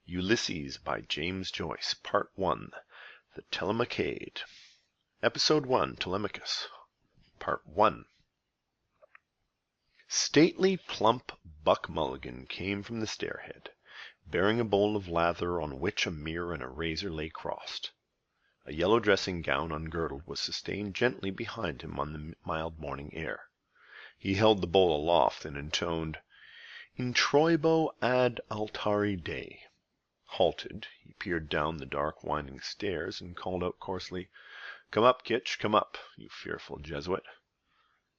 Ulysses by James Joyce, Part 1, The Telemachade. Episode 1, Telemachus, Part 1. Stately, plump Buck Mulligan came from the stairhead, bearing a bowl of lather on which a mirror and a razor lay crossed. A yellow dressing gown, ungirdled, was sustained gently behind him on the mild morning air. He held the bowl aloft and intoned, "In troibo ad altare Dei." Halted, he peered down the dark, winding stairs and called out coarsely, "Come up, Kitch, come up, you fearful Jesuit."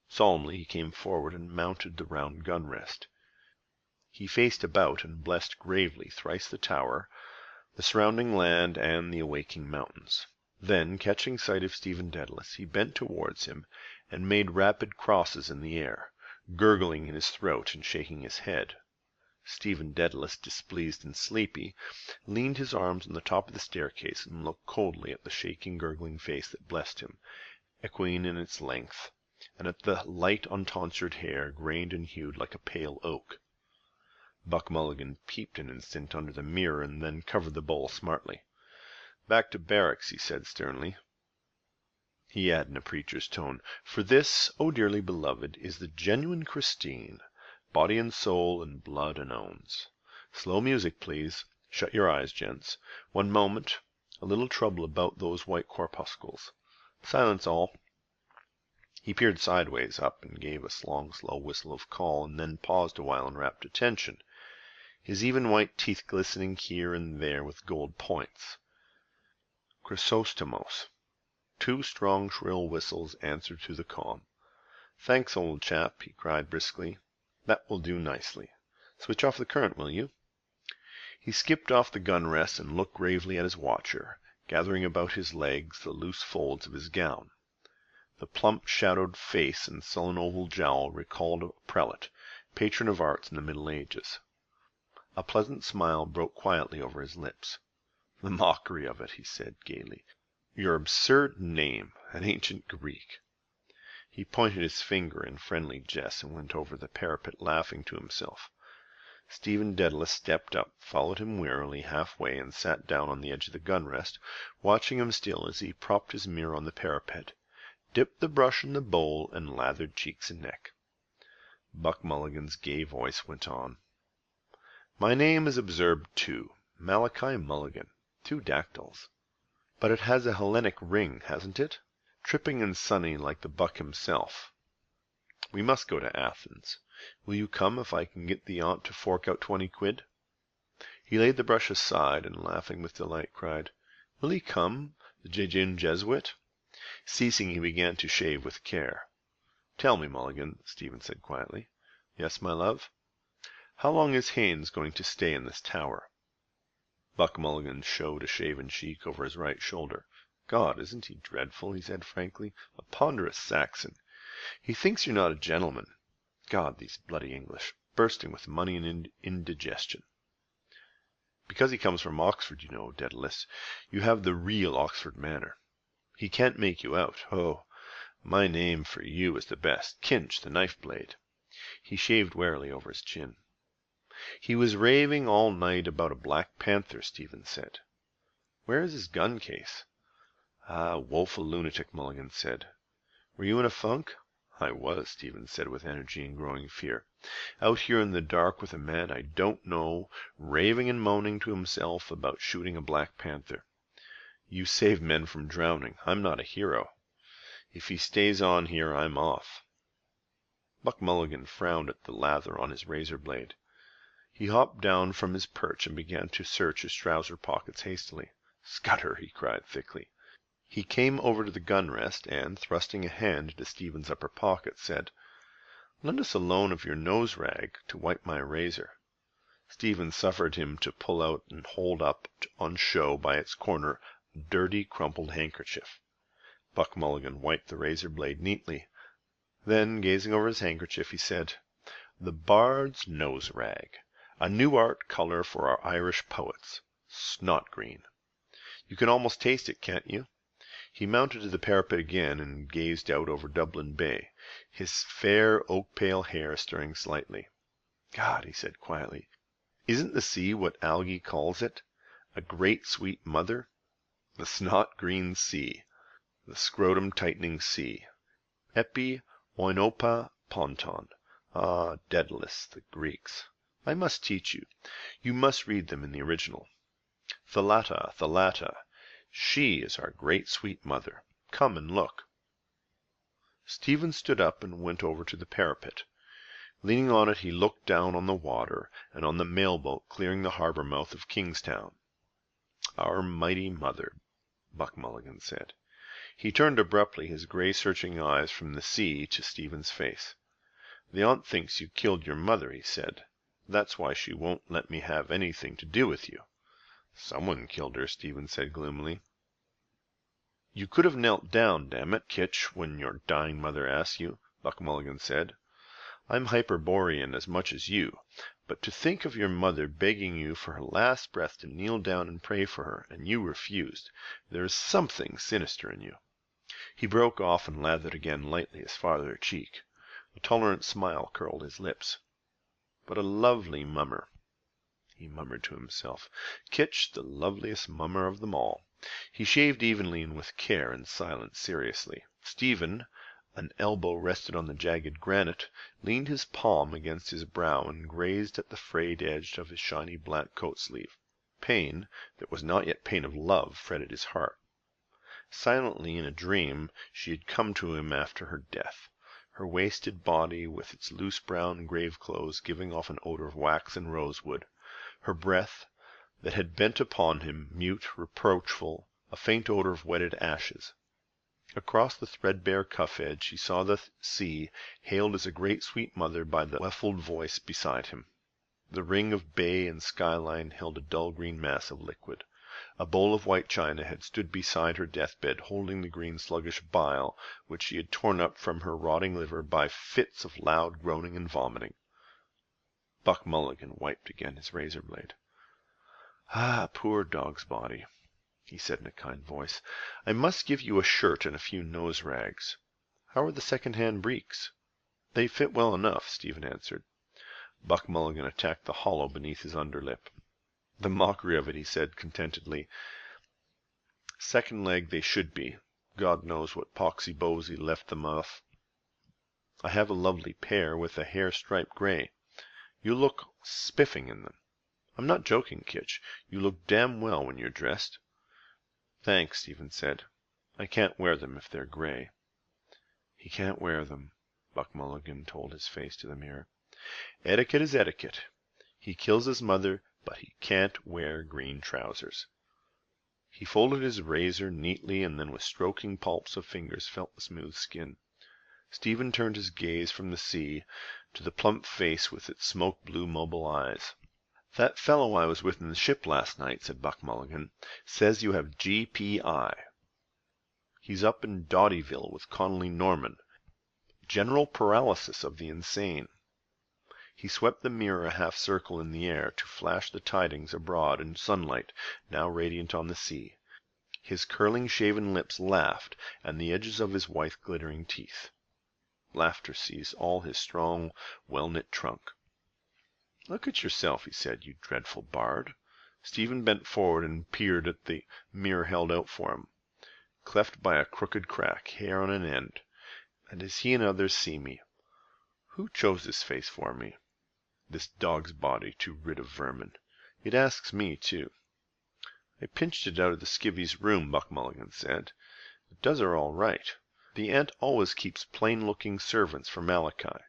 Solemnly he came forward and mounted the round gun rest. He faced about and blessed gravely thrice the tower, the surrounding land, and the awaking mountains. Then, catching sight of Stephen Dedalus, he bent towards him and made rapid crosses in the air, gurgling in his throat and shaking his head. Stephen Dedalus, displeased and sleepy, leaned his arms on the top of the staircase and looked coldly at the shaking, gurgling face that blessed him, equine in its length, and at the light untonsured hair, grained and hued like a pale oak. Buck Mulligan peeped an instant under the mirror and then covered the bowl smartly. "Back to barracks," he said sternly. He added in a preacher's tone, "For this, O dearly beloved, is the genuine Christine, body and soul and blood and owns. Slow music, please. Shut your eyes, gents. One moment. A little trouble about those white corpuscles. Silence all." He peered sideways up and gave a long, slow whistle of call, and then paused a while in rapt attention, his even white teeth glistening here and there with gold points. Chrysostomos. Two strong, shrill whistles answered to the calm. "Thanks, old chap," he cried briskly. "That will do nicely. Switch off the current, will you?" He skipped off the gun rest and looked gravely at his watcher, gathering about his legs the loose folds of his gown. The plump, shadowed face and sullen oval jowl recalled a prelate, patron of arts in the Middle Ages. A pleasant smile broke quietly over his lips. "The mockery of it," he said gaily. "Your absurd name, an ancient Greek." He pointed his finger in friendly jest and went over the parapet, laughing to himself. Stephen Dedalus stepped up, followed him wearily halfway, and sat down on the edge of the gun rest, watching him still as he propped his mirror on the parapet, dipped the brush in the bowl, and lathered cheeks and neck. Buck Mulligan's gay voice went on. "My name is observed too, Malachi Mulligan, 2 dactyls. But it has a Hellenic ring, hasn't it? Tripping and sunny like the Buck himself. We must go to Athens. Will you come if I can get the aunt to fork out 20 quid? He laid the brush aside and, laughing with delight, cried, "Will he come, the jejune Jesuit?" Ceasing, he began to shave with care. "Tell me, Mulligan," Stephen said quietly. "Yes, my love?" "How long is Haines going to stay in this tower?" Buck Mulligan showed a shaven cheek over his right shoulder. "God, isn't he dreadful?" he said frankly. "A ponderous Saxon. He thinks you're not a gentleman. God, these bloody English, bursting with money and indigestion." "Because he comes from Oxford, you know, Dedalus. You have the real Oxford manner. He can't make you out. Oh, my name for you is the best. Kinch, the knife blade." He shaved warily over his chin. "He was raving all night about a Black Panther," Stephen said. "Where is his gun case?" "Ah, woeful lunatic," Mulligan said. "Were you in a funk?" "I was," Stephen said with energy and growing fear. "Out here in the dark with a man I don't know, raving and moaning to himself about shooting a Black Panther. You save men from drowning. I'm not a hero. If he stays on here, I'm off." Buck Mulligan frowned at the lather on his razor blade. He hopped down from his perch and began to search his trouser pockets hastily. "Scutter!" he cried thickly. He came over to the gun rest and, thrusting a hand into Stephen's upper pocket, said, "Lend us a loan of your nose rag to wipe my razor." Stephen suffered him to pull out and hold up on show by its corner a dirty, crumpled handkerchief. Buck Mulligan wiped the razor blade neatly. Then, gazing over his handkerchief, he said, "The bard's nose rag. A new art color for our Irish poets. Snot green. You can almost taste it, can't you?" He mounted to the parapet again and gazed out over Dublin Bay, his fair oak-pale hair stirring slightly. "God," he said quietly, Isn't the sea what Algy calls it? A great sweet mother? The snot-green sea, the scrotum-tightening sea. Epi oinopa ponton. Ah, Dedalus, the Greeks. I must teach you. You must read them in the original. Thalata, Thalata. She is our great sweet mother. Come and look. Stephen stood up and went over to the parapet. Leaning on it, he looked down on the water and on the mail-boat clearing the harbor mouth of Kingstown. Our mighty mother, Buck Mulligan said. He turned abruptly his gray searching eyes from the sea to Stephen's face. The aunt thinks you killed your mother, he said. That's why she won't let me have anything to do with you. Someone killed her, Stephen said gloomily. You could have knelt down, damn it, Kitch, when your dying mother asks you, Buck Mulligan said. I'm Hyperborean as much as you, but to think of your mother begging you for her last breath to kneel down and pray for her, and you refused. There is something sinister in you. He broke off and lathered again lightly his farther cheek. A tolerant smile curled his lips. But a lovely mummer, he murmured to himself. Kitch, the loveliest mummer of them all. He shaved evenly and with care, in silence, seriously. Stephen, an elbow rested on the jagged granite, leaned his palm against his brow and grazed at the frayed edge of his shiny black coat sleeve. Pain, that was not yet pain of love, fretted his heart. Silently in a dream she had come to him after her death, her wasted body with its loose brown grave clothes giving off an odor of wax and rosewood, her breath that had bent upon him, mute, reproachful, a faint odor of wetted ashes. Across the threadbare cuff edge he saw the sea hailed as a great sweet mother by the muffled voice beside him. The ring of bay and skyline held a dull green mass of liquid. A bowl of white china had stood beside her deathbed, holding the green sluggish bile which she had torn up from her rotting liver by fits of loud groaning and vomiting. Buck Mulligan wiped again his razor blade. Ah, poor dog's body, he said in a kind voice. I must give you a shirt and a few nose rags. How are the second-hand breeks? They fit well enough, Stephen answered. Buck Mulligan attacked the hollow beneath his underlip. The mockery of it, he said contentedly. Second leg they should be. God knows what poxy bosey left them off. I have a lovely pair with a hair-striped gray. You look spiffing in them. I'm not joking, Kitch. You look damn well when you're dressed. Thanks, Stephen said. I can't wear them if they're gray. He can't wear them, Buck Mulligan told his face to the mirror. Etiquette is etiquette. He kills his mother, but he can't wear green trousers. He folded his razor neatly and then with stroking palps of fingers felt the smooth skin. Stephen turned his gaze from the sea to the plump face with its smoke-blue mobile eyes. That fellow I was with in the ship last night, said Buck Mulligan, says you have GPI. He's up in Dottyville with Connolly Norman. General paralysis of the insane. He swept the mirror a half-circle in the air to flash the tidings abroad in sunlight, now radiant on the sea. His curling shaven lips laughed, and the edges of his white glittering teeth. Laughter seized all his strong, well-knit trunk. Look at yourself, he said, you dreadful bard. Stephen bent forward and peered at the mirror held out for him, cleft by a crooked crack, hair on an end. And as he and others see me, who chose this face for me? This dog's body too rid of vermin. It asks me, too. I pinched it out of the skivvy's room, Buck Mulligan said. It does her all right. The aunt always keeps plain-looking servants for Malachi.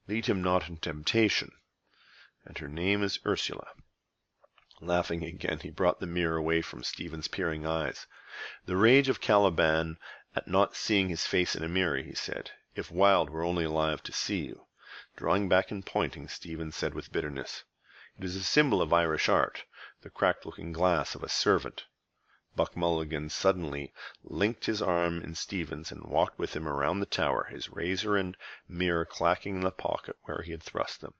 Lead him not in temptation. And her name is Ursula. Laughing again, he brought the mirror away from Stephen's peering eyes. The rage of Caliban at not seeing his face in a mirror, he said. If Wilde were only alive to see you. Drawing back and pointing, Stephen said with bitterness, It is a symbol of Irish art, the cracked-looking glass of a servant. Buck Mulligan suddenly linked his arm in Stephen's and walked with him around the tower, his razor and mirror clacking in the pocket where he had thrust them.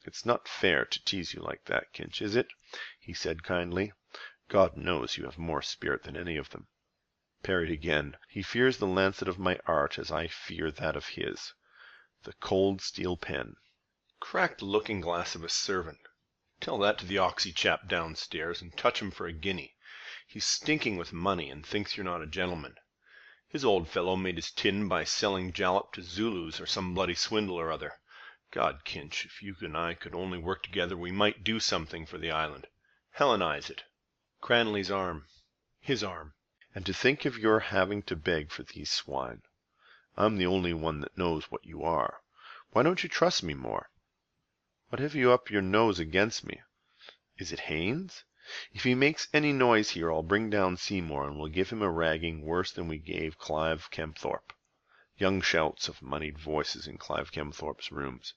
It's not fair to tease you like that, Kinch, is it? He said kindly. God knows you have more spirit than any of them. Parried again. He fears the lancet of my art as I fear that of his. The cold steel pen. Cracked looking glass of a servant. Tell that to the oxy chap downstairs, and touch him for a guinea. He's stinking with money, and thinks you're not a gentleman. His old fellow made his tin by selling jalap to Zulus or some bloody swindle or other. God, Kinch, if you and I could only work together, we might do something for the island. Hellenize it. Cranley's arm. His arm. And to think of your having to beg for these swine. I'm the only one that knows what you are. Why don't you trust me more? What have you up your nose against me? Is it Haines? If he makes any noise here, I'll bring down Seymour, and we'll give him a ragging worse than we gave Clive Kempthorpe. Young shouts of moneyed voices in Clive Kempthorpe's rooms.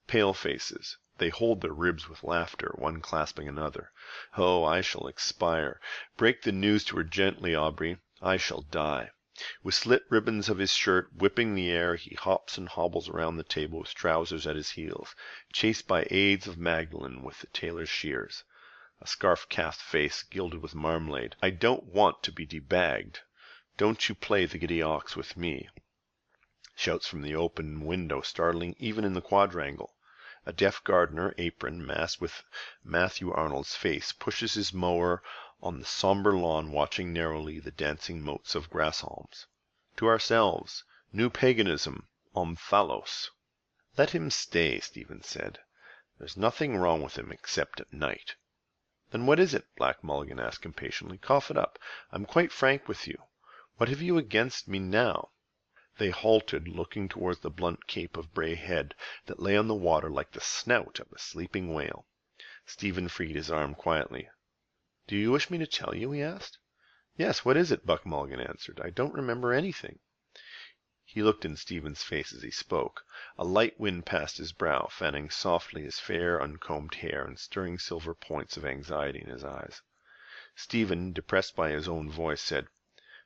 Pale faces. They hold their ribs with laughter, one clasping another. Oh, I shall expire. Break the news to her gently, Aubrey. I shall die. With slit ribbons of his shirt whipping the air, he hops and hobbles around the table with trousers at his heels, chased by aids of Magdalen with the tailor's shears. A scarf-cast face gilded with marmalade. I don't want to be debagged. Don't you play the giddy ox with me. Shouts from the open window, startling even in the quadrangle. A deaf gardener, apron masked with Matthew Arnold's face, pushes his mower on the sombre lawn, watching narrowly the dancing motes of grass-halms. To ourselves, new paganism, omphalos. Let him stay, Stephen said. There's nothing wrong with him except at night. Then what is it? Black Mulligan asked impatiently. Cough it up. I'm quite frank with you. What have you against me now? They halted, looking towards the blunt cape of Bray Head that lay on the water like the snout of a sleeping whale. Stephen freed his arm quietly. Do you wish me to tell you? He asked. Yes, what is it? Buck Mulligan answered. I don't remember anything. He looked in Stephen's face as he spoke. A light wind passed his brow, fanning softly his fair, uncombed hair and stirring silver points of anxiety in his eyes. Stephen, depressed by his own voice, said,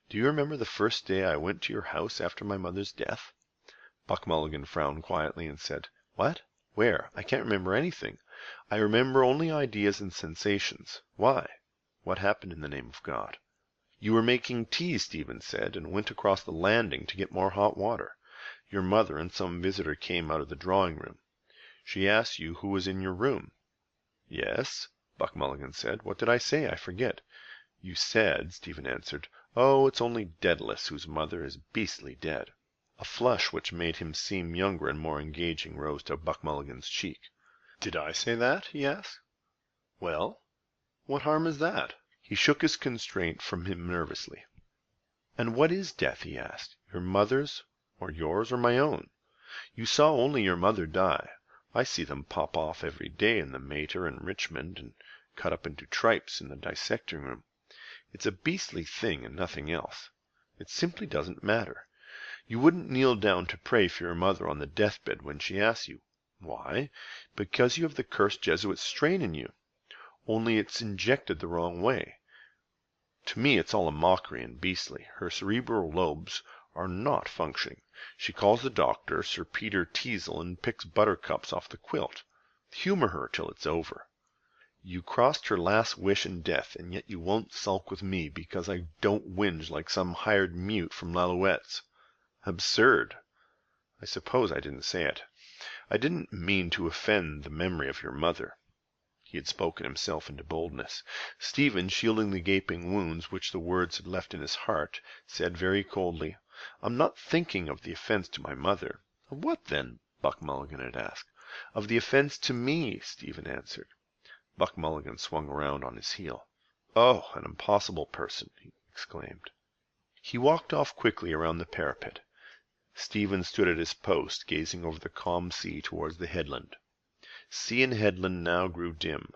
Do you remember the first day I went to your house after my mother's death? Buck Mulligan frowned quietly and said, What? Where? I can't remember anything. I remember only ideas and sensations. Why? What happened in the name of God? You were making tea, Stephen said, and went across the landing to get more hot water. Your mother and some visitor came out of the drawing-room. She asked you who was in your room. Yes, Buck Mulligan said. What did I say? I forget. You said, Stephen answered, Oh, it's only Dedalus, whose mother is beastly dead. A flush which made him seem younger and more engaging rose to Buck Mulligan's cheek. Did I say that? He asked. Well, what harm is that? He shook his constraint from him nervously. And what is death? He asked. Your mother's, or yours, or my own? You saw only your mother die. I see them pop off every day in the Mater and Richmond and cut up into tripes in the dissecting room. It's a beastly thing and nothing else. It simply doesn't matter. You wouldn't kneel down to pray for your mother on the deathbed when she asks you. Why? Because you have the cursed Jesuit strain in you. Only it's injected the wrong way. To me it's all a mockery and beastly. Her cerebral lobes are not functioning. She calls the doctor Sir Peter Teazle and picks buttercups off the quilt. Humor her till it's over. You crossed her last wish in death, and yet you won't sulk with me because I don't whinge like some hired mute from Lalouette's. Absurd. I suppose I didn't say it. I didn't mean to offend the memory of your mother. He had spoken himself into boldness. Stephen, shielding the gaping wounds which the words had left in his heart, said very coldly, I'm not thinking of the offense to my mother. Of what, then? Buck Mulligan had asked. Of the offense to me, Stephen answered. Buck Mulligan swung around on his heel. Oh, an impossible person, he exclaimed. He walked off quickly around the parapet. Stephen stood at his post, gazing over the calm sea towards the headland. Sea and headland now grew dim.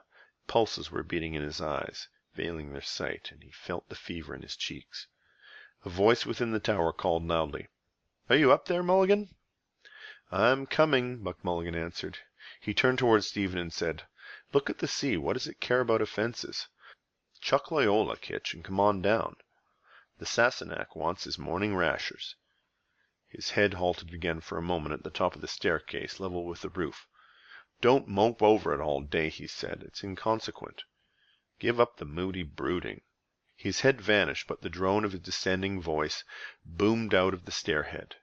Pulses were beating in his eyes, veiling their sight, and he felt the fever in his cheeks. A voice within the tower called loudly, Are you up there, Mulligan? I'm coming, Buck Mulligan answered. He turned towards Stephen and said, Look at the sea. What does it care about offences? Chuck Loyola, Kitch, and come on down. The Sassenach wants his morning rashers. His head halted again for a moment at the top of the staircase, level with the roof. Don't mope over it all day, he said. It's inconsequent. Give up the moody brooding. His head vanished, but the drone of his descending voice boomed out of the stairhead.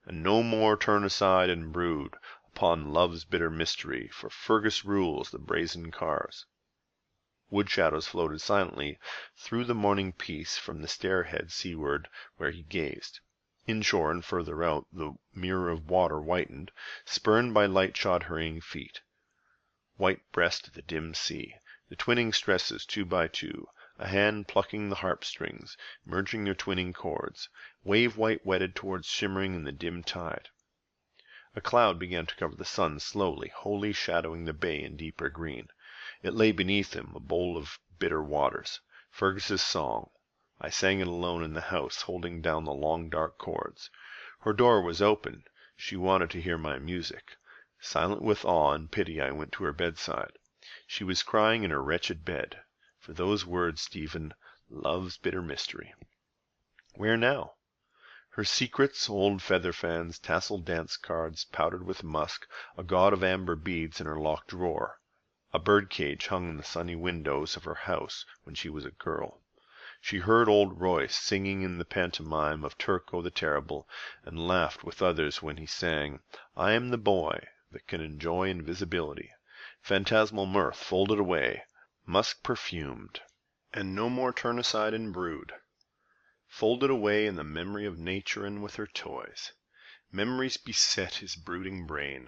And no more turn aside and brood upon love's bitter mystery, for Fergus rules the brazen cars. Wood shadows floated silently through the morning peace from the stair-head seaward where he gazed. Inshore and further out, the mirror of water whitened, spurned by light-shod hurrying feet. White breast of the dim sea, the twinning stresses two by two, a hand plucking the harp-strings, merging their twinning chords, wave-white wedded towards shimmering in the dim tide. A cloud began to cover the sun slowly, wholly shadowing the bay in deeper green. It lay beneath him, a bowl of bitter waters. Fergus's song. I sang it alone in the house, holding down the long dark chords. Her door was open. She wanted to hear my music. Silent with awe and pity, I went to her bedside. She was crying in her wretched bed. For those words, Stephen, love's bitter mystery. Where now? Her secrets, old feather fans, tasseled dance cards, powdered with musk, a gaud of amber beads in her locked drawer. A birdcage hung in the sunny windows of her house when she was a girl. She heard old Joyce singing in the pantomime of Turco the Terrible, and laughed with others when he sang, I am the boy that can enjoy invisibility, phantasmal mirth folded away, musk perfumed, and no more turn aside and brood. Folded away in the memory of nature and with her toys. Memories beset his brooding brain.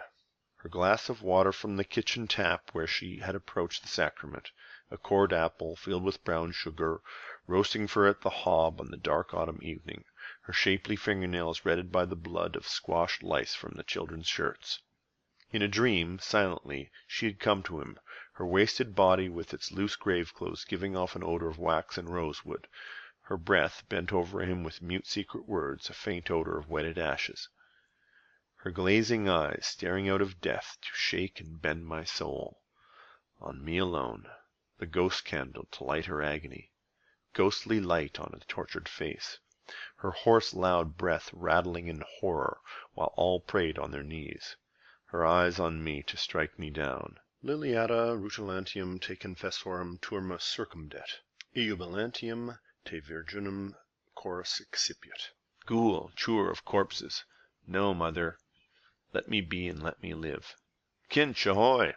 Her glass of water from the kitchen tap where she had approached the sacrament, a cored apple filled with brown sugar, roasting for it the hob on the dark autumn evening, her shapely fingernails reddened by the blood of squashed lice from the children's shirts. In a dream, silently, she had come to him, her wasted body with its loose grave clothes giving off an odor of wax and rosewood, her breath bent over him with mute secret words, a faint odor of wetted ashes. Her glazing eyes staring out of death to shake and bend my soul. On me alone, the ghost candle to light her agony. Ghostly light on a tortured face. Her hoarse loud breath rattling in horror while all prayed on their knees. Her eyes on me to strike me down. Liliata rutilantium te confessorum turma circumdet. Iubilantium te virginum chorus excipiat. Ghoul, chewer of corpses. No, mother. Let me be and let me live. Kinch, ahoy!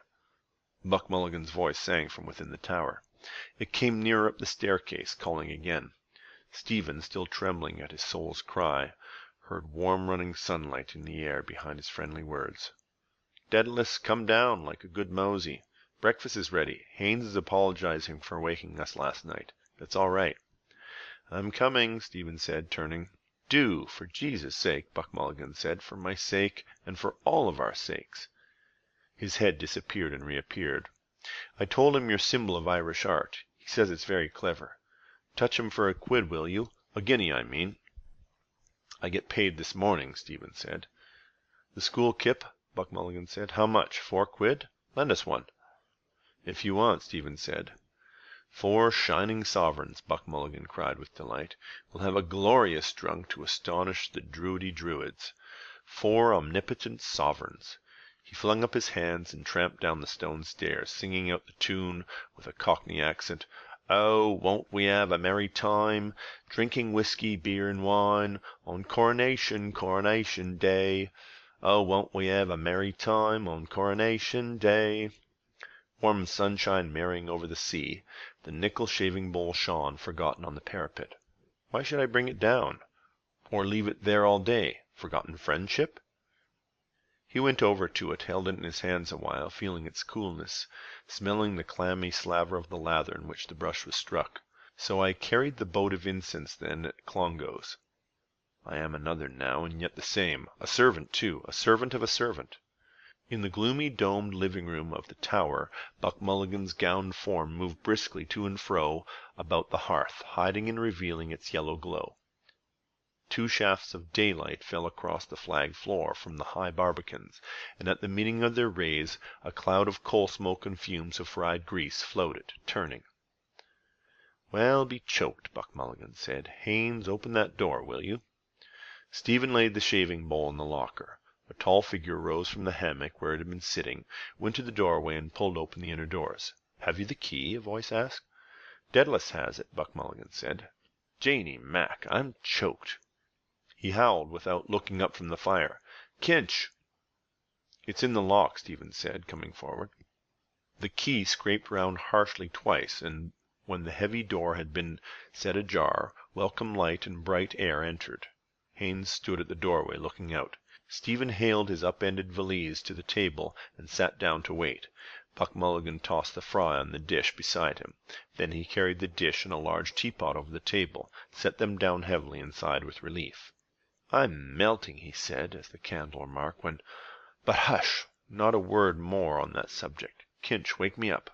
Buck Mulligan's voice sang from within the tower. It came nearer up the staircase, calling again. Stephen, still trembling at his soul's cry, heard warm running sunlight in the air behind his friendly words. Dedalus, come down, like a good mosey. Breakfast is ready. Haynes is apologizing for waking us last night. That's all right. I'm coming, Stephen said, turning. Do, for Jesus' sake, Buck Mulligan said, for my sake, and for all of our sakes. His head disappeared and reappeared. I told him your symbol of Irish art. He says it's very clever. Touch him for a quid, will you? A guinea, I mean. I get paid this morning, Stephen said. The school kip, Buck Mulligan said. How much? 4 quid? Lend us one. If you want, Stephen said. 4 shining sovereigns, Buck Mulligan cried with delight. We'll have a glorious drunk to astonish the druidy druids. 4 omnipotent sovereigns. He flung up his hands and tramped down the stone stairs, singing out the tune with a Cockney accent. Oh, won't we have a merry time, drinking whiskey, beer, and wine, on Coronation Day. Oh, won't we have a merry time on Coronation Day. Warm sunshine marrying over the sea, the nickel shaving bowl shone, forgotten on the parapet. Why should I bring it down? Or leave it there all day? Forgotten friendship? He went over to it, held it in his hands a while, feeling its coolness, smelling the clammy slaver of the lather in which the brush was struck. So I carried the boat of incense then at Clongowes. I am another now, and yet the same. A servant, too, a servant of a servant. In the gloomy domed living room of the tower, Buck Mulligan's gowned form moved briskly to and fro about the hearth, hiding and revealing its yellow glow. 2 shafts of daylight fell across the flagged floor from the high barbicans, and at the meeting of their rays a cloud of coal smoke and fumes of fried grease floated, turning. Well, be choked, Buck Mulligan said. Haynes, open that door, will you? Stephen laid the shaving bowl in the locker. A tall figure rose from the hammock where it had been sitting, went to the doorway, and pulled open the inner doors. Have you the key? A voice asked. Dedalus has it, Buck Mulligan said. Janie Mac, I'm choked. He howled without looking up from the fire. Kinch! "It's in the lock," Stephen said, coming forward. The key scraped round harshly twice, and when the heavy door had been set ajar, welcome light and bright air entered. Haines stood at the doorway, looking out. Stephen hailed his upended valise to the table and sat down to wait. Buck Mulligan tossed the fry on the dish beside him. Then he carried the dish and a large teapot over the table, set them down heavily and sighed with relief. "I'm melting," he said, as the candle remarked, "But hush! Not a word more on that subject. Kinch, wake me up.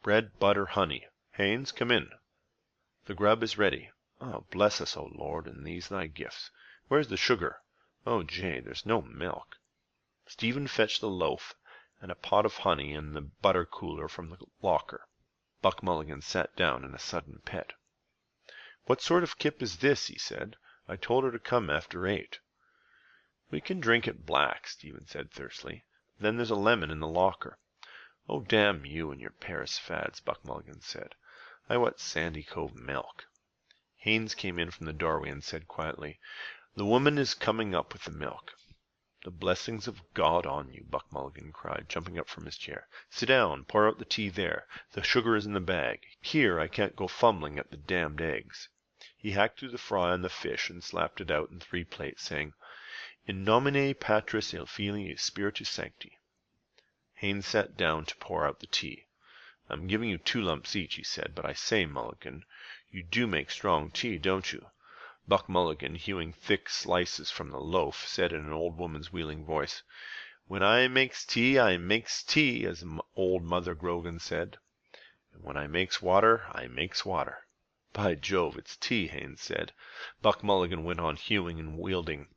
Bread, butter, honey. Haines, come in. The grub is ready. Oh, bless us, O Lord, and these thy gifts. Where's the sugar? Oh, Jay, there's no milk." Stephen fetched the loaf and a pot of honey and the butter cooler from the locker. Buck Mulligan sat down in a sudden pet. "What sort of kip is this?" he said. "I told her to come after 8. "We can drink it black," Stephen said thirstily. "Then there's a lemon in the locker." "Oh, damn you and your Paris fads," Buck Mulligan said. "I want Sandy Cove milk." Haines came in from the doorway and said quietly, "The woman is coming up with the milk." "The blessings of God on you," Buck Mulligan cried, jumping up from his chair. "Sit down. Pour out the tea there. The sugar is in the bag. Here, I can't go fumbling at the damned eggs." He hacked through the fry on the fish and slapped it out in 3 plates, saying, "In nomine Patris et Filii et Spiritus Sancti." Haines sat down to pour out the tea. "I'm giving you 2 lumps each," he said. "But I say, Mulligan, you do make strong tea, don't you?" Buck Mulligan, hewing thick slices from the loaf, said in an old woman's wheeling voice, "When I makes tea, as old Mother Grogan said. And when I makes water, I makes water." "By Jove, it's tea," Haines said. Buck Mulligan went on hewing and wielding.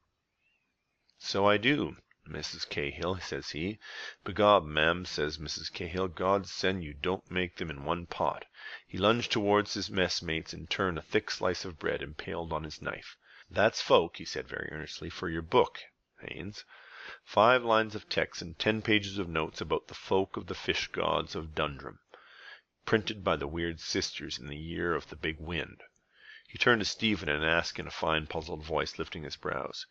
"So I do, Mrs. Cahill," says he. "Begob, ma'am," says Mrs. Cahill, "God send you don't make them in one pot." He lunged towards his messmates in turn a thick slice of bread impaled on his knife. "That's folk," he said very earnestly, "for your book, Haines. 5 lines of text and 10 pages of notes about the folk of the fish gods of Dundrum, printed by the weird sisters in the year of the big wind." He turned to Stephen and asked in a fine puzzled voice, lifting his brows,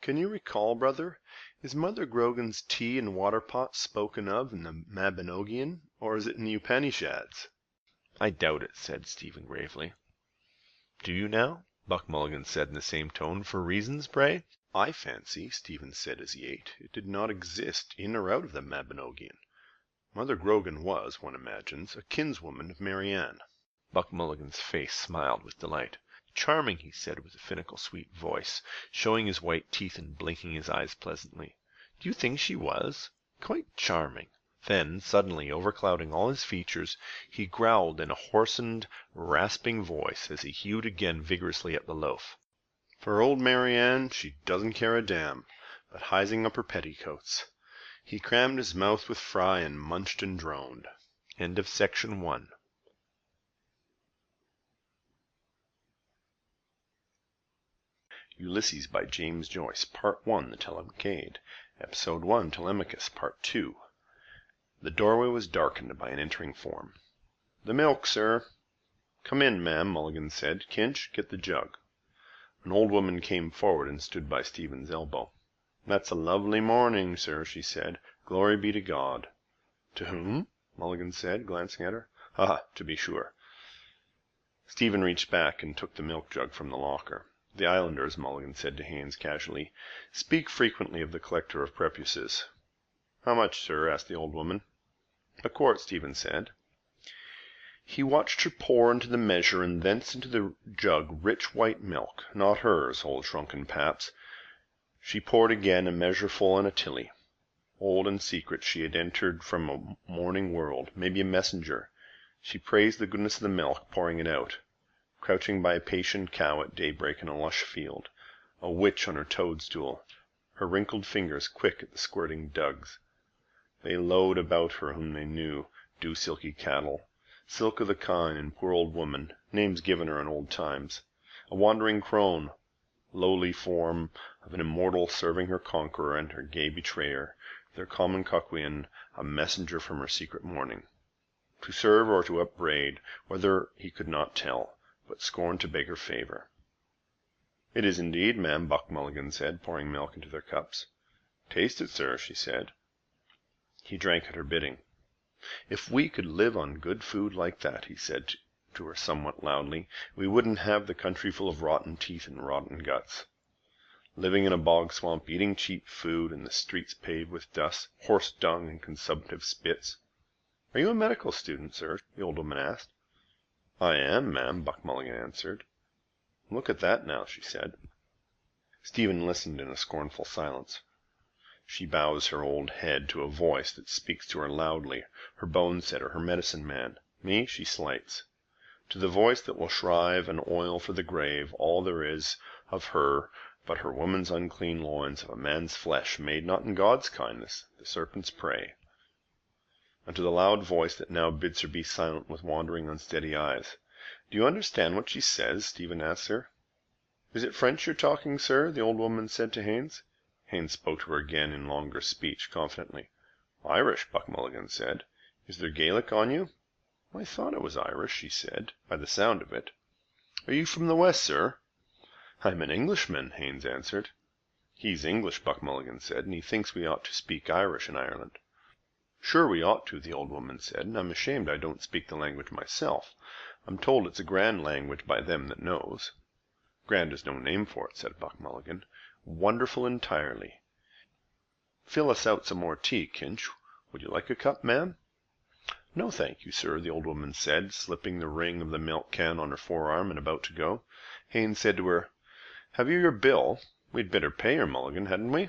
"Can you recall, brother, is Mother Grogan's tea and water pot spoken of in the Mabinogion, or is it in the Upanishads?" "I doubt it," said Stephen gravely. "Do you now?" Buck Mulligan said in the same tone. "For reasons, pray?" "I fancy," Stephen said as he ate, "it did not exist in or out of the Mabinogion. Mother Grogan was, one imagines, a kinswoman of Marianne." Buck Mulligan's face smiled with delight. "Charming," he said with a finical sweet voice, showing his white teeth and blinking his eyes pleasantly. "Do you think she was? Quite charming." Then, suddenly overclouding all his features, he growled in a hoarsened, rasping voice as he hewed again vigorously at the loaf. "For old Marianne, she doesn't care a damn, but hizing up her petticoats." He crammed his mouth with fry and munched and droned. End of section 1. Ulysses by James Joyce, Part 1, The Telemachade, Episode 1, Telemachus, Part 2. The doorway was darkened by an entering form. "The milk, sir." "Come in, ma'am," Mulligan said. "Kinch, get the jug." An old woman came forward and stood by Stephen's elbow. "That's a lovely morning, sir," she said. "Glory be to God." "To whom?" Mulligan said, glancing at her. "Ah, to be sure." Stephen reached back and took the milk jug from the locker. "The islanders," Mulligan said to Haines casually, "speak frequently of the collector of prepuces." "How much, sir?" asked the old woman. "A quart," Stephen said. He watched her pour into the measure and thence into the jug rich white milk, not hers, old shrunken paps. She poured again, a measureful and a tilly. Old and secret, she had entered from a morning world, maybe a messenger. She praised the goodness of the milk, pouring it out. Crouching by a patient cow at daybreak in a lush field, a witch on her toadstool, her wrinkled fingers quick at the squirting dugs. They lowed about her whom they knew, dew silky cattle, Silk of the Kine and poor old woman, names given her in old times. A wandering crone, lowly form of an immortal serving her conqueror and her gay betrayer, their common Cuckwian, a messenger from her secret morning. To serve or to upbraid, whether he could not tell, but scorned to beg her favor. "It is indeed, ma'am," Buck Mulligan said, pouring milk into their cups. "Taste it, sir," she said. He drank at her bidding. "If we could live on good food like that," he said to her somewhat loudly, "we wouldn't have the country full of rotten teeth and rotten guts. Living in a bog swamp, eating cheap food, and the streets paved with dust, horse dung, and consumptive spits." "Are you a medical student, sir?" the old woman asked. "I am, ma'am," Buck Mulligan answered. "Look at that now," she said. Stephen listened in a scornful silence. "She bows her old head to a voice that speaks to her loudly, her bone setter, her medicine man. Me she slights. To the voice that will shrive and oil for the grave all there is of her but her woman's unclean loins of a man's flesh made not in God's kindness, the serpent's prey. And to the loud voice that now bids her be silent with wandering unsteady eyes. Do you understand what she says?" Stephen asked her. "Is it French you're talking, sir?" the old woman said to Haines. Haines spoke to her again in longer speech, confidently. "Irish," Buck Mulligan said. "Is there Gaelic on you?" "I thought it was Irish," she said, "by the sound of it." "Are you from the West, sir?" "I'm an Englishman," Haines answered. "He's English," Buck Mulligan said, "and he thinks we ought to speak Irish in Ireland." "Sure we ought to," the old woman said, "and I'm ashamed I don't speak the language myself. I'm told it's a grand language by them that knows." "Grand is no name for it," said Buck Mulligan. "Wonderful entirely. Fill us out some more tea, Kinch. Would you like a cup, ma'am?" "No, thank you, sir," the old woman said, slipping the ring of the milk can on her forearm and about to go. Haines said to her, "Have you your bill? We'd better pay her, Mulligan, hadn't we?"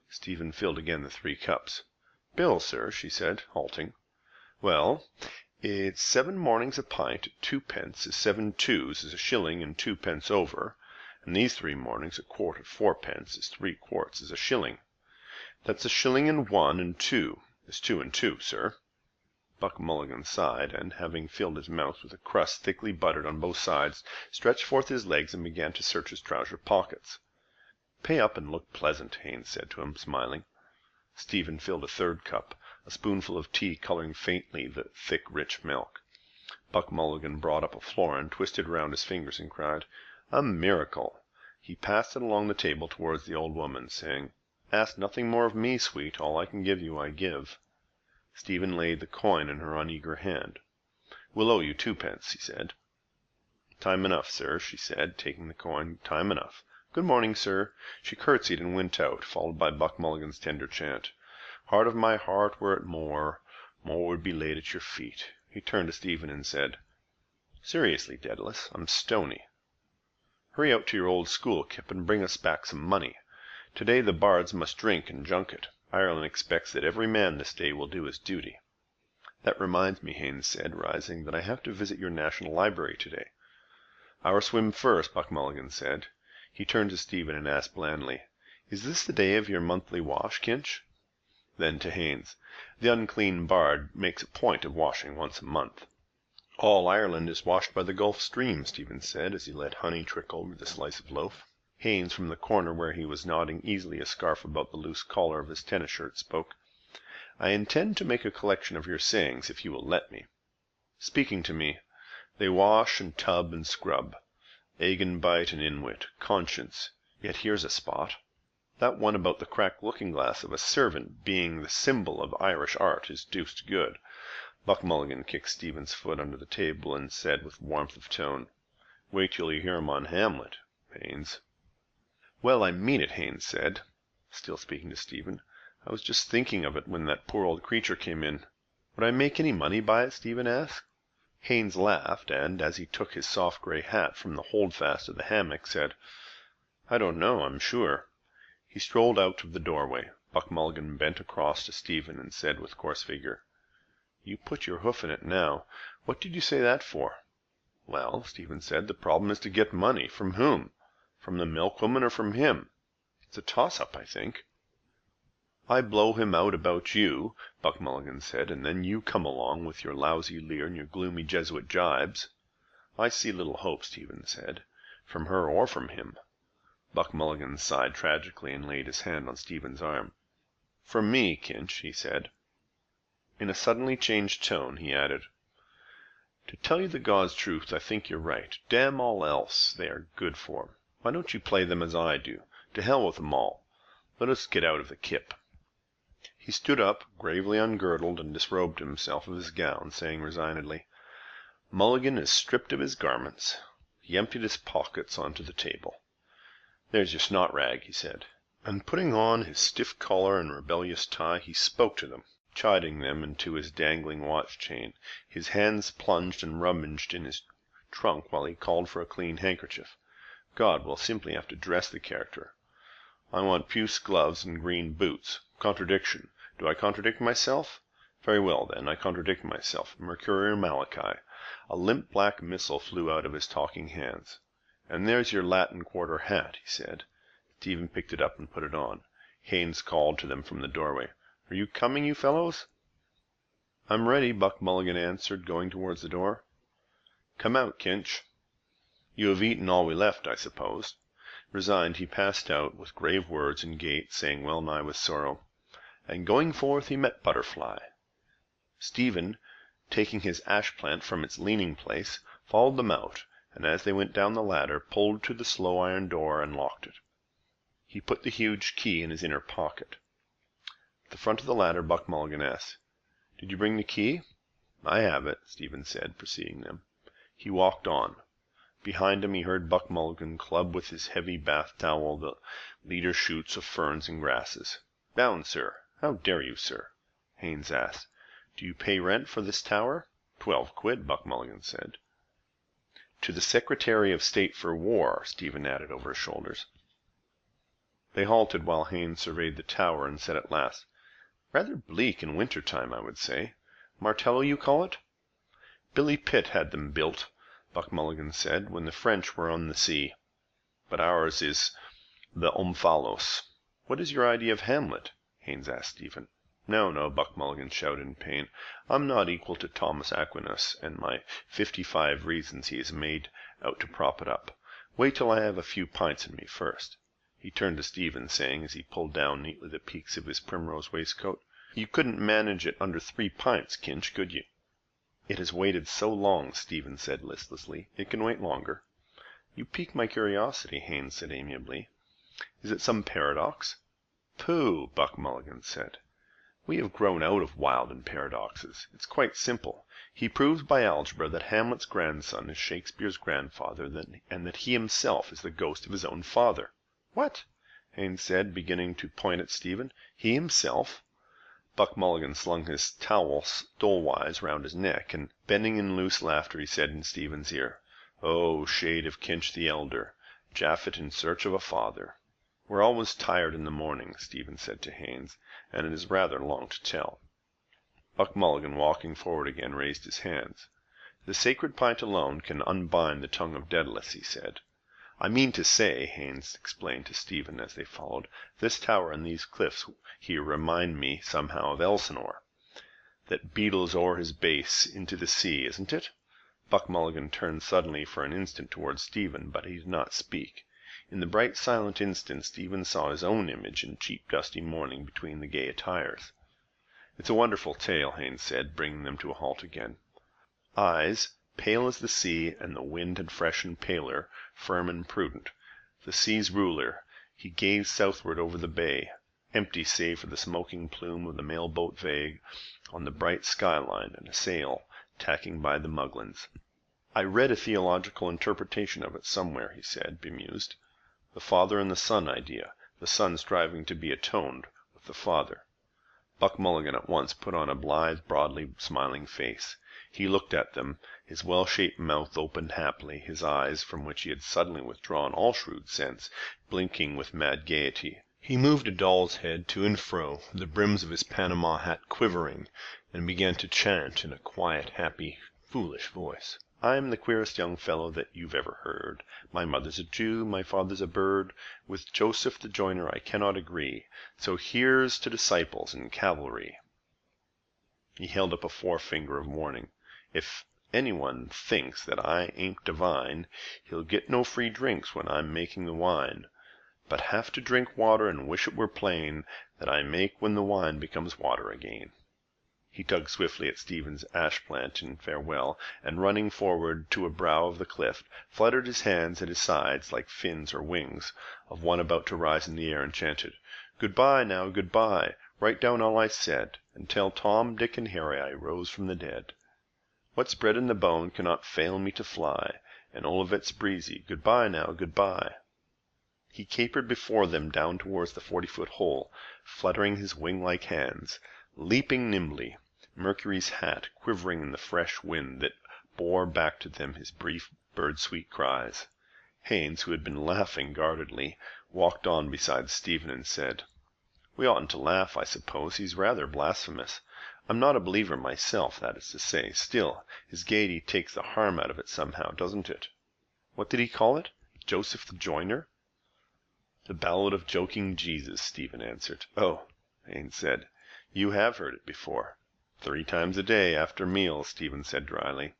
Stephen filled again the 3 cups. "Bill, sir," she said, halting. "Well, it's 7 mornings a pint at 2 pence is 7 twos is a shilling and 2 pence over, and these 3 mornings a quart at 4 pence is 3 quarts is a shilling. That's a shilling and 1 and 2 is 2 and 2, sir." Buck Mulligan sighed, and, having filled his mouth with a crust thickly buttered on both sides, stretched forth his legs and began to search his trouser pockets. "Pay up and look pleasant," Haines said to him, smiling. Stephen filled a 3rd cup, a spoonful of tea coloring faintly the thick, rich milk. Buck Mulligan brought up a florin, twisted round his fingers, and cried, "A miracle!" He passed it along the table towards the old woman, saying, "Ask nothing more of me, sweet. All I can give you, I give." Stephen laid the coin in her uneager hand. "We'll owe you 2 pence," he said. "Time enough, sir," she said, taking the coin. "Time enough. Good morning, sir." She curtsied and went out, followed by Buck Mulligan's tender chant. "Heart of my heart, were it more, more would be laid at your feet." He turned to Stephen and said, "Seriously, Dedalus, I'm stony. Hurry out to your old school, Kip, and bring us back some money. Today the bards must drink and junket. Ireland expects that every man this day will do his duty." "That reminds me," Haines said, rising, "that I have to visit your National Library today." "Our swim first," Buck Mulligan said. He turned to Stephen and asked blandly, "Is this the day of your monthly wash, Kinch?" Then to Haines, "The unclean bard makes a point of washing once a month." "All Ireland is washed by the Gulf Stream," Stephen said, as he let honey trickle over the slice of loaf. Haines, from the corner where he was knotting easily a scarf about the loose collar of his tennis shirt, spoke, "I intend to make a collection of your sayings, if you will let me." "Speaking to me. They wash and tub and scrub. Agan bite and inwit. Conscience. Yet here's a spot. That one about the cracked looking-glass of a servant being the symbol of Irish art is deuced good." Buck Mulligan kicked Stephen's foot under the table and said with warmth of tone, "Wait till you hear him on Hamlet, Haines." "Well, I mean it," Haines said, still speaking to Stephen. "I was just thinking of it when that poor old creature came in." "Would I make any money by it?" Stephen asked. Haines laughed, and, as he took his soft gray hat from the holdfast of the hammock, said, "I don't know, I'm sure." He strolled out of the doorway. Buck Mulligan bent across to Stephen and said with coarse vigor, "You put your hoof in it now. What did you say that for?" "Well," Stephen said, "the problem is to get money. From whom? From the milkwoman or from him? It's a toss-up, I think." "I blow him out about you," Buck Mulligan said, "and then you come along with your lousy leer and your gloomy Jesuit jibes." "I see little hope," Stephen said, "from her or from him." Buck Mulligan sighed tragically and laid his hand on Stephen's arm. "From me, Kinch," he said. In a suddenly changed tone, he added, "To tell you the God's truth, I think you're right. Damn all else they are good for. Why don't you play them as I do? To hell with them all. Let us get out of the kip." He stood up, gravely ungirdled, and disrobed himself of his gown, saying resignedly, "Mulligan is stripped of his garments." He emptied his pockets onto the table. "There's your snot rag," he said, and putting on his stiff collar and rebellious tie, he spoke to them, chiding them into his dangling watch chain. His hands plunged and rummaged in his trunk while he called for a clean handkerchief. God, we'll simply have to dress the character. I want puce gloves and green boots. Contradiction. Do I contradict myself? Very well, then, I contradict myself. Mercurial Malachi. A limp black missile flew out of his talking hands. "And there's your Latin Quarter hat," he said. Stephen picked it up and put it on. Haines called to them from the doorway, "Are you coming, you fellows?" "I'm ready," Buck Mulligan answered, going towards the door. "Come out, Kinch. You have eaten all we left, I suppose." Resigned, he passed out, with grave words and gait, saying well nigh with sorrow, "And going forth he met Butterfly." Stephen, taking his ash plant from its leaning place, followed them out, and as they went down the ladder, pulled to the slow iron door and locked it. He put the huge key in his inner pocket. At the front of the ladder, Buck Mulligan asked, "Did you bring the key?" "I have it," Stephen said, preceding them. He walked on. Behind him he heard Buck Mulligan club with his heavy bath towel the leader shoots of ferns and grasses. "Down, sir." "How dare you, sir?" Haines asked. "Do you pay rent for this tower?" "£12," Buck Mulligan said. "To the Secretary of State for War," Stephen added over his shoulders. They halted while Haines surveyed the tower and said at last, "Rather bleak in winter time, I would say. Martello, you call it?" "Billy Pitt had them built," Buck Mulligan said, "when the French were on the sea. But ours is the Omphalos." "What is your idea of Hamlet?" Haines asked Stephen. No, Buck Mulligan shouted in pain. "I'm not equal to Thomas Aquinas and my 55 reasons he has made out to prop it up. Wait till I have a few pints in me first." He turned to Stephen, saying, as he pulled down neatly the peaks of his primrose waistcoat, "You couldn't manage it under 3 pints, Kinch, could you?" "It has waited so long," Stephen said listlessly. "It can wait longer." "You pique my curiosity," Haines said amiably. "Is it some paradox?" "Pooh!" Buck Mulligan said. "We have grown out of Wilde paradoxes. It's quite simple. He proves by algebra that Hamlet's grandson is Shakespeare's grandfather, and that he himself is the ghost of his own father." "What?" Haines said, beginning to point at Stephen. "He himself?" Buck Mulligan slung his towel stolewise round his neck, and bending in loose laughter, he said in Stephen's ear, "Oh, shade of Kinch the elder, Japhet in search of a father." "We're always tired in the morning," Stephen said to Haines, "and it is rather long to tell." Buck Mulligan, walking forward again, raised his hands. "The sacred pint alone can unbind the tongue of Dedalus," he said. "I mean to say," Haines explained to Stephen as they followed, "this tower and these cliffs here remind me somehow of Elsinore. That beetles o'er his base into the sea, isn't it?" Buck Mulligan turned suddenly for an instant towards Stephen, but he did not speak. In the bright silent instant Stephen saw his own image in cheap dusty mourning between the gay attires. "It's a wonderful tale," Haines said, bringing them to a halt again. Eyes, pale as the sea, and the wind had freshened paler, firm and prudent. The sea's ruler, he gazed southward over the bay, empty save for the smoking plume of the mail boat vague on the bright skyline and a sail tacking by the Muglins. "I read a theological interpretation of it somewhere," he said, bemused. "The father and the son idea, the son striving to be atoned with the father." Buck Mulligan at once put on a blithe, broadly smiling face. He looked at them, his well-shaped mouth opened happily, his eyes, from which he had suddenly withdrawn all shrewd sense, blinking with mad gaiety. He moved a doll's head to and fro, the brims of his Panama hat quivering, and began to chant in a quiet, happy, foolish voice. "I'm the queerest young fellow that you've ever heard. My mother's a Jew, my father's a bird. With Joseph the joiner I cannot agree. So here's to disciples and cavalry." He held up a forefinger of warning. "If anyone thinks that I ain't divine, he'll get no free drinks when I'm making the wine, but have to drink water and wish it were plain that I make when the wine becomes water again." He tugged swiftly at Stephen's ash plant in farewell, and running forward to a brow of the cliff, fluttered his hands at his sides like fins or wings of one about to rise in the air, and chanted, Good-bye now, good-bye. Write down all I said, and tell Tom, Dick, and Harry I rose from the dead. What's bred in the bone cannot fail me to fly, and Olivet's breezy. Good-bye now, good-bye. He capered before them down towards the 40-foot hole, fluttering his wing-like hands, leaping nimbly, Mercury's hat quivering in the fresh wind that bore back to them his brief bird-sweet cries. Haines, who had been laughing guardedly, walked on beside Stephen and said, "We oughtn't to laugh, I suppose. He's rather blasphemous. I'm not a believer myself, that is to say. Still, his gaiety takes the harm out of it somehow, doesn't it? What did he call it? Joseph the Joiner?" "The Ballad of Joking Jesus," Stephen answered. "Oh," Haines said, "you have heard it before." "3 times a day, after meals," Stephen said dryly.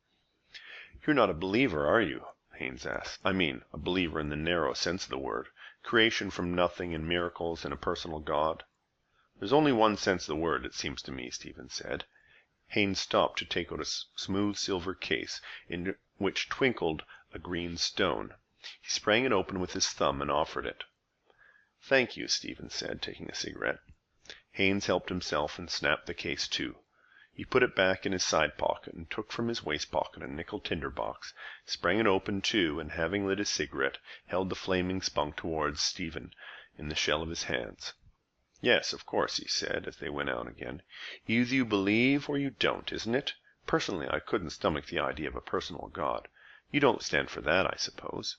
"You're not a believer, are you?" Haines asked. "I mean, a believer in the narrow sense of the word. Creation from nothing and miracles and a personal God." "There's only one sense of the word, it seems to me," Stephen said. Haines stopped to take out a smooth silver case in which twinkled a green stone. He sprang it open with his thumb and offered it. "Thank you," Stephen said, taking a cigarette. Haines helped himself and snapped the case to. He put it back in his side pocket and took from his waist pocket a nickel tinder box, sprang it open too, and having lit his cigarette, held the flaming spunk towards Stephen in the shell of his hands. "Yes, of course," he said, as they went out again. "Either you believe or you don't, isn't it? Personally, I couldn't stomach the idea of a personal God. You don't stand for that, I suppose?"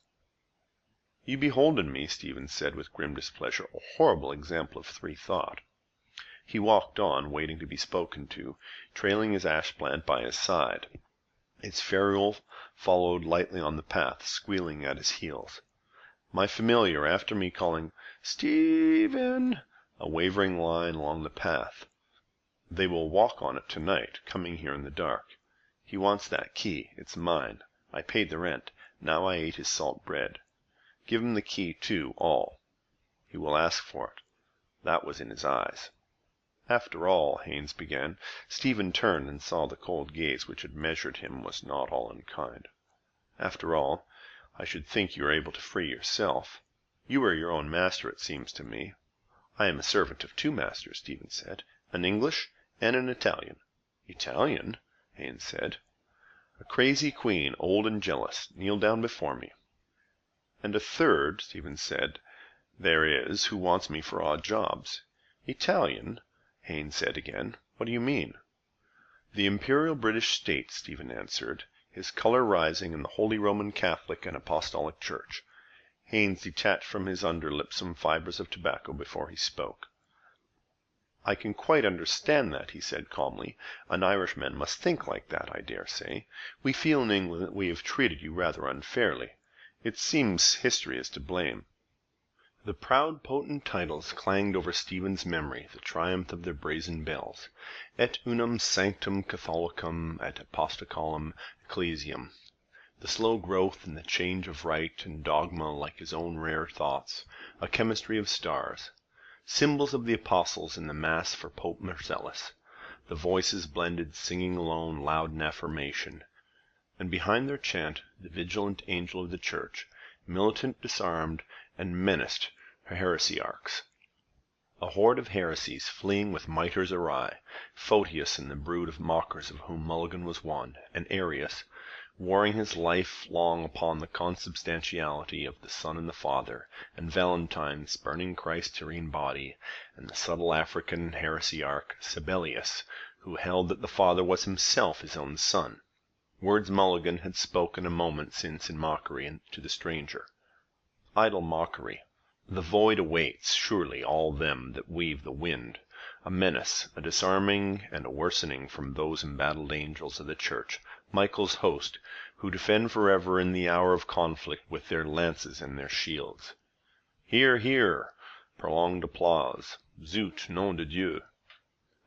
"You behold in me," Stephen said with grim displeasure, "a horrible example of free thought." He walked on, waiting to be spoken to, trailing his ash plant by his side. Its ferule followed lightly on the path, squealing at his heels. My familiar, after me, calling, "Stephen!" a wavering line along the path. "They will walk on it tonight, coming here in the dark. He wants that key. It's mine. I paid the rent. Now I ate his salt bread. Give him the key, too, all. He will ask for it." That was in his eyes. "After all," Haines began. Stephen turned and saw the cold gaze which had measured him was not all unkind. "After all, I should think you were able to free yourself. You are your own master, it seems to me." "I am a servant of 2 masters," Stephen said, "an English and an Italian." "Italian?" Haines said. "A crazy queen, old and jealous, kneeled down before me." "And a third," Stephen said, "there is, who wants me for odd jobs." "Italian?" Haines said again. "What do you mean?" "The Imperial British State," Stephen answered, his color rising in the Holy Roman Catholic and Apostolic Church. Haines detached from his underlip some fibers of tobacco before he spoke. "I can quite understand that," he said calmly. "An Irishman must think like that, I dare say. We feel in England that we have treated you rather unfairly. It seems history is to blame." The proud, potent titles clanged over Stephen's memory, the triumph of their brazen bells. Et unum sanctum Catholicum et apostolicarum ecclesiam. The slow growth and the change of rite and dogma like his own rare thoughts, a chemistry of stars. Symbols of the apostles in the Mass for Pope Marcellus. The voices blended, singing alone, loud in affirmation. And behind their chant, the vigilant angel of the church, militant, disarmed, and menaced her heresiarchs. A horde of heresies fleeing with mitres awry, Photius and the brood of mockers of whom Mulligan was one, and Arius, warring his life long upon the consubstantiality of the Son and the Father, and Valentine spurning Christ's terrene body, and the subtle African heresiarch Sabellius, who held that the Father was himself his own Son. Words Mulligan had spoken a moment since in mockery to the stranger. Idle mockery. The void awaits, surely, all them that weave the wind, a menace, a disarming and a worsening from those embattled angels of the Church, Michael's host, who defend forever in the hour of conflict with their lances and their shields. "Hear, hear!" Prolonged applause. "Zut, nom de Dieu!"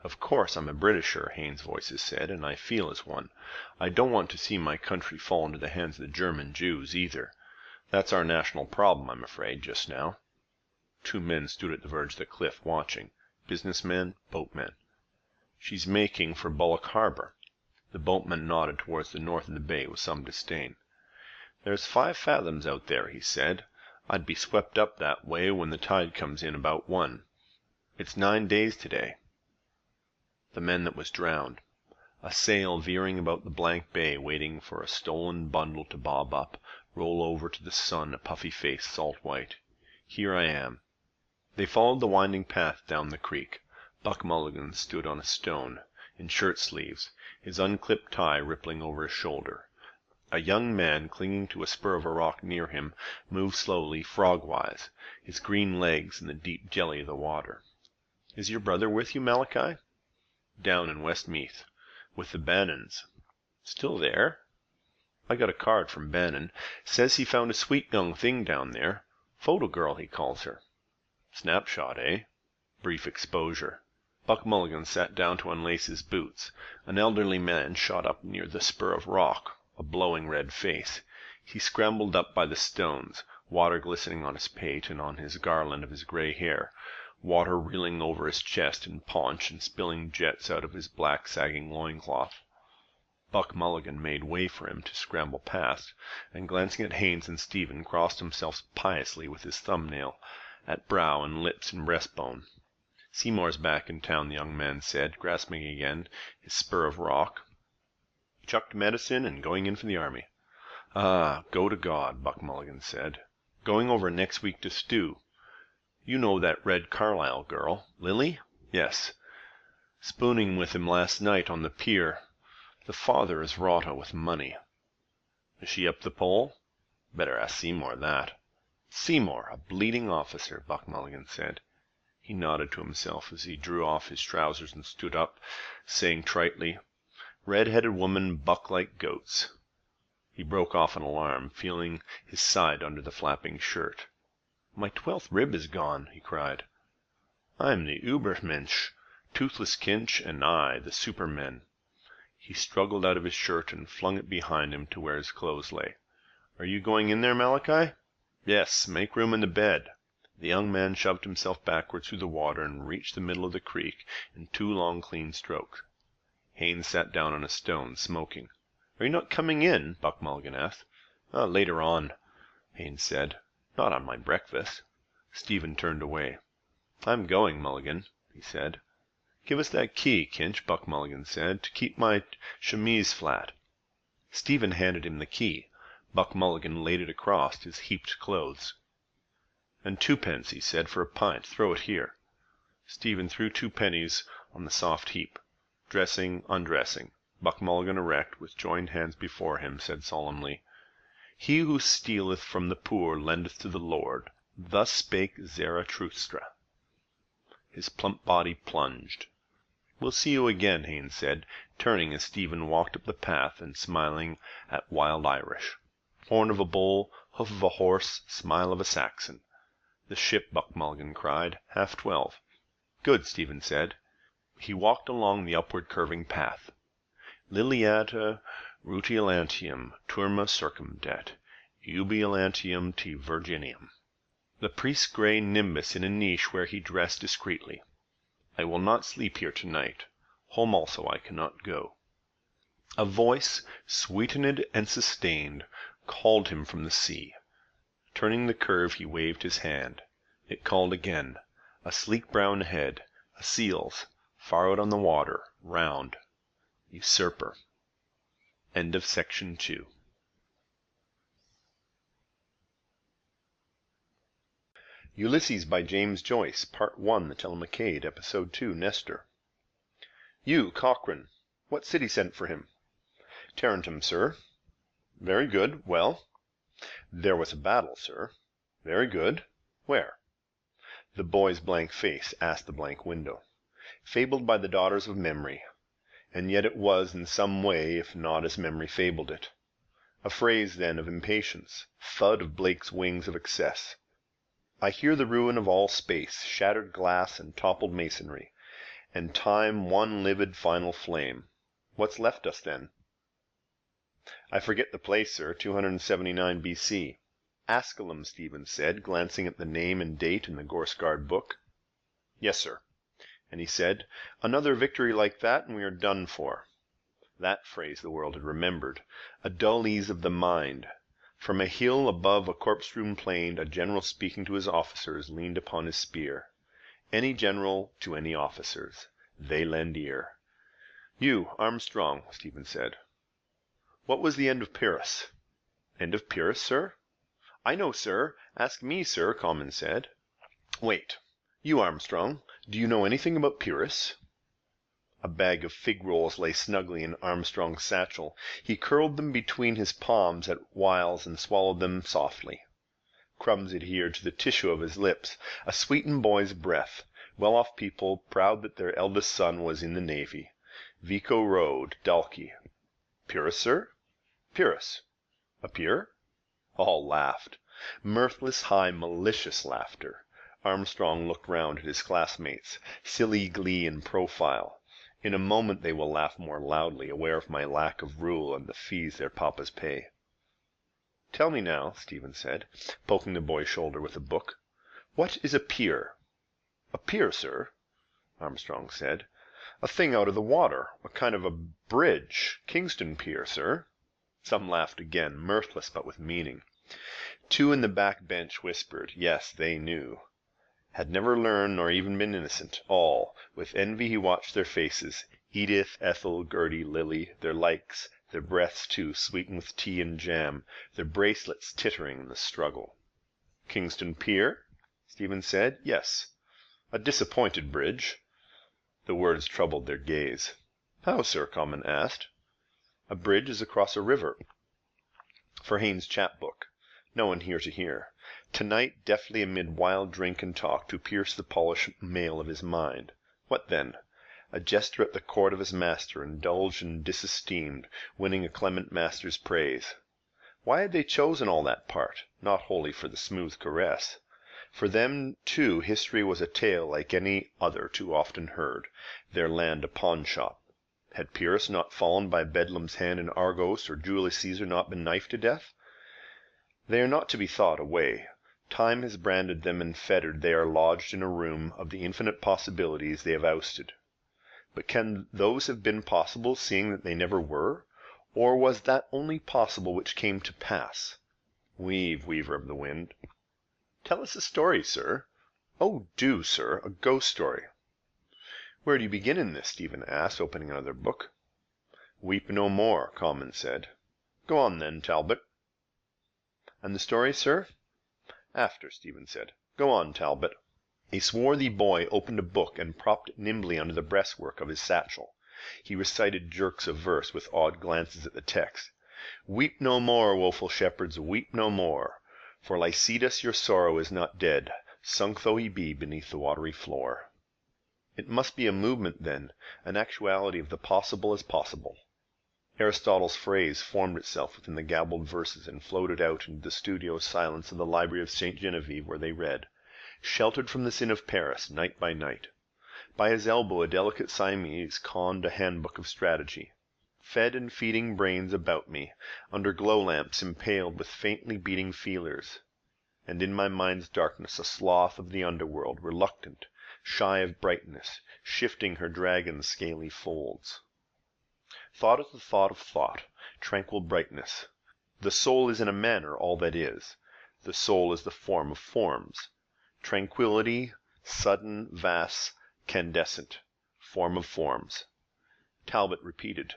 "Of course I'm a Britisher," Haines' voices said, "and I feel as one. I don't want to see my country fall into the hands of the German Jews, either. That's our national problem, I'm afraid, just now." 2 men stood at the verge of the cliff, watching. Businessmen, boatmen. "She's making for Bullock Harbor." The boatman nodded towards the north of the bay with some disdain. "There's 5 fathoms out there," he said. "I'd be swept up that way when the tide comes in about 1. It's 9 days today. The men that was drowned. A sail veering about the blank bay, waiting for a stolen bundle to bob up, roll over to the sun, a puffy face, salt white. Here I am. They followed the winding path down the creek. Buck Mulligan stood on a stone, in shirt sleeves, his unclipped tie rippling over his shoulder. A young man, clinging to a spur of a rock near him, moved slowly, frog-wise, his green legs in the deep jelly of the water. "Is your brother with you, Malachi?" "Down in Westmeath, with the Bannons." "Still there?" "I got a card from Bannon. Says he found a sweet young thing down there. Photo girl, he calls her." "Snapshot, eh?" Brief exposure. Buck Mulligan sat down to unlace his boots. An elderly man shot up near the spur of rock, a glowing red face. He scrambled up by the stones, water glistening on his pate and on his garland of his gray hair, water reeling over his chest and paunch and spilling jets out of his black sagging loincloth. Buck Mulligan made way for him to scramble past, and glancing at Haines and Stephen, crossed himself piously with his thumbnail at brow and lips and breastbone. "Seymour's back in town," the young man said, grasping again his spur of rock. "Chucked medicine and going in for the army." "Ah, go to God," Buck Mulligan said. "Going over next week to stew. You know that Red Carlisle girl, Lily?" "Yes. Spooning with him last night on the pier. The father is wrought out with money." "Is she up the pole?" "Better ask Seymour that." "Seymour, a bleeding officer," Buck Mulligan said. He nodded to himself as he drew off his trousers and stood up, saying tritely, "Red-headed woman buck like goats." He broke off in alarm, feeling his side under the flapping shirt. "My 12th rib is gone," he cried. "I'm the Übermensch, Toothless Kinch, and I, the Superman." He struggled out of his shirt and flung it behind him to where his clothes lay. "Are you going in there, Malachi?" "Yes, make room in the bed." The young man shoved himself backwards through the water and reached the middle of the creek in 2 long, clean strokes. Haines sat down on a stone, smoking. "Are you not coming in?" Buck Mulligan asked. "Later on," Haines said. "Not on my breakfast." Stephen turned away. "I'm going, Mulligan," he said. "Give us that key, Kinch," Buck Mulligan said, "to keep my chemise flat." Stephen handed him the key. Buck Mulligan laid it across his heaped clothes. "And 2 pence," he said, "for a pint. Throw it here." Stephen threw 2 pennies on the soft heap. Dressing, undressing, Buck Mulligan, erect, with joined hands before him, said solemnly, "He who stealeth from the poor lendeth to the Lord. Thus spake Zarathustra." His plump body plunged. "We'll see you again," Haines said, turning as Stephen walked up the path and smiling at Wild Irish. "Horn of a bull, hoof of a horse, smile of a Saxon." "The ship," Buck Mulligan cried. "half-12." "Good," Stephen said. He walked along the upward curving path. "Liliata rutilantium turma circumdet, ubilantium te Virginium." The priest's gray nimbus in a niche where he dressed discreetly. "I will not sleep here tonight. Home also I cannot go." A voice, sweetened and sustained, called him from the sea. Turning the curve, he waved his hand. It called again. A sleek brown head, a seal's, far out on the water, round. Usurper. End of section 2. Ulysses by James Joyce, Part 1, The Telemachade, Episode 2, Nestor. "You, Cochrane, what city sent for him?" "Tarentum, sir." "Very good. Well?" "There was a battle, sir." "Very good. Where?" The boy's blank face asked the blank window. Fabled by the daughters of memory. And yet it was in some way, if not as memory fabled it. A phrase, then, of impatience, thud of Blake's wings of excess. "I hear the ruin of all space, shattered glass and toppled masonry, and time one livid final flame. What's left us, then?" "I forget the place, sir. 279 B.C." "Asculum," Stephen said, glancing at the name and date in the Gorse Guard book. "Yes, sir." And he said, "Another victory like that, and we are done for." That phrase the world had remembered. A dull ease of the mind. From a hill above a corpse-strewn plain, a general speaking to his officers leaned upon his spear. Any general to any officers. They lend ear. "You, Armstrong," Stephen said. "What was the end of Pyrrhus?" "End of Pyrrhus, sir?" "I know, sir. Ask me, sir," Common said. "Wait. You, Armstrong, do you know anything about Pyrrhus?" A bag of fig rolls lay snugly in Armstrong's satchel. He curled them between his palms at whiles and swallowed them softly. Crumbs adhered to the tissue of his lips. A sweetened boy's breath. Well-off people, proud that their eldest son was in the Navy. Vico Road, Dalkey. "Pyrrhus, sir?" "Pyrrhus. A peer?" All laughed. Mirthless, high, malicious laughter. Armstrong looked round at his classmates. Silly glee in profile. In a moment they will laugh more loudly, aware of my lack of rule and the fees their papas pay. "Tell me now," Stephen said, poking the boy's shoulder with a book. "What is a pier?" "A pier, sir?" Armstrong said. "A thing out of the water, a kind of a bridge. Kingston Pier, sir." Some laughed again, mirthless but with meaning. Two in the back bench whispered. Yes, they knew. Had never learned nor even been innocent. All, with envy he watched their faces. Edith, Ethel, Gertie, Lily, their likes, their breaths too, sweetened with tea and jam, their bracelets tittering in the struggle. "Kingston Pier?" Stephen said. "Yes. A disappointed bridge." The words troubled their gaze. "How, sir?" Common asked. "A bridge is across a river." For Hayne's chapbook. No one here to hear. Tonight, deftly amid wild drink and talk, to pierce the polished mail of his mind. What then? A jester at the court of his master, indulged and disesteemed, winning a clement master's praise. Why had they chosen all that part? Not wholly for the smooth caress. For them, too, history was a tale like any other too often heard, their land a pawnshop. Had Pyrrhus not fallen by Bedlam's hand in Argos, or Julius Caesar not been knifed to death? They are not to be thought away. Time has branded them and fettered. They are lodged in a room of the infinite possibilities they have ousted. But can those have been possible, seeing that they never were? Or was that only possible which came to pass? Weave, weaver of the wind. "Tell us a story, sir." "Oh, do, sir, a ghost story." "Where do you begin in this?" Stephen asked, opening another book. "Weep no more," Common said. "Go on then, Talbot." "And the story, sir?" "After," Stephen said. "Go on, Talbot." A swarthy boy opened a book and propped it nimbly under the breastwork of his satchel. He recited jerks of verse, with odd glances at the text. "Weep no more, woeful shepherds, weep no more, for Lycidas your sorrow is not dead, sunk though he be beneath the watery floor." It must be a movement, then, an actuality of the possible as possible. Aristotle's phrase formed itself within the gabbled verses and floated out into the studio silence of the library of St. Genevieve, where they read, "Sheltered from the sin of Paris, night by night." By his elbow a delicate Siamese conned a handbook of strategy. Fed and feeding brains about me, under glow lamps impaled with faintly beating feelers. And in my mind's darkness a sloth of the underworld, reluctant, shy of brightness, shifting her dragon's scaly folds. Thought is the thought of thought, tranquil brightness. The soul is in a manner all that is. The soul is the form of forms. Tranquillity, sudden, vast, candescent, form of forms. Talbot repeated.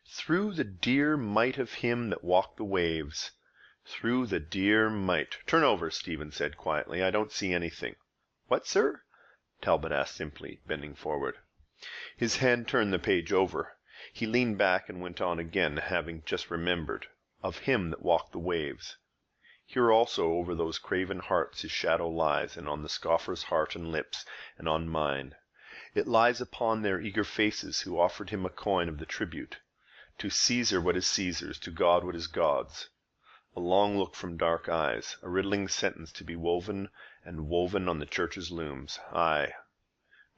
"Through the dear might of him that walked the waves. Through the dear might." "Turn over," Stephen said quietly. "I don't see anything." "What, sir?" Talbot asked simply, bending forward. His hand turned the page over. He leaned back and went on again, having just remembered. "Of him that walked the waves. Here also over those craven hearts his shadow lies, and on the scoffer's heart and lips, and on mine. It lies upon their eager faces who offered him a coin of the tribute. To Caesar what is Caesar's, to God what is God's. A long look from dark eyes, a riddling sentence to be woven and woven on the church's looms. Aye.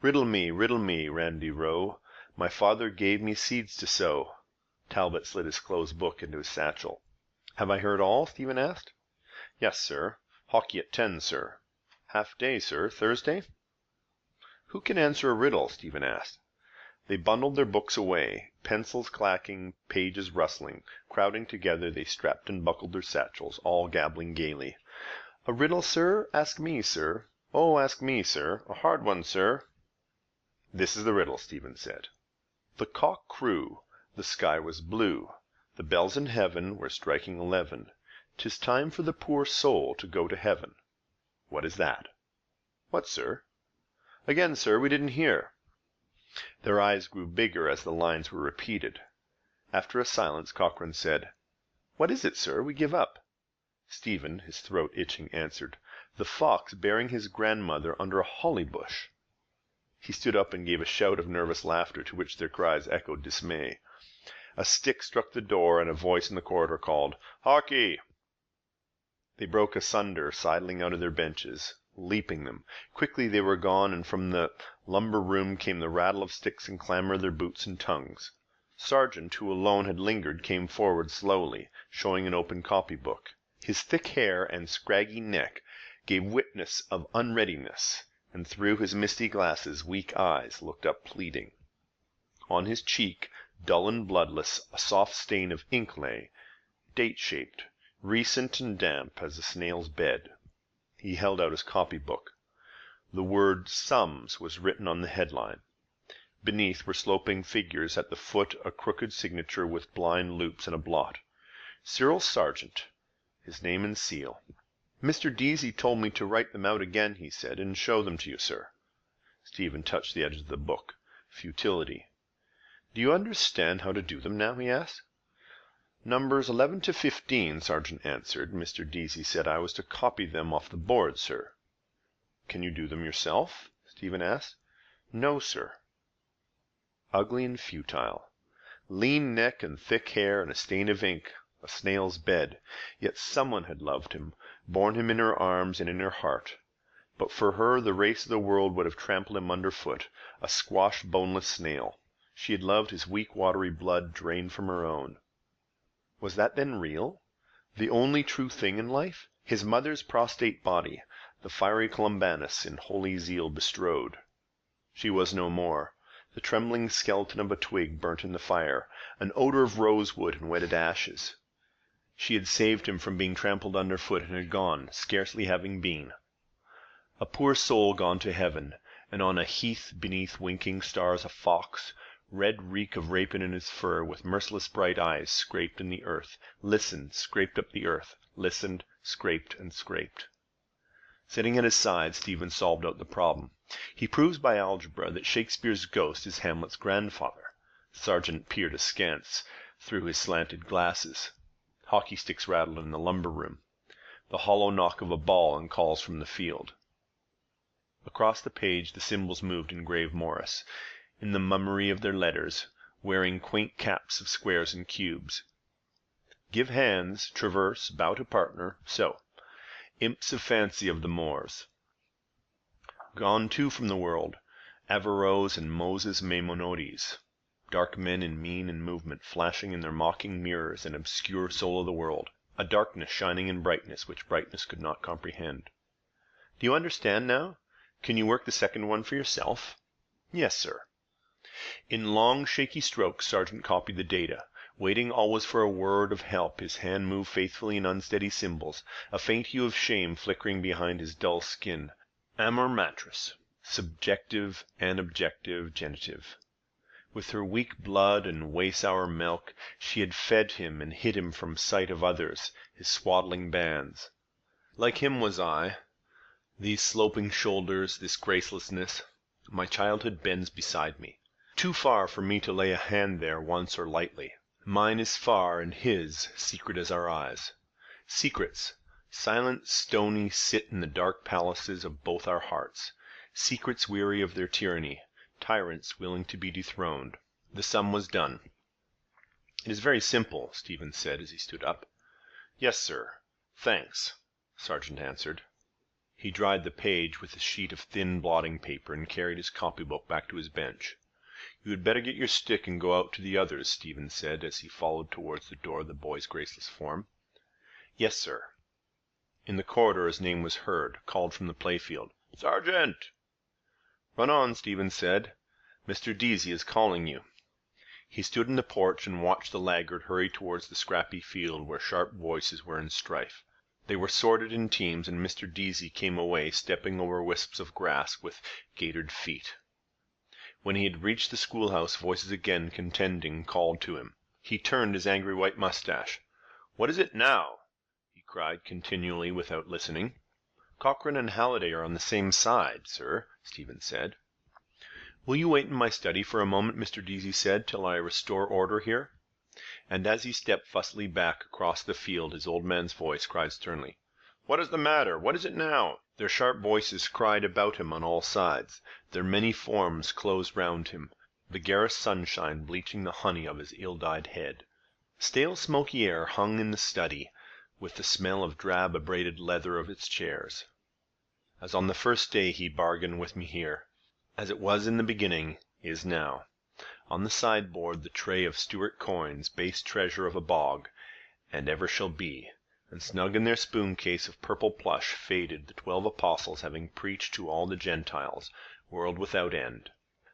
Riddle me, Randy Rowe. My father gave me seeds to sow." Talbot slid his closed book into his satchel. "Have I heard all?" Stephen asked. "Yes, sir. Hockey at 10, sir." "Half day, sir. Thursday?" "Who can answer a riddle?" Stephen asked. They bundled their books away, pencils clacking, pages rustling. Crowding together, they strapped and buckled their satchels, all gabbling gaily. "A riddle, sir? Ask me, sir." "Oh, ask me, sir. A hard one, sir." "This is the riddle," Stephen said. The cock crew, the sky was blue, the bells in heaven were striking 11. 'Tis time for the poor soul to go to heaven. What is that? What, sir? Again, sir, we didn't hear." Their eyes grew bigger as the lines were repeated. After a silence, Cochrane said, "What is it, sir? We give up." Stephen, his throat itching, answered, "The fox bearing his grandmother under a holly bush." He stood up and gave a shout of nervous laughter, to which their cries echoed dismay. A stick struck the door, and a voice in the corridor called, "Harkee!" They broke asunder, sidling out of their benches, leaping them. Quickly they were gone, and from the lumber room came the rattle of sticks and clamor of their boots and tongues. Sargent, who alone had lingered, came forward slowly, showing an open copybook. His thick hair and scraggy neck gave witness of unreadiness, and through his misty glasses weak eyes looked up pleading. On his cheek, dull and bloodless, a soft stain of ink lay, date-shaped, recent and damp as a snail's bed. He held out his copybook. The word "Sums" was written on the headline. Beneath were sloping figures, at the foot a crooked signature with blind loops and a blot. Cyril Sargent, his name and seal. "Mr. Deasy told me to write them out again," he said, "and show them to you, sir." Stephen touched the edge of the book. Futility. "Do you understand how to do them now?" he asked. "Numbers 11 to 15, Sargent answered. "Mr. Deasy said I was to copy them off the board, sir." "Can you do them yourself?" Stephen asked. "No, sir." Ugly and futile. Lean neck and thick hair and a stain of ink, a snail's bed. Yet someone had loved him, borne him in her arms and in her heart. But for her the race of the world would have trampled him underfoot, a squashed, boneless snail. She had loved his weak, watery blood drained from her own. Was that then real? The only true thing in life? His mother's prostrate body, the fiery Columbanus in holy zeal bestrode. She was no more. The trembling skeleton of a twig burnt in the fire, an odor of rosewood and wetted ashes. She had saved him from being trampled underfoot and had gone, scarcely having been. A poor soul gone to heaven, and on a heath beneath winking stars a fox, red reek of rapine in his fur, with merciless bright eyes, scraped in the earth, listened, scraped up the earth, listened, scraped and scraped. Sitting at his side, Stephen solved out the problem. He proves by algebra that Shakespeare's ghost is Hamlet's grandfather. Sargent peered askance through his slanted glasses. Hockey sticks rattled in the lumber room. The hollow knock of a ball and calls from the field. Across the page the symbols moved in grave Morse, in the mummery of their letters, wearing quaint caps of squares and cubes. Give hands, traverse, bow to partner, so. Imps of fancy of the moors. Gone too from the world, Averroes and Moses Maimonides, dark men in mien and movement, flashing in their mocking mirrors an obscure soul of the world, a darkness shining in brightness which brightness could not comprehend. Do you understand now? Can you work the second one for yourself? Yes, sir. In long, shaky strokes, Sargent copied the data. Waiting always for a word of help, his hand moved faithfully in unsteady symbols, a faint hue of shame flickering behind his dull skin. Amor matris, subjective and objective genitive. With her weak blood and way-sour milk, she had fed him and hid him from sight of others, his swaddling bands. Like him was I. These sloping shoulders, this gracelessness. My childhood bends beside me. Too far for me to lay a hand there once or lightly. Mine is far, and his, secret as our eyes. Secrets, silent, stony, sit in the dark palaces of both our hearts. Secrets weary of their tyranny, tyrants willing to be dethroned. The sum was done. "It is very simple," Stephen said as he stood up. "Yes, sir. Thanks," Sargent answered. He dried the page with a sheet of thin blotting paper and carried his copybook back to his bench. "You had better get your stick and go out to the others," Stephen said as he followed towards the door of the boy's graceless form. "Yes, sir." In the corridor his name was heard, called from the playfield. "Sargent!" "Run on," Stephen said. "Mr. Deasy is calling you." He stood in the porch and watched the laggard hurry towards the scrappy field where sharp voices were in strife. They were sorted in teams, and Mr. Deasy came away, stepping over wisps of grass with gaitered feet. When he had reached the schoolhouse, voices again contending called to him. He turned his angry white mustache. "What is it now?" he cried continually without listening. "Cochrane and Halliday are on the same side, sir," Stephen said. "Will you wait in my study for a moment," Mr. Deasy said, "till I restore order here?" And as he stepped fussily back across the field, his old man's voice cried sternly, "What is the matter? What is it now?" Their sharp voices cried about him on all sides. Their many forms closed round him, the garish sunshine bleaching the honey of his ill-dyed head. Stale smoky air hung in the study, with the smell of drab abraded leather of its chairs. "As on the first day he bargained with me here, as it was in the beginning, is now. On the sideboard the tray of Stuart coins, base treasure of a bog, and ever shall be, and snug in their spoon case of purple plush faded the 12 apostles having preached to all the Gentiles, world without end."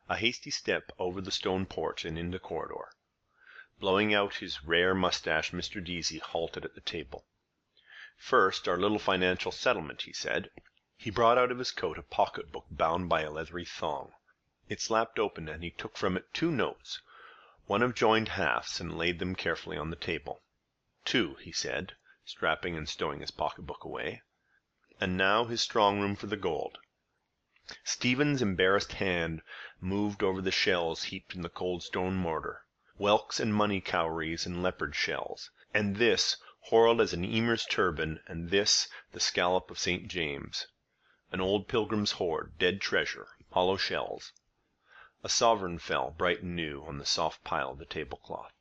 A hasty step over the stone porch and in the corridor. Blowing out his rare mustache, Mr. Deasy halted at the table. "First, our little financial settlement," he said. He brought out of his coat a pocketbook bound by a leathery thong. It slapped open, and he took from it 2 notes, one of joined halves, and laid them carefully on the table. "2," he said, strapping and stowing his pocketbook away. "And now his strong room for the gold." Stephen's embarrassed hand moved over the shells heaped in the cold stone mortar, whelks and money cowries and leopard shells, and this, whorled as an emir's turban, and this, the scallop of St. James. An old pilgrim's hoard, dead treasure, hollow shells. A sovereign fell, bright and new, on the soft pile of the tablecloth.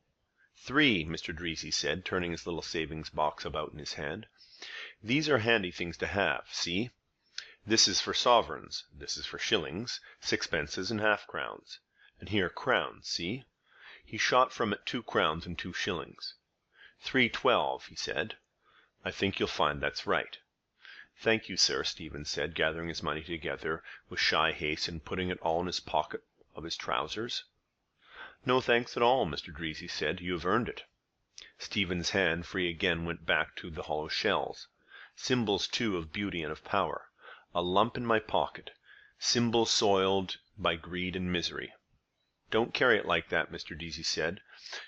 "3," Mr. Deasy said, turning his little savings box about in his hand. "These are handy things to have, see? This is for sovereigns, this is for shillings, sixpences, and half-crowns. And here crowns, see?" He shot from it 2 crowns and 2 shillings. 3.12, he said. "I think you'll find that's right." "Thank you, sir," Stephen said, gathering his money together with shy haste and putting it all in his pocket of his trousers. "No thanks at all," Mr. Deasy said. "You have earned it." Stephen's hand, free again, went back to the hollow shells. Symbols, too, of beauty and of power. A lump in my pocket. Symbols soiled by greed and misery. "Don't carry it like that," Mr. Deasy said.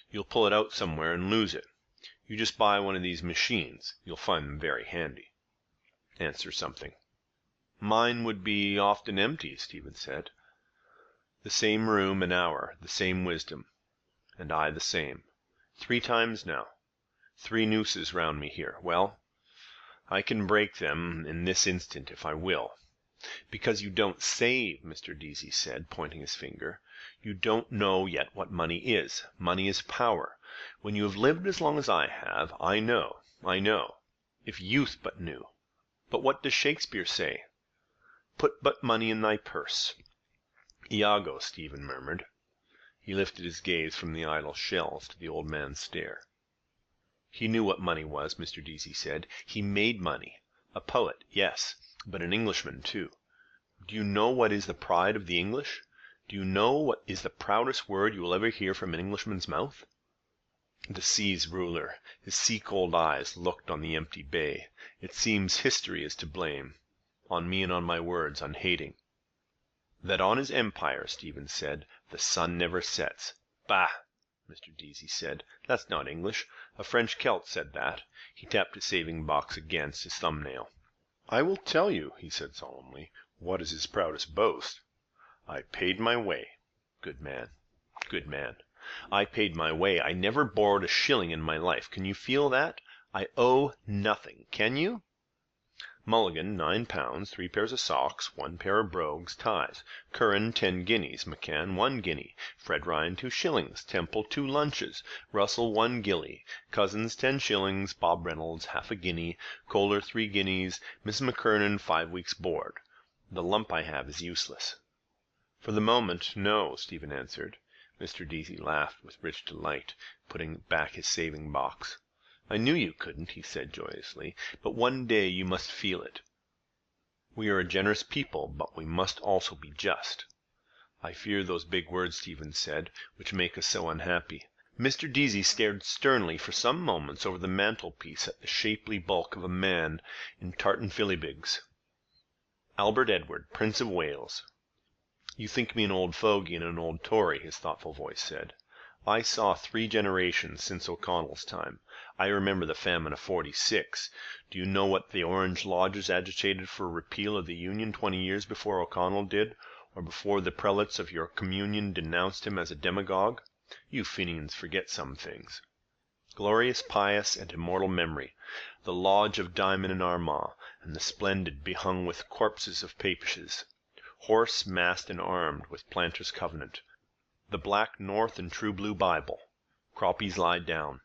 "You'll pull it out somewhere and lose it. You just buy one of these machines. You'll find them very handy. Answer something." "Mine would be often empty," Stephen said. "The same room, an hour, the same wisdom. And I the same. 3 times now. 3 nooses round me here. Well, I can break them in this instant if I will." "Because you don't save," Mr. Deasy said, pointing his finger. "You don't know yet what money is. Money is power. When you have lived as long as I have, I know. If youth but knew. But what does Shakespeare say? 'Put but money in thy purse.'" "Iago," Stephen murmured. He lifted his gaze from the idle shells to the old man's stare. "He knew what money was," Mr. Deasy said. "He made money. A poet, yes, but an Englishman, too. Do you know what is the pride of the English? Do you know what is the proudest word you will ever hear from an Englishman's mouth?" The sea's ruler, his sea-cold eyes looked on the empty bay. "It seems history is to blame. On me and on my words, on hating." "That on his empire," Stephen said, "the sun never sets." "Bah!" Mr. Deasy said. "That's not English. A French Celt said that." He tapped his saving box against his thumbnail. "I will tell you," he said solemnly, "what is his proudest boast. I paid my way. Good man. Good man. I paid my way. I never borrowed a shilling in my life. Can you feel that? I owe nothing. Can you? Mulligan, £9, 3 pairs of socks, 1 pair of brogues, ties. Curran, 10 guineas. McCann, 1 guinea. Fred Ryan, 2 shillings. Temple, 2 lunches. Russell, 1 gillie. Cousins, 10 shillings. Bob Reynolds, half a guinea. Kohler, 3 guineas. Mrs. McKernan, 5 weeks' board. The lump I have is useless." "For the moment, no," Stephen answered. Mr. Deasy laughed with rich delight, putting back his saving box. "I knew you couldn't," he said joyously, "but one day you must feel it. We are a generous people, but we must also be just." "I fear those big words," Stephen said, "which make us so unhappy. Mr. Deasy stared sternly for some moments over the mantelpiece at the shapely bulk of a man in tartan fillybigs. Albert Edward, Prince of Wales. "You think me an old fogey and an old Tory," his thoughtful voice said. "I saw 3 generations since O'Connell's time. I remember the famine of '46. Do you know what the Orange Lodges agitated for repeal of the Union 20 years before O'Connell did, or before the prelates of your communion denounced him as a demagogue? You Fenians forget some things. Glorious, pious, and immortal memory, the Lodge of Diamond and Armagh, and the Splendid behung with corpses of papishes, horse, masked, and armed with Planters' Covenant, the Black North and True Blue Bible. Croppies lie down."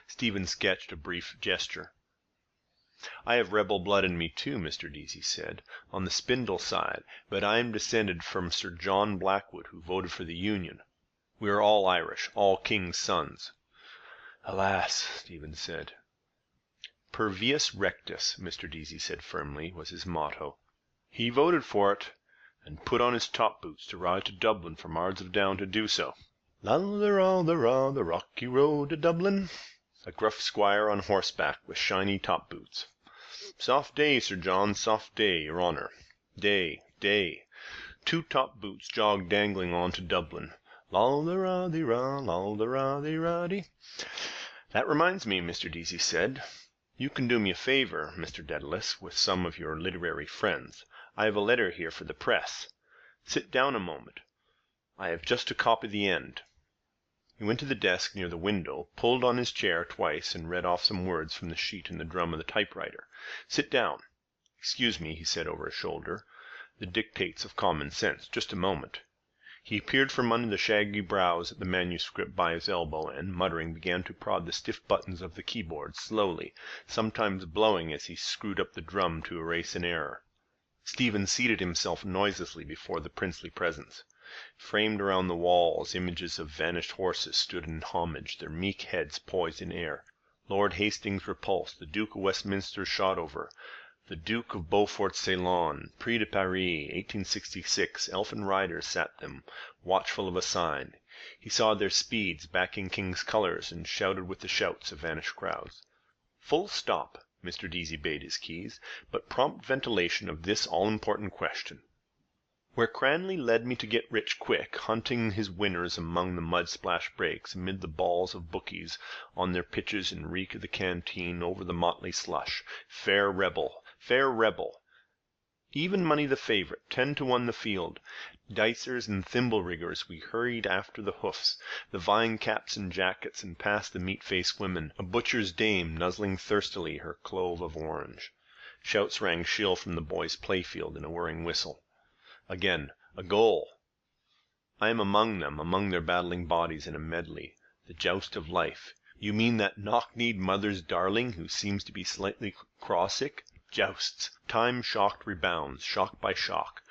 Stephen sketched a brief gesture. "I have rebel blood in me too," Mr. Deasy said, "on the spindle side, but I am descended from Sir John Blackwood, who voted for the Union. We are all Irish, all kings' sons." "Alas!" Stephen said. "Per vias rectus," Mr. Deasy said firmly, was his motto. "He voted for it, and put on his top boots to ride to Dublin from Ards of Down to do so. La-la-ra-la-ra, the rocky road to Dublin." A gruff squire on horseback with shiny top boots. "Soft day, Sir John, soft day, your honour. Day, day. 2 top boots jogged dangling on to Dublin. Lal-de-ra-de-ra, lal-de-ra-de-ra-de." "That reminds me," Mr. Deasy said. "You can do me a favour, Mr. Dedalus, with some of your literary friends. I have a letter here for the press. Sit down a moment. I have just to copy the end." He went to the desk near the window, pulled on his chair twice, and read off some words from the sheet in the drum of the typewriter. "Sit down. Excuse me," he said over his shoulder. "The dictates of common sense. Just a moment." He peered from under the shaggy brows at the manuscript by his elbow, and, muttering, began to prod the stiff buttons of the keyboard, slowly, sometimes blowing as he screwed up the drum to erase an error. Stephen seated himself noiselessly before the princely presence. Framed around the walls, images of vanished horses stood in homage, their meek heads poised in air. Lord Hastings repulsed, the Duke of Westminster shot over, the Duke of Beaufort Ceylon, Prix de Paris, 1866, elfin riders sat them, watchful of a sign. He saw their speeds backing king's colours, and shouted with the shouts of vanished crowds. Full stop, Mr. Deasy bade his keys, but prompt ventilation of this all-important question. "Where Cranley led me to get rich quick, hunting his winners among the mud-splashed brakes, amid the balls of bookies on their pitches and reek of the canteen over the motley slush, fair rebel, fair rebel. Even money the favourite, 10 to 1 the field. Dicers and thimble-riggers, we hurried after the hoofs, the vying caps and jackets, and past the meat-faced women, a butcher's dame nuzzling thirstily her clove of orange." Shouts rang shrill from the boys' playfield in a whirring whistle. Again, "A goal." "I am among them, among their battling bodies in a medley. The joust of life. You mean that knock-kneed mother's darling who seems to be slightly craw-sick? Jousts. Time shocked rebounds, shock by shock.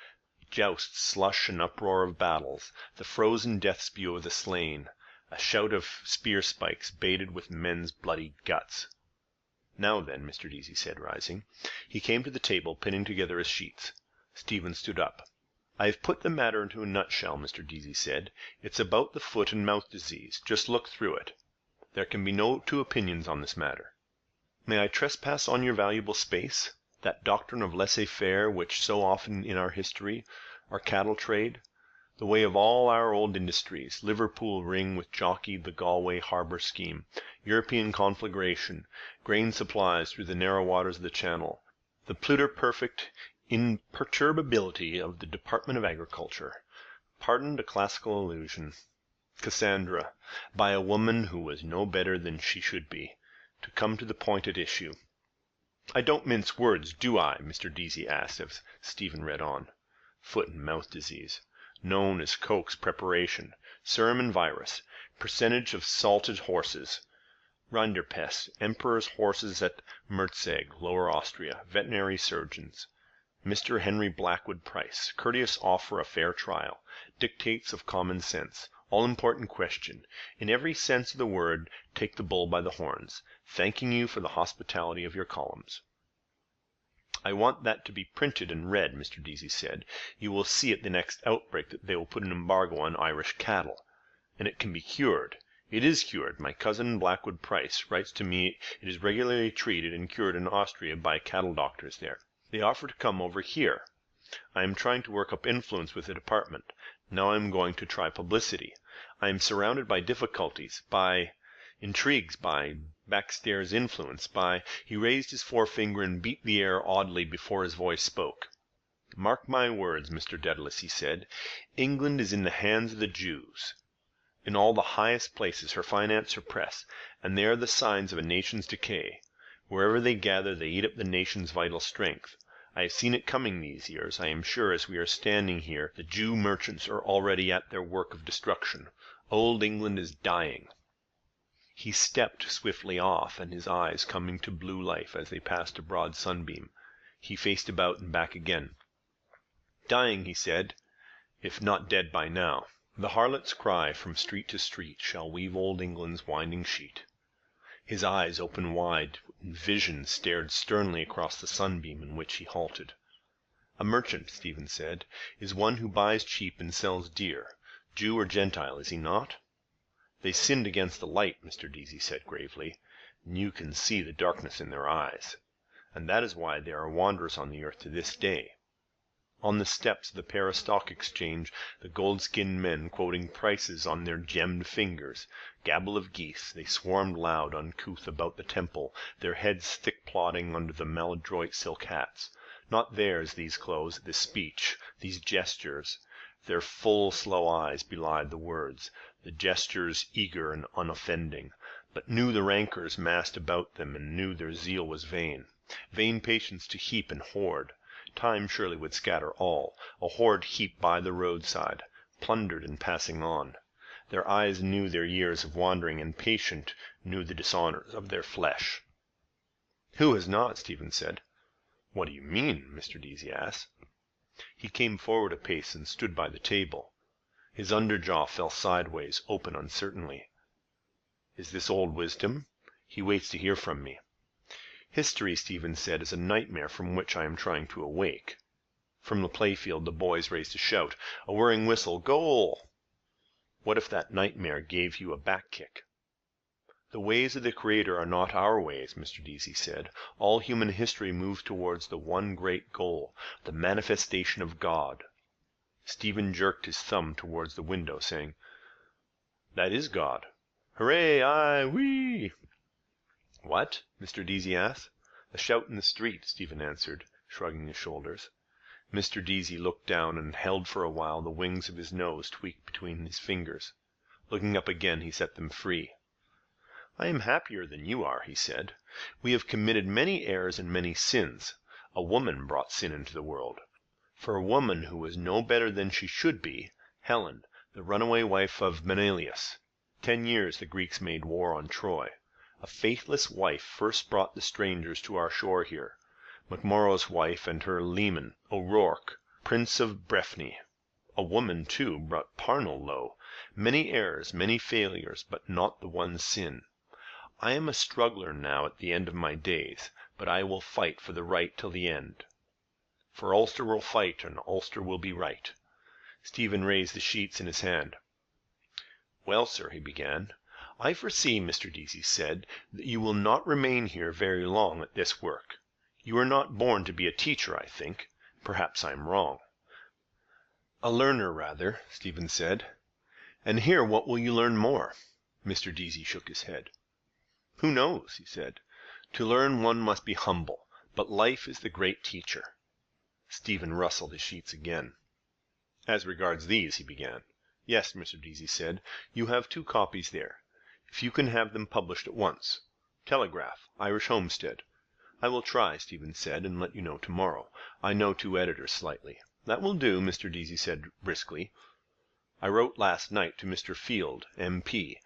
Jousts, slush and uproar of battles, the frozen death-spew of the slain, a shout of spear-spikes baited with men's bloody guts." "Now then," Mr. Deasy said, rising. He came to the table, pinning together his sheets. Stephen stood up. "I have put the matter into a nutshell," Mr. Deasy said. "It's about the foot and mouth disease. Just look through it. There can be no 2 opinions on this matter. May I trespass on your valuable space? That doctrine of laissez-faire which so often in our history, our cattle trade, the way of all our old industries, Liverpool ring with jockey, the Galway harbour scheme, European conflagration, grain supplies through the narrow waters of the Channel, the pluter-perfect imperturbability of the Department of Agriculture. Pardoned a classical allusion. Cassandra, by a woman who was no better than she should be. To come to the point at issue." "I don't mince words, do I?" Mr. Deasy asked as Stephen read on. "Foot and mouth disease. Known as Koch's preparation. Serum and virus. Percentage of salted horses. Rinderpest. Emperor's horses at Merzeg, Lower Austria. Veterinary surgeons. Mr. Henry Blackwood Price. Courteous offer a fair trial. Dictates of common sense. All-important question. In every sense of the word, take the bull by the horns. Thanking you for the hospitality of your columns." "I want that to be printed and read," Mr. Deasy said. "You will see at the next outbreak that they will put an embargo on Irish cattle. And it can be cured. "It is cured. My cousin Blackwood Price writes to me it is regularly treated and cured in Austria by cattle doctors there. They offer to come over here. I am trying to work up influence with the department. Now I am going to try publicity. I am surrounded by difficulties, by intrigues, by backstairs influence, by—" He raised his forefinger and beat the air oddly before his voice spoke. "Mark my words, Mr. Dedalus," he said. "England is in the hands of the Jews. In all the highest places, her finance, her press, and they are the signs of a nation's decay. Wherever they gather, they eat up the nation's vital strength. I have seen it coming these years. I am sure as we are standing here, the Jew merchants are already at their work of destruction. Old England is dying." He stepped swiftly off, and his eyes coming to blue life as they passed a broad sunbeam, he faced about and back again. "Dying," he said, "if not dead by now. The harlot's cry from street to street shall weave old England's winding sheet." His eyes opened wide, and vision stared sternly across the sunbeam in which he halted. "A merchant," Stephen said, "is one who buys cheap and sells dear. Jew or Gentile, is he not?" "They sinned against the light," Mr. Deasy said gravely, "and you can see the darkness in their eyes. And that is why they are wanderers on the earth to this day." On the steps of the Paris Stock Exchange, the gold-skinned men quoting prices on their gemmed fingers, gabble of geese, they swarmed loud, uncouth about the temple, their heads thick-plodding under the maladroit silk hats. Not theirs, these clothes, this speech, these gestures. Their full, slow eyes belied the words, the gestures eager and unoffending, but knew the rancors massed about them and knew their zeal was vain. Vain patience to heap and hoard. Time surely would scatter all, a hoard heaped by the roadside, plundered in passing on. Their eyes knew their years of wandering, and patient knew the dishonors of their flesh. "Who has not?" Stephen said. "What do you mean?" Mr. Deasy asked. He came forward a pace and stood by the table. His underjaw fell sideways, open uncertainly. "Is this old wisdom? He waits to hear from me." "History," Stephen said, "is a nightmare from which I am trying to awake." From the playfield the boys raised a shout, a whirring whistle, "Goal!" "What if that nightmare gave you a back kick?" "The ways of the Creator are not our ways," Mr. Deasy said. "All human history moves towards the one great goal, the manifestation of God." Stephen jerked his thumb towards the window, saying, "That is God. Hooray, aye, whee!" "What?" Mr. Deasy asked. "A shout in the street," Stephen answered, shrugging his shoulders. Mr. Deasy looked down and held for a while the wings of his nose tweaked between his fingers. Looking up again, he set them free. "I am happier than you are," he said. "We have committed many errors and many sins. A woman brought sin into the world. For a woman who was no better than she should be, Helen, the runaway wife of Menelaus. 10 years the Greeks made war on Troy. A faithless wife first brought the strangers to our shore here. MacMorrough's wife and her leman, O'Rourke, Prince of Breffni. A woman, too, brought Parnell low. Many errors, many failures, but not the one sin. I am a struggler now at the end of my days, but I will fight for the right till the end. For Ulster will fight, and Ulster will be right." Stephen raised the sheets in his hand. "Well, sir," he began, "I foresee," Mr. Deasy said, "that you will not remain here very long at this work. You are not born to be a teacher, I think. Perhaps I am wrong." "A learner, rather," Stephen said. "And here what will you learn more?" Mr. Deasy shook his head. "Who knows?" he said. "To learn one must be humble, but life is the great teacher." Stephen rustled his sheets again. "As regards these," he began. "Yes," Mr. Deasy said, "you have 2 copies there. If you can have them published at once. Telegraph, Irish Homestead." "I will try," Stephen said, "and let you know tomorrow. I know 2 editors slightly." "That will do," Mr. Deasy said briskly. "I wrote last night to Mr. Field, M.P.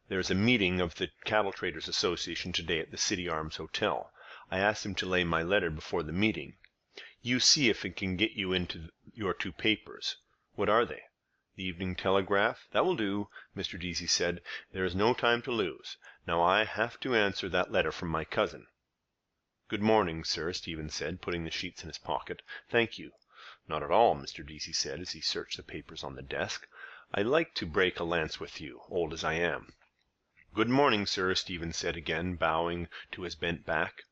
There is a meeting of the Cattle Traders' Association today at the City Arms Hotel. I asked him to lay my letter before the meeting. You see if it can get you into your 2 papers. What are they? The Evening Telegraph? That will do," Mr. Deasy said. "There is no time to lose. Now I have to answer that letter from my cousin." "Good morning, sir," Stephen said, putting the sheets in his pocket. "Thank you." "Not at all," Mr. Deasy said as he searched the papers on the desk. "I like to break a lance with you, old as I am." "Good morning, sir," Stephen said again, bowing to his bent back.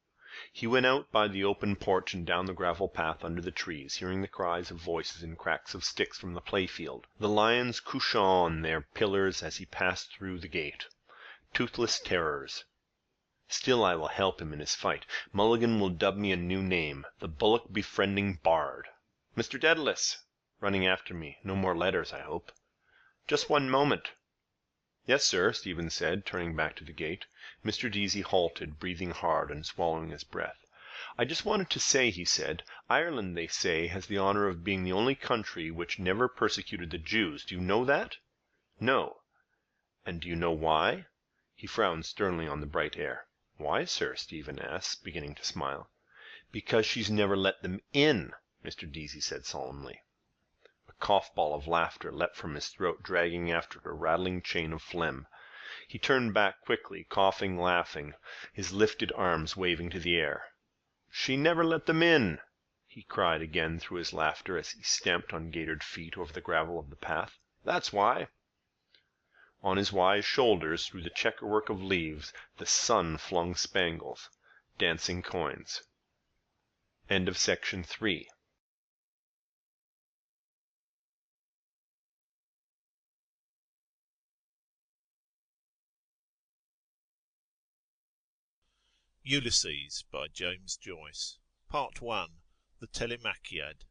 He went out by the open porch and down the gravel path under the trees, hearing the cries of voices and cracks of sticks from the playfield. The lions couchant on their pillars as he passed through the gate. Toothless terrors. Still I will help him in his fight. Mulligan will dub me a new name, the bullock befriending bard. Mr. Dedalus! Running after me. No more letters, I hope. Just one moment. Yes, sir, Stephen said, turning back to the gate. Mr. Deasy halted, breathing hard and swallowing his breath. I just wanted to say, he said, Ireland, they say, has the honor of being the only country which never persecuted the Jews. Do you know that? No. And do you know why? He frowned sternly on the bright air. Why, sir? Stephen asked, beginning to smile. Because she's never let them in, Mr. Deasy said solemnly. A cough-ball of laughter leapt from his throat, dragging after it a rattling chain of phlegm. He turned back quickly, coughing, laughing, his lifted arms waving to the air. She never let them in, he cried again through his laughter as he stamped on gaitered feet over the gravel of the path. That's why. On his wise shoulders, through the checkerwork of leaves, the sun flung spangles, dancing coins. End of section 3. Ulysses by James Joyce. Part 1. The Telemachiad.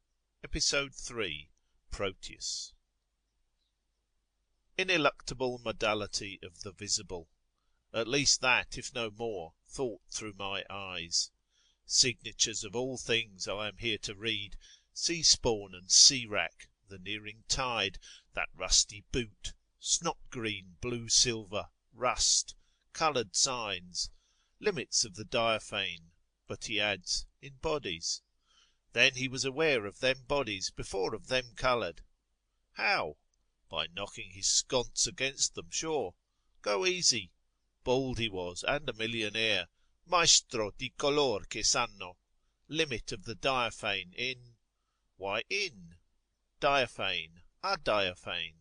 Episode 3. Proteus. Ineluctable modality of the visible. At least that, if no more, thought through my eyes. Signatures of all things I am here to read. Sea-spawn and sea-wrack, the nearing tide, that rusty boot, snot-green, blue-silver, rust, coloured signs, limits of the diaphane, but he adds, in bodies. Then he was aware of them bodies before of them coloured. How? By knocking his sconce against them, sure. Go easy. Bald he was, and a millionaire. Maestro di color che sanno. Limit of the diaphane in... Why in? Diaphane, a diaphane.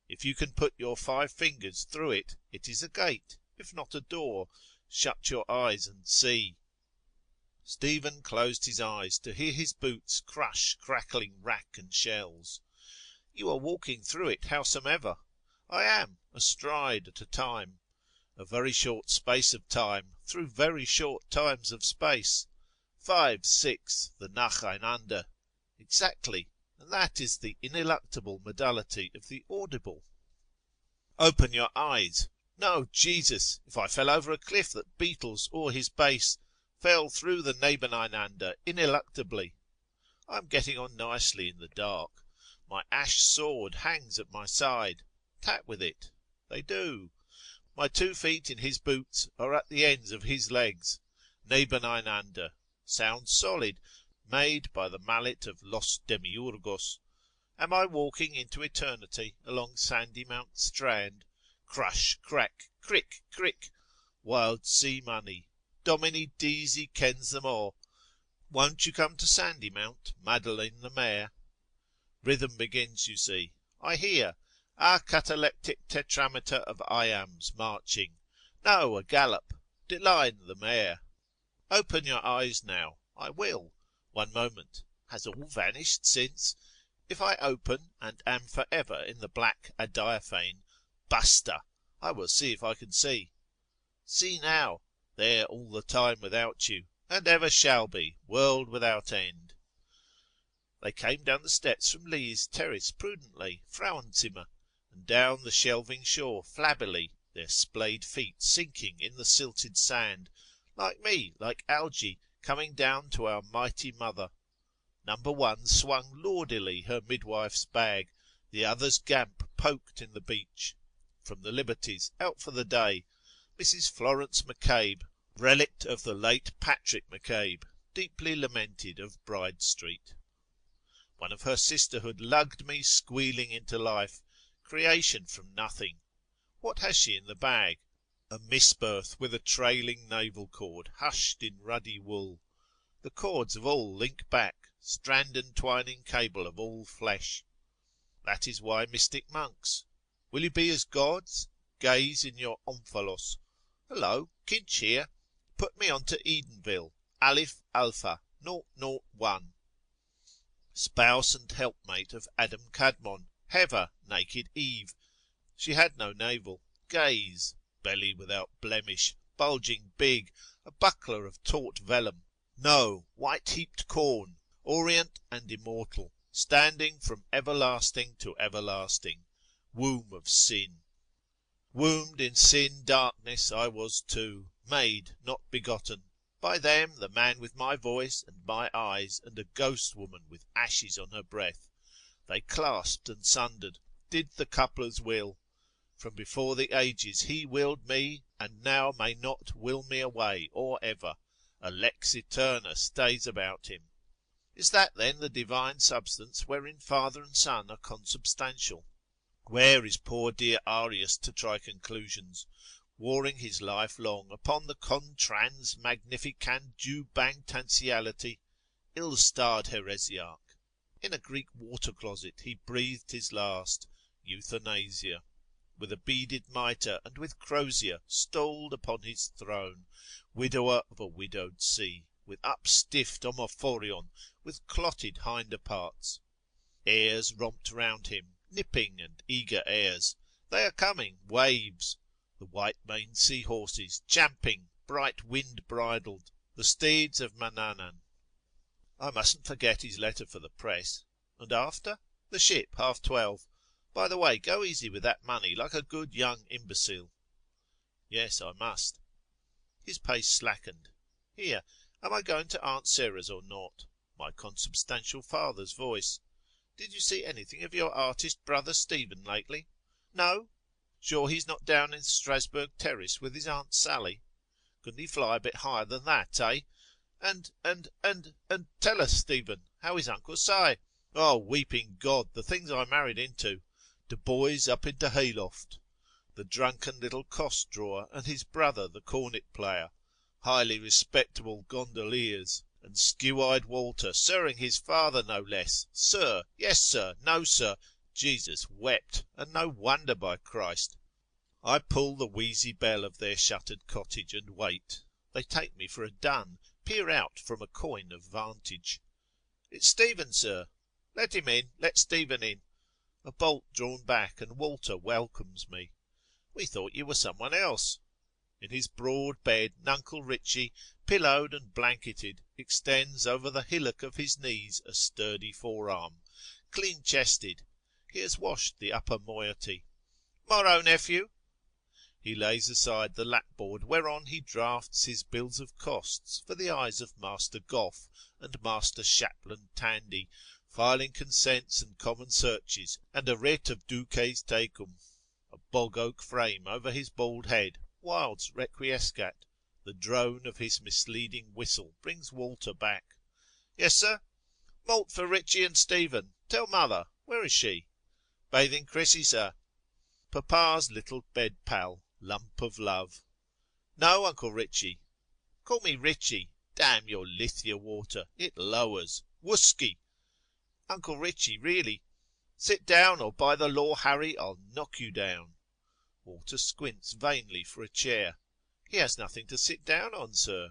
If you can put your 5 fingers through it, it is a gate, if not a door. Shut your eyes and see. Stephen closed his eyes to hear his boots crush crackling wrack and shells. You are walking through it, howsomever. I am, astride at a time. A very short space of time, through very short times of space. 5, 6, the nacheinander. Exactly, and that is the ineluctable modality of the audible. Open your eyes. No, Jesus, if I fell over a cliff that beetles o'er his base, fell through the nebeneinander ineluctably. I am getting on nicely in the dark. My ash sword hangs at my side. Tap with it. They do. My 2 feet in his boots are at the ends of his legs. Nebeneinander. Sounds solid, made by the mallet of Los Demiurgos. Am I walking into eternity along Sandy Mount Strand? Crush, crack, crick, crick. Wild sea money. Dominie Deasy kens them all. Won't you come to Sandy Mount, Madeline the mare? Rhythm begins, you see. I hear. A cataleptic tetrameter of iambs marching. No, a gallop. Deline the mare. Open your eyes now. I will. One moment. Has all vanished since? If I open, and am for ever in the black adiaphane, Buster! I will see if I can see. See now. There all the time without you, and ever shall be, world without end. They came down the steps from Lee's terrace prudently, Frauenzimmer, and down the shelving shore flabbily, their splayed feet sinking in the silted sand, like me, like algae, coming down to our mighty mother. Number 1 swung lordily her midwife's bag, the other's gamp poked in the beach. From the Liberties, out for the day, Mrs. Florence McCabe, relict of the late Patrick McCabe, deeply lamented of Bride Street. One of her sisterhood lugged me squealing into life, creation from nothing. What has she in the bag? A misberth with a trailing navel cord, hushed in ruddy wool. The cords of all link back, strand and twining cable of all flesh. That is why mystic monks. Will you be as gods? gaze in your omphalos. Hello, Kinch here. Put me on to Edenville, Aleph Alpha, 001. Spouse and helpmate of Adam Kadmon, Hever, naked Eve. She had no navel. Gaze, belly without blemish, bulging big, a buckler of taut vellum. No, white heaped corn, orient and immortal, standing from everlasting to everlasting. Womb of sin. Wombed in sin darkness I was too, made, not begotten. By them, the man with my voice and my eyes, and a ghost woman with ashes on her breath. They clasped and sundered, did the coupler's will. From before the ages he willed me, and now may not will me away, or ever. A lex eterna stays about him. Is that then the divine substance wherein father and son are consubstantial? Where is poor dear Arius to try conclusions, warring his life long upon the contrans magnificandubangtantiality? Ill-starred heresiarch. In a Greek water-closet he breathed his last, euthanasia. With a beaded mitre and with crosier, stoled upon his throne, widower of a widowed sea, with upstiffed omophorion, with clotted hinder parts. Airs romped round him, nipping and eager airs. They are coming, waves. The white-maned sea-horses, champing, bright wind-bridled, the steeds of Mannanan. I mustn't forget his letter for the press. And after? The ship, 12:30. By the way, go easy with that money, like a good young imbecile. Yes, I must. His pace slackened. Here, am I going to Aunt Sarah's or not? My consubstantial father's voice. Did you see anything of your artist brother Stephen lately? No? Sure he's not down in Strasburg Terrace with his Aunt Sally? Couldn't he fly a bit higher than that, eh? And tell us, Stephen, how is Uncle Si? Oh, weeping God, the things I married into. The boys up in the hayloft. The drunken little cost drawer and his brother the cornet player. Highly respectable gondoliers. And skew-eyed Walter, sirring his father no less. Sir, yes sir, no sir. Jesus wept, and no wonder, by Christ. I pull the wheezy bell of their shuttered cottage and wait. They take me for a dun, peer out from a coign of vantage. It's Stephen, sir. Let him in, let Stephen in. A bolt drawn back, and Walter welcomes me. We thought you were someone else. In his broad bed, Nuncle Richie, pillowed and blanketed, extends over the hillock of his knees a sturdy forearm, clean-chested. He has washed the upper moiety. Morrow, nephew. He lays aside the lapboard whereon he drafts his bills of costs for the eyes of Master Goff and Master Shapland Tandy, filing consents and common searches, and a writ of duces tecum. A bog-oak frame over his bald head, Wilde's Requiescat. The drone of his misleading whistle brings Walter back. Yes, sir? Malt for Richie and Stephen. Tell mother. Where is she? Bathing Chrissy, sir. Papa's little bed pal, lump of love. No, Uncle Richie. Call me Richie. Damn your Lithia water. It lowers. Whusky. Uncle Richie, really. Sit down, or by the law, Harry, I'll knock you down. Walter squints vainly for a chair. He has nothing to sit down on, sir.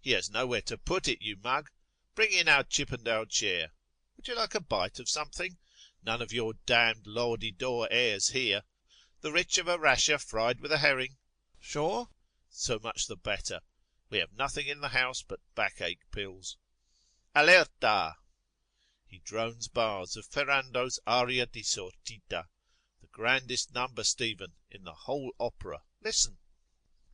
He has nowhere to put it, you mug. Bring in our Chippendale chair. Would you like a bite of something? None of your damned Lordy-Dor airs here. The rich of a rasher fried with a herring. Sure? So much the better. We have nothing in the house but backache pills. Alerta! He drones bars of Ferrando's Aria di Sortita, the grandest number, Stephen, in the whole opera. Listen.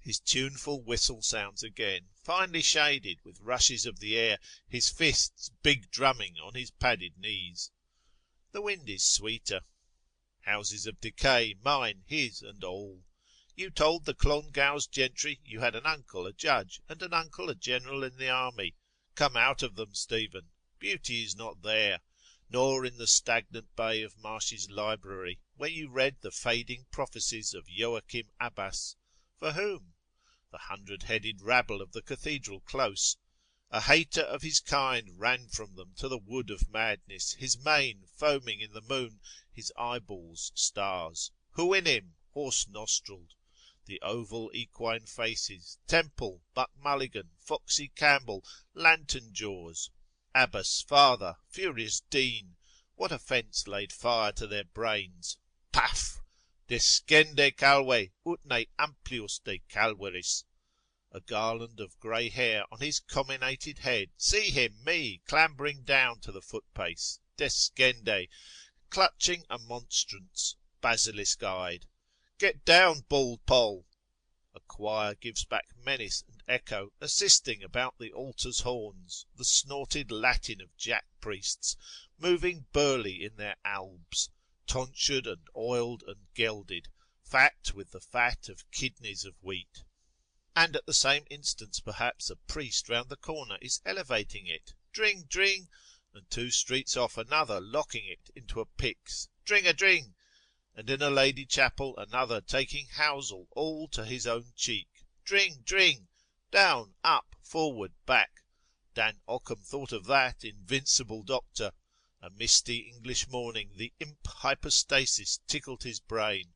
His tuneful whistle sounds again, finely shaded with rushes of the air, his fists big drumming on his padded knees. The wind is sweeter. Houses of decay, mine, his, and all. You told the Clongowes gentry you had an uncle a judge, and an uncle a general in the army. Come out of them, Stephen. Beauty is not there, nor in the stagnant bay of Marsh's library, where you read the fading prophecies of Joachim Abbas. For whom? The 100-headed rabble of the cathedral close. A hater of his kind ran from them to the wood of madness, his mane foaming in the moon, his eyeballs stars. Who in him? horse-nostrilled, the oval equine faces, Temple, Buck Mulligan, Foxy Campbell, Lantern Jaws, Abbas, Father, Furious Dean, what offence laid fire to their brains? Paf! Descende calve, ut ne amplius de calveris. A garland of grey hair on his comminated head. See him, me, clambering down to the footpace. Descende, clutching a monstrance, basilisk-eyed. Get down, bald poll. A choir gives back menace and echo, assisting about the altar's horns, the snorted Latin of jack-priests, moving burly in their albs, tonsured and oiled and gelded, fat with the fat of kidneys of wheat. And at the same instant perhaps a priest round the corner is elevating it, dring, dring, and 2 streets off another locking it into a pyx, dring-a-dring, and in a lady chapel another taking housel all to his own cheek, dring, dring, down, up, forward, back. Dan Ockham thought of that, invincible doctor. A misty English morning, the imp hypostasis tickled his brain.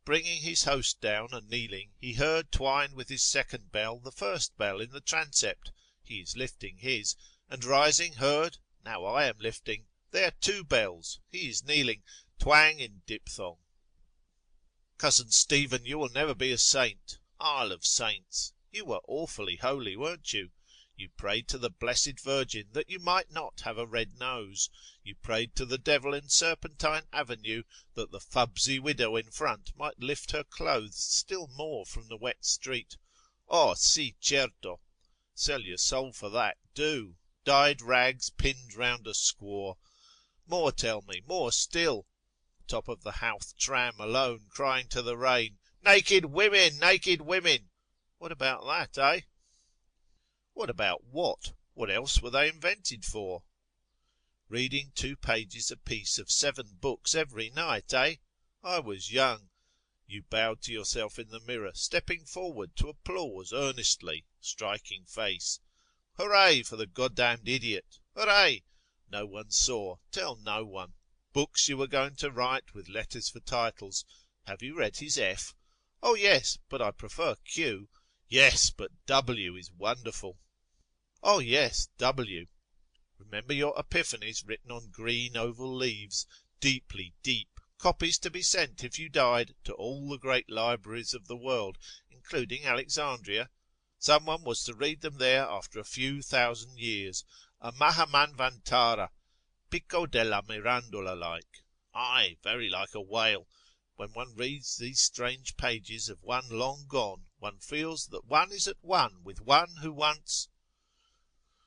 Bringing his host down and kneeling, he heard twine with his second bell the first bell in the transept. He is lifting his, and rising heard, now I am lifting, there 2 bells. He is kneeling, twang in diphthong. Cousin Stephen, you will never be a saint. Isle of Saints. You were awfully holy, weren't you? You prayed to the Blessed Virgin that you might not have a red nose. You prayed to the devil in Serpentine Avenue that the fubsy widow in front might lift her clothes still more from the wet street. Oh, si, certo. Sell your soul for that, do. Dyed rags pinned round a squaw. More tell me, more still. Top of the Howth tram alone, crying to the rain, naked women, naked women. What about that, eh? What about what? What else were they invented for? Reading 2 pages apiece of 7 books every night, eh? I was young. You bowed to yourself in the mirror, stepping forward to applause earnestly, striking face. Hooray for the goddamned idiot! Hooray! No one saw. Tell no one. Books you were going to write with letters for titles. Have you read his F? Oh yes, but I prefer Q. Yes, but W is wonderful. Oh yes, W. Remember your epiphanies written on green oval leaves, deeply deep, copies to be sent if you died to all the great libraries of the world, including Alexandria. Someone was to read them there after a few thousand years, a Mahamanvantara, Pico della Mirandola like. Aye, very like a whale. When one reads these strange pages of one long gone, one feels that one is at one with one who once...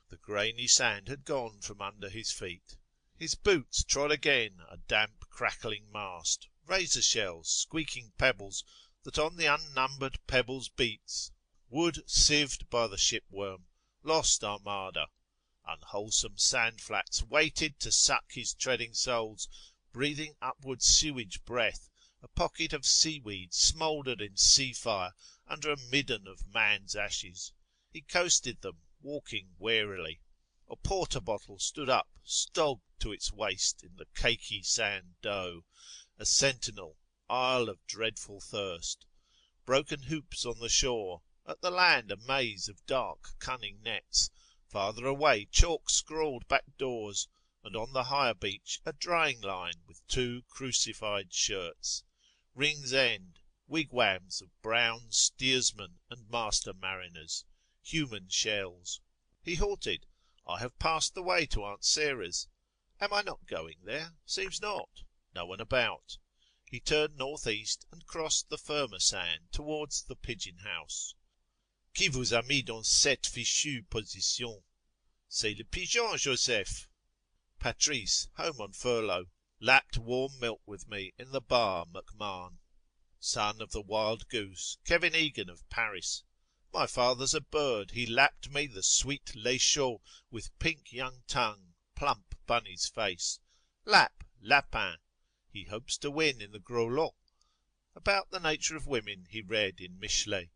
The grainy sand had gone from under his feet. His boots trod again a damp, crackling mast, razor shells, squeaking pebbles, that on the unnumbered pebbles beats, wood sieved by the shipworm, lost armada. Unwholesome sand flats waited to suck his treading soles, breathing upward sewage breath. A pocket of seaweed smouldered in sea fire under a midden of man's ashes. He coasted them, walking warily. A porter bottle stood up, stogged to its waist in the cakey sand dough. A sentinel, isle of dreadful thirst. Broken hoops on the shore. At the land a maze of dark, cunning nets. Farther away chalk-scrawled back doors. And on the higher beach a drying line with 2 crucified shirts. Ring's End, wigwams of brown steersmen and master mariners. Human shells. He halted. I have passed the way to Aunt Sarah's. Am I not going there? Seems not. No one about. He turned north-east and crossed the firmer sand towards the pigeon-house. Qui vous a mis dans cette fichue position? C'est le pigeon, Joseph. Patrice, home on furlough, lapped warm milk with me in the bar McMahon. Son of the wild goose, Kevin Egan of Paris. My father's a bird, he lapped me the sweet lait chaud with pink young tongue, plump bunny's face. Lap, lapin. He hopes to win in the gros lot. About the nature of women he read in Michelet,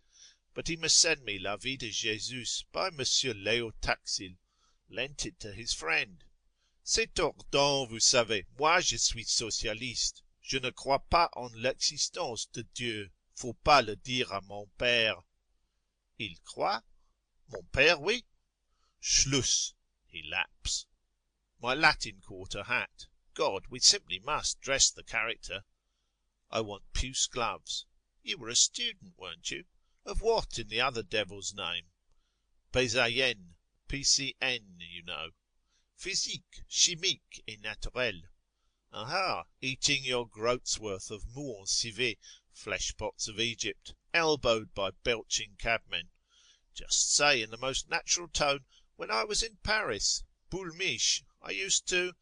but he must send me La Vie de Jesus by Monsieur Léo Taxil. Lent it to his friend. C'est tordant, vous savez, moi je suis socialiste. Je ne crois pas en l'existence de Dieu. Faut pas le dire à mon père. Il croit? Mon père, oui. Schluss. He laps. My Latin Quarter hat. God, we simply must dress the character. I want puce gloves. You were a student, weren't you? Of what in the other devil's name? Bézaïenne, PCN, you know. Physique, chimique et naturelle. Aha, eating your groat's worth of mouton civet, flesh pots of Egypt, elbowed by belching cabmen. Just say in the most natural tone, when I was in Paris, Boule Mich, I used to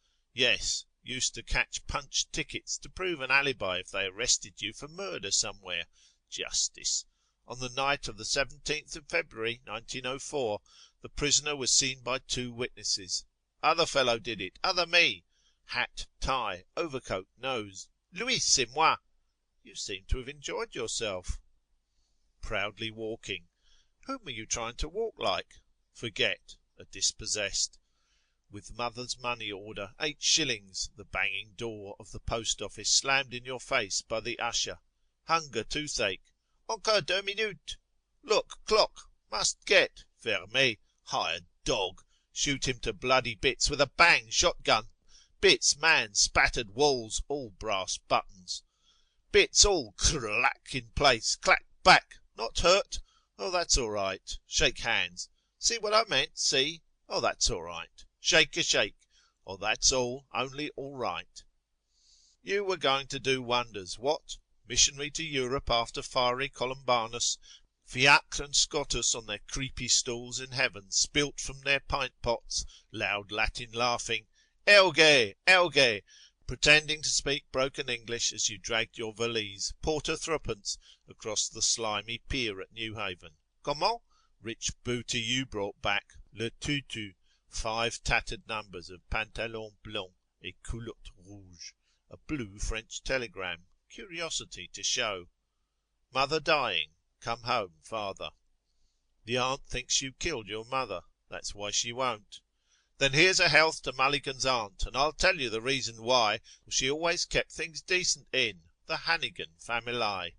catch punch tickets to prove an alibi if they arrested you for murder somewhere. Justice. On the night of the 17th of February, 1904, the prisoner was seen by 2 witnesses. Other fellow did it, other me. Hat, tie, overcoat, nose. Louis, c'est moi. You seem to have enjoyed yourself. Proudly walking. Whom were you trying to walk like? Forget. A dispossessed. With mother's money order, 8 shillings, the banging door of the post office slammed in your face by the usher. Hunger, toothache. Encore 2 minutes. Look, clock. Must get. Fermé. Hired dog. Shoot him to bloody bits with a bang shotgun. Bits, man, spattered walls, all brass buttons. Bits all clack in place, clack back. Not hurt? Oh, that's all right. Shake hands. See what I meant? See? Oh, that's all right. Shake a shake. Oh, that's all, only all right. You were going to do wonders, what? Missionary to Europe after fiery Columbanus, Fiacre and Scotus on their creepy stools in heaven, spilt from their pint pots, loud Latin laughing, Elge, Elge, pretending to speak broken English as you dragged your valise, porter threepence, across the slimy pier at Newhaven. Comment? Rich booty you brought back, le tutu, 5 tattered numbers of pantalon blanc et culotte rouge, a blue French telegram, curiosity to show. Mother dying, come home, father. The aunt thinks you killed your mother, that's why she won't. Then here's a health to Mulligan's aunt, and I'll tell you the reason why, she always kept things decent in, the Hannigan family.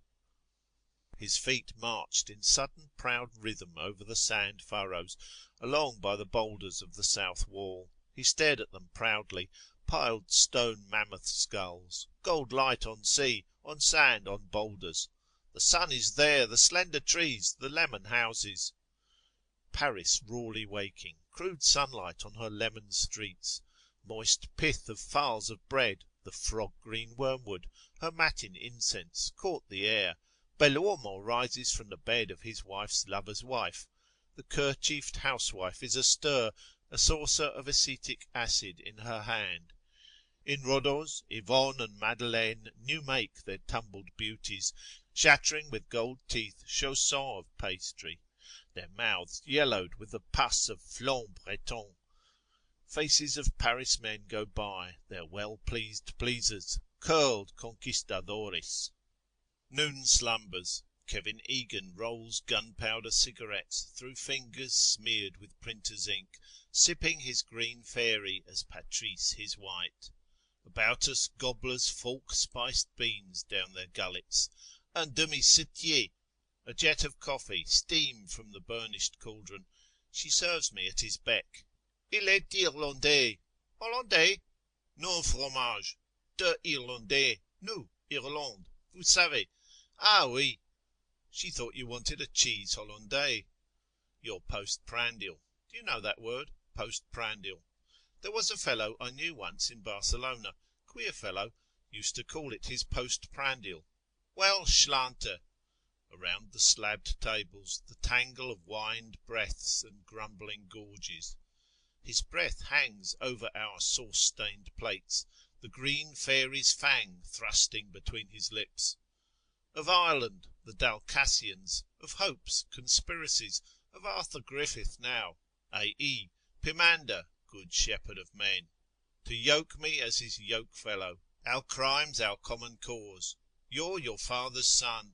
His feet marched in sudden proud rhythm over the sand furrows, along by the boulders of the south wall. He stared at them proudly, piled stone mammoth skulls, gold light on sea, on sand, on boulders. The sun is there, the slender trees, the lemon houses. Paris rawly waking, crude sunlight on her lemon streets, moist pith of farls of bread, the frog-green wormwood, her matin incense, caught the air. Belormo rises from the bed of his wife's lover's wife. The kerchiefed housewife is astir, a saucer of acetic acid in her hand. In Rodos, Yvonne and Madeleine new make their tumbled beauties, shattering with gold teeth chaussons of pastry, their mouths yellowed with the pus of flan breton. Faces of Paris men go by, their well-pleased pleasers, curled conquistadores. Noon slumbers. Kevin Egan rolls gunpowder cigarettes through fingers smeared with printer's ink, sipping his green fairy as Patrice his white. About us gobblers fork spiced beans down their gullets. Un demi-setier. A jet of coffee, steam from the burnished cauldron. She serves me at his beck. Il est Irlandais. Hollandais? Non fromage. De Irlandais. Nous, Irlande. Vous savez. Ah oui. She thought you wanted a cheese hollandaise. Your postprandial. Do you know that word? Postprandial. There was a fellow I knew once in Barcelona. Queer fellow. Used to call it his postprandial. Well, schlanter. Around the slabbed tables, the tangle of whined breaths and grumbling gorges. His breath hangs over our sauce-stained plates, the green fairy's fang thrusting between his lips. Of Ireland, the Dalcassians, of hopes, conspiracies, of Arthur Griffith now, A.E., Pimander, good shepherd of men. To yoke me as his yoke-fellow, our crimes our common cause. You're your father's son.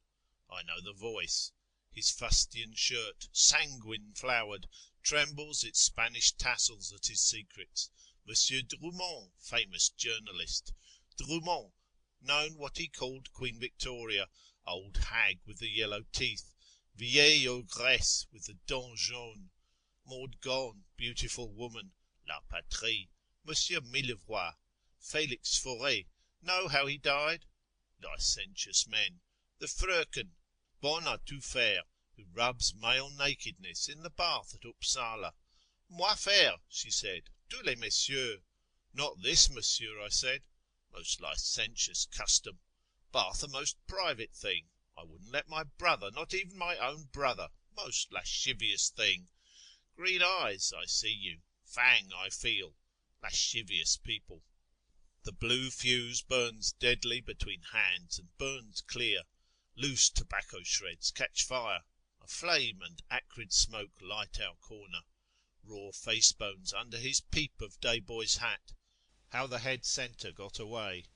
I know the voice. His fustian shirt, sanguine flowered, trembles its Spanish tassels at his secrets. Monsieur Drumont, famous journalist. Drumont, known what he called Queen Victoria, old hag with the yellow teeth, vieille ogresse with the dents jaunes, Maud Gonne, beautiful woman, La Patrie, Monsieur Millevoye, Felix Fauré. Know how he died? Licentious men. The Fröken, bonne à tout faire, who rubs male nakedness in the bath at Upsala. Moi faire, she said, tous les messieurs. Not this, monsieur, I said. Most licentious custom. Bath a most private thing. I wouldn't let my brother, not even my own brother. Most lascivious thing. Green eyes, I see you. Fang, I feel. Lascivious people. The blue fuse burns deadly between hands and burns clear. Loose tobacco shreds catch fire. A flame and acrid smoke light our corner. Raw face bones under his peep of day boy's hat. How the head centre got away.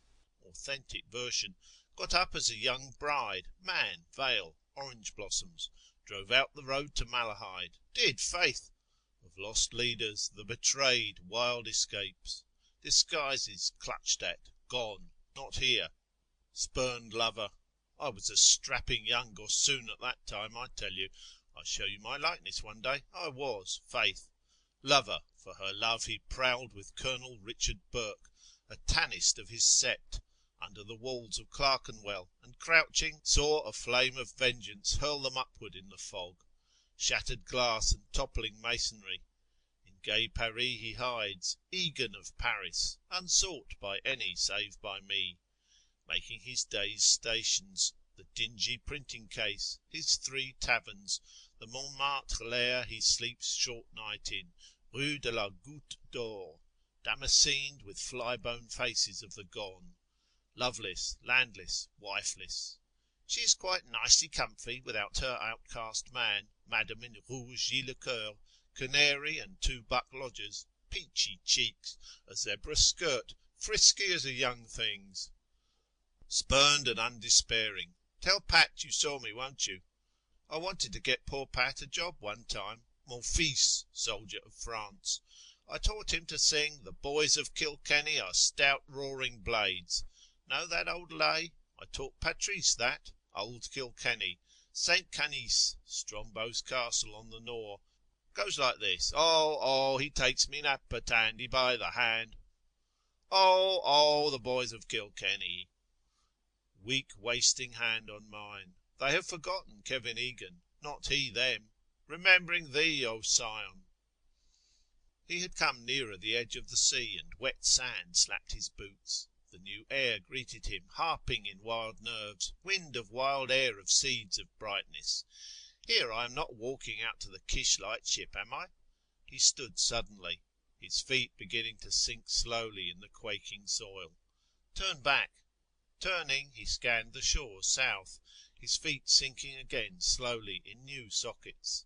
Authentic version. Got up as a young bride. Man, veil, orange blossoms. Drove out the road to Malahide. Did, faith. Of lost leaders, the betrayed, wild escapes. Disguises clutched at, gone, not here. Spurned lover. I was a strapping young gossoon at that time, I tell you. I'll show you my likeness one day. I was, faith. Lover, for her love he prowled with Colonel Richard Burke, a tannist of his sept, under the walls of Clerkenwell, and crouching, saw a flame of vengeance hurl them upward in the fog. Shattered glass and toppling masonry. In gay Paris he hides, Egan of Paris, unsought by any save by me. Making his day's stations, the dingy printing case, his 3 taverns, the Montmartre lair he sleeps short night in, Rue de la Goutte d'Or, damascened with fly-bone faces of the gone. Loveless, landless, wifeless. She is quite nicely comfy without her outcast man, Madame in rouge liqueur, canary and 2 buck lodgers, peachy cheeks, a zebra skirt, frisky as a young thing's. Spurned and undespairing. Tell Pat you saw me, won't you? I wanted to get poor Pat a job one time. Mon fils, soldier of France. I taught him to sing, the boys of Kilkenny are stout roaring blades. Know that old lay? I taught Patrice that. Old Kilkenny. St. Canice, Strombow's castle on the Nore. Goes like this. Oh, he takes me napper tandy by the hand. Oh, the boys of Kilkenny. Weak wasting hand on mine. They have forgotten Kevin Egan, not he them. Remembering thee, O Sion. He had come nearer the edge of the sea, and wet sand slapped his boots. The new air greeted him, harping in wild nerves, wind of wild air of seeds of brightness. Here I am not walking out to the Kish lightship, am I? He stood suddenly, his feet beginning to sink slowly in the quaking soil. Turn back. Turning, he scanned the shore south, his feet sinking again slowly in new sockets.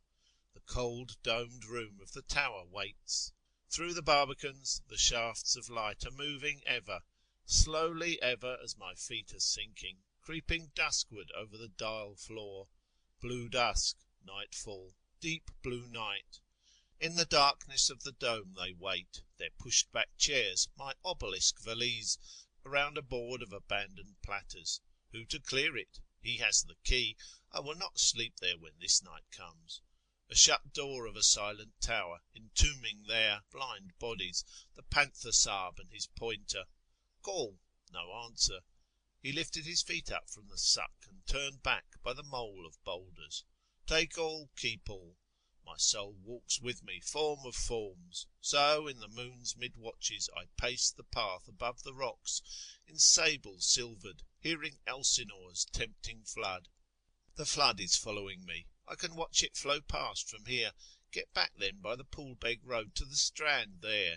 The cold domed room of the tower waits. Through the barbicans the shafts of light are moving ever, slowly ever as my feet are sinking, creeping duskward over the dial floor. Blue dusk, nightfall, deep blue night. In the darkness of the dome they wait, their pushed-back chairs, my obelisk valise, around a board of abandoned platters. Who to clear it? He has the key. I will not sleep there when this night comes. A shut door of a silent tower, entombing there blind bodies, the panther sahib and his pointer. Call. No answer. He lifted his feet up from the suck and turned back by the mole of boulders. Take all, keep all. My soul walks with me, form of forms. So, in the moon's mid-watches, I pace the path above the rocks, in sable silvered, hearing Elsinore's tempting flood. The flood is following me. I can watch it flow past from here, get back then by the Poolbeg road to the strand there.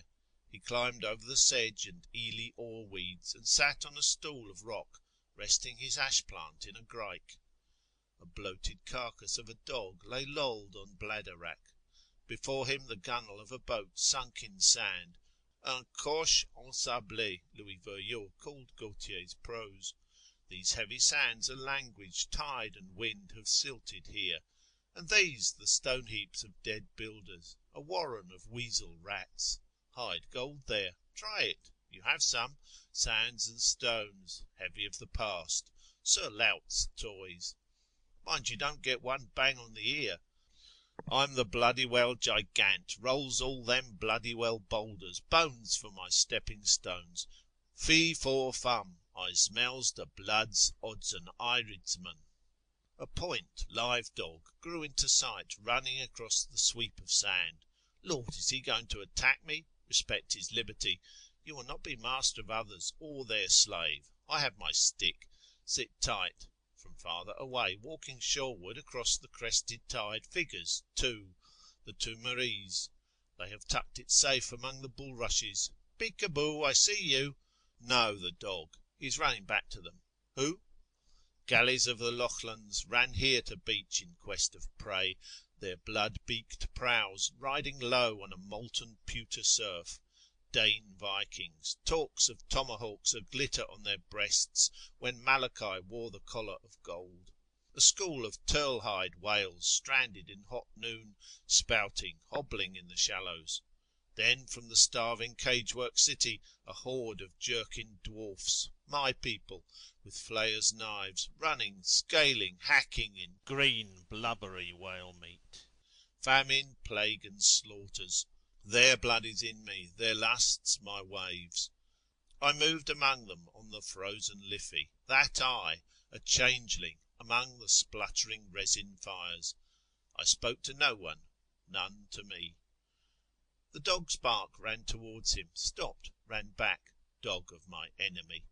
He climbed over the sedge and Ely oar-weeds, and sat on a stool of rock, resting his ash-plant in a grike. A bloated carcass of a dog lay lolled on bladder-wrack. Before him the gunwale of a boat sunk in sand. Un coche ensablé, Louis Veuillot called Gautier's prose. These heavy sands a language, tide and wind have silted here, and these the stone heaps of dead builders, a warren of weasel rats. Hide gold there, try it, you have some, sands and stones, heavy of the past, Sir Lout's toys. Mind you don't get one bang on the ear. I'm the bloody well gigant, rolls all them bloody well boulders, bones for my stepping stones. Fee for fum, I smells the blood's odds and iridsman. A point, live dog, grew into sight, running across the sweep of sand. Lord, is he going to attack me? Respect his liberty. You will not be master of others, or their slave. I have my stick. Sit tight. From farther away, walking shoreward across the crested tide, figures, two, the two Maries. They have tucked it safe among the bulrushes. Peek-a-boo, I see you. No, the dog. He's running back to them. Who? Galleys of the Lochlans ran here to beach in quest of prey, their blood-beaked prows riding low on a molten pewter surf. Dane Vikings, talks of tomahawks a-glitter on their breasts, when Malachi wore the collar of gold. A school of turlehide whales stranded in hot noon, spouting, hobbling in the shallows. Then from the starving cagework city, a horde of jerkined dwarfs, my people, with flayers' knives, running, scaling, hacking in green, blubbery whale meat. Famine, plague, and slaughters. Their blood is in me, their lusts my waves. I moved among them on the frozen Liffey, that I, a changeling, among the spluttering resin fires. I spoke to no one, none to me. The dog's bark ran towards him, stopped, ran back, dog of my enemy.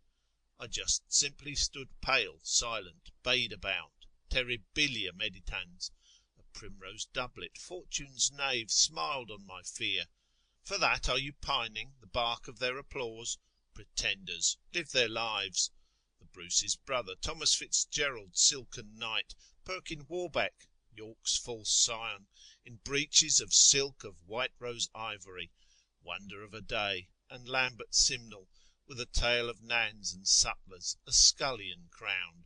I just simply stood pale, silent, bayed about, terribilia meditans. A primrose doublet, fortune's knave, smiled on my fear. For that are you pining, the bark of their applause? Pretenders, live their lives. The Bruce's brother, Thomas Fitzgerald, silken knight, Perkin Warbeck, York's false scion, in breeches of silk of white rose ivory, wonder of a day, and Lambert Simnel, with a tale of nans and sutlers, a scullion crowned.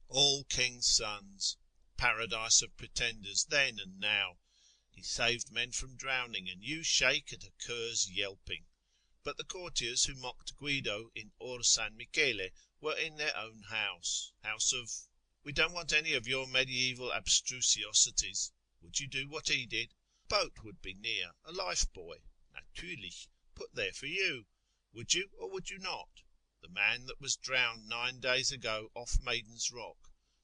All kings' sons, paradise of pretenders, then and now. He saved men from drowning, and you shake at a cur's yelping. But the courtiers who mocked Guido in Or San Michele were in their own house of... We don't want any of your medieval abstrusiosities. Would you do what he did? A boat would be near, a lifebuoy, natürlich, put there for you. Would you or would you not? The man that was drowned 9 days ago off Maiden's Rock.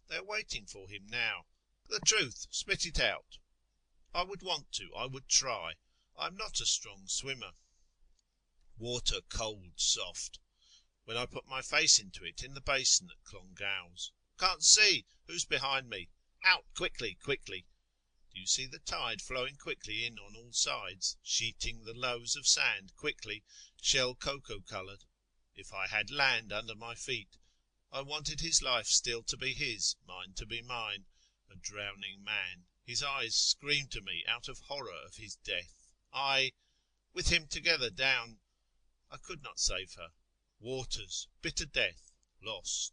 They are waiting for him now. The truth, spit it out. I would want to, I would try. I am not a strong swimmer. Water cold, soft. When I put my face into it in the basin at Clongowes. Can't see. Who's behind me? Out, quickly, quickly. Do you see the tide flowing quickly in on all sides, sheeting the lows of sand quickly, shell cocoa coloured? If I had land under my feet, I wanted his life still to be his, mine to be mine. A drowning man. His eyes screamed to me out of horror of his death. I, with him together down. I could not save her. Waters, bitter death, lost.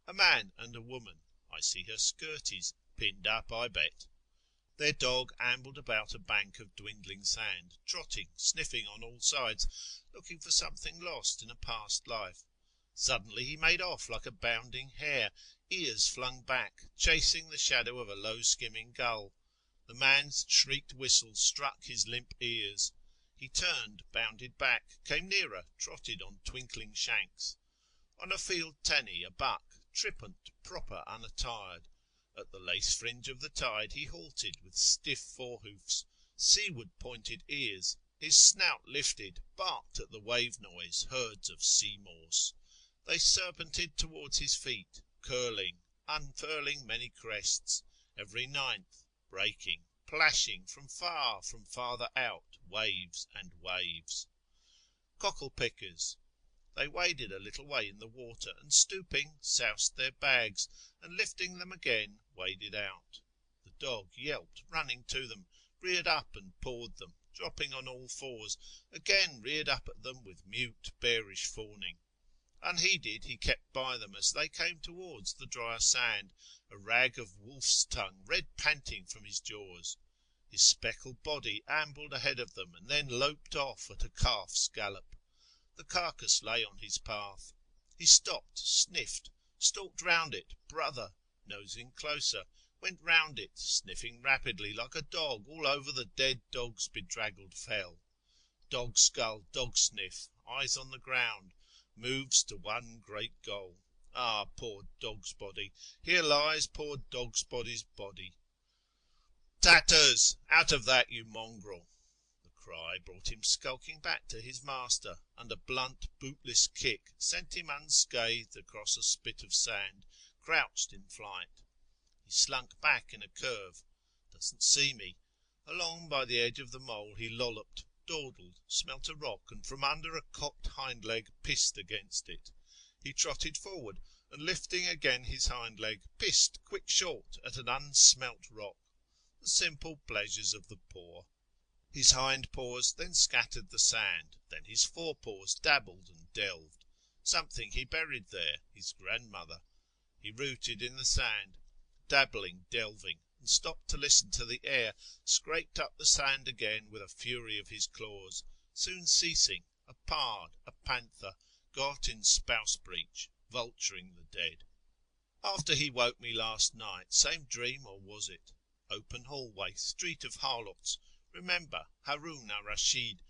A man and a woman. I see her skirties, pinned up, I bet. Their dog ambled about a bank of dwindling sand, trotting, sniffing on all sides, looking for something lost in a past life. Suddenly he made off like a bounding hare, ears flung back, chasing the shadow of a low-skimming gull. The man's shrieked whistle struck his limp ears. He turned, bounded back, came nearer, trotted on twinkling shanks. On a field tenny, a buck, trippant, proper, unattired. At the lace fringe of the tide he halted with stiff forehoofs, seaward-pointed ears, his snout lifted, barked at the wave noise, herds of sea morse. They serpented towards his feet, curling, unfurling many crests, every ninth, breaking, plashing from farther out, waves and waves. Cockle-pickers. They waded a little way in the water, and stooping, soused their bags, and lifting them again, waded out. The dog yelped, running to them, reared up and pawed them, dropping on all fours, again reared up at them with mute, bearish fawning. Unheeded, he kept by them as they came towards the drier sand, a rag of wolf's tongue, red panting from his jaws. His speckled body ambled ahead of them, and then loped off at a calf's gallop. The carcass lay on his path. He stopped, sniffed, stalked round it, brother, nosing closer, went round it, sniffing rapidly like a dog all over the dead dog's bedraggled fell. Dog skull, dog sniff, eyes on the ground, moves to one great goal. Ah, poor dog's body, here lies poor dog's body's body. Tatters! Out of that, you mongrel! The cry brought him skulking back to his master, and a blunt, bootless kick sent him unscathed across a spit of sand, crouched in flight. He slunk back in a curve. Doesn't see me. Along by the edge of the mole he lolloped, dawdled, smelt a rock, and from under a cocked hind leg pissed against it. He trotted forward, and lifting again his hind leg, pissed quick short at an unsmelt rock. The simple pleasures of the poor. His hind paws then scattered the sand, then his forepaws dabbled and delved. Something he buried there, his grandmother. He rooted in the sand, dabbling, delving, and stopped to listen to the air, scraped up the sand again with a fury of his claws, soon ceasing, a pard, a panther, got in spouse breach, vulturing the dead. After he woke me last night, same dream or was it? Open hallway, street of harlots, remember, Harun al-Rashid.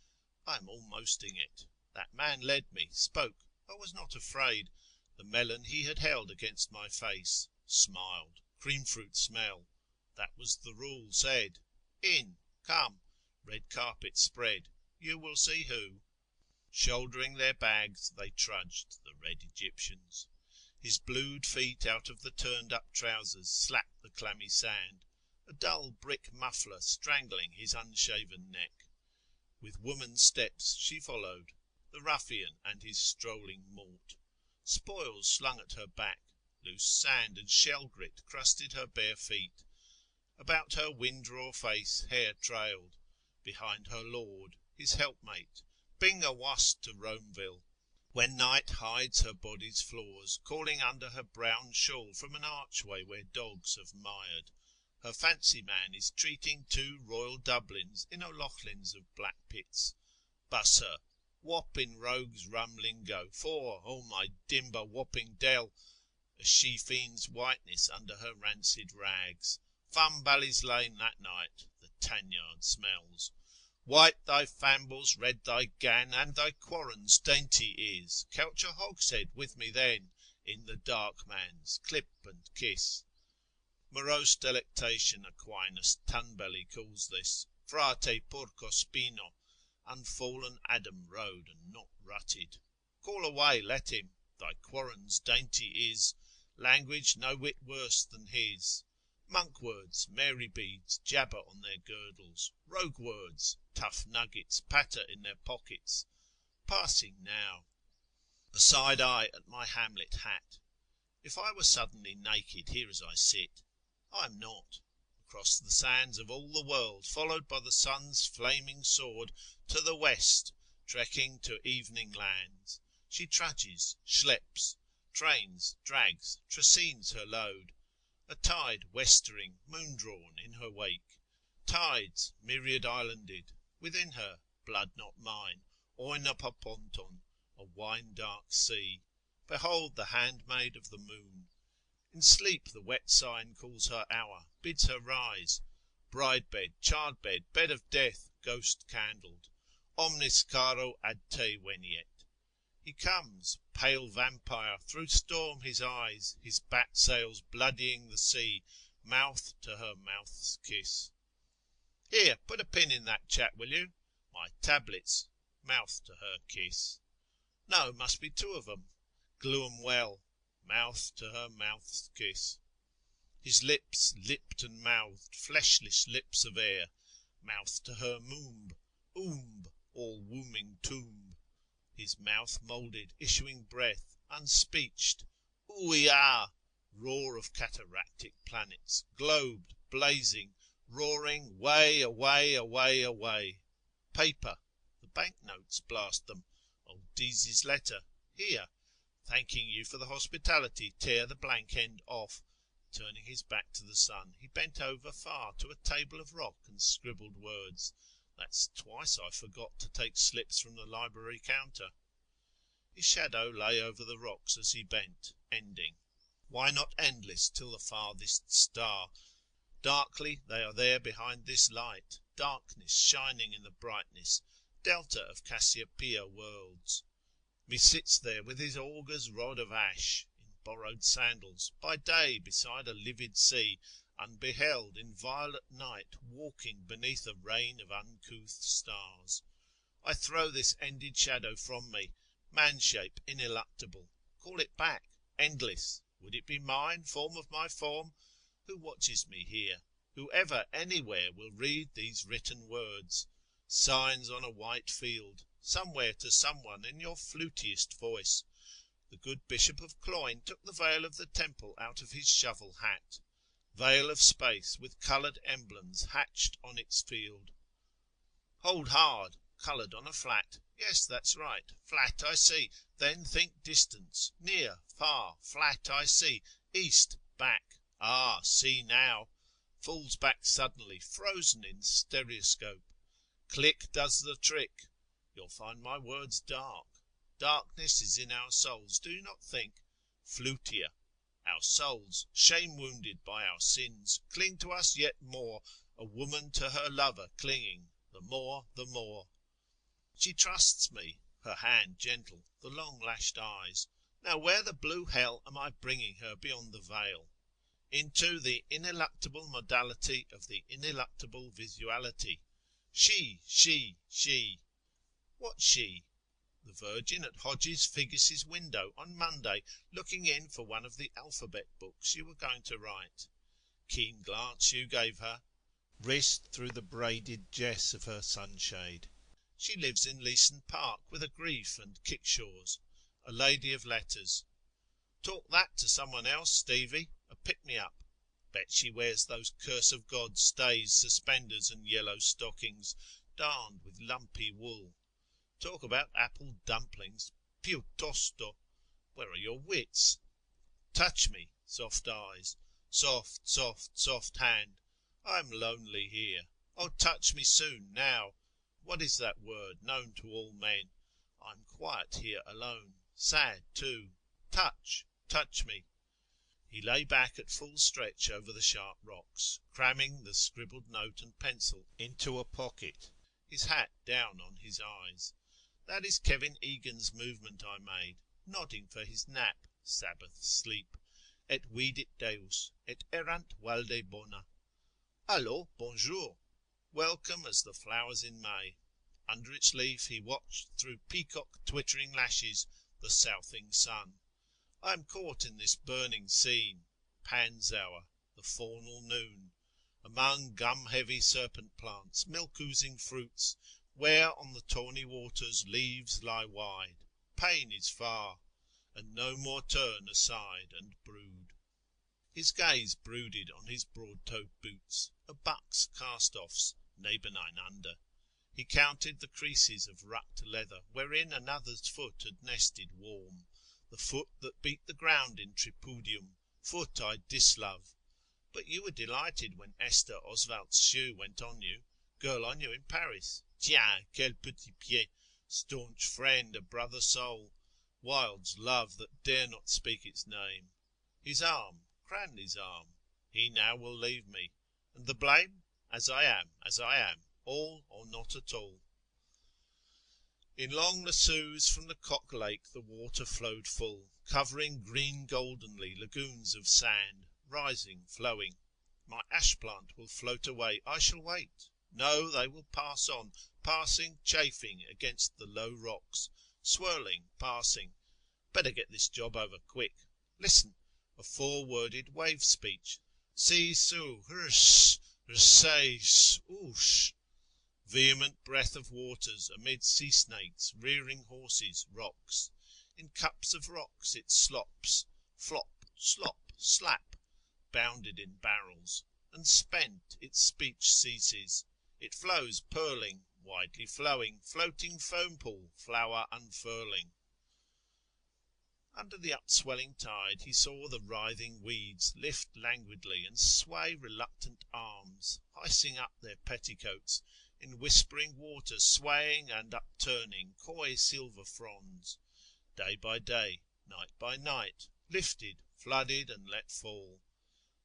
I am almosting it. That man led me, spoke, I was not afraid. The melon he had held against my face, smiled, cream fruit smell. That was the rule, said, in, come, red carpet spread, you will see who. Shouldering their bags, they trudged, the red Egyptians. His blued feet out of the turned-up trousers slapped the clammy sand, a dull brick muffler strangling his unshaven neck. With woman's steps she followed, the ruffian and his strolling mort. Spoils slung at her back, loose sand and shell grit crusted her bare feet. About her windrow face hair trailed, behind her lord, his helpmate, bing a wast to Romeville, when night hides her body's flaws, calling under her brown shawl from an archway where dogs have mired. Her fancy man is treating 2 royal Dublins in O'Loughlin's of black pits. Buss her, whop in rogue's rum lingo, for, oh my dimber whopping Dell, a she-fiend's whiteness under her rancid rags. Fum Ballysleigh that night, the tanyard smells. White thy fambles, red thy gan, and thy quarrons dainty is. Couch a hogshead with me then, in the dark man's clip and kiss. Morose delectation Aquinas Tunbelly calls this, frate porco spino, unfallen Adam rode and not rutted. Call away, let him, thy quarrons dainty is, language no whit worse than his. Monk words, Mary beads, jabber on their girdles, rogue words, tough nuggets patter in their pockets. Passing now. A side eye at my Hamlet hat. If I were suddenly naked here as I sit, I am not. Across the sands of all the world, followed by the sun's flaming sword, to the west, trekking to evening lands, she trudges, schleps, trains, drags, tracines her load. A tide westering, moon-drawn, in her wake. Tides, myriad-islanded, within her, blood not mine, oinapoponton, a wine-dark sea. Behold the handmaid of the moon. In sleep the wet sign calls her hour, bids her rise. Bride-bed, child-bed, bed of death, ghost-candled. Omnis caro ad te veniet. He comes, pale vampire, through storm his eyes, his bat sails bloodying the sea, mouth to her mouth's kiss. Here, put a pin in that chat, will you? My tablets, mouth to her kiss. No, must be 2 of them. Glue 'em well, mouth to her mouth's kiss. His lips, lipped and mouthed, fleshless lips of air, mouth to her moomb, all wombing tomb. His mouth moulded, issuing breath, unspeeched, ooh-ah, roar of cataractic planets, globed, blazing, roaring, way, away, away, away. Paper, the banknotes blast them, old Deasy's letter, here, thanking you for the hospitality, tear the blank end off. Turning his back to the sun, he bent over far to a table of rock and scribbled words. That's twice I forgot to take slips from the library counter. His shadow lay over the rocks as he bent, ending. Why not endless till the farthest star? Darkly they are there behind this light, darkness shining in the brightness, delta of Cassiopeia worlds. Me sits there with his augur's rod of ash, in borrowed sandals, by day beside a livid sea, unbeheld in violet night, walking beneath a rain of uncouth stars. I throw this ended shadow from me, man-shape ineluctable. Call it back, endless. Would it be mine, form of my form? Who watches me here? Who ever anywhere will read these written words? Signs on a white field, somewhere to someone in your flutiest voice. The good Bishop of Cloyne took the veil of the temple out of his shovel hat. Veil of space with coloured emblems hatched on its field. Hold hard, coloured on a flat. Yes, that's right. Flat I see. Then think distance. Near, far, flat I see. East, back. Ah, see now. Falls back suddenly, frozen in stereoscope. Click does the trick. You'll find my words dark. Darkness is in our souls, do you not think? Flutia. Our souls, shame-wounded by our sins, cling to us yet more, a woman to her lover clinging, the more, the more. She trusts me, her hand gentle, the long-lashed eyes. Now where the blue hell am I bringing her beyond the veil? Into the ineluctable modality of the ineluctable visuality. She. What she? The Virgin at Hodges Figgis's window on Monday, looking in for one of the alphabet books you were going to write. Keen glance you gave her. Wrist through the braided jess of her sunshade. She lives in Leeson Park with a grief and kickshaws. A lady of letters. Talk that to someone else, Stevie. A pick-me-up. Bet she wears those curse of God stays, suspenders and yellow stockings, darned with lumpy wool. Talk about apple dumplings. Piuttosto. Where are your wits? Touch me, soft eyes. Soft, soft, soft hand. I am lonely here. Oh, touch me soon, now. What is that word, known to all men? I'm quiet here alone. Sad, too. Touch me. He lay back at full stretch over the sharp rocks, cramming the scribbled note and pencil into a pocket, his hat down on his eyes. That is Kevin Egan's movement I made, nodding for his nap, Sabbath sleep. Et vidit Deus, et erant valde bona. Allô, bonjour. Welcome as the flowers in May. Under its leaf he watched through peacock twittering lashes the southing sun. I am caught in this burning scene, Pan's hour, the faunal noon, among gum-heavy serpent plants, milk-oozing fruits, where on the tawny waters leaves lie wide. Pain is far, and no more turn aside and brood. His gaze brooded on his broad-toed boots, a buck's cast-offs, nebeneinander. He counted the creases of rucked leather, wherein another's foot had nested warm, the foot that beat the ground in tripudium, foot I dislove. But you were delighted when Esther Oswald's shoe went on you, girl I knew in Paris. Tiens, quel petit pied, staunch friend, a brother soul, Wilde's love that dare not speak its name. His arm, Cranley's arm, he now will leave me, and the blame? As I am, all or not at all. In long lassos from the Cock Lake the water flowed full, covering green goldenly lagoons of sand, rising, flowing. My ash plant will float away, I shall wait. No, they will pass on, passing, chafing against the low rocks, swirling, passing. Better get this job over quick. Listen, a four-worded wave speech. Si-su, hrs, rsais, oosh. Vehement breath of waters amid sea snakes, rearing horses, rocks. In cups of rocks it slops, flop, slop, slap, bounded in barrels, and spent its speech ceases. It flows purling, widely flowing, floating foam pool, flower unfurling. Under the upswelling tide he saw the writhing weeds lift languidly and sway reluctant arms, hicing up their petticoats, in whispering water swaying and upturning coy silver fronds. day by day, night by night, lifted, flooded, and let fall.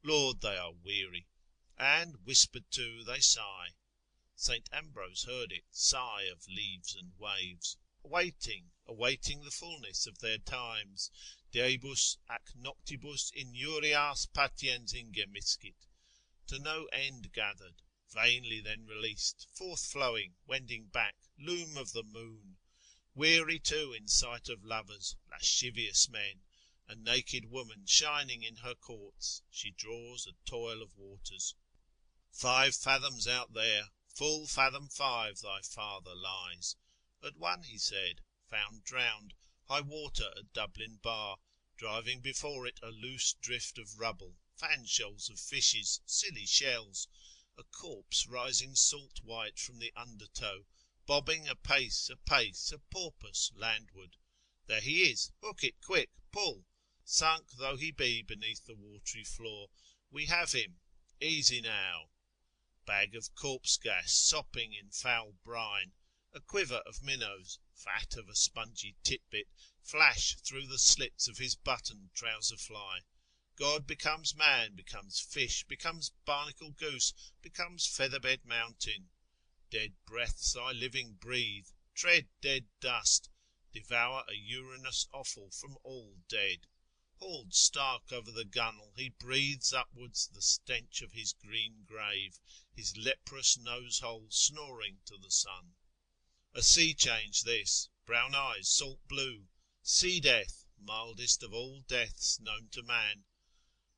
Lord, they are weary, and, whispered to, they sigh. St. Ambrose heard it, sigh of leaves and waves, awaiting the fullness of their times. Deibus ac noctibus injurias patiens ingemiscit. To no end gathered, vainly then released, forth flowing, wending back, loom of the moon. Weary too in sight of lovers, lascivious men, a naked woman shining in her courts, she draws a toil of waters. 5 fathoms out there, full fathom 5 thy father lies. At one, he said, found drowned, high water at Dublin bar, driving before it a loose drift of rubble, fan shells of fishes, silly shells, a corpse rising salt white from the undertow, bobbing apace, a porpoise landward. There he is, hook it quick, pull. Sunk though he be beneath the watery floor, we have him, easy now. Bag of corpse gas sopping in foul brine, a quiver of minnows, fat of a spongy titbit, flash through the slits of his buttoned trouser fly. God becomes man, becomes fish, becomes barnacle goose, becomes featherbed mountain. Dead breaths I living breathe, tread dead dust, devour a urinous offal from all dead. Hauled stark over the gunwale, he breathes upwards the stench of his green grave, his leprous nose-hole snoring to the sun. A sea change this, brown eyes salt blue, sea death, mildest of all deaths known to man.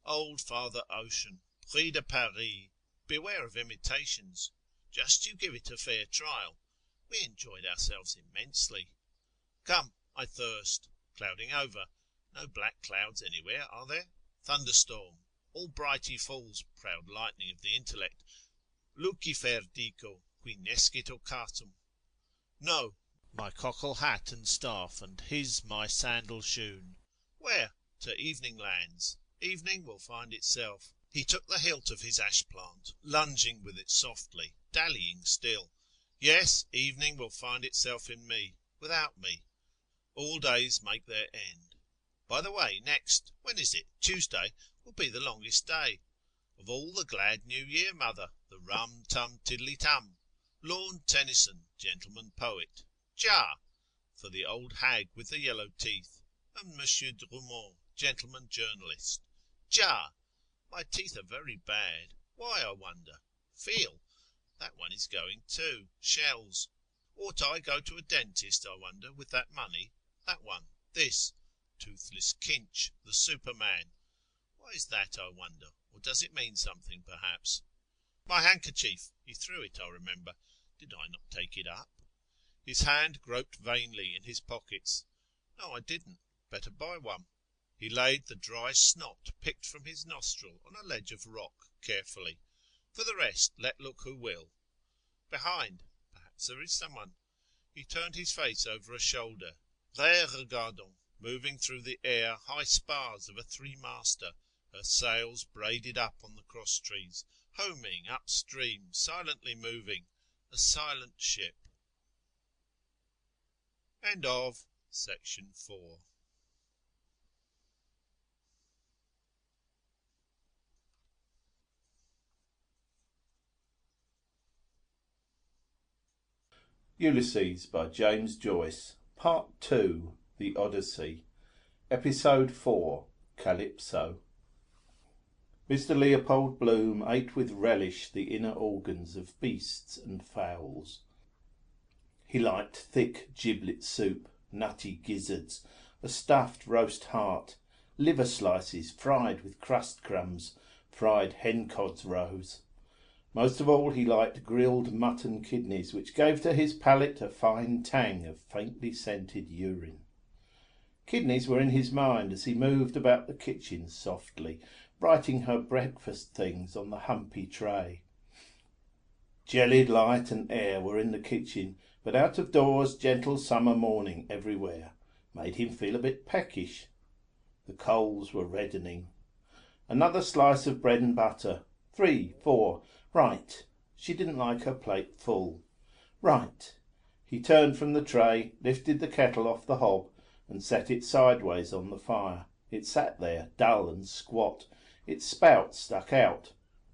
Old Father Ocean, Prix de Paris, beware of imitations. Just you give it a fair trial. We enjoyed ourselves immensely. Come, I thirst. Clouding over. No black clouds anywhere, are there? Thunderstorm. All brighty falls, proud lightning of the intellect. Lucifer dico, qui nescit occatum. No, my cockle hat and staff, and his my sandal shoon. Where? To evening lands. Evening will find itself. He took the hilt of his ash plant, lunging with it softly, dallying still. Yes, evening will find itself in me, without me. All days make their end. By the way, next, when is it? Tuesday will be the longest day. Of all the glad new year, mother, the rum-tum-tiddly-tum. Lorne Tennyson, gentleman poet. Ja! For the old hag with the yellow teeth. And Monsieur Drumont, gentleman journalist. Ja! My teeth are very bad. Why, I wonder? Feel. That one is going too. Shells. Ought I go to a dentist, I wonder, with that money? That one. This. Toothless Kinch, the Superman. Why is that, I wonder? Or does it mean something, perhaps? My handkerchief. He threw it, I remember. Did I not take it up? His hand groped vainly in his pockets. No, I didn't. Better buy one. He laid the dry snot picked from his nostril on a ledge of rock, carefully. For the rest, let look who will. Behind. Perhaps there is someone. He turned his face over a shoulder. Regardons. Moving through the air, high spars of a three-master, her sails braided up on the cross-trees, homing upstream, silently moving, a silent ship. End of section 4. Ulysses by James Joyce, Part 2, The Odyssey, Episode 4, Calypso. Mr. Leopold Bloom ate with relish the inner organs of beasts and fowls. He liked thick giblet soup, nutty gizzards, a stuffed roast heart, liver slices fried with crust crumbs, fried hencods roes. Most of all he liked grilled mutton kidneys, which gave to his palate a fine tang of faintly scented urine. Kidneys were in his mind as he moved about the kitchen softly, writing her breakfast things on the humpy tray. Jellied light and air were in the kitchen, but out of doors gentle summer morning everywhere made him feel a bit peckish. The coals were reddening. Another slice of bread and butter. 3, 4. Right. She didn't like her plate full. Right. He turned from the tray, lifted the kettle off the hob, and set it sideways on the fire. It sat there, dull and squat, its spout stuck out.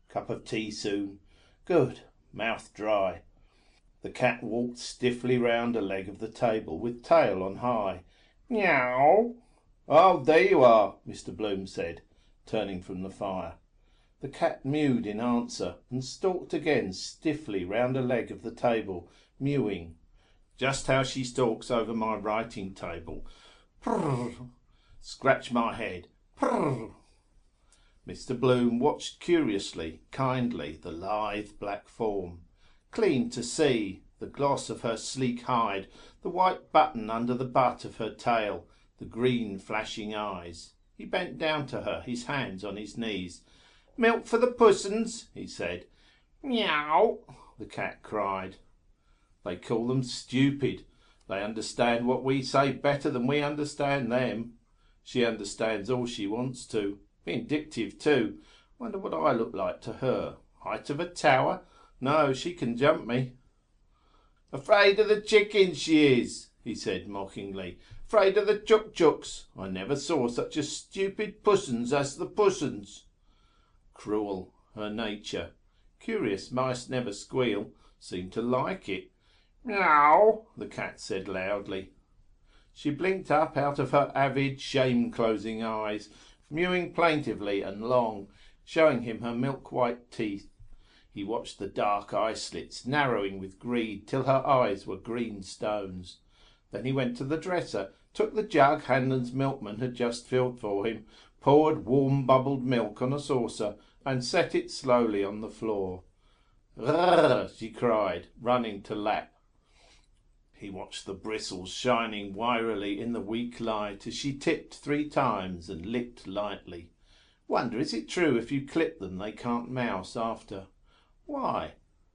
Cup of tea soon. Good. Mouth dry. The cat walked stiffly round a leg of the table, with tail on high. Meow. Oh, there you are, Mr. Bloom said, turning from the fire. The cat mewed in answer, and stalked again stiffly round a leg of the table, mewing. Just how she stalks over my writing table. Prrr. Scratch my head. Prrr. Mr. Bloom watched curiously, kindly, the lithe black form. Clean to see, the gloss of her sleek hide, the white button under the butt of her tail, the green flashing eyes. He bent down to her, his hands on his knees. Milk for the pussons, he said. Meow, the cat cried. They call them stupid. They understand what we say better than we understand them. She understands all she wants to. Vindictive too. Wonder what I look like to her. Height of a tower? No, she can jump me. Afraid of the chickens she is, he said mockingly. Afraid of the chook-chooks. I never saw such a stupid pussons as the pussons. Cruel, her nature. Curious mice never squeal. Seem to like it. Meow, the cat said loudly. She blinked up out of her avid, shame-closing eyes, mewing plaintively and long, showing him her milk-white teeth. He watched the dark eye-slits narrowing with greed till her eyes were green stones. Then he went to the dresser, took the jug Hanlon's milkman had just filled for him, poured warm bubbled milk on a saucer, and set it slowly on the floor. Rrrr, she cried, running to lap. He watched the bristles shining wirily in the weak light as she tipped 3 times and licked lightly. Wonder, is it true if you clip them they can't mouse after? Why?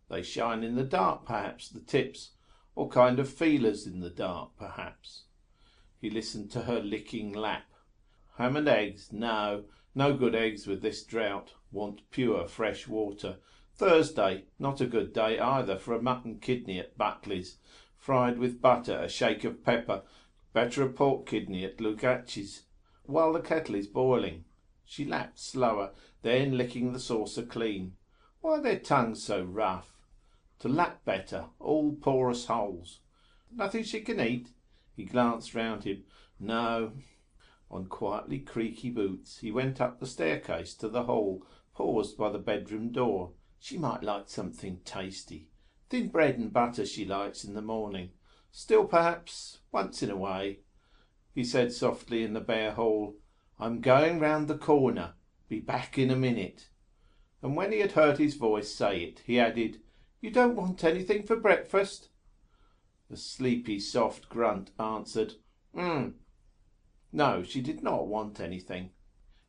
They shine in the dark, perhaps, the tips, or kind of feelers in the dark, perhaps. He listened to her licking lap. Ham and eggs? No, no good eggs with this drought. Want pure fresh water. Thursday, not a good day either for a mutton kidney at Buckley's. Fried with butter, a shake of pepper. Better a pork kidney at Lugaci's. While the kettle is boiling. She lapped slower, then licking the saucer clean. Why are their tongues so rough? To lap better, all porous holes. Nothing she can eat? He glanced round him. No. On quietly creaky boots he went up the staircase to the hall, paused by the bedroom door. She might like something tasty. Thin bread and butter she likes in the morning. Still, perhaps, once in a way. He said softly in the bare hall, I'm going round the corner. Be back in a minute. And when he had heard his voice say it, he added, You don't want anything for breakfast? The sleepy, soft grunt answered, No, she did not want anything.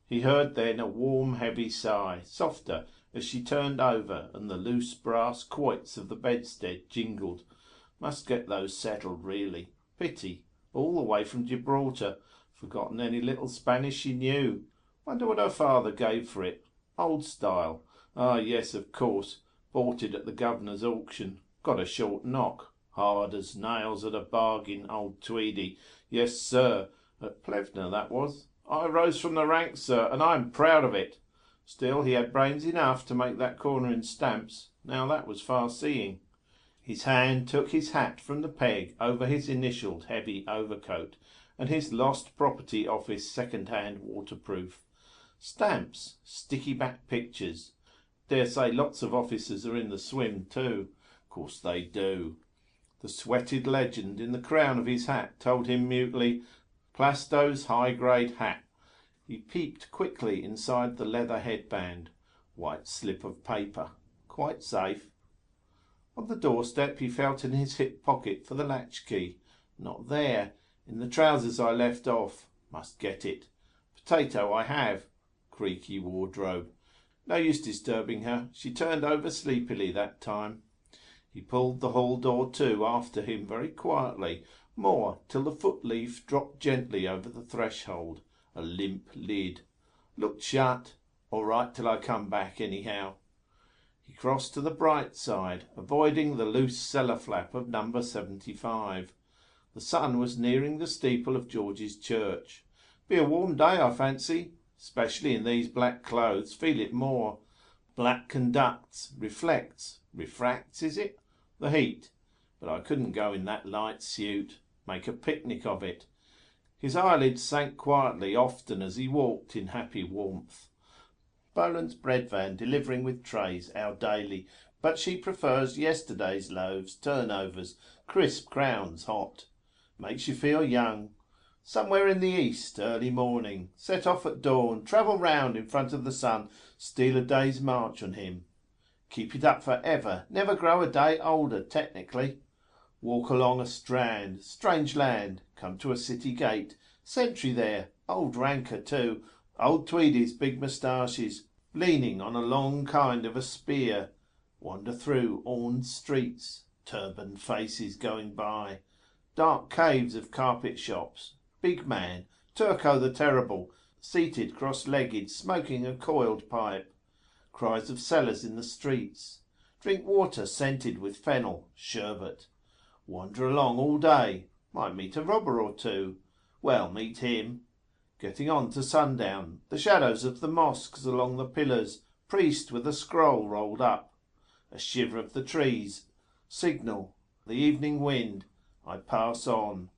He heard then a warm, heavy sigh, softer, as she turned over and the loose brass quoits of the bedstead jingled. Must get those settled, really. Pity. All the way from Gibraltar. Forgotten any little Spanish she knew. Wonder what her father gave for it. Old style. Ah, yes, of course. Bought it at the governor's auction. Got a short knock. Hard as nails at a bargain, old Tweedy. Yes, sir. At Plevna, that was. I rose from the ranks, sir, and I'm proud of it. Still, he had brains enough to make that corner in stamps. Now that was far-seeing. His hand took his hat from the peg over his initialled heavy overcoat, and his lost property office second-hand waterproof. Stamps, sticky-back pictures. Dare say lots of officers are in the swim too. Course they do. The sweated legend in the crown of his hat told him mutely, Plasto's high-grade hat. He peeped quickly inside the leather headband. White slip of paper. Quite safe. On the doorstep he felt in his hip pocket for the latchkey. Not there. In the trousers I left off. Must get it. Potato I have. Creaky wardrobe. No use disturbing her. She turned over sleepily that time. He pulled the hall door to after him very quietly, more, till the foot-leaf dropped gently over the threshold. A limp lid. Looked shut. All right till I come back, anyhow. He crossed to the bright side, avoiding the loose cellar flap of number 75. The sun was nearing the steeple of George's church. Be a warm day, I fancy, especially in these black clothes. Feel it more. Black conducts, reflects, refracts, is it? The heat. But I couldn't go in that light suit. Make a picnic of it. His eyelids sank quietly often as he walked in happy warmth. Boland's bread van delivering with trays our daily, but she prefers yesterday's loaves, turnovers, crisp crowns hot. Makes you feel young. Somewhere in the east, early morning. Set off at dawn, travel round in front of the sun, steal a day's march on him. Keep it up for ever, never grow a day older, technically. Walk along a strand, strange land, come to a city gate. Sentry there, old ranker too, old Tweedy's big moustaches, leaning on a long kind of a spear. Wander through Orne's streets, turbaned faces going by. Dark caves of carpet shops. Big man, Turco the Terrible, seated cross-legged, smoking a coiled pipe. Cries of sellers in the streets. Drink water scented with fennel, sherbet. Wander along all day. Might meet a robber or two. Well, meet him. Getting on to sundown. The shadows of the mosques along the pillars. Priest with a scroll rolled up. A shiver of the trees. Signal. The evening wind. I pass on.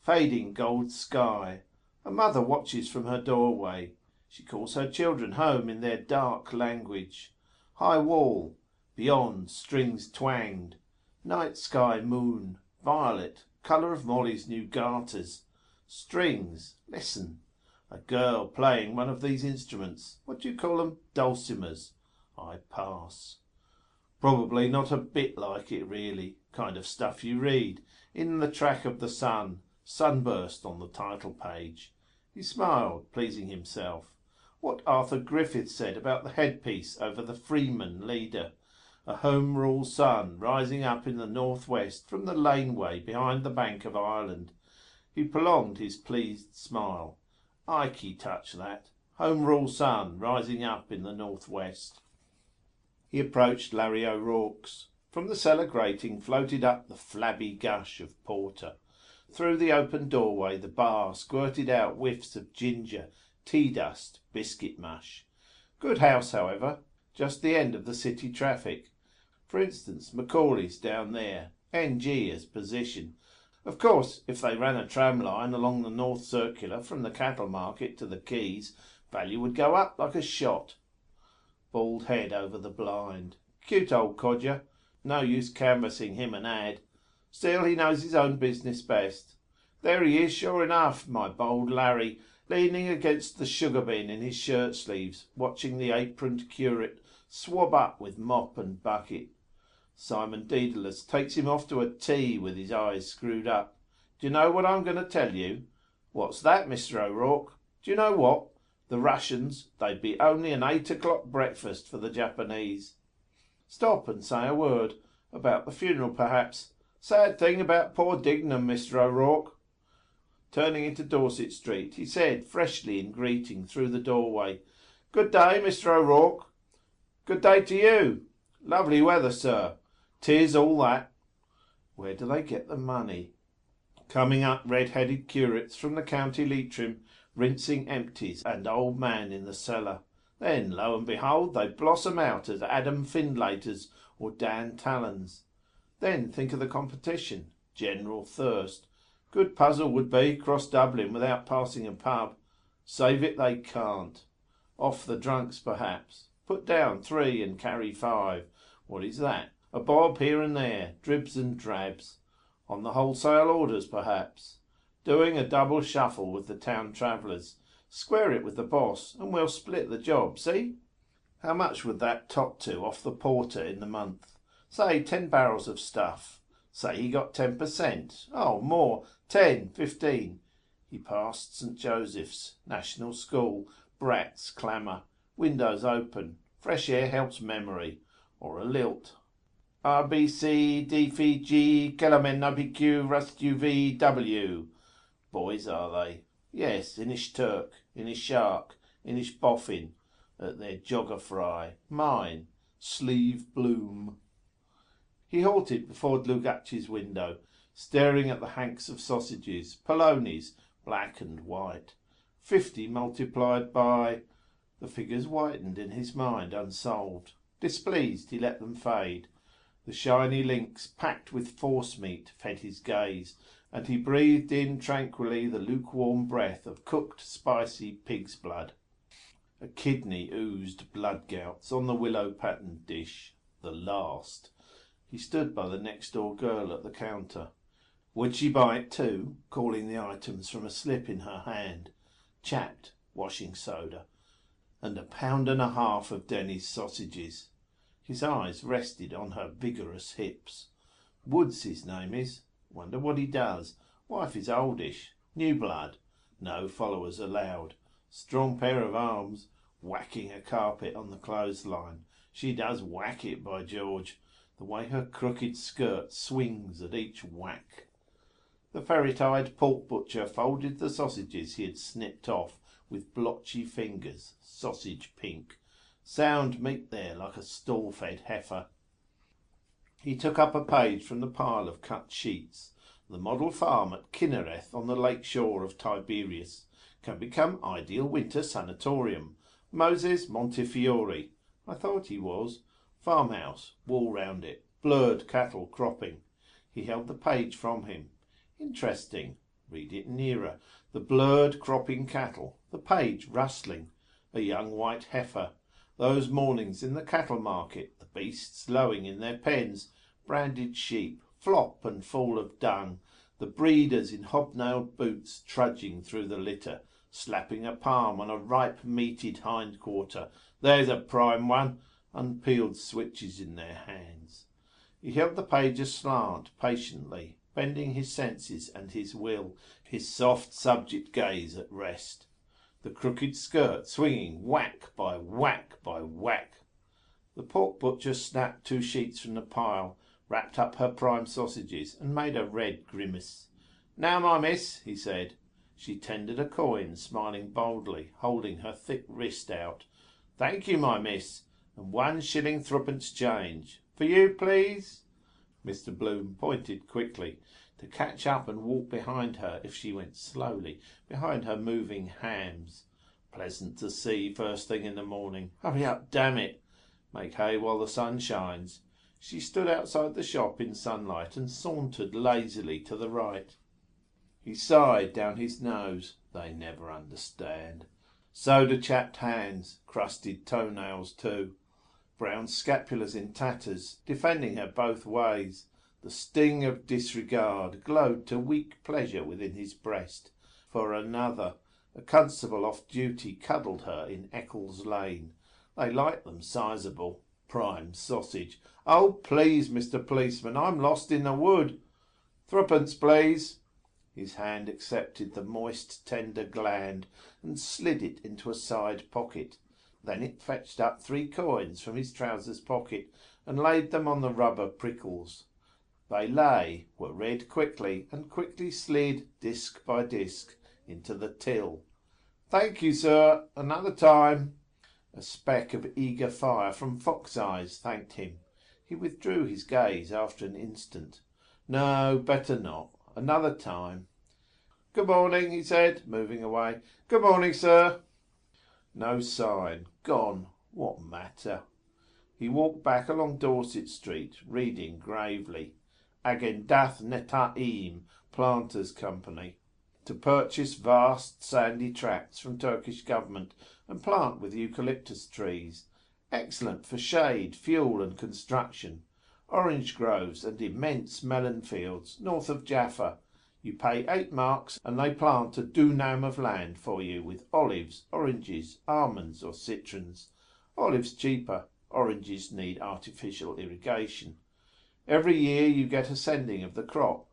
Fading gold sky. A mother watches from her doorway. She calls her children home in their dark language. High wall. Beyond, strings twanged. Night sky moon. Violet. Colour of Molly's new garters. Strings. Listen. A girl playing one of these instruments. What do you call them? Dulcimers. I pass. Probably not a bit like it really. Kind of stuff you read. In the track of the sun. Sunburst on the title page. He smiled, pleasing himself. What Arthur Griffith said about the headpiece over the Freeman leader. A home rule sun rising up in the northwest from the laneway behind the Bank of Ireland. He prolonged his pleased smile. Ikey touch that. Home rule sun rising up in the northwest. He approached Larry O'Rourke's. From the cellar grating floated up the flabby gush of porter. Through the open doorway the bar squirted out whiffs of ginger, tea dust, biscuit mush. Good house, however. Just the end of the city traffic. For instance, Macaulay's down there. NG as position. Of course, if they ran a tram line along the North Circular from the cattle market to the quays, value would go up like a shot. Bald head over the blind. Cute old codger. No use canvassing him an ad. Still, he knows his own business best. There he is, sure enough, my bold Larry, leaning against the sugar bin in his shirt sleeves, watching the aproned curate swab up with mop and bucket. Simon Dedalus takes him off to a tea with his eyes screwed up. Do you know what I'm going to tell you? What's that, Mr. O'Rourke? Do you know what? The Russians, they'd be only an 8 o'clock breakfast for the Japanese. Stop and say a word. About the funeral, perhaps. Sad thing about poor Dignam, Mr. O'Rourke. Turning into Dorset Street, he said, freshly in greeting through the doorway, Good day, Mr. O'Rourke. Good day to you. Lovely weather, sir. 'Tis all that. Where do they get the money? Coming up red-headed curates from the county Leitrim, rinsing empties, and old man in the cellar. Then, lo and behold, they blossom out as Adam Findlaters or Dan Tallons. Then think of the competition. General thirst. Good puzzle would be, cross Dublin without passing a pub. Save it they can't. Off the drunks, perhaps. Put down 3 and carry 5. What is that? A bob here and there, dribs and drabs. On the wholesale orders, perhaps. Doing a double shuffle with the town travellers. Square it with the boss, and we'll split the job, see? How much would that top to off the porter in the month? Say 10 barrels of stuff. Say he got 10%. Oh, more. 10, 15. He passed St. Joseph's, National School, brats clamour, windows open. Fresh air helps memory. Or a lilt. R, B, C, D, F, G, Kelamen, IPQ, Rust, UV, W. Boys, are they? Yes, Inish Turk, Inish Shark, Inish Boffin, at their jogger fry. Mine, Sleeve Bloom. He halted before Dlugacz's window, staring at the hanks of sausages, polonies, black and white. 50 multiplied by... The figures whitened in his mind, unsolved. Displeased, he let them fade. The shiny links, packed with force-meat, fed his gaze, and he breathed in tranquilly the lukewarm breath of cooked, spicy pig's blood. A kidney oozed blood-gouts on the willow-patterned dish. The last. He stood by the next-door girl at the counter. Would she buy it too? Calling the items from a slip in her hand. Chapped, washing soda, and £1.50 of Denny's sausages. His eyes rested on her vigorous hips. Woods his name is. Wonder what he does. Wife is oldish. New blood. No followers allowed. Strong pair of arms. Whacking a carpet on the clothesline. She does whack it, by George. The way her crooked skirt swings at each whack. The ferret-eyed pork butcher folded the sausages he had snipped off with blotchy fingers, sausage pink. Sound meat there like a stall-fed heifer. He took up a page from the pile of cut sheets. The model farm at Kinnereth on the lake shore of Tiberias can become ideal winter sanatorium. Moses Montefiore. I thought he was. Farmhouse, wall round it, blurred cattle cropping. He held the page from him. Interesting. Read it nearer. The blurred cropping cattle, the page rustling, a young white heifer. Those mornings in the cattle market, the beasts lowing in their pens, branded sheep, flop and fall of dung, the breeders in hobnailed boots trudging through the litter, slapping a palm on a ripe meated hindquarter. There's a prime one. Unpeeled switches in their hands. He held the page aslant patiently, bending his senses and his will, his soft subject gaze at rest. The crooked skirt swinging whack by whack by whack. The pork butcher snapped 2 sheets from the pile, wrapped up her prime sausages, and made a red grimace. Now, my miss, he said. She tendered a coin, smiling boldly, holding her thick wrist out. Thank you, my miss, and 1 shilling 3d change. For you, please? Mr. Bloom pointed quickly, to catch up and walk behind her if she went slowly, behind her moving hams. Pleasant to see first thing in the morning. Hurry up, damn it. Make hay while the sun shines. She stood outside the shop in sunlight and sauntered lazily to the right. He sighed down his nose. They never understand. Soda-chapped hands, crusted toenails too. Brown scapulars in tatters, defending her both ways. The sting of disregard glowed to weak pleasure within his breast. For another, a constable off duty cuddled her in Eccles Lane. They like them sizable. Prime sausage. Oh, please, Mr. Policeman, I'm lost in the wood. 3d, please. His hand accepted the moist, tender gland and slid it into a side pocket. Then it fetched up 3 coins from his trousers pocket and laid them on the rubber prickles. They lay, were read quickly, and quickly slid, disc by disc, into the till. Thank you, sir. Another time. A speck of eager fire from Fox Eyes thanked him. He withdrew his gaze after an instant. No, better not. Another time. Good morning, he said, moving away. Good morning, sir. No sign. Gone. What matter? He walked back along Dorset Street, reading gravely. Agendath Netaim, Planters' Company, to purchase vast sandy tracts from Turkish government and plant with eucalyptus trees. Excellent for shade, fuel and construction. Orange groves and immense melon fields north of Jaffa. You pay 8 marks and they plant a dunam of land for you with olives, oranges, almonds or citrons. Olives cheaper. Oranges need artificial irrigation. Every year you get a sending of the crop.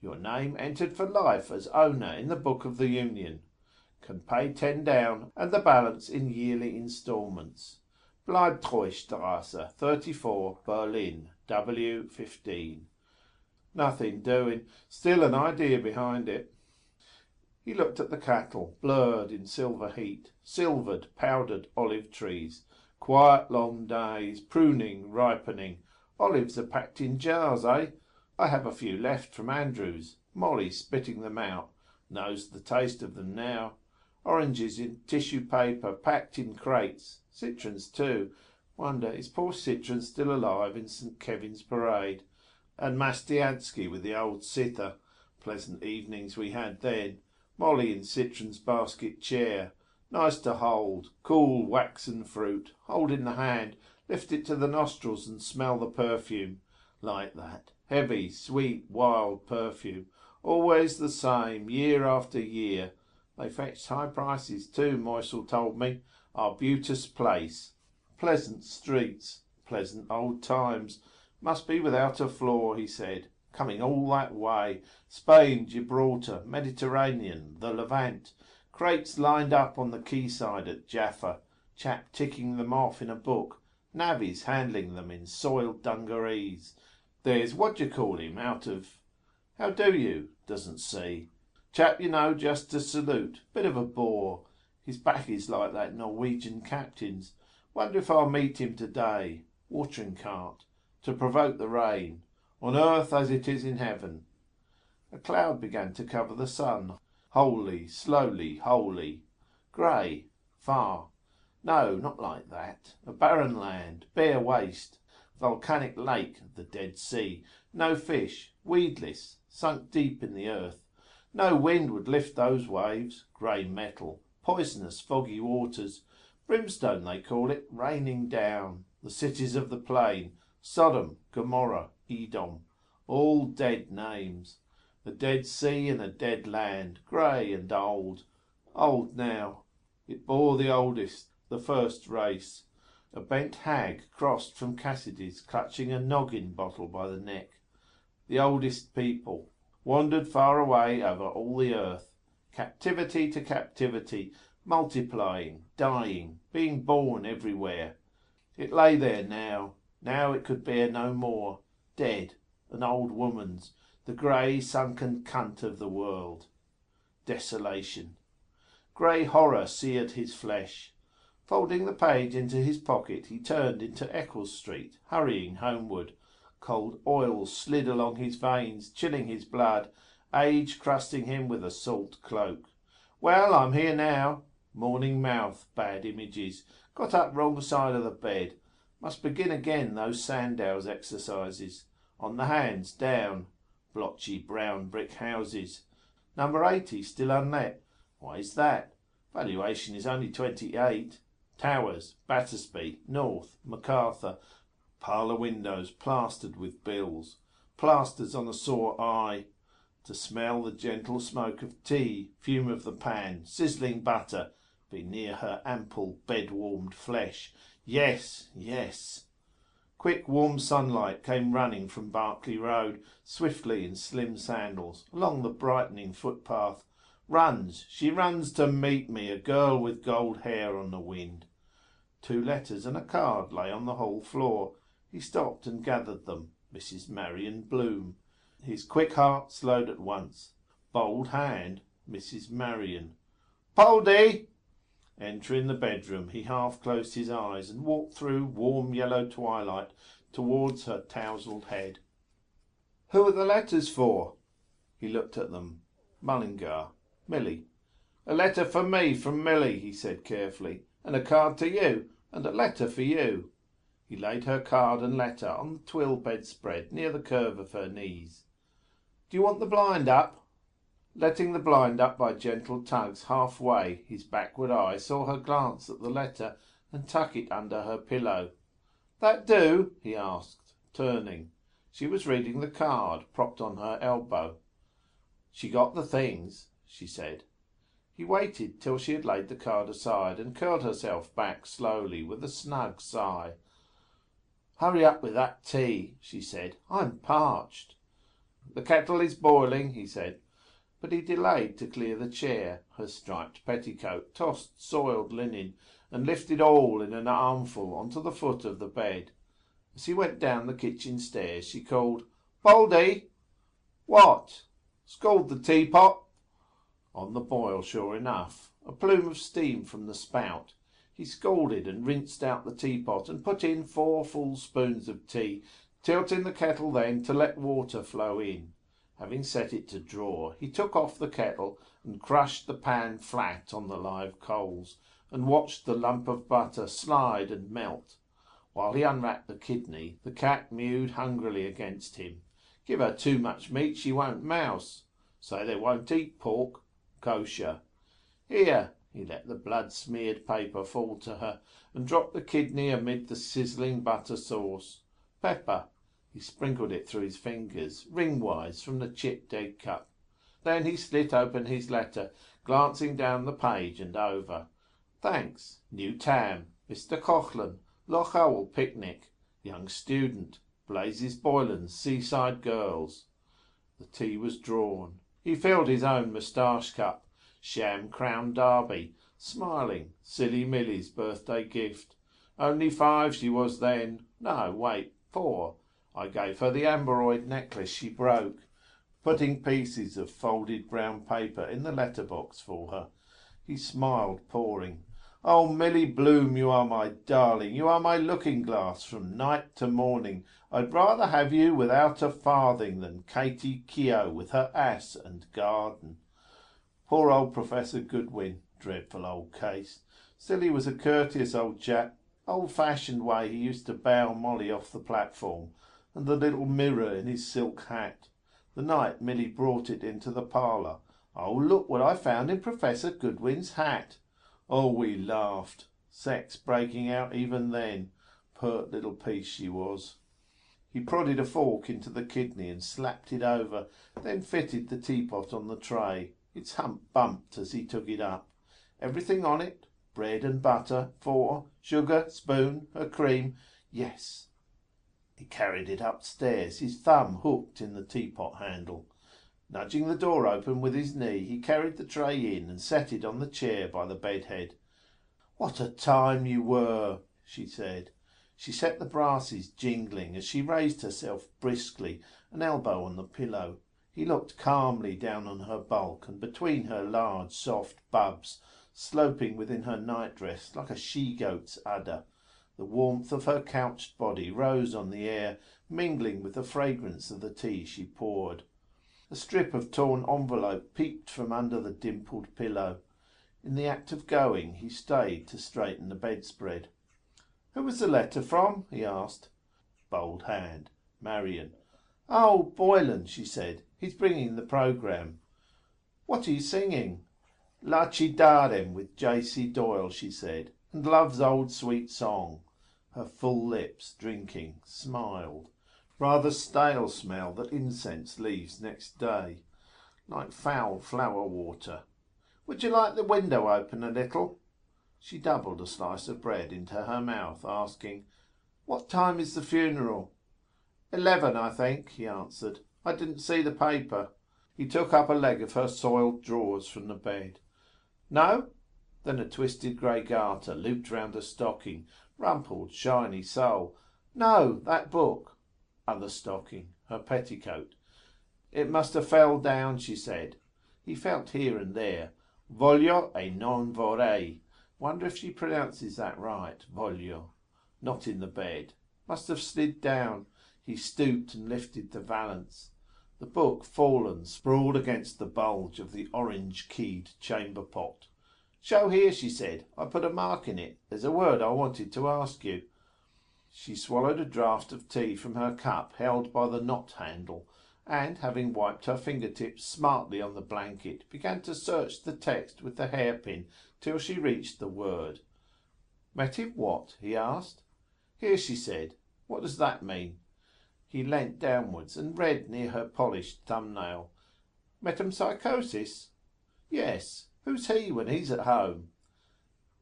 Your name entered for life as owner in the Book of the Union. Can pay 10 down and the balance in yearly instalments. Bleibtreustrasse, 34, Berlin, W15. Nothing doing. Still an idea behind it. He looked at the cattle, blurred in silver heat, silvered, powdered olive trees. Quiet long days, pruning, ripening. Olives are packed in jars, eh? I have a few left from Andrew's. Molly spitting them out. Knows the taste of them now. Oranges in tissue paper, packed in crates. Citrons too. Wonder, is poor Citron still alive in St. Kevin's Parade? And Mastiansky with the old cither. Pleasant evenings we had then. Molly in Citron's basket chair. Nice to hold. Cool waxen fruit. Hold in the hand. Lift it to the nostrils and smell the perfume. Like that. Heavy, sweet, wild perfume. Always the same, year after year. They fetched high prices too, Moisel told me. Arbutus Place. Pleasant streets. Pleasant old times. Must be without a flaw, he said. Coming all that way. Spain, Gibraltar, Mediterranean, the Levant. Crates lined up on the quayside at Jaffa. Chap ticking them off in a book. Navvies handling them in soiled dungarees. There's what d'you call him out of... How do you? Doesn't see. Chap you know just to salute. Bit of a bore. His back is like that Norwegian captain's. Wonder if I'll meet him today. Watering cart. To provoke the rain. On earth as it is in heaven. A cloud began to cover the sun. Wholly, slowly, wholly. Grey. Far. No, not like that. A barren land. Bare waste. Volcanic lake, the Dead Sea. No fish. Weedless. Sunk deep in the earth. No wind would lift those waves. Grey metal. Poisonous, foggy waters. Brimstone, they call it, raining down. The cities of the plain. Sodom, Gomorrah, Edom. All dead names. A dead sea and a dead land. Grey and old. Old now. It bore the oldest, the first race. A bent hag crossed from Cassidy's, clutching a noggin bottle by the neck. The oldest people. Wandered far away over all the earth. Captivity to captivity. Multiplying, dying, being born everywhere. It lay there now. Now it could bear no more. Dead. An old woman's. The grey, sunken cunt of the world. Desolation. Grey horror seared his flesh. Folding the page into his pocket, he turned into Eccles Street, hurrying homeward. Cold oil slid along his veins, chilling his blood, age crusting him with a salt cloak. Well, I'm here now. Morning mouth, bad images. Got up wrong side of the bed. Must begin again those Sandow's exercises. On the hands, down. Blotchy brown brick houses. Number 80 still unlet. Why is that? Valuation is only 28. Towers, Battersby, North, MacArthur. Parlour windows plastered with bills. Plasters on a sore eye. To smell the gentle smoke of tea, fume of the pan, sizzling butter, be near her ample bed-warmed flesh. Yes, yes. Quick warm sunlight came running from Berkeley Road, swiftly in slim sandals, along the brightening footpath. She runs to meet me, a girl with gold hair on the wind. 2 letters and a card lay on the hall floor. He stopped and gathered them. Mrs. Marion Bloom. His quick heart slowed at once. Bold hand, Mrs. Marion. "Poldy!" Entering the bedroom, he half closed his eyes and walked through warm yellow twilight towards her tousled head. "Who are the letters for?" He looked at them. Mullingar. Millie. "A letter for me from Millie," he said carefully, "and a card to you, and a letter for you." He laid her card and letter on the twill bedspread near the curve of her knees. "Do you want the blind up?" Letting the blind up by gentle tugs halfway, his backward eye saw her glance at the letter and tuck it under her pillow. "That do?" he asked, turning. She was reading the card, propped on her elbow. "She got the things," she said. He waited till she had laid the card aside and curled herself back slowly with a snug sigh. "Hurry up with that tea," she said. "I'm parched." "The kettle is boiling," he said. But he delayed to clear the chair, her striped petticoat, tossed soiled linen, and lifted all in an armful onto the foot of the bed. As he went down the kitchen stairs, she called, "Poldy!" "What?" "Scald the teapot." On the boil, sure enough, a plume of steam from the spout. He scalded and rinsed out the teapot and put in 4 full spoons of tea, Tilting the kettle then to let water flow in. Having set it to draw, he took off the kettle and crushed the pan flat on the live coals, and watched the lump of butter slide and melt. While he unwrapped the kidney, the cat mewed hungrily against him. Give her too much meat, she won't mouse. Say they won't eat pork. Kosher. Here, he let the blood-smeared paper fall to her, and dropped the kidney amid the sizzling butter sauce. Pepper. He sprinkled it through his fingers, ring-wise, from the chipped egg cup. Then he slit open his letter, glancing down the page and over. Thanks. New Tam. Mr. Coughlin. Loch Owl picnic. Young student. Blazes Boylan's Seaside Girls. The tea was drawn. He filled his own moustache cup. Sham Crown Derby. Smiling. Silly Millie's birthday gift. Only 5 she was then. No, wait, 4. I gave her the amberoid necklace she broke, putting pieces of folded brown paper in the letterbox for her. He smiled, pouring. Oh, Millie Bloom, you are my darling. You are my looking-glass from night to morning. I'd rather have you without a farthing than Katie Keogh with her ass and garden. Poor old Professor Goodwin. Dreadful old case. Still, he was a courteous old chap. Old-fashioned way he used to bow Molly off the platform, and the little mirror in his silk hat. The night Millie brought it into the parlour. Oh, look what I found in Professor Goodwin's hat. Oh, we laughed. Sex breaking out even then. Pert little piece she was. He prodded a fork into the kidney and slapped it over, then fitted the teapot on the tray. Its hump bumped as he took it up. Everything on it? Bread and butter, 4, sugar, spoon, a cream. Yes. He carried it upstairs, his thumb hooked in the teapot handle. Nudging the door open with his knee, he carried the tray in and set it on the chair by the bedhead. What a time you were, she said. She set the brasses jingling as she raised herself briskly, an elbow on the pillow. He looked calmly down on her bulk and between her large soft bubs, sloping within her nightdress like a she-goat's udder. The warmth of her couched body rose on the air, mingling with the fragrance of the tea she poured. A strip of torn envelope peeped from under the dimpled pillow. In the act of going, he stayed to straighten the bedspread. Who was the letter from? He asked. Bold hand. Marion. Oh, Boylan, she said. He's bringing the programme. What are you singing? Lacidarem with J.C. Doyle, she said, and Love's Old Sweet Song. Her full lips, drinking, smiled. Rather stale smell that incense leaves next day. Like foul flower water. Would you like the window open a little? She doubled a slice of bread into her mouth, asking, What time is the funeral? 11, I think, he answered. I didn't see the paper. He took up a leg of her soiled drawers from the bed. No? Then a twisted grey garter looped round a stocking, rumpled, shiny sole. No, that book. Other stocking, her petticoat. It must have fell down, she said. He felt here and there. Voglio e non vorrei. Wonder if she pronounces that right, voglio. Not in the bed. Must have slid down. He stooped and lifted the valance. The book, fallen, sprawled against the bulge of the orange-keyed chamber pot. Show here, she said. I put a mark in it. There's a word I wanted to ask you. She swallowed a draught of tea from her cup held by the knot handle, and, having wiped her fingertips smartly on the blanket, began to search the text with the hairpin till she reached the word. Met him what? He asked. Here, she said. What does that mean? He leant downwards and read near her polished thumbnail. Metempsychosis? Yes. Who's he when he's at home?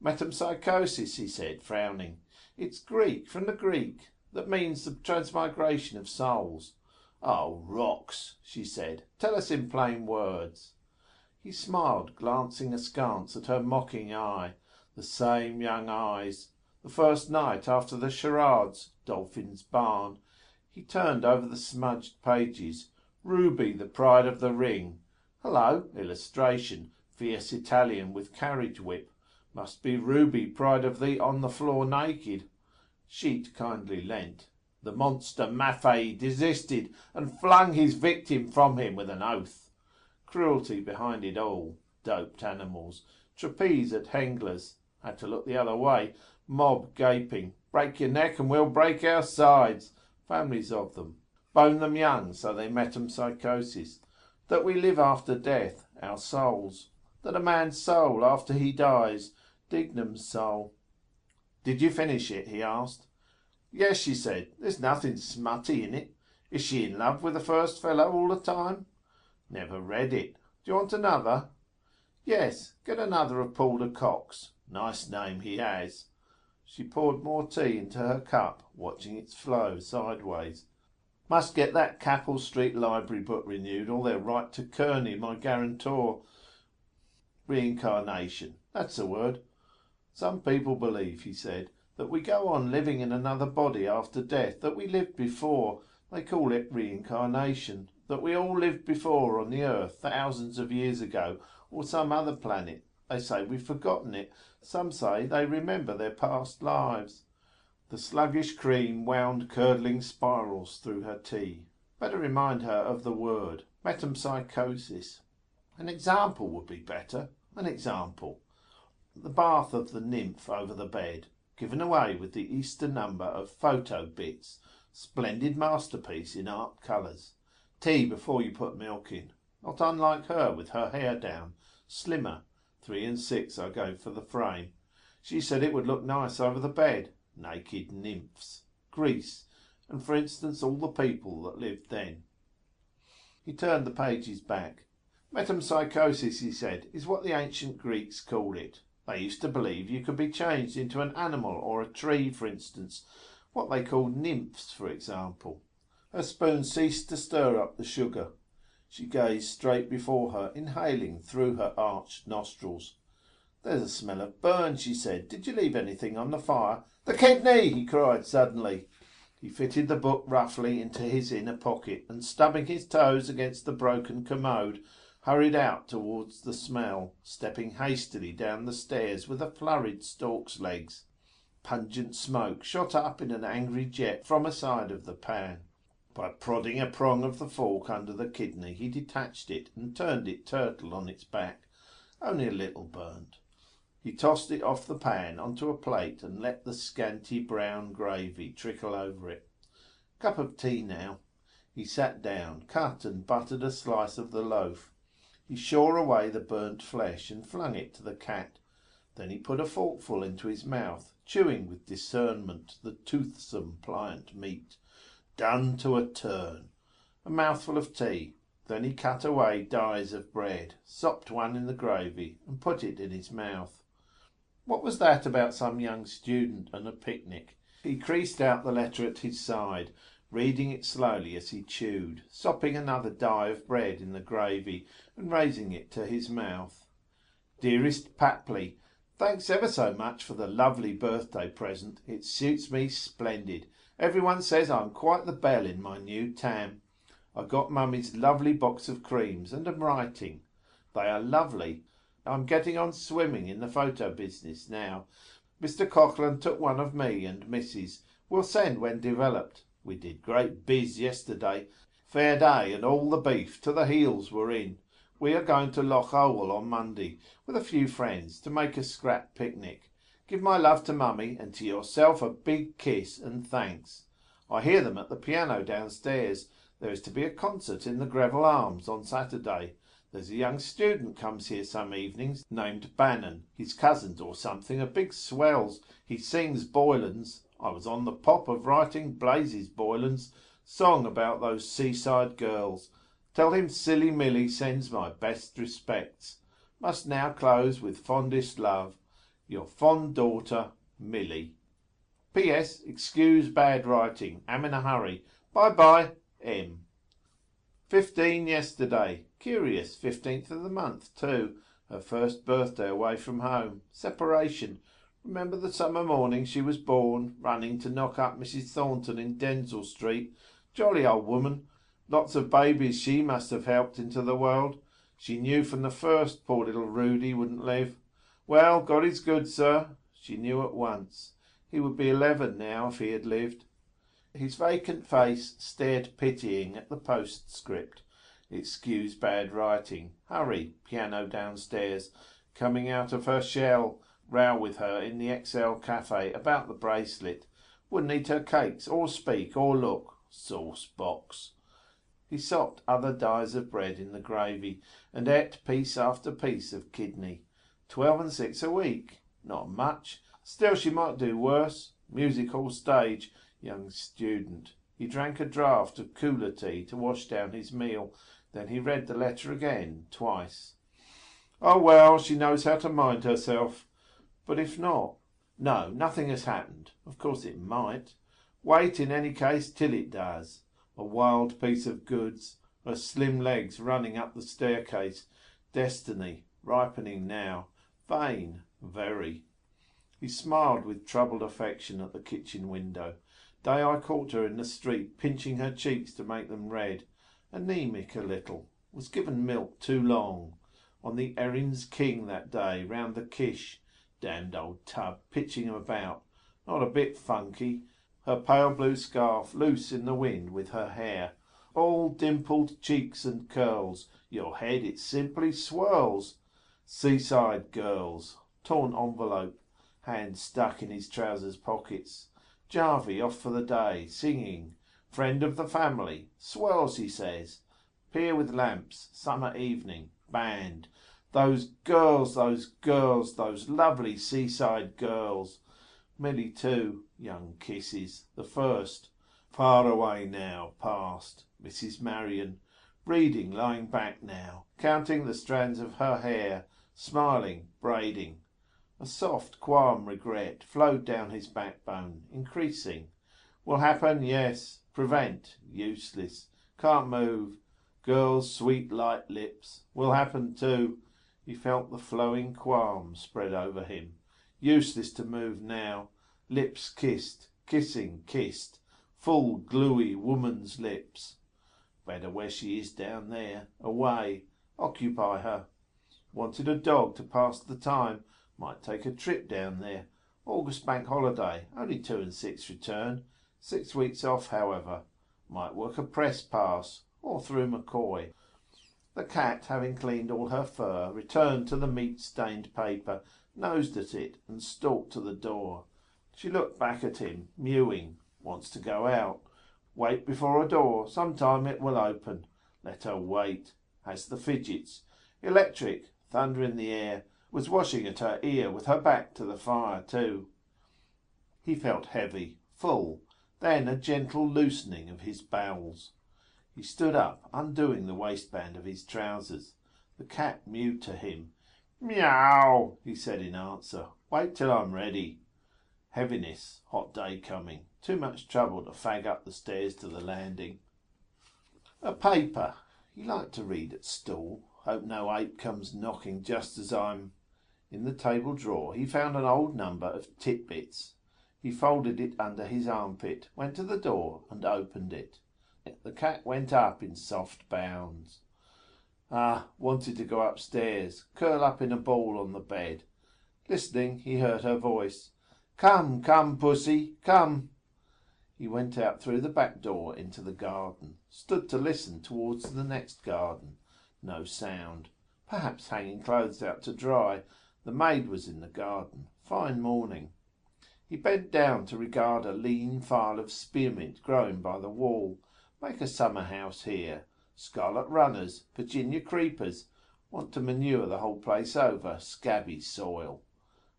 Metempsychosis, he said, frowning. It's Greek, from the Greek. That means the transmigration of souls. Oh, rocks, she said. Tell us in plain words. He smiled, glancing askance at her mocking eye. The same young eyes. The first night after the charades, Dolphin's Barn. He turned over the smudged pages. Ruby, the pride of the ring. Hello, illustration. Fierce Italian with carriage whip. Must be Ruby, pride of the on the floor naked. Sheet kindly lent. The monster Maffei desisted and flung his victim from him with an oath. Cruelty behind it all. Doped animals. Trapeze at Hengler's. Had to look the other way. Mob gaping. Break your neck and we'll break our sides. Families of them. Bone them young so they metempsychosis. That we live after death, our souls. That a man's soul after he dies. Dignam's soul. Did you finish it? He asked. Yes, she said. There's nothing smutty in it. Is she in love with the first fellow all the time? Never read it. Do you want another? Yes, get another of Paul de Kock's. Nice name he has. She poured more tea into her cup, watching its flow sideways. Must get that Capel Street Library book renewed, or they'll write to Kearney, my guarantor. Reincarnation, that's the word. Some people believe, he said, that we go on living in another body after death, that we lived before. They call it reincarnation. That we all lived before on the earth thousands of years ago, or some other planet. They say we've forgotten it. Some say they remember their past lives. The sluggish cream wound curdling spirals through her tea. Better remind her of the word, metempsychosis. An example would be better. An example. The bath of the nymph over the bed, given away with the Easter number of Photo Bits. Splendid masterpiece in art colours. Tea before you put milk in. Not unlike her with her hair down. Slimmer. 3 and 6 I gave for the frame. She said it would look nice over the bed. Naked nymphs. Greece. And for instance all the people that lived then. He turned the pages back. Metempsychosis, he said, is what the ancient Greeks called it. They used to believe you could be changed into an animal or a tree, for instance. What they called nymphs, for example. Her spoon ceased to stir up the sugar. She gazed straight before her, inhaling through her arched nostrils. There's a smell of burn, she said. Did you leave anything on the fire? The kidney, he cried suddenly. He fitted the book roughly into his inner pocket and, stubbing his toes against the broken commode, hurried out towards the smell, stepping hastily down the stairs with a flurried stork's legs. Pungent smoke shot up in an angry jet from a side of the pan. By prodding a prong of the fork under the kidney, he detached it and turned it turtle on its back. Only a little burnt. He tossed it off the pan onto a plate and let the scanty brown gravy trickle over it. Cup of tea now. He sat down, cut and buttered a slice of the loaf. He shore away the burnt flesh and flung it to the cat. Then he put a forkful into his mouth, chewing with discernment the toothsome pliant meat. Done to a turn. A mouthful of tea. Then he cut away dies of bread, sopped one in the gravy, and put it in his mouth. What was that about some young student and a picnic? He creased out the letter at his side, reading it slowly as he chewed, sopping another die of bread in the gravy, and raising it to his mouth. Dearest Papley, thanks ever so much for the lovely birthday present. It suits me splendid. Everyone says I'm quite the belle in my new tam. I got Mummy's lovely box of creams and am writing. They are lovely. I'm getting on swimming in the photo business now. Mr. Cochran took one of me and Mrs. We'll send when developed. We did great biz yesterday. Fair day and all the beef to the heels were in. We are going to Loch Owel on Monday with a few friends to make a scrap picnic. Give my love to Mummy and to yourself a big kiss and thanks. I hear them at the piano downstairs. There is to be a concert in the Greville Arms on Saturday. There's a young student comes here some evenings named Bannon. His cousins or something are big swells. He sings Boylan's. I was on the pop of writing Blazes Boylan's song about those seaside girls. Tell him Silly Millie sends my best respects. Must now close with fondest love. Your fond daughter, Millie. P.S. Excuse bad writing. Am in a hurry. Bye-bye, M. 15 yesterday. Curious, 15th of the month too. Her first birthday away from home. Separation. Remember the summer morning she was born, running to knock up Mrs. Thornton in Denzille Street. Jolly old woman. Lots of babies she must have helped into the world. She knew from the first poor little Rudy wouldn't live. Well, God is good, sir. She knew at once. He would be 11 now if he had lived. His vacant face stared pitying at the postscript. Excuse bad writing. Hurry. Piano downstairs. Coming out of her shell. Row with her in the XL cafe about the bracelet. Wouldn't eat her cakes, or speak, or look. Sauce box. He sopped other dies of bread in the gravy, and ate piece after piece of kidney. 12 and 6 a week. Not much. Still she might do worse. Music hall stage. Young student. He drank a draught of cooler tea to wash down his meal. Then he read the letter again, twice. Oh well, she knows how to mind herself. But if not? No, nothing has happened. Of course it might. Wait in any case till it does. A wild piece of goods. Her slim legs running up the staircase. Destiny, ripening now. Vain, very. He smiled with troubled affection at the kitchen window. Day I caught her in the street, pinching her cheeks to make them red. Anemic a little. Was given milk too long. On the Erin's King that day, round the Kish. Damned old tub, pitching him about. Not a bit funky. Her pale blue scarf loose in the wind with her hair. All dimpled cheeks and curls. Your head it simply swirls. Seaside girls. Torn envelope. Hands stuck in his trousers pockets. Jarvey off for the day, singing. Friend of the family. Swells, he says. Pier with lamps. Summer evening. Band. Those girls, those lovely seaside girls. Millie too. Young kisses. The first. Far away now, past. Mrs. Marion. Reading, lying back now. Counting the strands of her hair. Smiling, braiding. A soft, calm regret flowed down his backbone, increasing. Will happen, yes. Prevent, useless. Can't move. Girl's sweet light lips. Will happen too. He felt the flowing qualm spread over him. Useless to move now. Lips kissed, kissing, kissed. Full, gluey woman's lips. Better where she is down there. Away. Occupy her. Wanted a dog to pass the time. Might take a trip down there. August bank holiday. Only 2 and 6 return. 6 weeks off, however. Might work a press pass. Or through McCoy. The cat, having cleaned all her fur, returned to the meat-stained paper, nosed at it, and stalked to the door. She looked back at him, mewing. Wants to go out. Wait before a door. Sometime it will open. Let her wait. Has the fidgets. Electric. Thunder in the air. Was washing at her ear with her back to the fire too. He felt heavy, full, then a gentle loosening of his bowels. He stood up, undoing the waistband of his trousers. The cat mewed to him. Meow, he said in answer. Wait till I'm ready. Heaviness, hot day coming. Too much trouble to fag up the stairs to the landing. A paper. He liked to read at stool. Hope no ape comes knocking just as I'm... In the table drawer he found an old number of Titbits. He folded it under his armpit, went to the door and opened it. The cat went up in soft bounds. Wanted to go upstairs, curl up in a ball on the bed. Listening, he heard her voice. Come, come, pussy, come. He went out through the back door into the garden, stood to listen towards the next garden. No sound. Perhaps hanging clothes out to dry. The maid was in the garden. Fine morning. He bent down to regard a lean file of spearmint growing by the wall. Make a summer house here. Scarlet runners, Virginia creepers. Want to manure the whole place over. Scabby soil.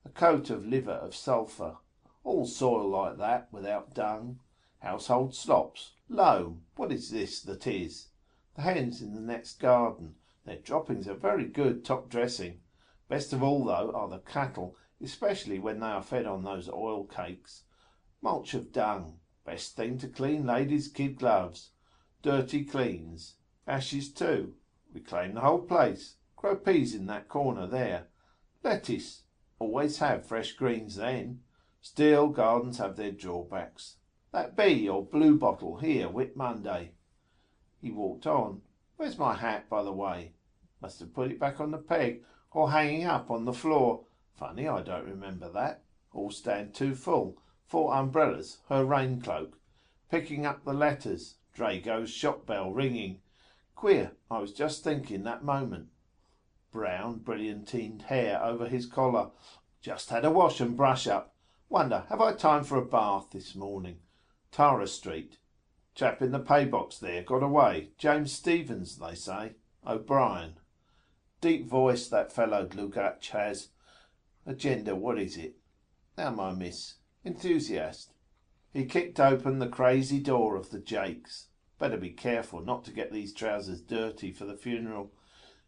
A coat of liver of sulphur. All soil like that, without dung. Household slops. Loam. What is this that is? The hens in the next garden. Their droppings are very good top dressing. Best of all, though, are the cattle, especially when they are fed on those oil cakes. Mulch of dung. Best thing to clean ladies' kid gloves. Dirty cleans. Ashes too. Reclaim the whole place. Grow peas in that corner there. Lettuce. Always have fresh greens then. Still, gardens have their drawbacks. That bee or blue bottle here, Whit Monday. He walked on. Where's my hat, by the way? Must have put it back on the peg, or hanging up on the floor. Funny, I don't remember that. All stand too full. 4 umbrellas, her rain cloak. picking up the letters. Drago's shop bell ringing. Queer, I was just thinking that moment. Brown, brilliantined hair over his collar. Just had a wash and brush up. Wonder, have I time for a bath this morning? Tara Street. Chap in the pay box there got away. James Stephens, they say. O'Brien. Deep voice that fellow Dlugach has. Agenda, what is it? Now, my miss. Enthusiast. He kicked open the crazy door of the Jakes. Better be careful not to get these trousers dirty for the funeral.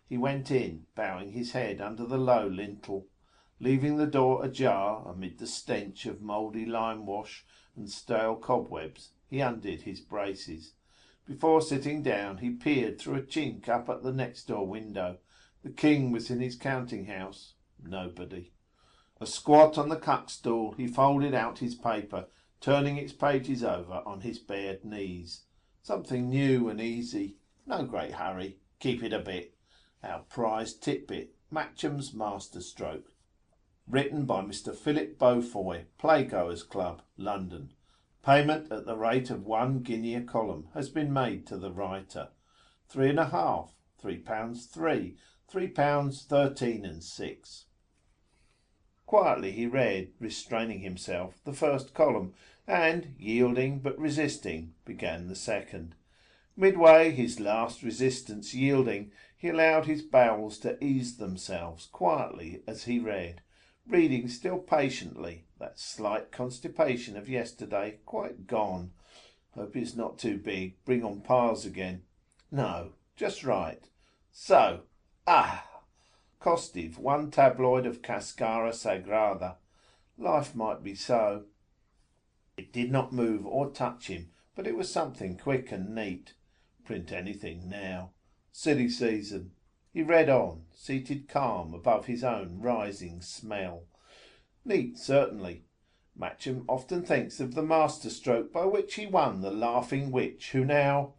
He went in, bowing his head under the low lintel. Leaving the door ajar amid the stench of mouldy lime wash and stale cobwebs, he undid his braces. Before sitting down, he peered through a chink up at the next door window. The king was in his counting house. Nobody. A squat on the cuckstool, he folded out his paper, turning its pages over on his bared knees. Something new and easy. No great hurry. Keep it a bit. Our prized titbit, Matcham's masterstroke. Written by Mr. Philip Beaufoy, Playgoers Club, London. Payment at the rate of £1 a column has been made to the writer. 3.5, £3 3, £3 13 and 6. Quietly he read, restraining himself, the first column, and, yielding but resisting, began the second. Midway, his last resistance yielding, he allowed his bowels to ease themselves quietly as he read, reading still patiently, that slight constipation of yesterday quite gone. Hope it's not too big. Bring on pars again. No, just right. So, Costive, 1 tabloid of Cascara Sagrada. Life might be so. It did not move or touch him, but it was something quick and neat. Print anything now. Silly season. He read on, seated calm above his own rising smell. Neat, certainly. Matcham often thinks of the masterstroke by which he won the laughing witch who now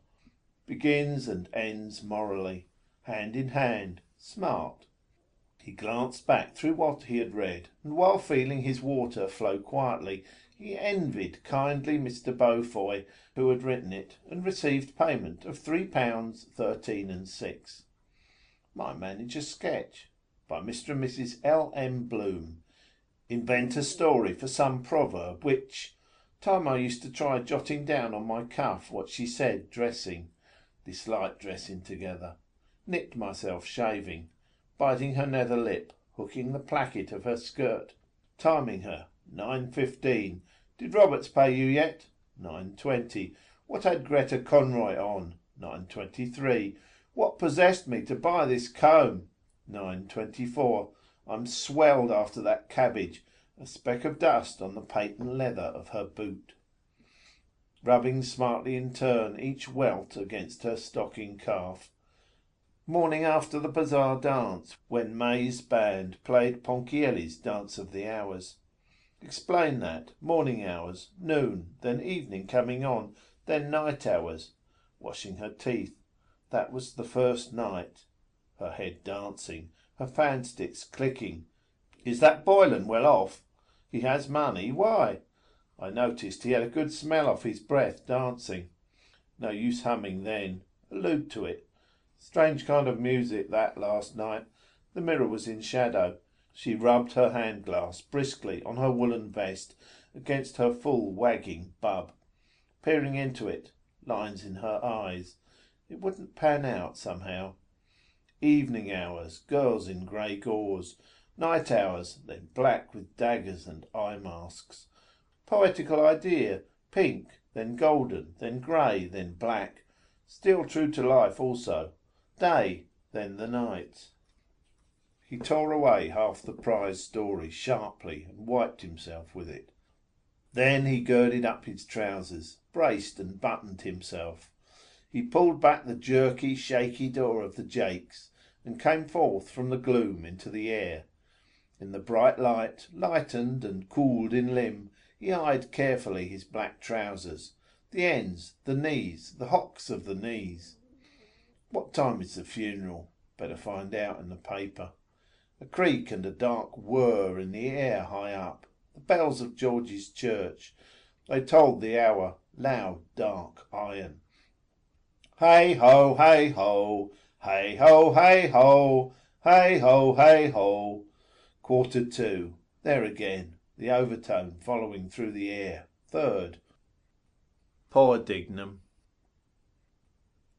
begins and ends morally, hand in hand, smart. He glanced back through what he had read, and while feeling his water flow quietly, he envied kindly Mr. Beaufoy, who had written it, and received payment of £3 13 and 6. My manager's sketch, by Mr. and Mrs. L. M. Bloom. Invent a story for some proverb which... Time I used to try jotting down on my cuff what she said dressing. Disliked dressing together. Nicked myself shaving. Biting her nether lip, hooking the placket of her skirt. Timing her. 9:15. Did Roberts pay you yet? 9:20. What had Greta Conroy on? 9:23. What possessed me to buy this comb? 9:24. I'm swelled after that cabbage. A speck of dust on the patent leather of her boot. Rubbing smartly in turn each welt against her stocking calf. Morning after the bazaar dance, when May's band played Ponchielli's Dance of the Hours. Explain that. Morning hours, noon, then evening coming on, then night hours. Washing her teeth. That was the first night. Her head dancing, her fan sticks clicking. Is that Boylan well off? He has money. Why? I noticed he had a good smell off his breath dancing. No use humming then. Allude to it. Strange kind of music that last night. The mirror was in shadow. She rubbed her hand glass briskly on her woollen vest against her full wagging bub. Peering into it, lines in her eyes. It wouldn't pan out somehow. Evening hours, girls in grey gauze. Night hours, then black with daggers and eye masks. Poetical idea, pink, then golden, then grey, then black. Still true to life also. Day, then the night. He tore away half the prize story sharply and wiped himself with it. Then he girded up his trousers, braced and buttoned himself. He pulled back the jerky, shaky door of the Jakes, and came forth from the gloom into the air. In the bright light, lightened and cooled in limb, he eyed carefully his black trousers, the ends, the knees, the hocks of the knees. What time is the funeral? Better find out in the paper. A creak and a dark whir in the air high up. The bells of George's church. They tolled the hour. loud, dark iron. Hey ho, hey ho, hey ho, hey ho, hey ho, hey ho. 2:15. There again, the overtone following through the air. 3rd. Poor Dignam.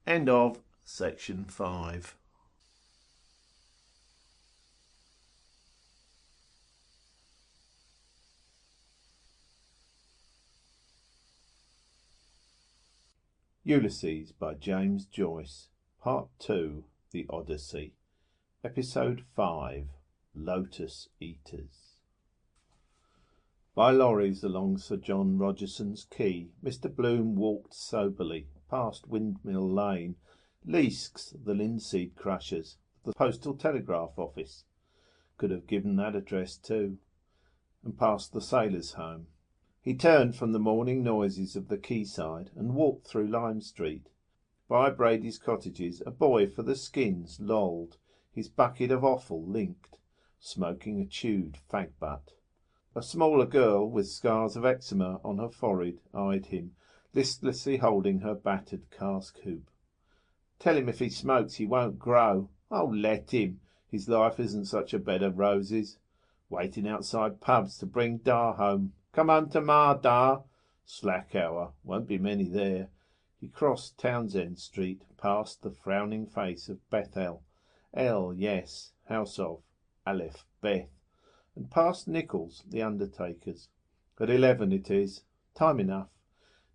End of section 5. Ulysses by James Joyce. Part 2. The Odyssey. Episode 5. Lotus Eaters. By lorries along Sir John Rogerson's quay, Mr. Bloom walked soberly past Windmill Lane, Leask's, the linseed crushers, the postal telegraph office. Could have given that address too. And past the Sailors' Home. He turned from the morning noises of the quayside and walked through Lime Street. By Brady's cottages a boy for the skins lolled, his bucket of offal linked, smoking a chewed fag-butt. A smaller girl with scars of eczema on her forehead eyed him, listlessly holding her battered cask hoop. "Tell him if he smokes he won't grow." "Oh, let him. His life isn't such a bed of roses. Waiting outside pubs to bring Da home. Come home to Ma, Da." Slack hour. Won't be many there. He crossed Townsend Street, past the frowning face of Bethel. L, yes, house of. Aleph, Beth. And past Nichols, the undertaker's. At 11 it is. Time enough.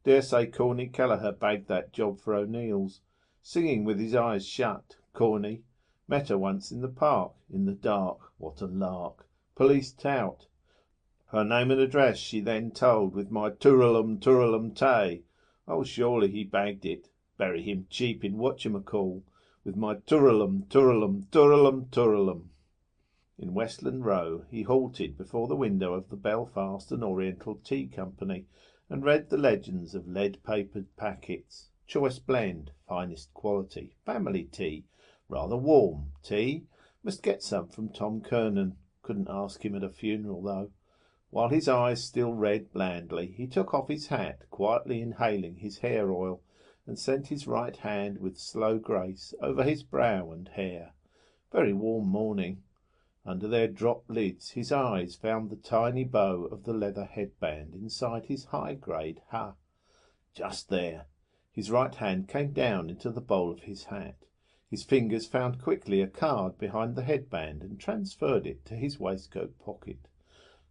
Dare say Corny Kelleher bagged that job for O'Neill's. Singing with his eyes shut, Corny. Met her once in the park, in the dark. What a lark. Police tout. Her name and address she then told, with my tooralum tay. Oh, surely he bagged it. Bury him cheap in whatchamacall, with my tooralum. In Westland Row he halted before the window of the Belfast and Oriental Tea Company, and read the legends of lead-papered packets. Choice blend, finest quality, family tea, rather warm. Tea? Must get some from Tom Kernan. Couldn't ask him at a funeral, though. While his eyes still read blandly, he took off his hat, quietly inhaling his hair oil, and sent his right hand with slow grace over his brow and hair. Very warm morning. Under their dropped lids his eyes found the tiny bow of the leather headband inside his high-grade ha. Just there. His right hand came down into the bowl of his hat. His fingers found quickly a card behind the headband and transferred it to his waistcoat pocket.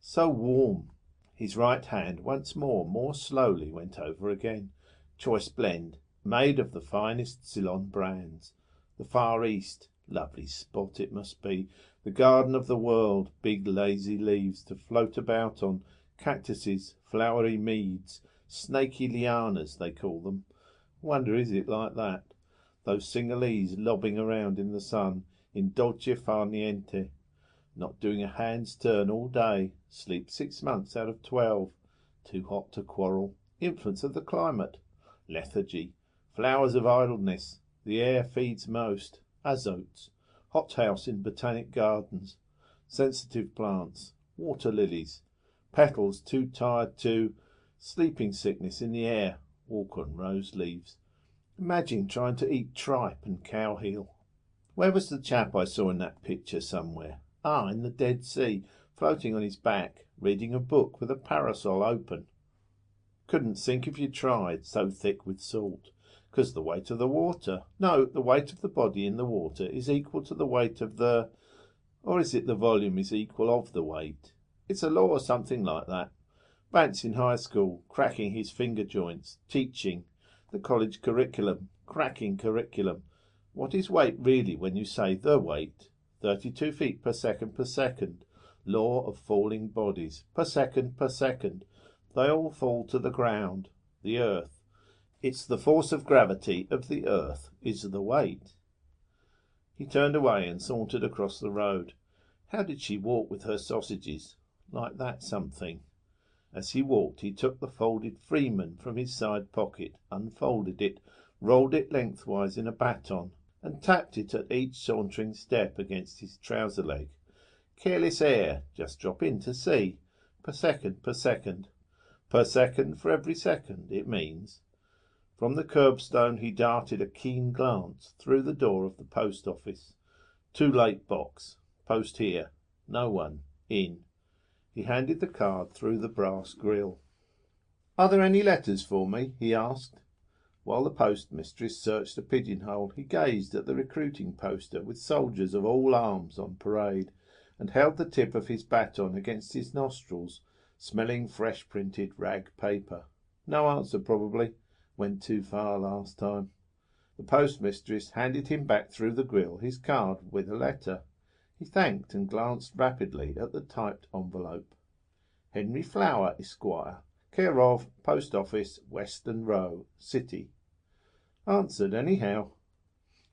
So warm. His right hand once more slowly went over again. Choice blend, made of the finest Ceylon brands. The Far East. Lovely spot it must be. The garden of the world. Big lazy leaves to float about on. Cactuses, flowery meads, snaky lianas they call them. Wonder is it like that? Those Sinhalese lobbing around in the sun, in dolce far niente. Not doing a hand's turn all day. Sleep 6 months out of 12. Too hot to quarrel. Influence of the climate. Lethargy. Flowers of idleness. The air feeds most. Azotes. Hothouse in botanic gardens. Sensitive plants. Water lilies. Petals too tired to. Sleeping sickness in the air. Walk on rose leaves. Imagine trying to eat tripe and cow heel. Where was the chap I saw in that picture somewhere? Ah, in the Dead Sea, floating on his back, reading a book with a parasol open. Couldn't sink if you tried, so thick with salt. 'Cause the weight of the water. No, the weight of the body in the water is equal to the weight of the... Or is it the volume is equal of the weight? It's a law or something like that. Vance in high school, cracking his finger joints, teaching. The college curriculum, cracking curriculum. What is weight really when you say the weight? 32 feet per second. Law of falling bodies. Per second. They all fall to the ground. The earth. It's the force of gravity of the earth is the weight. He turned away and sauntered across the road. How did she walk with her sausages? Like that something. As he walked he took the folded Freeman from his side pocket, unfolded it, rolled it lengthwise in a baton, and tapped it at each sauntering step against his trouser leg. Careless air, just drop in to see. Per second. Per second for every second, it means. From the curbstone he darted a keen glance through the door of the post office. Too late box. Post here. No one. In. He handed the card through the brass grill. "Are there any letters for me?" he asked. While the postmistress searched a pigeonhole, he gazed at the recruiting poster with soldiers of all arms on parade, and held the tip of his baton against his nostrils, smelling fresh printed rag paper. No answer, probably. Went too far last time. The postmistress handed him back through the grill his card with a letter. He thanked and glanced rapidly at the typed envelope. Henry Flower, Esquire, care of Post Office, Western Row, City. Answered anyhow.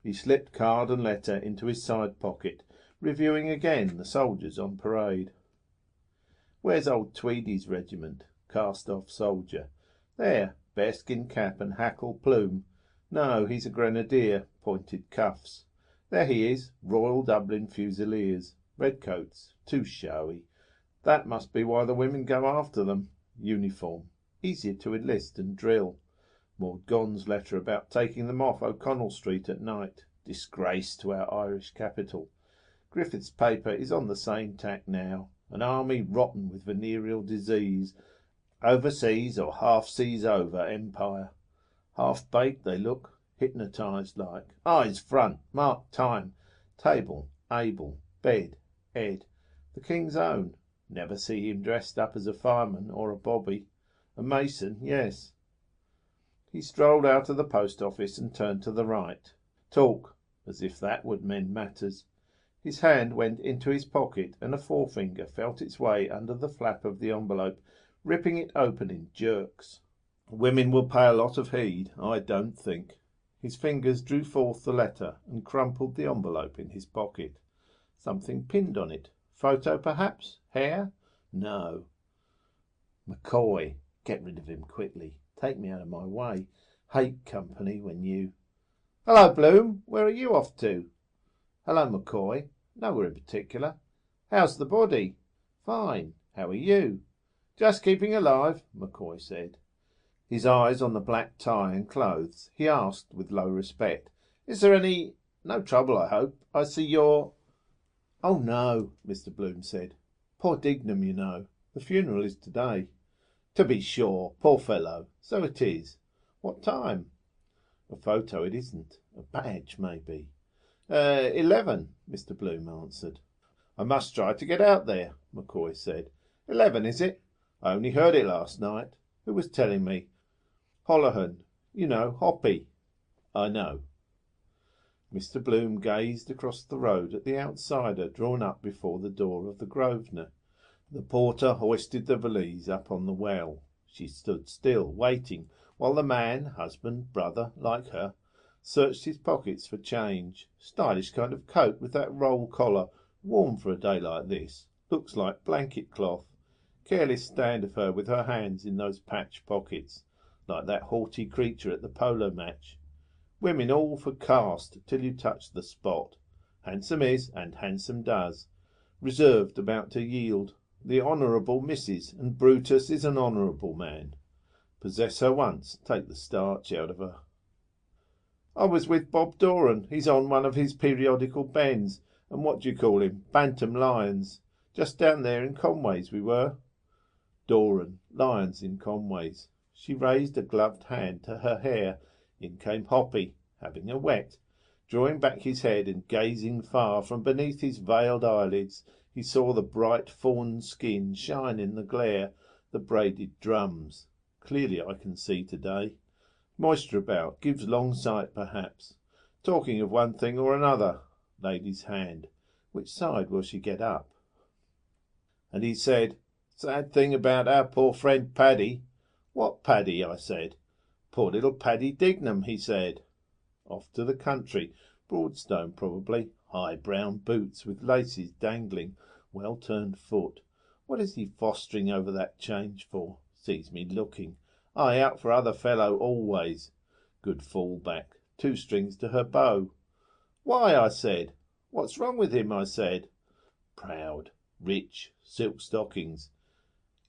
He slipped card and letter into his side pocket, reviewing again the soldiers on parade. Where's old Tweedy's regiment? Cast-off soldier. There, bearskin cap and hackle plume. No, he's a grenadier, pointed cuffs. There he is, Royal Dublin Fusiliers. Redcoats, too showy. That must be why the women go after them. Uniform. Easier to enlist and drill. Maud Gonne's letter about taking them off O'Connell Street at night. Disgrace to our Irish capital. Griffith's paper is on the same tack now. An army rotten with venereal disease. Overseas or half seas over empire. Half-baked they look. Hypnotised like. Eyes front. Mark time. Table. Able. Bed. Ed. The King's Own. Never see him dressed up as a fireman or a bobby. A mason, yes. He strolled out of the post office and turned to the right. Talk, as if that would mend matters. His hand went into his pocket and a forefinger felt its way under the flap of the envelope, ripping it open in jerks. Women will pay a lot of heed, I don't think. His fingers drew forth the letter and crumpled the envelope in his pocket. Something pinned on it. Photo, perhaps? Hair? No. McCoy. Get rid of him quickly. Take me out of my way. Hate company when you... Hello, Bloom. Where are you off to? Hello, McCoy. Nowhere in particular. How's the body? Fine. How are you? Just keeping alive, McCoy said. His eyes on the black tie and clothes, he asked with low respect, Is there any... No trouble, I hope. I see you're... Oh, no, Mr. Bloom said. Poor Dignam, you know. The funeral is today. To be sure, poor fellow. So it is. What time? A photo it isn't. A badge, maybe. 11, Mr. Bloom answered. I must try to get out there, McCoy said. 11, is it? I only heard it last night. Who was telling me? Holohan. You know, Hoppy. I know. Mr. Bloom gazed across the road at the outsider drawn up before the door of the Grosvenor. The porter hoisted the valise up on the well. She stood still, waiting, while the man, husband, brother, like her, searched his pockets for change. Stylish kind of coat with that roll collar, warm for a day like this. Looks like blanket cloth. Careless stand of her with her hands in those patch pockets, like that haughty creature at the polo match. Women all for caste till you touch the spot. Handsome is, and handsome does. Reserved, about to yield. The Honourable Mrs. and Brutus is an honourable man. Possess her once, take the starch out of her. I was with Bob Doran. He's on one of his periodical bends, and what do you call him, Bantam Lions. Just down there in Conway's we were. Doran, Lions in Conway's. She raised a gloved hand to her hair. In came Hoppy, having a wet. Drawing back his head and gazing far, from beneath his veiled eyelids, he saw the bright fawn skin shine in the glare, the braided drums. Clearly I can see today. Moisture about, gives long sight perhaps. Talking of one thing or another. Lady's hand. Which side will she get up? And he said, Sad thing about our poor friend Paddy. What Paddy? I said. Poor little Paddy Dignam, he said. Off to the country. Broadstone probably. High brown boots with laces dangling. Well-turned foot. What is he fostering over that change for? Sees me looking. I out for other fellow always. Good fall-back. 2 strings to her bow. Why? I said. What's wrong with him? I said. Proud. Rich. Silk stockings.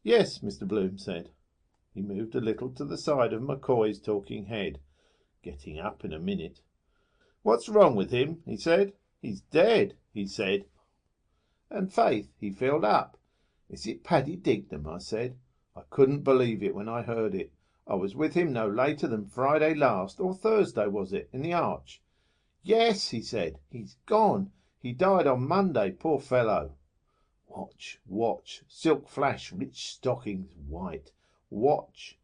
Yes, Mr. Bloom said. He moved a little to the side of McCoy's talking head. Getting up in a minute. "What's wrong with him?" he said. "He's dead," he said. And faith, he filled up. "Is it Paddy Dignam?" I said. I couldn't believe it when I heard it. I was with him no later than Friday last, or Thursday was it, in the Arch. "Yes," he said, "he's gone. He died on Monday, poor fellow." Watch, watch, silk flash, rich stockings, white. Watch.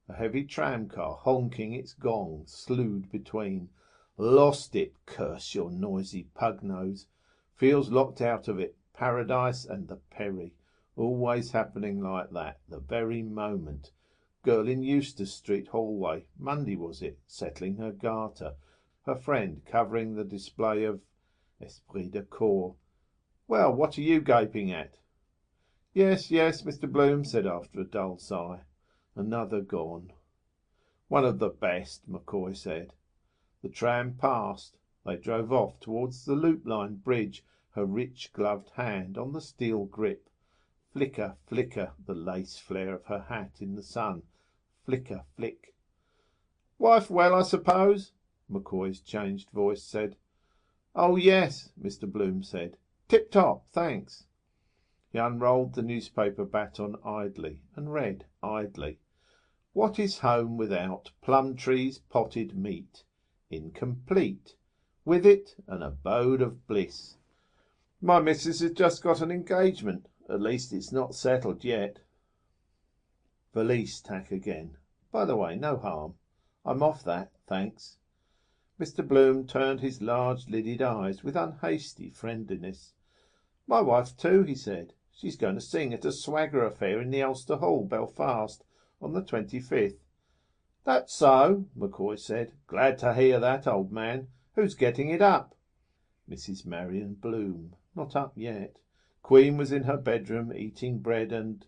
A heavy tramcar, honking its gong, slewed between. Lost it, curse your noisy pug-nose. Feels locked out of it. Paradise and the Perry. Always happening like that, the very moment. Girl in Eustace Street hallway, Monday was it, settling her garter. Her friend covering the display of esprit de corps. "Well, what are you gaping at?" "Yes, yes," Mr. Bloom said after a dull sigh. "Another gone." "One of the best," McCoy said. The tram passed. They drove off towards the Loop Line bridge, her rich gloved hand on the steel grip. Flicker, flicker, the lace flare of her hat in the sun. Flicker, flick. "Wife well, I suppose?" McCoy's changed voice said. "Oh, yes," Mr. Bloom said. "Tip-top, thanks." He unrolled the newspaper baton idly and read idly. "What is home without plum-trees, potted meat? Incomplete. With it, an abode of bliss. My missus has just got an engagement. At least it's not settled yet. Valise tack again. By the way, no harm. I'm off that, thanks." Mr. Bloom turned his large-lidded eyes with unhasty friendliness. "My wife too," he said. "She's going to sing at a swagger affair in the Ulster Hall, Belfast, on the 25th. "That's so," McCoy said. "Glad to hear that, old man. Who's getting it up?" Mrs. Marion Bloom. Not up yet. Queen was in her bedroom eating bread and...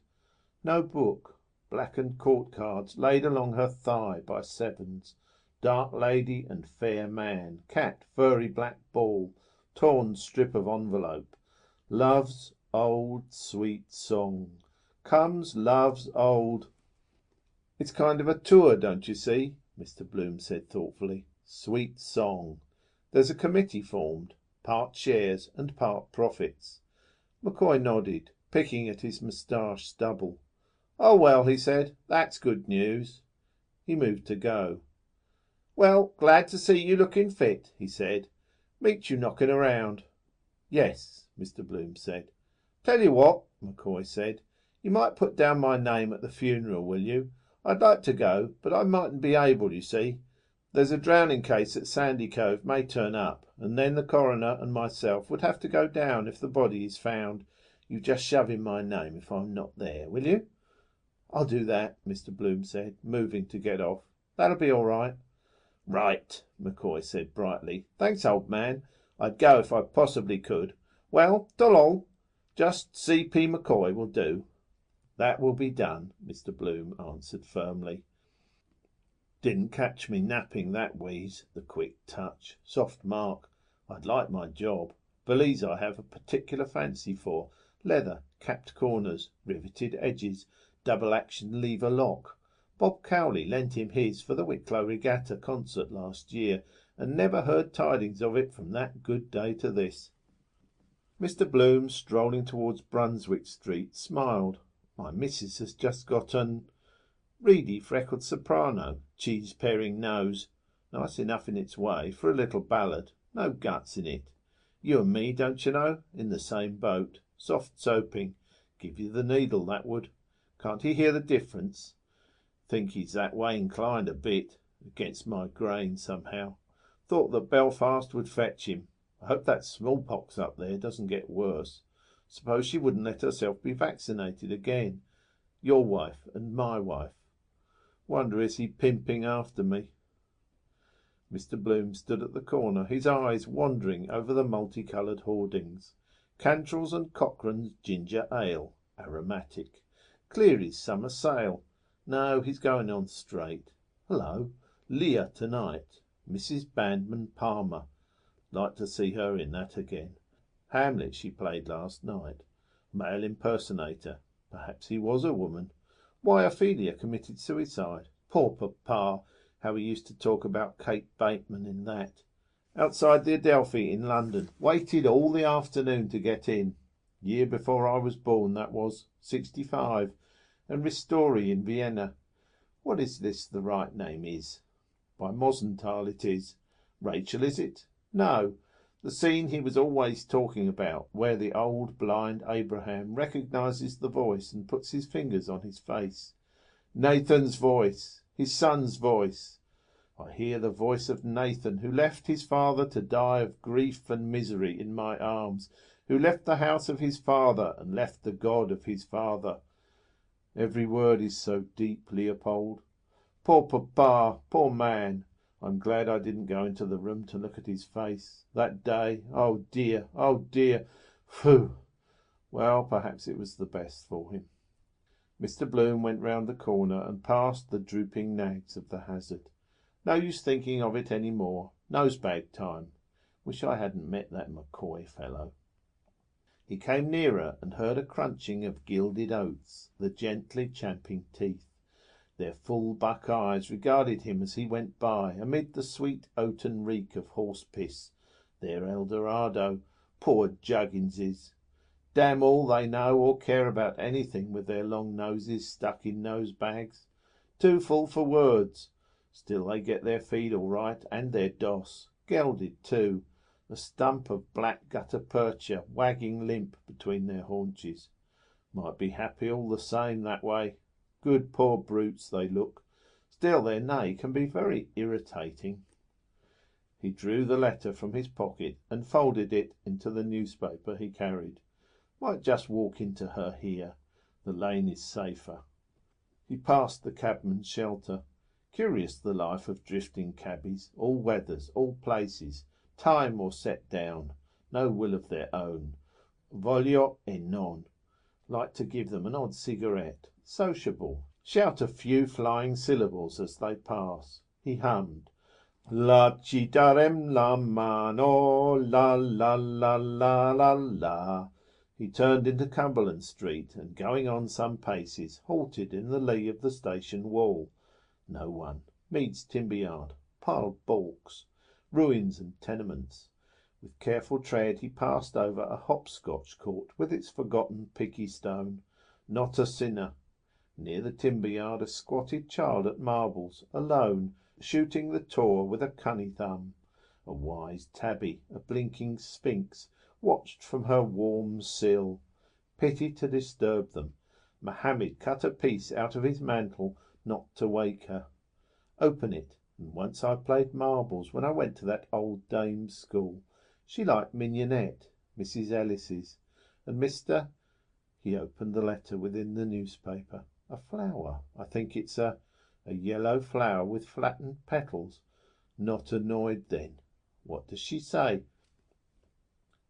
no book. Blackened court cards laid along her thigh by sevens. Dark lady and fair man. Cat, furry black ball. Torn strip of envelope. Love's old sweet song. Comes love's old... "It's kind of a tour, don't you see?" Mr. Bloom said thoughtfully. "Sweet song. There's a committee formed. Part shares and part profits." McCoy nodded, picking at his moustache stubble. "Oh, well," he said, "that's good news." He moved to go. "Well, glad to see you looking fit," he said. "Meet you knocking around." "Yes," Mr. Bloom said. "Tell you what," McCoy said, "you might put down my name at the funeral, will you? I'd like to go, but I mightn't be able, you see. There's a drowning case at Sandy Cove may turn up, and then the coroner and myself would have to go down if the body is found. You just shove in my name if I'm not there, will you?" "I'll do that," Mr. Bloom said, moving to get off. "That'll be all right." "Right," McCoy said brightly. "Thanks, old man. I'd go if I possibly could. Well, tol-lol. Just C.P. McCoy will do." "That will be done," Mr. Bloom answered firmly. Didn't catch me napping, that wheeze, the quick touch, soft mark. I'd like my job. Valise I have a particular fancy for. Leather, capped corners, riveted edges, double action lever lock. Bob Cowley lent him his for the Wicklow Regatta concert last year, and never heard tidings of it from that good day to this. Mr. Bloom, strolling towards Brunswick Street, smiled. "My missus has just got an... reedy freckled soprano, cheese-paring nose. Nice enough in its way for a little ballad. No guts in it. You and me, don't you know, in the same boat. Soft soaping. Give you the needle, that would. Can't he hear the difference? Think he's that way inclined a bit. Against my grain, somehow. Thought that Belfast would fetch him. I hope that smallpox up there doesn't get worse. Suppose she wouldn't let herself be vaccinated again. Your wife and my wife. Wonder is he pimping after me?" Mr. Bloom stood at the corner, his eyes wandering over the multicoloured hoardings. Cantrell's and Cochrane's ginger ale, aromatic. Cleary's summer sale. No, he's going on straight. Hello, Leah tonight. Mrs. Bandmann Palmer. Like to see her in that again. Hamlet she played last night. Male impersonator. Perhaps he was a woman. Why Ophelia committed suicide. Poor papa, how he used to talk about Kate Bateman in that. Outside the Adelphi in London. Waited all the afternoon to get in. Year before I was born, that was. 65. And Ristori in Vienna. What is this the right name is? By Mosenthal it is. Rachel, is it? No. The scene he was always talking about, where the old blind Abraham recognises the voice and puts his fingers on his face. Nathan's voice, his son's voice. I hear the voice of Nathan, who left his father to die of grief and misery in my arms, who left the house of his father and left the God of his father. Every word is so deep, Leopold. Poor papa, poor man. I'm glad I didn't go into the room to look at his face. That day, oh dear, oh dear. Phew! Well, perhaps it was the best for him. Mr. Bloom went round the corner and past the drooping nags of the Hazard. No use thinking of it any more. Nosebag time. Wish I hadn't met that McCoy fellow. He came nearer and heard a crunching of gilded oaths, the gently champing teeth. Their full buck eyes regarded him as he went by, amid the sweet oaten reek of horse-piss. Their Eldorado. Poor Jugginses. Damn all they know or care about anything with their long noses stuck in nose-bags. Too full for words. Still they get their feed all right, and their doss. Gelded too. A stump of black gutta-percha wagging limp between their haunches. Might be happy all the same that way. Good poor brutes they look. Still their neigh can be very irritating. He drew the letter from his pocket and folded it into the newspaper he carried. Might just walk into her here. The lane is safer. He passed the cabman's shelter. Curious the life of drifting cabbies, all weathers, all places, time or set down, no will of their own. Voglio e non. Like to give them an odd cigarette. Sociable. Shout a few flying syllables as they pass. He hummed. La ci darem la mano, la la la la la la. He turned into Cumberland Street, and going on some paces, halted in the lee of the station wall. No one. Mead's timber yard. Piled baulks. Ruins and tenements. With careful tread he passed over a hopscotch court with its forgotten picky stone. Not a sinner. Near the timber yard a squatted child at marbles, alone, shooting the taw with a cunny thumb. A wise tabby, a blinking sphinx, watched from her warm sill. Pity to disturb them. Mohammed cut a piece out of his mantle not to wake her. Open it, and once I played marbles when I went to that old dame's school. She liked mignonette, Mrs. Ellis's, and Mr. He opened the letter within the newspaper. A flower. I think it's a yellow flower with flattened petals. Not annoyed then. What does she say?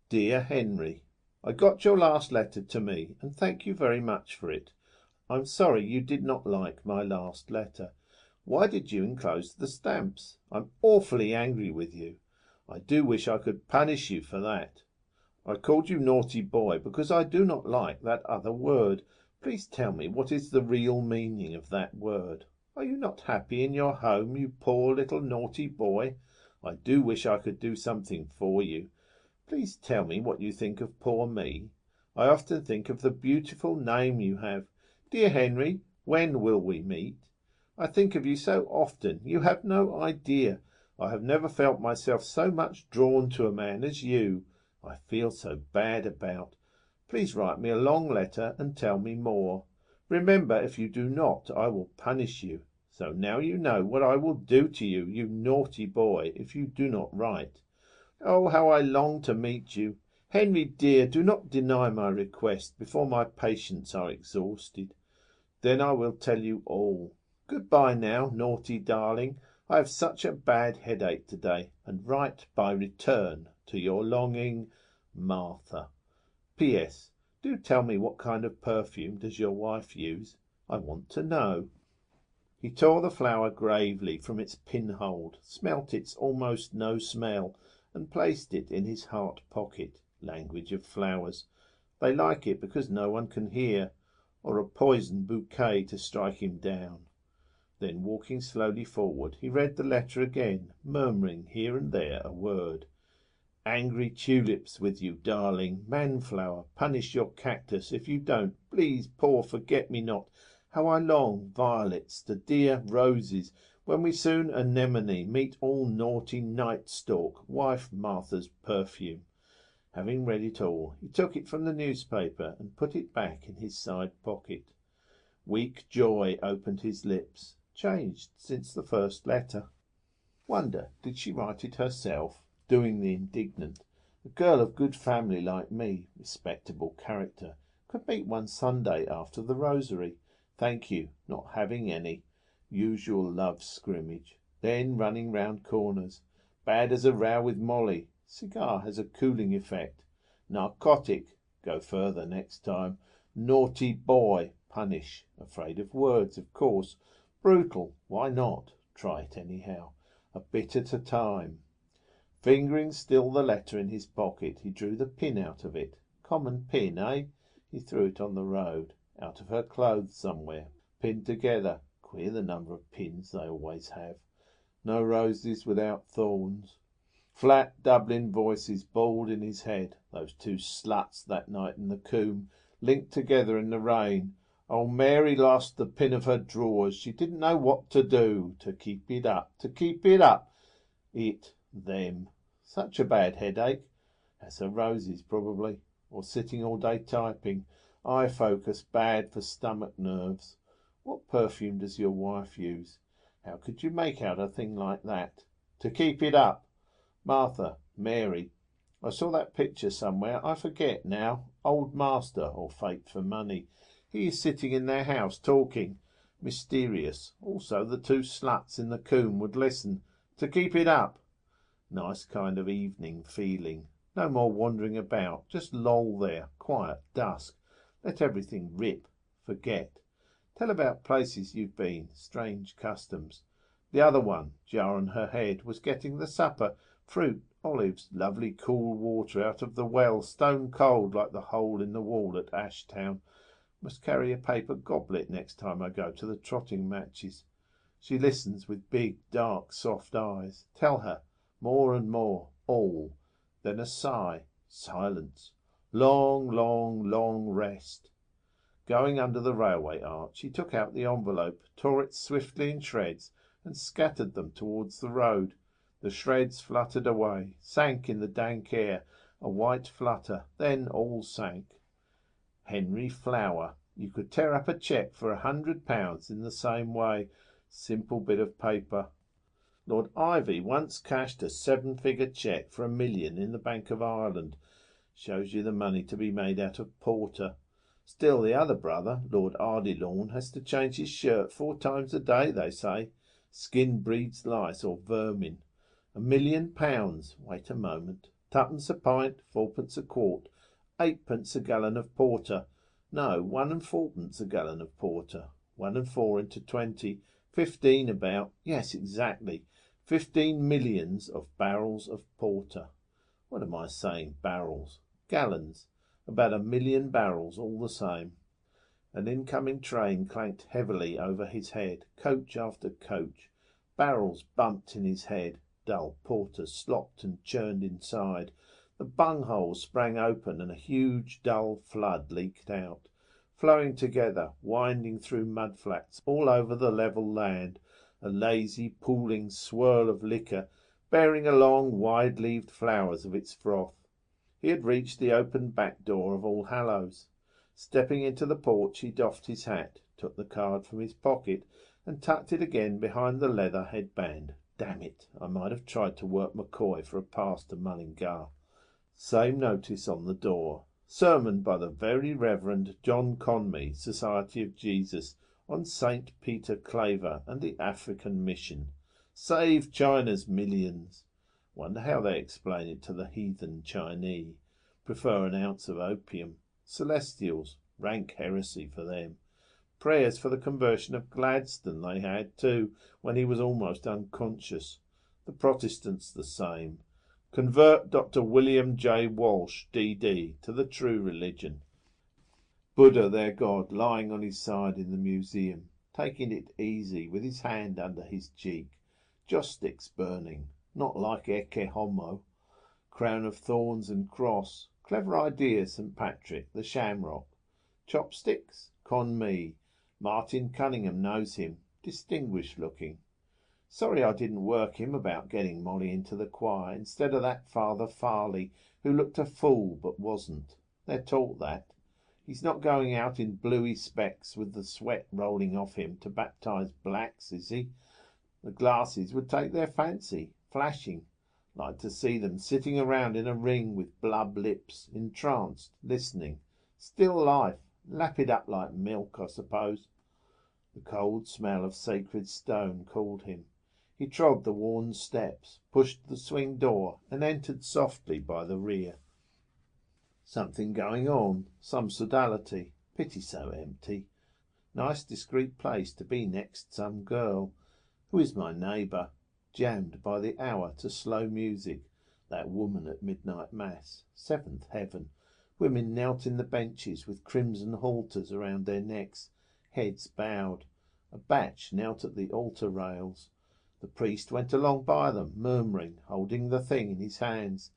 Dear Henry, I got your last letter to me, and thank you very much for it. I'm sorry you did not like my last letter. Why did you enclose the stamps? I'm awfully angry with you. I do wish I could punish you for that. I called you naughty boy because I do not like that other word. Please tell me what is the real meaning of that word. Are you not happy in your home, you poor little naughty boy? I do wish I could do something for you. Please tell me what you think of poor me. I often think of the beautiful name you have. Dear Henry, when will we meet? I think of you so often, you have no idea. I have never felt myself so much drawn to a man as you. I feel so bad about. Please write me a long letter and tell me more. Remember, if you do not, I will punish you. So now you know what I will do to you, you naughty boy, if you do not write. Oh, how I long to meet you. Henry dear, do not deny my request before my patience are exhausted. Then I will tell you all. Goodbye now, naughty darling. I have such a bad headache today, and write by return to your longing Martha. P.S. Do tell me what kind of perfume does your wife use? I want to know. He tore the flower gravely from its pinhold, smelt its almost no smell, and placed it in his heart pocket. Language of flowers. They like it because no one can hear. or a poisoned bouquet to strike him down. Then, walking slowly forward, he read the letter again, murmuring here and there a word. Angry tulips with you, darling. Manflower, punish your cactus if you don't. Please, poor forget-me-not. How I long, violets, the dear roses, when we soon anemone meet all naughty night stalk, wife Martha's perfume. Having read it all, he took it from the newspaper and put it back in his side pocket. Weak joy opened his lips, changed since the first letter. Wonder, did she write it herself? Doing the indignant. A girl of good family like me, respectable character, could meet one Sunday after the rosary. Thank you, not having any. Usual love scrimmage. Then running round corners. Bad as a row with Molly. Cigar has a cooling effect. Narcotic. Go further next time. Naughty boy. Punish. Afraid of words, of course. Brutal. Why not? Try it anyhow. A bit at a time. Fingering still the letter in his pocket, he drew the pin out of it. Common pin, eh? He threw it on the road. Out of her clothes somewhere. Pinned together. Queer the number of pins they always have. No roses without thorns. Flat Dublin voices bawled in his head. Those two sluts that night in the Coombe, linked together in the rain. Oh, Mary lost the pin of her drawers. She didn't know what to do. To keep it up. To keep it up. Them. Such a bad headache. Has her roses, probably. Or sitting all day typing. Eye focus bad for stomach nerves. What perfume does your wife use? How could you make out a thing like that? To keep it up. Martha, Mary. I saw that picture somewhere. I forget now. Old Master, or Fate for Money. He is sitting in their house talking. Mysterious. Also the two sluts in the Coombe would listen. To keep it up. Nice kind of evening feeling. No more wandering about. Just loll there. Quiet. Dusk. Let everything rip. Forget. Tell about places you've been. Strange customs. The other one, jar on her head, was getting the supper. Fruit, olives, lovely cool water out of the well, stone cold like the hole in the wall at Ashtown. Must carry a paper goblet next time I go to the trotting matches. She listens with big, dark, soft eyes. Tell her. More and more. All. Then a sigh. Silence. Long, long, long rest. Going under the railway arch, he took out the envelope, tore it swiftly in shreds, and scattered them towards the road. The shreds fluttered away, sank in the dank air, a white flutter, then all sank. Henry Flower. You could tear up a cheque for £100 in the same way. Simple bit of paper. Lord Ivy once cashed a 7-figure cheque for £1 million in the Bank of Ireland. Shows you the money to be made out of porter. Still, the other brother, Lord Ardilaun, has to change his shirt 4 times a day, they say. Skin breeds lice or vermin. £1 million. Wait a moment. 2pence a pint, 4pence a quart, 8pence a gallon of porter. No, 1 and 4pence a gallon of porter. 1 and 4 into 20. 15 about. Yes, exactly. 15 millions of barrels of porter. What am I saying? Barrels. Gallons. About 1 million barrels, all the same. An incoming train clanked heavily over his head, coach after coach. Barrels bumped in his head. Dull porter slopped and churned inside. The bunghole sprang open and a huge dull flood leaked out, flowing together, winding through mudflats all over the level land, a lazy, pooling swirl of liquor, bearing along wide-leaved flowers of its froth. He had reached the open back door of All Hallows. Stepping into the porch, he doffed his hat, took the card from his pocket, and tucked it again behind the leather headband. Damn it, I might have tried to work McCoy for a pass to Mullingar. Same notice on the door. Sermon by the Very Reverend John Conmee, Society of Jesus, on St. Peter Claver and the African Mission. Save China's millions. Wonder how they explain it to the heathen Chinese. Prefer an ounce of opium. Celestials. Rank heresy for them. Prayers for the conversion of Gladstone they had, too, when he was almost unconscious. The Protestants the same. Convert Dr. William J. Walsh, D.D., to the true religion. Buddha, their god, lying on his side in the museum, taking it easy with his hand under his cheek. Joss sticks burning, not like Ecce Homo. Crown of thorns and cross. Clever idea, St. Patrick, the shamrock. Chopsticks? Con me. Martin Cunningham knows him. Distinguished looking. Sorry I didn't work him about getting Molly into the choir instead of that Father Farley, who looked a fool but wasn't. They're taught that. He's not going out in bluey specs with the sweat rolling off him to baptise blacks, is he? The glasses would take their fancy, flashing. Like to see them sitting around in a ring with blub lips, entranced, listening. Still life, lap it up like milk, I suppose. The cold smell of sacred stone called him. He trod the worn steps, pushed the swing door, and entered softly by the rear. Something going on, some sodality. Pity so empty. Nice discreet place to be next some girl. Who is my neighbour? Jammed by the hour to slow music. That woman at midnight mass. Seventh heaven. Women knelt in the benches with crimson halters around their necks, heads bowed. A batch knelt at the altar rails. The priest went along by them, murmuring, holding the thing in his hands.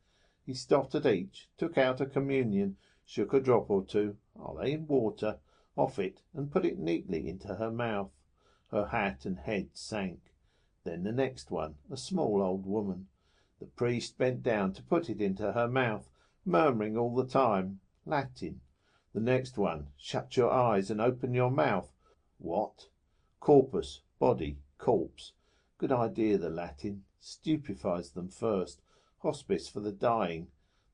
He stopped at each, took out a communion, shook a drop or two, are they in water, off it, and put it neatly into her mouth. Her hat and head sank. Then the next one, a small old woman. The priest bent down to put it into her mouth, murmuring all the time, Latin. The next one, shut your eyes and open your mouth. What? Corpus, body, corpse. Good idea, the Latin. Stupefies them first. Hospice for the dying.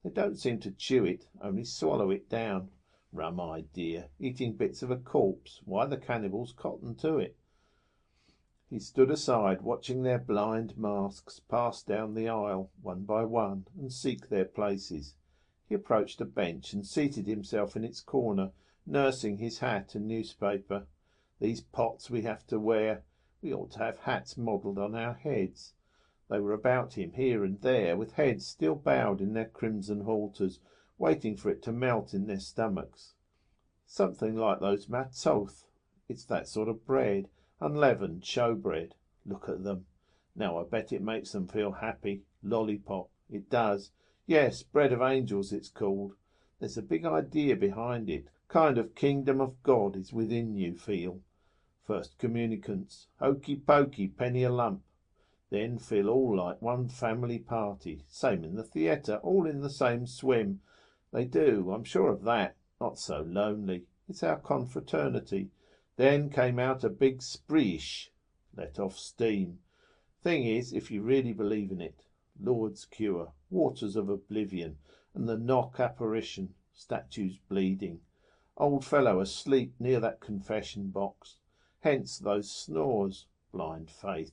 They don't seem to chew it, only swallow it down. Rum idea. Eating bits of a corpse. Why the cannibals cotton to it? He stood aside, watching their blind masks pass down the aisle, one by one, and seek their places. He approached a bench and seated himself in its corner, nursing his hat and newspaper. These pots we have to wear. We ought to have hats modelled on our heads. They were about him here and there, with heads still bowed in their crimson halters, waiting for it to melt in their stomachs. Something like those matzoth. It's that sort of bread, unleavened show bread. Look at them. Now I bet it makes them feel happy. Lollipop. It does. Yes, bread of angels it's called. There's a big idea behind it. Kind of kingdom of God is within you feel. First communicants. Hokey pokey, penny a lump. Then feel all like one family party. Same in the theatre, all in the same swim. They do, I'm sure of that. Not so lonely. It's our confraternity. Then came out a big spreeish. Let off steam. Thing is, if you really believe in it. Lord's cure, waters of oblivion, and the knock apparition, statues bleeding. Old fellow asleep near that confession box. Hence those snores. Blind faith.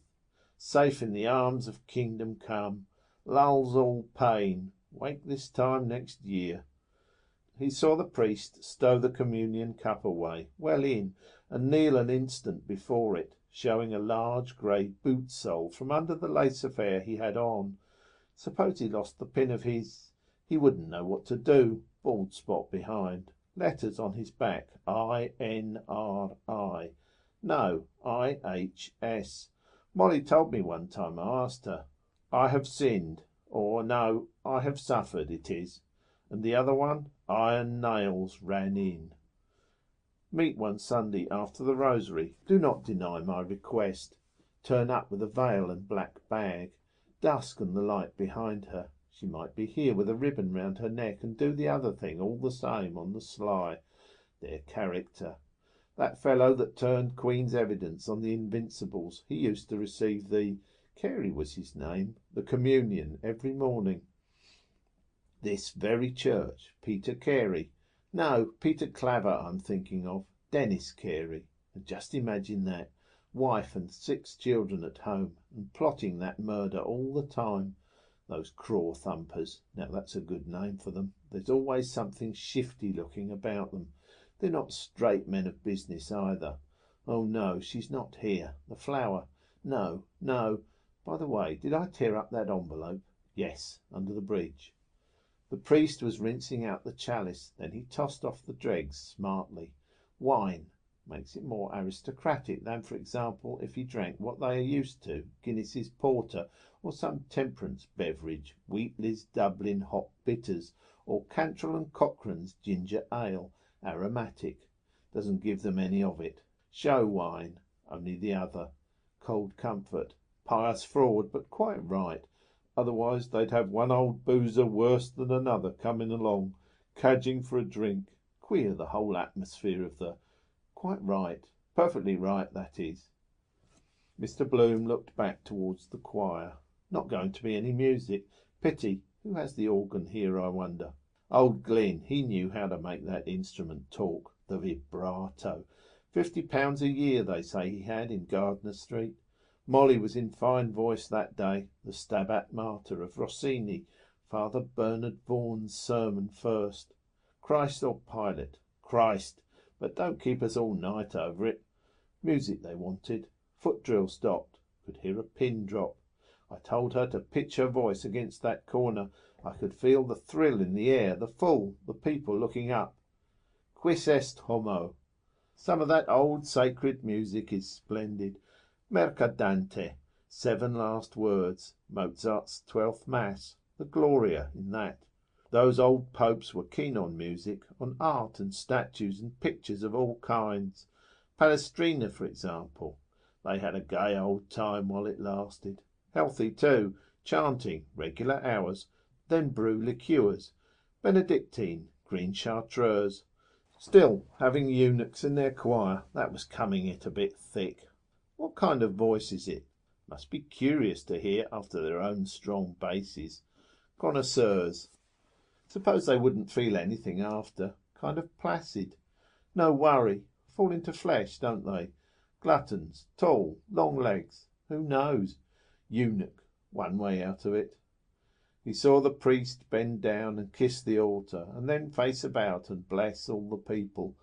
Safe in the arms of kingdom come. Lulls all pain. Wake this time next year. He saw the priest stow the communion cup away, well in, and kneel an instant before it, showing a large grey boot sole from under the lace affair he had on. Suppose he lost the pin of his... He wouldn't know what to do. Bald spot behind. Letters on his back. I-N-R-I. No, I-H-S. Molly told me one time, I asked her. I have sinned. Or no, I have suffered, it is. And the other one? Iron nails ran in. Meet one Sunday after the rosary. Do not deny my request. Turn up with a veil and black bag. Dusk and the light behind her. She might be here with a ribbon round her neck and do the other thing all the same on the sly. Their character. That fellow that turned Queen's evidence on the Invincibles, he used to receive the... Carey was his name. The communion every morning. This very church. Peter Carey. No, Peter Claver I'm thinking of. Dennis Carey. And just imagine that. Wife and 6 children at home, and plotting that murder all the time. Those craw thumpers. Now that's a good name for them. There's always something shifty looking about them. They're not straight men of business either. Oh no, she's not here. The flower. No, no. By the way, did I tear up that envelope? Yes, under the bridge. The priest was rinsing out the chalice, then he tossed off the dregs smartly. Wine makes it more aristocratic than, for example, if he drank what they are used to, Guinness's porter, or some temperance beverage, Wheatley's Dublin hot bitters, or Cantrell and Cochrane's ginger ale, aromatic. Doesn't give them any of it. Show wine, only the other. Cold comfort. Pious fraud, but quite right. Otherwise they'd have one old boozer worse than another coming along, cadging for a drink. Queer, the whole atmosphere of the... Quite right. Perfectly right, that is. Mr. Bloom looked back towards the choir. Not going to be any music. Pity. Who has the organ here, I wonder? Old Glynn, he knew how to make that instrument talk. The vibrato. £50 a year, they say he had in Gardner Street. Molly was in fine voice that day. The Stabat Mater of Rossini. Father Bernard Vaughan's sermon first. Christ or Pilate? Christ. But don't keep us all night over it. Music they wanted. Foot drill stopped. Could hear a pin drop. I told her to pitch her voice against that corner. I could feel the thrill in the air, the full, the people looking up. Quis est homo? Some of that old sacred music is splendid. Mercadante, 7 last words, Mozart's 12th Mass, the Gloria in that. Those old popes were keen on music, on art and statues and pictures of all kinds. Palestrina, for example. They had a gay old time while it lasted. Healthy too, chanting, regular hours, then brew liqueurs, Benedictine, green chartreuse. Still, having eunuchs in their choir, that was coming it a bit thick. What kind of voice is it? Must be curious to hear after their own strong basses. Connoisseurs. Suppose they wouldn't feel anything after. Kind of placid. No worry. Fall into flesh, don't they? Gluttons. Tall. Long legs. Who knows? Eunuch. One way out of it. He saw the priest bend down and kiss the altar, and then face about and bless all the people.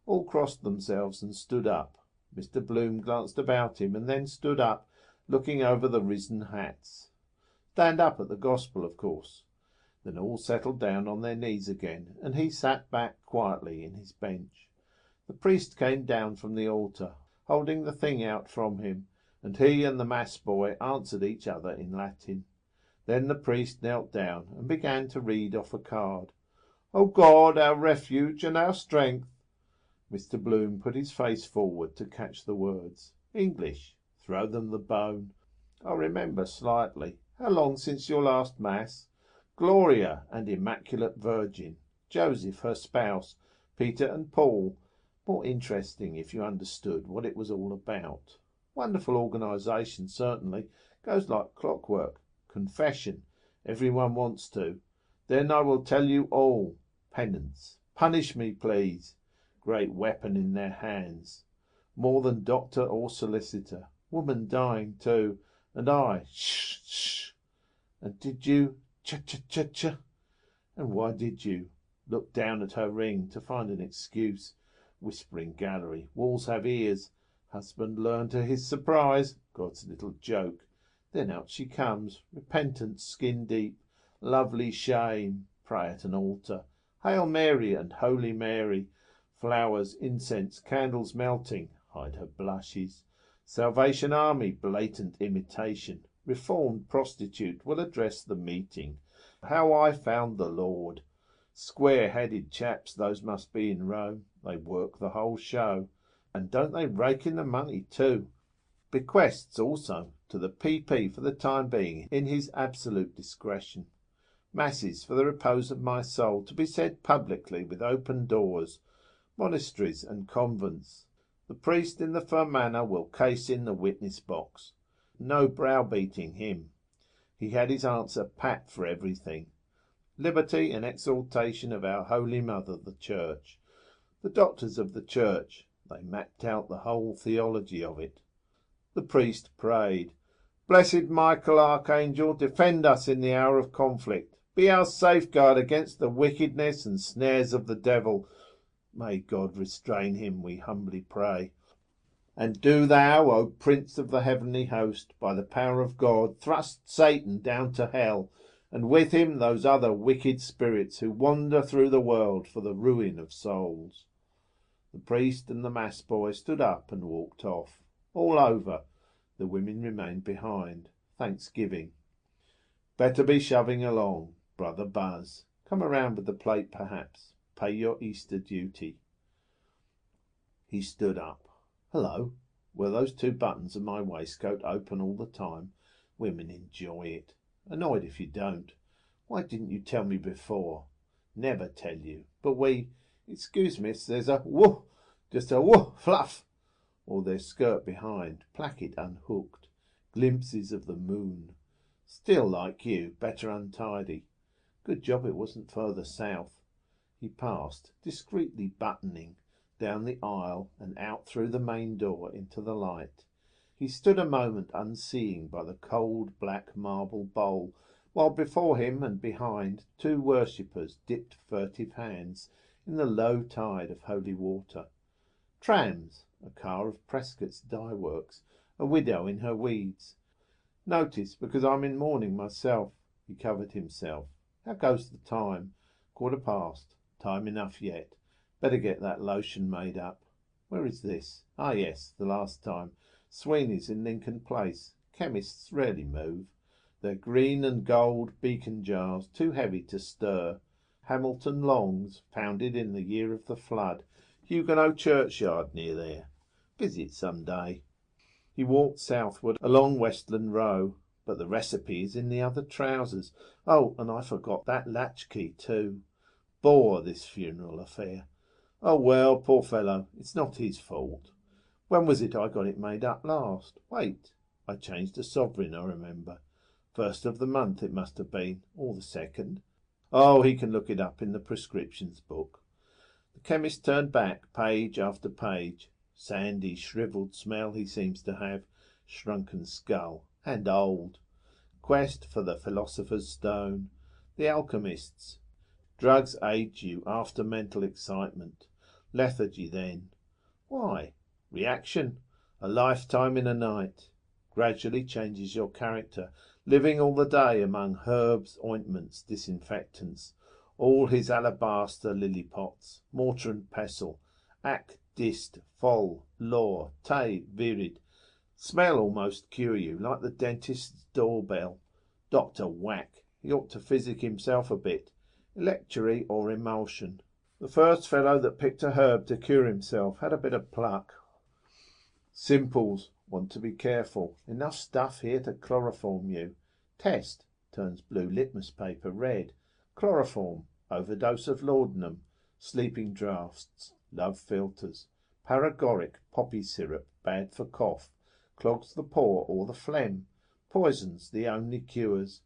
All crossed themselves and stood up. Mr. Bloom glanced about him and then stood up, looking over the risen hats. Stand up at the gospel, of course. Then all settled down on their knees again, and he sat back quietly in his bench. The priest came down from the altar, holding the thing out from him, and he and the mass boy answered each other in Latin. Then the priest knelt down and began to read off a card. O God, our refuge and our strength. Mr. Bloom put his face forward to catch the words. English. Throw them the bone. I remember slightly. How long since your last mass? Gloria and Immaculate Virgin. Joseph, her spouse. Peter and Paul. More interesting if you understood what it was all about. Wonderful organisation, certainly. Goes like clockwork. Confession. Everyone wants to. Then I will tell you all. Penance. Punish me, please. Great weapon in their hands. More than doctor or solicitor. Woman dying too. And I. Shh, shh. And did you... Ch-ch-ch-ch. And why did you? Look down at her ring to find an excuse. Whispering gallery. Walls have ears. Husband learned to his surprise. God's little joke. Then out she comes. Repentant, skin deep. Lovely shame. Pray at an altar. Hail Mary and Holy Mary. Flowers, incense, candles melting. Hide her blushes. Salvation Army, blatant imitation. Reformed prostitute will address the meeting. How I found the Lord. Square-headed chaps those must be in Rome. They work the whole show. And don't they rake in the money too? Bequests also to the PP for the time being in his absolute discretion. Masses for the repose of my soul to be said publicly with open doors. Monasteries and convents. The priest in the Fermanagh will case in the witness box. No browbeating him. He had his answer pat for everything. Liberty and exaltation of our Holy Mother, the Church. The doctors of the Church, they mapped out the whole theology of it. The priest prayed. Blessed Michael, Archangel, defend us in the hour of conflict. Be our safeguard against the wickedness and snares of the devil. May God restrain him, we humbly pray. And do thou, O Prince of the heavenly host, by the power of God, thrust Satan down to hell, and with him those other wicked spirits who wander through the world for the ruin of souls. The priest and the mass boy stood up and walked off. All over. The women remained behind. Thanksgiving. Better be shoving along, Brother Buzz. Come around with the plate, perhaps. Pay your Easter duty. He stood up. Hello. Were those 2 buttons of my waistcoat open all the time? Women enjoy it. Annoyed if you don't. Why didn't you tell me before? Never tell you. But excuse miss, there's a woof, just a woof, fluff. Or their skirt behind, placket unhooked. Glimpses of the moon. Still like you, better untidy. Good job it wasn't further south. He passed, discreetly buttoning, down the aisle and out through the main door into the light. He stood a moment unseeing by the cold black marble bowl, while before him and behind 2 worshippers dipped furtive hands in the low tide of holy water. Trams, a car of Prescott's dye works, a widow in her weeds. Notice, because I'm in mourning myself. He covered himself. How goes the time? 1:15. Time enough yet. Better get that lotion made up. Where is this? Ah, yes, the last time. Sweeney's in Lincoln Place. Chemists rarely move. They're green and gold beacon jars, too heavy to stir. Hamilton Longs, founded in the year of the flood. Huguenot churchyard near there. Visit some day. He walked southward along Westland Row, but the recipe is in the other trousers. Oh, and I forgot that latchkey too. Bore, this funeral affair. Oh well, poor fellow, it's not his fault. When was it I got it made up last? Wait, I changed a sovereign, I remember. 1st of the month it must have been, or the 2nd. Oh, he can look it up in the prescriptions book. The chemist turned back, page after page. Sandy, shrivelled smell he seems to have, shrunken skull, and old. Quest for the philosopher's stone. The alchemists. Drugs age you after mental excitement. Lethargy then. Why? Reaction. A lifetime in a night. Gradually changes your character, living all the day among herbs, ointments, disinfectants. All his alabaster lily pots, mortar and pestle, ac, dist, fol, law, te, virid. Smell almost cure you, like the dentist's doorbell. Dr. Whack. He ought to physic himself a bit. Electuary or emulsion. The first fellow that picked a herb to cure himself had a bit of pluck. Simples. Want to be careful. Enough stuff here to chloroform you. Test. Turns blue litmus paper red. Chloroform. Overdose of laudanum. Sleeping draughts. Love philters. Paregoric poppy syrup. Bad for cough. Clogs the pore or the phlegm. Poisons the only cures.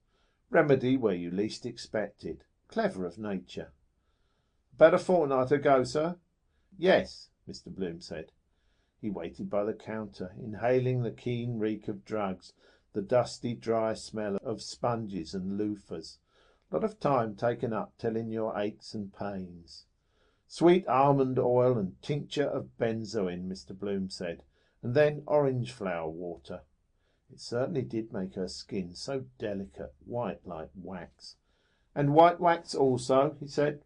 Remedy where you least expect it. Clever of nature. About a fortnight ago, sir? Yes, Mr. Bloom said. He waited by the counter, inhaling the keen reek of drugs, the dusty, dry smell of sponges and loofahs. Lot of time taken up telling your aches and pains. Sweet almond oil and tincture of benzoin, Mr. Bloom said, and then orange flower water. It certainly did make her skin so delicate, white like wax. And white wax also, he said.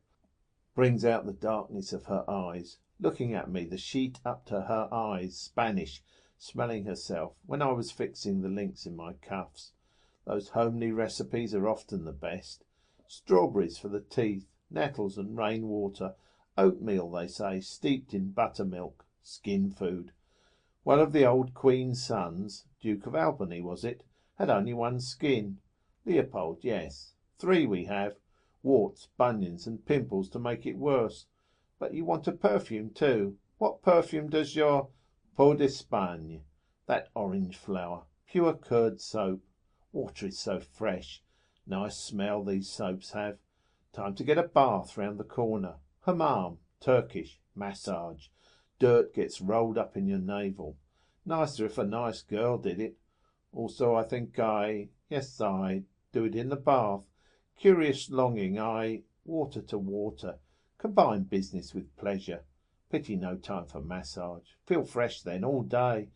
Brings out the darkness of her eyes. Looking at me, the sheet up to her eyes, Spanish, smelling herself, when I was fixing the links in my cuffs. Those homely recipes are often the best. Strawberries for the teeth, nettles and rainwater, oatmeal, they say, steeped in buttermilk, skin food. One of the old Queen's sons, Duke of Albany was it, had only one skin. Leopold, yes. 3 we have. Warts, bunions and pimples to make it worse. But you want a perfume too. What perfume does your peau d'Espagne? That orange flower. Pure curd soap. Water is so fresh. Nice smell these soaps have. Time to get a bath round the corner. Hammam. Turkish. Massage. Dirt gets rolled up in your navel. Nicer if a nice girl did it. Also I think yes, I do it in the bath. Curious longing, water to water. Combine business with pleasure. Pity no time for massage. Feel fresh then, all day.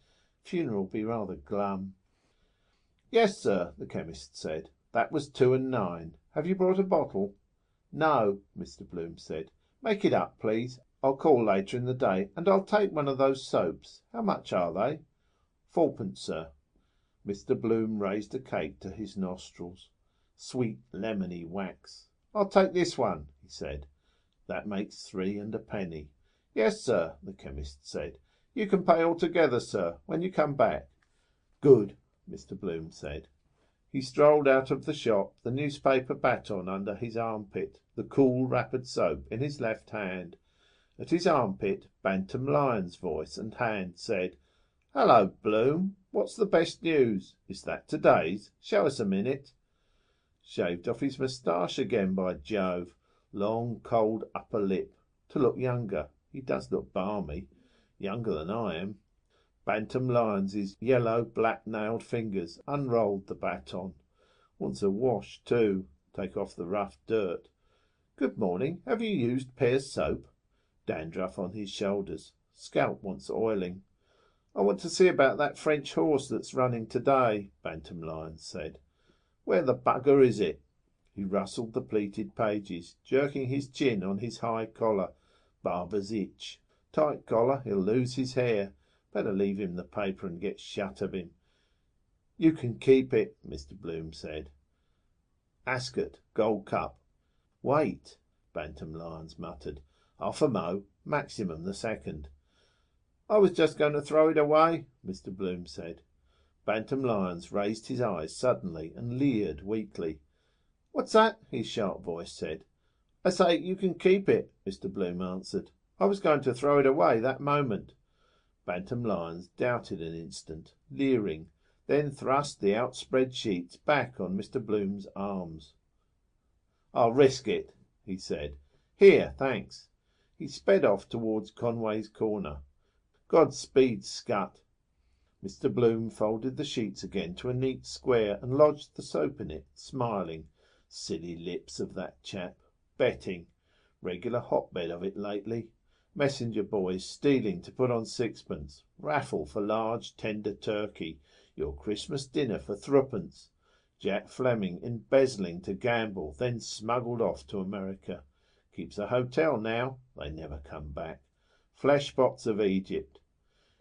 Funeral be rather glum. Yes, sir, the chemist said. That was 2 and 9. Have you brought a bottle? No, Mr. Bloom said. Make it up, please. I'll call later in the day, and I'll take one of those soaps. How much are they? 4pence, sir. Mr. Bloom raised a cake to his nostrils. Sweet lemony wax. I'll take this one, he said. That makes 3 and a penny. Yes, sir, the chemist said. You can pay all together, sir, when you come back. Good, Mr. Bloom said. He strolled out of the shop, the newspaper baton under his armpit, the cool wrappered soap in his left hand. At his armpit, Bantam Lyon's voice and hand said, "Hello, Bloom. What's the best news? Is that today's? Show us a minute." Shaved off his moustache again, by Jove. Long, cold upper lip. To look younger. He does look balmy. Younger than I am. Bantam Lyons' yellow, black-nailed fingers unrolled the baton. Wants a wash, too. Take off the rough dirt. Good morning. Have you used Pear's soap? Dandruff on his shoulders. Scalp wants oiling. I want to see about that French horse that's running today, Bantam Lyons said. Where the bugger is it? He rustled the pleated pages, jerking his chin on his high collar. Barber's itch. Tight collar, he'll lose his hair. Better leave him the paper and get shut of him. You can keep it, Mr. Bloom said. Ascot, Gold Cup. Wait, Bantam Lyons muttered. Half a mo, maximum the second. I was just going to throw it away, Mr. Bloom said. Bantam Lyons raised his eyes suddenly and leered weakly. What's that? His sharp voice said. I say you can keep it, Mr. Bloom answered. I was going to throw it away that moment. Bantam Lyons doubted an instant, leering, then thrust the outspread sheets back on Mr. Bloom's arms. I'll risk it, he said. Here, thanks. He sped off towards Conway's Corner. Godspeed, Scut. Mr. Bloom folded the sheets again to a neat square and lodged the soap in it, smiling. Silly lips of that chap. Betting. Regular hotbed of it lately. Messenger boys stealing to put on 6pence. Raffle for large tender turkey. Your Christmas dinner for 3pence. Jack Fleming embezzling to gamble, then smuggled off to America. Keeps a hotel now. They never come back. Fleshpots of Egypt.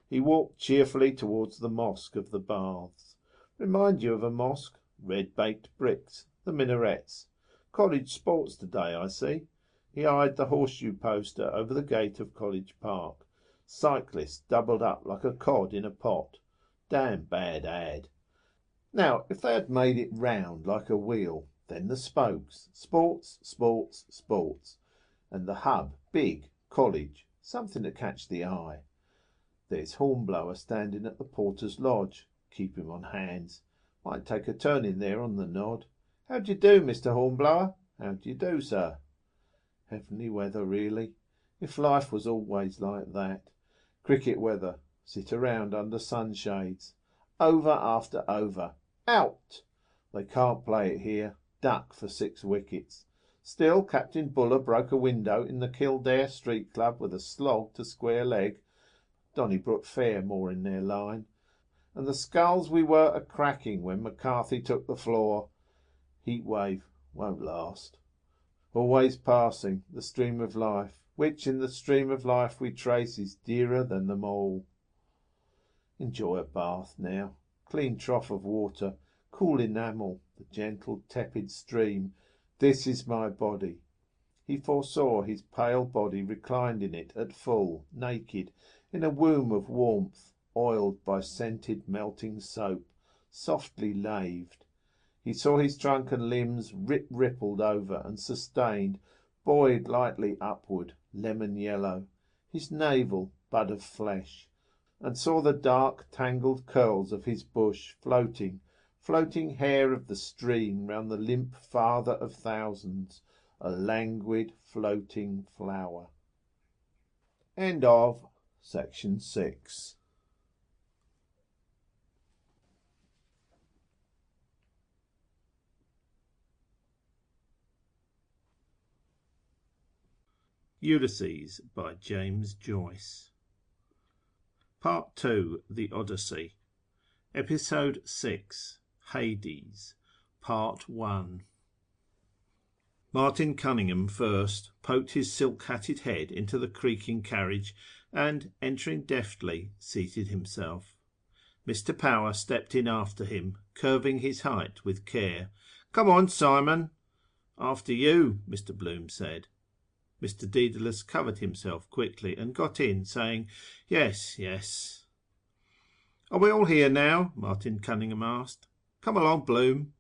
He walked cheerfully towards the mosque of the Baths. Remind you of a mosque? Red-baked bricks. The minarets. College sports today, I see. He eyed the horseshoe poster over the gate of College Park. Cyclists doubled up like a cod in a pot. Damn bad ad. Now, if they had made it round like a wheel, then the spokes. Sports, sports, sports. And the hub, big, college. Something to catch the eye. There's Hornblower standing at the porter's lodge. Keep him on hands. Might take a turn in there on the nod. How d'ye do, Mr. Hornblower? How d'ye do, sir? Heavenly weather, really. If life was always like that. Cricket weather. Sit around under sunshades. Over after over. Out! They can't play it here. Duck for 6 wickets. Still, Captain Buller broke a window in the Kildare Street Club with a slog to square leg. Donnybrook Fair more in their line. And the skulls we were a-cracking when McCarthy took the floor. Heat wave. Won't last. Always passing, the stream of life, which in the stream of life we trace is dearer than them all. Enjoy a bath now. Clean trough of water, cool enamel, the gentle tepid stream. This is my body. He foresaw his pale body reclined in it at full, naked, in a womb of warmth, oiled by scented melting soap, softly laved. He saw his trunk and limbs rippled over and sustained, buoyed lightly upward, lemon yellow, his navel, bud of flesh, and saw the dark tangled curls of his bush floating hair of the stream round the limp father of thousands, a languid floating flower. End of section 6. Ulysses by James Joyce. Part 2. The Odyssey. Episode 6. Hades. Part 1. Martin Cunningham first poked his silk-hatted head into the creaking carriage and, entering deftly, seated himself. Mr. Power stepped in after him, curving his height with care. "Come on, Simon." "After you," Mr. Bloom said. Mr. Dedalus covered himself quickly and got in, saying, "Yes, yes." "Are we all here now?" Martin Cunningham asked. "Come along, Bloom."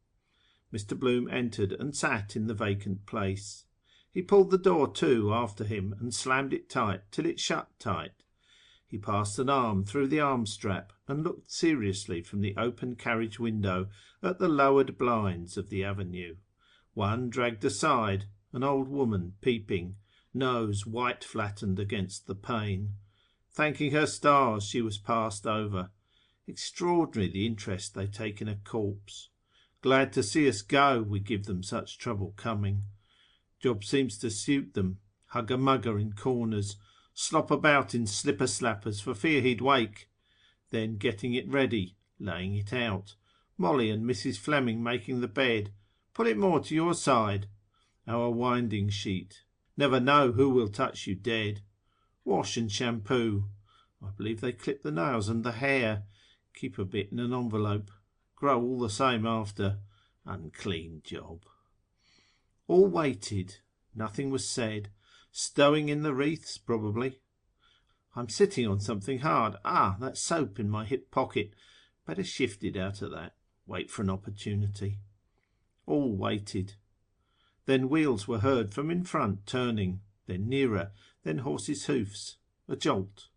Mr. Bloom entered and sat in the vacant place. He pulled the door to after him and slammed it tight till it shut tight. He passed an arm through the arm strap and looked seriously from the open carriage window at the lowered blinds of the avenue. One dragged aside, an old woman peeping, nose white flattened against the pane. Thanking her stars she was passed over. Extraordinary the interest they take in a corpse. Glad to see us go, we give them such trouble coming. Job seems to suit them. Hugger-mugger in corners, slop about in slipper-slappers for fear he'd wake. Then getting it ready, laying it out. Molly and Mrs. Fleming making the bed. Pull it more to your side. Our winding sheet. Never know who will touch you dead. Wash and shampoo. I believe they clip the nails and the hair. Keep a bit in an envelope. Grow all the same after. Unclean job. All waited. Nothing was said. Stowing in the wreaths, probably. I'm sitting on something hard. Ah, that soap in my hip pocket. Better shift it out of that. Wait for an opportunity. All waited. Then wheels were heard from in front turning, then nearer, then horses' hoofs. A jolt.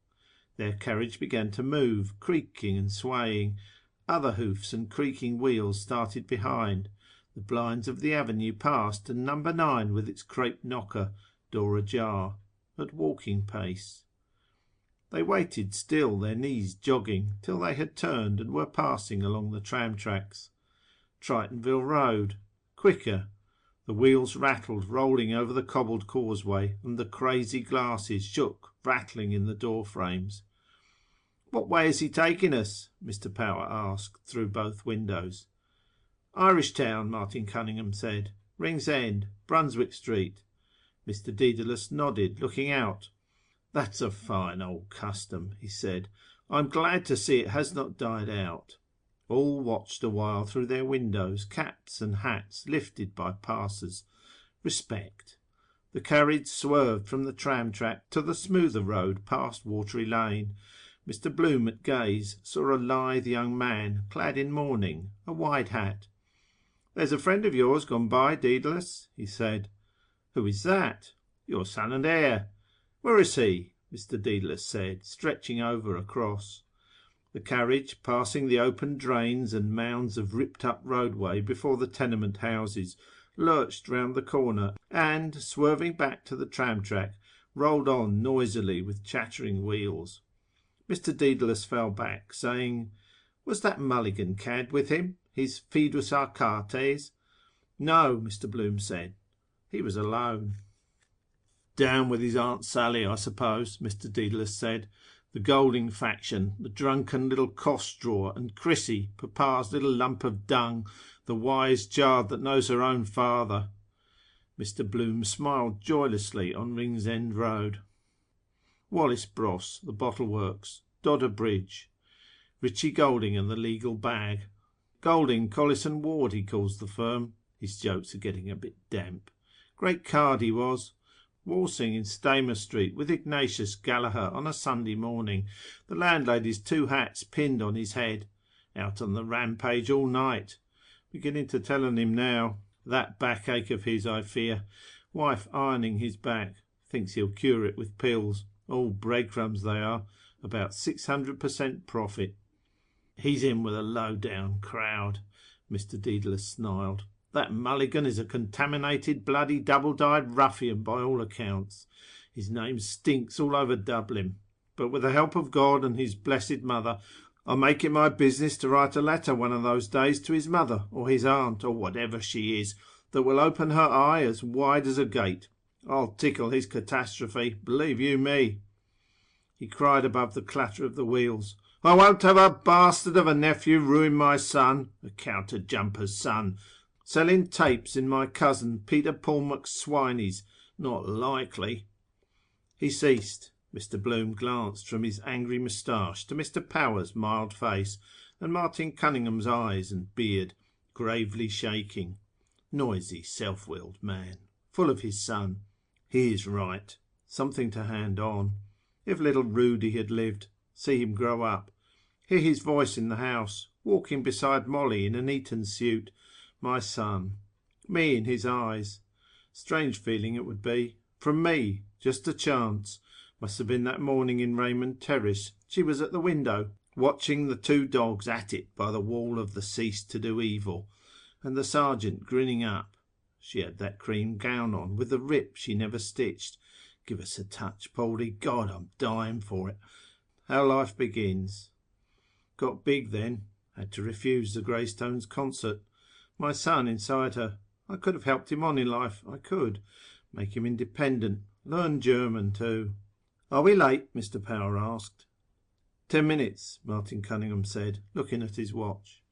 Their carriage began to move, creaking and swaying. Other hoofs and creaking wheels started behind. The blinds of the avenue passed, and number 9 with its crepe knocker, door ajar, at walking pace. They waited still, their knees jogging, till they had turned and were passing along the tram tracks. Tritonville Road. Quicker. The wheels rattled, rolling over the cobbled causeway, and the crazy glasses shook, rattling in the door frames. "What way is he taking us?" Mr. Power asked through both windows. "Irishtown," Martin Cunningham said. "Ringsend, Brunswick Street." Mr. Dedalus nodded, looking out. "That's a fine old custom," he said. "I'm glad to see it has not died out." All watched a while through their windows, caps and hats lifted by passers. Respect. The carriage swerved from the tram track to the smoother road past Watery Lane. Mr. Bloom at gaze saw a lithe young man, clad in mourning, a wide hat. "There's a friend of yours gone by, Dedalus," he said. "Who is that?" "Your son and heir." "Where is he?" Mr. Dedalus said, stretching over across. The carriage, passing the open drains and mounds of ripped-up roadway before the tenement houses, lurched round the corner and, swerving back to the tram track, rolled on noisily with chattering wheels. Mr. Dedalus fell back, saying, "Was that Mulligan cad with him, his Fidus Arcates?" "No," Mr. Bloom said. "He was alone." "Down with his Aunt Sally, I suppose," Mr. Dedalus said. "The Golding faction, the drunken little cost-drawer, and Chrissy, papa's little lump of dung, the wise child that knows her own father." Mr. Bloom smiled joylessly on Ringsend Road. Wallace Bross, the Bottle Works, Dodder Bridge. Richie Golding and the legal bag. Golding, Collis and Ward, he calls the firm. His jokes are getting a bit damp. Great card he was. Walsing in Stamer Street with Ignatius Gallagher on a Sunday morning. The landlady's 2 hats pinned on his head. Out on the rampage all night. Beginning to tell on him now. That backache of his, I fear. Wife ironing his back. Thinks he'll cure it with pills. All breadcrumbs they are. About 600% profit. "He's in with a low-down crowd," Mr. Dedalus snarled. "That Mulligan is a contaminated, bloody, double-dyed ruffian by all accounts. His name stinks all over Dublin. But with the help of God and his blessed mother, I'll make it my business to write a letter one of those days to his mother, or his aunt, or whatever she is, that will open her eye as wide as a gate. I'll tickle his catastrophe, believe you me." He cried above the clatter of the wheels, "I won't have a bastard of a nephew ruin my son, a counter-jumper's son. Selling tapes in my cousin Peter Paul McSwiney's. Not likely. He ceased. Mr. Bloom glanced from his angry moustache to Mr. Power's mild face and Martin Cunningham's eyes and beard, gravely shaking. Noisy, self-willed man, full of his son. He is right. Something to hand on. If little Rudy had lived, see him grow up, hear his voice in the house, walking beside Molly in an Eton suit, my son, me in his eyes. Strange feeling it would be. From me, just a chance. Must have been that morning in Raymond Terrace. She was at the window, watching the two dogs at it by the wall of the Cease to Do Evil, and the sergeant grinning up. She had that cream gown on, with the rip she never stitched. Give us a touch, Poldy. God, I'm dying for it. How life begins. Got big then. Had to refuse the Greystones concert. My son inside her. I could have helped him on in life. I could. Make him independent. Learn German too. Are we late? Mr. Power asked. 10 minutes, Martin Cunningham said, looking at his watch.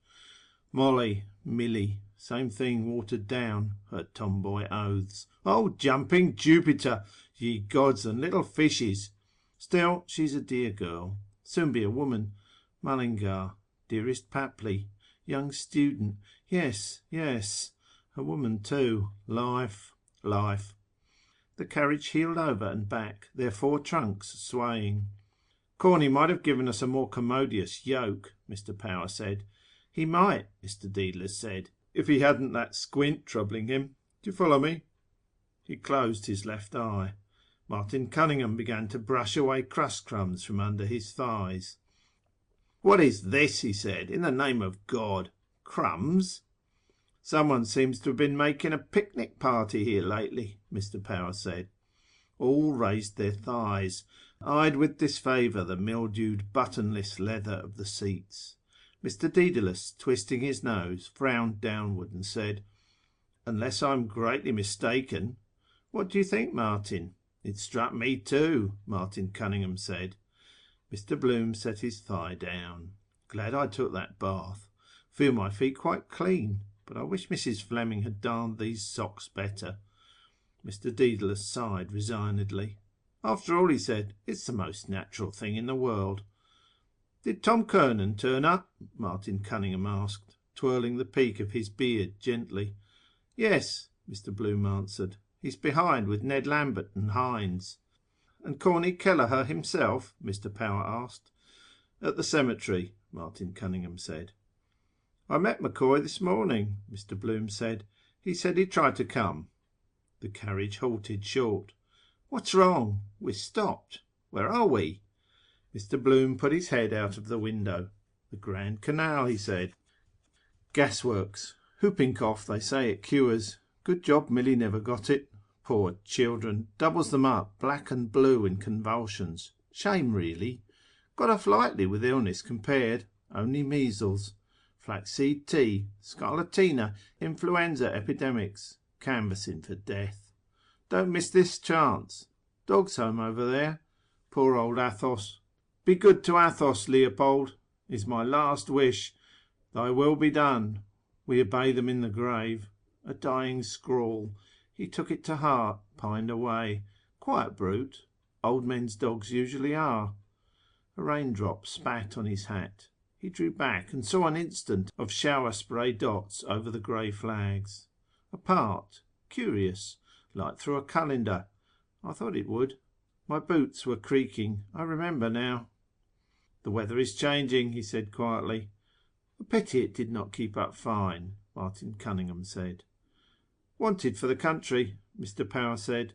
Molly, Millie, same thing, watered down, her tomboy oaths. Oh, jumping Jupiter, ye gods and little fishes. Still, she's a dear girl. Soon be a woman. Mullingar, dearest Papley, young student. Yes, yes, a woman too. Life, life. The carriage heeled over and back, their 4 trunks swaying. Corney might have given us a more commodious yoke, Mr. Power said. He might, Mr. Dedalus said, if he hadn't that squint troubling him. Do you follow me? He closed his left eye. Martin Cunningham began to brush away crust crumbs from under his thighs. What is this? He said. In the name of God. Crumbs? Someone seems to have been making a picnic party here lately, Mr. Power said. All raised their thighs, eyed with disfavour the mildewed buttonless leather of the seats. Mr. Dedalus, twisting his nose, frowned downward and said, Unless I'm greatly mistaken. What do you think, Martin? It struck me too, Martin Cunningham said. Mr. Bloom set his thigh down. Glad I took that bath. Feel my feet quite clean, but I wish Mrs. Fleming had darned these socks better. Mr. Dedalus sighed resignedly. After all, he said, it's the most natural thing in the world. Did Tom Kernan turn up? Martin Cunningham asked, twirling the peak of his beard gently. Yes, Mr. Bloom answered. He's behind with Ned Lambert and Hines. And Corny Kelleher himself? Mr. Power asked. At the cemetery, Martin Cunningham said. I met McCoy this morning, Mr. Bloom said. He said he'd try to come. The carriage halted short. What's wrong? We're stopped. Where are we? Mr. Bloom put his head out of the window. The Grand Canal, he said. Gasworks. Whooping cough, they say it cures. Good job Millie never got it. Poor children. Doubles them up, black and blue in convulsions. Shame, really. Got off lightly with illness compared. Only measles. Flaxseed tea, scarlatina, influenza epidemics. Canvassing for death. Don't miss this chance. Dog's home over there. Poor old Athos. Be good to Athos, Leopold, is my last wish. Thy will be done. We obey them in the grave. A dying scrawl. He took it to heart, pined away. Quiet brute. Old men's dogs usually are. A raindrop spat on his hat. He drew back and saw an instant of shower spray dots over the grey flags. Apart, curious, like through a calendar. I thought it would. My boots were creaking. I remember now. The weather is changing, he said quietly. A pity it did not keep up fine, Martin Cunningham said. Wanted for the country, Mr. Power said.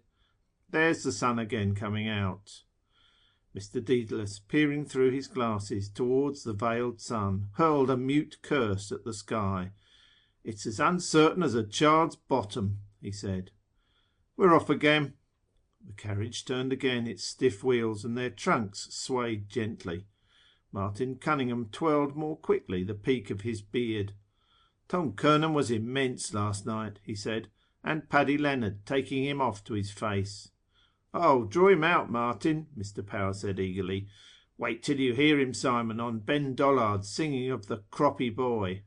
There's the sun again coming out. Mr. Dedalus, peering through his glasses towards the veiled sun, hurled a mute curse at the sky. It's as uncertain as a child's bottom, he said. We're off again. The carriage turned again its stiff wheels, and their trunks swayed gently. Martin Cunningham twirled more quickly the peak of his beard. Tom Kernan was immense last night, he said, and Paddy Leonard taking him off to his face. Oh, draw him out, Martin, Mr. Power said eagerly. Wait till you hear him, Simon, on Ben Dollard singing of the Croppy Boy.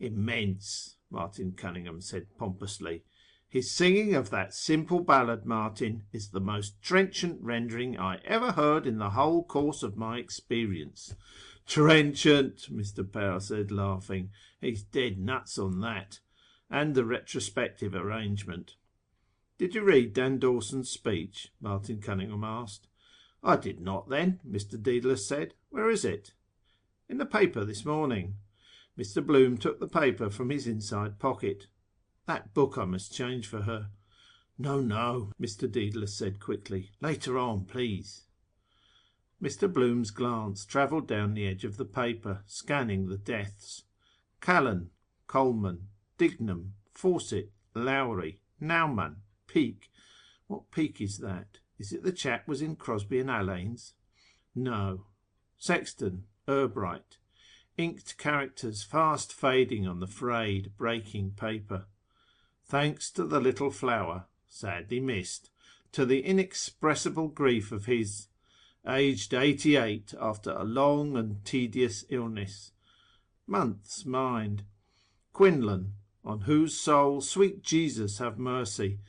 Immense, Martin Cunningham said pompously. His singing of that simple ballad, Martin, is the most trenchant rendering I ever heard in the whole course of my experience. Trenchant, Mr. Power said, laughing. He's dead nuts on that. And the retrospective arrangement. Did you read Dan Dawson's speech? Martin Cunningham asked. I did not then, Mr. Dedalus said. Where is it? In the paper this morning. Mr. Bloom took the paper from his inside pocket. That book I must change for her. No, no, Mr. Dedalus said quickly. Later on, please. Mr. Bloom's glance travelled down the edge of the paper, scanning the deaths. Callan, Coleman, Dignam, Fawcett, Lowry, Naumann, Peake. What Peake is that? Is it the chap was in Crosby and Allane's? No. Sexton, Earbright. Inked characters fast fading on the frayed, breaking paper. Thanks to the little flower, sadly missed, to the inexpressible grief of his, aged 88 after a long and tedious illness. Months, mind. Quinlan, on whose soul sweet Jesus have mercy.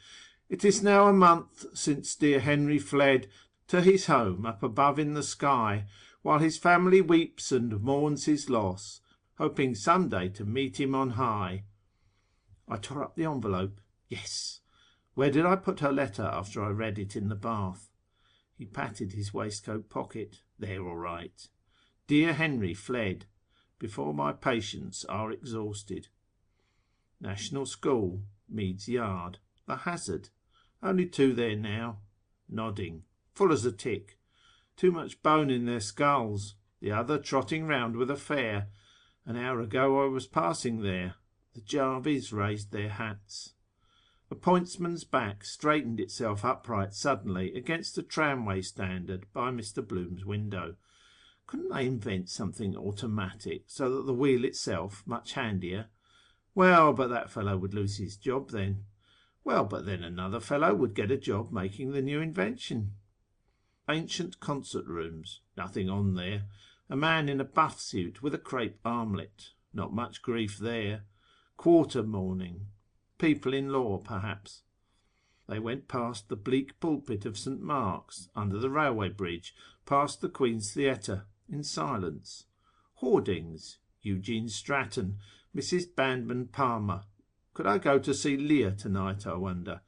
It is now a month since dear Henry fled to his home up above in the sky, while his family weeps and mourns his loss, hoping some day to meet him on high. I tore up the envelope. Yes. Where did I put her letter after I read it in the bath? He patted his waistcoat pocket. There, all right. Dear Henry fled, before my patience are exhausted. National School, Meads Yard, the Hazard. Only 2 there now. Nodding, full as a tick. Too much bone in their skulls. The other trotting round with a fare. An hour ago I was passing there. The Jarvies raised their hats. A pointsman's back straightened itself upright suddenly against a tramway standard by Mr. Bloom's window. Couldn't they invent something automatic so that the wheel itself much handier? Well, but that fellow would lose his job then. Well, but then another fellow would get a job making the new invention. Ancient concert rooms. Nothing on there. A man in a buff suit with a crepe armlet. Not much grief there. Quarter mourning. People in law, perhaps. They went past the bleak pulpit of St. Mark's, under the railway bridge, past the Queen's Theatre, in silence. Hoardings. Eugene Stratton. Mrs. Bandman Palmer. Could I go to see Leah tonight, I wonder?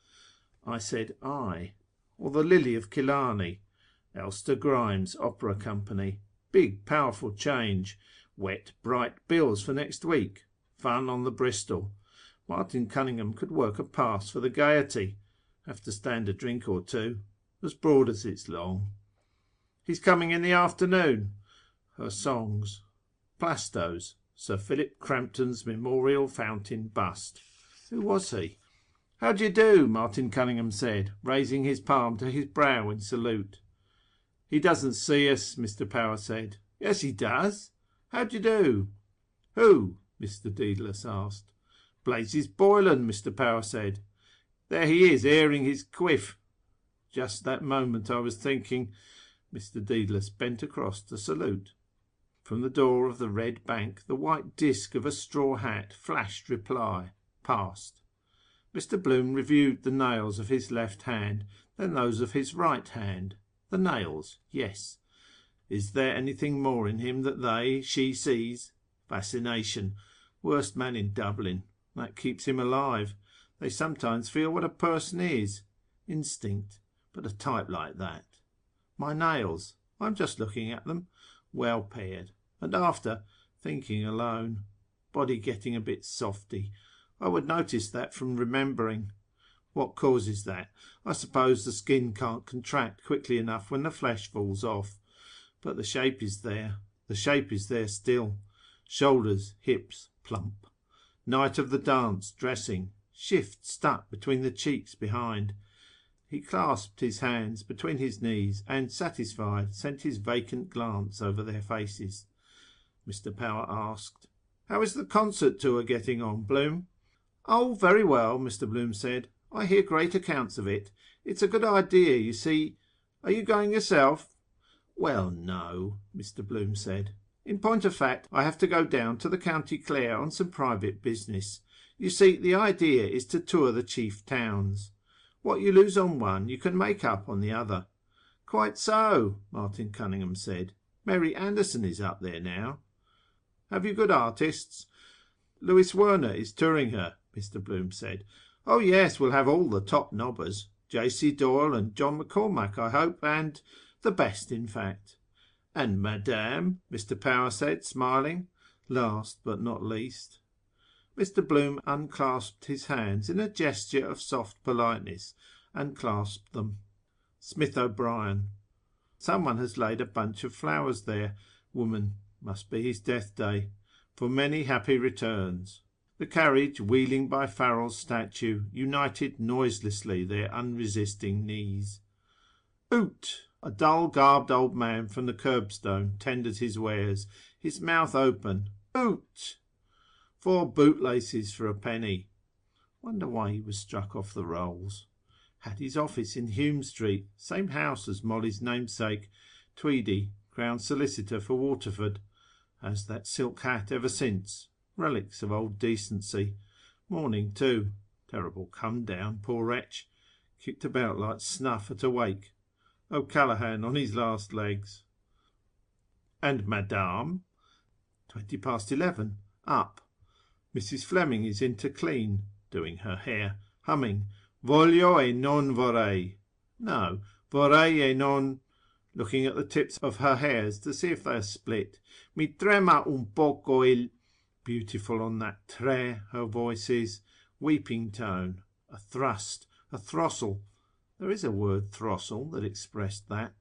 I said I. Or the Lily of Killarney. Elster Grimes Opera Company. Big, powerful change. Wet, bright bills for next week. Fun on the Bristol. Martin Cunningham could work a pass for the Gaiety. Have to stand a drink or two. As broad as it's long. He's coming in the afternoon. Her songs. Plastos. Sir Philip Crampton's memorial fountain bust. Who was he? How do you do? Martin Cunningham said, raising his palm to his brow in salute. He doesn't see us, Mr. Power said. Yes, he does. How do you do? Who? Mr. Dedalus asked. Blazes Boylan, Mr. Power said. There he is, airing his quiff. Just that moment I was thinking. Mr. Dedalus bent across to salute. From the door of the red bank the white disk of a straw hat flashed reply. Passed. Mr. Bloom reviewed the nails of his left hand, then those of his right hand. The nails, yes. Is there anything more in him that she sees? Fascination. Worst man in Dublin. That keeps him alive. They sometimes feel what a person is. Instinct. But a type like that. My nails. I'm just looking at them. Well pared. And after, thinking alone. Body getting a bit softy. I would notice that from remembering. What causes that? I suppose the skin can't contract quickly enough when the flesh falls off. But the shape is there. The shape is there still. Shoulders, hips, plump. Night of the dance, dressing. Shift stuck between the cheeks behind. He clasped his hands between his knees and, satisfied, sent his vacant glance over their faces. Mr. Power asked, How is the concert tour getting on, Bloom? Oh, very well, Mr. Bloom said. I hear great accounts of it. It's a good idea, you see. Are you going yourself? Well, no, Mr. Bloom said. In point of fact, I have to go down to the County Clare on some private business. You see, the idea is to tour the chief towns. What you lose on one, you can make up on the other." "Quite so," Martin Cunningham said. "Mary Anderson is up there now." "Have you good artists?" "Louis Werner is touring her," Mr. Bloom said. "Oh yes, we'll have all the top nobbers. J.C. Doyle and John McCormack, I hope, and the best, in fact." "And Madame," Mr. Power said, smiling. "Last but not least." Mr. Bloom unclasped his hands in a gesture of soft politeness and clasped them. "Smith O'Brien. Someone has laid a bunch of flowers there. Woman. Must be his death day. For many happy returns." The carriage, wheeling by Farrell's statue, united noiselessly their unresisting knees. "Oot!" A dull-garbed old man from the curbstone tendered his wares, his mouth open. "Oot!" 4 bootlaces for a penny. Wonder why he was struck off the rolls. Had his office in Hume Street, same house as Molly's namesake, Tweedy, Crown Solicitor for Waterford. Has that silk hat ever since. Relics of old decency. Mourning too. Terrible come down, poor wretch. Kicked about like snuff at a wake. O'Callaghan on his last legs. "And Madame?" 11:20. Up. Mrs. Fleming is in to clean, doing her hair, humming "Voglio e non vorrei." No, vorrei e non, looking at the tips of her hairs to see if they are split. "Mi trema un poco il..." Beautiful on that tre, her voice is. Weeping tone. A thrust. A throstle. There is a word throstle that expressed that.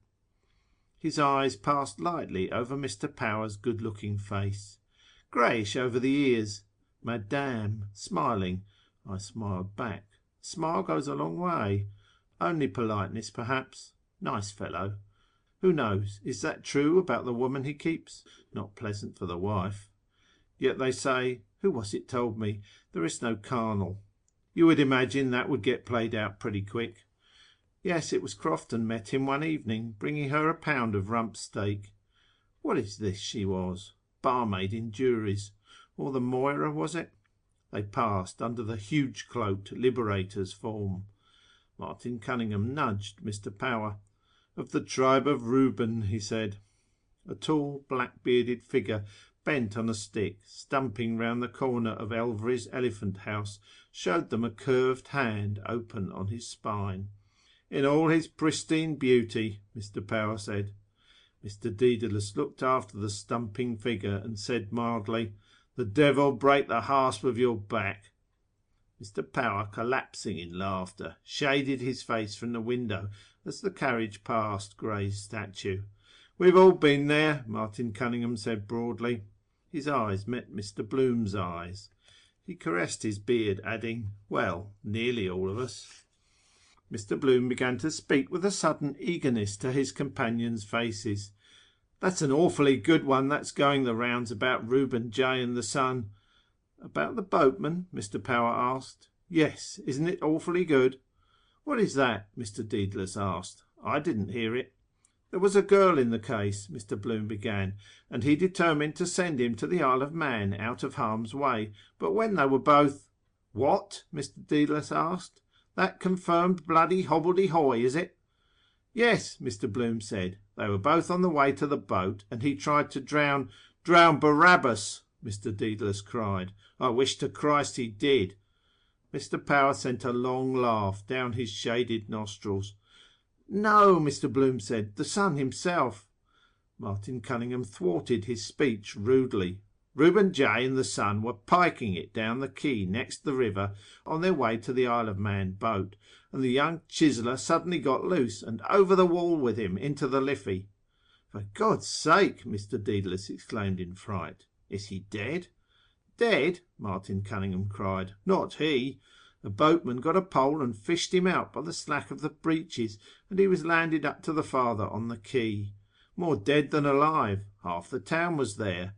His eyes passed lightly over Mr. Power's good-looking face. Greyish over the ears. "Madame," smiling. I smiled back. Smile goes a long way. Only politeness, perhaps. Nice fellow. Who knows? Is that true about the woman he keeps? Not pleasant for the wife. Yet they say, who was it told me, there is no carnal. You would imagine that would get played out pretty quick. Yes, it was Crofton met him one evening, bringing her a pound of rump steak. What is this she was? Barmaid in juries. Or the Moira, was it? They passed under the huge-cloaked Liberator's form. Martin Cunningham nudged Mr. Power. "Of the tribe of Reuben," he said. A tall, black-bearded figure bent on a stick, stumping round the corner of Elvery's elephant house, showed them a curved hand open on his spine. "In all his pristine beauty," Mr. Power said. Mr. Dedalus looked after the stumping figure and said mildly, "The devil break the hasp of your back." Mr. Power, collapsing in laughter, shaded his face from the window as the carriage passed Gray's statue. "We've all been there," Martin Cunningham said broadly. His eyes met Mr. Bloom's eyes. He caressed his beard, adding, "Well, nearly all of us." Mr. Bloom began to speak with a sudden eagerness to his companions' faces. "That's an awfully good one that's going the rounds about Reuben J and the Son." "About the boatman?" Mr. Power asked. "Yes, isn't it awfully good?" "What is that?" Mr. Dedalus asked. "I didn't hear it." "There was a girl in the case," Mr. Bloom began, "and he determined to send him to the Isle of Man out of harm's way. But when they were both—" "What?" Mr. Dedalus asked. "That confirmed bloody hobbledy-hoy, is it?" "Yes," Mr. Bloom said. "They were both on the way to the boat, and he tried to drown—" "Drown Barabbas!" Mr. Dedalus cried. "I wish to Christ he did." Mr. Power sent a long laugh down his shaded nostrils. "No," Mr. Bloom said, "the Son himself." Martin Cunningham thwarted his speech rudely. Reuben J and the Son were piking it down the quay next the river on their way to the Isle of Man boat, and the young chiseller suddenly got loose and over the wall with him into the Liffey. "For God's sake!" Mr. Dedalus exclaimed in fright. "Is he dead?" "Dead?" Martin Cunningham cried. "Not he. The boatman got a pole and fished him out by the slack of the breeches, and he was landed up to the father on the quay. More dead than alive. Half the town was there."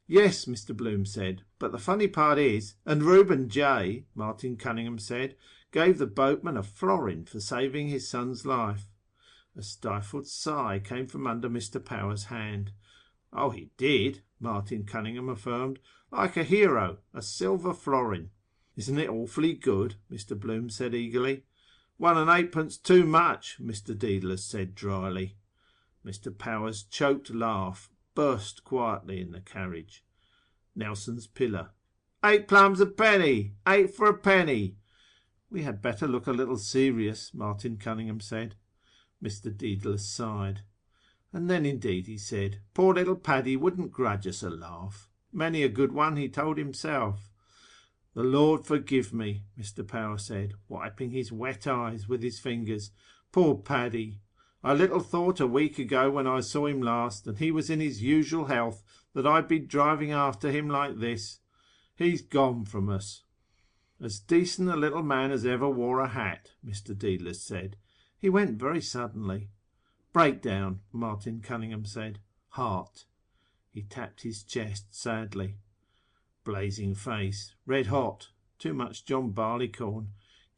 "Yes," Mr. Bloom said, "but the funny part is, and Reuben J, Martin Cunningham said, gave the boatman a florin for saving his son's life." A stifled sigh came from under Mr. Power's hand. Oh, he did, Martin Cunningham affirmed. Like a hero, a silver florin. Isn't it awfully good? Mr. Bloom said eagerly. 1 and 8pence too much, Mr. Dedalus said dryly. Mr. Power's choked laugh burst quietly in the carriage. Nelson's pillar. 8 plums a penny! 8 for a penny! We had better look a little serious, Martin Cunningham said. Mr. Dedalus sighed. And then indeed, he said, poor little Paddy wouldn't grudge us a laugh. Many a good one, he told himself. The Lord forgive me, Mr. Power said, wiping his wet eyes with his fingers. Poor Paddy! I little thought a week ago when I saw him last, and he was in his usual health, that I'd be driving after him like this. He's gone from us. As decent a little man as ever wore a hat, Mr. Dedalus said. He went very suddenly. Breakdown, Martin Cunningham said. Heart. He tapped his chest sadly. Blazing face. Red hot. Too much John Barleycorn.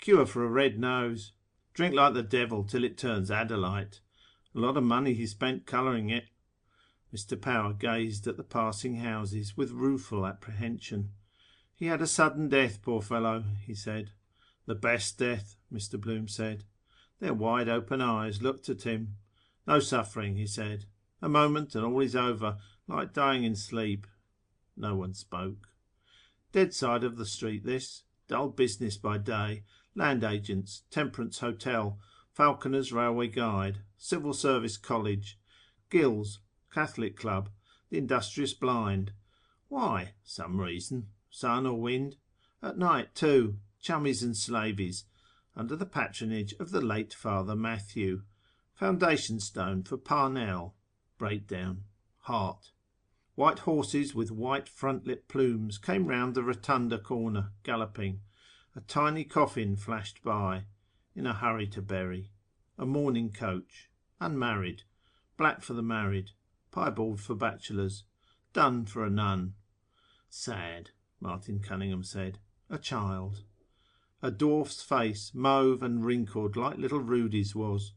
Cure for a red nose. Drink like the devil till it turns Adolite. A lot of money he spent colouring it. Mr. Power gazed at the passing houses with rueful apprehension. He had a sudden death, poor fellow, he said. The best death, Mr. Bloom said. Their wide open eyes looked at him. No suffering, he said. A moment and all is over, like dying in sleep. No one spoke. Dead side of the street this. Dull business by day. Land agents, Temperance Hotel, Falconer's Railway Guide, Civil Service College, Gills, Catholic Club, the Industrious Blind. Why? Some reason. Sun or wind. At night, too, chummies and slavies, under the patronage of the late Father Matthew. Foundation stone for Parnell. Breakdown. Heart. White horses with white frontlet plumes came round the rotunda corner, galloping. A tiny coffin flashed by, in a hurry to bury. A mourning coach. Unmarried. Black for the married. Piebald for bachelors. Dun for a nun. Sad, Martin Cunningham said. A child. A dwarf's face, mauve and wrinkled like little Rudy's was.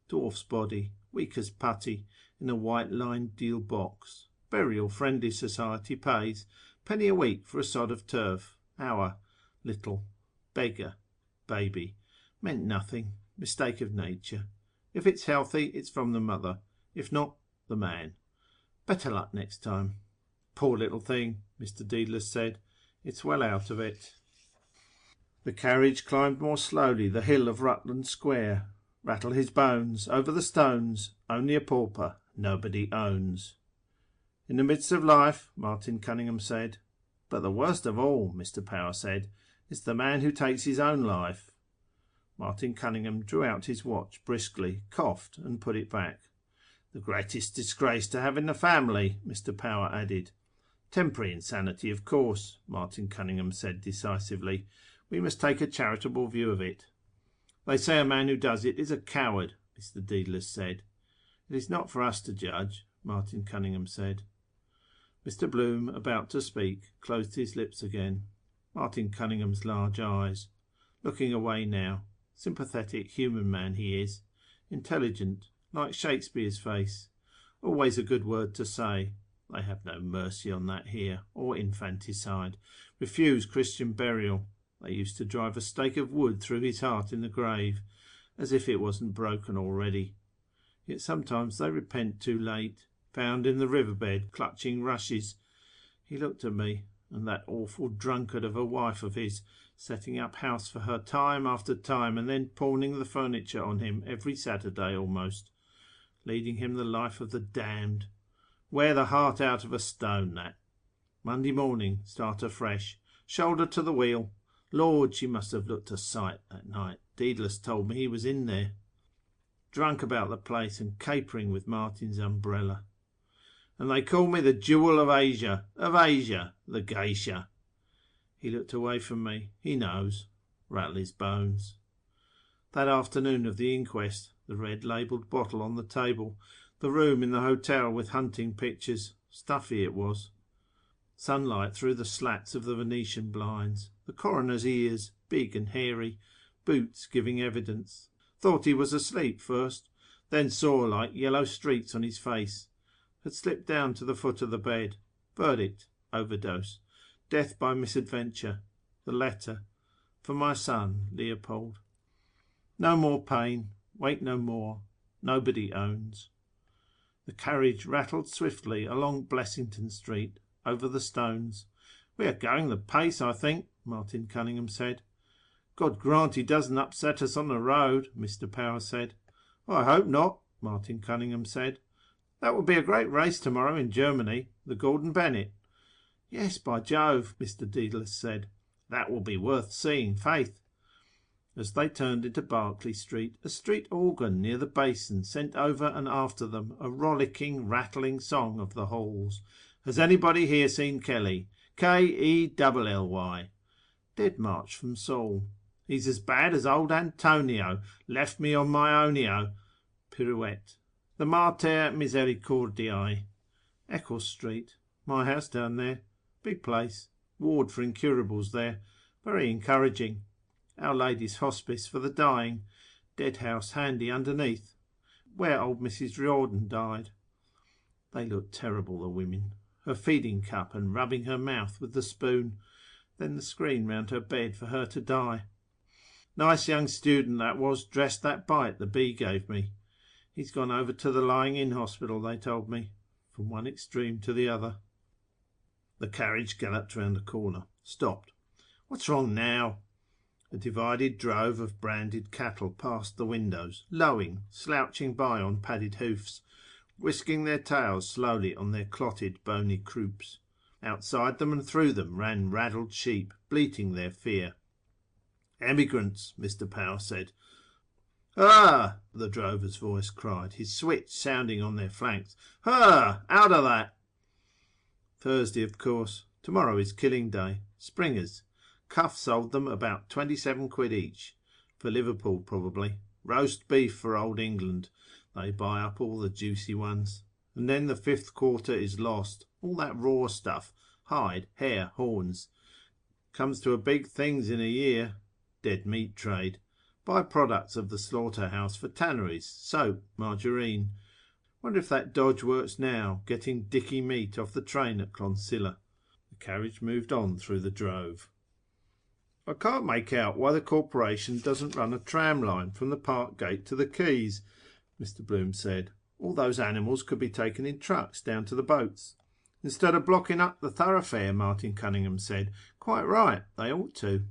Dwarf's body, weak as putty, in a white-lined deal box. Burial Friendly Society pays. Penny a week for a sod of turf. Hour. Little. Beggar. Baby. Meant nothing. Mistake of nature. If it's healthy, it's from the mother. If not, the man. Better luck next time. Poor little thing, Mr. Dedalus said. It's well out of it. The carriage climbed more slowly the hill of Rutland Square. Rattle his bones, over the stones, only a pauper nobody owns. In the midst of life, Martin Cunningham said. But the worst of all, Mr. Power said, is the man who takes his own life. Martin Cunningham drew out his watch briskly, coughed and put it back. The greatest disgrace to have in the family, Mr. Power added. Temporary insanity, of course, Martin Cunningham said decisively. We must take a charitable view of it. They say a man who does it is a coward, Mr. Dedalus said. It is not for us to judge, Martin Cunningham said. Mr. Bloom, about to speak, closed his lips again. Martin Cunningham's large eyes. Looking away now. Sympathetic, human man he is. Intelligent, like Shakespeare's face. Always a good word to say. They have no mercy on that here, or infanticide. Refuse Christian burial. They used to drive a stake of wood through his heart in the grave, as if it wasn't broken already. Yet sometimes they repent too late, found in the riverbed, clutching rushes. He looked at me, and that awful drunkard of a wife of his, setting up house for her time after time, and then pawning the furniture on him every Saturday almost, leading him the life of the damned. Wear the heart out of a stone, that. Monday morning, start afresh, shoulder to the wheel. Lord, she must have looked a sight that night. Dedalus told me he was in there. Drunk about the place and capering with Martin's umbrella. And they call me the Jewel of Asia, the geisha. He looked away from me. He knows. Rattle his bones. That afternoon of the inquest, the red labelled bottle on the table, the room in the hotel with hunting pictures. Stuffy it was. Sunlight through the slats of the Venetian blinds. The coroner's ears, big and hairy. Boots giving evidence. Thought he was asleep first. Then saw like yellow streaks on his face. had slipped down to the foot of the bed. Verdict: overdose. Death by misadventure. The letter: for my son, Leopold. No more pain. Wait no more. Nobody owns. The carriage rattled swiftly along Blessington Street, over the stones. "We are going the pace, I think," Martin Cunningham said. "God grant he doesn't upset us on the road," Mr. Power said. "I hope not," Martin Cunningham said. "That will be a great race tomorrow in Germany, the Gordon Bennett." "Yes, by Jove," Mr. Dedalus said. "That will be worth seeing, faith." As they turned into Berkeley Street, a street organ near the basin sent over and after them a rollicking, rattling song of the halls. "Has anybody here seen Kelly? Kelly. Dead March from Saul. He's as bad as old Antonio. Left me on my ownio. Pirouette. The Mater Misericordiae. Eccles Street. My house down there. Big place. Ward for incurables there. Very encouraging. Our Lady's Hospice for the dying. Dead house handy underneath. Where old Mrs. Riordan died." They looked terrible, the women. Her feeding cup and rubbing her mouth with the spoon. Then the screen round her bed for her to die. "Nice young student that was, dressed that bite the bee gave me. He's gone over to the lying-in hospital, they told me." From one extreme to the other. The carriage galloped round the corner. Stopped. "What's wrong now?" A divided drove of branded cattle passed the windows, lowing, slouching by on padded hoofs, whisking their tails slowly on their clotted, bony croups. Outside them and through them ran raddled sheep, bleating their fear. "Emigrants," Mr. Power said. "Ah!" the drover's voice cried, his switch sounding on their flanks. "Ah! Out of that!" "Thursday, of course. Tomorrow is Killing Day. Springers. Cuff sold them about 27 quid each. For Liverpool, probably. Roast beef for old England. They buy up all the juicy ones. And then the 5th quarter is lost. All that raw stuff. Hide, hair, horns. Comes to a big things in a year. Dead meat trade. Buy products of the slaughterhouse for tanneries. Soap, margarine. Wonder if that dodge works now, getting dicky meat off the train at Clonsilla." The carriage moved on through the drove. "I can't make out why the corporation doesn't run a tram line from the park gate to the quays," Mr. Bloom said. "All those animals could be taken in trucks down to the boats." "Instead of blocking up the thoroughfare," Martin Cunningham said. "Quite right, they ought to."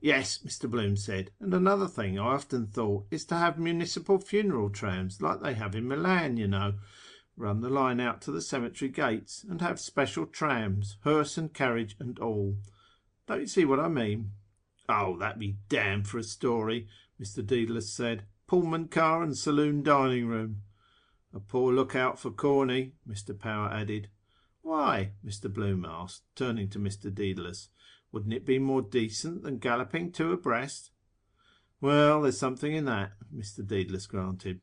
"Yes," Mr. Bloom said, "and another thing I often thought is to have municipal funeral trams like they have in Milan, you know. Run the line out to the cemetery gates and have special trams, hearse and carriage and all. Don't you see what I mean?" "Oh, that'd be damned for a story," Mr. Dedalus said. "Pullman car and saloon dining room." "A poor lookout for Corney," Mr. Power added. "Why?" Mr. Bloom asked, turning to Mr. Dedalus. "Wouldn't it be more decent than galloping two abreast?" "Well, there's something in that," Mr. Dedalus granted.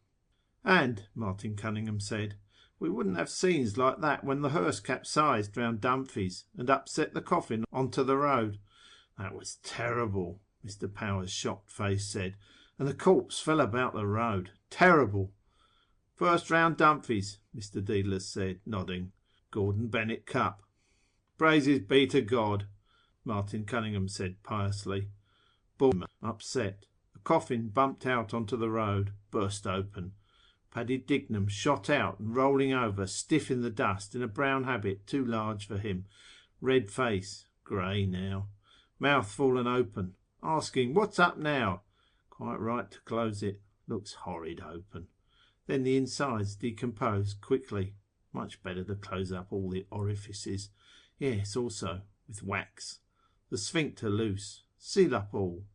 "And," Martin Cunningham said, "we wouldn't have scenes like that when the hearse capsized round Dumfries and upset the coffin onto the road." "That was terrible," Mr. Power's shocked face said. "And the corpse fell about the road. Terrible." "First round Dumfries," Mr. Dedalus said, nodding. "Gordon Bennett Cup." "Praises be to God," Martin Cunningham said piously. Boom. Upset. The coffin bumped out onto the road, burst open. Paddy Dignam shot out and rolling over, stiff in the dust, in a brown habit too large for him. Red face. Grey now. Mouth fallen open. Asking, "What's up now?" Quite right to close it. Looks horrid open. Then the insides decomposed quickly. Much better to close up all the orifices. Yes, also, with wax. The sphincter loose. Seal up all.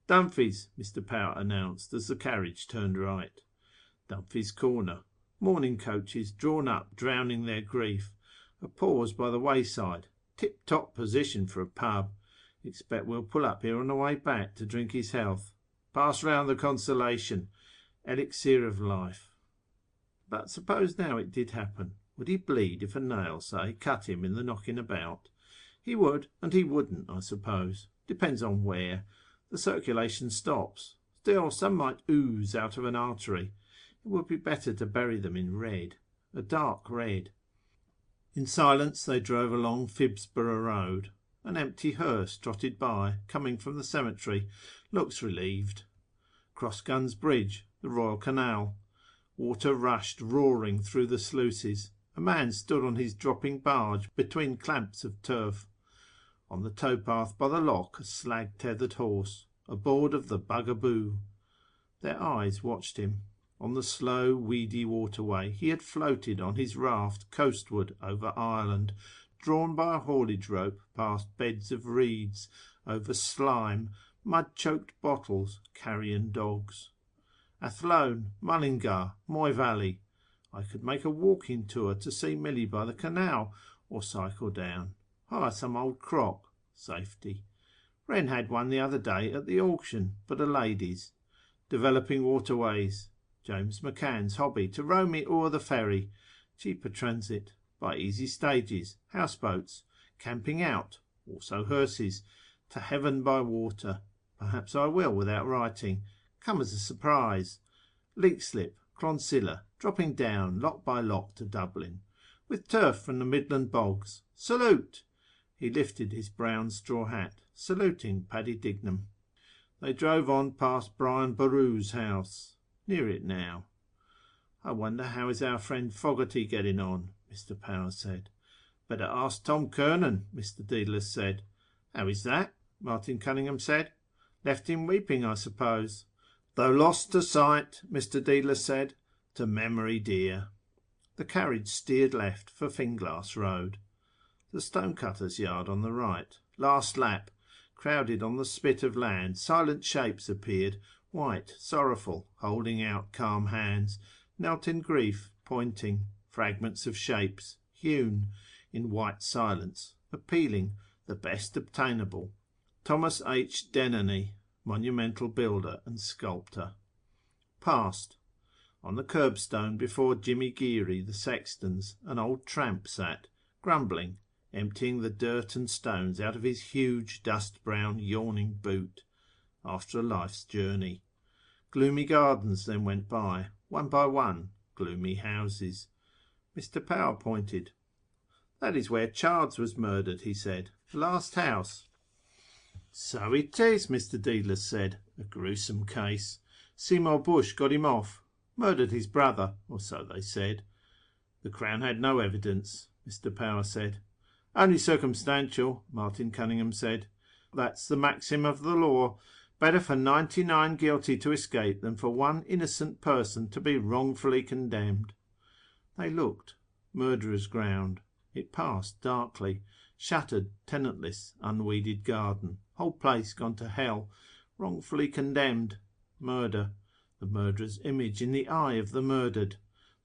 "Dumfries," Mr. Power announced as the carriage turned right. Dumfries Corner. Mourning coaches drawn up, drowning their grief. A pause by the wayside. Tip-top position for a pub. Expect we'll pull up here on the way back to drink his health. Pass round the consolation. Elixir of life. But suppose now it did happen. Would he bleed if a nail, say, cut him in the knocking about? He would, and he wouldn't, I suppose. Depends on where. The circulation stops. Still, some might ooze out of an artery. It would be better to bury them in red. a dark red. In silence they drove along Phibsborough Road. An empty hearse trotted by, coming from the cemetery. Looks relieved. Cross Guns Bridge, the Royal Canal. Water rushed roaring through the sluices. A man stood on his dropping barge between clamps of turf. On the towpath by the lock a slag-tethered horse, aboard of the Bugaboo. Their eyes watched him. On the slow, weedy waterway he had floated on his raft coastward over Ireland, drawn by a haulage rope past beds of reeds, over slime, mud-choked bottles, carrion dogs. Athlone, Mullingar, Moy Valley. I could make a walking tour to see Millie by the canal, or cycle down. Hire some old crock. Safety. Wren had one the other day at the auction, but a lady's. Developing waterways. James McCann's hobby, to row me o'er the ferry. Cheaper transit. By easy stages. Houseboats. Camping out. Also hearses. To heaven by water. Perhaps I will, without writing. Come as a surprise. Leakslip, Clonsilla, dropping down lot by lot to Dublin. With turf from the Midland bogs. Salute! He lifted his brown straw hat, saluting Paddy Dignam. They drove on past Brian Borew's house. Near it now. I wonder how is our friend Fogarty getting on, Mr. Power said. Better ask Tom Kernan, Mr. Dedalus said. How is that? Martin Cunningham said. Left him weeping, I suppose. Though lost to sight, Mr. Dedalus said, to memory dear. The carriage steered left for Finglass Road. The stonecutter's yard on the right. Last lap. Crowded on the spit of land, silent shapes appeared, white, sorrowful, holding out calm hands, knelt in grief, pointing, fragments of shapes, hewn, in white silence, appealing, the best obtainable. Thomas H. Dennery, monumental builder and sculptor. Past. On the curbstone before Jimmy Geary, the sexton's, an old tramp sat, grumbling, emptying the dirt and stones out of his huge, dust-brown, yawning boot, after a life's journey. Gloomy gardens then went by one, gloomy houses. Mr. Power pointed. That is where Charles was murdered, he said. The last house. So it is, Mr. Dedalus said. A gruesome case. Seymour Bush got him off. Murdered his brother, or so they said. The Crown had no evidence, Mr. Power said. Only circumstantial, Martin Cunningham said. That's the maxim of the law. Better for 99 guilty to escape than for one innocent person to be wrongfully condemned. They looked. Murderer's ground. It passed darkly. Shuttered, tenantless, unweeded garden. Whole place gone to hell. Wrongfully condemned. Murder. The murderer's image in the eye of the murdered.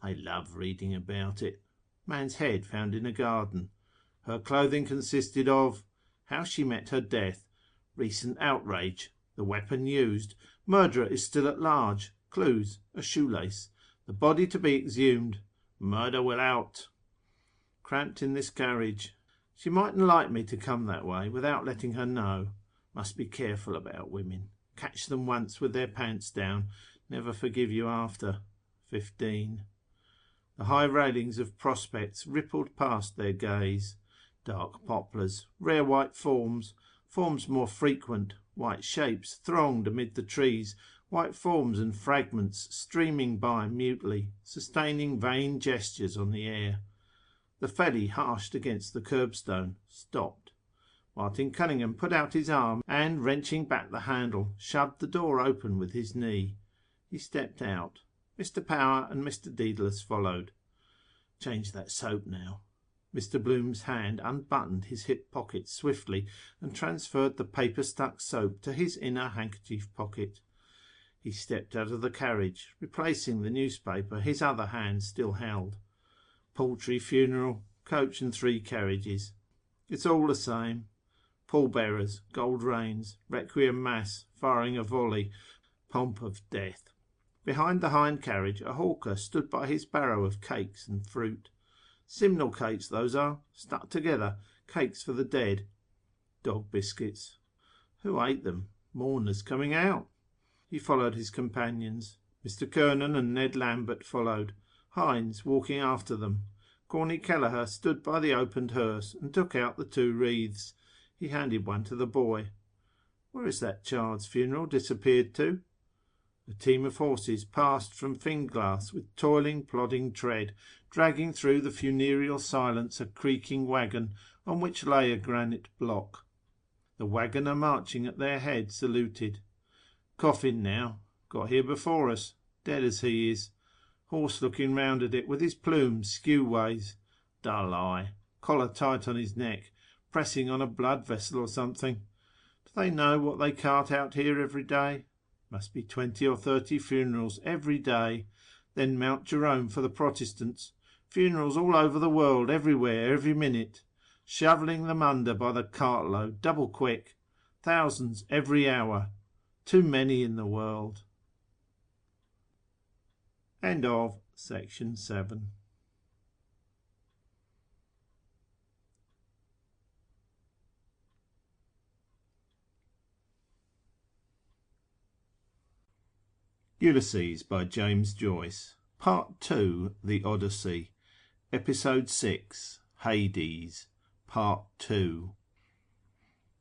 They love reading about it. Man's head found in a garden. Her clothing consisted of... How she met her death. Recent outrage. The weapon used. Murderer is still at large. Clues. A shoelace. The body to be exhumed. Murder will out. Cramped in this carriage. She mightn't like me to come that way without letting her know. Must be careful about women. Catch them once with their pants down. Never forgive you after. 15. The high railings of prospects rippled past their gaze. Dark poplars, rare white forms, forms more frequent, white shapes thronged amid the trees, white forms and fragments streaming by mutely, sustaining vain gestures on the air. The felly harshed against the curbstone, stopped. Martin Cunningham put out his arm and, wrenching back the handle, shoved the door open with his knee. He stepped out. Mr. Power and Mr. Dedalus followed. Change that soap now. Mr. Bloom's hand unbuttoned his hip pocket swiftly and transferred the paper-stuck soap to his inner handkerchief pocket. He stepped out of the carriage, replacing the newspaper his other hand still held. Paltry funeral, coach and 3 carriages. It's all the same. Pallbearers, gold reins, requiem mass, firing a volley, pomp of death. Behind the hind carriage a hawker stood by his barrow of cakes and fruit. Simnel cakes those are, stuck together, cakes for the dead. Dog biscuits. Who ate them? Mourners coming out. He followed his companions. Mr. Kernan and Ned Lambert followed. Hines walking after them. Corny Kelleher stood by the opened hearse and took out the 2 wreaths. He handed one to the boy. Where has that child's funeral disappeared to? A team of horses passed from Finglas with toiling, plodding tread, dragging through the funereal silence a creaking waggon on which lay a granite block. The waggoner marching at their head saluted. Coffin now, got here before us, dead as he is. Horse looking round at it with his plumes skew ways. Dull eye, collar tight on his neck, pressing on a blood vessel or something. Do they know what they cart out here every day? Must be 20 or 30 funerals every day. Then Mount Jerome for the Protestants. Funerals all over the world, everywhere, every minute. Shovelling them under by the cartload, double quick. Thousands every hour. Too many in the world. End of section 7. Ulysses by James Joyce. Part 2, The Odyssey. Episode 6, Hades. Part 2.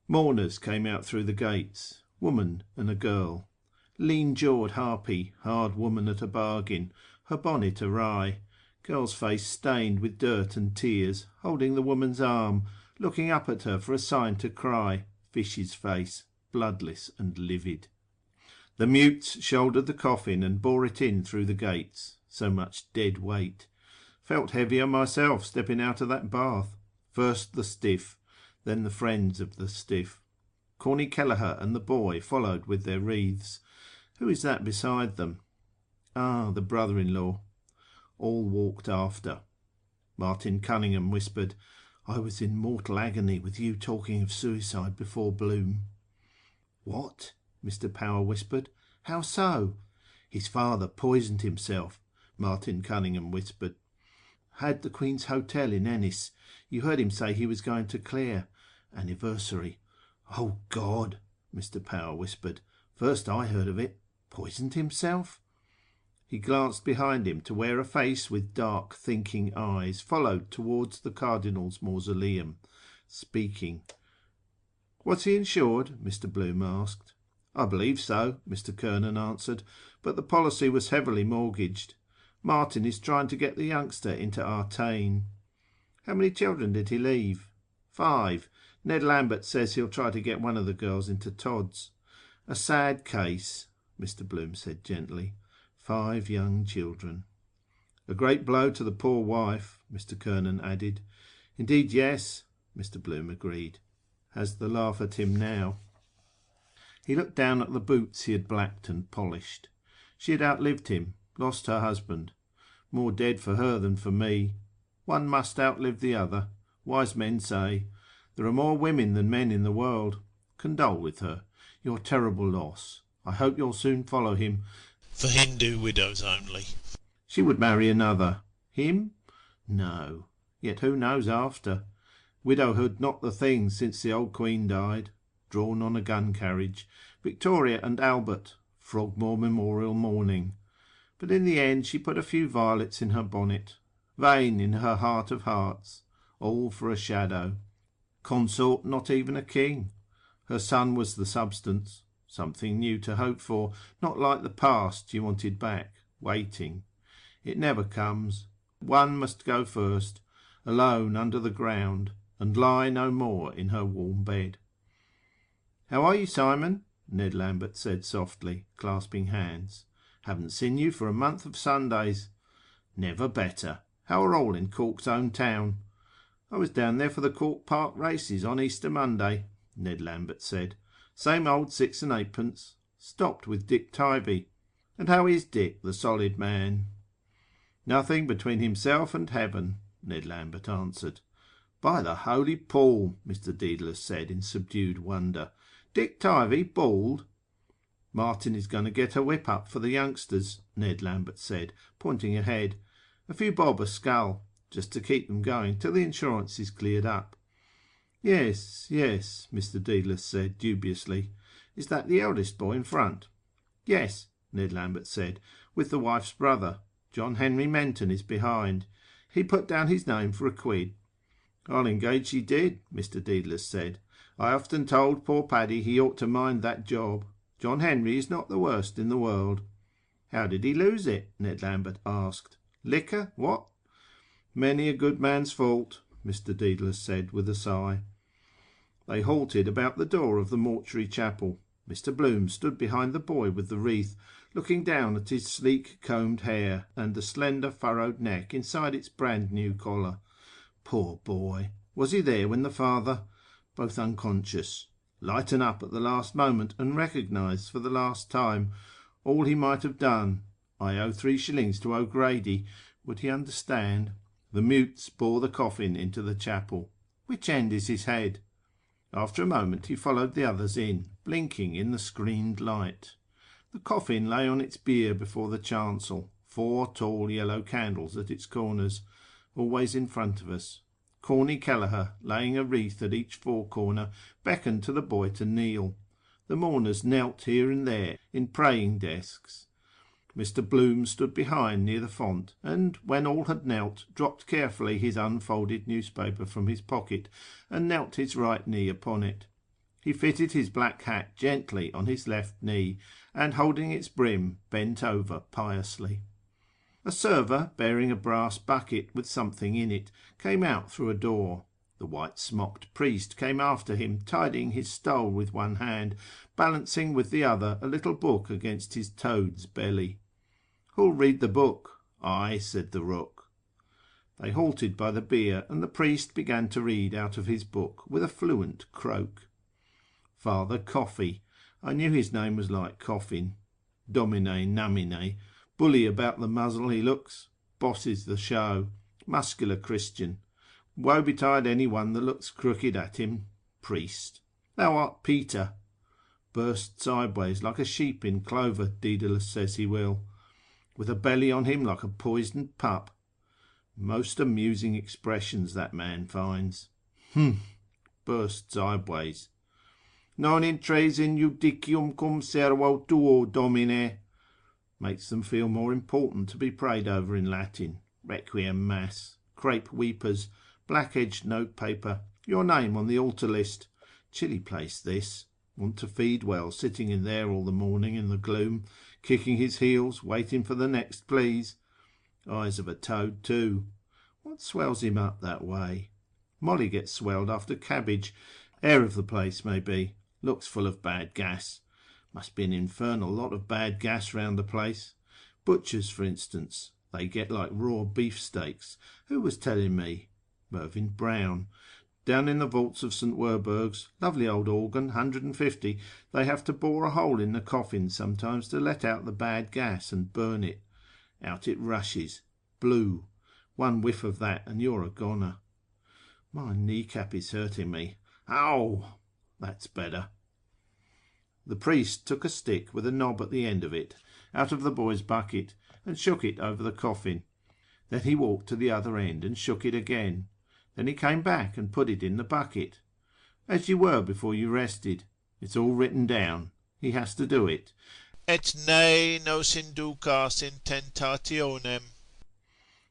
Mourners came out through the gates. Woman and a girl. Lean-jawed harpy, hard woman at a bargain, her bonnet awry. Girl's face stained with dirt and tears, holding the woman's arm, looking up at her for a sign to cry. Fish's face, bloodless and livid. The mutes shouldered the coffin and bore it in through the gates. So much dead weight. Felt heavier myself stepping out of that bath. First the stiff, then the friends of the stiff. Corny Kelleher and the boy followed with their wreaths. Who is that beside them? Ah, the brother-in-law. All walked after. Martin Cunningham whispered, I was in mortal agony with you talking of suicide before Bloom. What? Mr. Power whispered. How so? His father poisoned himself, Martin Cunningham whispered. Had the Queen's Hotel in Ennis. You heard him say he was going to Clare. Anniversary. Oh, God, Mr. Power whispered. First I heard of it. Poisoned himself? He glanced behind him to where a face with dark, thinking eyes followed towards the Cardinal's mausoleum, speaking. Was he insured? Mr. Bloom asked. I believe so, Mr. Kernan answered, but the policy was heavily mortgaged. Martin is trying to get the youngster into Artane. How many children did he leave? 5. Ned Lambert says he'll try to get one of the girls into Todd's. A sad case, Mr. Bloom said gently. 5 young children. A great blow to the poor wife, Mr. Kernan added. Indeed, yes, Mr. Bloom agreed. Has the laugh at him now. He looked down at the boots he had blacked and polished. She had outlived him, lost her husband. More dead for her than for me. One must outlive the other. Wise men say. There are more women than men in the world. Condole with her. Your terrible loss. I hope you'll soon follow him. For Hindu widows only. She would marry another. Him? No. Yet who knows after? Widowhood not the thing since the old Queen died. Drawn on a gun carriage. Victoria and Albert. Frogmore Memorial mourning. But in the end she put a few violets in her bonnet. Vain in her heart of hearts. All for a shadow. Consort not even a king. Her son was the substance. Something new to hope for, not like the past she wanted back, waiting. It never comes. One must go first, alone under the ground, and lie no more in her warm bed. How are you, Simon? Ned Lambert said softly, clasping hands. Haven't seen you for a month of Sundays. Never better. How are all in Cork's own town? I was down there for the Cork Park races on Easter Monday, Ned Lambert said. Same old 6 and 8pence. Stopped with Dick Tivey. And how is Dick, the solid man? Nothing between himself and heaven, Ned Lambert answered. By the holy Paul, Mr. Dedalus said in subdued wonder. Dick Tivey bald? Martin is going to get a whip up for the youngsters, Ned Lambert said, pointing ahead. A few bob a scull, just to keep them going till the insurance is cleared up. Yes, yes, Mr. Dedalus said dubiously. Is that the eldest boy in front? Yes, Ned Lambert said, with the wife's brother. John Henry Menton is behind. He put down his name for £1. I'll engage he did, Mr. Dedalus said. I often told poor Paddy he ought to mind that job. John Henry is not the worst in the world. How did he lose it? Ned Lambert asked. Liquor, what? Many a good man's fault, Mr. Dedalus said with a sigh. They halted about the door of the mortuary chapel. Mr. Bloom stood behind the boy with the wreath, looking down at his sleek combed hair and the slender furrowed neck inside its brand new collar. Poor boy! Was he there when the father? Both unconscious. Lighten up at the last moment and recognise for the last time all he might have done. I owe 3 shillings to O'Grady. Would he understand? The mutes bore the coffin into the chapel. Which end is his head? After a moment he followed the others in, blinking in the screened light. The coffin lay on its bier before the chancel, 4 tall yellow candles at its corners, always in front of us. Corny Kelleher, laying a wreath at each 4 corner, beckoned to the boy to kneel. The mourners knelt here and there in praying desks. Mr. Bloom stood behind near the font, and, when all had knelt, dropped carefully his unfolded newspaper from his pocket and knelt his right knee upon it. He fitted his black hat gently on his left knee, and, holding its brim, bent over piously. A server, bearing a brass bucket with something in it, came out through a door. The white-smocked priest came after him, tidying his stole with one hand, balancing with the other a little book against his toad's belly. Who'll read the book? I, said the rook. They halted by the bier, and the priest began to read out of his book with a fluent croak. Father Coffey. I knew his name was like coffin. Domine, nomine. Bully about the muzzle he looks. Bosses the show. Muscular Christian. Woe betide any one that looks crooked at him. Priest. Thou art Peter. Burst sideways like a sheep in clover, Dedalus says he will. With a belly on him like a poisoned pup. Most amusing expressions that man finds. Burst sideways. Non intres in judicium cum servo tuo, Domine. Makes them feel more important to be prayed over in Latin. Requiem Mass. Crepe weepers. Black-edged notepaper. Your name on the altar list. Chilly place this. Want to feed well, sitting in there all the morning in the gloom, kicking his heels, waiting for the next please. Eyes of a toad too. What swells him up that way? Molly gets swelled after cabbage. Air of the place, maybe. Looks full of bad gas. Must be an infernal lot of bad gas round the place. Butchers, for instance. They get like raw beefsteaks. Who was telling me? Mervyn Brown. Down in the vaults of St. Werburgh's, lovely old organ, 150, they have to bore a hole in the coffin sometimes to let out the bad gas and burn it. Out it rushes. Blue. One whiff of that and you're a goner. My kneecap is hurting me. Ow! That's better. The priest took a stick with a knob at the end of it out of the boy's bucket and shook it over the coffin. Then he walked to the other end and shook it again. Then he came back and put it in the bucket. As you were before you rested. It's all written down. He has to do it. Et ne nos inducas in tentationem.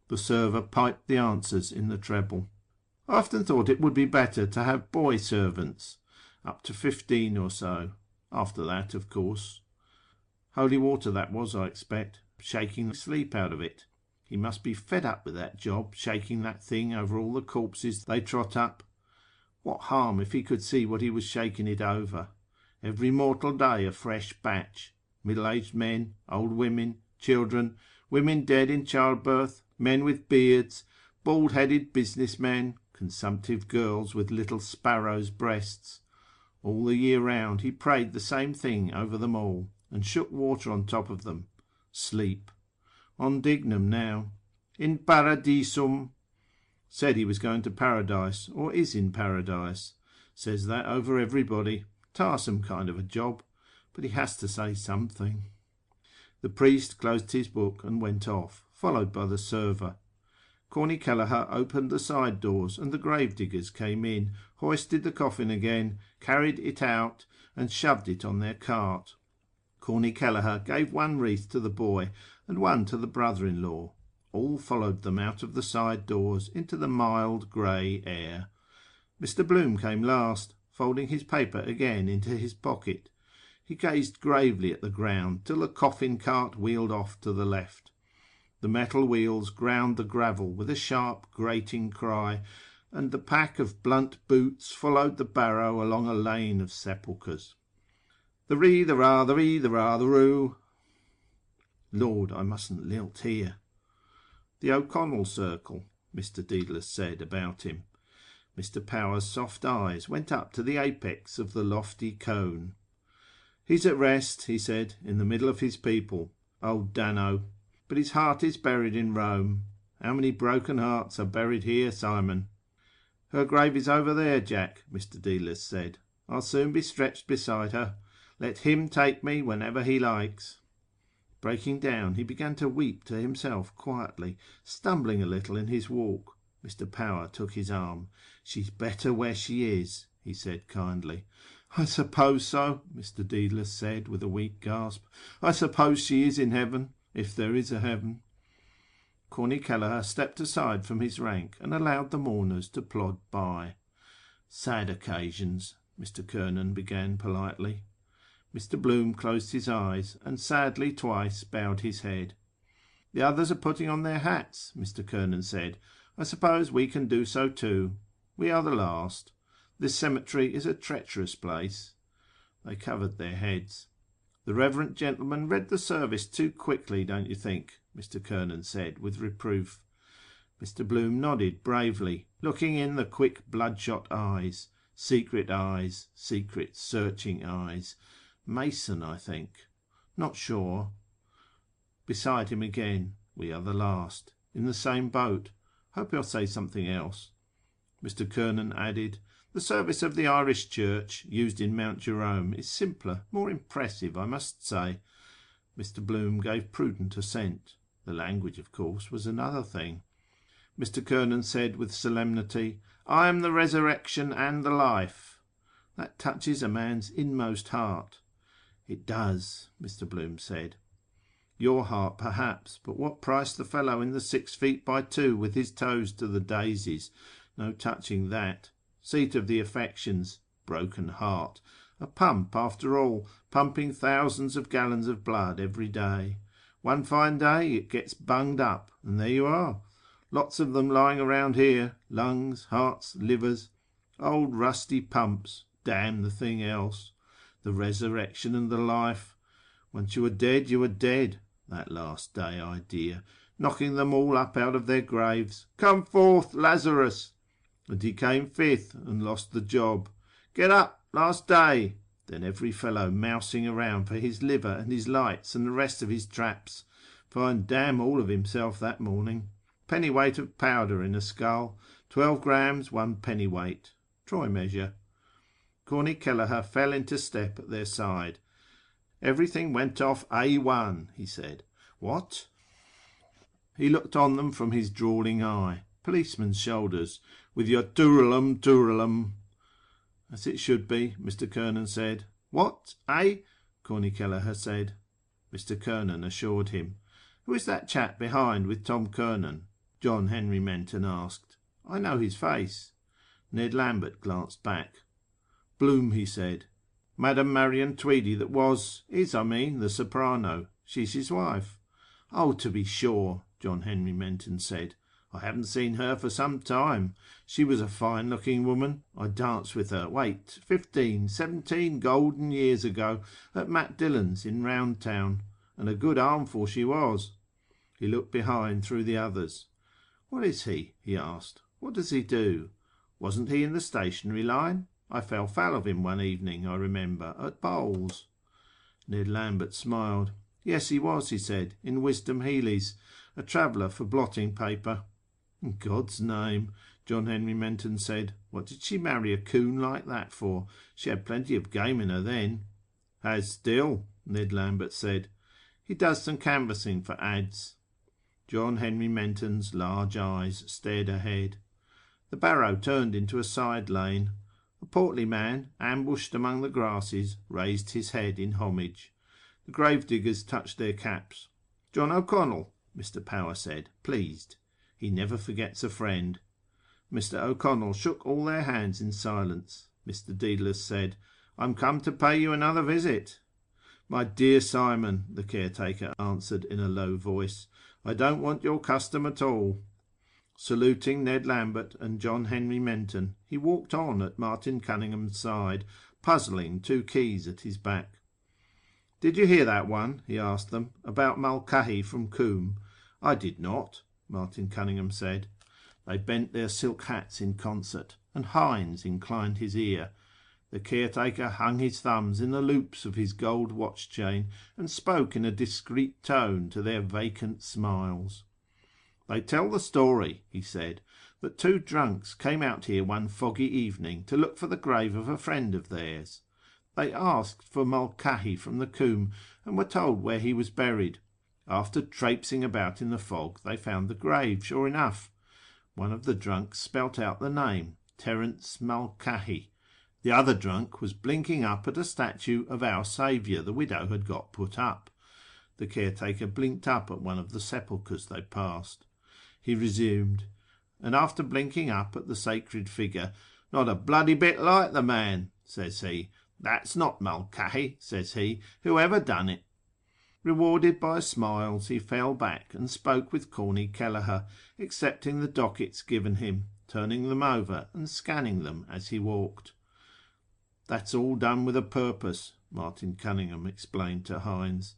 The server piped the answers in the treble. I often thought it would be better to have boy servants, up to 15 or so. After that, of course. Holy water that was, I expect, shaking the sleep out of it. He must be fed up with that job, shaking that thing over all the corpses they trot up. What harm if he could see what he was shaking it over? Every mortal day a fresh batch. Middle-aged men, old women, children, women dead in childbirth, men with beards, bald-headed businessmen, consumptive girls with little sparrows' breasts. All the year round he prayed the same thing over them all, and shook water on top of them. Sleep. On dignum now. In paradisum. Said he was going to paradise, or is in paradise. Says that over everybody. Tiresome kind of a job, but he has to say something. The priest closed his book and went off, followed by the server. Corny Kelleher opened the side doors, and the gravediggers came in, hoisted the coffin again, carried it out, and shoved it on their cart. Corny Kelleher gave one wreath to the boy, and one to the brother-in-law. All followed them out of the side doors into the mild grey air. Mr. Bloom came last, folding his paper again into his pocket. He gazed gravely at the ground till the coffin cart wheeled off to the left. The metal wheels ground the gravel with a sharp grating cry, and the pack of blunt boots followed the barrow along a lane of sepulchres. The ree, the ra, the ree, the ra, the roo. Lord, I mustn't lilt here. The O'Connell circle, Mr. Dedalus said about him. Mr. Power's soft eyes went up to the apex of the lofty cone. He's at rest, he said, in the middle of his people, old Dano, but his heart is buried in Rome. How many broken hearts are buried here, Simon? Her grave is over there, Jack, Mr. Dedalus said. I'll soon be stretched beside her. Let him take me whenever he likes. Breaking down, he began to weep to himself quietly, stumbling a little in his walk. Mr. Power took his arm. She's better where she is, he said kindly. I suppose so, Mr. Dedalus said with a weak gasp. I suppose she is in heaven, if there is a heaven. Corny Kelleher stepped aside from his rank and allowed the mourners to plod by. Sad occasions, Mr. Kernan began politely. Mr. Bloom closed his eyes and sadly twice bowed his head. The others are putting on their hats, Mr. Kernan said. I suppose we can do so too. We are the last. This cemetery is a treacherous place. They covered their heads. The reverend gentleman read the service too quickly, don't you think? Mr. Kernan said with reproof. Mr. Bloom nodded bravely, looking in the quick bloodshot eyes, secret searching eyes. Mason, I think. Not sure. Beside him again. We are the last. In the same boat. Hope he'll say something else. Mr. Kernan added, the service of the Irish Church, used in Mount Jerome, is simpler, more impressive, I must say. Mr. Bloom gave prudent assent. The language, of course, was another thing. Mr. Kernan said with solemnity, I am the resurrection and the life. That touches a man's inmost heart. It does, Mr. Bloom said. Your heart, perhaps, but what price the fellow in the 6 feet by 2 with his toes to the daisies? No touching that. Seat of the affections, broken heart. A pump, after all, pumping thousands of gallons of blood every day. One fine day it gets bunged up, and there you are. Lots of them lying around here, lungs, hearts, livers, old rusty pumps. Damn the thing else. The resurrection and the life. Once you were dead, you were dead. That last day idea, knocking them all up out of their graves. Come forth, Lazarus! And he came fifth and lost the job. Get up, last day. Then every fellow mousing around for his liver and his lights and the rest of his traps. Fine damn all of himself that morning. Pennyweight of powder in a skull. 12 grams, 1 pennyweight. Troy measure. Corny Kelleher fell into step at their side. Everything went off A1, he said. What? He looked on them from his drawling eye. Policeman's shoulders. With your tooralum, tooralum. As it should be, Mr. Kernan said. What? Eh? Corny Kelleher said. Mr. Kernan assured him. Who is that chap behind with Tom Kernan? John Henry Menton asked. I know his face. Ned Lambert glanced back. Bloom, he said. Madam Marion Tweedy that is, the soprano. She's his wife. Oh, to be sure, John Henry Menton said. I haven't seen her for some time. She was a fine-looking woman. I danced with her, 15, 17 golden years ago, at Matt Dillon's in Round Town, and a good armful she was. He looked behind through the others. What is he? He asked. What does he do? Wasn't he in the stationery line? I fell foul of him one evening, I remember, at bowls. Ned Lambert smiled. Yes, he was, he said, in Wisdom Healy's, a traveller for blotting paper. In God's name, John Henry Menton said, what did she marry a coon like that for? She had plenty of game in her then. Has still, Ned Lambert said. He does some canvassing for ads. John Henry Menton's large eyes stared ahead. The barrow turned into a side lane. A portly man, ambushed among the grasses, raised his head in homage. The gravediggers touched their caps. John O'Connell, Mr. Power said, pleased. He never forgets a friend. Mr. O'Connell shook all their hands in silence. Mr. Dedalus said, I'm come to pay you another visit. My dear Simon, the caretaker answered in a low voice, I don't want your custom at all. Saluting Ned Lambert and John Henry Menton, he walked on at Martin Cunningham's side, puzzling 2 keys at his back. Did you hear that one, he asked them, about Mulcahy from Coombe? I did not, Martin Cunningham said. They bent their silk hats in concert, and Hines inclined his ear. The caretaker hung his thumbs in the loops of his gold watch chain and spoke in a discreet tone to their vacant smiles. They tell the story, he said, that 2 drunks came out here one foggy evening to look for the grave of a friend of theirs. They asked for Mulcahy from the Coombe and were told where he was buried. After traipsing about in the fog, they found the grave, sure enough. One of the drunks spelt out the name, Terence Mulcahy. The other drunk was blinking up at a statue of our Saviour the widow had got put up. The caretaker blinked up at one of the sepulchres they passed. He resumed, and after blinking up at the sacred figure, not a bloody bit like the man, says he. That's not Mulcahy, says he. Whoever done it? Rewarded by smiles, he fell back and spoke with Corny Kelleher, accepting the dockets given him, turning them over and scanning them as he walked. That's all done with a purpose, Martin Cunningham explained to Hines.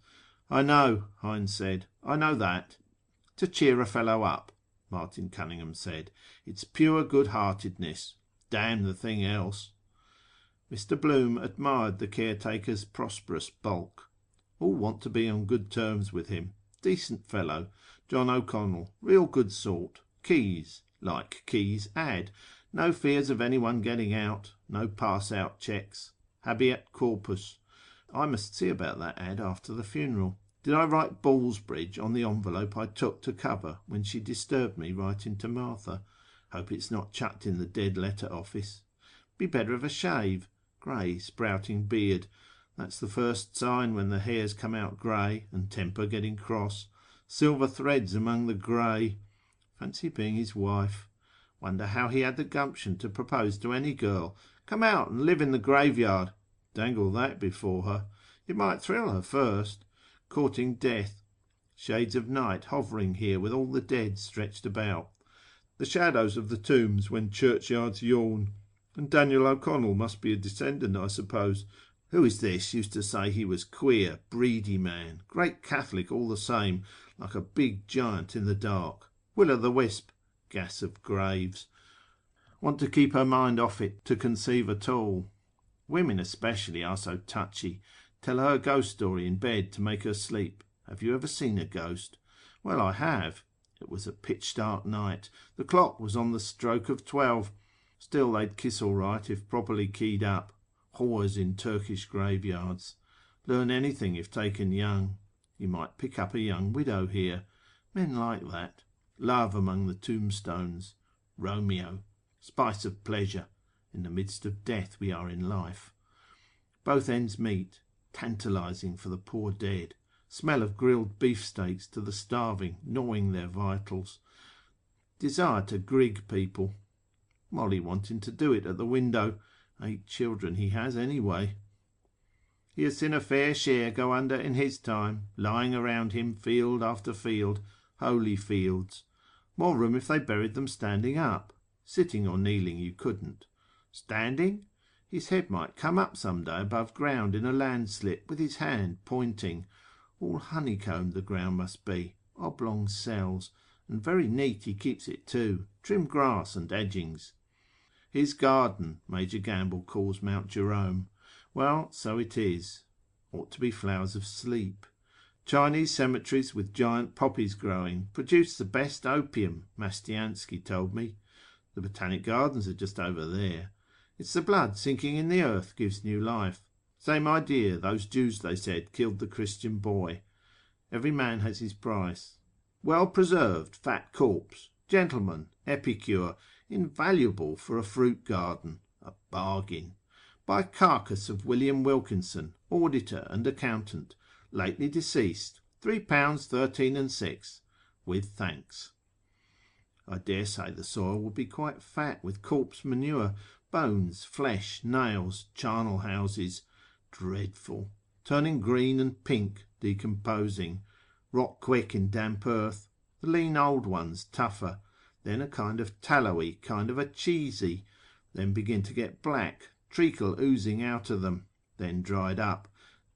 I know, Hines said. I know that. To cheer a fellow up, Martin Cunningham said. It's pure good-heartedness. Damn the thing else. Mr. Bloom admired the caretaker's prosperous bulk. All want to be on good terms with him. Decent fellow. John O'Connell. Real good sort. Keys. Like keys add. No fears of anyone getting out. No pass-out checks. Habeat corpus. I must see about that ad after the funeral. Did I write Ballsbridge on the envelope I took to cover when she disturbed me writing to Martha? Hope it's not chucked in the dead letter office. Be better of a shave. Grey, sprouting beard. That's the first sign when the hairs come out grey, and temper getting cross. Silver threads among the grey. Fancy being his wife. Wonder how he had the gumption to propose to any girl. Come out and live in the graveyard. Dangle that before her. It might thrill her first. Courting death. Shades of night hovering here with all the dead stretched about. The shadows of the tombs when churchyards yawn. And Daniel O'Connell must be a descendant, I suppose. Who is this used to say he was queer, breedy man, great Catholic all the same, like a big giant in the dark. Will-o'-the-wisp. Gas of graves. Want to keep her mind off it, to conceive at all. Women especially are so touchy. Tell her a ghost story in bed to make her sleep. Have you ever seen a ghost? Well, I have. It was a pitch-dark night. The clock was on the stroke of 12. Still, they'd kiss all right if properly keyed up. Whores in Turkish graveyards. Learn anything if taken young. You might pick up a young widow here. Men like that. Love among the tombstones. Romeo. Spice of pleasure. In the midst of death we are in life. Both ends meet. Tantalising for the poor dead. Smell of grilled beefsteaks to the starving, gnawing their vitals. Desire to grig people. Molly wanting to do it at the window. 8 children he has anyway. He has seen a fair share go under in his time, lying around him field after field, holy fields. More room if they buried them standing up. Sitting or kneeling you couldn't. Standing? His head might come up some day above ground in a landslip with his hand pointing. All honeycombed the ground must be, oblong cells, and very neat he keeps it too, trim grass and edgings. His garden, Major Gamble calls Mount Jerome. Well, so it is. Ought to be flowers of sleep. Chinese cemeteries with giant poppies growing produce the best opium, Mastiansky told me. The Botanic Gardens are just over there. It's the blood sinking in the earth gives new life. Same idea those Jews, they said, killed the Christian boy. Every man has his price. Well preserved, fat corpse. Gentleman, epicure, invaluable for a fruit garden. A bargain. By carcass of William Wilkinson, auditor and accountant, lately deceased, £3 13 6, with thanks. I dare say the soil would be quite fat with corpse manure, bones, flesh, nails, charnel houses. Dreadful. Turning green and pink, decomposing. Rot quick in damp earth. The lean old ones tougher, then a kind of tallowy, kind of a cheesy, then begin to get black, treacle oozing out of them, then dried up.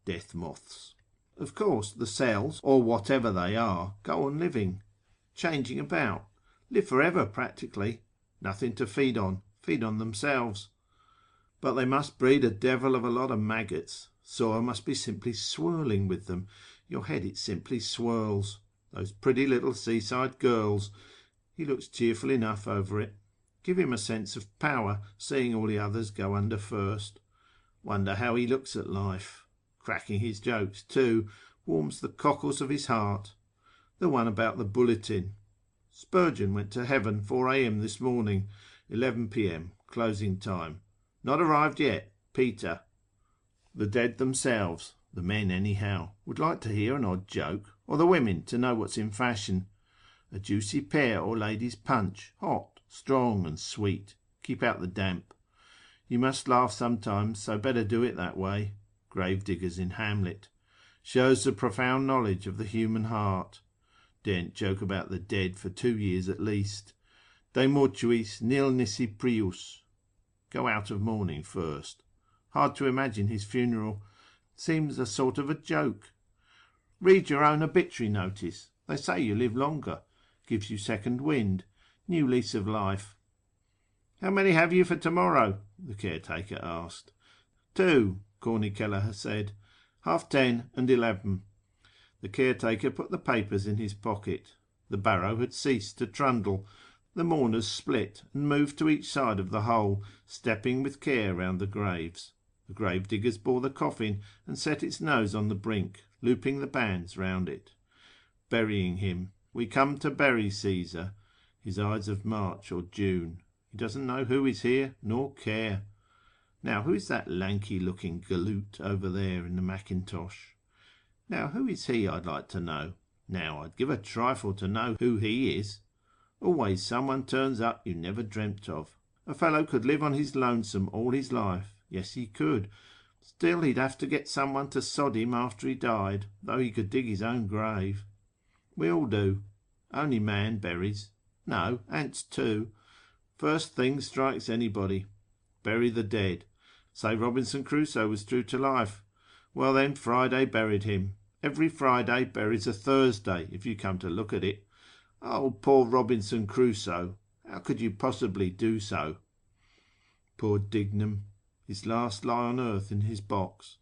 Death moths. Of course, the cells, or whatever they are, go on living, changing about, live forever practically. Nothing to feed on themselves. But they must breed a devil of a lot of maggots. Soil must be simply swirling with them. Your head, it simply swirls. Those pretty little seaside girls. He looks cheerful enough over it. Give him a sense of power, seeing all the others go under first. Wonder how he looks at life. Cracking his jokes, too, warms the cockles of his heart. The one about the bulletin. Spurgeon went to heaven 4 a.m. this morning, 11 p.m. closing time. Not arrived yet, Peter. The dead themselves, the men anyhow, would like to hear an odd joke, or the women to know what's in fashion. A juicy pear or ladies' punch, hot, strong and sweet. Keep out the damp. You must laugh sometimes, so better do it that way. Gravediggers in Hamlet. Shows the profound knowledge of the human heart. Daren't joke about the dead for 2 years at least. De mortuis nil nisi prius. Go out of mourning first. Hard to imagine his funeral. Seems a sort of a joke. Read your own obituary notice. They say you live longer. Gives you second wind. New lease of life. How many have you for tomorrow? The caretaker asked. 2, Corny Kelleher said. 10:30 and 11. The caretaker put the papers in his pocket. The barrow had ceased to trundle. The mourners split and moved to each side of the hole, stepping with care round the graves. The gravediggers bore the coffin and set its nose on the brink, looping the bands round it. Burying him. We come to bury Caesar. His Ides of March or June. He doesn't know who is here, nor care. Now, who is that lanky-looking galoot over there in the mackintosh? Now, who is he, I'd like to know? Now, I'd give a trifle to know who he is. Always someone turns up you never dreamt of. A fellow could live on his lonesome all his life. Yes, he could. Still, he'd have to get someone to sod him after he died, though he could dig his own grave. We all do. Only man buries. No, ants too. First thing strikes anybody. Bury the dead. Say Robinson Crusoe was true to life. Well then, Friday buried him. Every Friday buries a Thursday, if you come to look at it. Oh, poor Robinson Crusoe. How could you possibly do so? Poor Dignam. His last lie on earth in his box.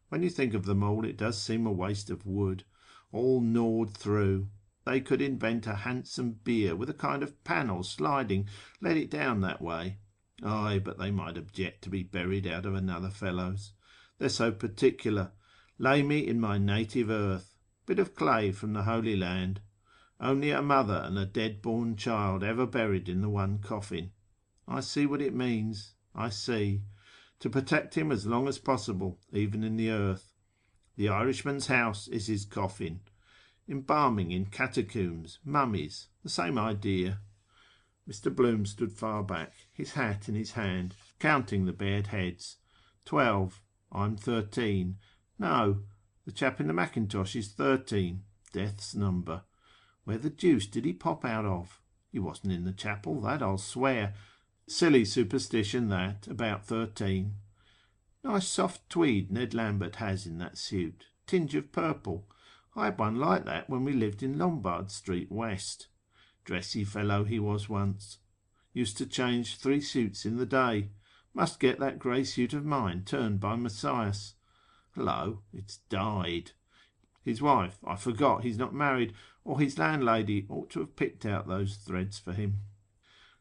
When you think of them all, it does seem a waste of wood. All gnawed through. They could invent a handsome bier with a kind of panel sliding, let it down that way. Ay, but they might object to be buried out of another fellow's. They're so particular. Lay me in my native earth. Bit of clay from the Holy Land. Only a mother and a dead-born child ever buried in the one coffin. I see what it means. I see. To protect him as long as possible, even in the earth. The Irishman's house is his coffin. Embalming in catacombs, mummies, the same idea. Mr. Bloom stood far back, his hat in his hand, counting the bared heads. 12. I'm 13. No, the chap in the mackintosh is 13. Death's number. Where the deuce did he pop out of? He wasn't in the chapel, that I'll swear. Silly superstition, that, about 13. Nice soft tweed Ned Lambert has in that suit. Tinge of purple. I had one like that when we lived in Lombard Street West. Dressy fellow he was once. Used to change 3 suits in the day. Must get that grey suit of mine turned by Messias. Hello, it's died. His wife, I forgot, he's not married, or his landlady ought to have picked out those threads for him.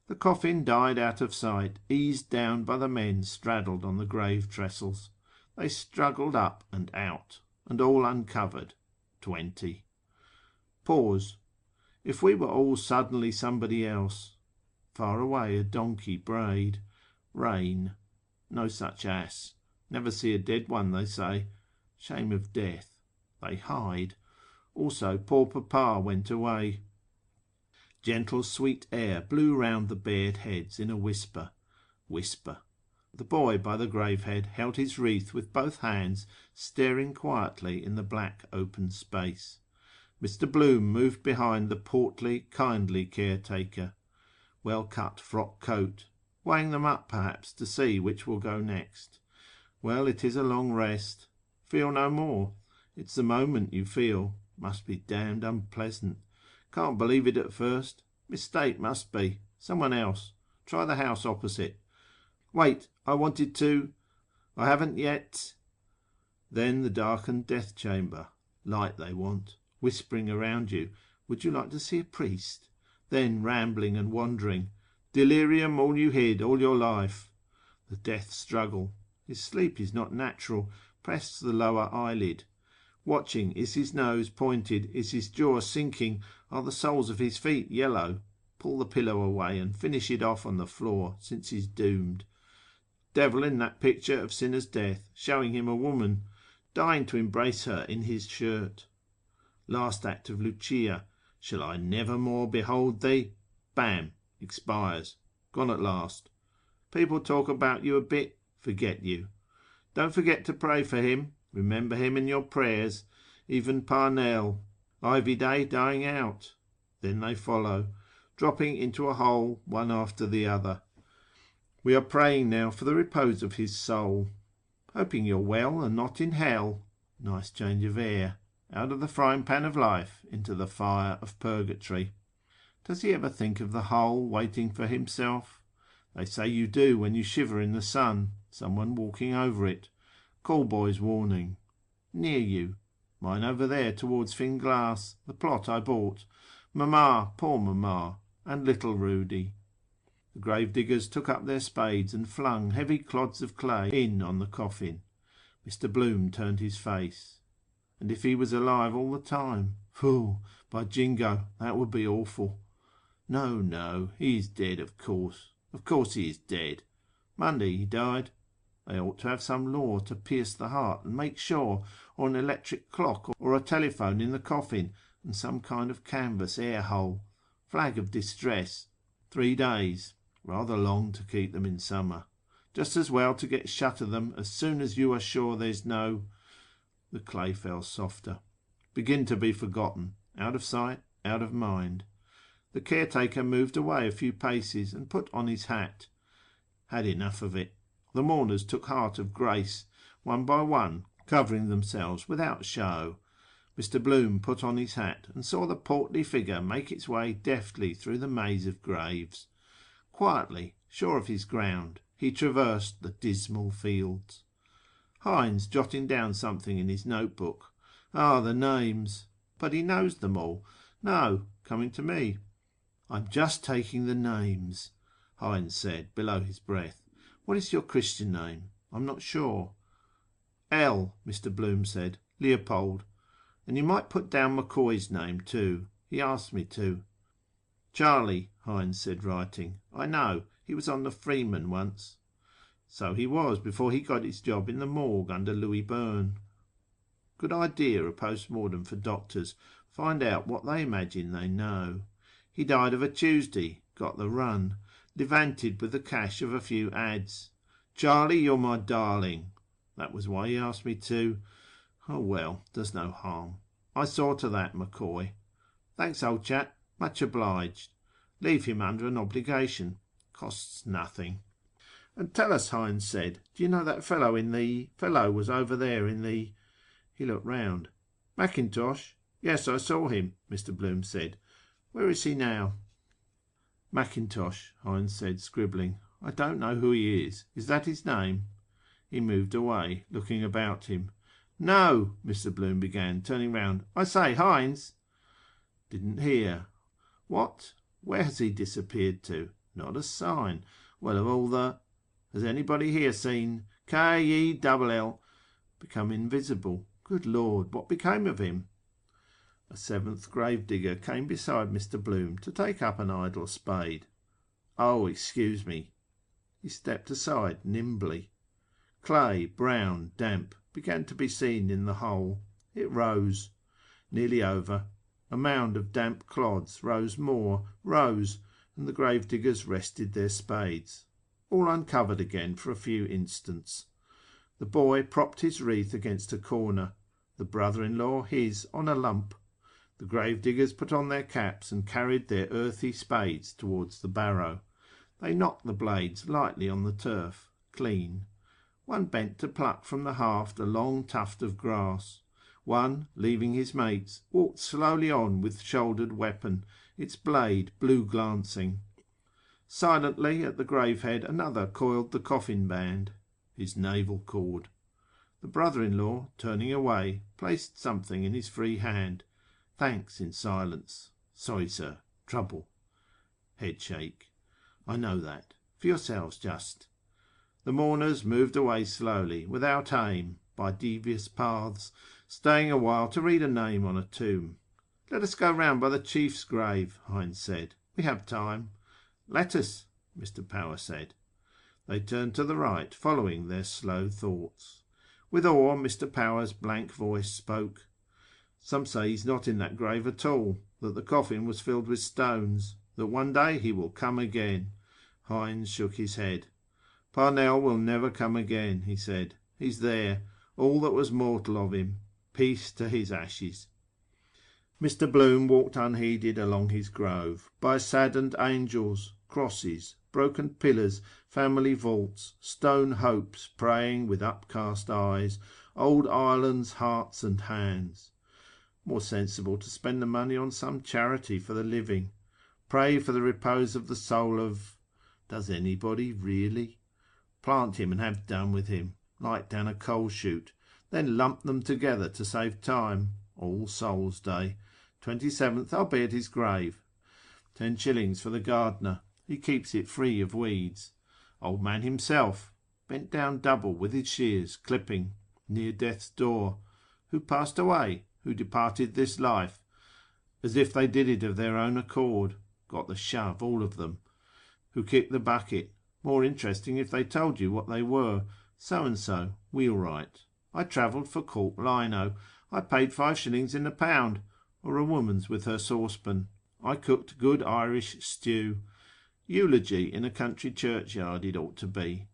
The coffin died out of sight, eased down by the men straddled on the grave trestles. They struggled up and out, and all uncovered. 20. Pause. If we were all suddenly somebody else. Far away a donkey brayed. Rain. No such ass. Never see a dead one, they say. Shame of death. They hide. Also poor papa went away. Gentle sweet air blew round the bared heads in a whisper. Whisper. The boy by the grave head held his wreath with both hands, staring quietly in the black open space. Mr. Bloom moved behind the portly, kindly caretaker. Well-cut frock coat, weighing them up perhaps to see which will go next. Well, it is a long rest. Feel no more. It's the moment you feel. Must be damned unpleasant. Can't believe it at first. Mistake must be. Someone else. Try the house opposite. Wait, I wanted to... I haven't yet... Then the darkened death chamber. Light they want. Whispering around you. Would you like to see a priest? Then rambling and wandering. Delirium all you hid all your life. The death struggle. His sleep is not natural. Press the lower eyelid. Watching, is his nose pointed? Is his jaw sinking? Are the soles of his feet yellow? Pull the pillow away and finish it off on the floor, since he's doomed. Devil in that picture of sinner's death, showing him a woman, dying to embrace her in his shirt. Last act of Lucia. Shall I never more behold thee? Bam! Expires. Gone at last. People talk about you a bit. Forget you. Don't forget to pray for him. Remember him in your prayers. Even Parnell. Ivy Day dying out. Then they follow, dropping into a hole one after the other. We are praying now for the repose of his soul. Hoping you're well and not in hell. Nice change of air. Out of the frying pan of life into the fire of purgatory. Does he ever think of the hole waiting for himself? They say you do when you shiver in the sun. Someone walking over it. Callboy's warning. Near you. Mine over there towards Finglas. The plot I bought. Mamma, poor mamma, and little Rudy. The gravediggers took up their spades and flung heavy clods of clay in on the coffin. Mr. Bloom turned his face. And if he was alive all the time? Phew, by jingo, that would be awful. No, no, he is dead, of course. Of course he is dead. Monday he died. They ought to have some law to pierce the heart and make sure, or an electric clock, or a telephone in the coffin, and some kind of canvas air hole. Flag of distress. 3 days. Rather long to keep them in summer. Just as well to get shut of them as soon as you are sure there's no... The clay fell softer. Begin to be forgotten. Out of sight, out of mind. The caretaker moved away a few paces and put on his hat. Had enough of it. The mourners took heart of grace, one by one, covering themselves without show. Mr. Bloom put on his hat and saw the portly figure make its way deftly through the maze of graves. Quietly, sure of his ground, he traversed the dismal fields. Hines jotting down something in his notebook. Ah, the names. But he knows them all. No, coming to me. I'm just taking the names, Hines said below his breath. What is your Christian name? I'm not sure. L, Mr. Bloom said. Leopold. And you might put down McCoy's name too. He asked me to. Charlie, Hines said, writing. I know. He was on the Freeman once. So he was before he got his job in the morgue under Louis Byrne. Good idea, a post-mortem for doctors. Find out what they imagine they know. He died of a Tuesday, got the run, levanted with the cash of a few ads. Charlie, you're my darling. That was why he asked me to. Oh well, does no harm. I saw to that, McCoy. Thanks, old chap. Much obliged. Leave him under an obligation. Costs nothing. And tell us, Hines said, do you know that fellow was over there in the... He looked round. Mackintosh? Yes, I saw him, Mr. Bloom said. Where is he now? Mackintosh, Hines said, scribbling. I don't know who he is. Is that his name? He moved away, looking about him. No, Mr. Bloom began, turning round. I say, Hines. Didn't hear. What? Where has he disappeared to? Not a sign. Well, of all the... Has anybody here seen K-E-double-L become invisible? Good Lord, what became of him? A seventh gravedigger came beside Mr. Bloom to take up an idle spade. Oh, excuse me. He stepped aside nimbly. Clay, brown, damp, began to be seen in the hole. It rose. nearly over. A mound of damp clods rose, and the gravediggers rested their spades. All uncovered again for a few instants. The boy propped his wreath against a corner, the brother-in-law his on a lump. The gravediggers put on their caps and carried their earthy spades towards the barrow. They knocked the blades lightly on the turf, clean. One bent to pluck from the haft a long tuft of grass. One, leaving his mates, walked slowly on with shouldered weapon, its blade blue-glancing. Silently at the gravehead another coiled the coffin-band, his navel cord. The brother-in-law, turning away, placed something in his free hand. Thanks in silence. Sorry, sir. Trouble. Head shake. I know that. For yourselves, just. The mourners moved away slowly, without aim, by devious paths, staying a while to read a name on a tomb. Let us go round by the chief's grave, Hines said. We have time. Let us, Mr. Power said. They turned to the right, following their slow thoughts. With awe, Mr. Power's blank voice spoke. Some say he's not in that grave at all, that the coffin was filled with stones, that one day he will come again. Hines shook his head. Parnell will never come again, he said. He's there, all that was mortal of him. Peace to his ashes. Mr. Bloom walked unheeded along his grove, by saddened angels, crosses, broken pillars, family vaults, stone hopes praying with upcast eyes, old Ireland's hearts and hands. More sensible to spend the money on some charity for the living. Pray for the repose of the soul of... Does anybody really? Plant him and have done with him. Light down a coal chute. Then lump them together to save time. All Souls' Day. 27th, I'll be at his grave. 10 shillings for the gardener. He keeps it free of weeds. Old man himself, bent down double with his shears, clipping, near death's door. Who passed away? Who departed this life, as if they did it of their own accord, got the shove, all of them. Who kicked the bucket? More interesting if they told you what they were. So-and-so, wheelwright. I travelled for cork lino. I paid 5 shillings in the pound. Or a woman's with her saucepan. I cooked good Irish stew. Eulogy in a country churchyard it ought to be.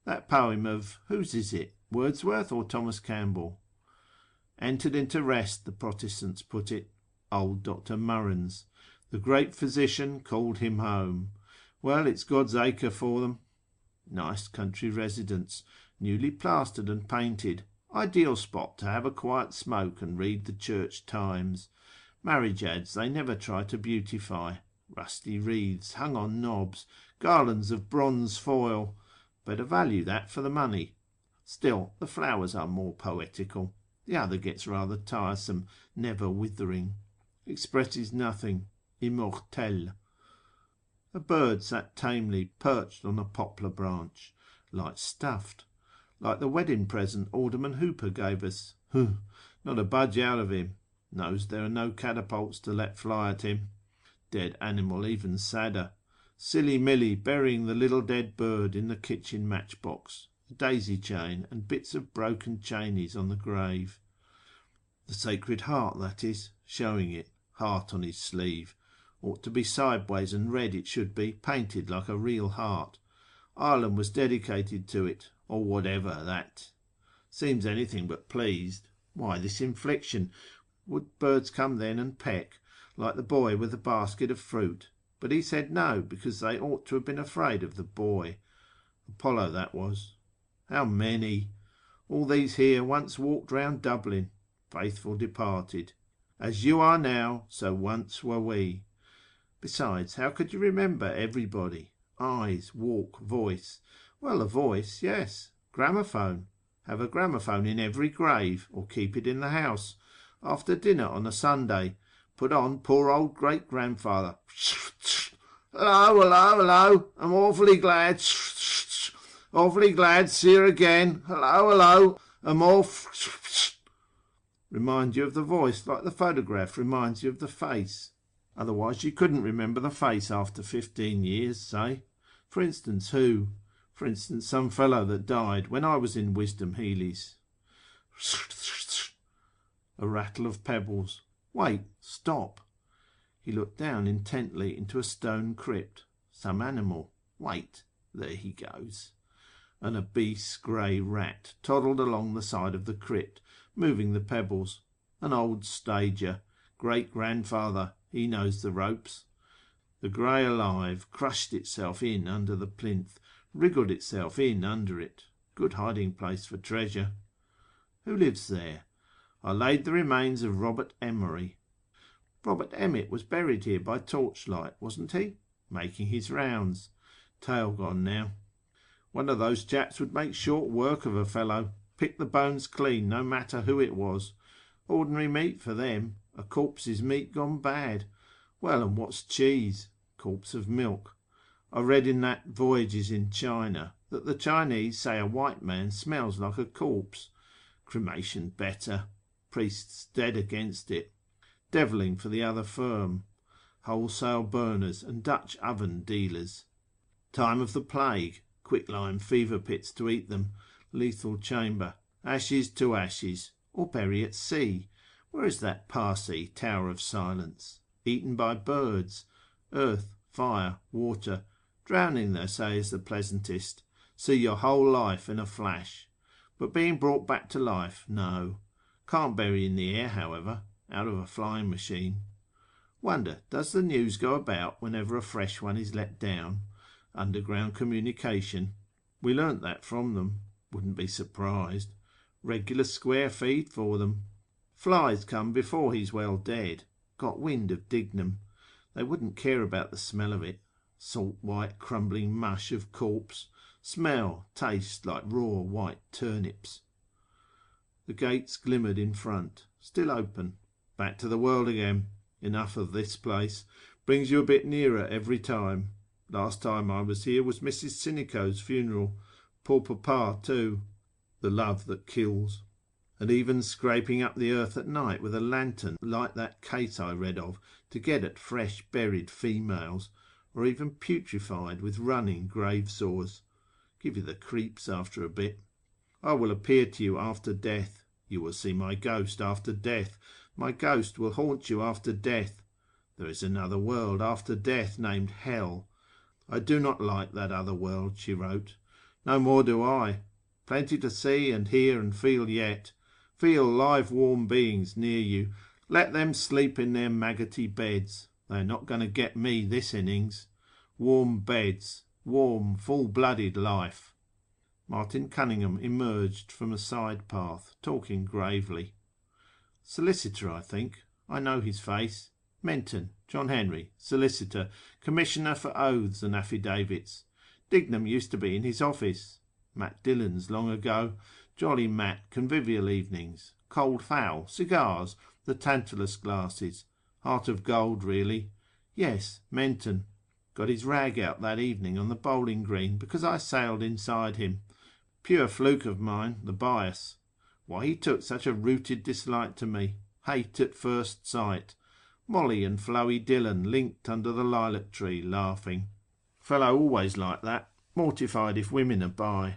That poem of, whose is it, Wordsworth or Thomas Campbell? Entered into rest, the Protestants put it. Old Dr. Murren's. The great physician called him home. Well, it's God's acre for them. Nice country residence, newly plastered and painted. Ideal spot to have a quiet smoke and read the church Times. Marriage ads they never try to beautify. Rusty wreaths hung on knobs, garlands of bronze foil. Better value that for the money. Still, the flowers are more poetical. The other gets rather tiresome, never withering. Expresses nothing. Immortel. A bird sat tamely perched on a poplar branch, light stuffed, like the wedding present Alderman Hooper gave us. Not a budge out of him. Knows there are no catapults to let fly at him. Dead animal even sadder. Silly Milly burying the little dead bird in the kitchen matchbox. A daisy chain and bits of broken chainies on the grave. The Sacred Heart, that is, showing it, heart on his sleeve. Ought to be sideways and red it should be, painted like a real heart. Ireland was dedicated to it, or whatever that. Seems anything but pleased. Why this infliction? Would birds come then and peck, like the boy with the basket of fruit? But he said no, because they ought to have been afraid of the boy. Apollo that was. How many? All these here once walked round Dublin, faithful departed. As you are now, so once were we. Besides, how could you remember everybody? Eyes, walk, voice. Well, a voice, yes. Gramophone. Have a gramophone in every grave, or keep it in the house. After dinner on a Sunday, put on poor old great-grandfather. Hello, hello, hello. I'm awfully glad. Awfully glad to see her again. Hello, hello. I'm Remind you of the voice, like the photograph reminds you of the face. Otherwise you couldn't remember the face after 15 years, say. For instance, who? For instance, some fellow that died when I was in Wisdom Healy's. A rattle of pebbles. Wait, stop. He looked down intently into a stone crypt. Some animal. Wait, there he goes. And a beast's grey rat toddled along the side of the crypt, moving the pebbles. An old stager. Great-grandfather. He knows the ropes. The grey alive crushed itself in under the plinth, wriggled itself in under it. Good hiding place for treasure. Who lives there? I laid the remains of Robert Emery. Robert Emmett was buried here by torchlight, wasn't he? Making his rounds. Tail gone now. One of those chaps would make short work of a fellow. Pick the bones clean, no matter who it was. Ordinary meat for them. A corpse's meat gone bad. Well, and what's cheese? Corpse of milk. I read in that Voyages in China that the Chinese say a white man smells like a corpse. Cremation better. Priests dead against it. Devilling for the other firm. Wholesale burners and Dutch oven dealers. Time of the plague. Quicklime fever pits to eat them. Lethal chamber. Ashes to ashes. Or bury at sea. Where is that Parsi Tower of Silence? Eaten by birds. Earth, fire, water. Drowning, they say, is the pleasantest. See your whole life in a flash. But being brought back to life, no. Can't bury in the air, however, out of a flying machine. Wonder, does the news go about whenever a fresh one is let down? Underground communication. We learnt that from them. Wouldn't be surprised. Regular square feed for them. Flies come before he's well dead. Got wind of Dignam. They wouldn't care about the smell of it. Salt white crumbling mush of corpse. Smell, taste like raw white turnips. The gates glimmered in front. Still open. Back to the world again. Enough of this place. Brings you a bit nearer every time. Last time I was here was Mrs. Sinico's funeral. Poor papa too. The love that kills. And even scraping up the earth at night with a lantern like that case I read of to get at fresh buried females, or even putrefied with running grave sores. Give you the creeps after a bit. I will appear to you after death. You will see my ghost after death. My ghost will haunt you after death. There is another world after death named Hell. I do not like that other world, she wrote. No more do I. Plenty to see and hear and feel yet. Feel live warm beings near you. Let them sleep in their maggoty beds. They are not going to get me this innings. Warm beds. Warm, full-blooded life. Martin Cunningham emerged from a side path, talking gravely. Solicitor, I think. I know his face. Menton, John Henry, solicitor, commissioner for oaths and affidavits. Dignam used to be in his office. Matt Dillon's long ago. Jolly Matt, convivial evenings. Cold fowl, cigars, the Tantalus glasses. Heart of gold, really. Yes, Menton. Got his rag out that evening on the bowling green because I sailed inside him. Pure fluke of mine, the bias. Why he took such a rooted dislike to me. Hate at first sight. Molly and Floey Dillon linked under the lilac tree, laughing. Fellow always like that. Mortified if women are by.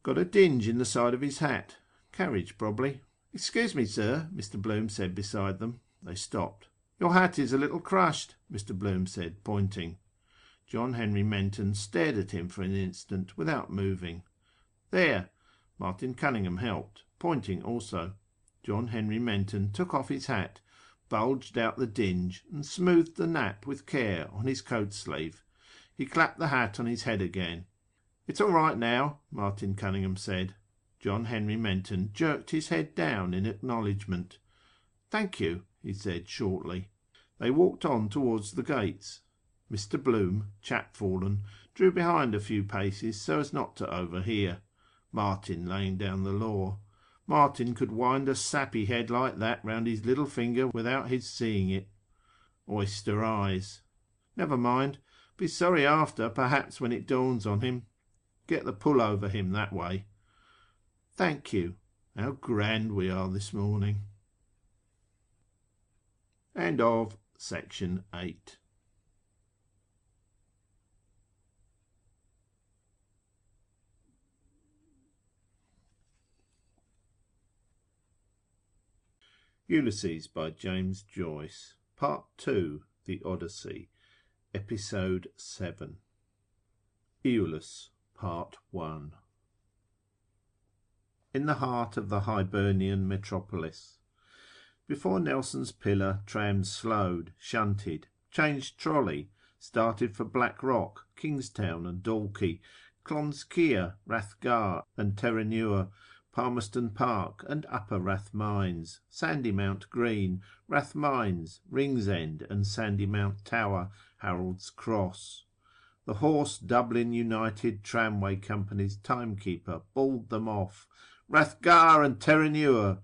Got a dinge in the side of his hat. Carriage, probably. Excuse me, sir, Mr. Bloom said beside them. They stopped. Your hat is a little crushed, Mr. Bloom said, pointing. John Henry Menton stared at him for an instant without moving. There. Martin Cunningham helped, pointing also. John Henry Menton took off his hat, bulged out the dinge, and smoothed the nap with care on his coat sleeve. He clapped the hat on his head again. It's all right now, Martin Cunningham said. John Henry Menton jerked his head down in acknowledgment. Thank you, he said shortly. They walked on towards the gates. Mr. Bloom, chapfallen, drew behind a few paces so as not to overhear. Martin laying down the law. Martin could wind a sappy head like that round his little finger without his seeing it. Oyster eyes. Never mind. Be sorry after, perhaps, when it dawns on him. Get the pull over him that way. Thank you. How grand we are this morning. End of section 8. Ulysses by James Joyce, Part 2, The Odyssey, Episode 7. Aeolus, Part 1. In the heart of the Hibernian metropolis. Before Nelson's Pillar, trams slowed, shunted, changed trolley, started for Black Rock, Kingstown and Dalkey, Clonskeagh, Rathgar and Terranure, Palmerston Park and Upper Rathmines, Sandymount Green, Rathmines, Ringsend and Sandymount Tower, Harold's Cross. The hoarse Dublin United Tramway Company's timekeeper bawled them off. Rathgar and Terranure!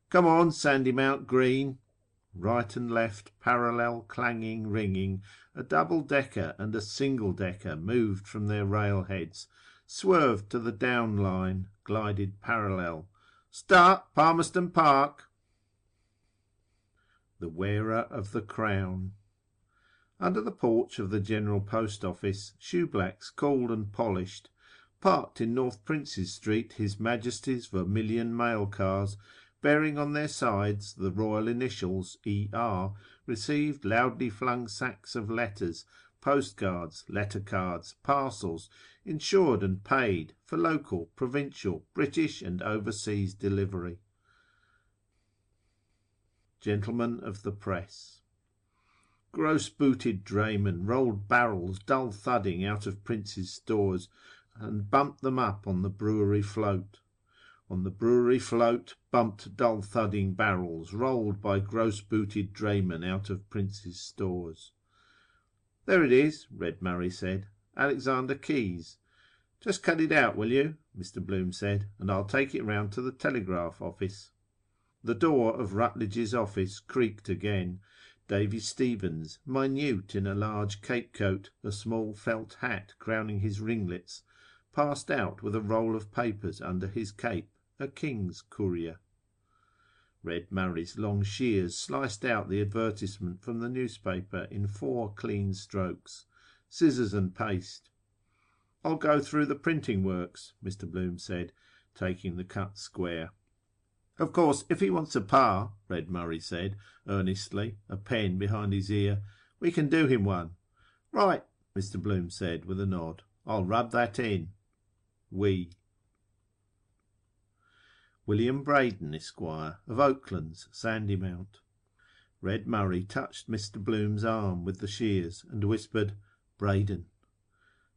Come on, Sandymount Green! Right and left, parallel, clanging, ringing, a double-decker and a single-decker moved from their railheads, swerved to the down line, glided parallel. Start, Palmerston Park! The wearer of the crown. Under the porch of the General Post Office, shoeblacks cooled and polished. Parked in North Princes Street His Majesty's vermilion mail cars, bearing on their sides the royal initials E.R., received loudly flung sacks of letters, postcards, letter cards, parcels, insured and paid, for local, provincial, British and overseas delivery. Gentlemen of the Press. Gross-booted draymen rolled barrels dull thudding out of Prince's stores and bumped them up on the brewery float. On the brewery float, bumped dull thudding barrels rolled by gross-booted draymen out of Prince's stores. There it is, Red Murray said. Alexander Keyes. Just cut it out, will you? Mr. Bloom said, and I'll take it round to the telegraph office. The door of Rutledge's office creaked again. Davy Stevens, minute in a large cape-coat, a small felt hat crowning his ringlets, passed out with a roll of papers under his cape, a king's courier. Red Murray's long shears sliced out the advertisement from the newspaper in 4 clean strokes. Scissors and paste. I'll go through the printing works, Mr. Bloom said, taking the cut square. Of course, if he wants a par, Red Murray said, earnestly, a pen behind his ear, we can do him one. Right, Mr. Bloom said, with a nod. I'll rub that in. We. William Braden, Esquire, of Oaklands, Sandymount. Red Murray touched Mr. Bloom's arm with the shears and whispered, Braden.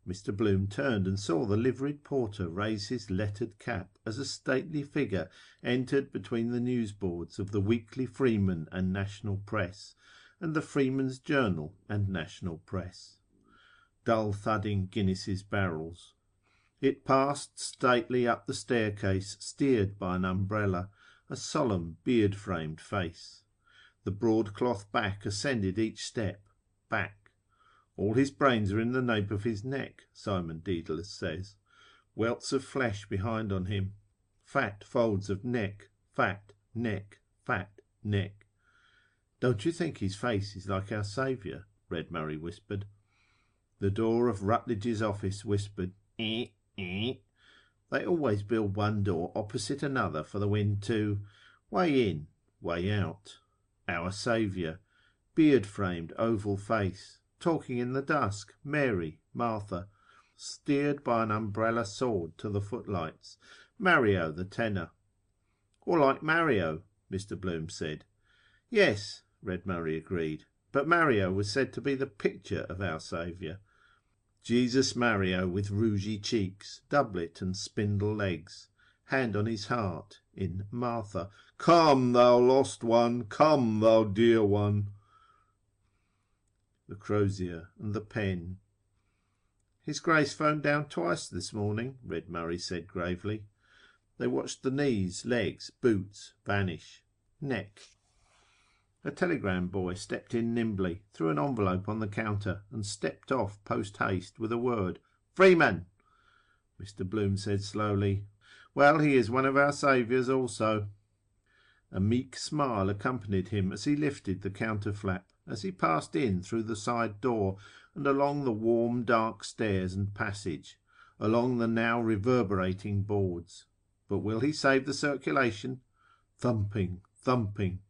Mr. Bloom turned and saw the liveried porter raise his lettered cap as a stately figure entered between the newsboards of the Weekly Freeman and National Press, and the Freeman's Journal and National Press. Dull thudding Guinness's barrels. It passed stately up the staircase, steered by an umbrella, a solemn beard-framed face. The broadcloth back ascended each step. Back. All his brains are in the nape of his neck, Stephen Dedalus says. Welts of flesh behind on him. Fat folds of neck, fat neck, fat neck. Don't you think his face is like our Saviour? Red Murray whispered. The door of Rutledge's office whispered, eh. They always build one door opposite another for the wind to way in, way out. Our Saviour, beard-framed oval face, talking in the dusk, Mary, Martha, steered by an umbrella sword to the footlights, Mario the tenor. Or like Mario, Mr. Bloom said. Yes, Red Murray agreed, but Mario was said to be the picture of our Saviour. Jesus Mario with rougy cheeks, doublet and spindle legs, hand on his heart, in Martha, Come, thou lost one, come, thou dear one. The crozier and the pen. His Grace phoned down twice this morning, Red Murray said gravely. They watched the knees, legs, boots vanish. Neck. A telegram boy stepped in nimbly, threw an envelope on the counter, and stepped off post-haste with a word. Freeman! Mr. Bloom said slowly. Well, he is one of our saviours also. A meek smile accompanied him as he lifted the counter flap, as he passed in through the side door and along the warm dark stairs and passage, along the now reverberating boards. But will he save the circulation? Thumping, thumping.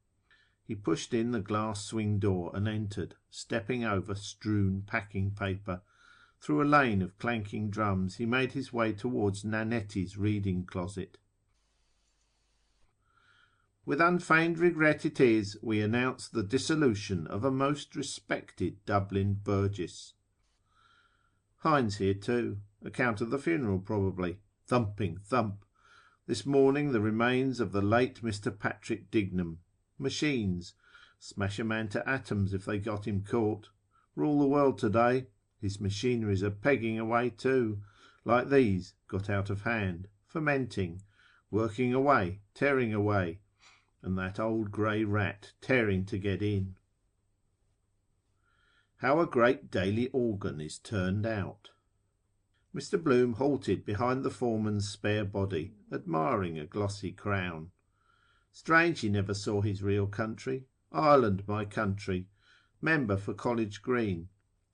He pushed in the glass swing door and entered, stepping over strewn packing paper. Through a lane of clanking drums he made his way towards Nanetti's reading closet. With unfeigned regret it is we announce the dissolution of a most respected Dublin burgess. Hines here too. Account of the funeral probably. Thumping thump. This morning the remains of the late Mr. Patrick Dignam. Machines. Smash a man to atoms if they got him caught. Rule the world today. His machineries are pegging away too. Like these. Got out of hand. Fermenting. Working away. Tearing away. And that old grey rat tearing to get in. How a great daily organ is turned out. Mr. Bloom halted behind the foreman's spare body, admiring a glossy crown. Strange he never saw his real country. Ireland, my country. Member for College Green.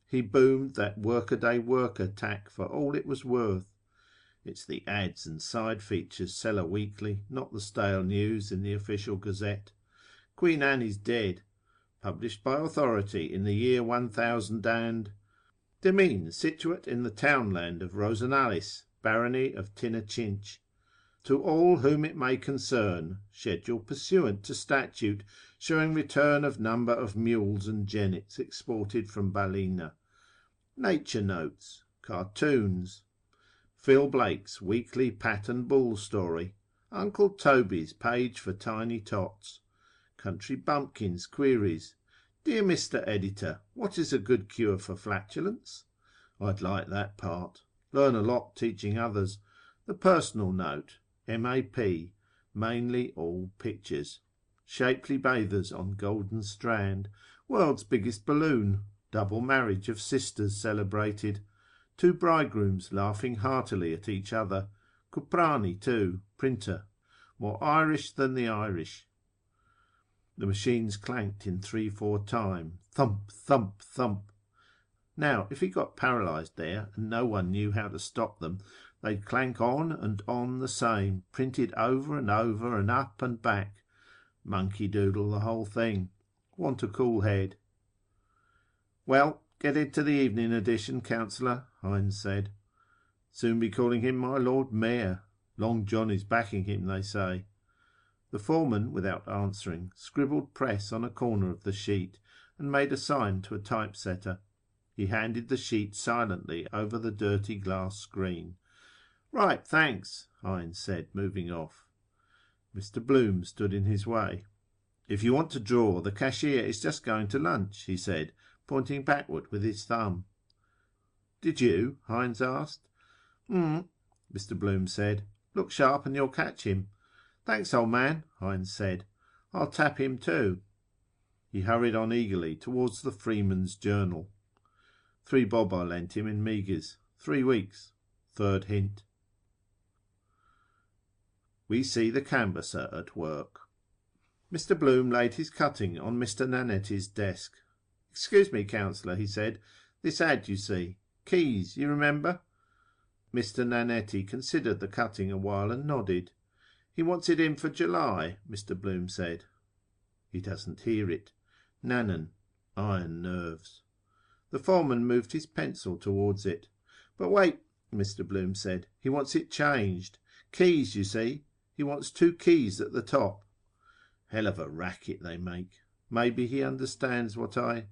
He boomed that workaday worker tack for all it was worth. It's the ads and side features sell a weekly, not the stale news in the official gazette. Queen Anne is dead. Published by authority in the year 1000 and... Demesne, situate in the townland of Rosenallis, barony of Tinnachinch. To all whom it may concern, schedule pursuant to statute, showing return of number of mules and jennets exported from Ballina. Nature notes. Cartoons. Phil Blake's weekly Pat and Bull story. Uncle Toby's page for tiny tots. Country bumpkins queries. Dear Mr. Editor, what is a good cure for flatulence? I'd like that part. Learn a lot teaching others. The personal note. MAP. Mainly all pictures. Shapely bathers on Golden Strand. World's biggest balloon. Double marriage of sisters celebrated. Two bridegrooms laughing heartily at each other. Cuprani too, printer. More Irish than the Irish. The machines clanked in 3/4 time. Thump, thump, thump. Now, if he got paralysed there, and no one knew how to stop them, they'd clank on and on the same, printed over and over and up and back. Monkey doodle the whole thing. Want a cool head. Well, get into the evening edition, Councillor, Hines said. Soon be calling him my Lord Mayor. Long John is backing him, they say. The foreman, without answering, scribbled press on a corner of the sheet, and made a sign to a typesetter. He handed the sheet silently over the dirty glass screen. Right, thanks, Hines said, moving off. Mr. Bloom stood in his way. If you want to draw, the cashier is just going to lunch, he said, pointing backward with his thumb. Did you? Hines asked. Mr. Bloom said. Look sharp and you'll catch him. Thanks, old man, Hines said. I'll tap him too. He hurried on eagerly towards the Freeman's Journal. 3 bob I lent him in meagres. 3 weeks. 3rd hint. We see the canvasser at work. Mr. Bloom laid his cutting on Mr. Nanetti's desk. Excuse me, Councillor, he said. This ad, you see. Keys, you remember? Mr. Nanetti considered the cutting a while and nodded. He wants it in for July, Mr. Bloom said. He doesn't hear it. Nanan. Iron nerves. The foreman moved his pencil towards it. But wait, Mr. Bloom said. He wants it changed. Keys, you see. He wants 2 keys at the top. Hell of a racket they make. Maybe he understands what I...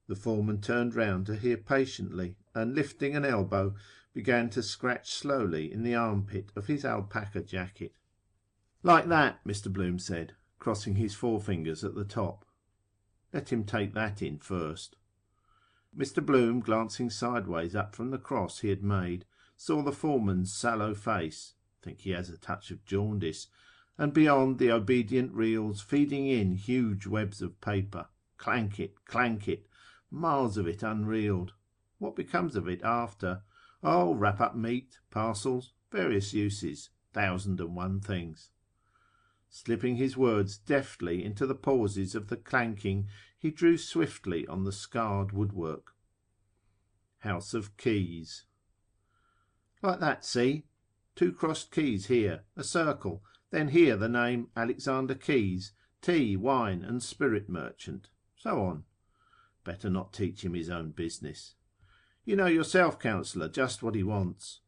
The foreman turned round to hear patiently, and lifting an elbow, began to scratch slowly in the armpit of his alpaca jacket. Like that, Mr. Bloom said, crossing his forefingers at the top. Let him take that in first. Mr. Bloom, glancing sideways up from the cross he had made, saw the foreman's sallow face, think he has a touch of jaundice, and beyond the obedient reels feeding in huge webs of paper. Clank it, miles of it unreeled. What becomes of it after? Oh, wrap up meat, parcels, various uses, 1001 things. Slipping his words deftly into the pauses of the clanking, he drew swiftly on the scarred woodwork. House of Keys. Like that, see? 2 crossed keys here, a circle, then here the name Alexander Keys, tea, wine, and spirit merchant, so on. Better not teach him his own business. You know yourself, councillor, just what he wants.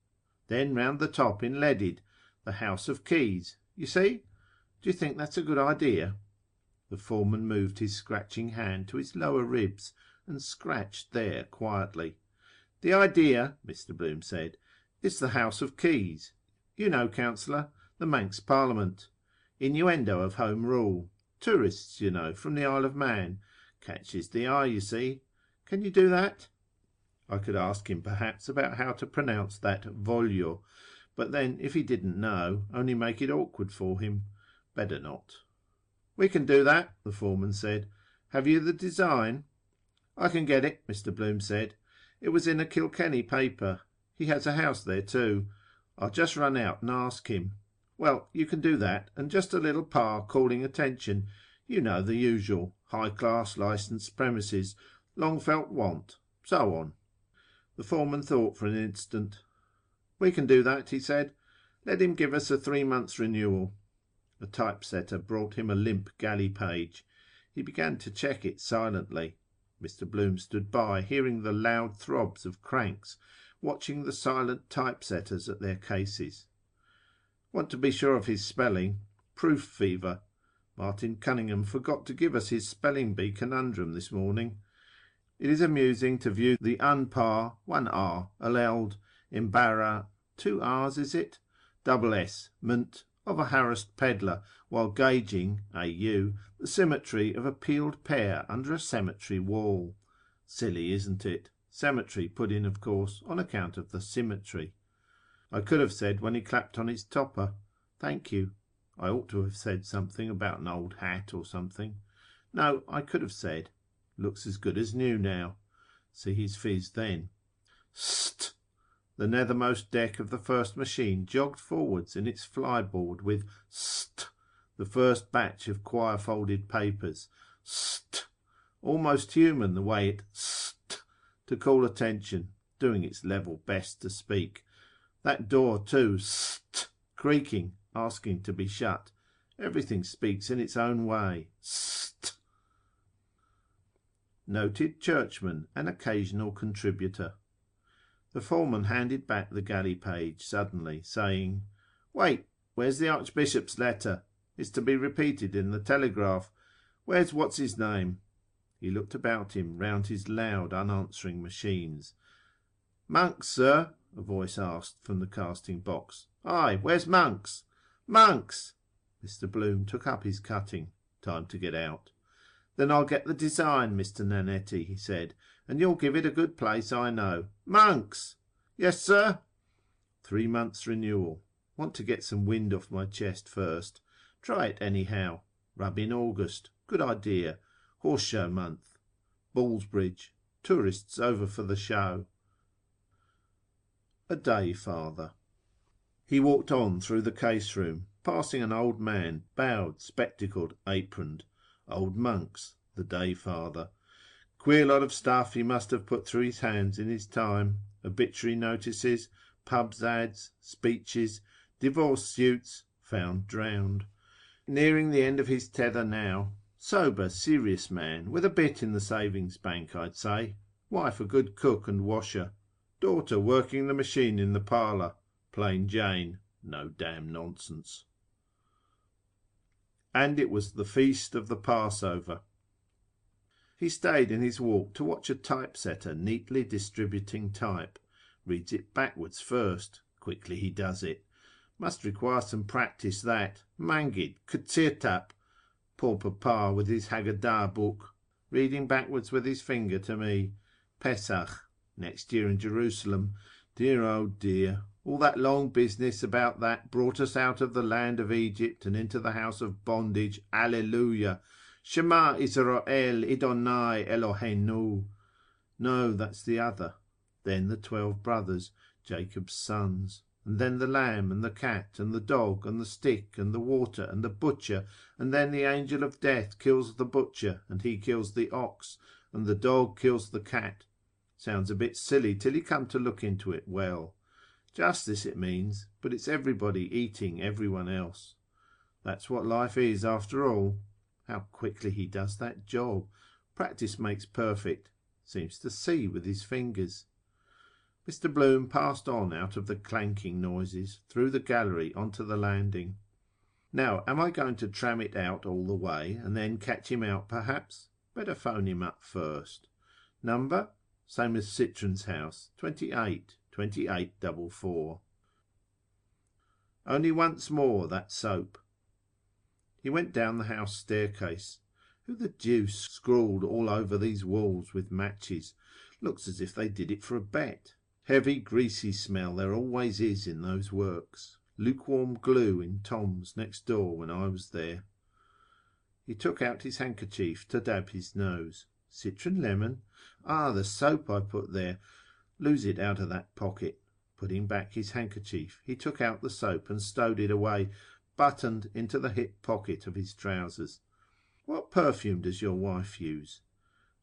Then round the top in leaded, the House of Keys. You see? Do you think that's a good idea? The foreman moved his scratching hand to his lower ribs and scratched there quietly. The idea, Mr. Bloom said, is the House of Keys. You know, councillor, the Manx Parliament. Innuendo of Home Rule. Tourists, you know, from the Isle of Man. Catches the eye, you see. Can you do that? I could ask him, perhaps, about how to pronounce that voglio, but then, if he didn't know, only make it awkward for him. Better not. We can do that, the foreman said. Have you the design? I can get it, Mr. Bloom said. It was in a Kilkenny paper. He has a house there too. I'll just run out and ask him. Well, you can do that, and just a little par calling attention. You know the usual. High-class licensed premises. Long-felt want. So on. The foreman thought for an instant. We can do that, he said. Let him give us a 3 months' renewal. A typesetter brought him a limp galley page. He began to check it silently. Mr. Bloom stood by, hearing the loud throbs of cranks, watching the silent typesetters at their cases. Want to be sure of his spelling? Proof fever. Martin Cunningham forgot to give us his spelling bee conundrum this morning. It is amusing to view the unpar, 1 R, allowed, embarra, 2 R's is it? Double S, ment, of a harassed pedlar, while gauging, AU, the symmetry of a peeled pear under a cemetery wall. Silly, isn't it? Cemetery put in, of course, on account of the symmetry. I could have said when he clapped on his topper, thank you. I ought to have said something about an old hat or something. No, I could have said, looks as good as new now. See his phiz then. St! The nethermost deck of the first machine jogged forwards in its flyboard with st! The first batch of quire-folded papers. St! Almost human the way it st! To call attention, doing its level best to speak. That door too, st! Creaking, asking to be shut. Everything speaks in its own way. St! Noted churchman and occasional contributor. The foreman handed back the galley page suddenly, saying, Wait, where's the Archbishop's letter? It's to be repeated in the Telegraph. Where's what's-his-name? He looked about him round his loud, unanswering machines. Monks, sir? A voice asked from the casting box. Aye, where's Monks? Monks! Mr. Bloom took up his cutting. Time to get out. Then I'll get the design, Mr. Nanetti, he said, and you'll give it a good place, I know. Monks! Yes, sir? 3 months' renewal. Want to get some wind off my chest first. Try it anyhow. Rub in August. Good idea. Horse show month. Ballsbridge. Tourists over for the show. A day farther. He walked on through the case room, passing an old man, bowed, spectacled, aproned. Old Monks, the day father. Queer lot of stuff he must have put through his hands in his time. Obituary notices, pubs ads, speeches, divorce suits, found drowned. Nearing the end of his tether now. Sober, serious man, with a bit in the savings bank, I'd say. Wife a good cook and washer. Daughter working the machine in the parlour. Plain Jane. No damn nonsense. And it was the feast of the Passover. He stayed in his walk to watch a typesetter neatly distributing type. Reads it backwards first. Quickly he does it. Must require some practice that. Mangid, Ktsirtap. Poor papa with his Haggadah book. Reading backwards with his finger to me. Pesach. Next year in Jerusalem. Dear, oh dear. All that long business about that brought us out of the land of Egypt and into the house of bondage. Alleluia. Shema Israel, Idonai Eloheinu. No, that's the other. Then the 12 brothers, Jacob's sons. And then the lamb and the cat and the dog and the stick and the water and the butcher. And then the angel of death kills the butcher and he kills the ox. And the dog kills the cat. Sounds a bit silly till you come to look into it well. Justice it means, but it's everybody eating everyone else. That's what life is after all. How quickly he does that job. Practice makes perfect. Seems to see with his fingers. Mr. Bloom passed on out of the clanking noises, through the gallery onto the landing. Now, am I going to tram it out all the way, and then catch him out, perhaps? Better phone him up first. Number? Same as Citron's house, 2844. Only once more that soap. He went down the house staircase. Who the deuce scrawled all over these walls with matches? Looks as if they did it for a bet. Heavy, greasy smell there always is in those works. Lukewarm glue in Tom's next door when I was there. He took out his handkerchief to dab his nose. Citron lemon? Ah, the soap I put there. Lose it out of that pocket. Putting back his handkerchief, he took out the soap and stowed it away, buttoned into the hip pocket of his trousers. What perfume does your wife use?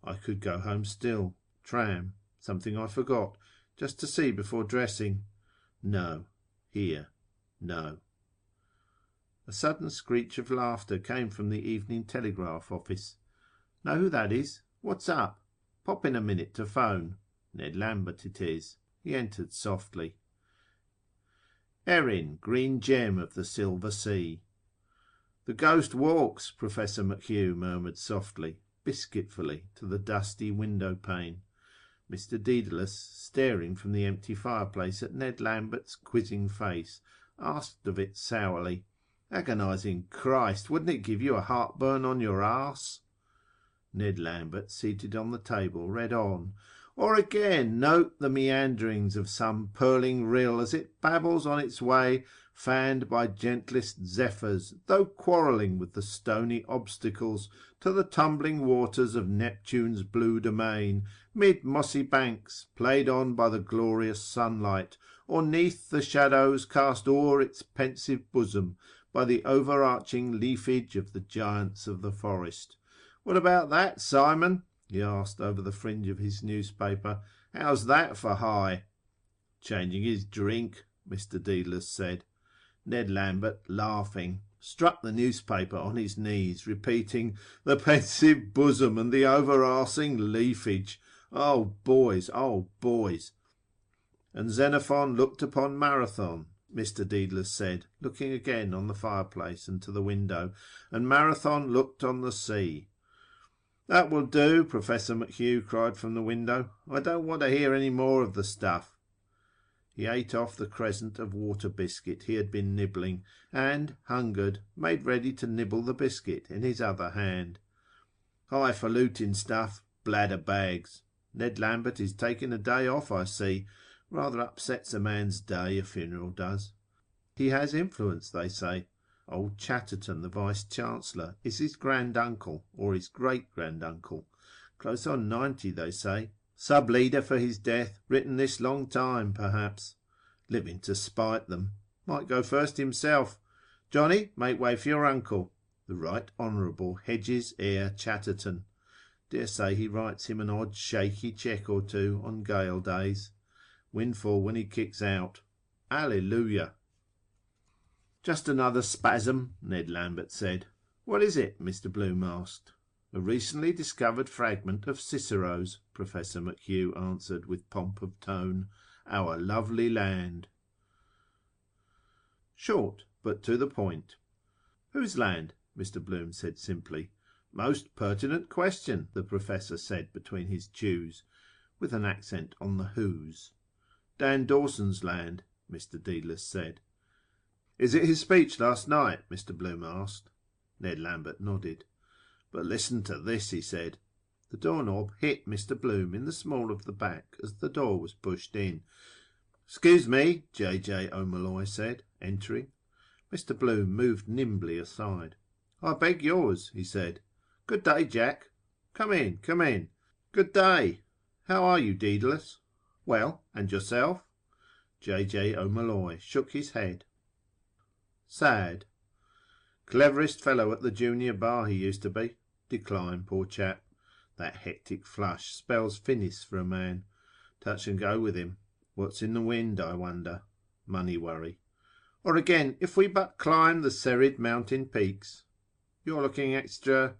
I could go home still. Tram. Something I forgot. Just to see before dressing. No. Here. No. A sudden screech of laughter came from the Evening Telegraph office. Know who that is? What's up? Pop in a minute to phone. Ned Lambert it is. He entered softly. Erin, green gem of the silver sea. The ghost walks, Professor McHugh murmured softly, biscuitfully, to the dusty window pane. Mr. Dedalus, staring from the empty fireplace at Ned Lambert's quizzing face, asked of it sourly, Agonising Christ, wouldn't it give you a heartburn on your arse? Ned Lambert, seated on the table, read on. Or again, note the meanderings of some purling rill as it babbles on its way, fanned by gentlest zephyrs, though quarrelling with the stony obstacles, to the tumbling waters of Neptune's blue domain, mid mossy banks, played on by the glorious sunlight, or neath the shadows cast o'er its pensive bosom by the overarching leafage of the giants of the forest. What about that, Simon? He asked over the fringe of his newspaper. How's that for high? Changing his drink, Mr. Dedalus said. Ned Lambert, laughing, struck the newspaper on his knees, repeating, the pensive bosom and the overarching leafage. Oh, boys, oh, boys. And Xenophon looked upon Marathon, Mr. Dedalus said, looking again on the fireplace and to the window, and Marathon looked on the sea. That will do, Professor McHugh cried from the window. I don't want to hear any more of the stuff. He ate off the crescent of water biscuit he had been nibbling, and, hungered, made ready to nibble the biscuit in his other hand. Highfalutin stuff, bladder bags. Ned Lambert is taking a day off, I see. Rather upsets a man's day, a funeral does. He has influence, they say. Old Chatterton, the Vice-Chancellor, is his grand-uncle, or his great-grand-uncle. Close on 90, they say. Sub-leader for his death, written this long time, perhaps. Living to spite them. Might go first himself. Johnny, make way for your uncle. The Right Honourable Hedges Eyre Chatterton. Dare say he writes him an odd shaky cheque or two on gale days. Windfall when he kicks out. Hallelujah. Just another spasm, Ned Lambert said. What is it? Mr. Bloom asked. A recently discovered fragment of Cicero's, Professor McHugh answered with pomp of tone. Our lovely land. Short, but to the point. Whose land? Mr. Bloom said simply. Most pertinent question, the Professor said between his chews, with an accent on the whose. Dan Dawson's land, Mr. Dedalus said. Is it his speech last night? Mr. Bloom asked. Ned Lambert nodded. But listen to this, he said. The doorknob hit Mr. Bloom in the small of the back as the door was pushed in. Excuse me, J.J. O'Molloy said, entering. Mr. Bloom moved nimbly aside. I beg yours, he said. Good day, Jack. Come in, come in. Good day. How are you, Dedalus? Well, and yourself? J.J. O'Molloy shook his head. Sad. Cleverest fellow at the junior bar he used to be. Decline, poor chap. That hectic flush spells finis for a man. Touch and go with him. What's in the wind, I wonder? Money worry. Or again, if we but climb the serried mountain peaks. You're looking extra...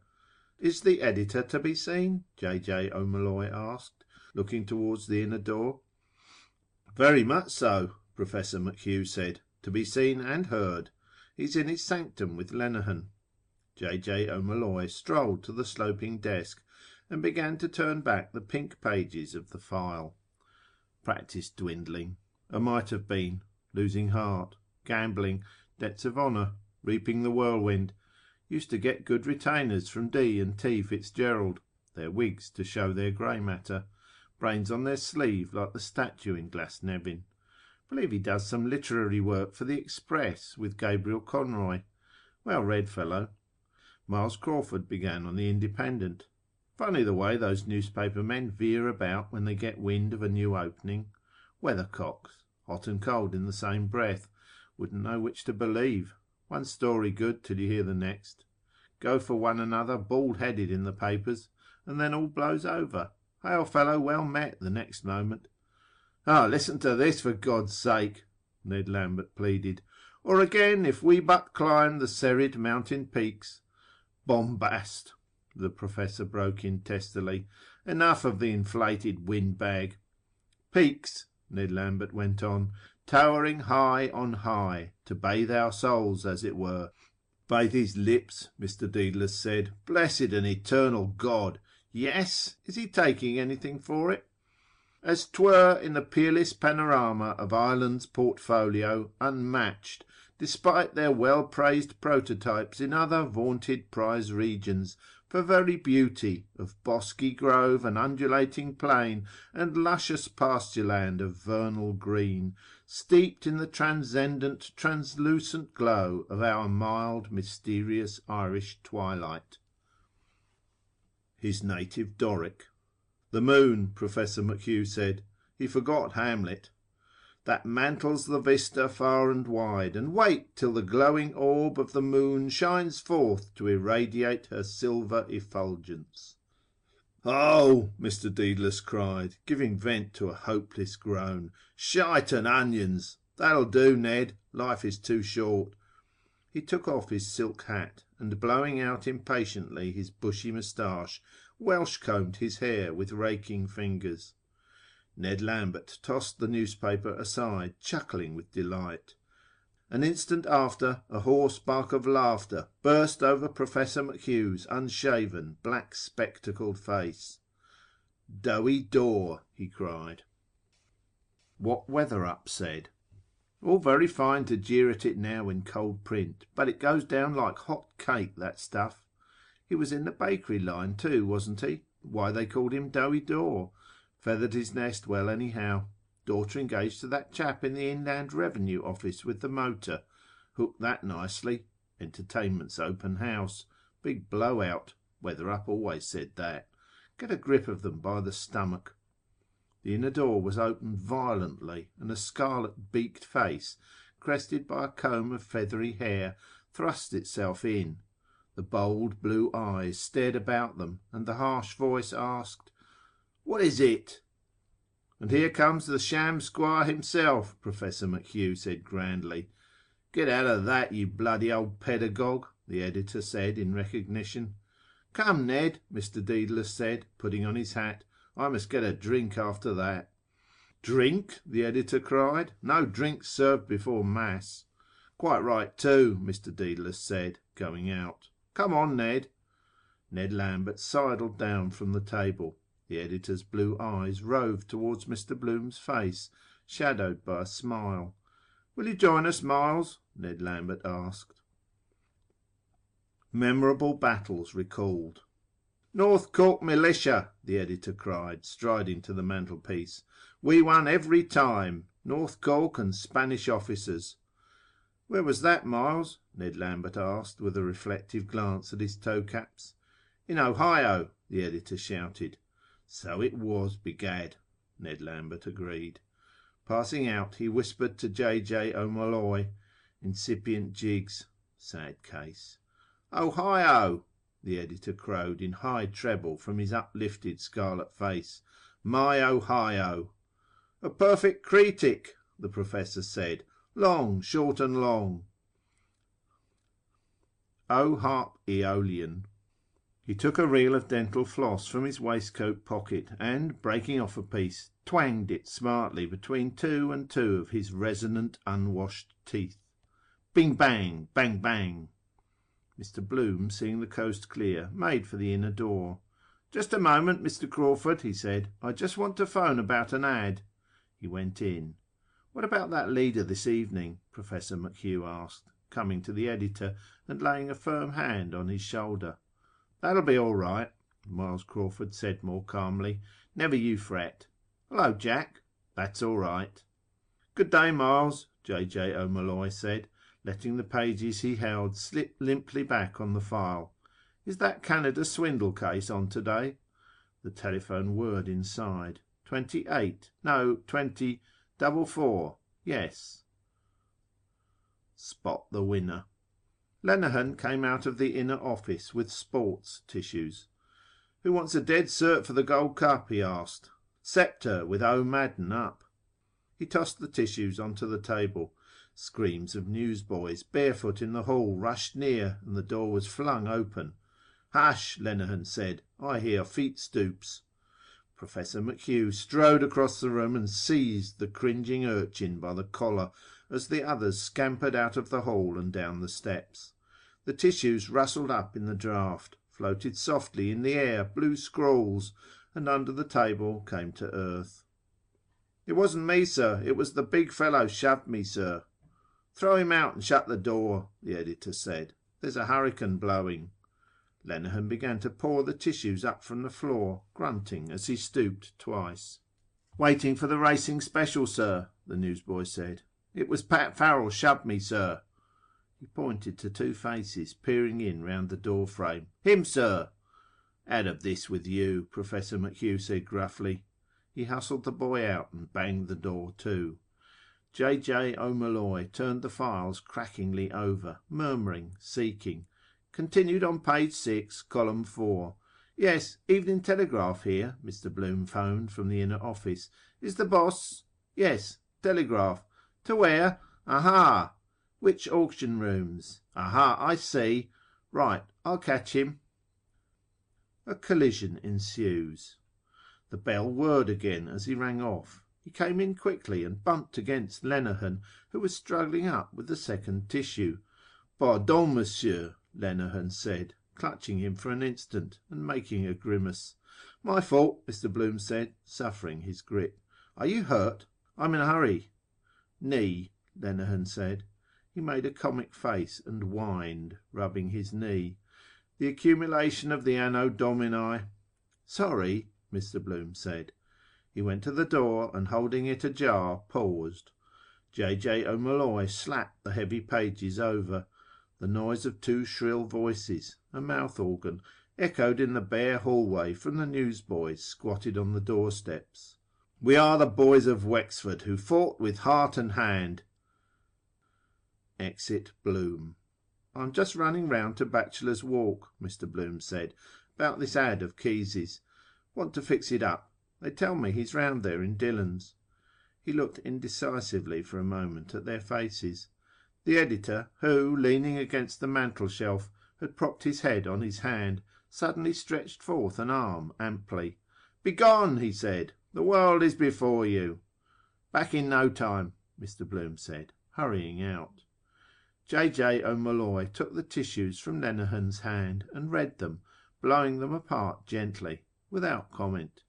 Is the editor to be seen? J.J. O'Molloy asked, looking towards the inner door. Very much so, Professor McHugh said. To be seen and heard. He's in his sanctum with Lenehan. J.J. O'Molloy strolled to the sloping desk and began to turn back the pink pages of the file. Practice dwindling. A might have been. Losing heart. Gambling. Debts of honour. Reaping the whirlwind. Used to get good retainers from D and T Fitzgerald. Their wigs to show their grey matter. Brains on their sleeve like the statue in Glasnevin. Believe he does some literary work for the Express with Gabriel Conroy. Well read fellow. Miles Crawford began on the Independent. Funny the way those newspaper men veer about when they get wind of a new opening. Weathercocks. Hot and cold in the same breath. Wouldn't know which to believe. One story good till you hear the next. Go for one another bald-headed in the papers, and then all blows over. Hail fellow, well met, the next moment. Ah, listen to this, for God's sake, Ned Lambert pleaded. Or again, if we but climb the serried mountain peaks. Bombast, the Professor broke in testily. Enough of the inflated windbag. Peaks, Ned Lambert went on, towering high on high, to bathe our souls, as it were. Bathe his lips, Mr. Dedalus said. Blessed and eternal God! Yes? Is he taking anything for it? As 'twere in the peerless panorama of Ireland's portfolio, unmatched, despite their well-praised prototypes in other vaunted prize regions, for very beauty, of bosky grove and undulating plain, and luscious pastureland of vernal green, steeped in the transcendent, translucent glow of our mild, mysterious Irish twilight. His native Doric. The moon, Professor McHugh said. He forgot Hamlet. That mantles the vista far and wide, and wait till the glowing orb of the moon shines forth to irradiate her silver effulgence. Oh, Mr. Dedalus cried, giving vent to a hopeless groan. Shite and onions! That'll do, Ned. Life is too short. He took off his silk hat, and blowing out impatiently his bushy moustache, Welsh-combed his hair with raking fingers. Ned Lambert tossed the newspaper aside, chuckling with delight. An instant after, a hoarse bark of laughter burst over Professor McHugh's unshaven, black-spectacled face. "Doughy door," he cried. What Weatherup said. All very fine to jeer at it now in cold print, but it goes down like hot cake, that stuff. He was in the bakery line too, wasn't he? Why they called him Doughy Door. Feathered his nest well anyhow. Daughter engaged to that chap in the Inland Revenue Office with the motor. Hooked that nicely. Entertainment's open house. Big blowout. Weatherup always said that. Get a grip of them by the stomach. The inner door was opened violently, and a scarlet-beaked face, crested by a comb of feathery hair, thrust itself in. The bold blue eyes stared about them, and the harsh voice asked, "What is it?" "And here comes the sham squire himself," Professor McHugh said grandly. "Get out of that, you bloody old pedagogue," the editor said in recognition. "Come, Ned," Mr. Dedalus said, putting on his hat. "I must get a drink after that." "Drink?" the editor cried. "No drinks served before Mass." "Quite right too," Mr. Dedalus said, going out. "Come on, Ned." Ned Lambert sidled down from the table. The editor's blue eyes roved towards Mr. Bloom's face, shadowed by a smile. "Will you join us, Miles?" Ned Lambert asked. Memorable battles recalled. "North Cork Militia," the editor cried, striding to the mantelpiece. "We won every time. North Cork and Spanish officers." "Where was that, Miles?" Ned Lambert asked, with a reflective glance at his toe-caps. "In Ohio," the editor shouted. "So it was, begad," Ned Lambert agreed. Passing out, he whispered to J.J. O'Molloy, "Incipient jigs. Sad case." "Ohio!" the editor crowed in high treble from his uplifted scarlet face. "My Ohio!" "A perfect cretic," the Professor said. "Long, short and long." O harp Aeolian. He took a reel of dental floss from his waistcoat pocket and, breaking off a piece, twanged it smartly between two and two of his resonant, unwashed teeth. Bing bang, bang bang. Mr. Bloom, seeing the coast clear, made for the inner door. "Just a moment, Mr. Crawford," he said. "I just want to phone about an ad." He went in. "What about that leader this evening?" Professor McHugh asked, coming to the editor and laying a firm hand on his shoulder. "That'll be all right," Miles Crawford said more calmly. "Never you fret. Hello, Jack. That's all right." "Good day, Miles," J. O'Molloy said, letting the pages he held slip limply back on the file. "Is that Canada swindle case on today?" The telephone whirred inside. 28. No, 2044. Yes. Spot the winner. Lenihan came out of the inner office with sports tissues. "Who wants a dead cert for the Gold Cup?" he asked. "Sceptre with O'Madden up." He tossed the tissues onto the table. Screams of newsboys barefoot in the hall rushed near, and the door was flung open. "Hush," Lenihan said. "I hear feet stoops." Professor McHugh strode across the room and seized the cringing urchin by the collar as the others scampered out of the hall and down the steps. The tissues rustled up in the draught, floated softly in the air blue scrawls, and under the table came to earth. "It wasn't me, sir. It was the big fellow shoved me, sir." "Throw him out and shut the door," the editor said. "There's a hurricane blowing." Lenihan began to pour the tissues up from the floor, grunting as he stooped twice. "Waiting for the racing special, sir," the newsboy said. "It was Pat Farrell shoved me, sir." He pointed to two faces peering in round the door frame. "Him, sir." "Out of this with you," Professor McHugh said gruffly. He hustled the boy out and banged the door to. J. O'Molloy turned the files crackingly over, murmuring, seeking. Continued on page 6, column 4. "Yes, Evening Telegraph here," Mr. Bloom phoned from the inner office. "Is the boss?" "Yes. Telegraph. To where? Aha. Which auction rooms? Aha, I see. Right, I'll catch him." A collision ensues. The bell whirred again as he rang off. He came in quickly and bumped against Lenihan, who was struggling up with the second tissue. "Pardon, monsieur," Lenihan said, clutching him for an instant and making a grimace. "My fault," Mr. Bloom said, suffering his grip. "Are you hurt? I'm in a hurry." "Knee," Lenihan said. He made a comic face and whined, rubbing his knee. "The accumulation of the Anno Domini." "Sorry," Mr. Bloom said. He went to the door and, holding it ajar, paused. J. O'Molloy slapped the heavy pages over. The noise of two shrill voices, a mouth organ, echoed in the bare hallway from the newsboys squatted on the doorsteps. "We are the boys of Wexford who fought with heart and hand." Exit Bloom. "I'm just running round to Bachelor's Walk," Mr. Bloom said, "about this ad of Keyes's. Want to fix it up. They tell me he's round there in Dillon's." He looked indecisively for a moment at their faces. The editor, who, leaning against the mantel-shelf, had propped his head on his hand, suddenly stretched forth an arm amply. "Begone," he said. "The world is before you." "Back in no time," Mr. Bloom said, hurrying out. J. O'Molloy took the tissues from Lenihan's hand and read them, blowing them apart gently, without comment.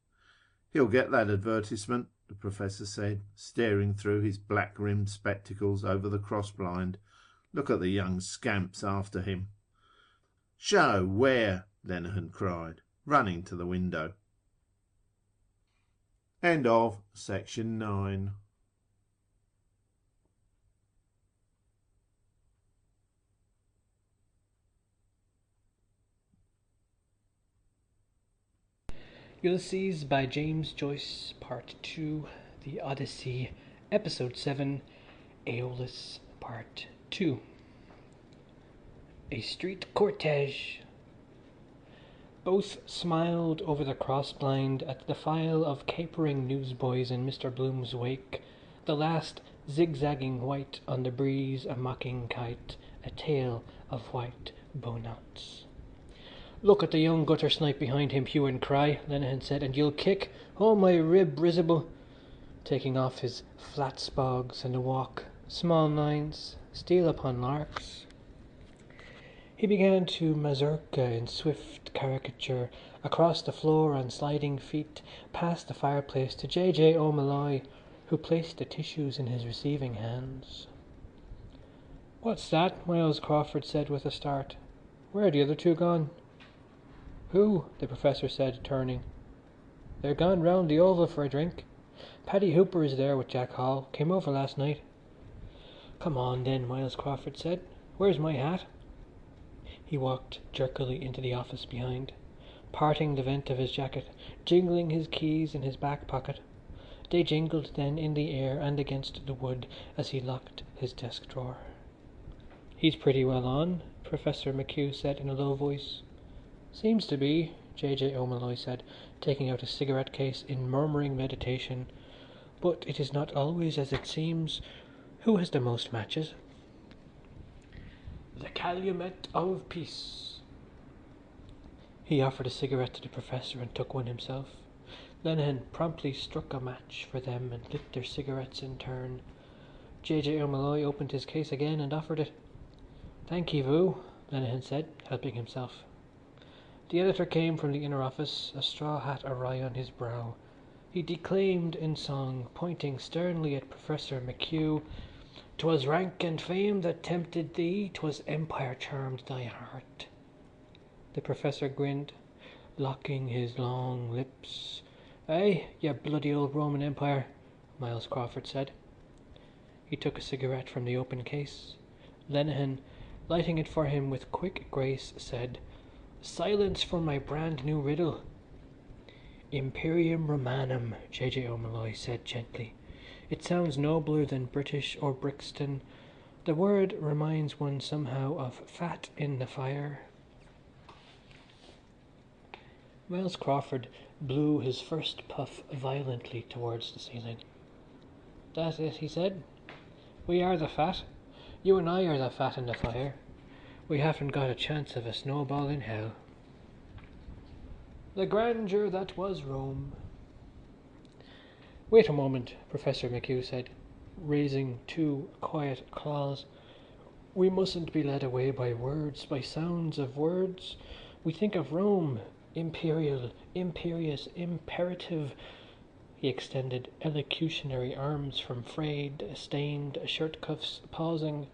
"He'll get that advertisement," the professor said, staring through his black-rimmed spectacles over the cross-blind. "Look at the young scamps after him." "Show where?" Lenihan cried, running to the window. End of section 9. Ulysses by James Joyce, Part 2, The Odyssey, Episode 7, Aeolus, Part 2. A street cortege. Both smiled over the cross-blind at the file of capering newsboys in Mr. Bloom's wake, the last zigzagging white on the breeze, a mocking kite, a tail of white Bowknots. "Look at the young gutter snipe behind him hue and cry," Lenehan said, "and you'll kick. Oh, my rib risible!" Taking off his flat spogs and a walk, small nines, steal upon larks. He began to mazurka in swift caricature, across the floor on sliding feet, past the fireplace to J. O'Molloy, who placed the tissues in his receiving hands. "What's that?" Miles Crawford said with a start. "Where are the other two gone?" "Who?" the Professor said, turning. "They're gone round the Oval for a drink. Paddy Hooper is there with Jack Hall. Came over last night." "Come on then," Miles Crawford said. "Where's my hat?" He walked jerkily into the office behind, parting the vent of his jacket, jingling his keys in his back pocket. They jingled then in the air and against the wood as he locked his desk drawer. "He's pretty well on," Professor McHugh said in a low voice. "Seems to be," J. O'Molloy said, taking out a cigarette case in murmuring meditation. "But it is not always as it seems. Who has the most matches?" "The calumet of peace." He offered a cigarette to the Professor and took one himself. Lenehan promptly struck a match for them and lit their cigarettes in turn. J. O'Molloy opened his case again and offered it. "Thank ye, Voo," Lenehan said, helping himself. The editor came from the inner office, a straw hat awry on his brow. He declaimed in song, pointing sternly at Professor McHugh. "'Twas rank and fame that tempted thee, 'twas empire charmed thy heart." The Professor grinned, locking his long lips. "Aye, you bloody old Roman Empire," Miles Crawford said. He took a cigarette from the open case. Lenehan, lighting it for him with quick grace, said, "Silence for my brand new riddle." "Imperium Romanum," J. O'Molloy said gently. "It sounds nobler than British or Brixton. The word reminds one somehow of fat in the fire." Miles Crawford blew his first puff violently towards the ceiling. "That's it," he said. "We are the fat. You and I are the fat in the fire. We haven't got a chance of a snowball in hell." The grandeur that was Rome. "Wait a moment," Professor McHugh said, raising two quiet claws. "We mustn't be led away by words, by sounds of words. We think of Rome, imperial, imperious, imperative." He extended elocutionary arms from frayed, stained shirt cuffs, pausing.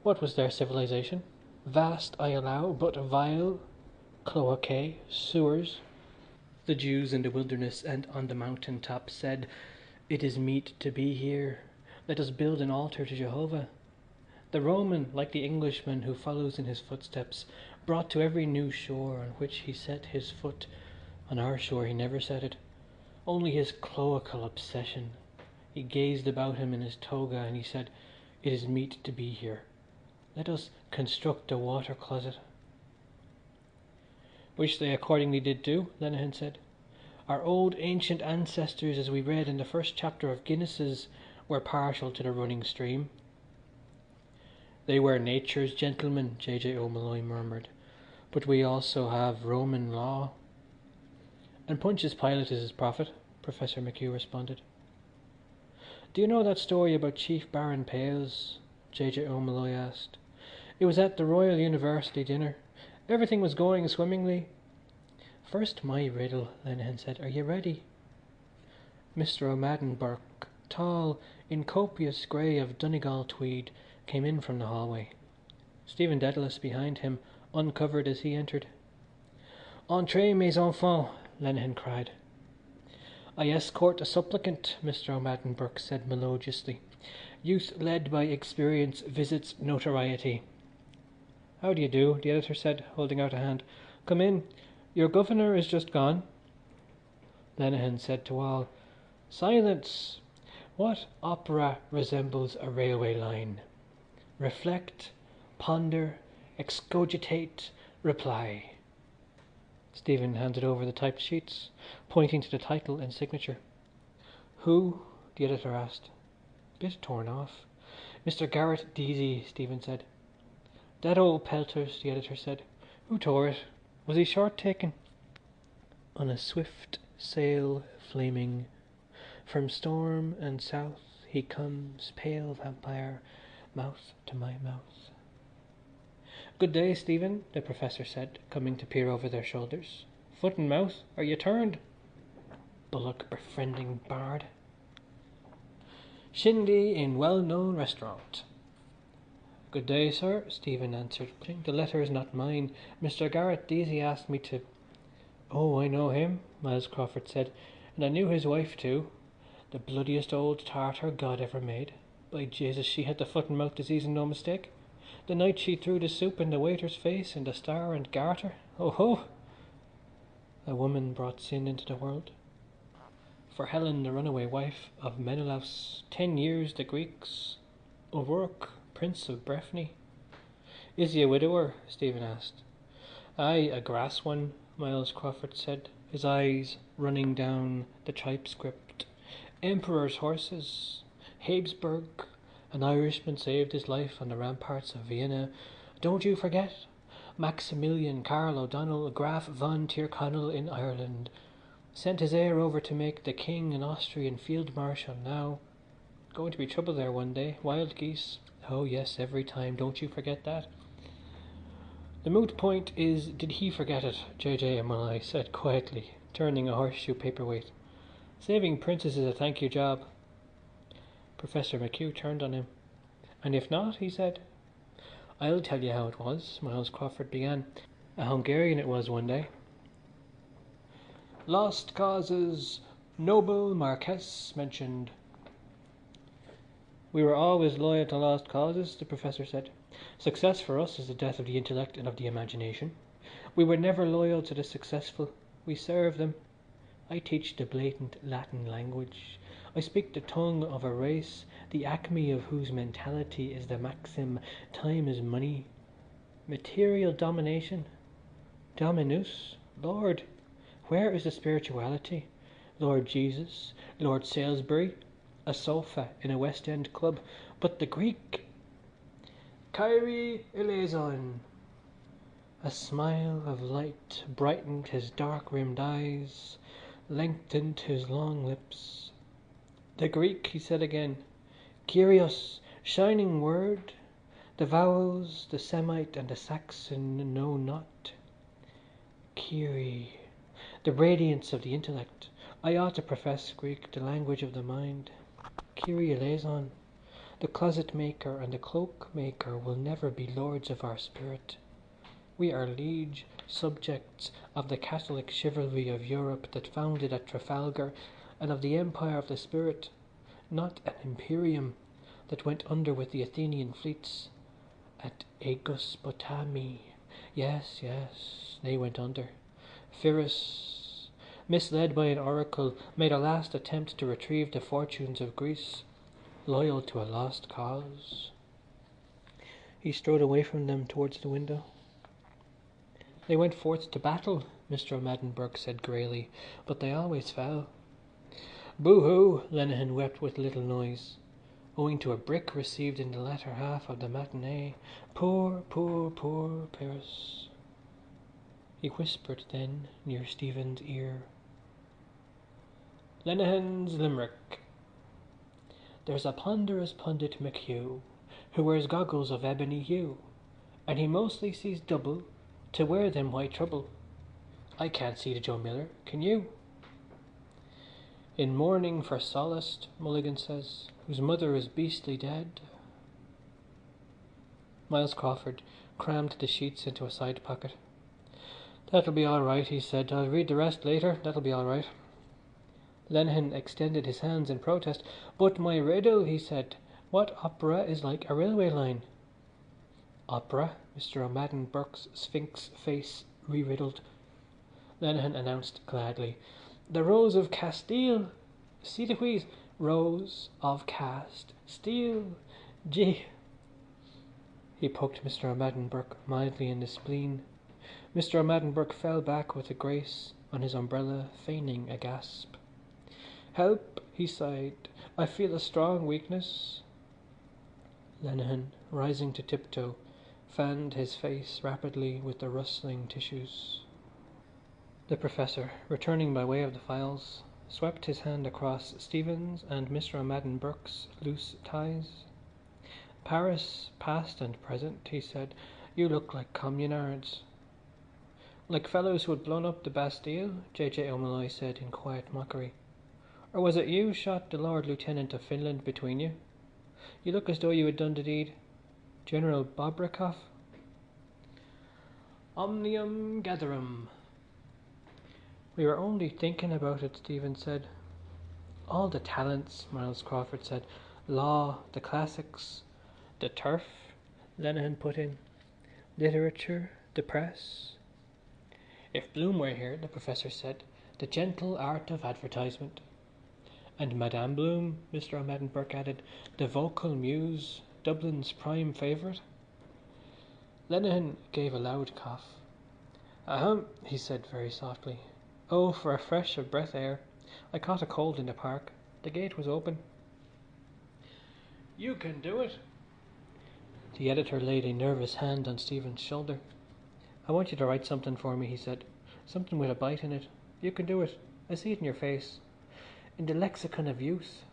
"What was their civilization? Vast, I allow, but vile. Cloacae, sewers. The Jews in the wilderness and on the mountain top said, 'It is meet to be here. Let us build an altar to Jehovah.' The Roman, like the Englishman who follows in his footsteps, brought to every new shore on which he set his foot. On our shore he never set it. Only his cloacal obsession. He gazed about him in his toga and he said, 'It is meet to be here. Let us construct a water closet.'" "Which they accordingly did do," Lenehan said. "Our old ancient ancestors, as we read in the first chapter of Guinness's, were partial to the running stream." "They were nature's gentlemen," J. O'Molloy murmured. "But we also have Roman law." "And Pontius Pilate is his prophet," Professor McHugh responded. "Do you know that story about Chief Baron Pales?" J. O'Molloy asked. "It was at the Royal University dinner. Everything was going swimmingly." "First my riddle," Lenehan said. "Are you ready?" Mr. O'Madden Burke, tall, in copious grey of Donegal tweed, came in from the hallway. Stephen Dedalus behind him uncovered as he entered. "Entrez, mes enfants," Lenehan cried. "I escort a supplicant," Mr. O'Madden Burke said melodiously. "Youth led by experience visits notoriety." "How do you do?" the editor said, holding out a hand. "Come in. Your governor is just gone." Lenehan said to all, "Silence! What opera resembles a railway line? Reflect, ponder, excogitate, reply." Stephen handed over the typed sheets, pointing to the title and signature. "Who?" the editor asked. "Bit torn off." "Mr. Garrett Deasy," Stephen said. That old pelters, the editor said. Who tore it? Was he short taken? On a swift sail flaming, from storm and south he comes, pale vampire, mouth to my mouth. Good day, Stephen, the professor said, coming to peer over their shoulders. Foot and mouth, are you turned? Bullock befriending bard. Shindy in well-known restaurant. Good day, sir, Stephen answered. The letter is not mine. Mr. Garrett Deasy asked me to... Oh, I know him, Miles Crawford said, and I knew his wife too. The bloodiest old tartar God ever made. By Jesus, she had the foot and mouth disease and no mistake. The night she threw the soup in the waiter's face and the Star and Garter. Oh ho! A woman brought sin into the world. For Helen, the runaway wife of Menelaus, 10 years the Greeks. O'Rourke, Prince of Breffni. Is he a widower? Stephen asked. Aye, a grass one, Miles Crawford said, his eyes running down the typescript. Emperor's horses. Habsburg. An Irishman saved his life on the ramparts of Vienna. Don't you forget. Maximilian Carl O'Donnell, Graf von Tyrconnell in Ireland. Sent his heir over to make the king an Austrian field marshal now. Going to be trouble there one day. Wild geese. Oh yes, every time. Don't you forget that. The moot point is, did he forget it? J.J. M.I. said quietly, turning a horseshoe paperweight. Saving princes is a thank you job. Professor McHugh turned on him. And if not, he said. I'll tell you how it was, Miles Crawford began. A Hungarian it was one day. Lost causes, noble Marquess mentioned. We were always loyal to lost causes, the professor said. Success for us is the death of the intellect and of the imagination. We were never loyal to the successful. We serve them. I teach the blatant Latin language. I speak the tongue of a race, the acme of whose mentality is the maxim, time is money. Material domination. Dominus, Lord. Where is the spirituality? Lord Jesus, Lord Salisbury, a sofa in a West End club. But the Greek. Kyrie eleison. A smile of light brightened his dark-rimmed eyes, lengthened his long lips. The Greek, he said again. Kyrios, shining word. The vowels, the Semite and the Saxon know not. Kyrie, the radiance of the intellect. I ought to profess Greek, the language of the mind. Kyrie eleison. The closet maker and the cloak maker will never be lords of our spirit. We are liege subjects of the Catholic chivalry of Europe that founded at Trafalgar, and of the empire of the spirit, not an imperium that went under with the Athenian fleets at Aegos Potami. Yes, yes, they went under. Pyrrhus, misled by an oracle, made a last attempt to retrieve the fortunes of Greece, loyal to a lost cause. He strode away from them towards the window. They went forth to battle, Mr. O'Madden Burke said greyly, but they always fell. Boo-hoo, Lenehan wept with little noise, owing to a brick received in the latter half of the matinee. Poor, poor, poor Pyrrhus. He whispered then near Stephen's ear. Lenehan's Limerick. There's a ponderous pundit McHugh, who wears goggles of ebony hue, and he mostly sees double, to wear them why trouble. I can't see the Joe Miller, can you? In mourning for Sallust, Mulligan says, whose mother is beastly dead. Miles Crawford crammed the sheets into a side pocket. That'll be all right, he said. I'll read the rest later. That'll be all right. Lenehan extended his hands in protest. But my riddle, he said. What opera is like a railway line? Opera? Mr. O'Madden Burke's sphinx face re-riddled. Lenehan announced gladly. The Rose of Castile. See the wheeze. Rose of Cast. Steel. Gee. He poked Mr. O'Madden Burke mildly in the spleen. Mr. O'Madden Burke fell back with a grace on his umbrella, feigning a gasp. Help, he sighed. I feel a strong weakness. Lenehan, rising to tiptoe, fanned his face rapidly with the rustling tissues. The Professor, returning by way of the files, swept his hand across Stephen's and Mr. O'Madden Burke's loose ties. "Paris, past and present," he said. "You look like communards." "Like fellows who had blown up the Bastille," J. O'Molloy said in quiet mockery. "Or was it you shot the Lord Lieutenant of Finland between you? You look as though you had done the deed. General Bobrikov." "Omnium gatherum." "We were only thinking about it," Stephen said. "All the talents," Miles Crawford said. "Law, the classics." "The turf," Lenehan put in. "Literature, the press." "If Bloom were here," the Professor said. "The gentle art of advertisement." "And Madame Bloom," Mr. O'Madden Burke added. "The vocal muse, Dublin's prime favourite." Lenehan gave a loud cough. "Ahem," he said very softly. "Oh, for a fresh of breath air. I caught a cold in the park. The gate was open." "You can do it." The editor laid a nervous hand on Stephen's shoulder. "I want you to write something for me," he said. "Something with a bite in it. You can do it. I see it in your face. In the lexicon of youth."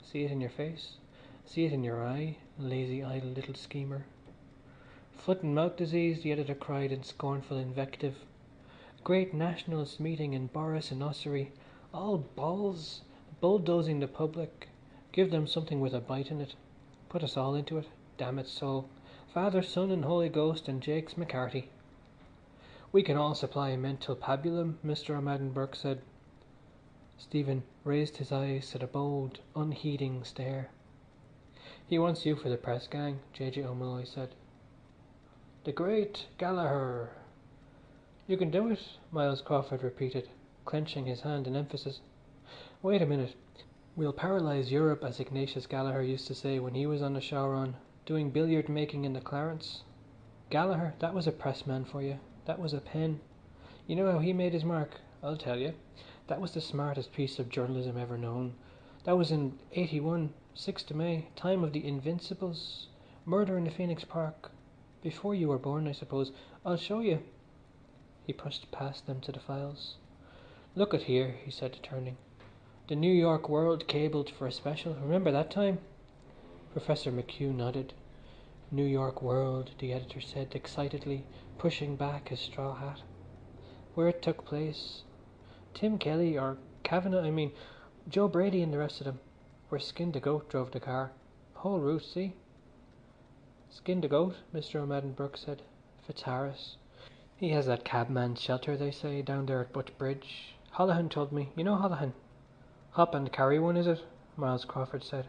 "See it in your face? See it in your eye, lazy idle little schemer." "Foot and mouth disease," the editor cried in scornful invective. "Great nationalist meeting in Boris and Ossory. All balls, bulldozing the public. Give them something with a bite in it. Put us all into it. Damn its soul. Father, Son and Holy Ghost and Jakes McCarthy." "We can all supply mental pabulum," Mr. O'Madden Burke said. Stephen raised his eyes to the bold, unheeding stare. "He wants you for the press gang," J. O'Molloy said. "The great Gallagher." "You can do it," Miles Crawford repeated, clenching his hand in emphasis. "Wait a minute. We'll paralyse Europe, as Ignatius Gallagher used to say when he was on the Shaughraun, doing billiard making in the Clarence. Gallagher, that was a pressman for you. That was a pen. You know how he made his mark? I'll tell you. That was the smartest piece of journalism ever known. That was in 81, 6th of May, time of the Invincibles. Murder in the Phoenix Park. Before you were born, I suppose. I'll show you." He pushed past them to the files. "Look at here," he said, turning. "The New York World cabled for a special. Remember that time?" Professor McHugh nodded. "New York World," the editor said excitedly, pushing back his straw hat. "Where it took place. Tim Kelly, or Kavanagh, I mean. Joe Brady and the rest of them. Where Skin the Goat drove the car. Whole route, see?" "Skin the Goat," Mr. O'Madden Burke said. "Fitzharris. He has that cabman's shelter, they say, down there at Butt Bridge. Holohan told me. You know Holohan?" "Hop and carry one, is it?" Miles Crawford said.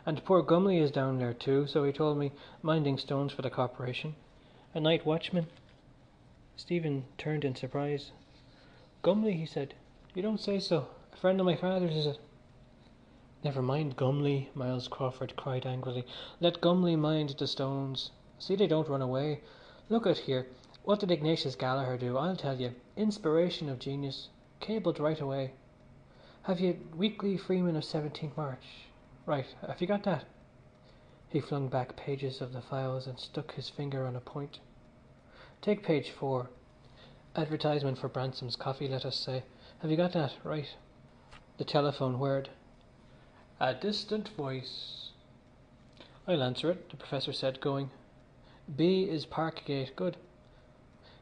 "And poor Gumley is down there too, so he told me, minding stones for the corporation. A night watchman." Stephen turned in surprise. "Gumley," he said. "You don't say so. A friend of my father's, is it?" "Never mind Gumley," Miles Crawford cried angrily. "Let Gumley mind the stones. See they don't run away. Look at here. What did Ignatius Gallagher do? I'll tell you. Inspiration of genius. Cabled right away. Have you Weekly Freeman of 17th March? Right. Have you got that?" He flung back pages of the files and stuck his finger on a point. "Take page 4. Advertisement for Bransom's coffee, let us say. Have you got that? Right." The telephone whirred. "A distant voice." "I'll answer it," the Professor said, going. "B is Parkgate. Good."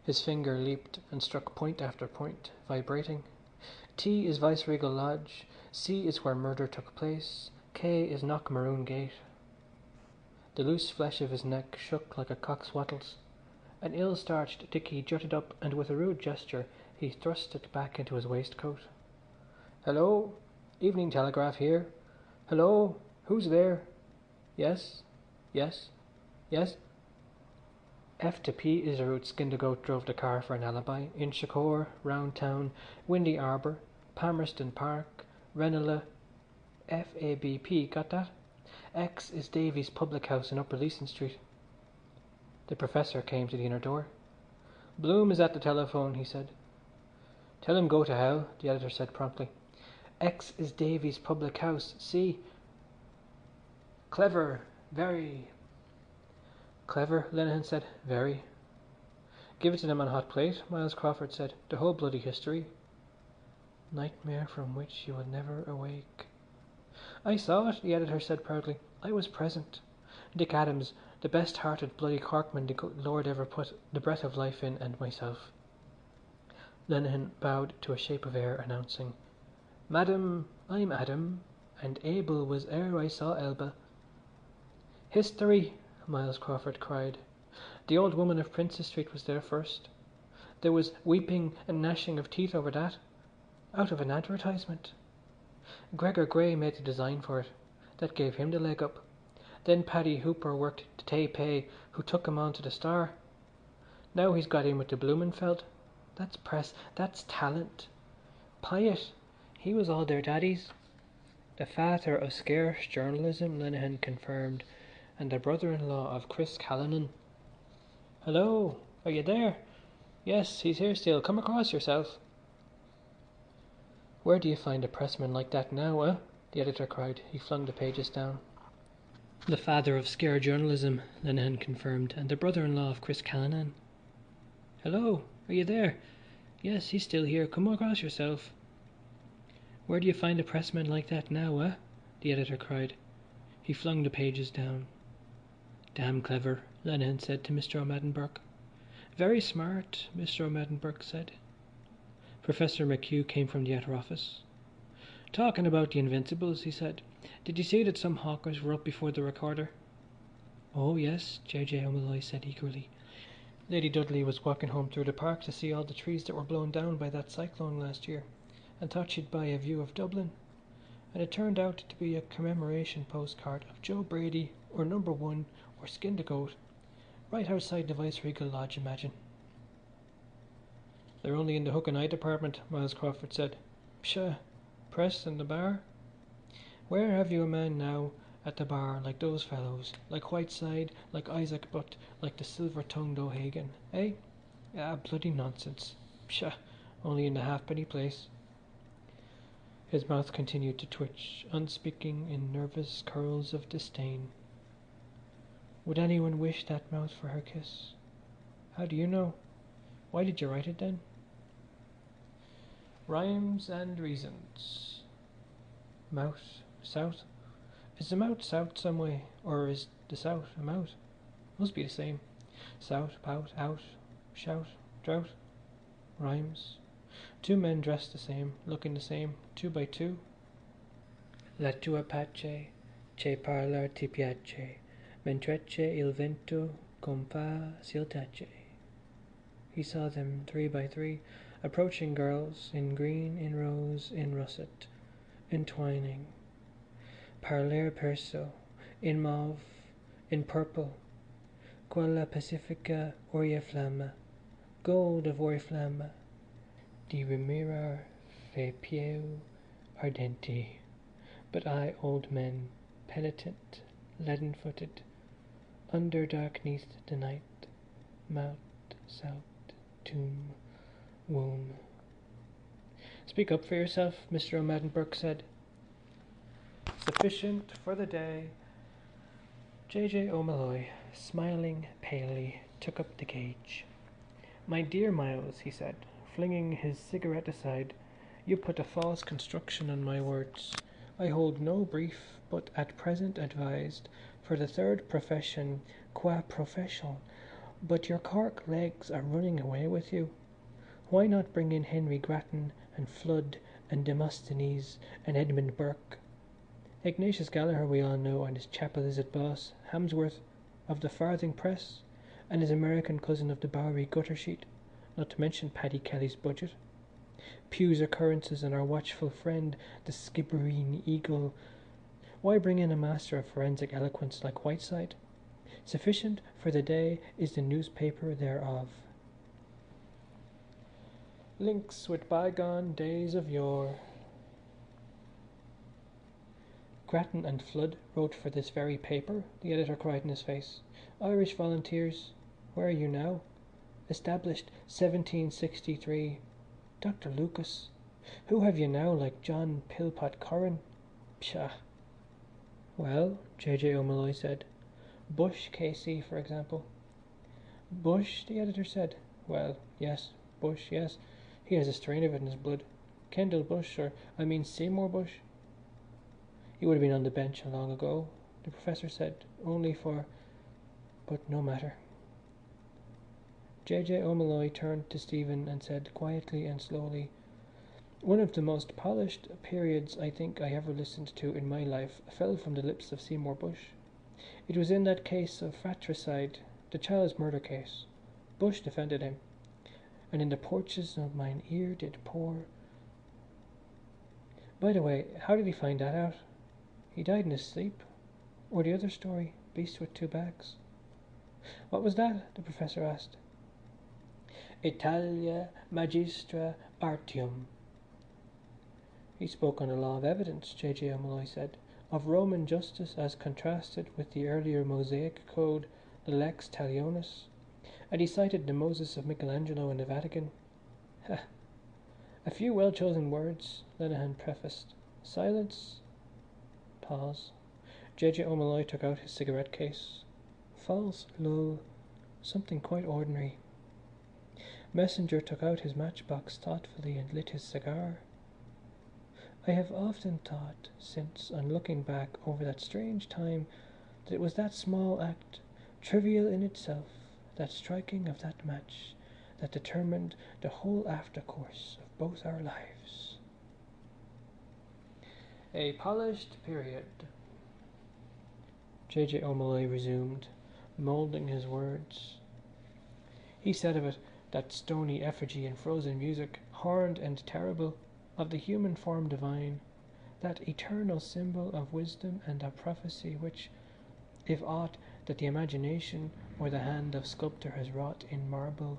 His finger leaped and struck point after point, vibrating. "T is Viceregal Lodge. C is where murder took place. K is Knockmaroon Gate." The loose flesh of his neck shook like a cock's wattles. An ill-starched dicky jutted up and with a rude gesture he thrust it back into his waistcoat. "Hello? Evening Telegraph here. Hello? Who's there? Yes? Yes? Yes?" F to P is the route Skin the Goat drove the car for an alibi. Inchicore, Round Town, Windy Arbour, Palmerston Park, Ranelagh. FABP, got that? X is Davy's public house in Upper Leeson Street. The Professor came to the inner door. "Bloom is at the telephone," he said. "Tell him go to hell," the editor said promptly. "X is Davy's public house. See?" "Clever. Very." Clever, Lenehan said. Very. Give it to them on hot plate, Miles Crawford said. The whole bloody history. Nightmare from which you will never awake. I saw it, the editor said proudly. I was present. Dick Adams, the best-hearted bloody Corkman the good Lord ever put the breath of life in, and myself. Lenehan bowed to a shape of air, announcing, Madam, I'm Adam, and Abel was ere I saw Elba. History, Miles Crawford cried. The old woman of Princess Street was there first. There was weeping and gnashing of teeth over that. Out of an advertisement. Gregor Gray made the design for it. That gave him the leg up. Then Paddy Hooper worked the Tay Pay, who took him on to the Star. Now he's got in with the Blumenfeld. That's press, that's talent. Pyatt, he was all their daddies. The father of scarce journalism, Lenehan confirmed, and the brother-in-law of Chris Callanan. Hello, are you there? Yes, he's here still. Come across yourself. Where do you find a pressman like that now, eh? The editor cried. He flung the pages down. The father of scare journalism, Lenehan confirmed, and the brother-in-law of Chris Callanan. Hello, are you there? Yes, he's still here. Come across yourself. Where do you find a pressman like that now, eh? The editor cried. He flung the pages down. Damn clever, Lenehan said to Mr. O'Madden Burke. Very smart, Mr. O'Madden Burke said. Professor McHugh came from the outer office. Talking about the Invincibles, he said. Did you see that some hawkers were up before the recorder? Oh, yes, J.J. O'Malloy said eagerly. Lady Dudley was walking home through the park to see all the trees that were blown down by that cyclone last year, and thought she'd buy a view of Dublin. And it turned out to be a commemoration postcard of Joe Brady, or Number One, or Skin the Goat, right outside the Viceregal Lodge, imagine. They're only in the hook and eye department, Miles Crawford said. Pshaw, press and the bar? Where have you a man now at the bar like those fellows, like Whiteside, like Isaac Butt, like the silver-tongued O'Hagan, eh? Ah, bloody nonsense. Pshaw, only in the halfpenny place. His mouth continued to twitch, unspeaking in nervous curls of disdain. Would anyone wish that mouth for her kiss? How do you know? Why did you write it then? Rhymes and reasons. Mouth, south. Is the mouth south some way, or is the south a mouth? Must be the same. South, pout, out, shout, drought. Rhymes. Two men dressed the same, looking the same, 2 by 2. La tua pace, che parlar ti piace, mentrece il vento com fa sil tace. He saw them 3 by 3, approaching girls, in green, in rose, in russet, entwining. Parler perso, in mauve, in purple, quella pacifica oriflamma, gold of oriflamma, di remirar fe pieu ardenti. But I, old men, penitent, leaden-footed, under darkneath the night, mouth, south, tomb, womb. Speak up for yourself, Mr. O'Madden Burke said. Sufficient for the day. J.J. O'Malloy, smiling palely, took up the gauge. My dear Miles, he said, flinging his cigarette aside, you put a false construction on my words. I hold no brief, but at present advised, for the third profession, qua profession, but your Cork legs are running away with you. Why not bring in Henry Grattan and Flood and Demosthenes and Edmund Burke? Ignatius Gallagher we all know, and his chapel is at boss, Hamsworth of the Farthing Press, and his American cousin of the Bowery gutter sheet, not to mention Paddy Kelly's budget. Pew's occurrences and our watchful friend, the Skibbereen Eagle. Why bring in a master of forensic eloquence like Whiteside? Sufficient for the day is the newspaper thereof. Links with bygone days of yore. Grattan and Flood wrote for this very paper, the editor cried in his face. Irish volunteers, where are you now? Established 1763. Dr. Lucas, who have you now like John Pilpot Curran? Pshaw. Well, J.J. O'Malloy said, Bush, KC, for example. Bush, the editor said. Well, yes, Bush, yes. He has a strain of it in his blood. Kendall Bush, or I mean Seymour Bush. He would have been on the bench long ago, the professor said, only for... but no matter. J.J. O'Molloy turned to Stephen and said quietly and slowly, "One of the most polished periods I think I ever listened to in my life fell from the lips of Seymour Bush. It was in that case of fratricide, the child's murder case. Bush defended him, and in the porches of mine ear did pour... By the way, how did he find that out? He died in his sleep? Or the other story, Beast with Two Backs?" "What was that?" the professor asked. "Italia magistra artium." He spoke on the law of evidence, J.J. O'Molloy said, of Roman justice as contrasted with the earlier Mosaic code, the Lex Talionis, and he cited the Moses of Michelangelo in the Vatican. "Ha! A few well-chosen words," Lenehan prefaced. "Silence." Pause. J.J. O'Molloy took out his cigarette case. False lull. Something quite ordinary. Messenger took out his matchbox thoughtfully and lit his cigar. "I have often thought since, on looking back over that strange time, that it was that small act, trivial in itself, that striking of that match, that determined the whole aftercourse of both our lives." A polished period. J.J. O'Molloy resumed, moulding his words. He said of it, that stony effigy in frozen music, horned and terrible, of the human form divine, that eternal symbol of wisdom and of prophecy which, if aught that the imagination or the hand of sculptor has wrought in marble,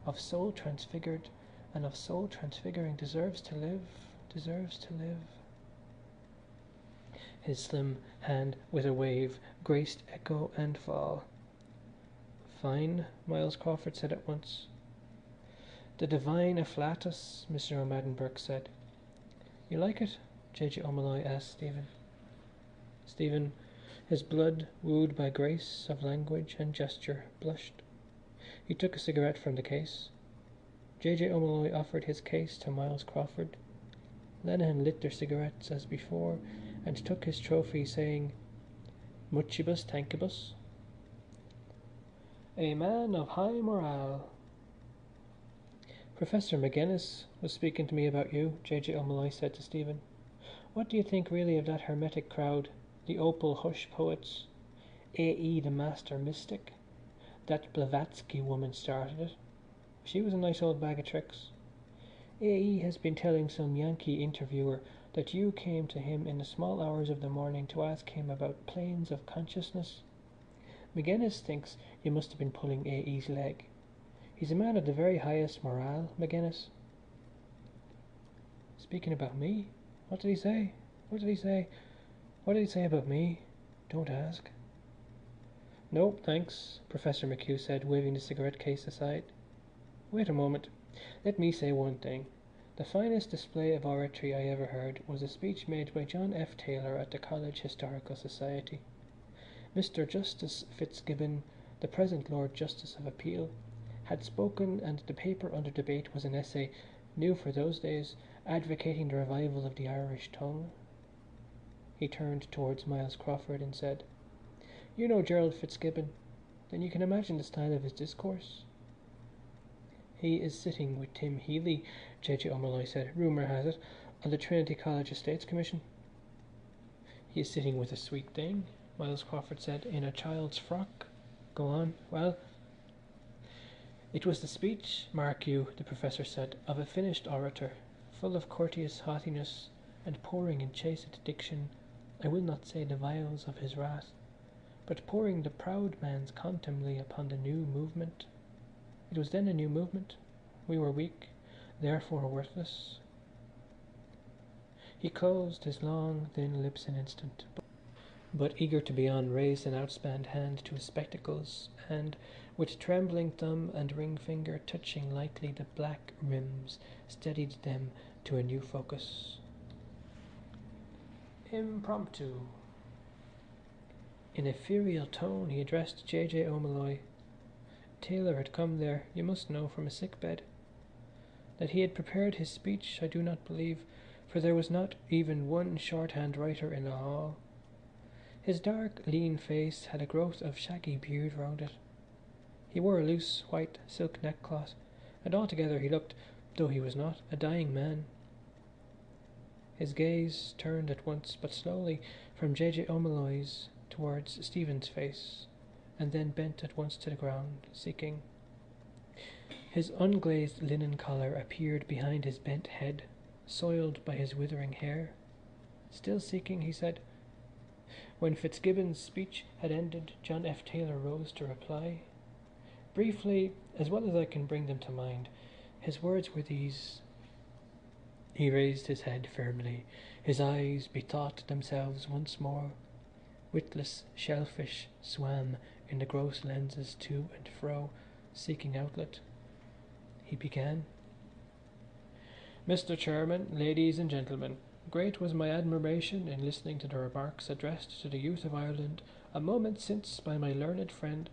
of soul transfigured and of soul transfiguring, deserves to live, deserves to live. His slim hand, with a wave, graced echo and fall. "Fine," Miles Crawford said at once. "The divine afflatus," Mr. O'Madden Burke said. "You like it?" J.J. O'Molloy asked Stephen. Stephen, his blood wooed by grace of language and gesture, blushed. He took a cigarette from the case. J.J. O'Molloy offered his case to Miles Crawford. Lenehan lit their cigarettes as before and took his trophy, saying, "Muchibus tankibus." "A man of high morale." "Professor McGuinness was speaking to me about you," J.J. O'Molloy said to Stephen. "What do you think really of that hermetic crowd, the opal hush poets? A.E. the master mystic? That Blavatsky woman started it. She was a nice old bag of tricks. A.E. has been telling some Yankee interviewer that you came to him in the small hours of the morning to ask him about planes of consciousness. McGuinness thinks you must have been pulling A.E.'s leg. He's a man of the very highest morale, McGuinness." "Speaking about me? What did he say? What did he say? What did he say about me? Don't ask." "No, thanks," Professor McHugh said, waving the cigarette case aside. "Wait a moment. Let me say one thing. The finest display of oratory I ever heard was a speech made by John F. Taylor at the College Historical Society. Mr. Justice Fitzgibbon, the present Lord Justice of Appeal, had spoken, and the paper under debate was an essay, new for those days, advocating the revival of the Irish tongue." He turned towards Miles Crawford and said, "You know Gerald Fitzgibbon. Then you can imagine the style of his discourse." "He is sitting with Tim Healy," J.J. O'Molloy said, "rumour has it, on the Trinity College Estates Commission." "He is sitting with a sweet thing," Miles Crawford said, "in a child's frock. Go on. Well?" "It was the speech, mark you," the professor said, "of a finished orator, full of courteous haughtiness and pouring in chaste diction, I will not say the vials of his wrath, but pouring the proud man's contumely upon the new movement. It was then a new movement. We were weak, therefore worthless." He closed his long, thin lips an instant, but eager to be on, raised an outspanned hand to his spectacles and, with trembling thumb and ring finger touching lightly the black rims, steadied them to a new focus. Impromptu. In a ferial tone he addressed J. O'Molloy. Taylor had come there, you must know, from a sick bed. That he had prepared his speech I do not believe, for there was not even one shorthand writer in the hall. His dark, lean face had a growth of shaggy beard round it. He wore a loose, white silk neckcloth, and altogether he looked, though he was not, a dying man. His gaze turned at once, but slowly, from J. O'Molloy's towards Stephen's face, and then bent at once to the ground, seeking. His unglazed linen collar appeared behind his bent head, soiled by his withering hair. Still seeking, he said. When Fitzgibbon's speech had ended, John F. Taylor rose to reply. Briefly, as well as I can bring them to mind, his words were these. He raised his head firmly. His eyes bethought themselves once more. Witless shellfish swam in the gross lenses to and fro, seeking outlet. He began. Mr. Chairman, ladies and gentlemen, great was my admiration in listening to the remarks addressed to the youth of Ireland a moment since by my learned friend.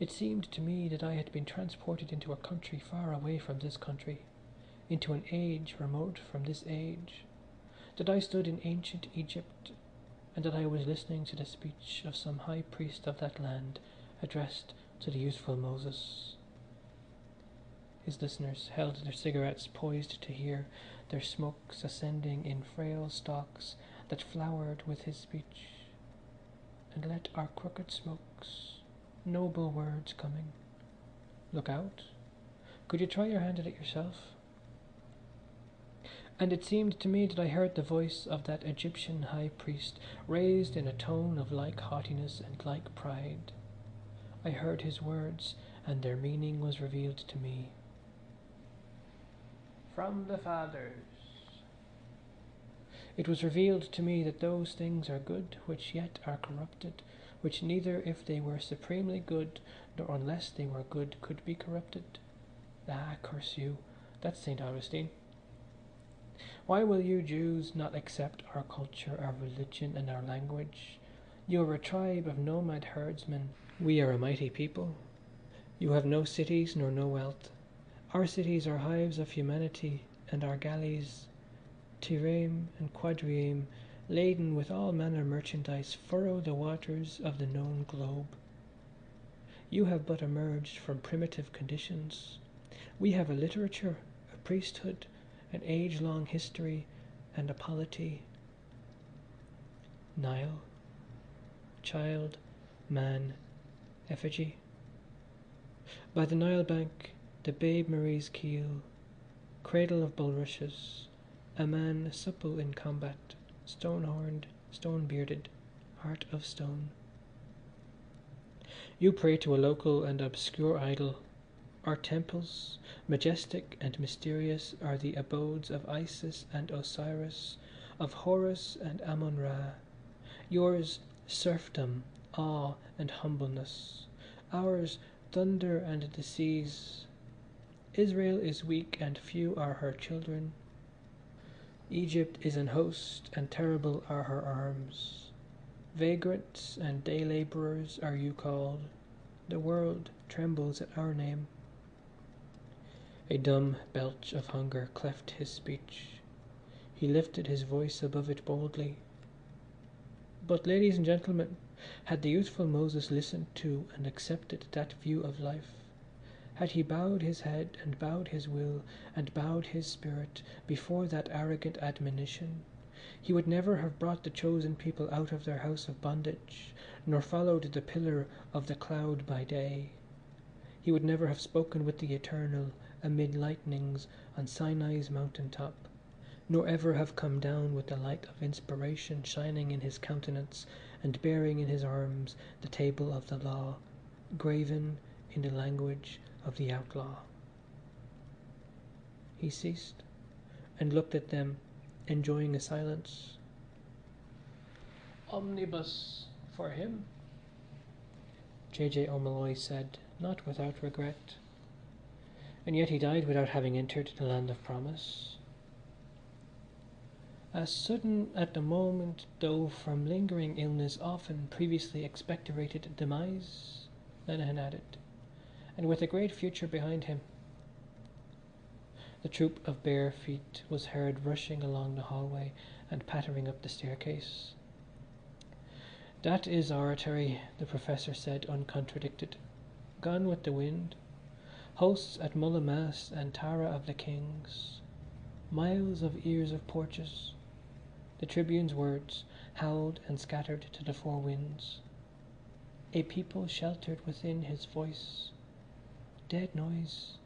It seemed to me that I had been transported into a country far away from this country, into an age remote from this age, that I stood in ancient Egypt, and that I was listening to the speech of some high priest of that land addressed to the youthful Moses. His listeners held their cigarettes poised to hear, their smokes ascending in frail stalks that flowered with his speech. And let our crooked smokes, noble words coming. Look out. Could you try your hand at it yourself? And it seemed to me that I heard the voice of that Egyptian high priest raised in a tone of like haughtiness and like pride. I heard his words, and their meaning was revealed to me. From the fathers. It was revealed to me that those things are good which yet are corrupted, which neither if they were supremely good, nor unless they were good, could be corrupted. Ah, curse you, that's St. Augustine. Why will you Jews not accept our culture, our religion and our language? You are a tribe of nomad herdsmen. We are a mighty people. You have no cities nor no wealth. Our cities are hives of humanity, and our galleys, trireme and quadrireme, laden with all manner merchandise, furrow the waters of the known globe. You have but emerged from primitive conditions. We have a literature, a priesthood, an age-long history, and a polity. Nile, child, man, effigy. By the Nile bank, the Babe Marie's keel, cradle of bulrushes, a man supple in combat, stone-horned, stone-bearded, heart of stone. You pray to a local and obscure idol. Our temples, majestic and mysterious, are the abodes of Isis and Osiris, of Horus and Amun-Ra. Yours serfdom, awe and humbleness. Ours thunder and the seas. Israel is weak and few are her children. Egypt is an host and terrible are her arms. Vagrants and day labourers are you called. The world trembles at our name. A dumb belch of hunger cleft his speech. He lifted his voice above it boldly. But, ladies and gentlemen, had the youthful Moses listened to and accepted that view of life, had he bowed his head and bowed his will and bowed his spirit before that arrogant admonition, he would never have brought the chosen people out of their house of bondage, nor followed the pillar of the cloud by day. He would never have spoken with the Eternal amid lightnings on Sinai's mountain top, nor ever have come down with the light of inspiration shining in his countenance and bearing in his arms the table of the law, graven in the language of the outlaw. He ceased and looked at them, enjoying a silence. Omnibus for him, J. O'Molloy said, not without regret. And yet he died without having entered the land of promise. As sudden at the moment, though from lingering illness often previously expectorated demise, Lenehan added, and with a great future behind him. The troop of bare feet was heard rushing along the hallway and pattering up the staircase. That is oratory, the professor said, uncontradicted. Gone with the wind. Hosts at Mullaghmast and Tara of the Kings. Miles of ears of porches. The tribune's words, howled and scattered to the four winds. A people sheltered within his voice. Dead noise.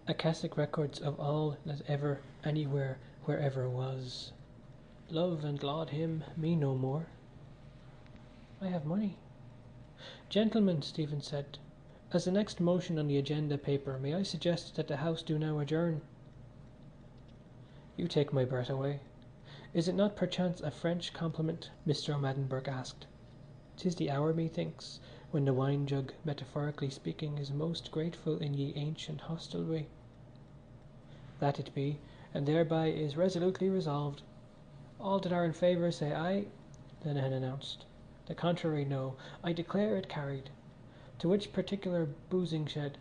Akashic records of all that ever, anywhere, wherever was. Love and laud him, me no more. I have money. Gentlemen, Stephen said, as the next motion on the agenda paper, may I suggest that the House do now adjourn? You take my breath away. Is it not perchance a French compliment? Mr. O'Maddenburg asked. 'Tis the hour, methinks, when the wine-jug, metaphorically speaking, is most grateful in ye ancient hostelry. That it be, and thereby is resolutely resolved. All that are in favour say aye, Lenehan announced. The contrary no. I declare it carried. To which particular boozing shed.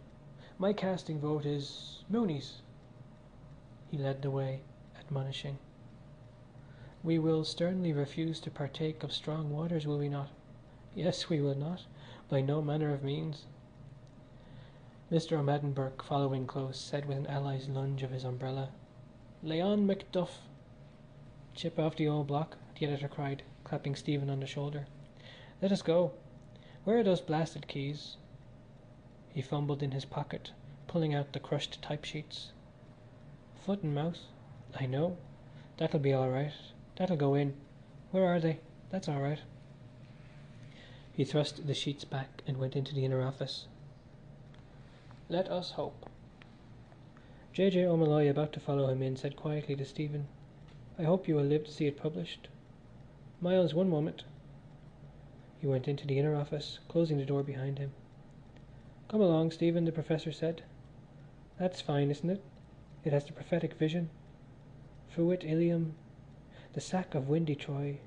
My casting vote is Mooney's. He led the way, admonishing. We will sternly refuse to partake of strong waters, will we not? Yes, we will not, by no manner of means. Mr. O'Maddenburg, following close, said with an ally's lunge of his umbrella, Lay on, Macduff. Chip off the old block, the editor cried, clapping Stephen on the shoulder. Let us go. Where are those blasted keys? He fumbled in his pocket, pulling out the crushed type-sheets. Foot and mouth. I know. That'll be all right. That'll go in. Where are they? That's all right. He thrust the sheets back and went into the inner office. Let us hope. J.J. O'Malloy, about to follow him in, said quietly to Stephen, I hope you will live to see it published. Miles, one moment. He went into the inner office, closing the door behind him. Come along, Stephen, the professor said. That's fine, isn't it? It has the prophetic vision. Fuit Ilium, the sack of windy Troy,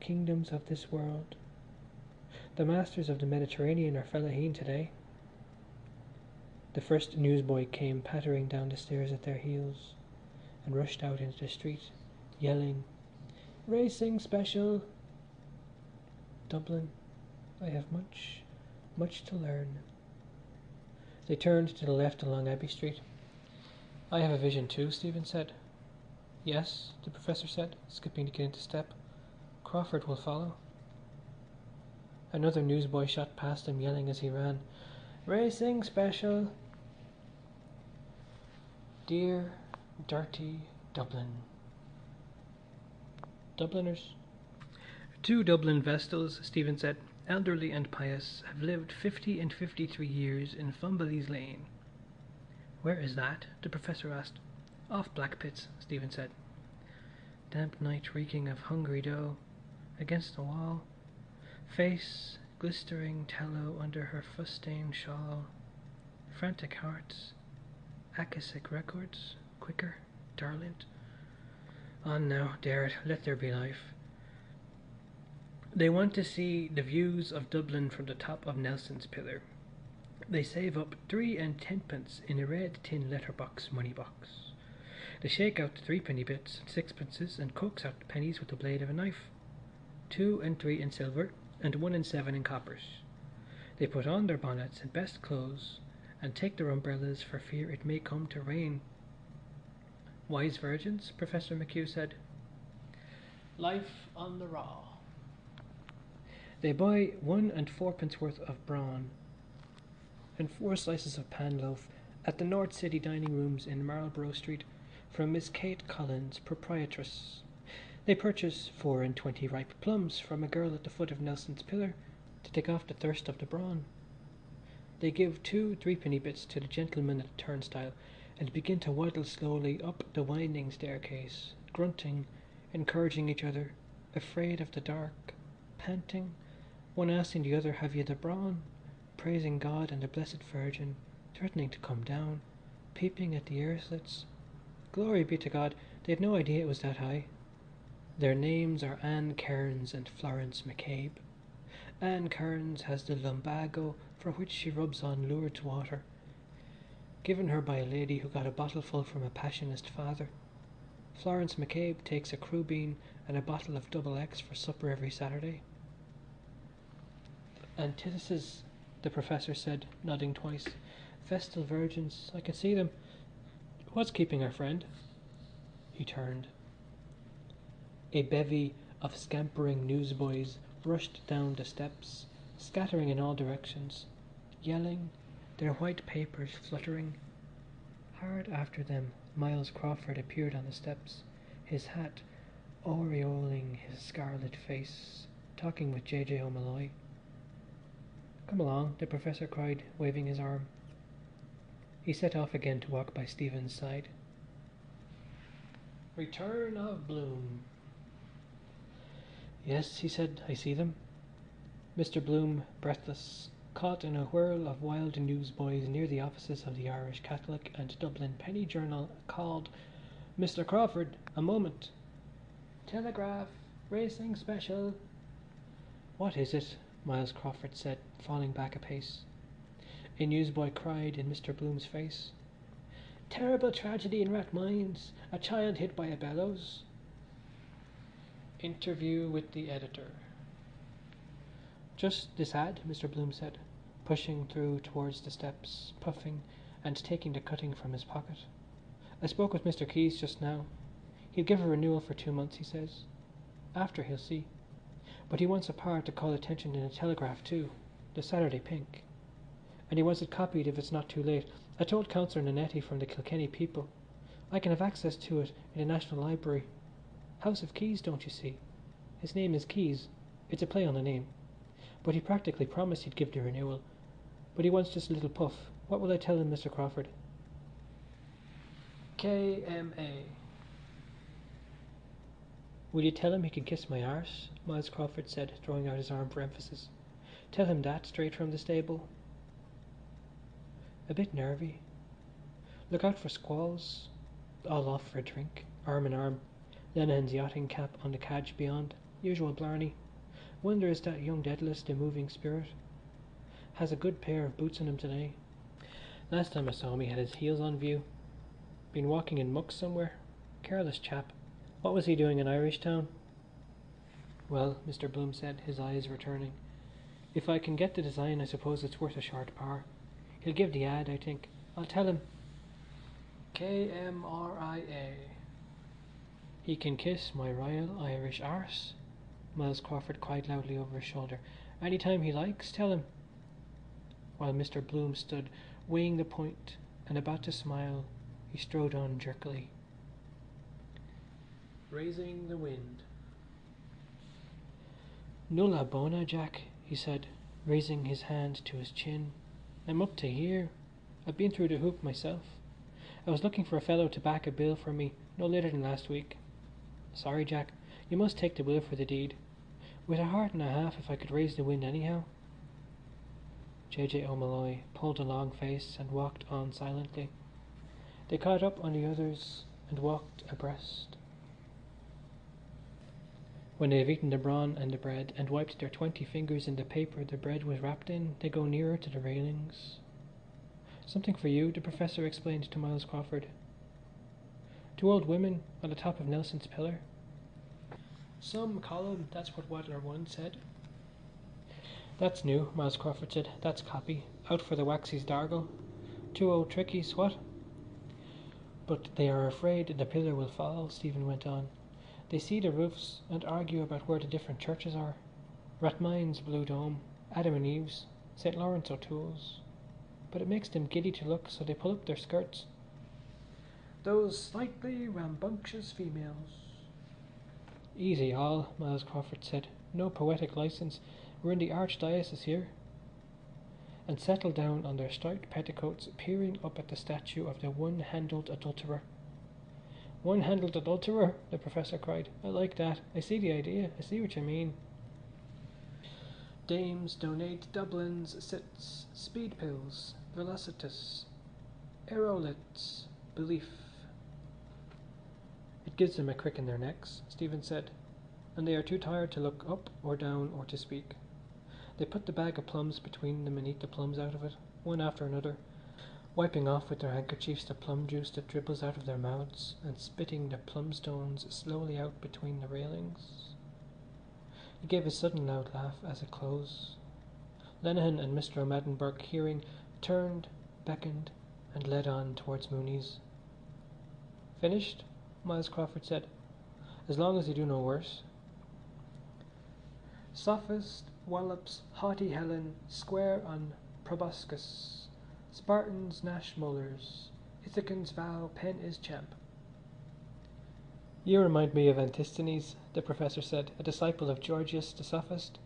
kingdoms of this world. The masters of the Mediterranean are fellaheen today. The first newsboy came pattering down the stairs at their heels and rushed out into the street, yelling, Racing special! Dublin, I have much, much to learn. They turned to the left along Abbey Street. I have a vision too, Stephen said. Yes, the professor said, skipping to get into step. Crawford will follow. Another newsboy shot past him, yelling as he ran, Racing special! Dear, dirty Dublin. Dubliners. 2 Dublin Vestals, Stephen said, elderly and pious, have lived 50 and 53 years in Fumbleys Lane. Where is that? The professor asked. Off Blackpits, Stephen said. Damp night reeking of hungry dough. Against the wall. Face glistering tallow under her fustian shawl. Frantic hearts. Akashic records. Quicker. Darlint. On now, dare it. Let there be life. They want to see the views of Dublin from the top of Nelson's Pillar. They save up 3 and 10pence in a red tin letterbox money box. They shake out the 3-penny bits and 6pences and coax out the pennies with the blade of a knife. 2 and 3 in silver and 1 and 7 in coppers. They put on their bonnets and best clothes and take their umbrellas for fear it may come to rain. Wise virgins, Professor McHugh said. Life on the raw. They buy 1 and 4pence worth of brawn and 4 slices of pan loaf at the North City dining rooms in Marlborough Street from Miss Kate Collins, proprietress. They purchase 4 and 20 ripe plums from a girl at the foot of Nelson's Pillar to take off the thirst of the brawn. They give 2 3-penny bits to the gentleman at the turnstile and begin to waddle slowly up the winding staircase, grunting, encouraging each other, afraid of the dark, panting, one asking the other, have you the brawn, praising God and the Blessed Virgin, threatening to come down, peeping at the air slits. Glory be to God, they'd no idea it was that high. Their names are Anne Cairns and Florence McCabe. Anne Cairns has the lumbago for which she rubs on Lourdes water, given her by a lady who got a bottleful from a passionist father. Florence McCabe takes a crew bean and a bottle of double X for supper every Saturday. Antithesis, the professor said, nodding twice. Vestal virgins, I can see them. What's keeping our friend? He turned. A bevy of scampering newsboys rushed down the steps, scattering in all directions, yelling, their white papers fluttering. Hard after them, Miles Crawford appeared on the steps, his hat aureoling his scarlet face, talking with J.J. O'Malloy. Come along, the professor cried, waving his arm. He set off again to walk by Stephen's side. Return of Bloom. Yes, he said, I see them. Mr. Bloom, breathless, caught in a whirl of wild newsboys near the offices of the Irish Catholic and Dublin Penny Journal, called, Mr. Crawford, a moment. Telegraph, racing special. What is it? Miles Crawford said, falling back a pace. A newsboy cried in Mr. Bloom's face. Terrible tragedy in Rathmines. A child hit by a bellows. Interview with the editor. Just this ad, Mr. Bloom said, pushing through towards the steps, puffing and taking the cutting from his pocket. I spoke with Mr. Keyes just now. He'll give a renewal for 2 months, he says. After he'll see. But he wants a part to call attention in a Telegraph too, the Saturday Pink. And he wants it copied if it's not too late. I told Councillor Nannetti from the Kilkenny People. I can have access to it in the National Library. House of Keys, don't you see? His name is Keyes. It's a play on the name. But he practically promised he'd give the renewal. But he wants just a little puff. What will I tell him, Mr. Crawford? KMA. Will you tell him he can kiss my arse? Miles Crawford said, throwing out his arm for emphasis. Tell him that straight from the stable. A bit nervy. Look out for squalls. All off for a drink, arm in arm. Lenihan's yachting cap on the cadge beyond. Usual blarney. Wonder is that young Dedalus the moving spirit. Has a good pair of boots on him today. Last time I saw him he had his heels on view. Been walking in muck somewhere. Careless chap. What was he doing in Irish Town? Well, Mr. Bloom said, his eyes returning. If I can get the design I suppose it's worth a short par. He'll give the ad, I think. I'll tell him. KMRIA. He can kiss my royal Irish arse. Miles Crawford cried loudly over his shoulder. Any time he likes, tell him. While Mr. Bloom stood, weighing the point and about to smile, he strode on jerkily. Raising the wind. Nulla bona, Jack, he said, raising his hand to his chin. I'm up to here. I've been through the hoop myself. I was looking for a fellow to back a bill for me no later than last week. Sorry, Jack, you must take the will for the deed. With a heart and a half if I could raise the wind anyhow. J.J. O'Malloy pulled a long face and walked on silently. They caught up on the others and walked abreast. When they have eaten the brawn and the bread and wiped their 20 fingers in the paper the bread was wrapped in, they go nearer to the railings. Something for you, the professor explained to Miles Crawford. 2 old women on the top of Nelson's pillar. Some column, that's what Wadler 1 said. That's new, Miles Crawford said. That's copy. Out for the Waxy's Dargle. 2 old trickies, what? But they are afraid the pillar will fall, Stephen went on. They see the roofs and argue about where the different churches are. Rathmines' Blue Dome, Adam and Eve's, St. Lawrence O'Toole's. But it makes them giddy to look, so they pull up their skirts. Those slightly rambunctious females. Easy all, Miles Crawford said. No poetic licence. We're in the archdiocese here. And settled down on their striped petticoats, peering up at the statue of the one-handled adulterer. One-handled adulterer, the professor cried. I like that. I see the idea. I see what you mean. Dames donate Dublin's sits, speed pills, velocitus, aerolits, belief. It gives them a crick in their necks, Stephen said. and they are too tired to look up or down or to speak. They put the bag of plums between them and eat the plums out of it, one after another, wiping off with their handkerchiefs the plum juice that dribbles out of their mouths and spitting the plum stones slowly out between the railings. He gave a sudden loud laugh as it closed. Lenehan and Mr. O'Madden Burke, hearing, turned, beckoned, and led on towards Mooney's. "Finished?" Miles Crawford said. "As long as you do no worse." "Sophist wallops haughty Helen square on proboscis. Spartans gnash molars. Ithacans vow pen is champ." "You remind me of Antisthenes," the professor said, "a disciple of Gorgias the sophist.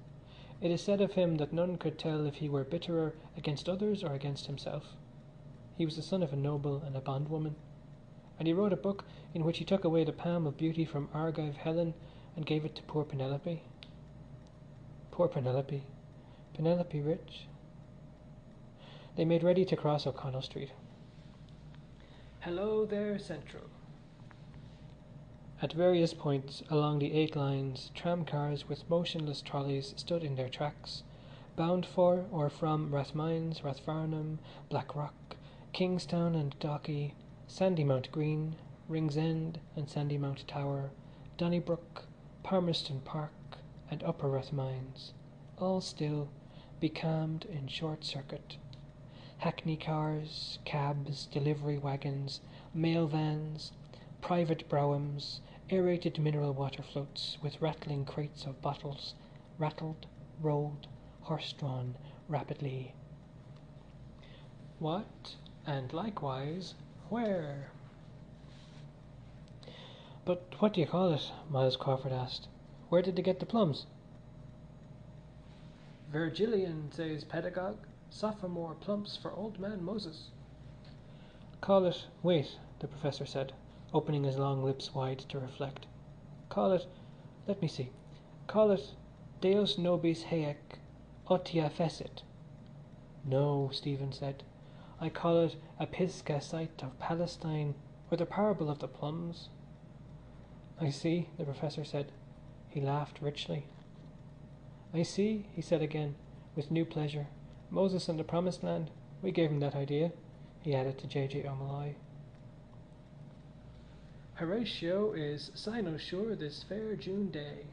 It is said of him that none could tell if he were bitterer against others or against himself. He was the son of a noble and a bondwoman, and he wrote a book in which he took away the palm of beauty from Argive Helen and gave it to poor Penelope. Poor Penelope. Penelope rich." They made ready to cross O'Connell Street. "Hello there, Central." At various points along the 8 lines, tramcars with motionless trolleys stood in their tracks, bound for or from Rathmines, Rathfarnham, Blackrock, Kingstown and Dalkey, Sandymount Green, Ringsend and Sandymount Tower, Donnybrook, Palmerston Park and Upper Rathmines, all still, becalmed in short circuit. Hackney cars, cabs, delivery wagons, mail vans, private broughams, aerated mineral water floats with rattling crates of bottles, rattled, rolled, horse-drawn rapidly. What, and likewise, where? "But what do you call it?" Miles Crawford asked. "Where did they get the plums?" "Virgilian, says pedagogue. Sophomore plumps for old man Moses." "Call it—" "Wait," the professor said, opening his long lips wide to reflect. "Call it— let me see— call it Deus nobis haec otia fecit." "No," Stephen said. "I call it a Pisgah sight of Palestine, or the parable of the plums." "I see," the professor said. He laughed richly. "I see," he said again, with new pleasure. "Moses and the Promised Land. We gave him that idea," he added to J. O'Molloy. "Horatio is cynosure this fair June day."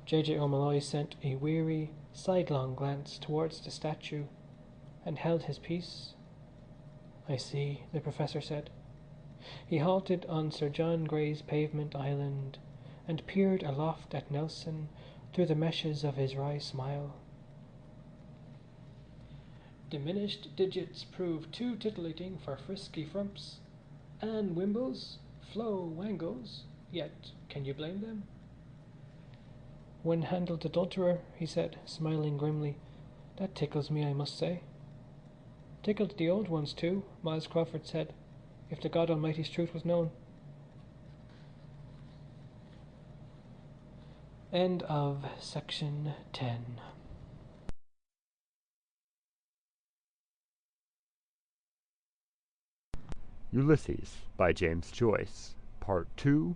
J. O'Molloy sent a weary, sidelong glance towards the statue and held his peace. "I see," the professor said. He halted on Sir John Gray's pavement island and peered aloft at Nelson through the meshes of his wry smile. "Diminished digits prove too titillating for frisky frumps. Anne Wimbles, Flo Wangles, yet can you blame them?" "One-handled adulterer," he said, smiling grimly. "That tickles me, I must say." "Tickled the old ones too," Miles Crawford said, "if the God Almighty's truth was known." End of section 10. Ulysses by James Joyce, Part 2,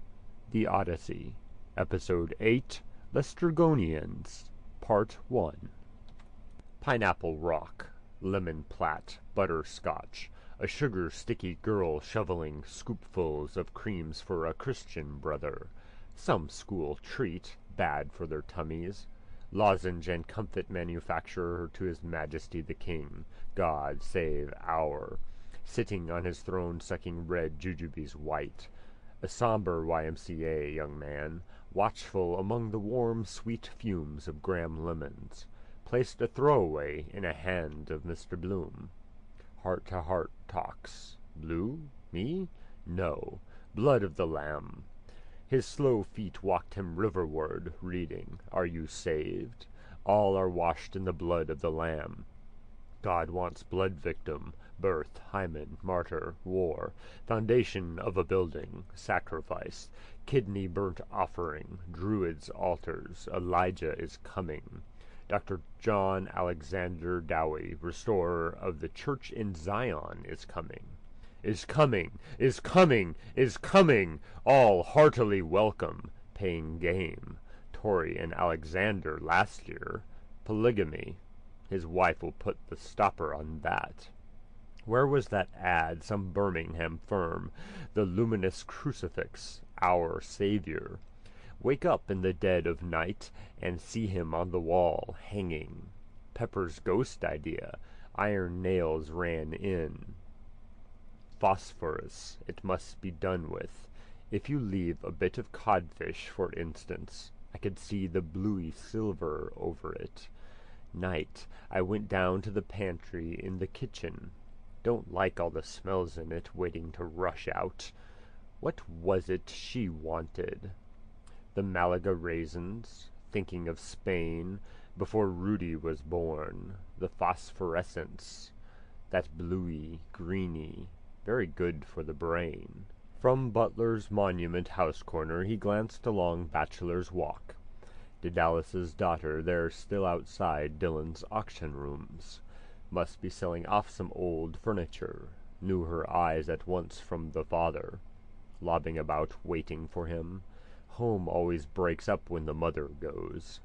The Odyssey, Episode 8, Lestrygonians, Part 1. Pineapple Rock, lemon plat, butterscotch, a sugar-sticky girl shoveling scoopfuls of creams for a Christian brother, some school treat, bad for their tummies, lozenge and comfit manufacturer to His Majesty the King, God save our, sitting on his throne sucking red jujubes white, a sombre YMCA young man, watchful among the warm sweet fumes of Graham lemons, placed a throwaway in a hand of Mr. Bloom. Heart-to-heart talks. Blue? Me? No. Blood of the Lamb. His slow feet walked him riverward, reading, Are you saved? All are washed in the blood of the Lamb. God wants blood victim, birth, hymen, martyr, war, foundation of a building, sacrifice, kidney burnt offering, druids' altars, Elijah is coming. Dr. John Alexander Dowie, restorer of the church in Zion, is coming. Is coming, is coming, is coming, all heartily welcome. paying game. Tory and Alexander last year. Polygamy. His wife will put the stopper on that. Where was that ad, some Birmingham firm? The luminous crucifix, our Saviour. Wake up in the dead of night and see him on the wall, hanging. Pepper's ghost idea. Iron nails ran in. Phosphorus, it must be done with. If you leave a bit of codfish, for instance, I could see the bluey silver over it. Night, I went down to the pantry in the kitchen. Don't like all the smells in it waiting to rush out. What was it she wanted? The Malaga raisins, thinking of Spain, before Rudy was born. The phosphorescence, that bluey, greeny, very good for the brain. From Butler's Monument House corner he glanced along Bachelor's Walk. Dedalus's daughter there still outside Dillon's auction rooms. Must be selling off some old furniture. Knew her eyes at once from the father. Lobbing about, waiting for him. Home always breaks up when the mother goes.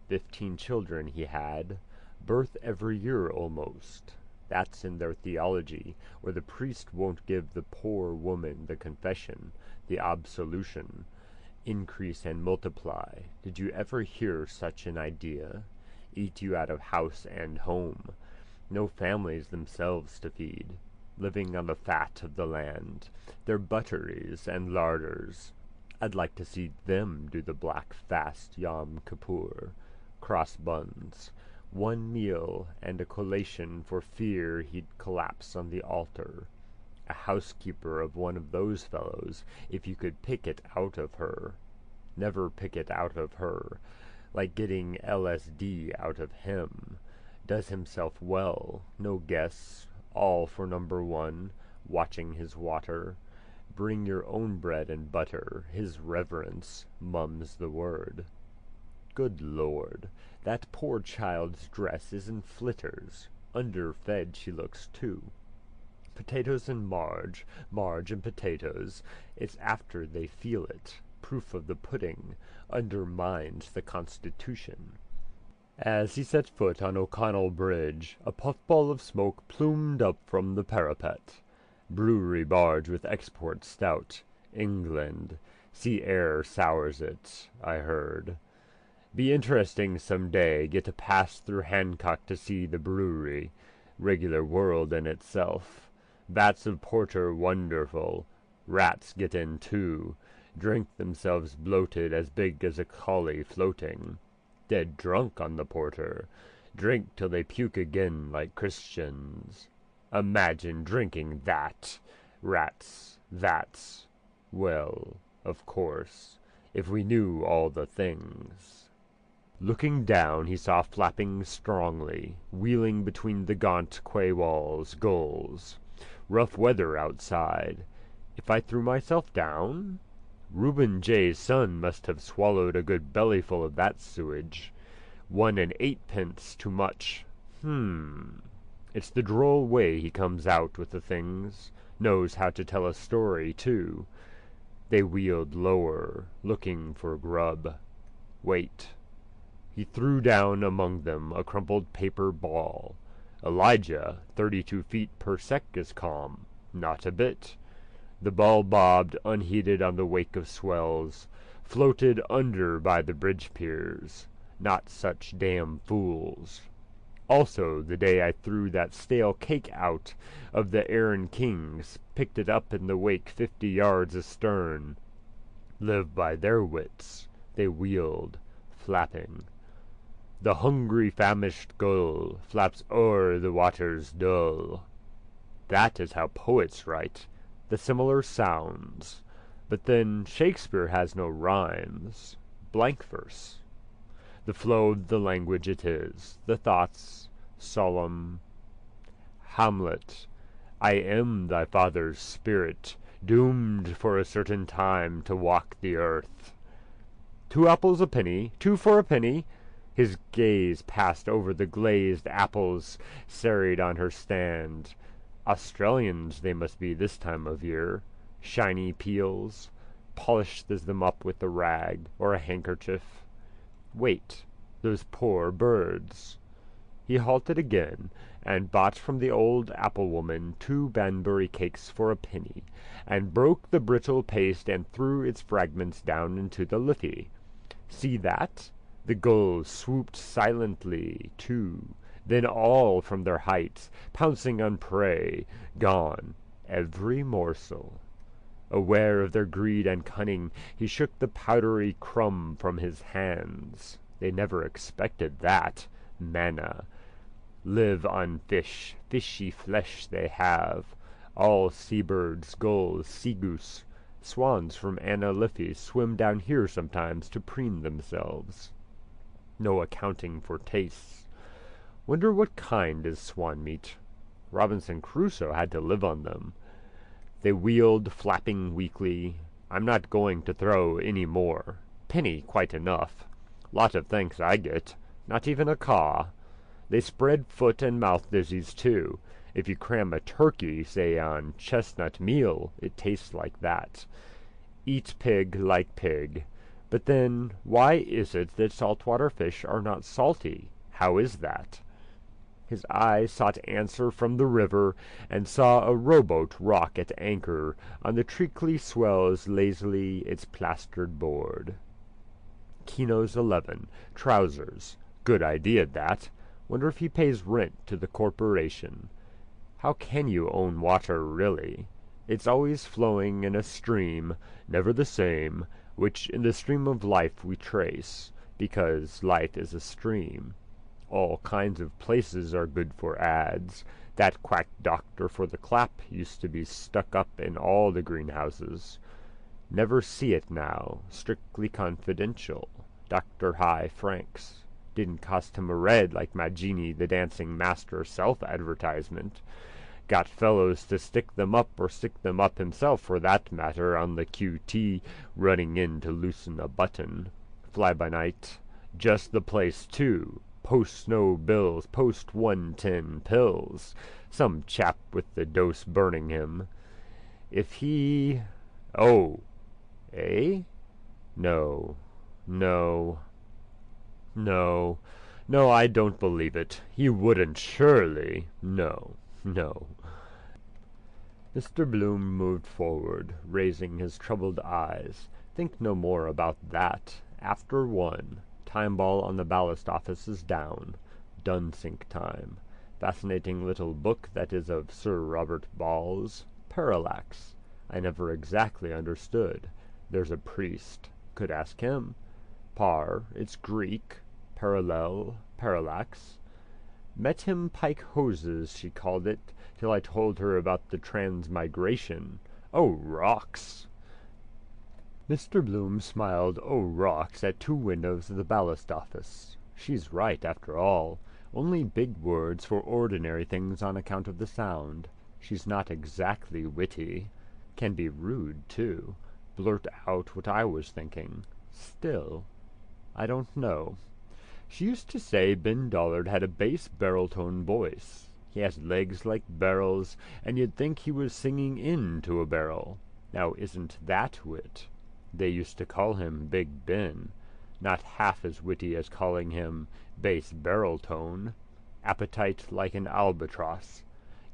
15 children he had. Birth every year almost. That's in their theology, where the priest won't give the poor woman the confession, the absolution. Increase and multiply. Did you ever hear such an idea? Eat you out of house and home. No families themselves to feed. Living on the fat of the land. Their butteries and larders. I'd like to see them do the black fast Yom Kippur. Cross buns. 1 meal and a collation for fear he'd collapse on the altar. A housekeeper of one of those fellows, if you could pick it out of her. Never pick it out of her. Like getting LSD out of him. Does himself well. No guess. All for number 1. Watching his water. Bring your own bread and butter. His reverence mum's the word. Good Lord, that poor child's dress is in flitters. Underfed she looks, too. Potatoes and marge, marge and potatoes. It's after they feel it. Proof of the pudding. Undermines the Constitution. As he set foot on O'Connell Bridge, a puffball of smoke plumed up from the parapet. Brewery barge with export stout. England. Sea air sours it, I heard. Be interesting some day, get a pass through Hancock to see the brewery. Regular world in itself. Vats of porter wonderful. Rats get in too. Drink themselves bloated as big as a collie floating. Dead drunk on the porter. Drink till they puke again like Christians. Imagine drinking that. Rats, vats. Well, of course, if we knew all the things. Looking down, he saw flapping strongly, wheeling between the gaunt quay walls, gulls. Rough weather outside. If I threw myself down? Reuben J.'s son must have swallowed a good bellyful of that sewage. 1 and 8pence too much. It's the droll way he comes out with the things. Knows how to tell a story, too. They wheeled lower, looking for grub. Wait. He threw down among them a crumpled paper ball. Elijah, 32 feet per sec is calm. Not a bit. The ball bobbed unheeded on the wake of swells, floated under by the bridge piers. Not such damn fools. Also, the day I threw that stale cake out of the Aaron Kings, picked it up in the wake 50 yards astern. Live by their wits. They wheeled, flapping. The hungry famished gull flaps o'er the waters dull. That is how poets write, the similar sounds. But then Shakespeare has no rhymes, blank verse. The flow of the language it is, the thoughts, solemn. Hamlet, I am thy father's spirit, doomed for a certain time to walk the earth. 2 apples a penny, 2 for a penny. His gaze passed over the glazed apples serried on her stand. Australians they must be this time of year. Shiny peels. polishes them up with a rag or a handkerchief. Wait, those poor birds. He halted again, and bought from the old apple-woman 2 Banbury cakes for a penny, and broke the brittle paste and threw its fragments down into the Liffey. See that? The gulls swooped silently, too, then all from their heights, pouncing on prey, gone, every morsel. Aware of their greed and cunning, he shook the powdery crumb from his hands. They never expected that. Manna. Live on fish, fishy flesh they have. All seabirds, gulls, sea-goose, swans from Anna Liffey swim down here sometimes to preen themselves. No accounting for tastes. Wonder what kind is swan meat. Robinson Crusoe had to live on them. They wheeled, flapping weakly. I'm not going to throw any more. Penny quite enough. Lot of thanks I get. Not even a caw. They spread foot and mouth disease too. If you cram a turkey, say on chestnut meal, it tastes like that. Eat pig like pig. But then, why is it that saltwater fish are not salty? How is that? His eye sought answer from the river, and saw a rowboat rock at anchor on the treacly swells lazily its plastered board. Kino's 11. Trousers. Good idea, that. Wonder if he pays rent to the corporation. How can you own water, really? It's always flowing in a stream, never the same, which in the stream of life we trace, because life is a stream. All kinds of places are good for ads. That quack doctor for the clap used to be stuck up in all the greenhouses. Never see it now. Strictly confidential. Dr. High Franks. Didn't cost him a red like Maggini the Dancing Master self-advertisement. Got fellows to stick them up or stick them up himself for that matter on the QT running in to loosen a button. Fly-by-night. Just the place, too. Post-snow bills, post-110 pills. Some chap with the dose burning him. If he... Oh. Eh? No. No. No. No, I don't believe it. He wouldn't, surely. No. No. Mr. Bloom moved forward, raising his troubled eyes. Think no more about that. After 1. Time ball on the ballast office is down. Dunsink time. Fascinating little book that is of Sir Robert Ball's. Parallax. I never exactly understood. There's a priest. Could ask him. It's Greek. Parallel. Parallax. Met him pike hoses, she called it, till I told her about the transmigration. Oh, rocks! Mr. Bloom smiled "oh, rocks" at 2 windows of the ballast office. She's right, after all. Only big words for ordinary things on account of the sound. She's not exactly witty. Can be rude, too. Blurt out what I was thinking. Still, I don't know. She used to say Ben Dollard had a bass barrel-tone voice. He has legs like barrels, and you'd think he was singing into a barrel. Now isn't that wit? They used to call him Big Ben. Not half as witty as calling him bass barrel-tone. Appetite like an albatross.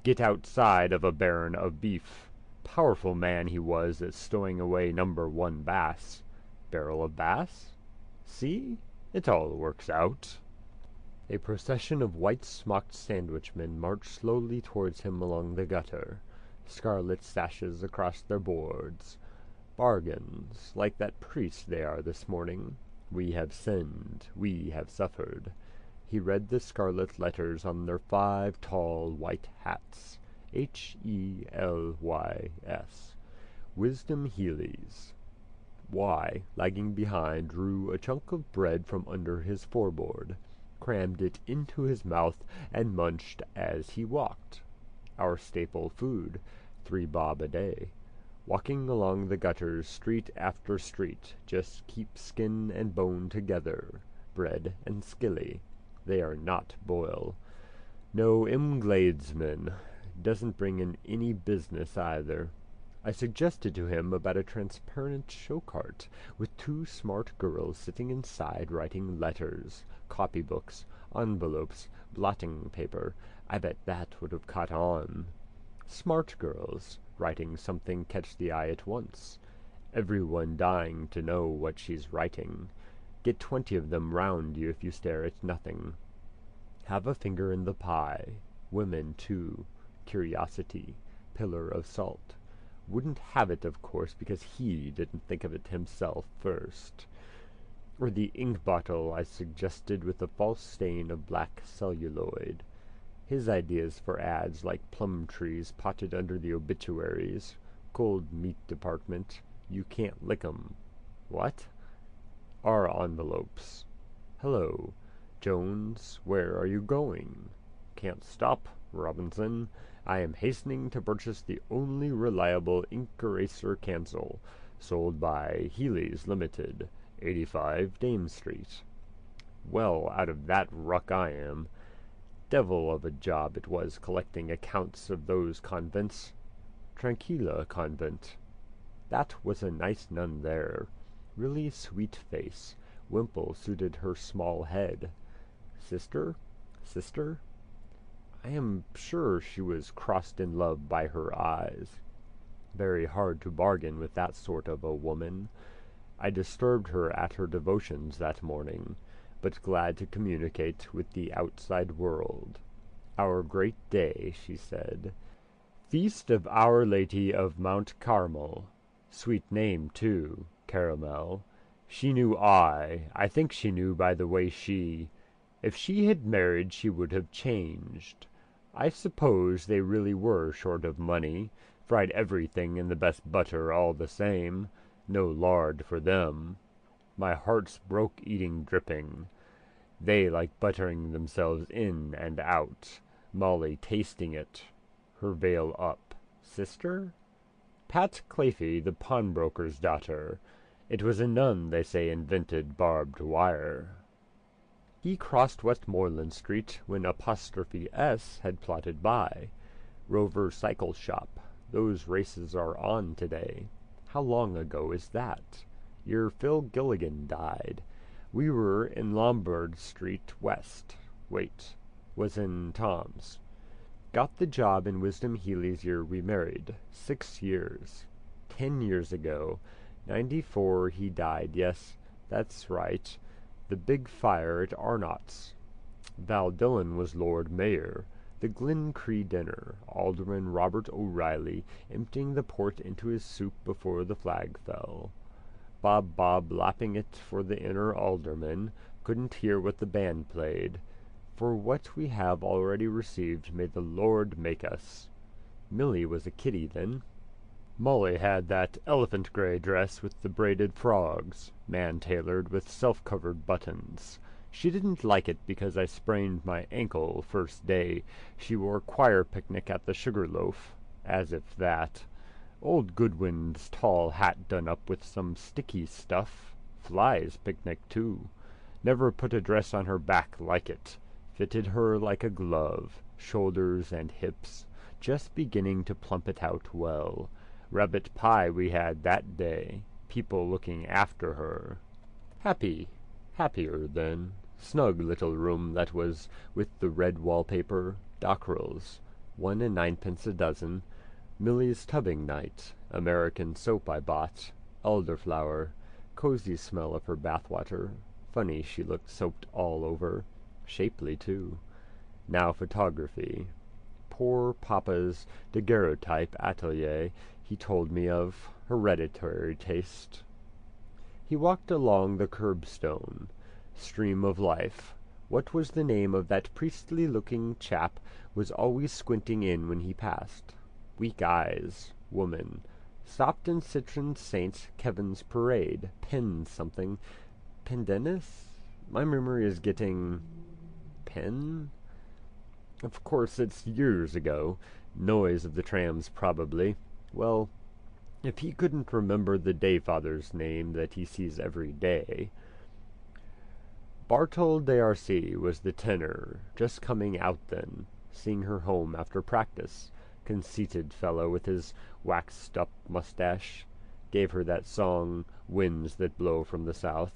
Get outside of a baron of beef. Powerful man he was at stowing away number 1 bass. Barrel of bass? See? It all works out. A procession of white-smocked sandwichmen marched slowly towards him along the gutter, scarlet sashes across their boards. Bargains, like that priest they are this morning. We have sinned, we have suffered. He read the scarlet letters on their 5 tall white hats. H-E-L-Y-S. Wisdom Heelys. Y, lagging behind, drew a chunk of bread from under his foreboard, crammed it into his mouth, and munched as he walked. Our staple food, 3 bob a day. Walking along the gutters, street after street, just keep skin and bone together. Bread and skilly. They are not boil. No Gladesman. Doesn't bring in any business either. I suggested to him about a transparent show-cart with 2 smart girls sitting inside writing letters, copybooks, envelopes, blotting paper. I bet that would have caught on. Smart girls, writing something catch the eye at once. Everyone dying to know what she's writing. Get 20 of them round you if you stare at nothing. Have a finger in the pie. Women, too. Curiosity. Pillar of salt. Wouldn't have it, of course, because he didn't think of it himself first. Or the ink bottle I suggested with a false stain of black celluloid. His ideas for ads like plum trees potted under the obituaries. Cold meat department. You can't lick 'em. What? Our envelopes. Hello. Jones, where are you going? Can't stop, Robinson. I am hastening to purchase the only reliable ink eraser cancel, sold by Healy's Limited, 85 Dame Street. Well out of that ruck I am. Devil of a job it was collecting accounts of those convents. Tranquilla convent. That was a nice nun there. Really sweet face. Wimple suited her small head. Sister? Sister? I am sure she was crossed in love by her eyes. Very hard to bargain with that sort of a woman. I disturbed her at her devotions that morning, but glad to communicate with the outside world. Our great day, she said. Feast of Our Lady of Mount Carmel. Sweet name, too, Caramel. She knew I think she knew by the way if she had married she would have changed. I suppose they really were short of money, fried everything in the best butter all the same, no lard for them. My heart's broke eating dripping. They like buttering themselves in and out, Molly tasting it, her veil up. Sister? Pat Claffey, the pawnbroker's daughter. It was a nun, they say, invented barbed wire. He crossed Westmoreland Street when apostrophe S had plodded by. Rover Cycle Shop. Those races are on today. How long ago is that? Year Phil Gilligan died. We were in Lombard Street West. Wait, was in Tom's. Got the job in Wisdom Healy's year we married. 6 years. 10 years ago. 94 he died, yes, that's right. The big fire at Arnott's. Val Dillon was Lord Mayor. The Glen Cree dinner. Alderman Robert O'Reilly emptying the port into his soup before the flag fell. Bob lapping it for the inner alderman. Couldn't hear what the band played. For what we have already received may the Lord make us. Milly was a kiddie then. Molly had that elephant grey dress with the braided frogs, man-tailored with self-covered buttons. She didn't like it because I sprained my ankle first day. She wore choir picnic at the Sugarloaf. As if that. Old Goodwin's tall hat done up with some sticky stuff. Fly's picnic, too. Never put a dress on her back like it. Fitted her like a glove. Shoulders and hips. Just beginning to plump it out well. Rabbit pie we had that day. People looking after her. Happier then. Snug little room that was, with the red wallpaper. Dockrell's. 1 and 9pence a dozen. Milly's tubbing night. American soap I bought. Elderflower. Cozy smell of her bathwater. Funny she looked soaked all over. Shapely, too. Now photography. Poor Papa's daguerreotype atelier he told me of. Hereditary taste. He walked along the curbstone. Stream of life. What was the name of that priestly-looking chap was always squinting in when he passed? Weak eyes. Woman. Stopped in Citron St. Kevin's Parade. Penn something. Pendennis? My memory is getting... Penn? Of course, it's years ago. Noise of the trams, probably. Well, if he couldn't remember the Dayfather's name that he sees every day... Bartol d'Arcy was the tenor, just coming out then, seeing her home after practice. conceited fellow with his waxed-up mustache, gave her that song, Winds That Blow from the South.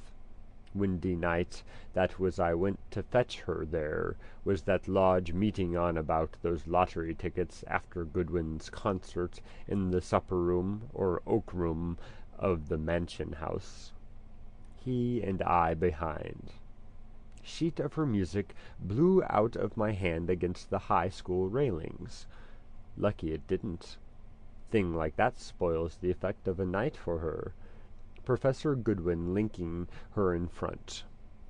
Windy night, that was I went to fetch her there, was that lodge meeting on about those lottery tickets after Goodwin's concert in the supper-room or oak-room of the mansion house. He and I behind. Sheet of her music blew out of my hand against the high school railings. Lucky it didn't. Thing like that spoils the effect of a night for her. Professor Goodwin linking her in front.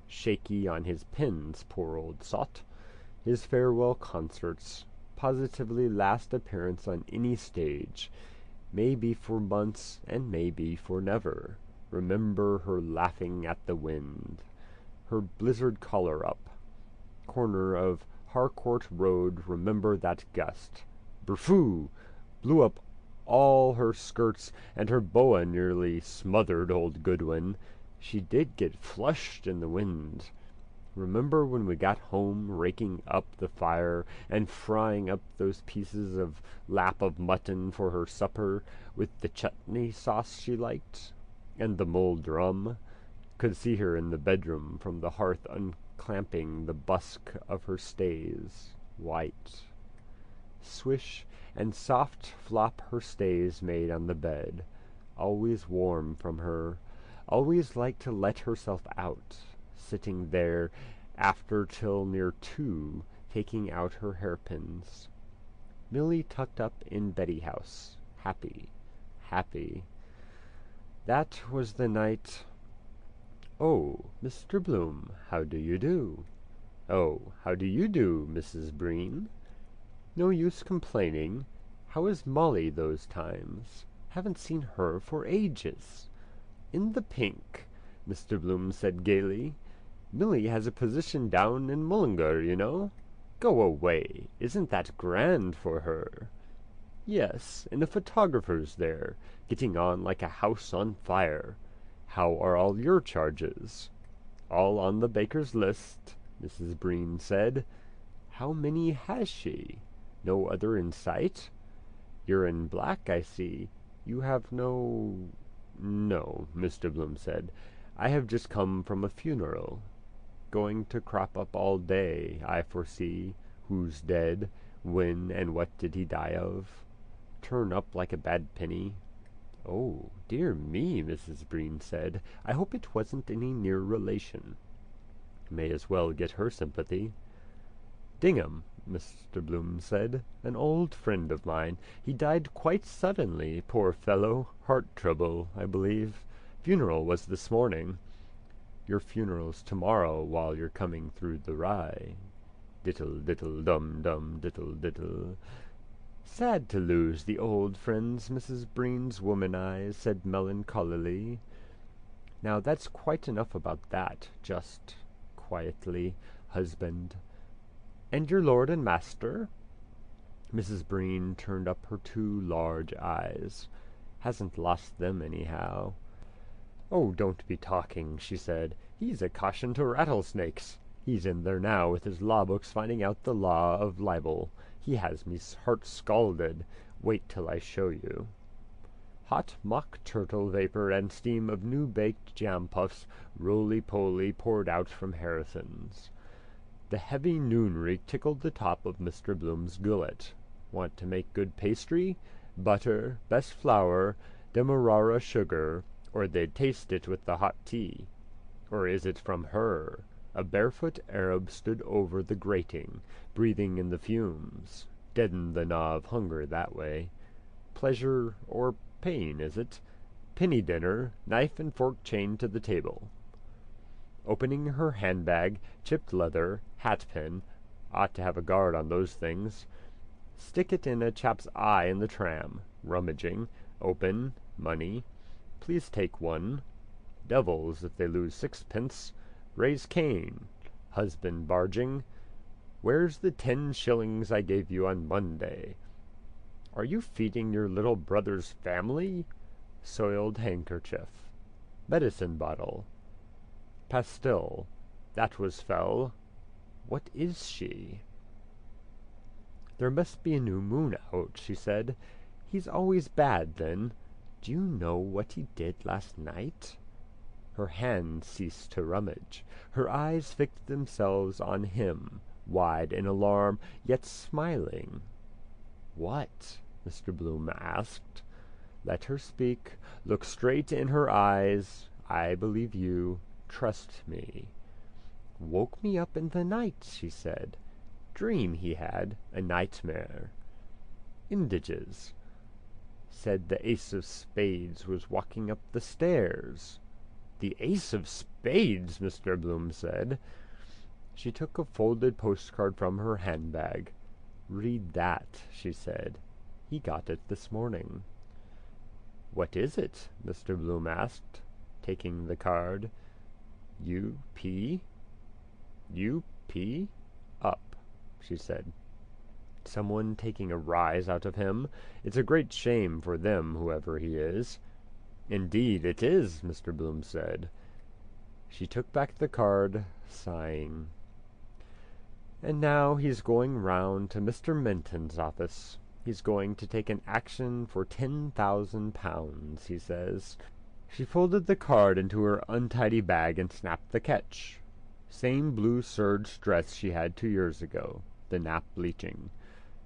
Shaky on his pins, poor old sot. His farewell concerts. Positively last appearance on any stage. Maybe for months, and maybe for never. Remember her laughing at the wind. Her blizzard collar up. Corner of Harcourt Road, remember that gust. Brfoo! Blew up all her skirts, and her boa nearly smothered old Goodwin. She did get flushed in the wind. Remember when we got home, raking up the fire, and frying up those pieces of lap of mutton for her supper, with the chutney sauce she liked, and the mulled rum? Could see her in the bedroom from the hearth unclamping the busk of her stays, white. Swish and soft flop her stays made on the bed, always warm from her, always like to let herself out, sitting there after till near 2, taking out her hairpins. Milly tucked up in Betty house, happy, happy. That was the night. "Oh, Mr. Bloom, how do you do?" "Oh, how do you do, Mrs. Breen?" "No use complaining. How is Molly those times? Haven't seen her for ages." "In the pink," Mr. Bloom said gaily. "Milly has a position down in Mullingar, you know." "Go away. Isn't that grand for her?" "Yes, in a photographer's there, getting on like a house on fire. How are all your charges?" "All on the baker's list," Mrs. Breen said. "How many has she? No other in sight? You're in black, I see. You have no—" "No," Mr. Bloom said. "I have just come from a funeral. Going to crop up all day, I foresee. Who's dead? When and what did he die of? Turn up like a bad penny." "Oh, dear me," Mrs. Breen said. "I hope it wasn't any near relation." "May as well get her sympathy." "Dingham," Mr. Bloom said. "An old friend of mine. He died quite suddenly, poor fellow. Heart trouble, I believe. Funeral was this morning." "Your funeral's tomorrow while you're coming through the rye." Diddle, diddle, dum, dum, diddle, diddle. "Sad to lose the old friends," Mrs. Breen's woman eyes said melancholily. "Now that's quite enough about that. Just," quietly, "husband." "And your lord and master?" Mrs. Breen turned up her 2 large eyes. "Hasn't lost them anyhow." "Oh, don't be talking," she said. "He's a caution to rattlesnakes. He's in there now with his law books finding out the law of libel. He has me heart scalded. Wait till I show you." Hot mock turtle vapour and steam of new-baked jam-puffs roly-poly poured out from Harrison's. The heavy noon-reek tickled the top of Mr. Bloom's gullet. "Want to make good pastry? Butter, best flour, Demerara sugar, or they'd taste it with the hot tea. Or is it from her?" A barefoot Arab stood over the grating, breathing in the fumes. "Deaden the gnaw of hunger that way. Pleasure or pain, is it? Penny dinner, knife and fork chained to the table." Opening her handbag, chipped leather, hatpin, ought to have a guard on those things. Stick it in a chap's eye in the tram. Rummaging. Open. Money. Please take one. Devils if they lose 6pence. Raise Cain. Husband barging. Where's the 10 shillings I gave you on Monday? Are you feeding your little brother's family? Soiled handkerchief. Medicine bottle. Pastille. That was fell. What is she? "There must be a new moon out," she said. "He's always bad then. Do you know what he did last night?" Her hand ceased to rummage. Her eyes fixed themselves on him, wide in alarm, yet smiling. "What?" Mr. Bloom asked. "Let her speak. Look straight in her eyes. I believe you. Trust me." "Woke me up in the night," she said. "Dream he had. A nightmare." "Indiges. Said the ace of spades was walking up the stairs." "The ace of spades!" Mr. Bloom said. She took a folded postcard from her handbag. "Read that," she said. "He got it this morning." "What is it?" Mr. Bloom asked, taking the card. U.P.? U.P.? Up, she said. "Someone taking a rise out of him. It's a great shame for them, whoever he is." "Indeed it is," Mr. Bloom said. She took back the card, sighing. "And now he's going round to Mr. Minton's office. He's going to take an action for £10,000, he says." She folded the card into her untidy bag and snapped the catch. Same blue serge dress she had 2 years ago, the nap bleaching.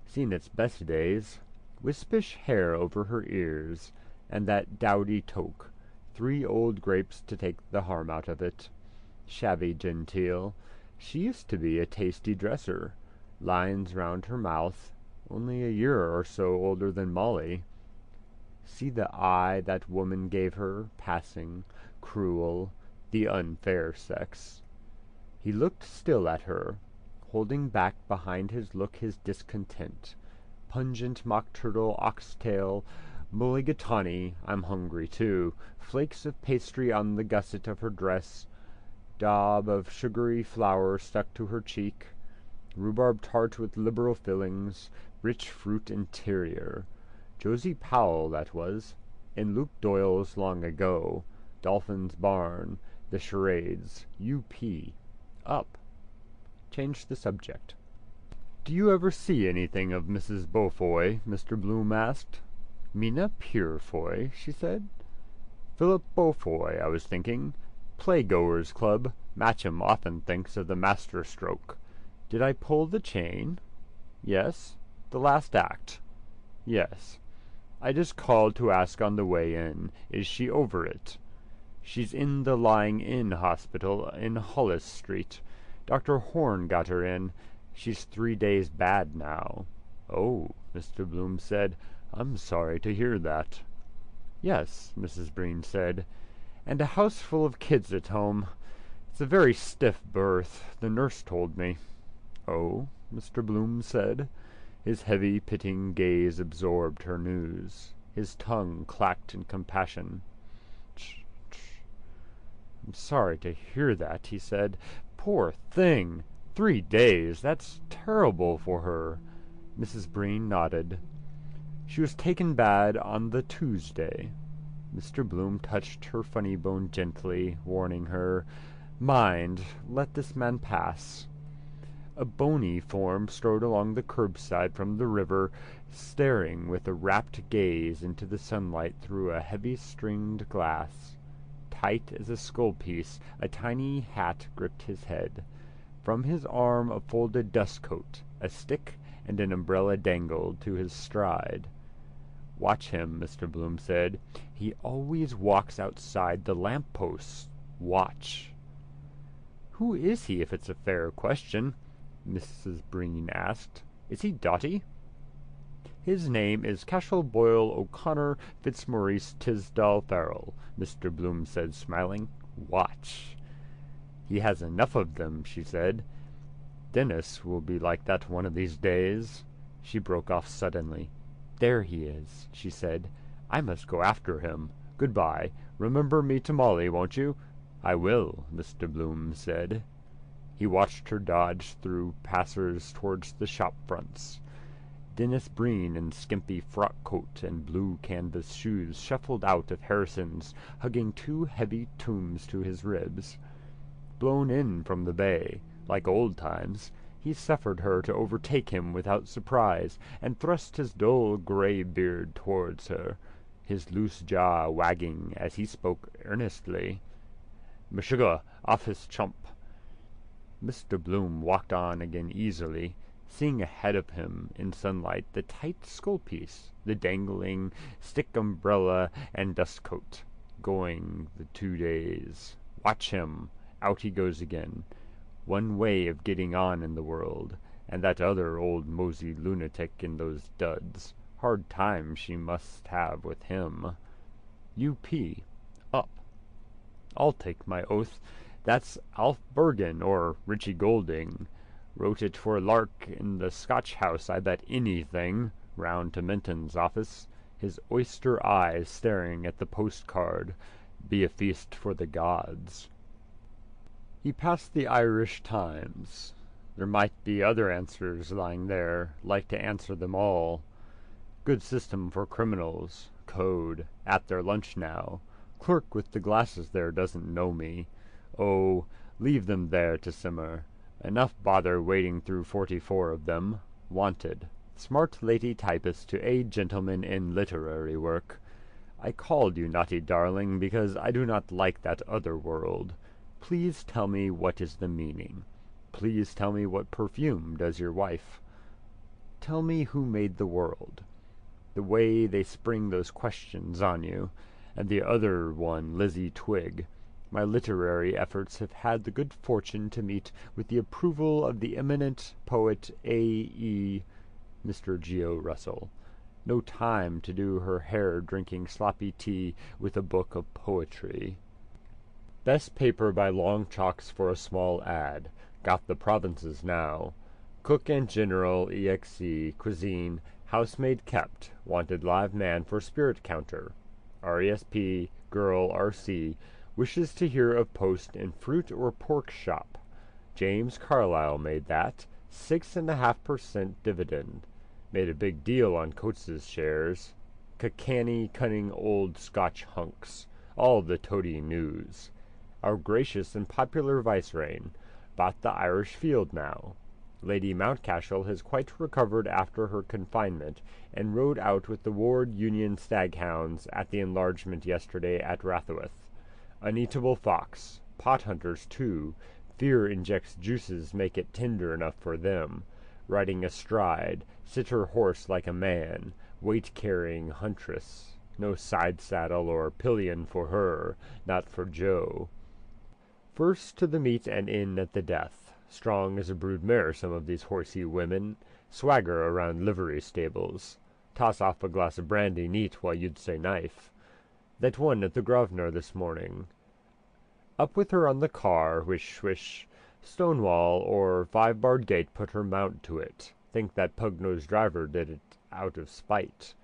Seen its best days. Wispish hair over her ears, and that dowdy toque. 3 old grapes to take the harm out of it. Shabby genteel. She used to be a tasty dresser. Lines round her mouth. Only a year or so older than Molly. See the eye that woman gave her, passing, cruel, the unfair sex. He looked still at her, holding back behind his look his discontent. Pungent mock turtle, oxtail, mulligatawny, I'm hungry too, flakes of pastry on the gusset of her dress, daub of sugary flour stuck to her cheek, rhubarb tart with liberal fillings, rich fruit interior. Josie Powell, that was, in Luke Doyle's Long Ago, Dolphin's Barn, the charades, U.P. Up. Change the subject. "Do you ever see anything of Mrs. Beaufoy?" Mr. Bloom asked. "Mina Purefoy," she said. "Philip Beaufoy, I was thinking. Playgoers Club. Matcham often thinks of the master stroke. Did I pull the chain?" "Yes." "The last act?" "Yes. I just called to ask on the way in. Is she over it?" "She's in the lying-in hospital in Hollis Street. Dr. Horn got her in. She's 3 days bad now." "Oh," Mr. Bloom said. "I'm sorry to hear that." "Yes," Mrs. Breen said. "And a house full of kids at home. It's a very stiff berth, the nurse told me." "Oh," Mr. Bloom said. His heavy, pitying gaze absorbed her news. His tongue clacked in compassion. "Tch, tch. I'm sorry to hear that," he said. "Poor thing! 3 days! That's terrible for her." Mrs. Breen nodded. "She was taken bad on the Tuesday." Mr. Bloom touched her funny bone gently, warning her, "Mind, let this man pass." A bony form strode along the curbside from the river, staring with a rapt gaze into the sunlight through a heavy-stringed glass. Tight as a skull-piece, a tiny hat gripped his head. From his arm a folded dust-coat, a stick, and an umbrella dangled to his stride. "Watch him," Mr. Bloom said. "He always walks outside the lamp-posts. Watch." "Who is he, if it's a fair question?" Mrs. Breen asked. "Is he dotty?" "His name is Cashel Boyle O'Connor Fitzmaurice Tisdall Farrell," Mr. Bloom said, smiling. "Watch." "He has enough of them," she said. "Dennis will be like that one of these days." She broke off suddenly. "There he is," she said. "I must go after him. Goodbye. Remember me to Molly, won't you?" "I will," Mr. Bloom said. He watched her dodge through passers towards the shop fronts. Dennis Breen in skimpy frock coat and blue canvas shoes shuffled out of Harrison's, hugging 2 heavy tomes to his ribs. Blown in from the bay, like old times, He suffered her to overtake him without surprise, and thrust his dull grey beard towards her, his loose jaw wagging as he spoke earnestly. "M'sugar, off his chump." Mr. Bloom walked on again easily, seeing ahead of him in sunlight the tight skull-piece, the dangling stick-umbrella and dust-coat. Going the 2 days. Watch him. Out he goes again. One way of getting on in the world, and that other old mosey lunatic in those duds. Hard time she must have with him. U.P. Up. I'll take my oath. That's Alf Bergen or Richie Goulding. Wrote it for Lark in the Scotch House, I bet anything. Round to Minton's office, his oyster eyes staring at the postcard. Be a feast for the gods. He passed the Irish Times. There might be other answers lying there, like to answer them all. Good system for criminals. Code. At their lunch now. Clerk with the glasses there doesn't know me. Oh, leave them there to simmer. Enough bother wading through 44 of them. Wanted. Smart lady typist to aid gentlemen in literary work. I called you naughty darling because I do not like that other world. Please tell me what is the meaning. Please tell me what perfume does your wife. Tell me who made the world. The way they spring those questions on you, and the other one, Lizzie Twigg. My literary efforts have had the good fortune to meet with the approval of the eminent poet A.E. Mr. Geo. Russell. No time to do her hair drinking sloppy tea with a book of poetry. Best paper by long chalks for a small ad. Got the provinces now. Cook and General EXE Cuisine housemaid kept. Wanted live man for spirit counter. RESP girl RC wishes to hear of post in fruit or pork shop. James Carlyle made that. 6.5% dividend. Made a big deal on Coates's shares. Canny cunning old Scotch hunks. All the toady news. Our gracious and popular viceroy bought the Irish field now. Lady Mountcashel has quite recovered after her confinement, and rode out with the Ward Union staghounds at the enlargement yesterday at Rathawith. Uneatable fox. Pot hunters, too. Fear injects juices make it tender enough for them. Riding astride, sit her horse like a man, weight-carrying huntress. No side saddle or pillion for her, not for Joe. First to the meet and in at the death. Strong as a brood mare, some of these horsey women. Swagger around livery stables. Toss off a glass of brandy neat while you'd say knife. That one at the Grosvenor this morning. Up with her on the car, whish swish. Stonewall or 5-barred gate put her mount to it. Think that pug-nosed driver did it out of spite.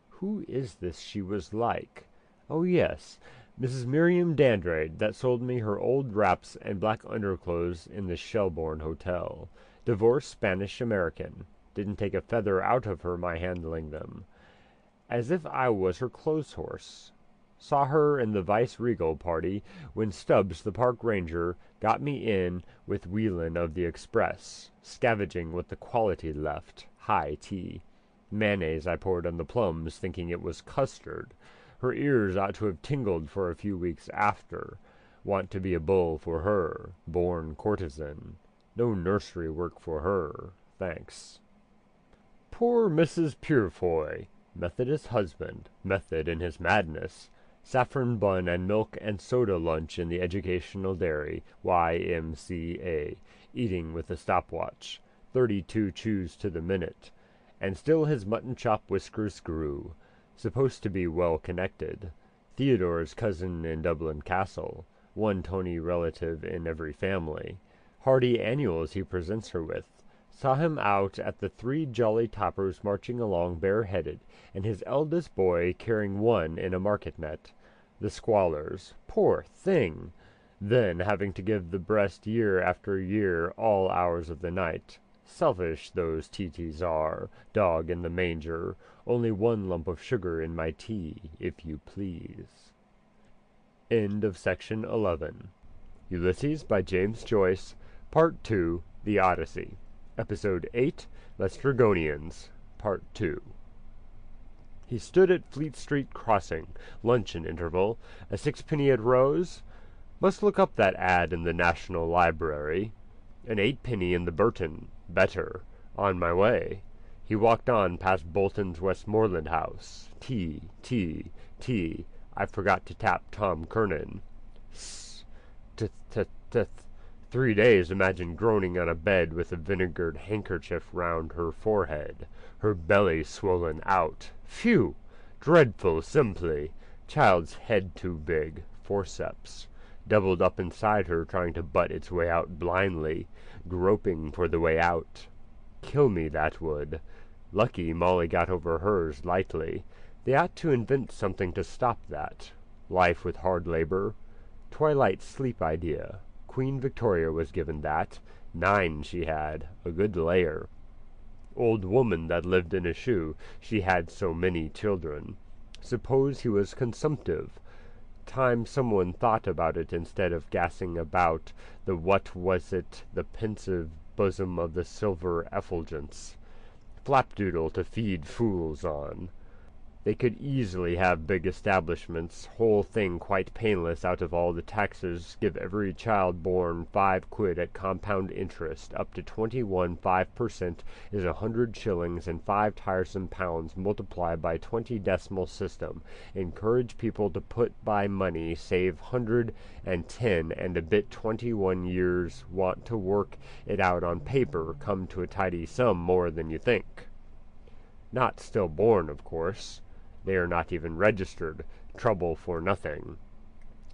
Who is this she was like? Oh yes, Mrs. Miriam Dandrade, that sold me her old wraps and black underclothes in the Shelbourne Hotel. Divorced Spanish-American. Didn't take a feather out of her my handling them. As if I was her clothes horse. Saw her in the Vice-Regal party when Stubbs, the park ranger, got me in with Whelan of the Express, scavenging what the quality left. High tea. Mayonnaise I poured on the plums, thinking it was custard. Her ears ought to have tingled for a few weeks after. Want to be a bull for her. Born courtesan. No nursery work for her. Thanks. Poor Mrs. Purefoy. Methodist husband. Method in his madness. Saffron bun and milk and soda lunch in the educational dairy. YMCA. Eating with a stopwatch. 32 chews to the minute. And still his mutton chop whiskers grew. Supposed to be well connected. Theodore's cousin in Dublin Castle. One Tony relative in every family. Hardy annuals he presents her with. Saw him out at the 3 jolly toppers marching along bareheaded, and his eldest boy carrying one in a market net. The squallers. Poor thing! Then having to give the breast year after year all hours of the night. Selfish those TTs are. Dog in the manger. Only 1 lump of sugar in my tea, if you please. End of section 11. Ulysses by James Joyce, Part 2, The Odyssey. Episode 8, Lestrygonians, Part 2. He stood at Fleet Street crossing, luncheon interval, a sixpenny at Rose. Must look up that ad in the National Library. An eightpenny in the Burton, better. On my way. He walked on past Bolton's Westmoreland House. Tea. I forgot to tap Tom Kernan. Tth. 3 days imagine groaning on a bed with a vinegared handkerchief round her forehead, her belly swollen out. Phew! Dreadful simply. Child's head too big. Forceps. Doubled up inside her, trying to butt its way out blindly, groping for the way out. Kill me, that would. Lucky Molly got over hers lightly. They ought to invent something to stop that. Life with hard labor. Twilight sleep idea. Queen Victoria was given that. 9 she had, a good layer. Old woman that lived in a shoe, she had so many children. Suppose he was consumptive. Time someone thought about it instead of gassing about the what was it, the pensive bosom of the silver effulgence. Flapdoodle to feed fools on. They could easily have big establishments, whole thing quite painless out of all the taxes, give every child born 5 quid at compound interest, up to 21 5% is 100 shillings and 5 tiresome pounds multiplied by 20 decimal system. Encourage people to put by money, save 110 and a bit 21 years, want to work it out on paper, come to a tidy sum more than you think. Not stillborn, of course. They are not even registered. Trouble for nothing.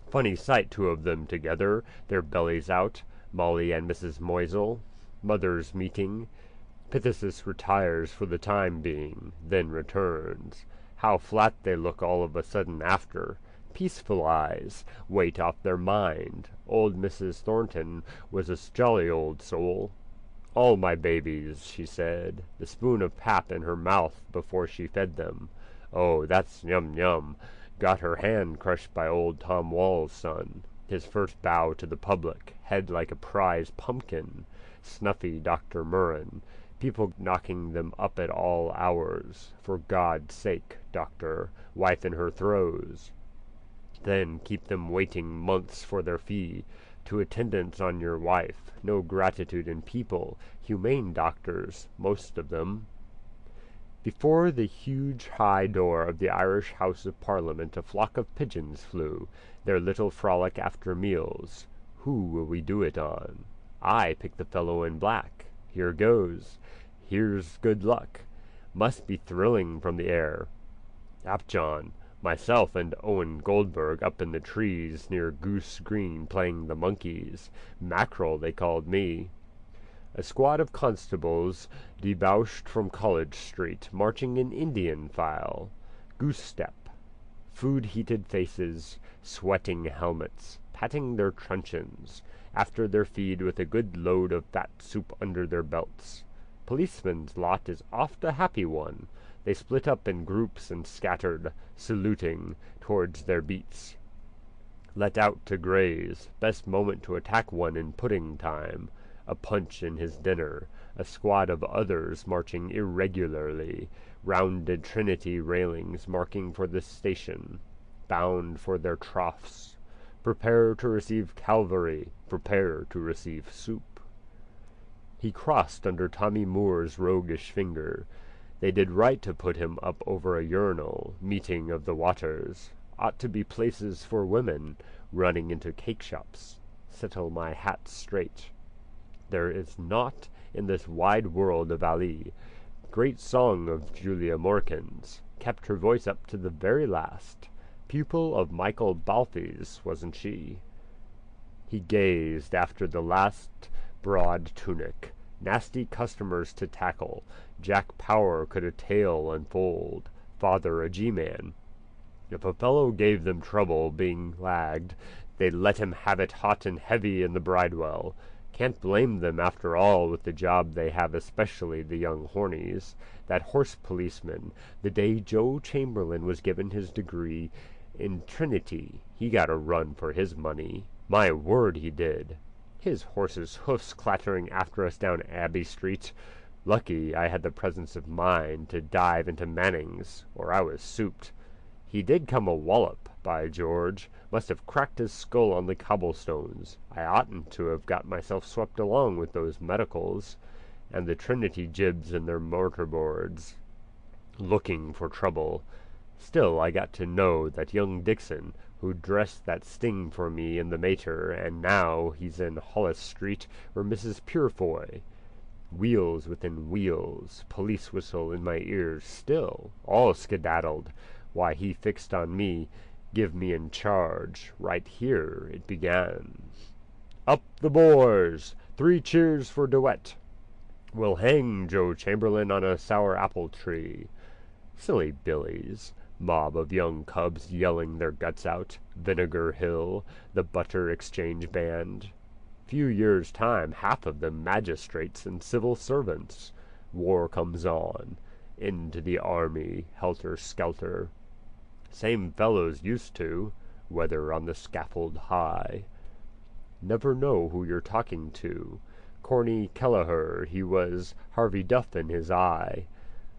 Funny sight, 2 of them together, their bellies out, Molly and Mrs. Moisel. Mothers meeting. Pithesis retires for the time being, then returns. How flat they look all of a sudden after. Peaceful eyes, weight off their mind. Old Mrs. Thornton was a jolly old soul. All my babies, she said, the spoon of pap in her mouth before she fed them. Oh, that's yum. Got her hand crushed by old Tom Wall's son. His first bow to the public, head like a prize pumpkin. Snuffy Dr. Murren. People knocking them up at all hours. For God's sake, doctor, wife in her throes. Then keep them waiting months for their fee. To attendance on your wife. No gratitude in people. Humane doctors, most of them. Before the huge high door of the Irish House of Parliament a flock of pigeons flew, their little frolic after meals. Who will we do it on? I pick the fellow in black. Here goes. Here's good luck. Must be thrilling from the air. Apjohn, myself and Owen Goldberg up in the trees near Goose Green playing the monkeys. Mackerel they called me. A squad of constables debouched from College Street, marching in Indian file. Goose-step. Food-heated faces, sweating helmets, patting their truncheons, after their feed with a good load of fat soup under their belts. Policemen's lot is oft a happy one. They split up in groups and scattered, saluting, towards their beats. Let out to graze. Best moment to attack one in pudding time. A punch in his dinner, a squad of others marching irregularly, rounded Trinity railings marking for the station, bound for their troughs. Prepare to receive cavalry, prepare to receive soup. He crossed under Tommy Moore's roguish finger. They did right to put him up over a urinal, meeting of the waters. Ought to be places for women, running into cake shops. Settle my hat straight. There is naught in this wide world of Ali. Great song of Julia Morkan's. Kept her voice up to the very last. Pupil of Michael Balfe's, wasn't she? He gazed after the last broad tunic. Nasty customers to tackle. Jack Power could a tale unfold. Father a G-man. If a fellow gave them trouble being lagged, they'd let him have it hot and heavy in the bridewell. Can't blame them after all with the job they have, especially the young hornies. That horse policeman, the day Joe Chamberlain was given his degree in Trinity, he got a run for his money. My word, he did. his horse's hoofs clattering after us down Abbey Street. Lucky I had the presence of mind to dive into Manning's, or I was souped. He did come a wallop, by George. Must have cracked his skull on the cobblestones. I oughtn't to have got myself swept along with those medicals, and the Trinity jibs and their mortarboards, looking for trouble. Still, I got to know that young Dixon, who dressed that sting for me in the Mater, and now he's in Hollis Street, or Mrs. Purefoy. Wheels within wheels, police whistle in my ears, still, all skedaddled. Why, he fixed on me, give me in charge. Right here it began. Up the Boers! 3 cheers for Duet! We'll hang Joe Chamberlain on a sour apple tree. Silly billies. Mob of young cubs yelling their guts out. Vinegar Hill, the Butter Exchange Band. Few years' time, half of them magistrates and civil servants. War comes on. Into the army, helter-skelter. Same fellows used to, whether on the scaffold high. Never know who you're talking to. Corny Kelleher, he was Harvey Duff in his eye.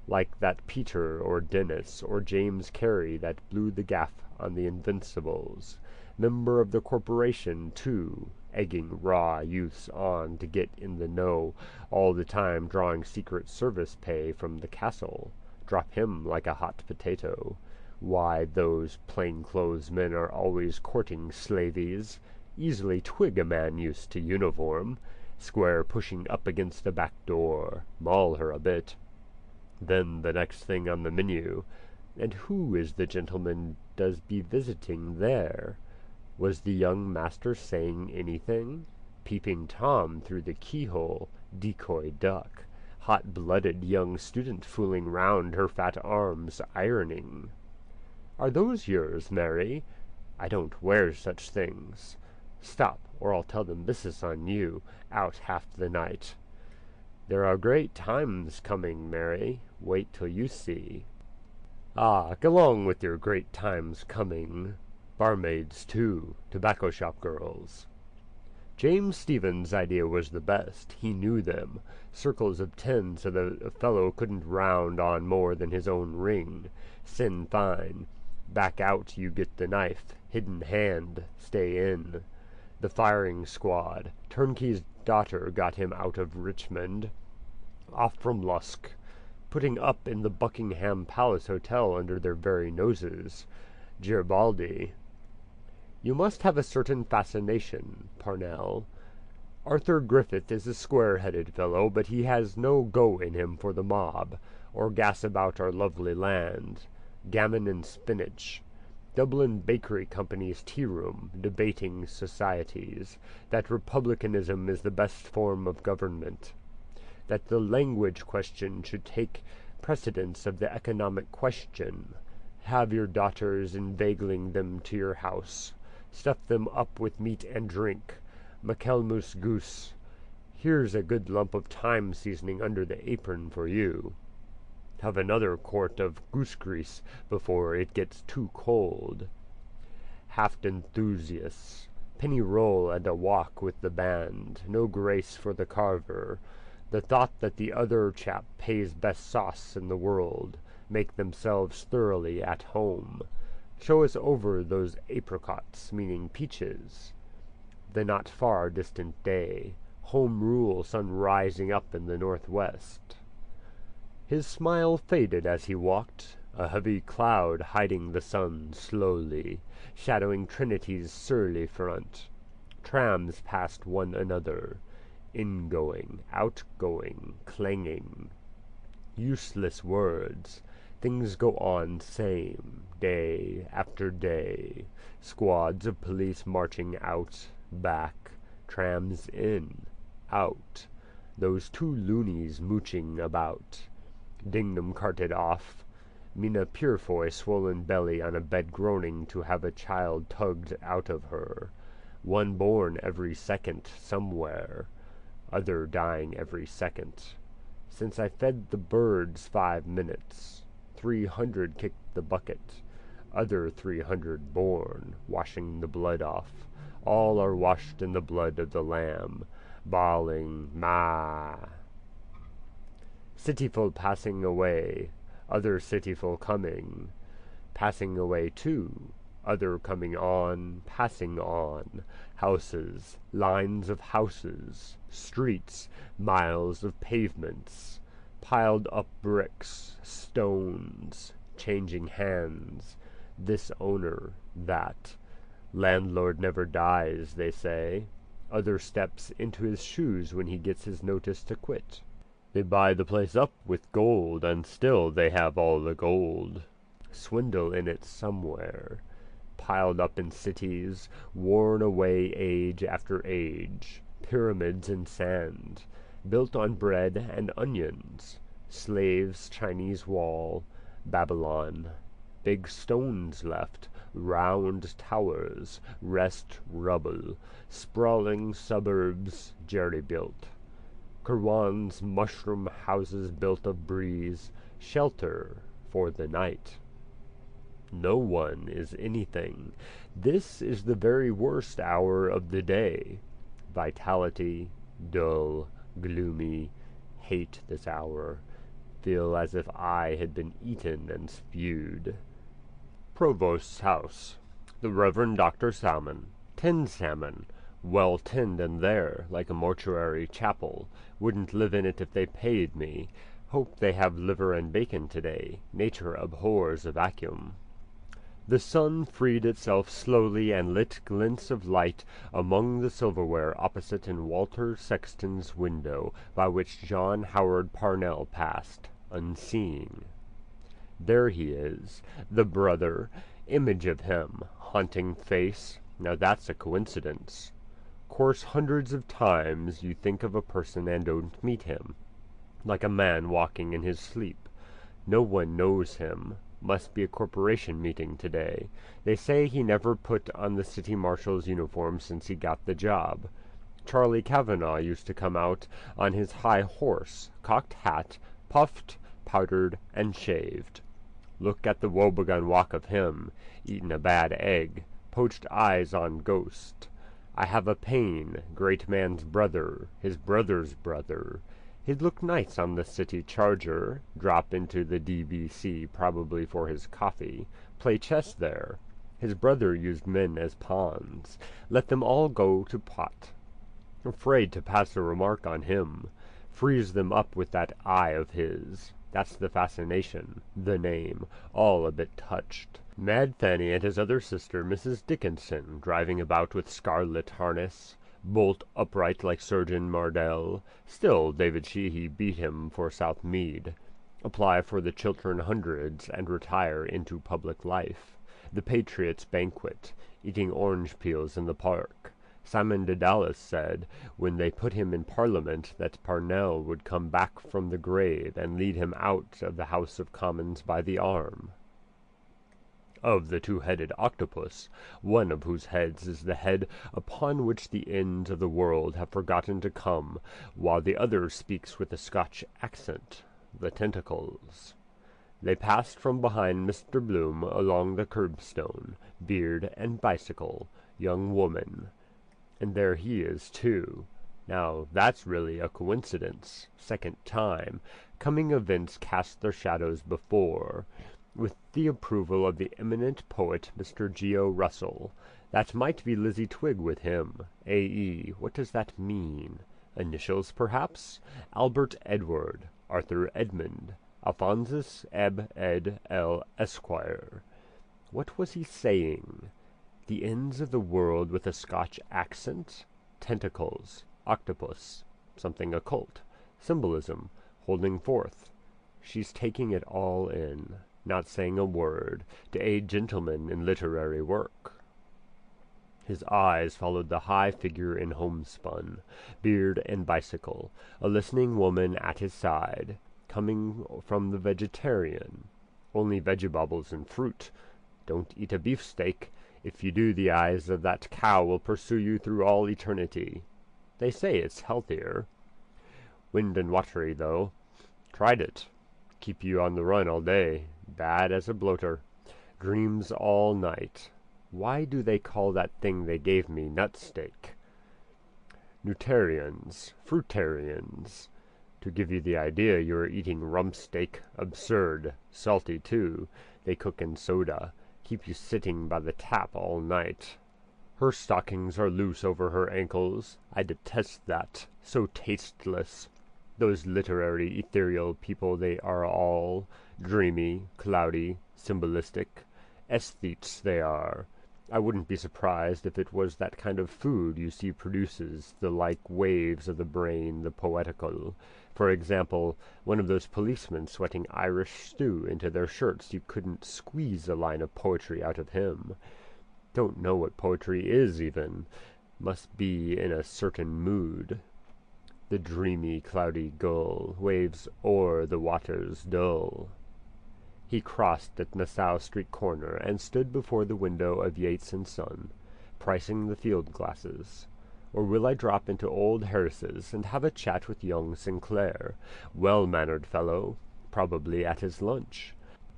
Like that Peter or Dennis or James Carey that blew the gaff on the Invincibles. Member of the corporation, too, egging raw youths on to get in the know, all the time drawing Secret Service pay from the castle. Drop him like a hot potato. Why, those plain-clothes men are always courting slaveys. Easily twig a man used to uniform. Square pushing up against a back door. Maul her a bit. Then the next thing on the menu. And who is the gentleman does be visiting there? Was the young master saying anything? Peeping Tom through the keyhole, decoy duck. Hot-blooded young student fooling round her fat arms, ironing. Are those yours, Mary? I don't wear such things. Stop, or I'll tell them this is on you, out half the night. There are great times coming, Mary. Wait till you see. Ah, g'long with your great times coming. Barmaids, too, tobacco shop girls. James Stephen's idea was the best. He knew them. Circles of 10 so that a fellow couldn't round on more than his own ring. Sin fine. Back out you get the knife. Hidden hand. Stay in. The firing squad. Turnkey's daughter got him out of Richmond. Off from Lusk. Putting up in the Buckingham Palace Hotel under their very noses. Garibaldi. You must have a certain fascination, Parnell. Arthur Griffith is a square-headed fellow, but he has no go in him for the mob, or gas about our lovely land. Gammon and spinach. Dublin Bakery Company's tea-room, debating societies, that republicanism is the best form of government, that the language question should take precedence of the economic question. Have your daughters inveigling them to your house. Stuff them up with meat and drink. Michaelmas goose. Here's a good lump of thyme seasoning under the apron for you. Have another quart of goose grease before it gets too cold. Half enthusiasts. Penny roll and a walk with the band. No grace for the carver. The thought that the other chap pays best sauce in the world. Make themselves thoroughly at home. Show us over those apricots, meaning peaches. The not far distant day. Home rule sun rising up in the northwest. His smile faded as he walked, a heavy cloud hiding the sun slowly, shadowing Trinity's surly front. Trams passed one another, ingoing, outgoing, clanging. Useless words. Things go on same, day after day. Squads of police marching out, back, trams in, out. Those 2 loonies mooching about. Dingnam carted off. Mina Purefoy swollen belly on a bed groaning to have a child tugged out of her. One born every second somewhere. Other dying every second. Since I fed the birds 5 minutes. 300 kicked the bucket. Other 300 born, washing the blood off. All are washed in the blood of the Lamb, bawling, Ma. Cityful passing away, other cityful coming, passing away too, other coming on, passing on, houses, lines of houses, streets, miles of pavements, piled up bricks, stones, changing hands, this owner, that. Landlord never dies, they say. Other steps into his shoes when he gets his notice to quit. They buy the place up with gold, and still they have all the gold. Swindle in it somewhere. Piled up in cities, worn away age after age. Pyramids in sand, built on bread and onions. Slaves' Chinese wall, Babylon. Big stones left, round towers, rest rubble, sprawling suburbs jerry-built. Kirwan's mushroom houses built of breeze, shelter for the night. No one is anything. This is the very worst hour of the day. Vitality, dull, gloomy, hate this hour. Feel as if I had been eaten and spewed. Provost's house. The Reverend Dr. Salmon. Tinned salmon. Well tinned in there, like a mortuary chapel. Wouldn't live in it if they paid me. Hope they have liver and bacon today. Nature abhors a vacuum. The sun freed itself slowly and lit glints of light among the silverware opposite in Walter Sexton's window, by which John Howard Parnell passed, unseeing. There he is, the brother, image of him, haunting face. Now that's a coincidence. Course hundreds of times you think of a person and don't meet him, like a man walking in his sleep. No one knows him. Must be a corporation meeting today. They say he never put on the city marshal's uniform since he got the job. Charlie Kavanagh used to come out on his high horse, cocked hat, puffed, powdered, and shaved. Look at the woebegone walk of him, eaten a bad egg, poached eyes on ghost. I have a pain, great man's brother, his brother's brother. He'd look nice on the city charger, drop into the DBC probably for his coffee, play chess there. His brother used men as pawns. Let them all go to pot. Afraid to pass a remark on him. Freeze them up with that eye of his. That's the fascination, the name, all a bit touched. Mad Fanny and his other sister, Mrs. Dickinson, driving about with scarlet harness, bolt upright like Surgeon Mardell. Still David Sheehy beat him for South Mead. Apply for the Chiltern Hundreds and retire into public life. The Patriots' banquet, eating orange peels in the park. Stephen Dedalus said, when they put him in Parliament, that Parnell would come back from the grave and lead him out of the House of Commons by the arm. Of the two-headed octopus, one of whose heads is the head upon which the ends of the world have forgotten to come, while the other speaks with a Scotch accent, the tentacles. They passed from behind Mr. Bloom along the curbstone, beard and bicycle, young woman. And there he is, too. Now, that's really a coincidence. Second time. Coming events cast their shadows before. With the approval of the eminent poet Mr. Geo. Russell. That might be Lizzie Twigg with him. A.E. What does that mean? Initials, perhaps? Albert Edward. Arthur Edmund. Alphonsus Eb. Ed. L. Esquire. What was he saying? The ends of the world with a Scotch accent? Tentacles. Octopus. Something occult. Symbolism. Holding forth. She's taking it all in, not saying a word, to aid gentlemen in literary work. His eyes followed the high figure in homespun, beard and bicycle, a listening woman at his side, coming from the vegetarian. Only vegetables and fruit. Don't eat a beefsteak. If you do, the eyes of that cow will pursue you through all eternity. They say it's healthier. Wind and watery, though. Tried it. Keep you on the run all day. Bad as a bloater. Dreams all night. Why do they call that thing they gave me nut steak? Nutarians, fruitarians. To give you the idea, you are eating rump steak. Absurd. Salty, too. They cook in soda. Keep you sitting by the tap all night. Her stockings are loose over her ankles. I detest that. So tasteless. Those literary, ethereal people, they are all. Dreamy, cloudy, symbolistic. Aesthetes they are. I wouldn't be surprised if it was that kind of food you see produces the like waves of the brain, the poetical. For example, one of those policemen sweating Irish stew into their shirts, you couldn't squeeze a line of poetry out of him. Don't know what poetry is, even. Must be in a certain mood. The dreamy, cloudy gull waves o'er the waters dull. He crossed at Nassau Street corner and stood before the window of Yates and Son, pricing the field glasses. Or will I drop into old Harris's and have a chat with young Sinclair, well-mannered fellow, probably at his lunch.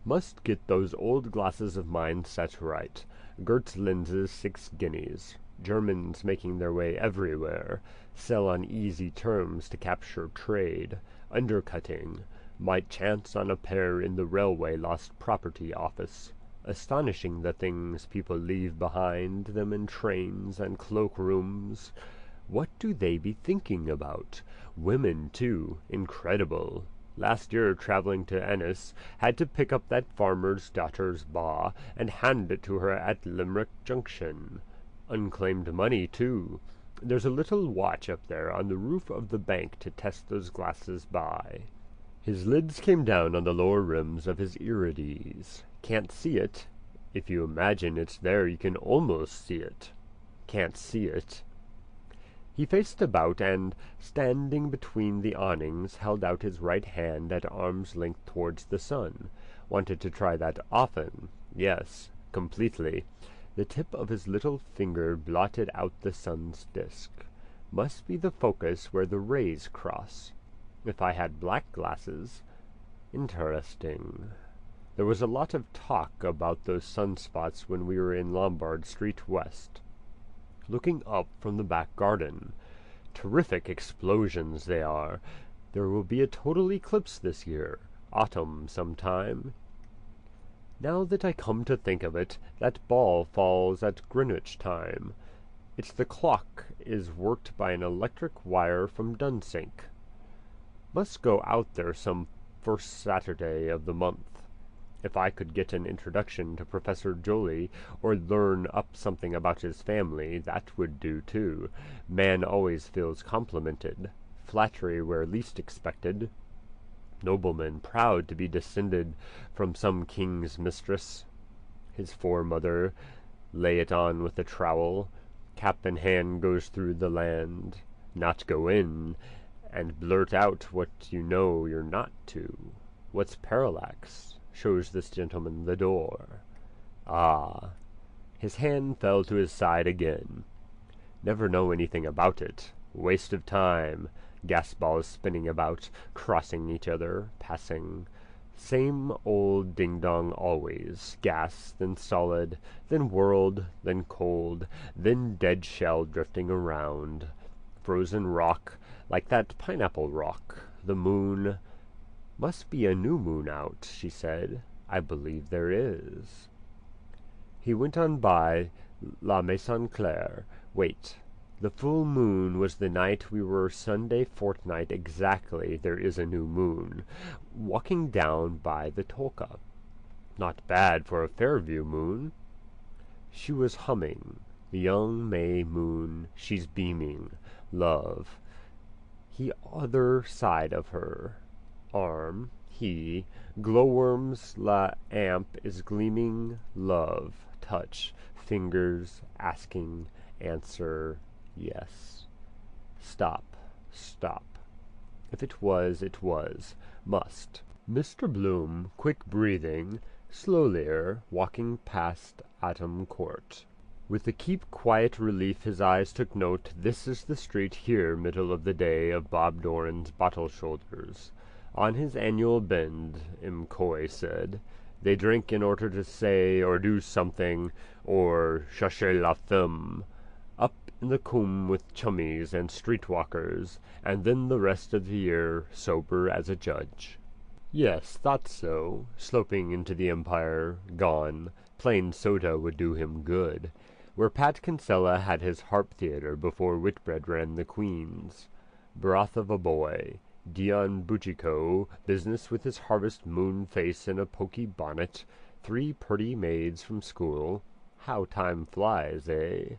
Must get those old glasses of mine set right. Gert's lenses 6 guineas. Germans making their way everywhere. Sell on easy terms to capture trade. Undercutting. Might chance on a pair in the Railway Lost Property Office. Astonishing the things people leave behind them in trains and cloak-rooms. What do they be thinking about? Women, too. Incredible. Last year, travelling to Ennis, had to pick up that farmer's daughter's ba and hand it to her at Limerick Junction. Unclaimed money, too. There's a little watch up there on the roof of the bank to test those glasses by. His lids came down on the lower rims of his irides. Can't see it. If you imagine it's there, you can almost see it. Can't see it. He faced about and, standing between the awnings, held out his right hand at arm's length towards the sun. Wanted to try that often. Yes, completely. The tip of his little finger blotted out the sun's disk. Must be the focus where the rays cross. If I had black glasses. Interesting. There was a lot of talk about those sunspots when we were in Lombard Street West. Looking up from the back garden. Terrific explosions they are. There will be a total eclipse this year. Autumn sometime. Now that I come to think of it, that ball falls at Greenwich time. It's the clock is worked by an electric wire from Dunsink. Must go out there some first Saturday of the month. If I could get an introduction to Professor Joly, or learn up something about his family, that would do too. Man always feels complimented. Flattery where least expected. Nobleman proud to be descended from some king's mistress. His foremother lay it on with a trowel. Cap in hand goes through the land. Not go in, and blurt out what you know you're not to. What's parallax? Shows this gentleman the door. Ah. His hand fell to his side again. Never know anything about it. Waste of time. Gas balls spinning about, crossing each other, passing. Same old ding-dong always. Gas, then solid, then whirled, then cold, then dead shell drifting around. Frozen rock, like that pineapple rock. The moon. Must be a new moon out, she said. I believe there is. He went on by La Maison Claire. Wait. The full moon was the night we were Sunday fortnight exactly. There is a new moon. Walking down by the Tolka. Not bad for a Fairview moon. She was humming. The young May moon. She's beaming. Love. He other side of her. Arm. He. Glowworms la amp is gleaming. Love. Touch. Fingers. Asking. Answer. Yes. Stop. Stop. If it was, it was. Must. Mr. Bloom, quick breathing, slowlier, walking past Atom Court. With the keep quiet relief his eyes took note, this is the street here, middle of the day, of Bob Doran's bottle shoulders. On his annual bend, M'Coy said, They drink in order to say or do something, or chercher la femme. Up in the coombe with chummies and street-walkers, and then the rest of the year sober as a judge. Yes, thought so. Sloping into the Empire, gone. Plain soda would do him good. Where Pat Kinsella had his harp theatre before Whitbread ran the Queen's. Broth of a boy. Dion Buccico, business with his harvest moon face and a poky bonnet. 3 pretty maids from school. How time flies, eh?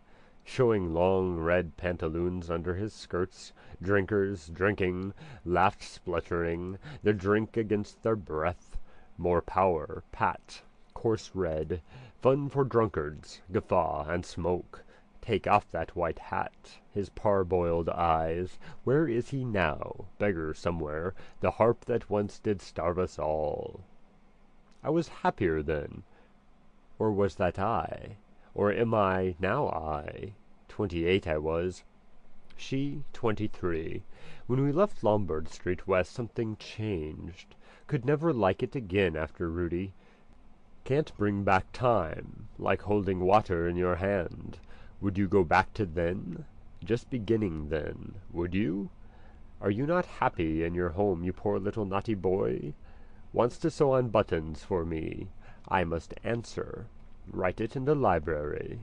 Showing long red pantaloons under his skirts, drinkers drinking, laughed spluttering, their drink against their breath. More power, Pat, coarse red, fun for drunkards, guffaw and smoke. Take off that white hat, his parboiled eyes. Where is he now? Beggar somewhere, the harp that once did starve us all. I was happier then. Or was that I? Or am I now I? 28 I was. She 23. When we left Lombard Street West something changed. Could never like it again after Rudy. Can't bring back time, like holding water in your hand. Would you go back to then? Just beginning then, would you? Are you not happy in your home, you poor little naughty boy? Wants to sew on buttons for me. I must answer. Write it in the library.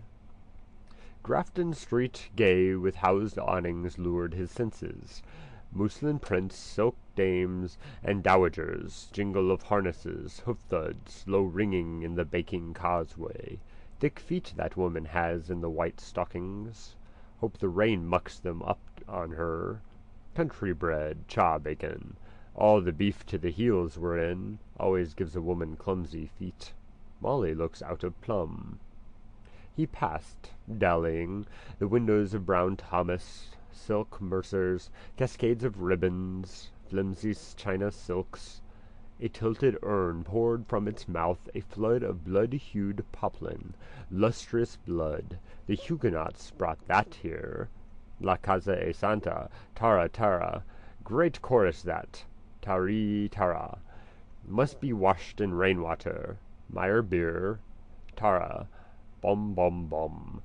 Grafton Street, gay with housed awnings, lured his senses. Muslin prints, silk dames, and dowagers, jingle of harnesses, hoof-thuds, low ringing in the baking causeway. Thick feet that woman has in the white stockings. Hope the rain mucks them up on her. Country bread, chaw-bacon. All the beef to the heels we're in. Always gives a woman clumsy feet. Molly looks out of plumb. He passed, dallying, the windows of Brown Thomas, silk mercers, cascades of ribbons, flimsy china silks. A tilted urn poured from its mouth a flood of blood-hued poplin, lustrous blood. The Huguenots brought that here. La Casa e Santa, Tara Tara. Great chorus that. Tari Tara. Must be washed in rainwater. Meyer beer. Tara. Bum bum bum.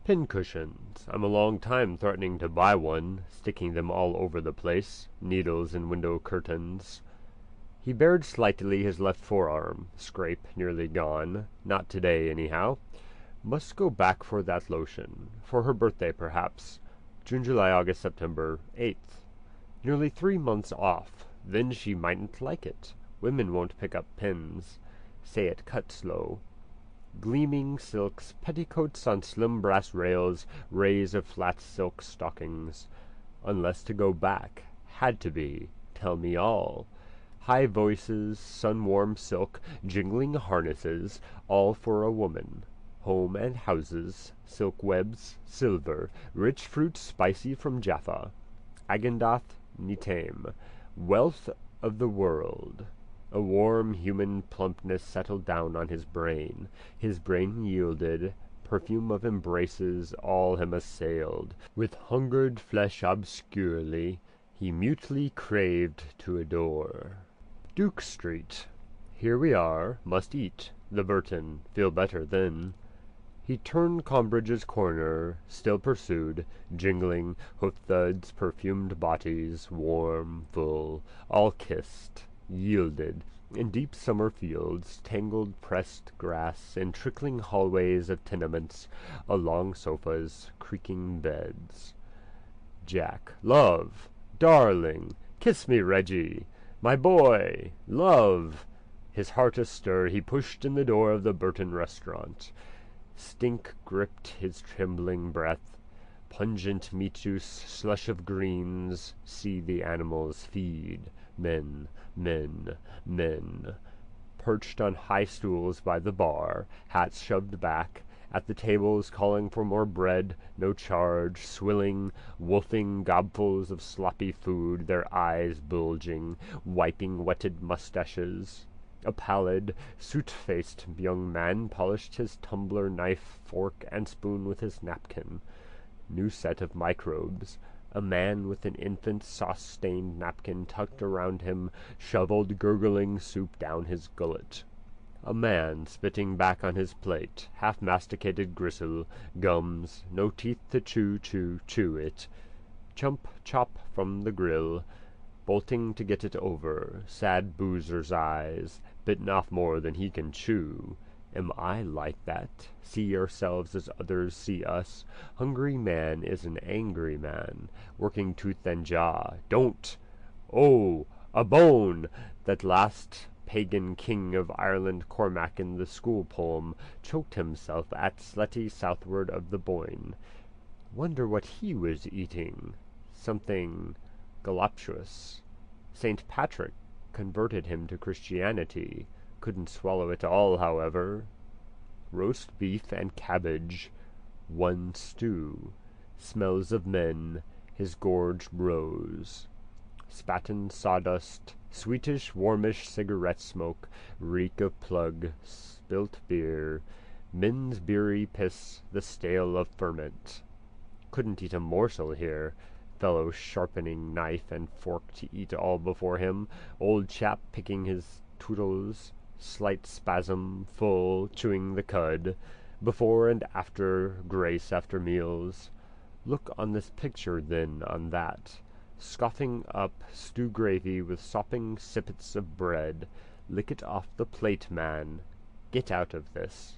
Pincushions. I'm a long time threatening to buy one, sticking them all over the place. Needles in window curtains. He bared slightly his left forearm. Scrape nearly gone. Not today, anyhow. Must go back for that lotion. For her birthday, perhaps. June, July, August, September, 8th. Nearly 3 months off. Then she mightn't like it. Women won't pick up pins. Say it cut slow. Gleaming silks, petticoats on slim brass rails, rays of flat silk stockings. Unless to go back. Had to be. Tell me all. High voices, sun-warm silk, jingling harnesses, all for a woman. Home and houses, silk webs, silver, rich fruit spicy from Jaffa. Agendath Nitame, wealth of the world. A warm human plumpness settled down on his brain. His brain yielded. Perfume of embraces all him assailed. With hungered flesh obscurely, he mutely craved to adore. Duke Street. Here we are. Must eat. The Burton. Feel better then. He turned Combridge's corner, still pursued, jingling, hoof-thuds, perfumed bodies, warm, full, all kissed, yielded, in deep summer fields, tangled pressed grass, in trickling hallways of tenements, along sofas, creaking beds. Jack. Love. Darling. Kiss me, Reggie. My boy. Love. His heart astir, he pushed in the door of the Burton restaurant. Stink gripped his trembling breath. Pungent meat juice, slush of greens. See the animals feed. Men, men, men. Perched on high stools by the bar, hats shoved back, at the tables calling for more bread, no charge, swilling, wolfing gobfuls of sloppy food, their eyes bulging, wiping wetted mustaches. A pallid, soot-faced young man polished his tumbler, knife, fork, and spoon with his napkin. New set of microbes. A man with an infant sauce-stained napkin tucked around him shoveled gurgling soup down his gullet. A man spitting back on his plate, half-masticated gristle, gums, no teeth to chew it. Chump chop from the grill, bolting to get it over, sad boozer's eyes, bitten off more than he can chew. Am I like that? See ourselves as others see us. Hungry man is an angry man, working tooth and jaw. Don't! Oh, a bone! That last pagan king of Ireland, Cormac, in the school poem, choked himself at Sletty southward of the Boyne. Wonder what he was eating. Something voluptuous. St. Patrick converted him to Christianity. Couldn't swallow it all, however. Roast beef and cabbage, one stew. Smells of men, his gorge rose. Spatten sawdust, sweetish, warmish cigarette smoke, reek of plug, spilt beer, men's beery piss, the stale of ferment. Couldn't eat a morsel here. Fellow sharpening knife and fork to eat all before him. Old chap picking his tootles, slight spasm, full, chewing the cud. Before and after, grace after meals. Look on this picture, then on that. Scoffing up stew gravy with sopping sippets of bread. Lick it off the plate, man. Get out of this.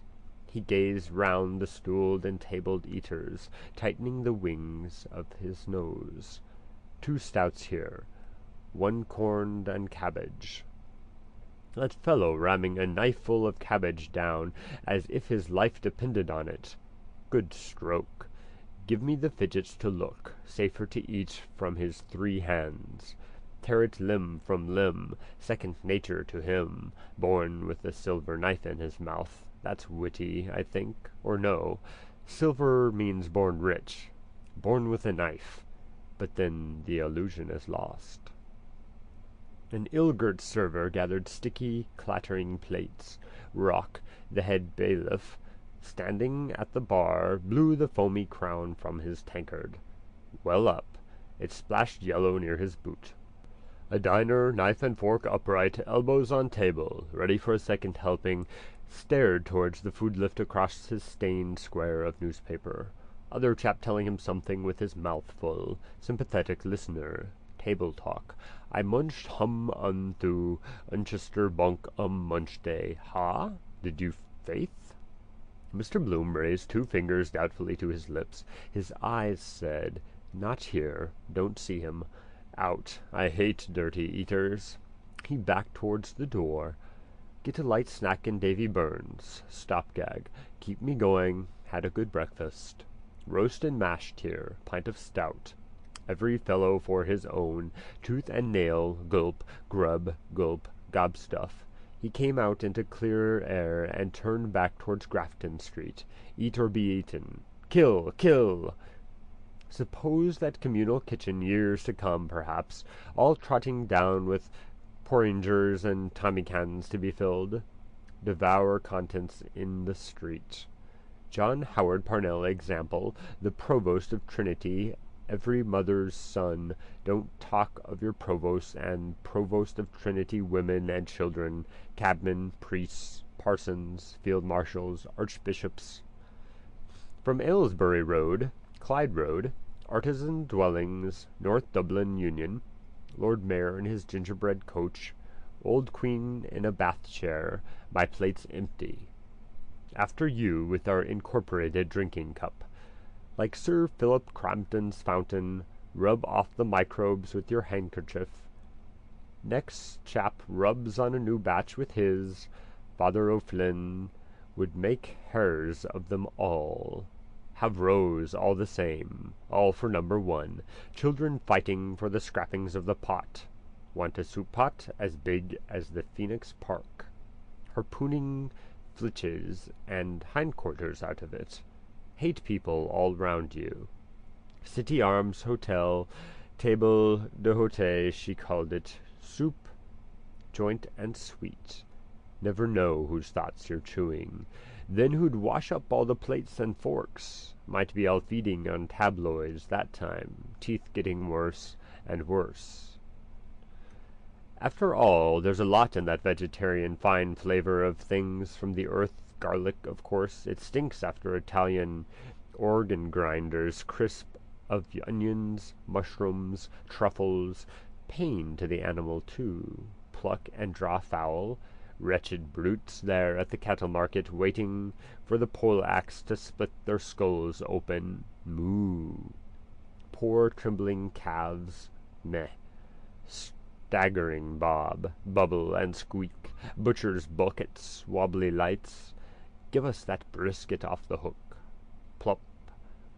He gazed round the stooled and tabled eaters, tightening the wings of his nose. 2 stouts here, 1 corned and cabbage. That fellow ramming a knifeful of cabbage down, as if his life depended on it. Good stroke. Give me the fidgets to look, safer to eat from his 3 hands. Tear it limb from limb, second nature to him, born with a silver knife in his mouth. That's witty, I think, or no. Silver means born rich, born with a knife, but then the illusion is lost. An ill-girt server gathered sticky, clattering plates. Rock, the head bailiff, standing at the bar, blew the foamy crown from his tankard. Well up. It splashed yellow near his boot. A diner, knife and fork upright, elbows on table, ready for a second helping, stared towards the food lift across his stained square of newspaper. Other chap telling him something with his mouth full. Sympathetic listener. Table talk. I munched unto Unchester bunk munch day. Ha? Did you, faith? Mr. Bloom raised 2 fingers doubtfully to his lips. His eyes said, Not here. Don't see him. Out. I hate dirty eaters. He backed towards the door. Get a light snack in Davy Burns. Stopgag. Keep me going. Had a good breakfast. Roast and mashed here. Pint of stout. Every fellow for his own. Tooth and nail. Gulp. Grub. Gulp. Gobstuff. He came out into clearer air and turned back towards Grafton Street. Eat or be eaten. Kill! Kill! Suppose that communal kitchen, years to come, perhaps, all trotting down with porringers and tommycans to be filled. Devour contents in the street. John Howard Parnell example, the provost of Trinity, every mother's son. Don't talk of your provost and provost of Trinity women and children, cabmen, priests, parsons, field marshals, archbishops. From Aylesbury Road, Clyde Road, artisan dwellings, North Dublin Union, Lord Mayor in his gingerbread coach, old Queen in a bath chair, my plates empty. After you with our incorporated drinking cup. Like Sir Philip Crampton's fountain, rub off the microbes with your handkerchief. Next chap rubs on a new batch with his. Father O'Flynn would make hares of them all. Have rows all the same, all for number 1. Children fighting for the scrappings of the pot. Want a soup pot as big as the Phoenix Park. Harpooning flitches and hindquarters out of it. Hate people all round you. City Arms Hotel, table d'hote she called it. Soup, joint and sweet. Never know whose thoughts you're chewing. Then who'd wash up all the plates and forks? Might be all feeding on tabloids that time, teeth getting worse and worse. After all, there's a lot in that vegetarian fine flavor of things from the earth. Garlic, of course, it stinks after Italian organ grinders, crisp of onions, mushrooms, truffles, pain to the animal too. Pluck and draw fowl, wretched brutes there at the cattle market waiting for the pole-axe to split their skulls open. Moo. Poor trembling calves. Meh. Staggering bob, bubble and squeak, butcher's buckets, wobbly lights. Give us that brisket off the hook. Plop,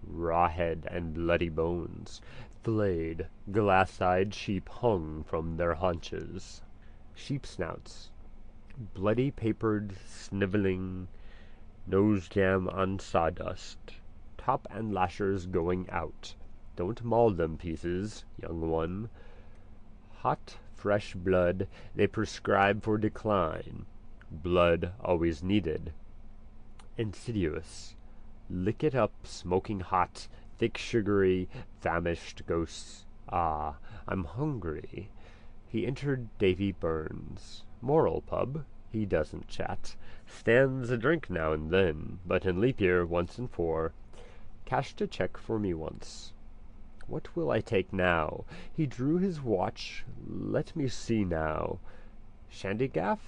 raw head and bloody bones. Flayed, glass-eyed sheep hung from their haunches. Sheep snouts, bloody papered, snivelling, nose jam on sawdust. Top and lashers going out. Don't maul them pieces, young one. Hot, fresh blood they prescribe for decline. Blood always needed. Insidious. Lick it up, smoking hot, thick sugary, famished ghosts. Ah, I'm hungry. He entered Davy Burns' moral pub. He doesn't chat. Stands a drink now and then, but in leap year once in 4. Cashed a check for me once. What will I take now? He drew his watch. Let me see now. Shandygaff?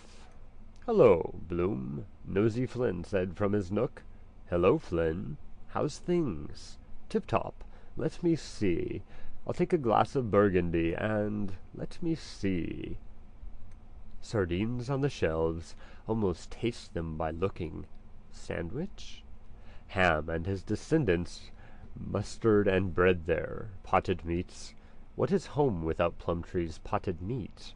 Hello, Bloom, Nosy Flynn said from his nook. Hello, Flynn. How's things? Tip-top. Let me see. I'll take a glass of Burgundy, and let me see. Sardines on the shelves. Almost taste them by looking. Sandwich? Ham and his descendants. Mustard and bread there. Potted meats. What is home without Plumtree's potted meat?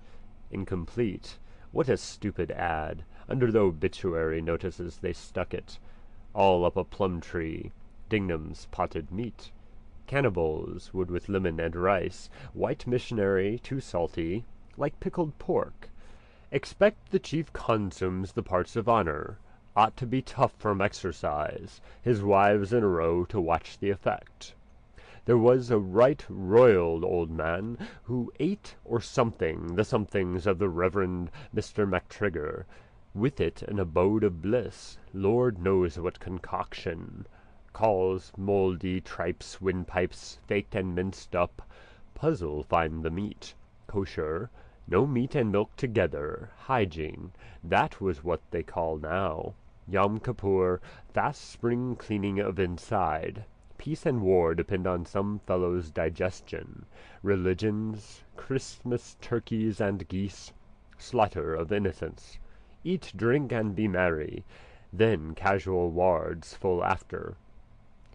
Incomplete. What a stupid ad. Under the obituary notices they stuck it. All up a plum tree. Dingnam's potted meat. Cannibals would with lemon and rice. White missionary, too salty, like pickled pork. Expect the chief consumes the parts of honor. Ought to be tough from exercise. His wives in a row to watch the effect. There was a right royal old man who ate or something, the somethings of the Reverend Mr. MacTrigger. With it an abode of bliss, Lord knows what concoction. Calls, mouldy tripes, windpipes, faked and minced up. Puzzle find the meat. Kosher. No meat and milk together. Hygiene. That was what they call now. Yom Kippur, fast spring cleaning of inside. Peace and war depend on some fellow's digestion. Religions, Christmas turkeys and geese. Slaughter of innocents. Eat, drink, and be merry. Then casual wards full after.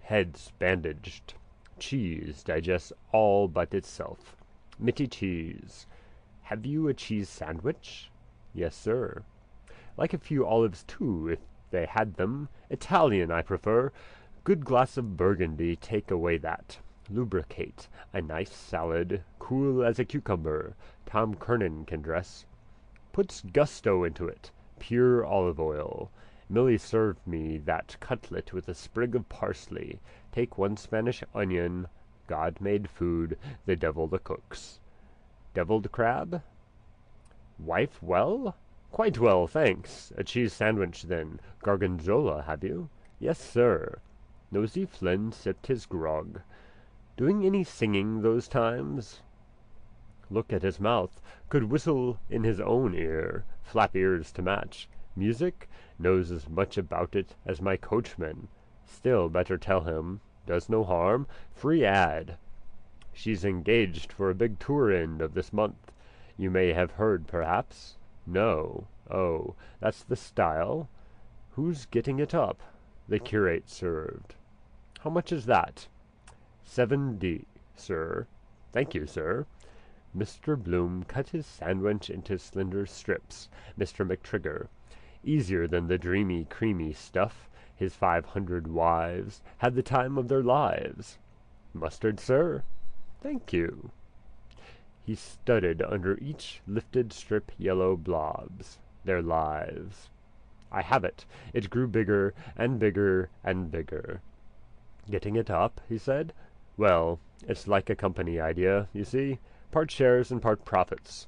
Heads bandaged. Cheese digests all but itself. Mitty cheese. Have you a cheese sandwich? Yes, sir. Like a few olives, too, if they had them. Italian, I prefer. Good glass of Burgundy, take away that. Lubricate. A nice salad, cool as a cucumber. Tom Kernan can dress. Puts gusto into it. Pure olive oil. Millie served me that cutlet with a sprig of parsley. Take 1 Spanish onion. God made food, the devil the cooks. Deviled crab? Wife well? Quite well, thanks. A cheese sandwich, then. Gargonzola, have you? Yes, sir. Nosy Flynn sipped his grog. Doing any singing those times? Look at his mouth. Could whistle in his own ear. Flap ears to match. Music? Knows as much about it as my coachman. Still, better tell him. Does no harm. Free ad. She's engaged for a big tour end of this month. You may have heard, perhaps? No. Oh, that's the style? Who's getting it up? The curate served. How much is that? 7d, sir. Thank you, sir. Mr. Bloom cut his sandwich into slender strips. Mr. MacTrigger, easier than the dreamy, creamy stuff, his 500 wives, had the time of their lives. Mustard, sir? Thank you. He studied under each lifted strip yellow blobs, their lives. I have it. It grew bigger and bigger and bigger. Getting it up, he said. Well, it's like a company idea, you see. Part shares and part profits.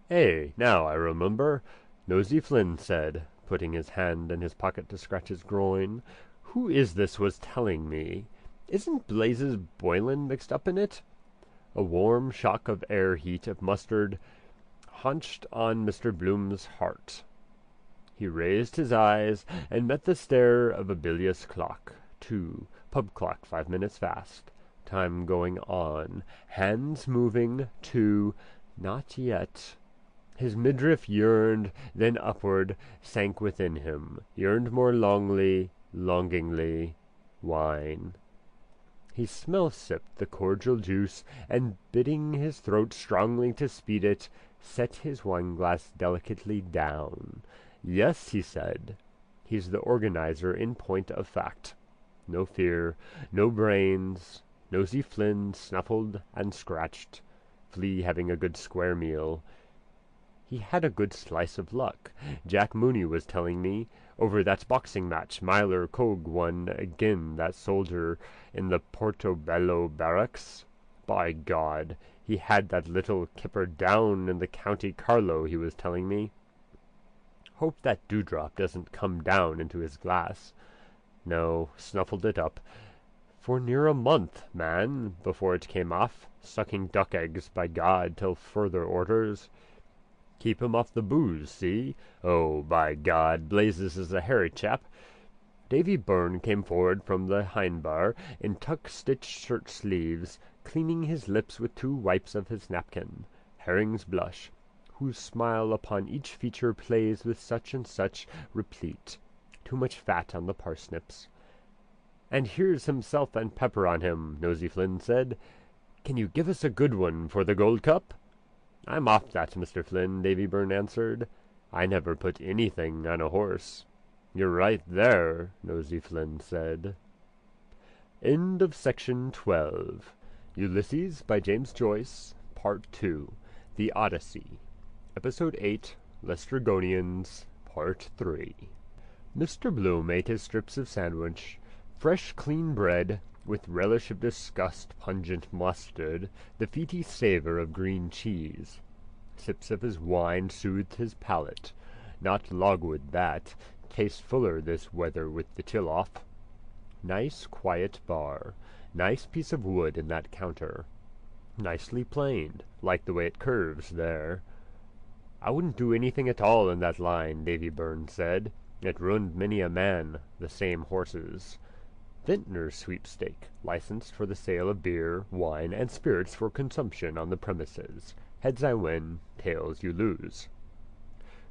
Now I remember," Nosey Flynn said, putting his hand in his pocket to scratch his groin. "Who is this was telling me? Isn't Blazes Boylan mixed up in it?" A warm shock of air heat of mustard hunched on Mr. Bloom's heart. He raised his eyes and met the stare of a bilious clock. 2, pub clock 5 minutes fast. Time going on. Hands moving. 2, not yet. His midriff yearned, then upward sank within him, yearned more longingly. Wine. He smell-sipped the cordial juice, and bidding his throat strongly to speed it, set his wine-glass delicately down. "Yes," he said, "he's the organizer in point of fact. No fear, no brains." Nosey Flynn snuffled and scratched, Flea having a good square meal. "He had a good slice of luck. Jack Mooney was telling me, over that boxing match Myler Cogue won agin that soldier in the Portobello barracks. By God, he had that little kipper down in the County Carlow, he was telling me. Hope that dewdrop doesn't come down into his glass. No, snuffled it up. For near a month, man, before it came off, sucking duck eggs, by God, till further orders. Keep him off the booze, see? Oh, by God, Blazes is a hairy chap." Davy Byrne came forward from the hind bar in tuck-stitched shirt-sleeves, cleaning his lips with 2 wipes of his napkin. Herring's blush, whose smile upon each feature plays with such and such, replete. Too much fat on the parsnips. "And here's himself and pepper on him," Nosey Flynn said. "Can you give us a good one for the Gold Cup?" "I'm off that, Mr. Flynn," Davy Byrne answered. "I never put anything on a horse." "You're right there," Nosey Flynn said. End of section 12. Ulysses by James Joyce, Part 2. The Odyssey. Episode 8. Lestrygonians, Part 3. Mr. Bloom ate his strips of sandwich, fresh clean bread, with relish of disgust, pungent mustard, the feety savour of green cheese. Sips of his wine soothed his palate. Not logwood that, taste fuller this weather with the chill off. Nice quiet bar. Nice piece of wood in that counter. Nicely planed, like the way it curves there. "I wouldn't do anything at all in that line," Davy Byrne said. "It ruined many a man, the same horses. Vintner's sweepstake, licensed for the sale of beer, wine, and spirits for consumption on the premises. Heads I win, tails you lose."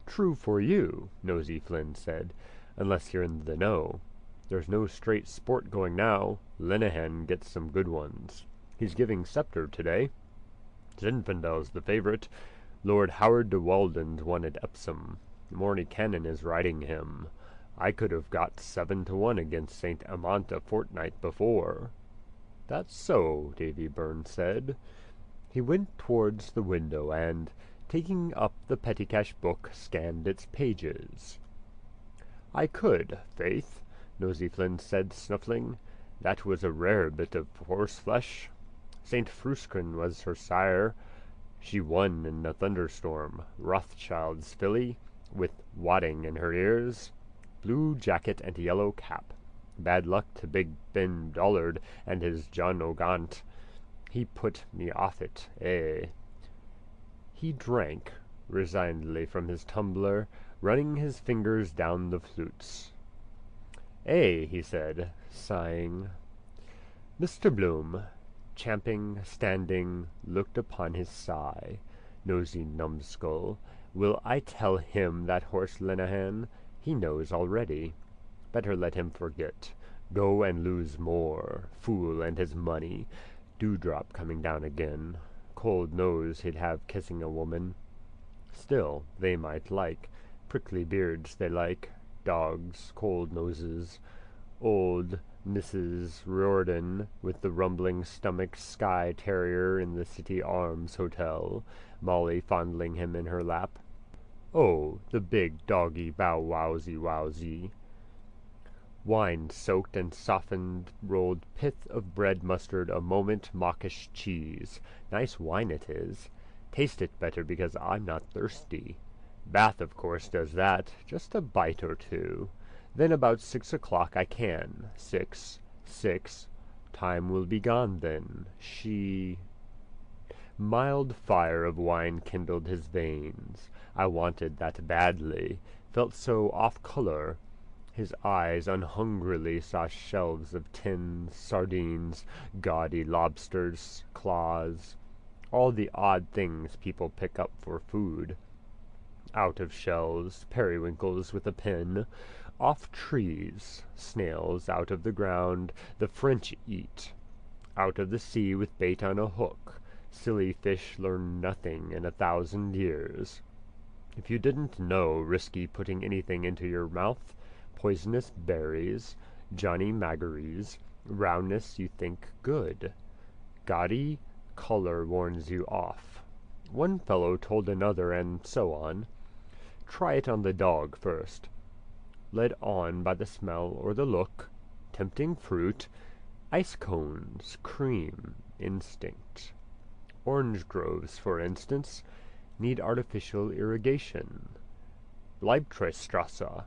"True for you," Nosey Flynn said, "unless you're in the know. There's no straight sport going now. Linehan gets some good ones. He's giving Sceptre today. Zinfandel's the favourite. Lord Howard de Walden's won at Epsom. Morny Cannon is riding him. I could have got 7-1 against St. Amant a fortnight before." "That's so," Davy Byrne said. He went towards the window and, taking up the petty cash book, scanned its pages. "I could, faith," Nosey Flynn said, snuffling. "That was a rare bit of horseflesh. St. Frusquin was her sire. She won in a thunderstorm. Rothschild's filly, with wadding in her ears. Blue jacket and yellow cap. Bad luck to Big Ben Dollard and his John O'Gaunt. He put me off it, eh?" He drank resignedly from his tumbler, running his fingers down the flutes. "Eh," he said, sighing. Mr. Bloom, champing, standing, looked upon his sigh. Nosey Numbskull, will I tell him that horse Linehan? He knows already. Better let him forget. Go and lose more. Fool and his money. Dewdrop coming down again. Cold nose he'd have kissing a woman. Still, they might like. Prickly beards they like. Dogs, cold noses. Old Mrs. Riordan, with the rumbling stomach Skye Terrier in the City Arms Hotel, Molly fondling him in her lap. Oh, the big doggy bow-wowsy-wowsy. Wine-soaked and softened rolled pith of bread mustard a moment mawkish cheese. Nice wine it is. Taste it better because I'm not thirsty. Bath, of course, does that. Just a bite or two. Then about 6 o'clock I can. 6. Time will be gone then. Mild fire of wine kindled his veins. I wanted that badly. Felt so off-color. His eyes unhungrily saw shelves of tins, sardines, gaudy lobsters, claws, all the odd things people pick up for food. Out of shells, periwinkles with a pin, off trees, snails out of the ground, the French eat, out of the sea with bait on a hook. Silly fish learn nothing in 1,000 years. If you didn't know, risky putting anything into your mouth, poisonous berries, Johnny Magories, roundness you think good. Gaudy color warns you off. One fellow told another, and so on. Try it on the dog first. Led on by the smell or the look, tempting fruit, ice cones, cream, instinct. Orange groves, for instance, need artificial irrigation. Leibstrasse.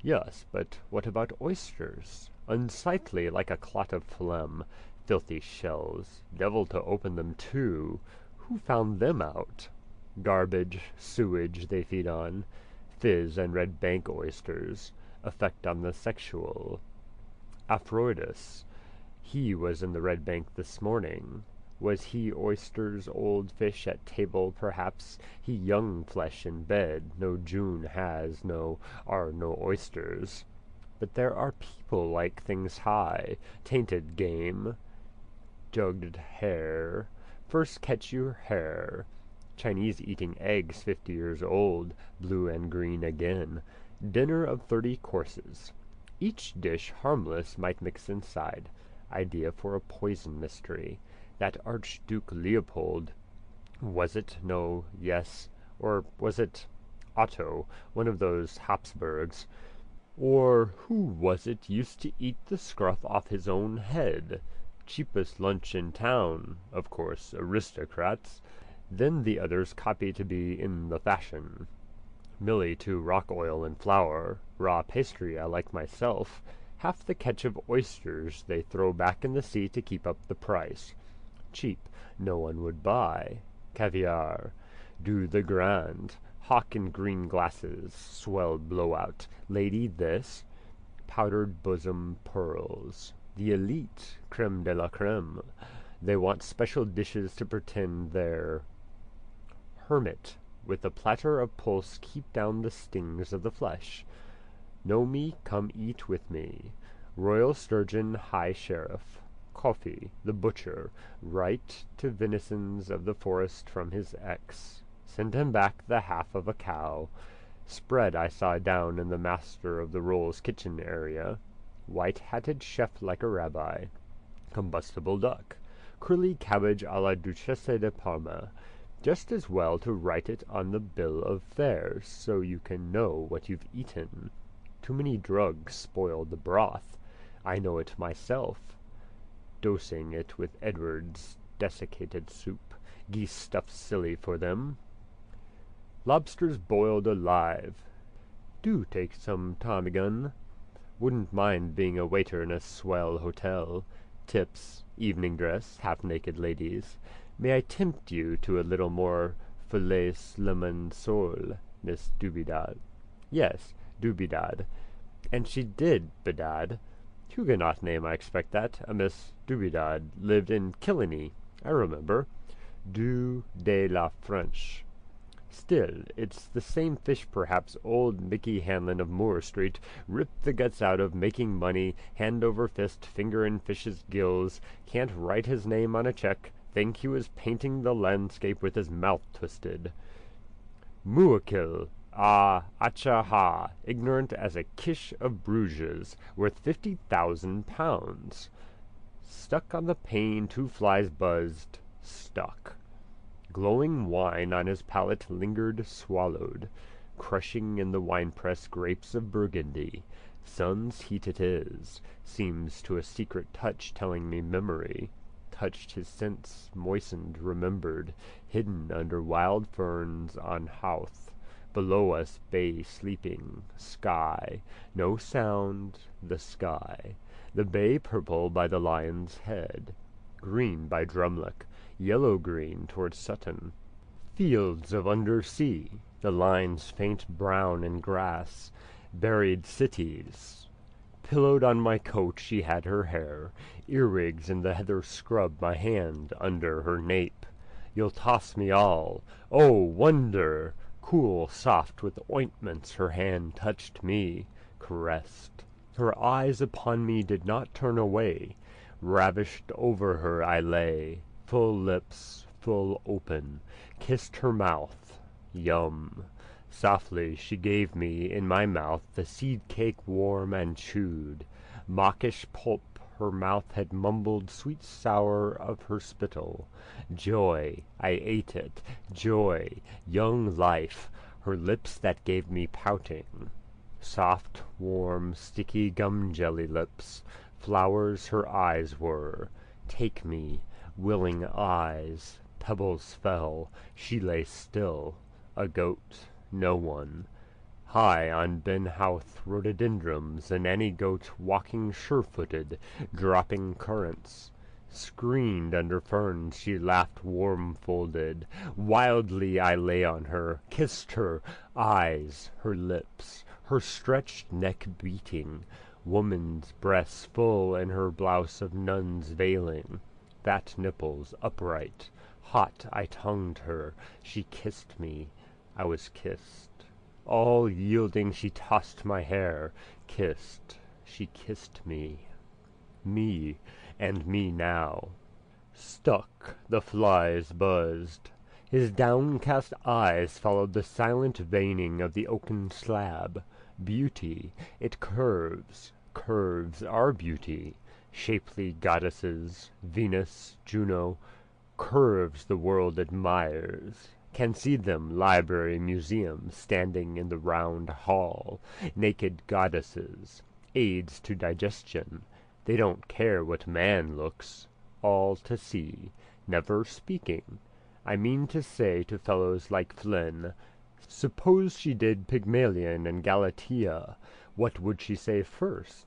Yes, but what about oysters? Unsightly like a clot of phlegm. Filthy shells. Devil to open them too. Who found them out? Garbage, sewage they feed on. Fizz and red bank oysters. Effect on the sexual. Aphrodis. He was in the red bank this morning. Was he oysters, old fish at table, perhaps? He young flesh in bed. No June has, are no oysters. But there are people like things high. Tainted game. Jugged hare. First catch your hare. Chinese eating eggs 50 years old. Blue and green again. Dinner of 30 courses. Each dish harmless might mix inside. Idea for a poison mystery. That Archduke Leopold, was it? No, yes, or was it Otto, one of those Habsburgs? Or who was it used to eat the scruff off his own head? Cheapest lunch in town, of course, aristocrats. Then the others copy to be in the fashion. Millie to rock oil and flour, raw pastry I like myself, half the catch of oysters they throw back in the sea to keep up the price. Cheap, no one would buy. Caviar. Do the grand. Hock in green glasses. Swell blowout. Lady this. Powdered bosom pearls. The elite. Creme de la creme. They want special dishes to pretend they're hermit. With a platter of pulse keep down the stings of the flesh. Know me, come eat with me. Royal sturgeon high sheriff. Coffee, the butcher, right to venisons of the forest from his ex. Send him back the half of a cow. Spread I saw down in the master of the rolls kitchen area. White-hatted chef like a rabbi. Combustible duck. Curly cabbage a la Duchesse de Parma. Just as well to write it on the bill of fare, so you can know what you've eaten. Too many drugs spoil the broth. I know it myself. Dosing it with Edward's desiccated soup. Geese stuffed silly for them. Lobsters boiled alive. Do take some ptarmigan. Wouldn't mind being a waiter in a swell hotel. Tips, evening dress, half-naked ladies. May I tempt you to a little more filet lemon sole, Miss Dubedat? Yes, Dubedat. And she did, bedad. Huguenot name, I expect that. A Miss Dubedat lived in Killiney, I remember. Du de la French. Still, it's the same fish perhaps old Mickey Hanlon of Moore Street ripped the guts out of, making money, hand over fist, finger in fish's gills, can't write his name on a check, think he was painting the landscape with his mouth twisted. Muakil. Ah, acha ha, ignorant as a quiche of Bruges, worth 50,000 pounds. Stuck on the pane, 2 flies buzzed. Stuck. Glowing wine on his palate lingered, swallowed. Crushing in the wine-press grapes of Burgundy. Sun's heat it is, seems to a secret touch telling me memory. touched his sense, moistened, remembered, hidden under wild ferns on Howth. Below us bay sleeping, sky, no sound, the sky. The bay purple by the lion's head, green by Drumlock, yellow-green towards Sutton. Fields of undersea, the lines faint brown in grass, buried cities. Pillowed on my coat she had her hair, earwigs in the heather scrub, my hand under her nape. You'll toss me all, oh, wonder! Cool, soft with ointments her hand touched me, caressed. Her eyes upon me did not turn away. Ravished over her I lay, full lips, full open, kissed her mouth. Yum! Softly she gave me in my mouth the seed cake warm and chewed. Mawkish pulp her mouth had mumbled sweet sour of her spittle. Joy, I ate it, joy, young life, her lips that gave me pouting. Soft, warm, sticky gum-jelly lips, flowers her eyes were. Take me, willing eyes, pebbles fell, she lay still, a goat, no one. High on Ben Howth rhododendrons, a nanny goat walking sure-footed, dropping currants. Screened under ferns she laughed warm-folded. Wildly I lay on her, kissed her eyes, her lips, her stretched neck beating, woman's breasts full in her blouse of nun's veiling, fat nipples upright. Hot I tongued her, she kissed me, I was kissed. All yielding she tossed my hair, kissed, she kissed me, and me now. Stuck, the flies buzzed. His downcast eyes followed the silent veining of the oaken slab. Beauty, it curves, curves are beauty. Shapely goddesses, Venus, Juno, curves the world admires. Can see them, library, museum, standing in the round hall. Naked goddesses, aids to digestion. They don't care what man looks, all to see, never speaking. I mean to say to fellows like Flynn, suppose she did Pygmalion and Galatea, what would she say first?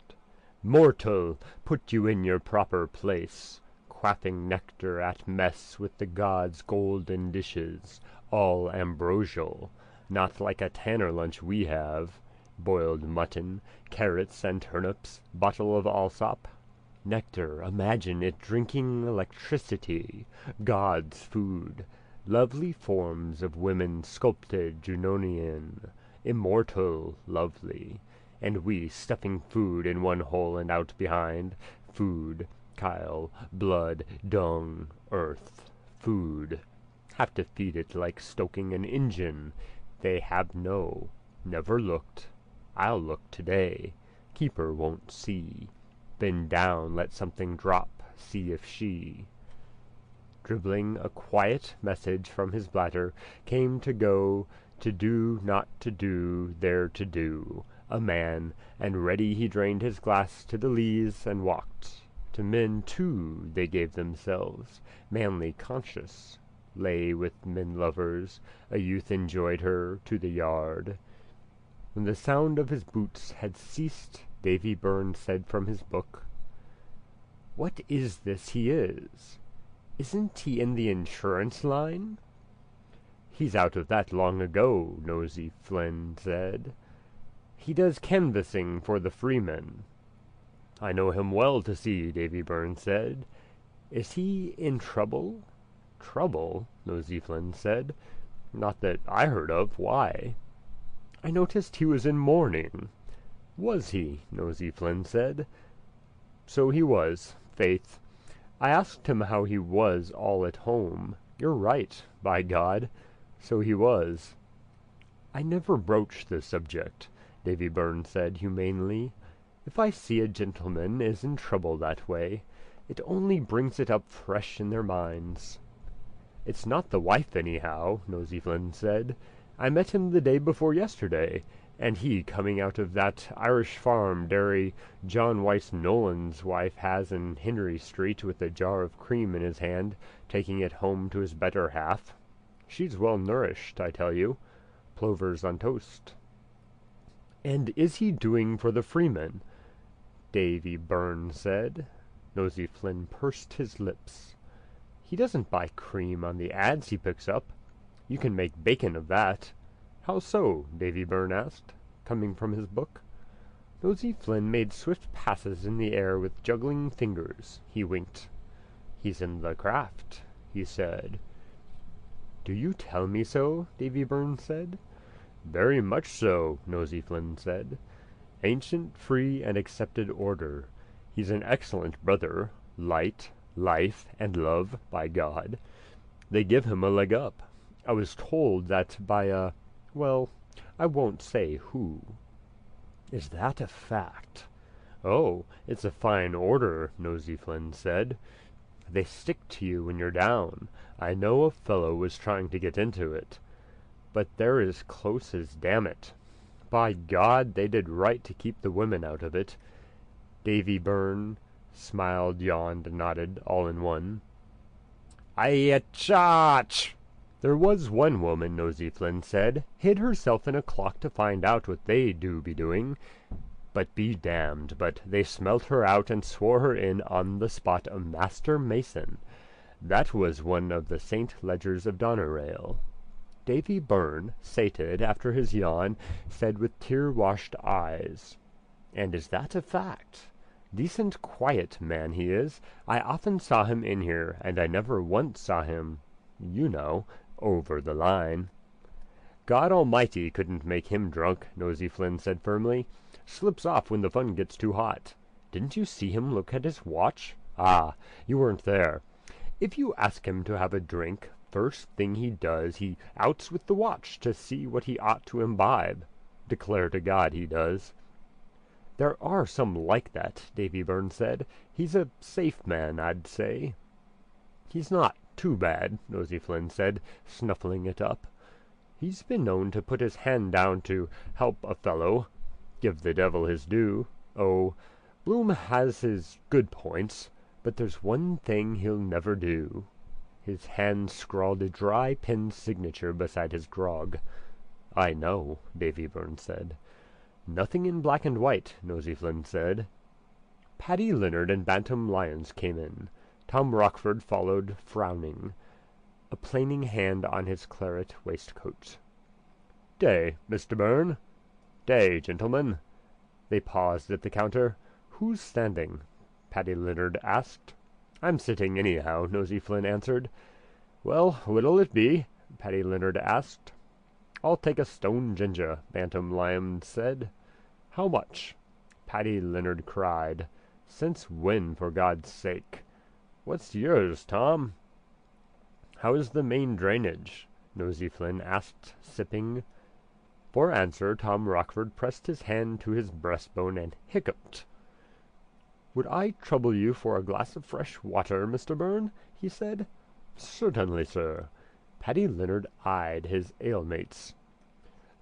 Mortal, put you in your proper place, quaffing nectar at mess with the gods' golden dishes, all ambrosial, not like a tanner lunch we have, boiled mutton, carrots and turnips, bottle of Alsop. Nectar, imagine it drinking electricity, God's food, lovely forms of women sculpted Junonian, immortal, lovely, and we stuffing food in one hole and out behind, food, chyle, blood, dung, earth, food. Have to feed it like stoking an engine. They have never looked. I'll look today. Keeper won't see. Bend down, let something drop, see if she. Dribbling a quiet message from his bladder, came to go, to do, not to do, there to do. A man, and ready he drained his glass to the lees and walked. To men, too, they gave themselves, manly conscious. Lay with men-lovers, a youth enjoyed her, to the yard. When the sound of his boots had ceased, Davy Byrne said from his book, "What is this he is? Isn't he in the insurance line?" "He's out of that long ago," Nosey Flynn said. "He does canvassing for the Freemen." "I know him well to see," Davy Byrne said. "Is he in trouble?" "Trouble?" Nosey Flynn said. "Not that I heard of. Why?" "I noticed he was in mourning." "Was he?" Nosey Flynn said. "So he was, faith. I asked him how he was all at home. You're right, by God. So he was." "I never broach the subject," Davy Byrne said humanely. "If I see a gentleman is in trouble that way, it only brings it up fresh in their minds." "It's not the wife anyhow," Nosey Flynn said. "I met him the day before yesterday, and he coming out of that Irish farm dairy John Wyse Nolan's wife has in Henry Street with a jar of cream in his hand, taking it home to his better half. She's well nourished, I tell you. Plovers on toast. And is he doing for the Freeman? Davy Byrne said. Nosey Flynn pursed his lips. He doesn't buy cream on the ads he picks up. You can make bacon of that. How so? Davy Byrne asked, coming from his book. Nosey Flynn made swift passes in the air with juggling fingers. He winked. He's in the craft, he said. Do you tell me so? Davy Byrne said. Very much so, Nosey Flynn said. Ancient, free, and accepted order. He's an excellent brother. Light, life, and love, by God. They give him a leg up. I was told that by well, I won't say who. Is that a fact? Oh, it's a fine order, Nosey Flynn said. They stick to you when you're down. I know a fellow was trying to get into it. But they're as close as damn it. By God, they did right to keep the women out of it. Davy Byrne smiled, yawned, and nodded, all in one. Aye-a-chotch! There was one woman, Nosey Flynn said, hid herself in a clock to find out what they do be doing. But be damned, but they smelt her out and swore her in on the spot a master mason. That was one of the St. Ledgers of Doneraile. Davy Byrne, sated after his yawn, said with tear-washed eyes, And is that a fact? Decent quiet man he is. I often saw him in here, and I never once saw him, you know, over the line. God Almighty couldn't make him drunk, Nosey Flynn said firmly. Slips off when the fun gets too hot. Didn't you see him look at his watch? Ah, you weren't there. If you ask him to have a drink, first thing he does, he outs with the watch to see what he ought to imbibe. Declare to God he does. There are some like that, Davy Byrne said. He's a safe man, I'd say. He's not too bad, Nosey Flynn said, snuffling it up. He's been known to put his hand down to help a fellow. Give the devil his due. Oh, Bloom has his good points, but there's one thing he'll never do. His hand scrawled a dry pen signature beside his grog. I know, Davy Byrne said. Nothing in black and white, Nosey Flynn said. Paddy Leonard and Bantam Lyons came in. Tom Rockford followed, frowning, a plaining hand on his claret waistcoat. Day, Mr. Byrne. Day, gentlemen. They paused at the counter. Who's standing? Paddy Leonard asked. I'm sitting anyhow, Nosey Flynn answered. Well, what'll it be? Paddy Leonard asked. I'll take a stone ginger, Bantam Lyons said. How much? Paddy Leonard cried. Since when, for God's sake? What's yours, Tom? How is the main drainage? Nosey Flynn asked, sipping. For answer, Tom Rockford pressed his hand to his breastbone and hiccuped. Would I trouble you for a glass of fresh water, Mr. Byrne? He said. Certainly, sir. Paddy Leonard eyed his ale-mates.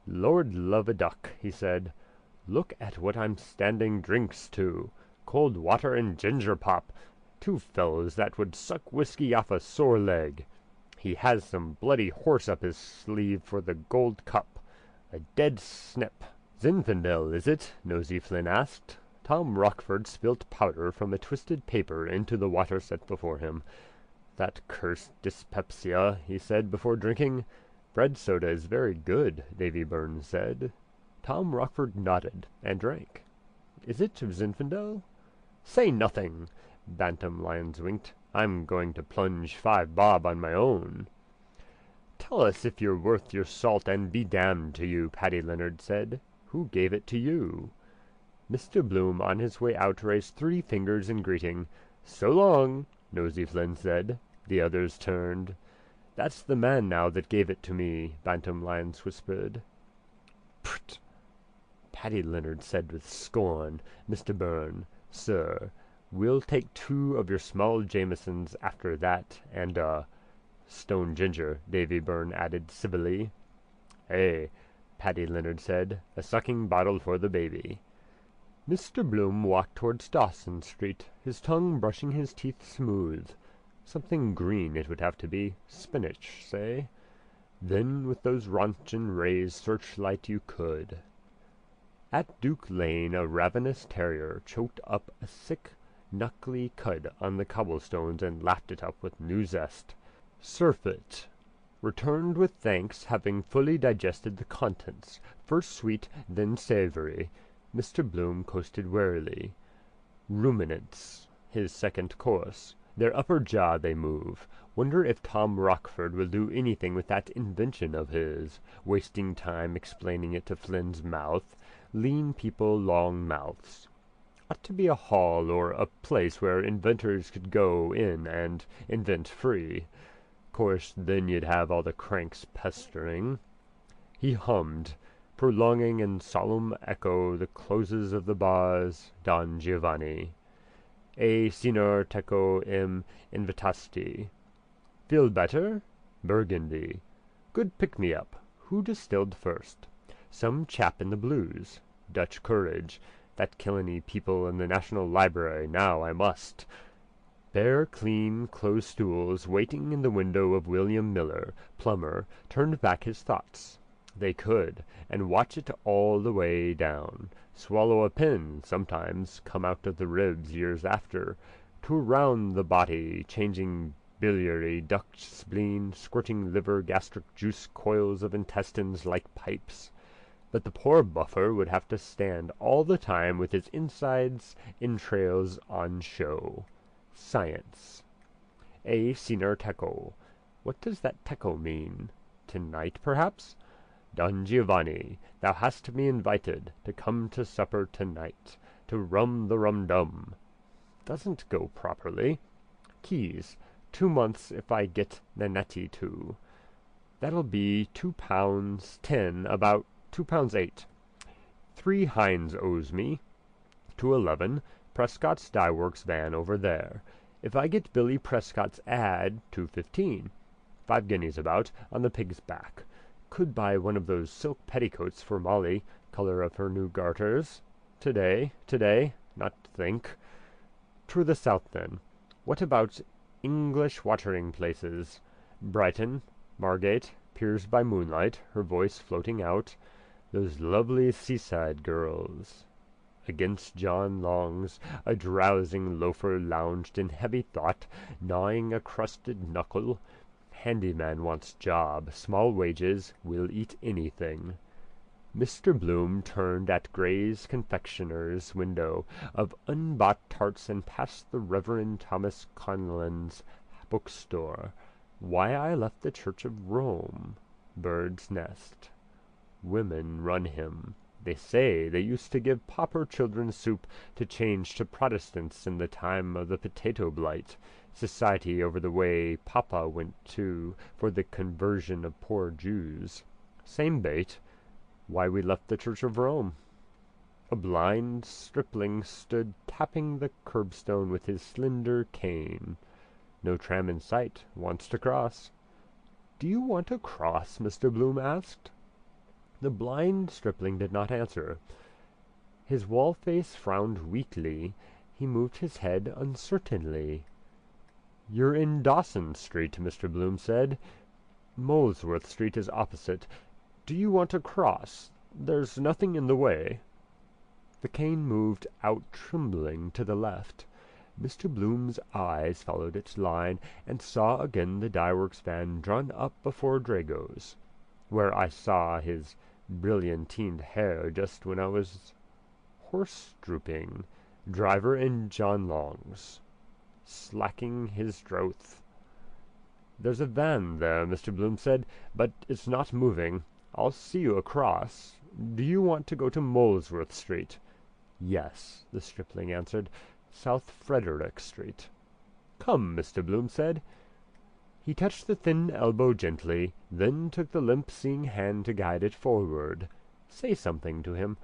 Lord love a duck, he said. Look at what I'm standing drinks to. Cold water and ginger pop. Two fellows that would suck whiskey off a sore leg. He has some bloody horse up his sleeve for the gold cup. A dead snip. Zinfandel, is it? Nosey Flynn asked. Tom Rockford spilt powder from a twisted paper into the water set before him. That cursed dyspepsia, he said before drinking. Bread soda is very good, Davy Byrne said. Tom Rockford nodded and drank. Is it Zinfandel? Say nothing, Bantam Lyons winked. I'm going to plunge 5 bob on my own. Tell us if you're worth your salt and be damned to you, Paddy Leonard said. Who gave it to you? Mr. Bloom on his way out raised 3 fingers in greeting. So long, Nosey Flynn said. The others turned. That's the man now that gave it to me, Bantam Lyons whispered. Prut! Paddy Leonard said with scorn. Mr. Byrne, sir, we'll take 2 of your small Jamesons after that, and, stone ginger, Davy Byrne added civilly. Hey, Paddy Leonard said. "A sucking bottle for the baby." Mr. Bloom walked towards Dawson Street, his tongue brushing his teeth smooth. Something green it would have to be. Spinach, say. Then with those Rontgen rays searchlight you could. At Duke Lane a ravenous terrier choked up a sick, knuckly cud on the cobblestones and lapped it up with new zest. Surfeit returned with thanks, having fully digested the contents, first sweet, then savoury. Mr. Bloom coasted warily. Ruminants, his second course. Their upper jaw they move. Wonder if Tom Rockford will do anything with that invention of his, wasting time explaining it to Flynn's mouth. Lean people, long mouths. Ought to be a hall or a place where inventors could go in and invent free. Course, then you'd have all the cranks pestering. He hummed, prolonging in solemn echo the closes of the bars Don Giovanni. E sinor teco im invitasti. Feel better? Burgundy. Good pick-me-up. Who distilled first? Some chap in the blues. Dutch courage. That Killenny people in the National Library, now I must. Bare, clean, closed stools, waiting in the window of William Miller, plumber, turned back his thoughts. They could, and watch it all the way down. Swallow a pin, sometimes, come out of the ribs years after. Tour round the body, changing biliary duct, spleen, squirting liver, gastric juice, coils of intestines like pipes. But the poor buffer would have to stand all the time with his insides, entrails on show. Science. E sinor teco. What does that teco mean? Tonight, perhaps? Don Giovanni, thou hast to be invited to come to supper tonight, to rum the rum-dum. Doesn't go properly. Keys, 2 months if I get Nanetti too. That'll be £2.10, about £2.8. 3 Hines owes me. 2.11, Prescott's Dye Works van over there. If I get Billy Prescott's ad, 2.15. 5 guineas about, on the pig's back. Could buy one of those silk petticoats for Molly, colour of her new garters. Today, not think. To the south then. What about English watering places? Brighton, Margate, Piers by moonlight, her voice floating out. Those lovely seaside girls. Against John Long's, a drowsing loafer lounged in heavy thought, gnawing a crusted knuckle. Handyman wants job, small wages, will eat anything. Mr. Bloom turned at Gray's confectioner's window of unbought tarts and past the Reverend Thomas Conlon's bookstore. Why I left the Church of Rome. Bird's nest. Women run him. They say they used to give pauper children soup to change to Protestants in the time of the potato blight. Society over the way Papa went to for the conversion of poor Jews. Same bait. Why we left the Church of Rome. A blind stripling stood tapping the curbstone with his slender cane. No tram in sight. Wants to cross. Do you want to cross? Mr. Bloom asked. The blind stripling did not answer. His wall face frowned weakly. He moved his head uncertainly. "You're in Dawson Street," Mr. Bloom said. "Molesworth Street is opposite. Do you want to cross? There's nothing in the way." The cane moved out trembling to the left. Mr. Bloom's eyes followed its line, and saw again the Dye Works van drawn up before Drago's, where I saw his brilliantined hair just when I was horse-drooping, driver in John Long's, slacking his drouth. "There's a van there," Mr. Bloom said, "but it's not moving. I'll see you across. Do you want to go to Molesworth Street?" "Yes," the stripling answered. "South Frederick Street." "Come," Mr. Bloom said. He touched the thin elbow gently, then took the limp-seeing hand to guide it forward. "Say something to him.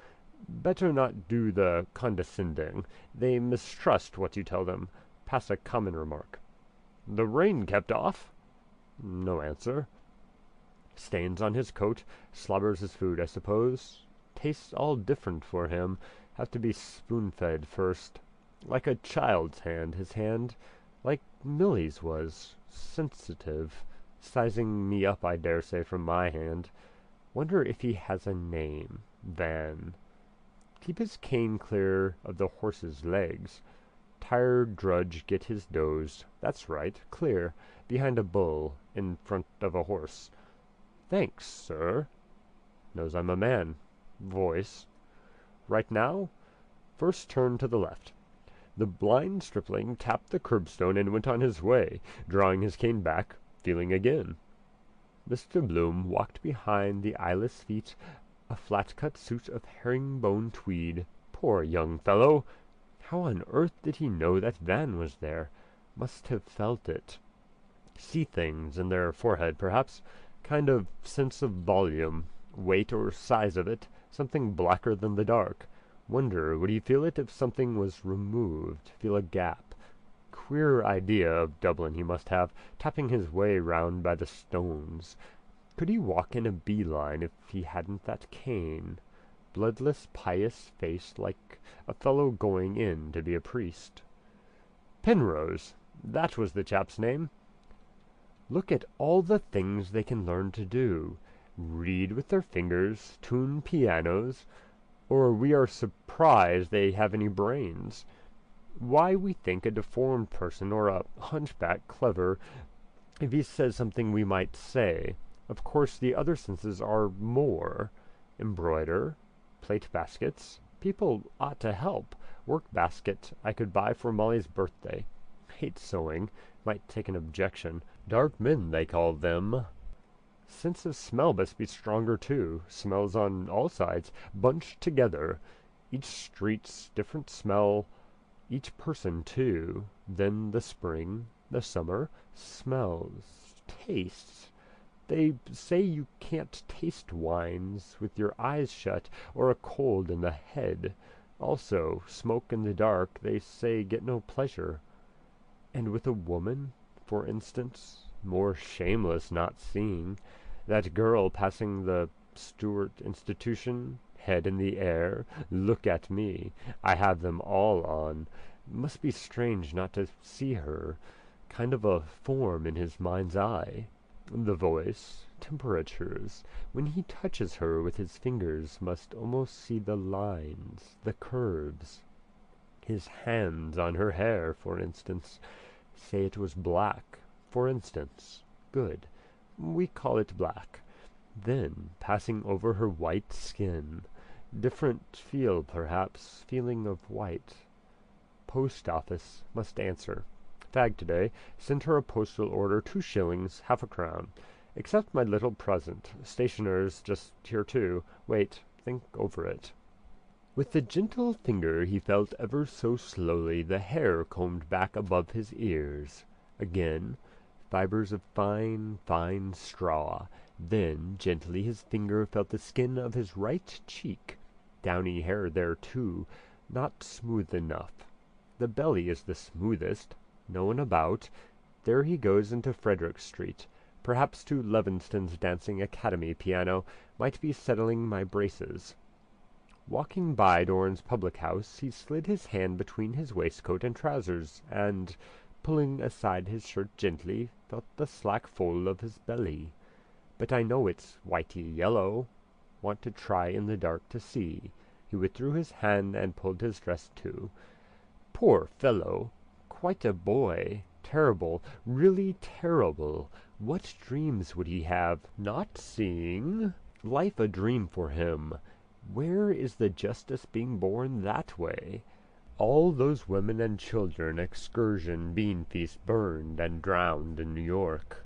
Better not do the condescending. They mistrust what you tell them. Pass a common remark." "The rain kept off?" No answer. Stains on his coat, slobbers his food, I suppose. Tastes all different for him. Have to be spoon-fed first. Like a child's hand, his hand. Like Millie's was. Sensitive. Sizing me up, I dare say, from my hand. Wonder if he has a name. Van. Keep his cane clear of the horse's legs. Tired drudge get his doze. That's right, clear, behind a bull, in front of a horse. Thanks, sir. Knows I'm a man. Voice. Right now? First turn to the left. The blind stripling tapped the curbstone and went on his way, drawing his cane back, feeling again. Mr. Bloom walked behind the eyeless feet, a flat-cut suit of herringbone tweed. Poor young fellow! How on earth did he know that Van was there? Must have felt it. See things in their forehead, perhaps. Kind of sense of volume, weight or size of it, something blacker than the dark. Wonder, would he feel it if something was removed, feel a gap? Queer idea of Dublin he must have, tapping his way round by the stones. Could he walk in a bee-line if he hadn't that cane? Bloodless, pious face, like a fellow going in to be a priest. Penrose, that was the chap's name. Look at all the things they can learn to do. Read with their fingers, tune pianos, or we are surprised they have any brains. Why we think a deformed person or a hunchback clever if he says something we might say. Of course the other senses are more. Embroider, plait baskets. People ought to help. Work basket I could buy for Molly's birthday. Hate sewing. Might take an objection. Dark men, they call them. Sense of smell must be stronger, too. Smells on all sides, bunched together. Each street's different smell. Each person, too. Then the spring, the summer. Smells. Tastes. They say you can't taste wines with your eyes shut, or a cold in the head. Also, smoke in the dark, they say get no pleasure. And with a woman, for instance, more shameless not seeing. That girl passing the Stuart institution, head in the air. Look at me. I have them all on. Must be strange not to see her. Kind of a form in his mind's eye. The voice, temperatures. When he touches her with his fingers, must almost see the lines, the curves. His hands on her hair, for instance. Say it was black, for instance. Good. We call it black. Then, passing over her white skin. Different feel, perhaps, feeling of white. Post office, must answer. Fag today. Sent her a postal order, 2 shillings, half a crown. Accept my little present. Stationer's just here too. Wait, think over it. With the gentle finger he felt ever so slowly the hair combed back above his ears. Again, fibers of fine, fine straw. Then, gently his finger felt the skin of his right cheek. Downy hair there too, not smooth enough. The belly is the smoothest. No one about. There he goes into Frederick Street. Perhaps to Levinston's Dancing Academy piano. Might be settling my braces. Walking by Doran's public house, he slid his hand between his waistcoat and trousers, and, pulling aside his shirt gently, felt the slack fold of his belly. But I know it's whitey yellow. Want to try in the dark to see. He withdrew his hand and pulled his dress to. Poor fellow! Quite a boy. Terrible, really terrible. What dreams would he have, not seeing? Life a dream for him. Where is the justice being born that way? All those women and children excursion bean feast burned and drowned in New York.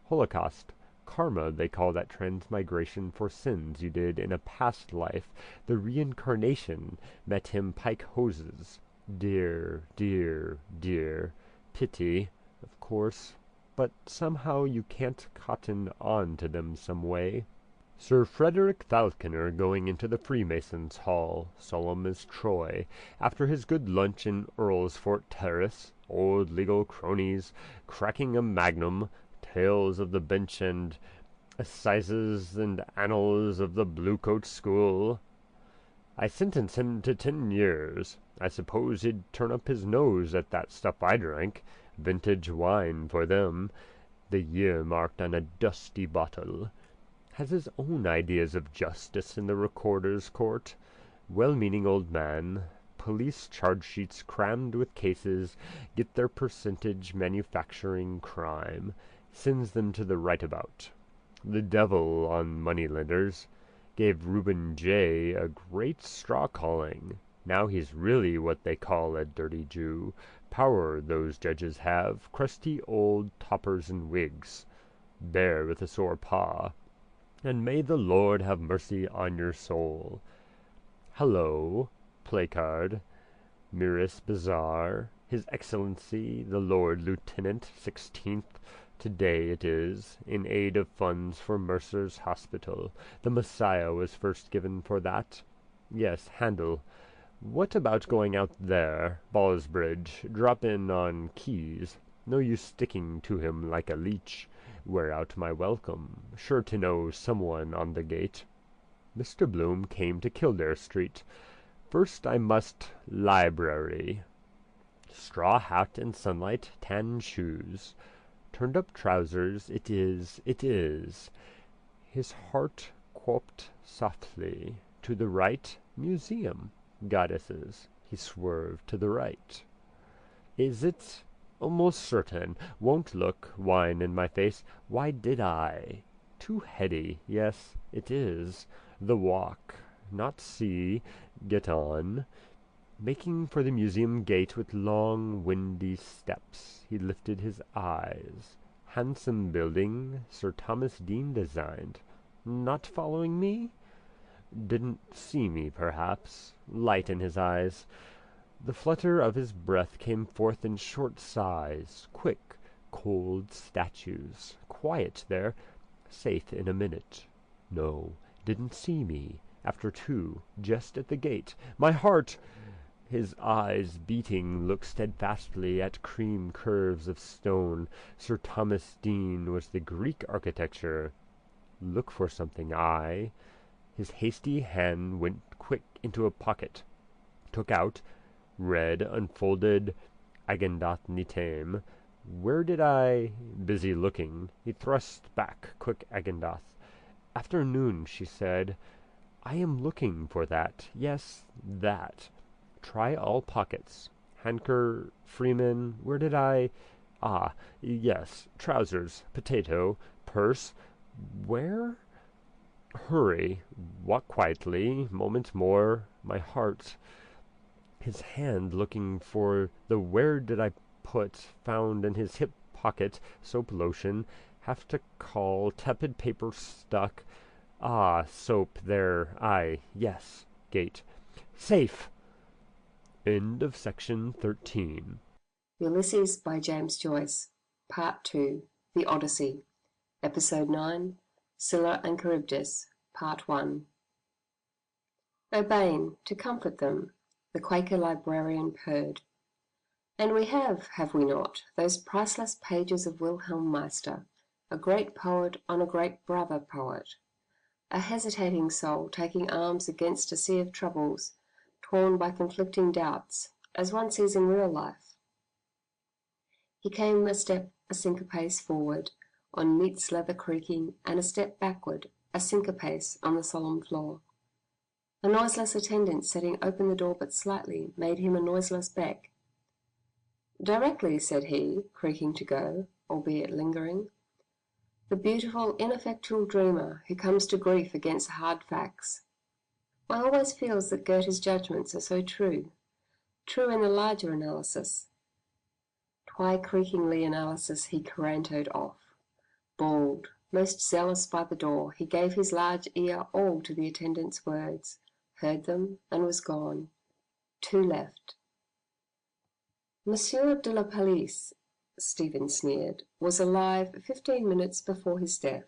Holocaust. Karma, they call that transmigration for sins you did in a past life. The reincarnation met him pike hoses. Dear, dear, dear. Pity, of course, but somehow you can't cotton on to them some way. Sir Frederick Falconer going into the Freemasons' Hall, solemn as Troy, after his good lunch in Earlsfort Terrace, old legal cronies, cracking a magnum, tales of the bench and Assizes and annals of the Bluecoat School. I sentence him to 10 years. I suppose he'd turn up his nose at that stuff I drank. Vintage wine for them. The year marked on a dusty bottle. Has his own ideas of justice in the recorder's court. Well-meaning old man. Police charge sheets crammed with cases. Get their percentage manufacturing crime. Sends them to the right-about. The devil on moneylenders. Gave Reuben J. a great straw-calling. Now he's really what they call a dirty Jew. Power those judges have, crusty old toppers and wigs. Bear with a sore paw. And may the Lord have mercy on your soul. Hello, placard. Miris Bazaar. His Excellency, the Lord Lieutenant, 16th. Today it is, in aid of funds for Mercer's Hospital. The Messiah was first given for that. Yes, Handel. What about going out there, Ballsbridge? Drop in on Keys. No use sticking to him like a leech. Wear out my welcome. Sure to know someone on the gate. Mr. Bloom came to Kildare Street. First I must library. Straw hat and sunlight, tan shoes. Turned-up trousers, it is. His heart quopped softly. To the right, museum. Goddesses. He swerved to the right. Is it? Almost certain. Won't look. Wine in my face. Why did I? Too heady. Yes, it is. The walk. Not see. Get on. Making for the museum gate with long, windy steps, he lifted his eyes. Handsome building, Sir Thomas Deane designed. Not following me? Didn't see me, perhaps. Light in his eyes. The flutter of his breath came forth in short sighs. Quick, cold statues. Quiet there. Safe in a minute. No, didn't see me. After 2, just at the gate. My heart! His eyes, beating, looked steadfastly at cream curves of stone. Sir Thomas Deane was the Greek architecture. Look for something, I. His hasty hand went quick into a pocket. Took out, read, unfolded, Agendath Nitem. Where did I? Busy looking. He thrust back quick Agendath. Afternoon, she said. I am looking for that. Yes, that. Try all pockets. Hanker, Freeman, where did I? Ah, yes, trousers, potato, purse. Where? Hurry, walk quietly, moment more, my heart. His hand looking for the where did I put, found in his hip pocket, soap lotion, have to call, tepid paper stuck. Ah, soap, there, aye, yes, gate. Safe! End of section 13. Ulysses by James Joyce, Part 2, The Odyssey, Episode 9, Scylla and Charybdis, Part 1. Urbane, to comfort them, the Quaker librarian purred. And we have we not, those priceless pages of Wilhelm Meister, a great poet on a great brother poet, a hesitating soul taking arms against a sea of troubles, torn by conflicting doubts, as one sees in real life. He came a step, a syncopace forward, on Neat's leather creaking, and a step backward, a syncopace on the solemn floor. A noiseless attendant setting open the door but slightly made him a noiseless beck. Directly, said he, creaking to go, albeit lingering. The beautiful, ineffectual dreamer who comes to grief against hard facts. One always feels that Goethe's judgments are so true in the larger analysis. Twi-creakingly analysis he carantoed off. Bald, most zealous by the door, he gave his large ear all to the attendant's words, heard them, and was gone. 2 left. Monsieur de la Palisse, Stephen sneered, was alive 15 minutes before his death.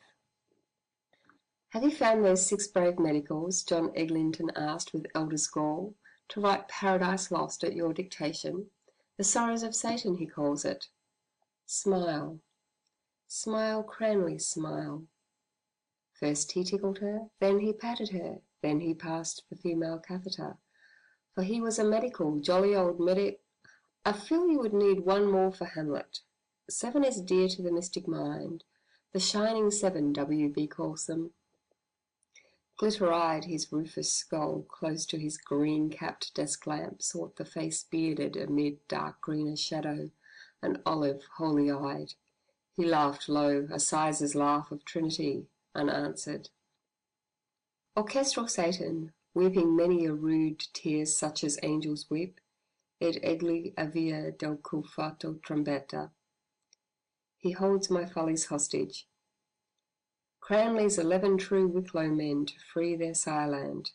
Have you found those 6 brave medicals, John Eglinton asked with elder's gall, to write Paradise Lost at your dictation? The Sorrows of Satan, he calls it. Smile. Smile, Cranley, smile. First he tickled her, then he patted her, then he passed the female catheter, for he was a medical, jolly old I feel you would need one more for Hamlet. 7 is dear to the mystic mind, the shining 7, W.B. calls them. Glitter-eyed his rufous skull, close to his green-capped desk lamp, sought the face bearded amid dark greener shadow, an olive holy-eyed. He laughed low, a sizar's laugh of Trinity, unanswered. Orchestral Satan, weeping many a rude tear such as angels weep, ed egli avia del cul fato trombetta. He holds my follies hostage. Cranley's 11 true Wicklow men to free their sireland.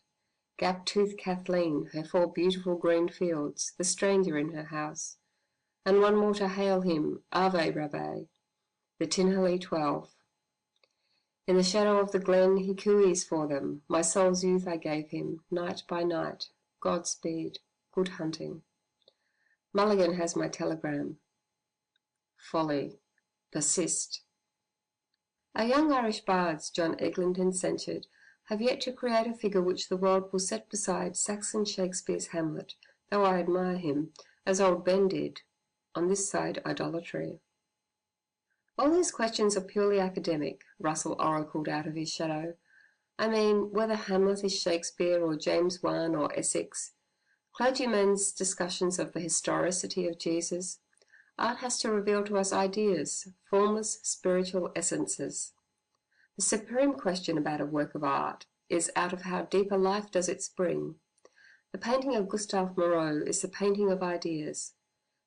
Gap-toothed Kathleen, her 4 beautiful green fields, the stranger in her house, and one more to hail him, Ave Rabbi, the Tinhally 12. In the shadow of the glen he cooees for them, my soul's youth I gave him, night by night, Godspeed, good hunting. Mulligan has my telegram. Folly, persist. Our young Irish bards, John Eglinton censured, have yet to create a figure which the world will set beside Saxon Shakespeare's Hamlet, though I admire him, as old Ben did, on this side idolatry. All these questions are purely academic, Russell oracled out of his shadow. I mean, whether Hamlet is Shakespeare or James I or Essex. Clergymen's discussions of the historicity of Jesus. Art has to reveal to us ideas, formless spiritual essences. The supreme question about a work of art is out of how deep a life does it spring. The painting of Gustave Moreau is the painting of ideas.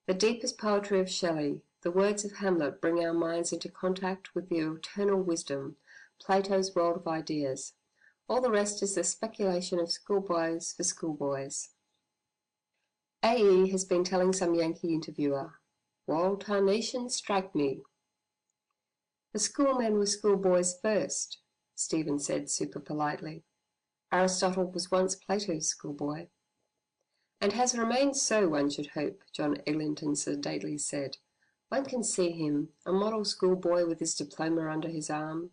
The deepest poetry of Shelley, the words of Hamlet bring our minds into contact with the eternal wisdom, Plato's world of ideas. All the rest is the speculation of schoolboys for schoolboys. A.E. has been telling some Yankee interviewer, "Wall tarnation strike me." The schoolmen were schoolboys first, Stephen said super politely. Aristotle was once Plato's schoolboy. And has remained so, one should hope, John Eglinton sedately said. One can see him, a model schoolboy with his diploma under his arm.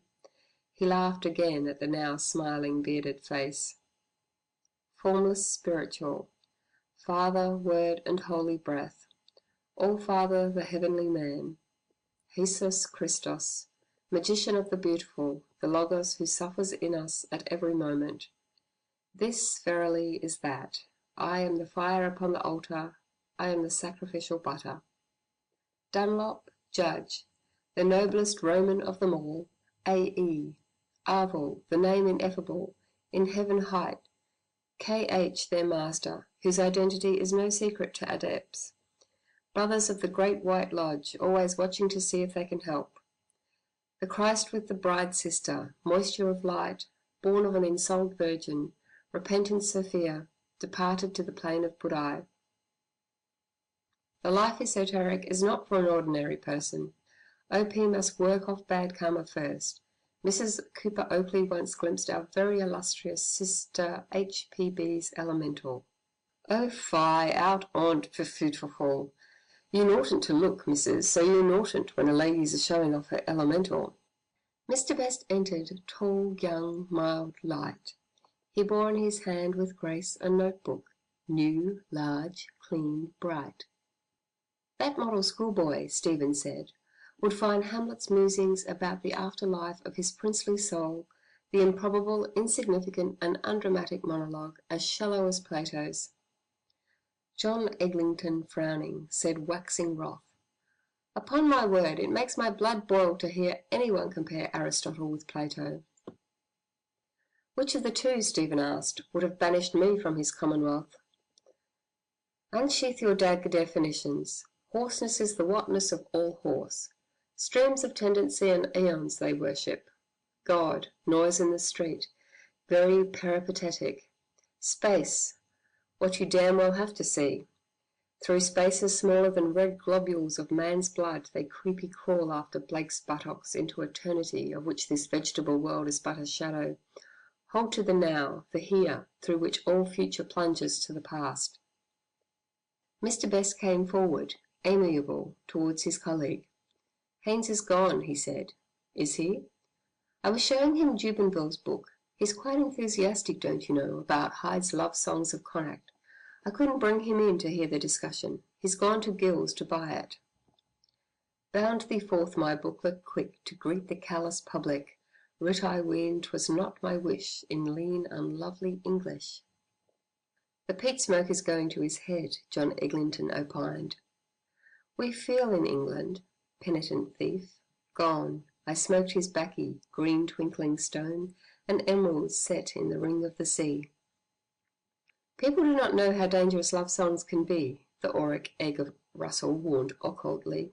He laughed again at the now smiling bearded face. Formless spiritual, Father, Word and Holy Breath, All-Father the Heavenly Man, Jesus Christos, Magician of the Beautiful, the Logos who suffers in us at every moment. This verily is that. I am the fire upon the altar, I am the sacrificial butter. Dunlop, Judge, the noblest Roman of them all, A.E., Arvel, the name ineffable, in heaven height, K.H., their master, whose identity is no secret to adepts. Brothers of the Great White Lodge, always watching to see if they can help. The Christ with the bride sister, moisture of light, born of an ensouled virgin, repentant Sophia, departed to the plain of Budai. The life esoteric is not for an ordinary person. O.P. must work off bad karma first. Mrs. Cooper Oakley once glimpsed our very illustrious sister H.P.B.'s elemental. Oh fie, out on't for fruitful. You oughtn't to look, missus, so you oughtn't when a lady's a showing off her elemental. Mr. Best entered, tall, young, mild, light. He bore in his hand with grace a notebook, new, large, clean, bright. That model schoolboy, Stephen said, would find Hamlet's musings about the afterlife of his princely soul, the improbable, insignificant and undramatic monologue, as shallow as Plato's. John Eglinton, frowning, said, waxing wroth, "Upon my word, it makes my blood boil to hear anyone compare Aristotle with Plato." Which of the two, Stephen asked, would have banished me from his commonwealth? Unsheath your dagger definitions. Hoarseness is the whatness of all horse. Streams of tendency and aeons they worship. God, noise in the street, very peripatetic. Space, what you damn well have to see. Through spaces smaller than red globules of man's blood they creepy crawl after Blake's buttocks into eternity of which this vegetable world is but a shadow. Hold to the now, the here, through which all future plunges to the past. Mr. Best came forward, amiable, towards his colleague. "Haynes is gone," he said. "Is he?" I was showing him Jubenville's book. He's quite enthusiastic, don't you know, about Hyde's love songs of Connacht. I couldn't bring him in to hear the discussion. He's gone to Gill's to buy it. Bound thee forth my booklet quick to greet the callous public. Writ I ween 'twas not my wish in lean unlovely English. The peat smoke is going to his head, John Eglinton opined. We feel in England, penitent thief, gone. I smoked his baccy, green twinkling stone, and emeralds set in the ring of the sea. People do not know how dangerous love songs can be, the auric egg of Russell warned occultly.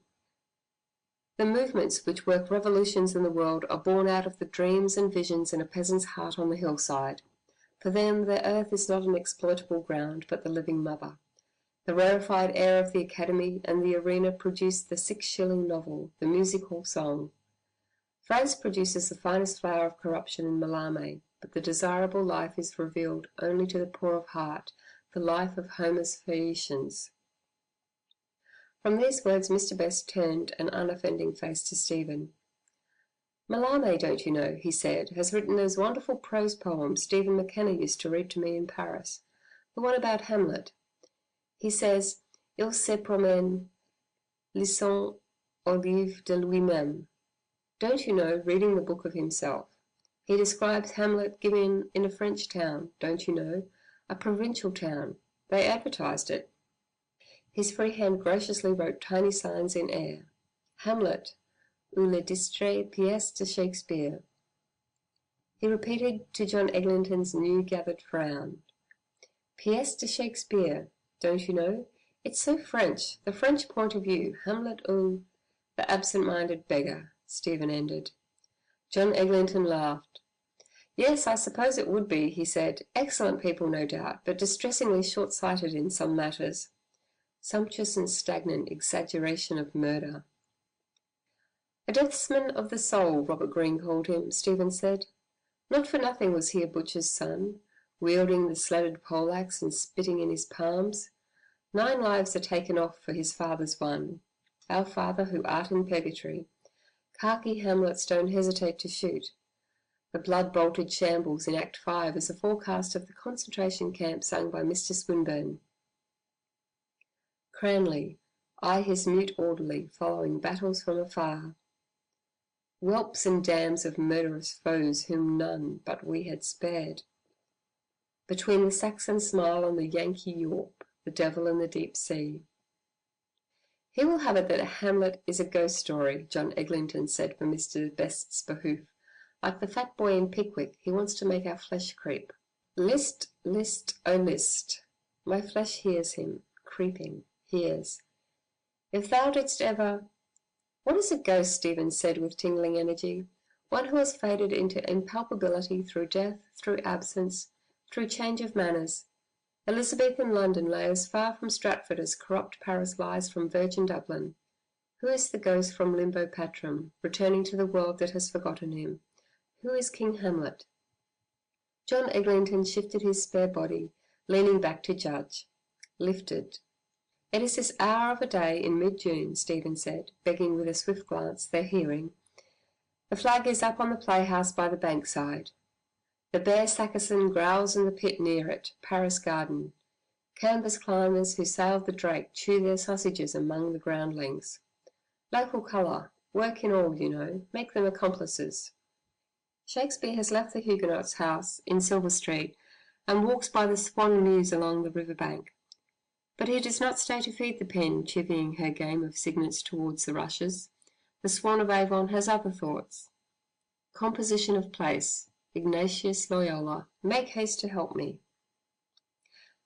The movements which work revolutions in the world are born out of the dreams and visions in a peasant's heart on the hillside. For them, the earth is not an exploitable ground, but the living mother. The rarefied air of the academy and the arena produce the 6-shilling novel, the music hall song. France produces the finest flower of corruption in Mallarmé, but the desirable life is revealed only to the poor of heart, the life of Homer's Phaeacians. From these words Mr. Best turned an unoffending face to Stephen. Mallarmé, don't you know, he said, has written those wonderful prose poems Stephen McKenna used to read to me in Paris, the one about Hamlet. He says, il se promène, lisant au livre de lui-même. Don't you know, reading the book of himself. He describes Hamlet given in a French town, don't you know, a provincial town. They advertised it. His free hand graciously wrote tiny signs in air. Hamlet, ou le distrait pièce de Shakespeare. He repeated to John Eglinton's new-gathered frown. Pièce de Shakespeare, don't you know? It's so French, the French point of view, Hamlet ou the absent-minded beggar, Stephen ended. John Eglinton laughed. Yes, I suppose it would be, he said. Excellent people, no doubt, but distressingly short-sighted in some matters. Sumptuous and stagnant exaggeration of murder. A deathsman of the soul, Robert Greene called him, Stephen said. Not for nothing was he a butcher's son, wielding the sledded poleaxe and spitting in his palms. 9 lives are taken off for his father's one. Our Father who art in purgatory. Khaki Hamlets don't hesitate to shoot. The blood-bolted shambles in Act 5 is a forecast of the concentration camp sung by Mr. Swinburne. Cranley, I his mute orderly, following battles from afar. Whelps and dams of murderous foes whom none but we had spared. Between the Saxon smile and the Yankee York, the devil in the deep sea. He will have it that Hamlet is a ghost story, John Eglinton said for Mr. Best's behoof. Like the fat boy in Pickwick, he wants to make our flesh creep. List, list, oh list. My flesh hears him, creeping, hears. If thou didst ever... What is a ghost? Stephen said with tingling energy. One who has faded into impalpability through death, through absence, through change of manners. Elizabethan London lay as far from Stratford as corrupt Paris lies from virgin Dublin. Who is the ghost from limbo patrum, returning to the world that has forgotten him? Who is King Hamlet? John Eglinton shifted his spare body, leaning back to judge. Lifted. It is this hour of a day in mid-June, Stephen said, begging with a swift glance their hearing. The flag is up on the playhouse by the bankside. The bear Saracen growls in the pit near it, Paris Garden. Canvas climbers who sailed the Drake chew their sausages among the groundlings. Local colour, work in all, you know, make them accomplices. Shakespeare has left the Huguenot's house in Silver Street and walks by the Swan Mews along the river bank. But he does not stay to feed the pen, chivying her game of signets towards the rushes. The Swan of Avon has other thoughts. Composition of place. Ignatius Loyola, make haste to help me.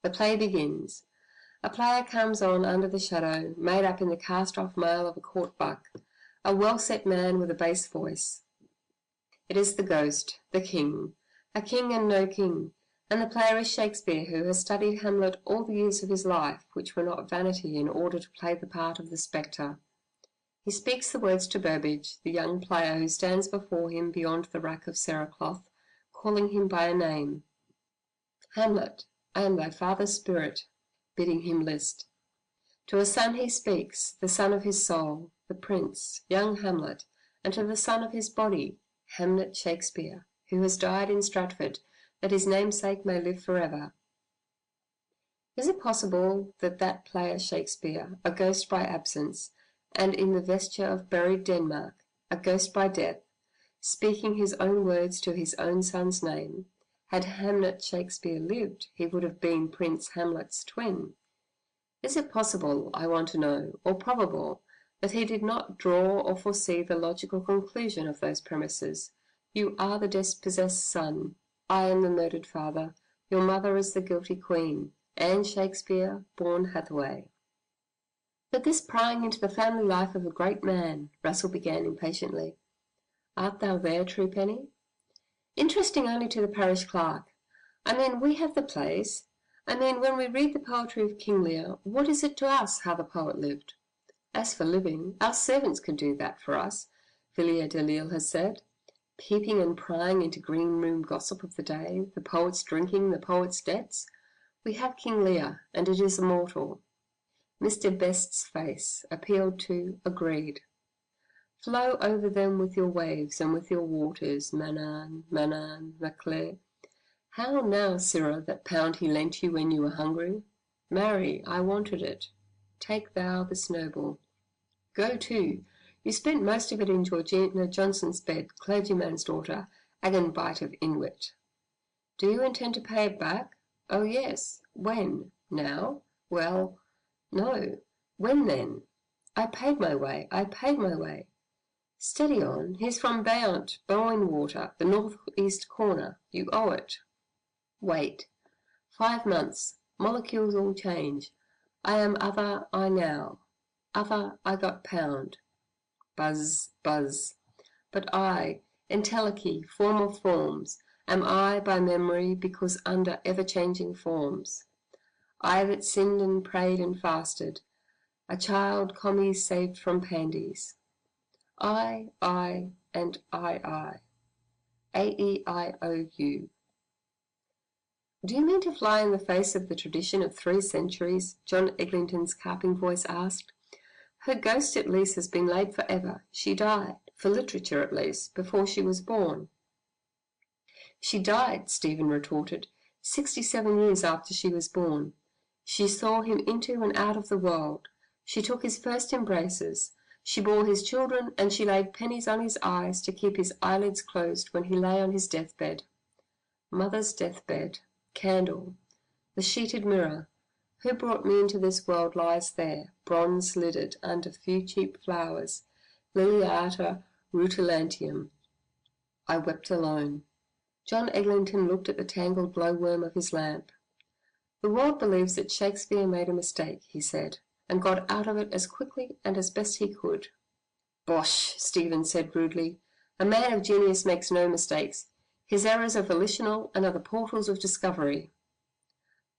The play begins. A player comes on under the shadow, made up in the cast-off mail of a court buck, a well-set man with a bass voice. It is the ghost, the king, a king and no king, and the player is Shakespeare, who has studied Hamlet all the years of his life, which were not vanity, in order to play the part of the spectre. He speaks the words to Burbage, the young player who stands before him beyond the rack of cerecloth, calling him by a name. Hamlet, I am thy father's spirit, bidding him list. To a son he speaks, the son of his soul, the prince, young Hamlet, and to the son of his body, Hamlet Shakespeare, who has died in Stratford, that his namesake may live forever. Is it possible that that player Shakespeare, a ghost by absence, and in the vesture of buried Denmark, a ghost by death, speaking his own words to his own son's name, had Hamlet Shakespeare lived, he would have been Prince Hamlet's twin? Is it possible, I want to know, or probable, that he did not draw or foresee the logical conclusion of those premises? You are the dispossessed son, I am the murdered father, your mother is the guilty queen, Anne Shakespeare, born Hathaway. But this prying into the family life of a great man, Russell began impatiently. Art thou there, true Penny? Interesting only to the parish clerk. I mean, we have the plays. I mean, when we read the poetry of King Lear, what is it to us how the poet lived? As for living, our servants could do that for us, Villiers de L'Isle has said, peeping and prying into green-room gossip of the day, the poet's drinking, the poet's debts. We have King Lear, and it is immortal. Mr. Best's face, appealed to, agreed. Flow over them with your waves and with your waters, Manan, Manan, Maclair. How now, sirrah, that pound he lent you when you were hungry? Marry, I wanted it. Take thou the snowball. Go to. You spent most of it in Georgina Johnson's bed, clergyman's daughter, agon bite of inwit. Do you intend to pay it back? Oh yes. When? Now? Well, no. When then? I paid my way. Steady on. He's from Bayant, Bowenwater, the north-east corner. You owe it. Wait. 5 months. Molecules all change. I am other, I now. Other, I got pound. Buzz, buzz. But I, entelechy, form of forms, am I by memory because under ever-changing forms. I that sinned and prayed and fasted, a child commies saved from pandies. I, and I. A-E-I-O-U. Do you mean to fly in the face of the tradition of 3 centuries? John Eglinton's carping voice asked. Her ghost at least has been laid for ever. She died, for literature at least, before she was born. She died, Stephen retorted, 67 years after she was born. She saw him into and out of the world. She took his first embraces. She bore his children, and she laid pennies on his eyes to keep his eyelids closed when he lay on his deathbed. Mother's deathbed. Candle. The sheeted mirror. Who brought me into this world lies there, bronze-lidded, under few cheap flowers, Liliata rutilantium. I wept alone. John Eglinton looked at the tangled glowworm of his lamp. The world believes that Shakespeare made a mistake, he said, and got out of it as quickly and as best he could. Bosh, Stephen said rudely. A man of genius makes no mistakes. His errors are volitional and are the portals of discovery.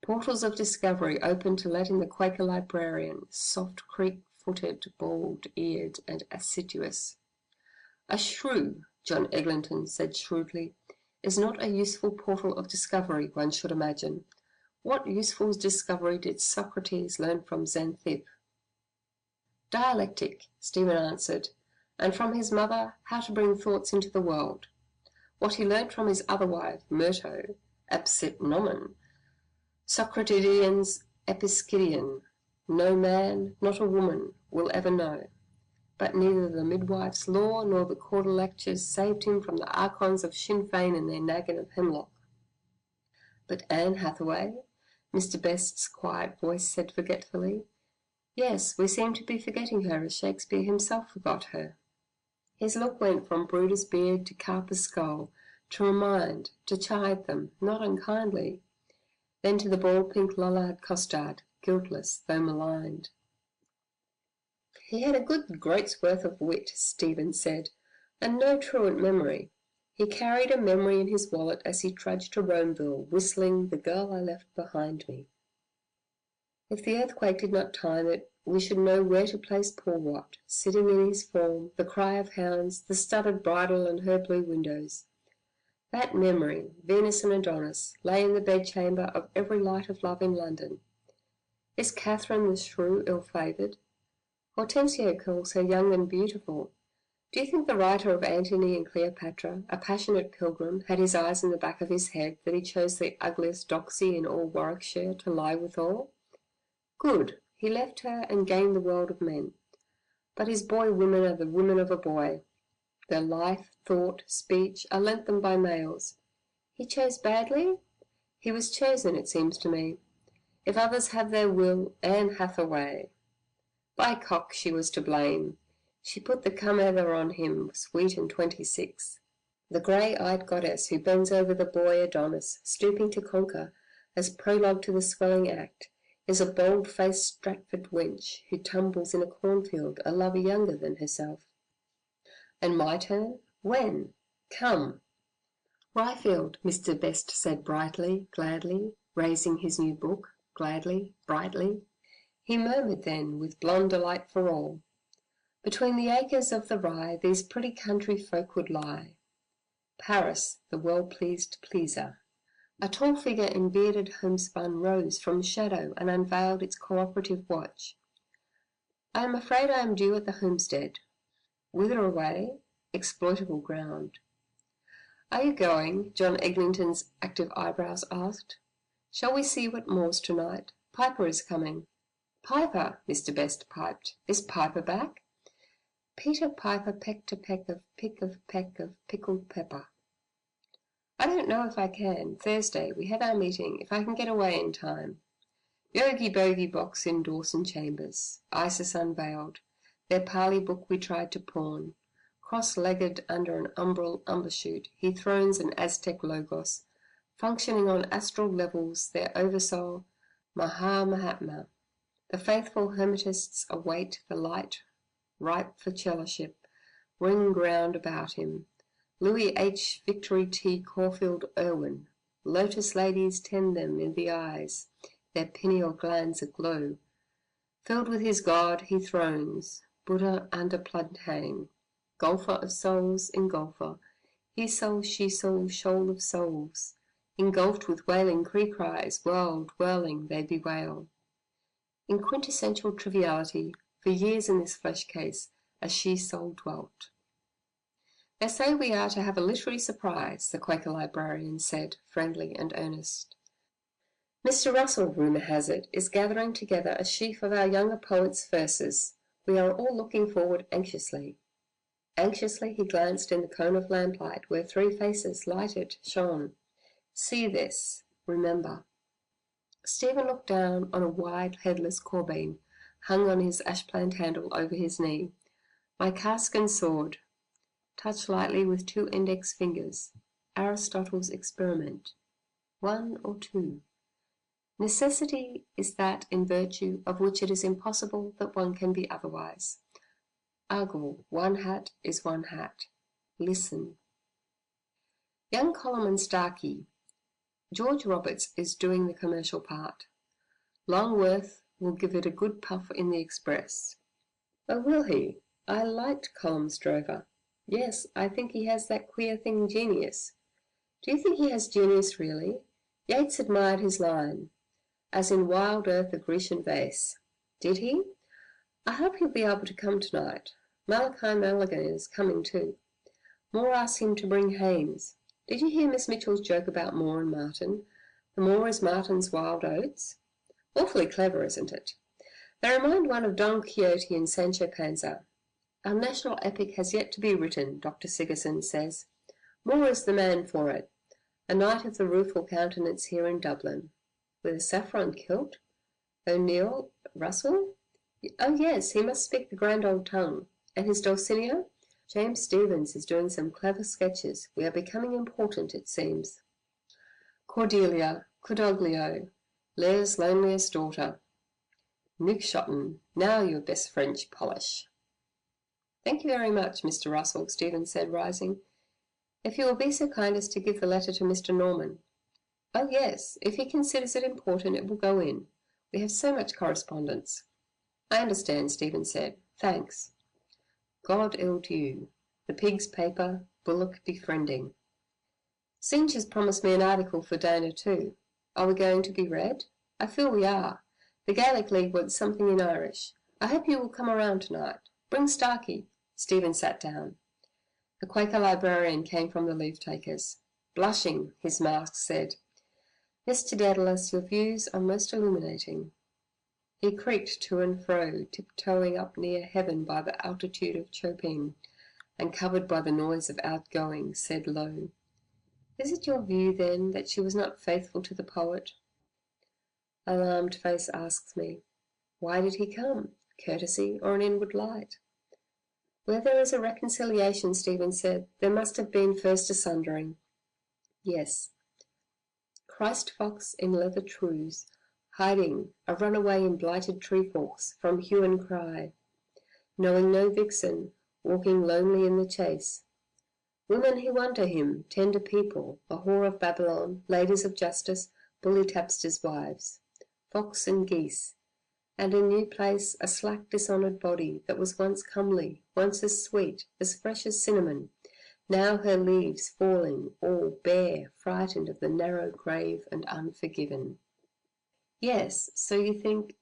Portals of discovery open to let in the Quaker librarian, soft, creak-footed, bald-eared, and assiduous. A shrew, John Eglinton said shrewdly, is not a useful portal of discovery, one should imagine. What useful discovery did Socrates learn from Xanthippe? Dialectic, Stephen answered, and from his mother how to bring thoughts into the world. What he learnt from his other wife, Myrto, absit nomen, Socratidian's Episcidian, no man, not a woman, will ever know. But neither the midwife's law nor the quarter lectures saved him from the archons of Sinn Fein and their naggin of hemlock. But Anne Hathaway, Mr. Best's quiet voice said forgetfully. Yes, we seem to be forgetting her as Shakespeare himself forgot her. His look went from Brutus' beard to Carper's skull, to remind, to chide them, not unkindly, then to the bald pink Lollard costard, guiltless though maligned. He had a good groat's worth of wit, Stephen said, and no truant memory. He carried a memory in his wallet as he trudged to Romeville, whistling "The Girl I Left Behind Me." If the earthquake did not time it, we should know where to place poor Wat, sitting in his form, the cry of hounds, the studded bridle and her blue windows. That memory, Venus and Adonis, lay in the bedchamber of every light of love in London. Is Catherine the shrew ill-favoured? Hortensio calls her young and beautiful. Do you think the writer of Antony and Cleopatra, a passionate pilgrim, had his eyes in the back of his head that he chose the ugliest doxy in all Warwickshire to lie withal? Good, he left her and gained the world of men. But his boy women are the women of a boy. Their life, thought, speech are lent them by males. He chose badly? He was chosen, it seems to me. If others have their will, Anne hath a way. By cock, she was to blame. She put the come-hither on him, sweet and 26. The grey-eyed goddess who bends over the boy Adonis, stooping to conquer, as prologue to the swelling act, is a bold-faced Stratford wench who tumbles in a cornfield, a lover younger than herself. And my turn? When? Come. Ryfield, Mr. Best said brightly, gladly, raising his new book, gladly, brightly. He murmured then, with blonde delight for all, between the acres of the rye these pretty country folk would lie. Paris, the well-pleased pleaser. A tall figure in bearded homespun rose from shadow and unveiled its cooperative watch. I am afraid I am due at the homestead. Whither away? Exploitable ground. Are you going? John Eglinton's active eyebrows asked. Shall we see what moors tonight? Piper is coming. Piper, Mr. Best piped. Is Piper back? Peter Piper pecked a peck of pickled pepper. I don't know if I can. Thursday, we have our meeting, if I can get away in time. Yogi Bogie box in Dawson Chambers. Isis unveiled. Their parley book we tried to pawn. Cross-legged under an umbral umbershoot, he thrones an Aztec logos, functioning on astral levels, their oversoul, Mahatma. The faithful hermetists await the light, ripe for cellorship, ring ground about him. Louis H. Victory T. Caulfield Irwin. Lotus ladies tend them in the eyes, their pineal glands aglow. Filled with his God, he thrones, Buddha under plantain. Golfer of souls, engulfer, he soul, she soul, shoal of souls. Engulfed with wailing cry-cries, world, whirling, they bewail. In quintessential triviality, for years in this flesh case, a she-soul dwelt. They say we are to have a literary surprise, the Quaker librarian said, friendly and earnest. Mr. Russell, rumour has it, is gathering together a sheaf of our younger poets' verses. We are all looking forward anxiously. Anxiously he glanced in the cone of lamplight where three faces, lighted, shone. See this, remember. Stephen looked down on a wide, headless corbine, hung on his ashplant handle over his knee. My cask and sword. Touch lightly with 2 index fingers. Aristotle's experiment. 1 or 2. Necessity is that in virtue of which it is impossible that one can be otherwise. Argle, 1 hat is 1 hat. Listen. Young Coleman Starkey. George Roberts is doing the commercial part. Longworth will give it a good puff in the Express. Oh, will he? I liked Colum's Drover. Yes, I think he has that queer thing genius. Do you think he has genius really? Yeats admired his line, as in wild earth a Grecian vase. Did he? I hope he'll be able to come tonight. Malachi Mulligan is coming too. Moore asked him to bring Haynes. Did you hear Miss Mitchell's joke about Moore and Martin? The Moore is Martin's wild oats? Awfully clever, isn't it? They remind one of Don Quixote and Sancho Panza. Our national epic has yet to be written, Dr. Sigerson says. Moore is the man for it. A knight of the rueful countenance here in Dublin. With a saffron kilt? O'Neill? Russell? Oh yes, he must speak the grand old tongue. And his Dulcinea? James Stephens is doing some clever sketches. We are becoming important, it seems. Cordelia, Cordoglio, Lear's loneliest daughter. Nugshotten, now your best French polish. Thank you very much, Mr. Russell, Stephen said, rising. If you will be so kind as to give the letter to Mr. Norman. Oh yes, if he considers it important, it will go in. We have so much correspondence. I understand, Stephen said. Thanks. God ild you. The Pig's paper, Bullock befriending. Singe has promised me an article for Dana too. Are we going to be read? I feel we are. The Gaelic League wants something in Irish. I hope you will come around tonight. Bring Starkey. Stephen sat down. The Quaker librarian came from the leave-takers. Blushing, his mask said, "Mr. Dedalus, your views are most illuminating." He creaked to and fro, tiptoeing up near heaven by the altitude of Chopin, and covered by the noise of outgoing, said low, "Is it your view, then, that she was not faithful to the poet?" Alarmed face asks me, "Why did he come? Courtesy or an inward light?" "Where there is a reconciliation," Stephen said, "there must have been first a sundering." Yes. Christ fox in leather trews, hiding, a runaway in blighted tree forks, from hue and cry, knowing no vixen, walking lonely in the chase. Women who won to him, tender people, a whore of Babylon, ladies of justice, bully tapsters' wives, fox and geese, and a new place, a slack dishonoured body that was once comely, once as sweet, as fresh as cinnamon, now her leaves falling, all bare, frightened of the narrow grave and unforgiven. Yes, so you think.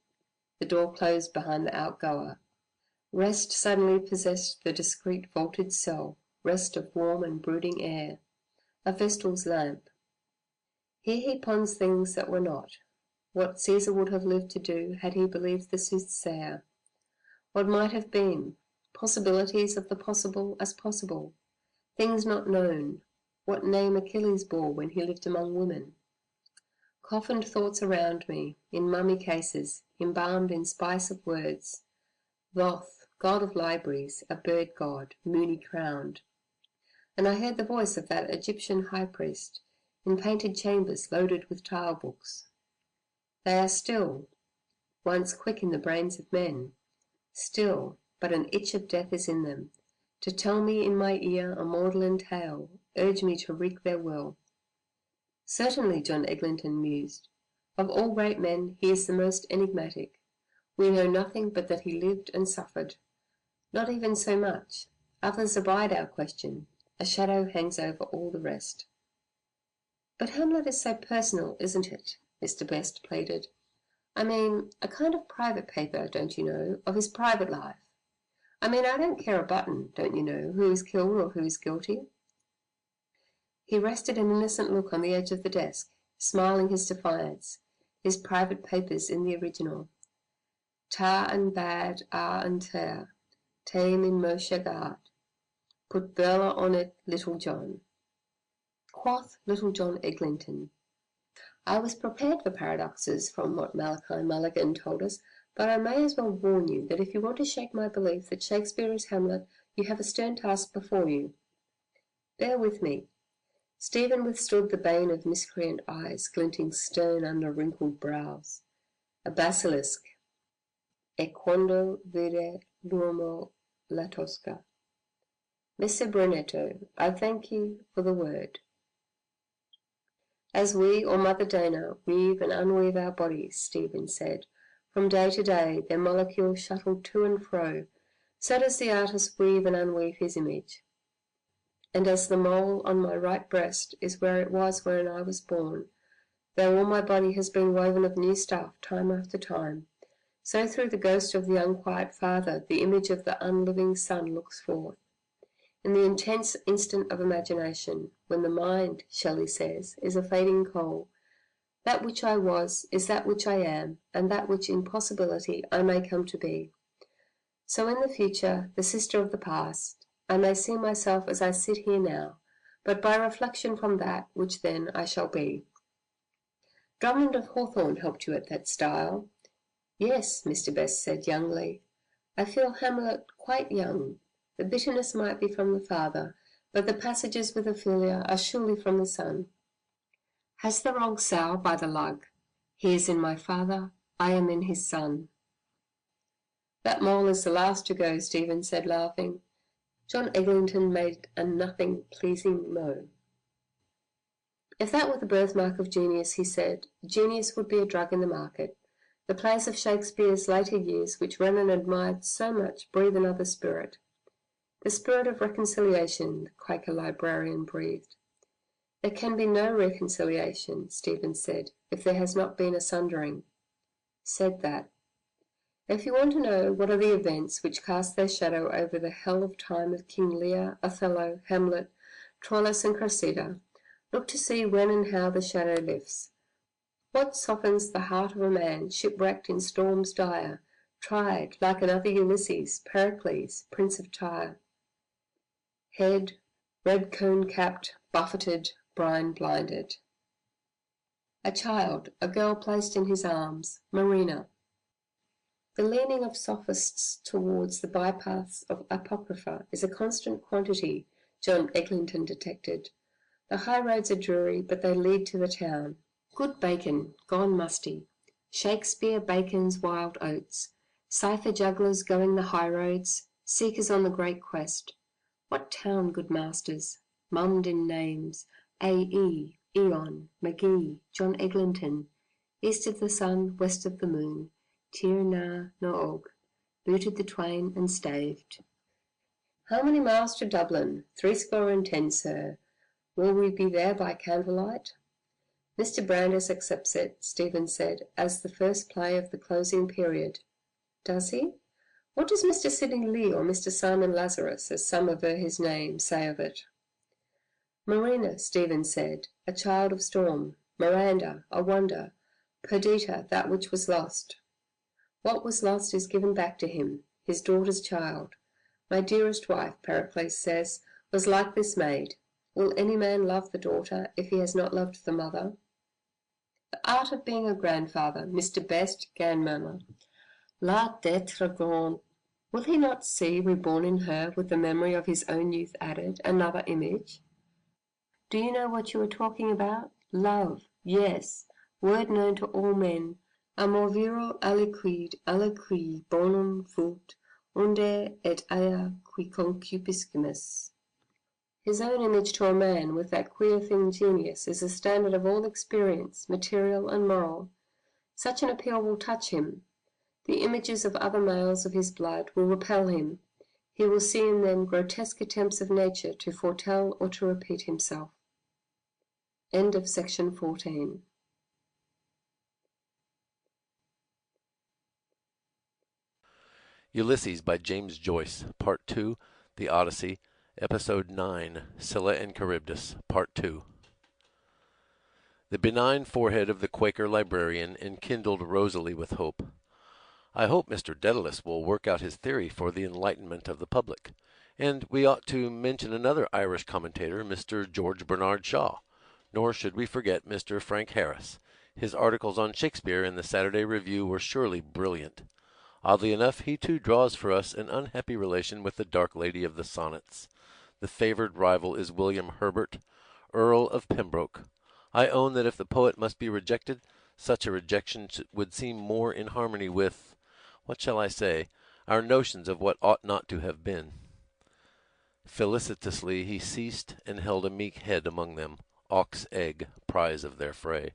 The door closed behind the outgoer. Rest suddenly possessed the discreet vaulted cell, rest of warm and brooding air, a vestal's lamp. Here he pons things that were not, what Caesar would have lived to do had he believed the soothsayer, what might have been, possibilities of the possible as possible, things not known, what name Achilles bore when he lived among women. Coffined thoughts around me, in mummy cases, embalmed in spice of words. Thoth, god of libraries, a bird god, moony crowned. And I heard the voice of that Egyptian high priest, in painted chambers loaded with tile books. They are still, once quick in the brains of men, still, but an itch of death is in them, to tell me in my ear a maudlin tale, urge me to wreak their will. Certainly, John Eglinton mused, of all great men he is the most enigmatic. We know nothing but that he lived and suffered. Not even so much. Others abide our question. A shadow hangs over all the rest. "But Hamlet is so personal, isn't it?" Mr. Best pleaded. "I mean, a kind of private paper, don't you know, of his private life. I mean, I don't care a button, don't you know, who is killed or who is guilty." He rested an innocent look on the edge of the desk, smiling his defiance, his private papers in the original. "Tar and bad are and ter, tame in Moshe Gard. Put Berla on it, Little John." Quoth Little John Eglinton, "I was prepared for paradoxes from what Malachi Mulligan told us, but I may as well warn you that if you want to shake my belief that Shakespeare is Hamlet, you have a stern task before you. Bear with me." Stephen withstood the bane of miscreant eyes glinting stern under wrinkled brows. A basilisk. E quando vede l'uomo la tosca. "Messer Brunetto, I thank you for the word. As we, or Mother Dana, weave and unweave our bodies," Stephen said, "from day to day, their molecules shuttle to and fro, so does the artist weave and unweave his image. And as the mole on my right breast is where it was when I was born, though all my body has been woven of new stuff time after time, so through the ghost of the unquiet father the image of the unliving son looks forth. In the intense instant of imagination, when the mind, Shelley says, is a fading coal, that which I was is that which I am, and that which in possibility I may come to be. So in the future, the sister of the past, I may see myself as I sit here now, but by reflection from that which then I shall be." "Drummond of Hawthorne helped you at that style." "Yes," Mr. Best said youngly. "I feel Hamlet quite young. The bitterness might be from the father, but the passages with Ophelia are surely from the son. Has the wrong sow by the lug. He is in my father, I am in his son." "That mole is the last to go," Stephen said, laughing. John Eglinton made a nothing pleasing moan. "If that were the birthmark of genius," he said, "genius would be a drug in the market. The plays of Shakespeare's later years, which Renan admired so much, breathe another spirit." "The spirit of reconciliation," the Quaker librarian breathed. "There can be no reconciliation," Stephen said, "if there has not been a sundering." Said that. If you want to know what are the events which cast their shadow over the hell of time of King Lear, Othello, Hamlet, Troilus and Cressida, look to see when and how the shadow lifts. What softens the heart of a man shipwrecked in storms dire, tried, like another Ulysses, Pericles, Prince of Tyre? Head, red cone capped, buffeted, brine blinded. A child, a girl placed in his arms, Marina. The leaning of sophists towards the bypaths of Apocrypha is a constant quantity, John Eglinton detected. The high roads are dreary, but they lead to the town. Good bacon, gone musty. Shakespeare, Bacon's wild oats. Cipher jugglers going the high roads, seekers on the great quest. What town, good masters? Mummed in names. A.E., Eon, Magee, John Eglinton. East of the sun, west of the moon. Tir na og, booted the twain and staved. How many miles to Dublin? 70, sir. Will we be there by candlelight? Mr. Brandes accepts it, Stephen said, as the first play of the closing period. Does he? What does Mr. Sidney Lee or Mr. Simon Lazarus, as some aver his name, say of it? Marina, Stephen said, a child of storm. Miranda, a wonder. Perdita, that which was lost. What was lost is given back to him, his daughter's child. My dearest wife, Pericles says, was like this maid. Will any man love the daughter if he has not loved the mother? The art of being a grandfather, Mr. Best can murmur. L'art d'être grand. Will he not see reborn in her, with the memory of his own youth added, another image? Do you know what you are talking about? Love, yes, word known to all men. Amor viro aliqui bonum vult, unde et ea qui concupiscimus. His own image to a man with that queer thing genius is the standard of all experience, material and moral. Such an appeal will touch him. The images of other males of his blood will repel him. He will see in them grotesque attempts of nature to foretell or to repeat himself. End of section 14. Ulysses by James Joyce, Part 2, The Odyssey, Episode 9, Scylla and Charybdis, Part 2. The benign forehead of the Quaker librarian enkindled rosily with hope. I hope Mr. Dedalus will work out his theory for the enlightenment of the public. And we ought to mention another Irish commentator, Mr. George Bernard Shaw. Nor should we forget Mr. Frank Harris. His articles on Shakespeare in the Saturday Review were surely brilliant. Oddly enough, he too draws for us an unhappy relation with the dark lady of the sonnets. The favoured rival is William Herbert, Earl of Pembroke. I own that if the poet must be rejected, such a rejection would seem more in harmony with, what shall I say, our notions of what ought not to have been. Felicitously he ceased and held a meek head among them, ox egg, prize of their fray.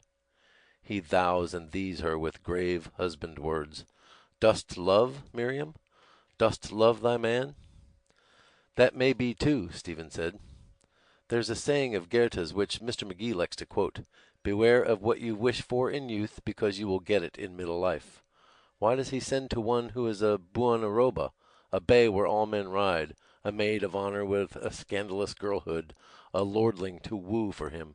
He thous and these her with grave husband words. Dost love, Miriam? Dost love thy man? That may be too, Stephen said. There's a saying of Goethe's which Mr. McGee likes to quote. Beware of what you wish for in youth, because you will get it in middle life. Why does he send to one who is a buonaroba, a bay where all men ride, a maid of honor with a scandalous girlhood, a lordling to woo for him?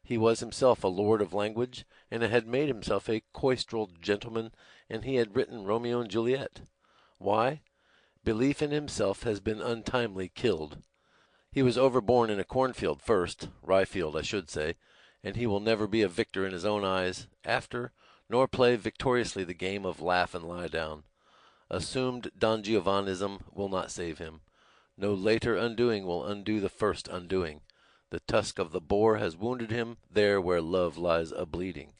He was himself a lord of language, and had made himself a coistrel gentleman, and he had written Romeo and Juliet. Why? Belief in himself has been untimely killed. He was overborn in a cornfield first, ryefield I should say, and he will never be a victor in his own eyes after, nor play victoriously the game of laugh and lie down. Assumed Don Giovannism will not save him. No later undoing will undo the first undoing. The tusk of the boar has wounded him there where love lies a-bleeding.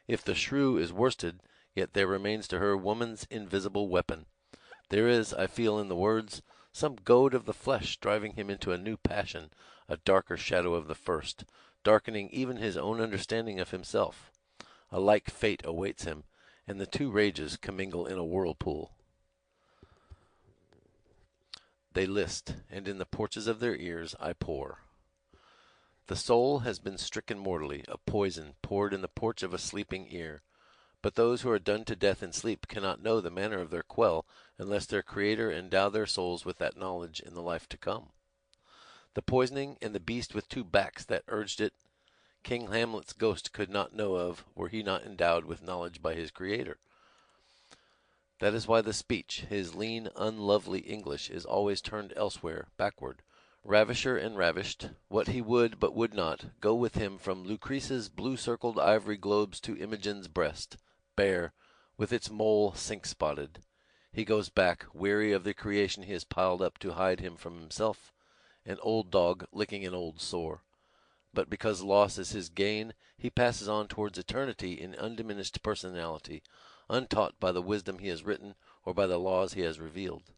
If the shrew is worsted, yet there remains to her woman's invisible weapon. There is, I feel in the words, some goad of the flesh driving him into a new passion, a darker shadow of the first, darkening even his own understanding of himself. A like fate awaits him, and the two rages commingle in a whirlpool. They list, and in the porches of their ears I pour. The soul has been stricken mortally, a poison poured in the porch of a sleeping ear. But those who are done to death in sleep cannot know the manner of their quell unless their Creator endow their souls with that knowledge in the life to come. The poisoning and the beast with two backs that urged it, King Hamlet's ghost could not know of were he not endowed with knowledge by his Creator. That is why the speech, his lean, unlovely English, is always turned elsewhere, backward. Ravisher and ravished, what he would but would not, go with him from Lucrece's blue-circled ivory globes to Imogen's breast, bare, with its mole sink-spotted. He goes back, weary of the creation he has piled up to hide him from himself, an old dog licking an old sore. But because loss is his gain, he passes on towards eternity in undiminished personality, untaught by the wisdom he has written or by the laws he has revealed.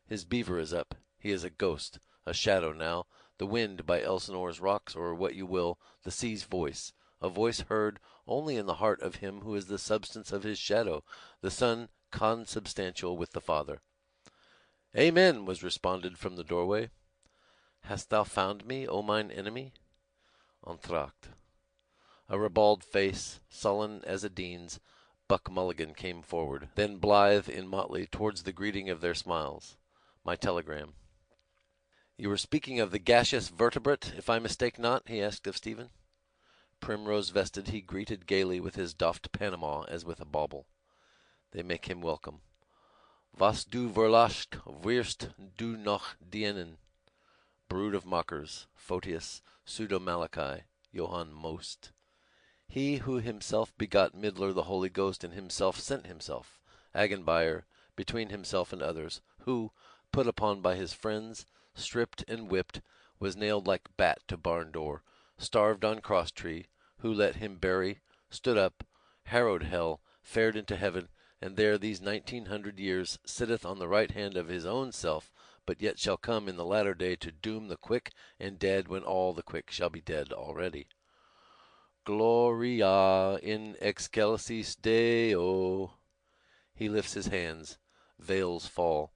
His beaver is up. He is a ghost, a shadow now, the wind by Elsinore's rocks, or what you will, the sea's voice, a voice heard only in the heart of him who is the substance of his shadow, the Son consubstantial with the Father. Amen, was responded from the doorway. Hast thou found me, O mine enemy? Entr'acte. A ribald face, sullen as a dean's, Buck Mulligan came forward, then blithe in motley towards the greeting of their smiles. My telegram. You were speaking of the gaseous vertebrate, if I mistake not, he asked of Stephen. Primrose-vested, he greeted gaily with his doffed Panama as with a bauble. They make him welcome. Was du verlascht wirst du noch dienen? Brood of mockers, Photius, Pseudo-Malachi, Johann Most. He who himself begot Midler the Holy Ghost and himself sent himself, Agenbuyer, between himself and others, who, put upon by his friends, stripped and whipped, was nailed like bat to barn door, starved on cross-tree, who let him bury, stood up, harrowed hell, fared into heaven, and there these 1900 years sitteth on the right hand of his own self, but yet shall come in the latter day to doom the quick and dead when all the quick shall be dead already. Gloria in excelsis Deo. He lifts his hands. Veils fall.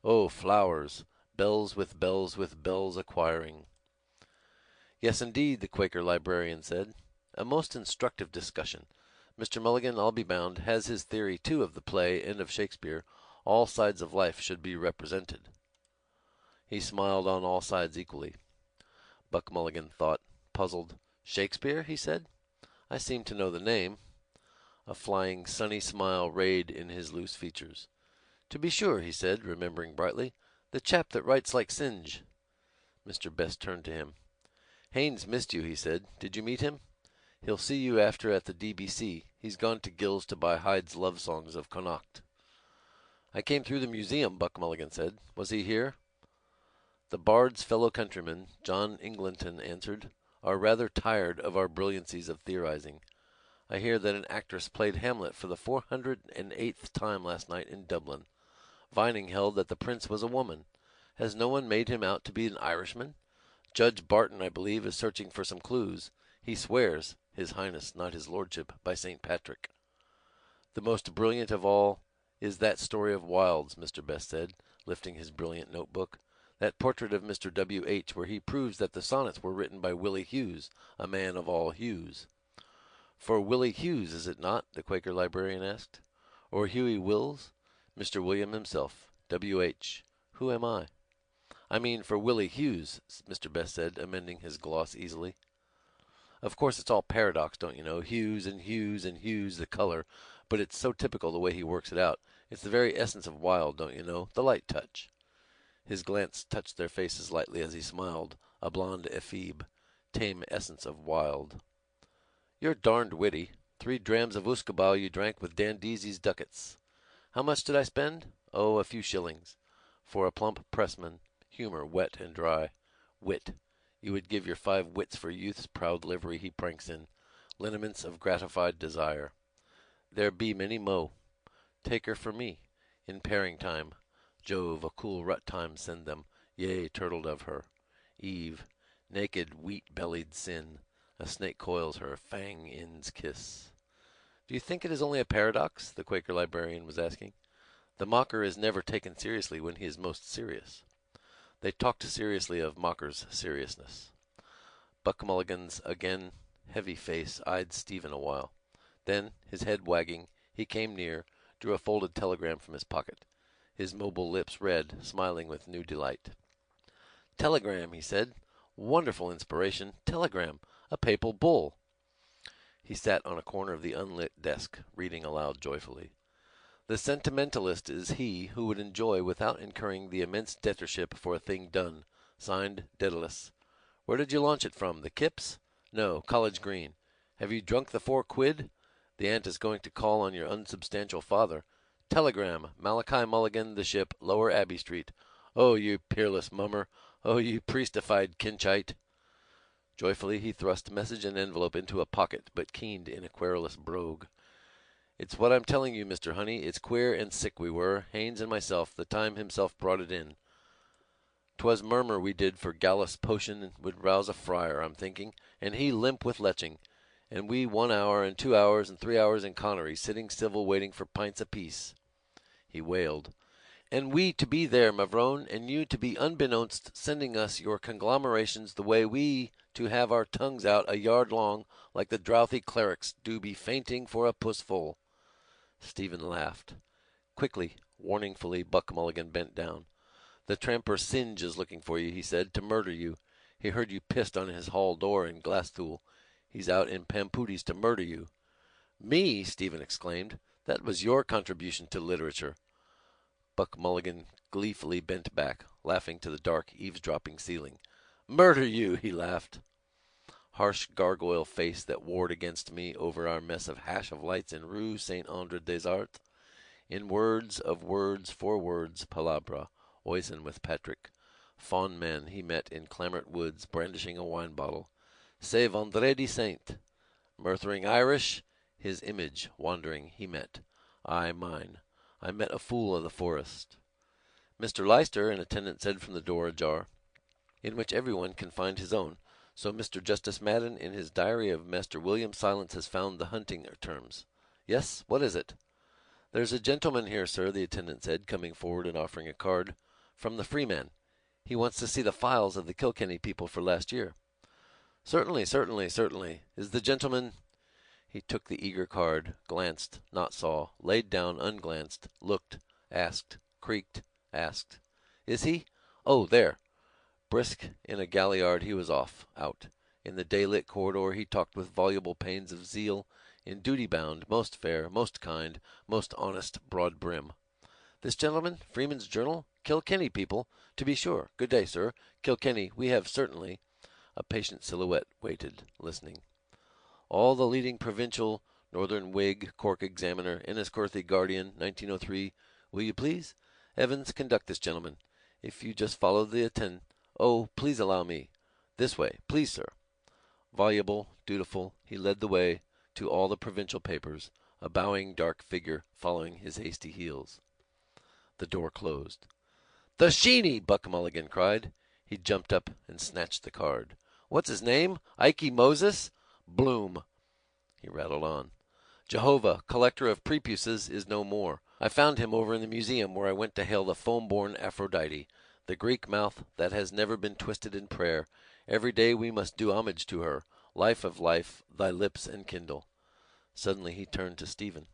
Oh, flowers, bells with bells acquiring. Yes, indeed, the Quaker librarian said. A most instructive discussion. Mr. Mulligan, I'll be bound, has his theory, too, of the play and of Shakespeare. All sides of life should be represented. He smiled on all sides equally. Buck Mulligan thought, puzzled. Shakespeare, he said. I seem to know the name. A flying, sunny smile rayed in his loose features. To be sure, he said, remembering brightly. The chap that writes like Synge. Mr. Best turned to him. Haynes missed you, he said. Did you meet him? He'll see you after at the DBC. He's gone to Gill's to buy Hyde's love songs of Connacht. I came through the museum, Buck Mulligan said. Was he here? The Bard's fellow countryman, John Ingleton, answered, are rather tired of our brilliancies of theorizing. I hear that an actress played Hamlet for the 408th time last night in Dublin. Vining held that the prince was a woman. Has no one made him out to be an Irishman? Judge Barton, I believe, is searching for some clues. He swears, His Highness, not his lordship, by St. Patrick. The most brilliant of all is that story of Wilde's, Mr. Best said, lifting his brilliant notebook. That portrait of Mr. W.H., where he proves that the sonnets were written by Willie Hughes, a man of all hues. For Willie Hughes, is it not? The Quaker librarian asked. Or Huey Wills? Mr. William himself. W.H. Who am I? I mean for Willie Hughes, Mr. Best said, amending his gloss easily. Of course it's all paradox, don't you know? Hughes and Hughes and Hughes, the color. But it's so typical the way he works it out. It's the very essence of Wilde, don't you know? The light touch. His glance touched their faces lightly as he smiled, a blonde ephebe, tame essence of Wilde. You're darned witty. 3 drams of usquebaugh you drank with Dan Deasy's ducats. How much did I spend? Oh, a few shillings. For a plump pressman, humor wet and dry. Wit. You would give your 5 wits for youth's proud livery he pranks in, lineaments of gratified desire. There be many mo. Take her for me. In pairing time. Jove, a cool rut time send them, yea, turtled of her. Eve, naked, wheat-bellied sin, a snake coils her, fang ends kiss. Do you think it is only a paradox? The Quaker librarian was asking. The mocker is never taken seriously when he is most serious. They talked seriously of Mocker's seriousness. Buck Mulligan's again heavy face eyed Stephen a while. Then, his head wagging, he came near, drew a folded telegram from his pocket. His mobile lips read, smiling with new delight. "Telegram," he said. "Wonderful inspiration. Telegram. A papal bull." He sat on a corner of the unlit desk, reading aloud joyfully. "The sentimentalist is he who would enjoy without incurring the immense debtorship for a thing done. Signed, Dedalus. Where did you launch it from? The Kips? No, College Green. Have you drunk the 4 quid? The aunt is going to call on your unsubstantial father. Telegram, Malachi Mulligan, the ship, Lower Abbey Street. Oh, you peerless mummer! Oh, you priestified kinchite!" Joyfully he thrust message and envelope into a pocket, but keened in a querulous brogue. "It's what I'm telling you, Mr. Honey. It's queer and sick we were, Haines and myself, the time himself brought it in. 'Twas murmur we did for Gallus potion would rouse a friar, I'm thinking, and he limp with leching, and we 1 hour and 2 hours and 3 hours in Connery, sitting civil waiting for pints apiece." He wailed. "And we to be there, Mavrone, and you to be unbeknownst sending us your conglomerations the way we to have our tongues out a yard long like the drouthy clerics do be fainting for a pussful." Stephen laughed. Quickly, warningfully, Buck Mulligan bent down. "The tramper Singe is looking for you," he said, "to murder you. He heard you pissed on his hall door in Glasthule. He's out in Pampooties to murder you." "Me?" Stephen exclaimed. "That was your contribution to literature." Buck Mulligan gleefully bent back, laughing to the dark, eavesdropping ceiling. "Murder you!" he laughed. Harsh gargoyle face that warred against me over our mess of hash of lights in Rue Saint Andre des Arts. In words of words for words, palabra, oison with Patrick. Fawn men he met in Clamart Woods, brandishing a wine bottle. C'est vendredi saint. Murthering Irish, his image wandering he met. I mine. I met a fool of the forest. "Mr. Leicester," an attendant said from the door ajar, in which everyone can find his own, so Mr. Justice Madden in his diary of Master William Silence has found the hunting terms. "Yes, what is it?" "There's a gentleman here, sir," the attendant said, coming forward and offering a card. "From the Freeman. He wants to see the files of the Kilkenny people for last year." "Certainly, certainly, certainly. Is the gentleman—" He took the eager card, glanced, not saw, laid down unglanced, looked, asked, creaked, asked. "Is he? Oh, there." Brisk in a galliard he was off, out. In the day-lit corridor he talked with voluble pains of zeal, in duty-bound, most fair, most kind, most honest, broad brim. "This gentleman? Freeman's Journal? Kilkenny people? To be sure. Good day, sir. Kilkenny, we have certainly—" A patient silhouette waited, listening. "All the leading provincial, Northern Whig, Cork Examiner, Enniscorthy Guardian, 1903. Will you please? Evans, conduct this gentleman. If you just follow the Oh, please allow me. This way, please, sir." Voluble, dutiful, he led the way to all the provincial papers, a bowing dark figure following his hasty heels. The door closed. "The Sheeny!" Buck Mulligan cried. He jumped up and snatched the card. "What's his name? Ikey Moses? Bloom." He rattled on. "Jehovah, collector of prepuces, is no more. I found him over in the museum where I went to hail the foam-born Aphrodite, the Greek mouth that has never been twisted in prayer. Every day we must do homage to her. Life of life, thy lips enkindle." Suddenly he turned to Stephen.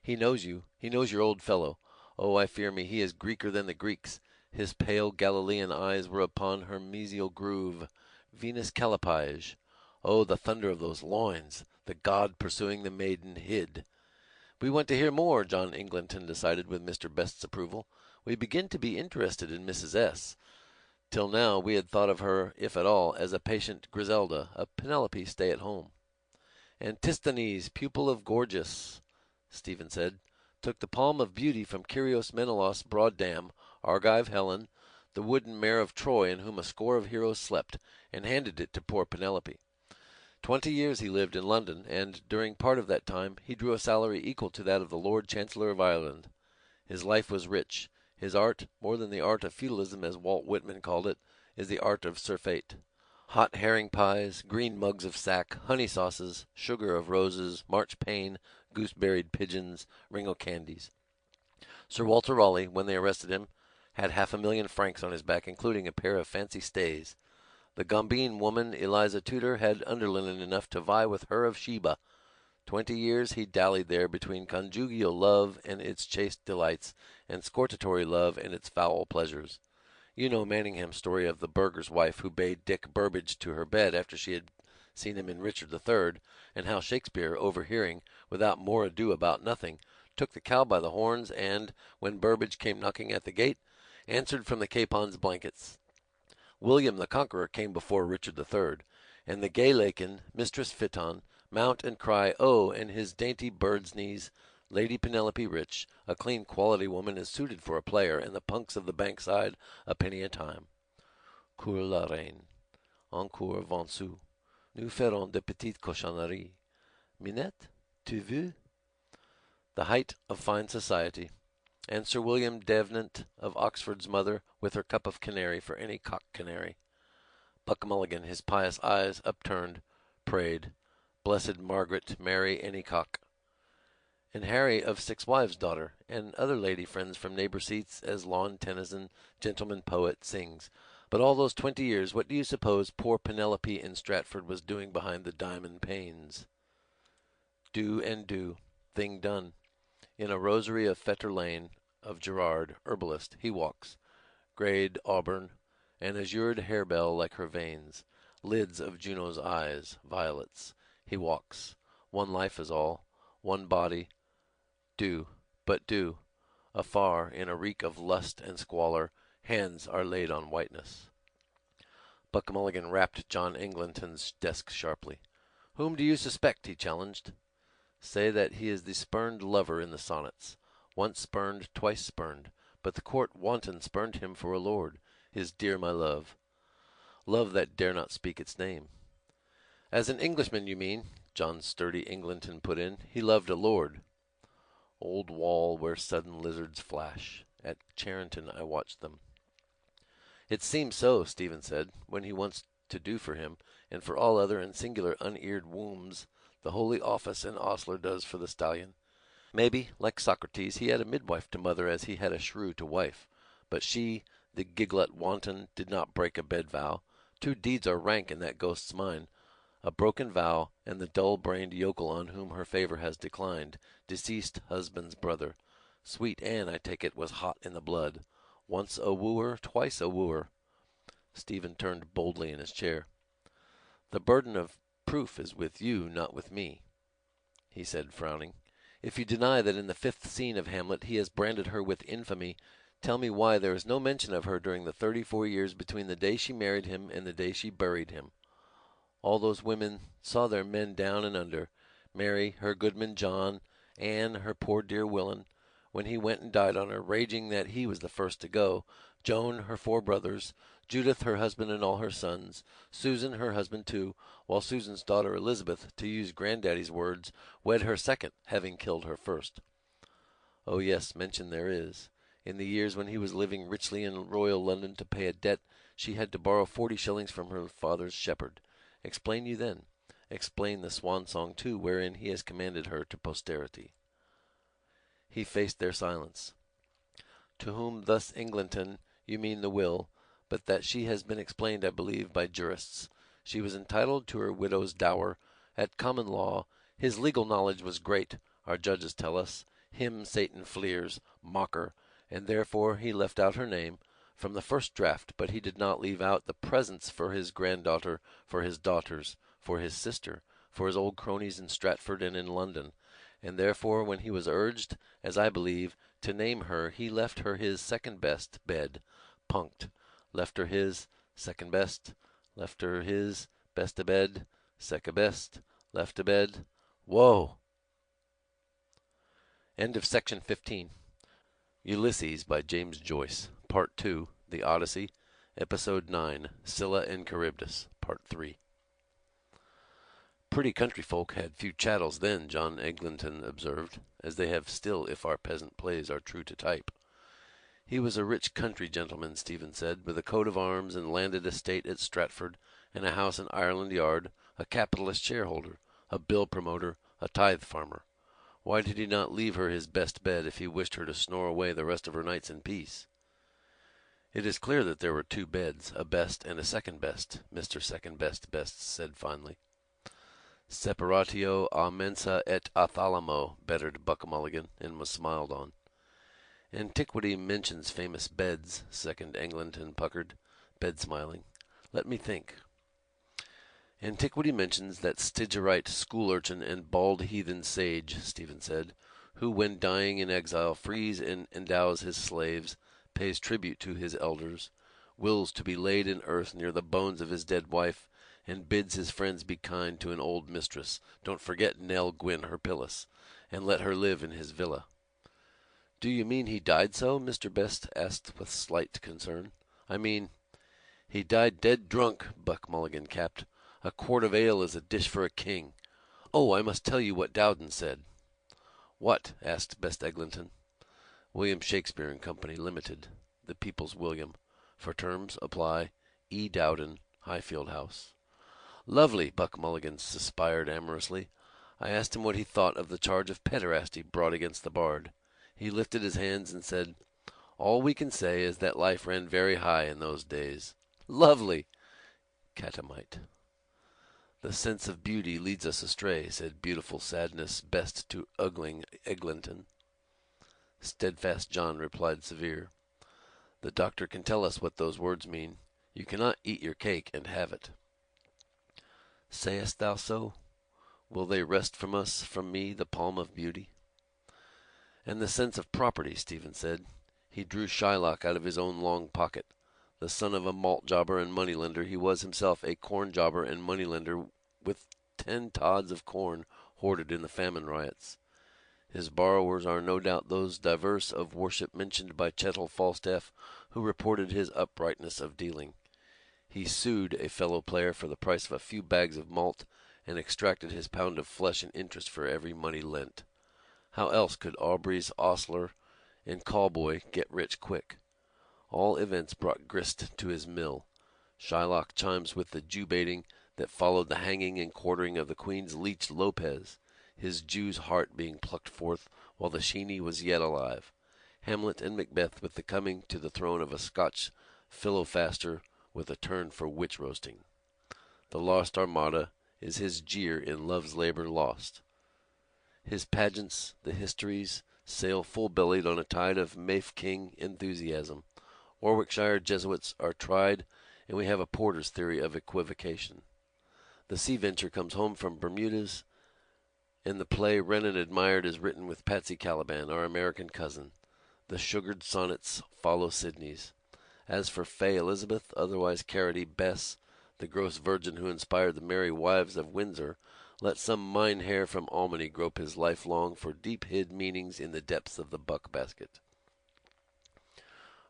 "He knows you. He knows your old fellow. Oh, I fear me, he is Greeker than the Greeks. His pale Galilean eyes were upon her mesial groove. Venus Callipyge. Oh, the thunder of those loins! The god pursuing the maiden hid." "We want to hear more," John Ingleton decided with Mr. Best's approval. "We begin to be interested in Mrs. S. Till now we had thought of her, if at all, as a patient Griselda, a Penelope stay-at-home." "Antisthenes, pupil of Gorgias," Stephen said, "took the palm of beauty from Kyrios Menelaus Broaddam, Argive Helen, the wooden mare of Troy in whom a score of heroes slept, and handed it to poor Penelope. 20 years he lived in London, and, during part of that time, he drew a salary equal to that of the Lord Chancellor of Ireland. His life was rich. His art, more than the art of feudalism as Walt Whitman called it, is the art of surfeit. Hot herring pies, green mugs of sack, honey sauces, sugar of roses, marchpane, gooseberried pigeons, ringo candies. Sir Walter Raleigh, when they arrested him, had 500,000 francs on his back, including a pair of fancy stays. The Gombeen woman, Eliza Tudor, had underlinen enough to vie with her of Sheba. 20 years he dallied there between conjugal love and its chaste delights, and scortatory love and its foul pleasures. You know Manningham's story of the burgher's wife who bade Dick Burbage to her bed after she had seen him in Richard III, and how Shakespeare, overhearing, without more ado about nothing, took the cow by the horns, and, when Burbage came knocking at the gate, answered from the capon's blankets. William the Conqueror came before Richard III, and the gay Lakin, Mistress Phaeton, mount and cry, "Oh!" and his dainty bird's knees, Lady Penelope Rich, a clean quality woman, is suited for a player, and the punks of the Bankside a penny a time. Cour la reine, encore 20 sous. Nous ferons de petites cochonneries. Minette, tu veux? The height of fine society, and Sir William Davenant of Oxford's mother with her cup of canary for any cock canary. Buck Mulligan, his pious eyes upturned, prayed, "Blessed Margaret, Mary Anycock." And Harry of Six Wives' daughter, and other lady friends from neighbor seats, as Lawn Tennyson, gentleman poet, sings. But all those 20 years, what do you suppose poor Penelope in Stratford was doing behind the diamond panes? Do and do, thing done. In a rosary of Fetter Lane, of Gerard, herbalist, he walks, greyed auburn, an azured harebell like her veins, lids of Juno's eyes, violets. He walks. One life is all, one body. Do, but do. Afar, in a reek of lust and squalor, hands are laid on whiteness. Buck Mulligan rapped John Eglinton's desk sharply. "Whom do you suspect?" he challenged. "Say that he is the spurned lover in the sonnets. Once spurned, twice spurned, but the court wanton spurned him for a lord, his dear my love. Love that dare not speak its name." "As an Englishman, you mean," John sturdy Eglinton put in. "He loved a lord." Old wall where sudden lizards flash. At Charenton I watched them. "It seems so," Stephen said, "when he wants to do for him, and for all other and singular uneared wombs, the holy office an ostler does for the stallion. Maybe, like Socrates, he had a midwife to mother as he had a shrew to wife. But she, the giglet wanton, did not break a bed vow. 2 deeds are rank in that ghost's mind. A broken vow, and the dull-brained yokel on whom her favor has declined, deceased husband's brother. Sweet Anne, I take it, was hot in the blood. Once a wooer, twice a wooer." Stephen turned boldly in his chair. "The burden of proof is with you, not with me," he said, frowning. "If you deny that in the 5th scene of Hamlet he has branded her with infamy, tell me why there is no mention of her during the 34 years between the day she married him and the day she buried him. All those women saw their men down and under, Mary, her goodman John, Anne, her poor dear Willen, when he went and died on her, raging that he was the first to go, Joan, her 4 brothers, Judith, her husband and all her sons, Susan, her husband too, while Susan's daughter Elizabeth, to use granddaddy's words, wed her second, having killed her first. Oh yes, mention there is. In the years when he was living richly in royal London to pay a debt, she had to borrow 40 shillings from her father's shepherd. Explain you then. Explain the swan song too, wherein he has commanded her to posterity." He faced their silence. "To whom thus Eglinton, you mean the will, but that she has been explained, I believe, by jurists. She was entitled to her widow's dower. At common law, his legal knowledge was great, our judges tell us. Him Satan fleers, mocker, and therefore he left out her name from the first draft, but he did not leave out the presents for his granddaughter, for his daughters, for his sister, for his old cronies in Stratford and in London, and therefore when he was urged, as I believe, to name her, he left her his second best bed, punked, left her his second best, left her his best a bed, second best, left a bed. Whoa! End of section 15. Ulysses by James Joyce, Part 2, The Odyssey, Episode 9, Scylla and Charybdis, Part 3. "Pretty country folk had few chattels then," John Eglinton observed, "as they have still if our peasant plays are true to type." "He was a rich country gentleman," Stephen said, "with a coat of arms and landed estate at Stratford, and a house in Ireland Yard, a capitalist shareholder, a bill promoter, a tithe farmer. Why did he not leave her his best bed if he wished her to snore away the rest of her nights in peace?" "It is clear that there were 2 beds, a best and a second best," Mr. Second Best said finally. Separatio a mensa et a thalamo, bettered Buck Mulligan, and was smiled on. Antiquity mentions famous beds, second Eglinton puckered, bed smiling. Let me think. Antiquity mentions that Stagirite school urchin and bald heathen sage, Stephen said, who, when dying in exile, frees and endows his slaves, pays tribute to his elders, wills to be laid in earth near the bones of his dead wife, and bids his friends be kind to an old mistress. Don't forget Nell Gwyn her Pillis, and let her live in his villa. Do you mean he died so? Mr. Best asked with slight concern. I mean, he died dead drunk, Buck Mulligan capped. A quart of ale is a dish for a king. Oh, I must tell you what Dowden said. What? Asked Best Eglinton. William Shakespeare and Company, Limited, the People's William. For terms, apply E. Dowden, Highfield House. Lovely, Buck Mulligan suspired amorously. I asked him what he thought of the charge of pederasty brought against the bard. He lifted his hands and said, All we can say is that life ran very high in those days. Lovely! Catamite. The sense of beauty leads us astray, said beautiful sadness best to ugling Eglinton. Steadfast John replied severe. The doctor can tell us what those words mean. You cannot eat your cake and have it. Sayest thou so? Will they wrest from us, from me, the palm of beauty? And the sense of property, Stephen said. He drew Shylock out of his own long pocket. The son of a malt jobber and moneylender, he was himself a corn jobber and moneylender with 10 tods of corn hoarded in the famine riots. His borrowers are no doubt those diverse of worship mentioned by Chettle Falstaff, who reported his uprightness of dealing. He sued a fellow player for the price of a few bags of malt, and extracted his pound of flesh and interest for every money lent. How else could Aubrey's ostler and callboy get rich quick? All events brought grist to his mill. Shylock chimes with the Jew-baiting that followed the hanging and quartering of the Queen's leech Lopez, his Jew's heart being plucked forth while the Sheeny was yet alive. Hamlet and Macbeth with the coming to the throne of a Scotch philofaster with a turn for witch-roasting. The Lost Armada is his jeer in Love's Labour Lost. His pageants, the histories, sail full-bellied on a tide of Mafeking enthusiasm. Warwickshire Jesuits are tried, and we have a Porter's theory of equivocation. The Sea Venture comes home from Bermudas, and the play Renan admired is written with Patsy Caliban, our American cousin. The sugared sonnets follow Sidney's. As for Fay Elizabeth, otherwise Carroty Bess, the gross virgin who inspired the Merry Wives of Windsor, let some Mynheer from Albany grope his life long for deep-hid meanings in the depths of the buck-basket.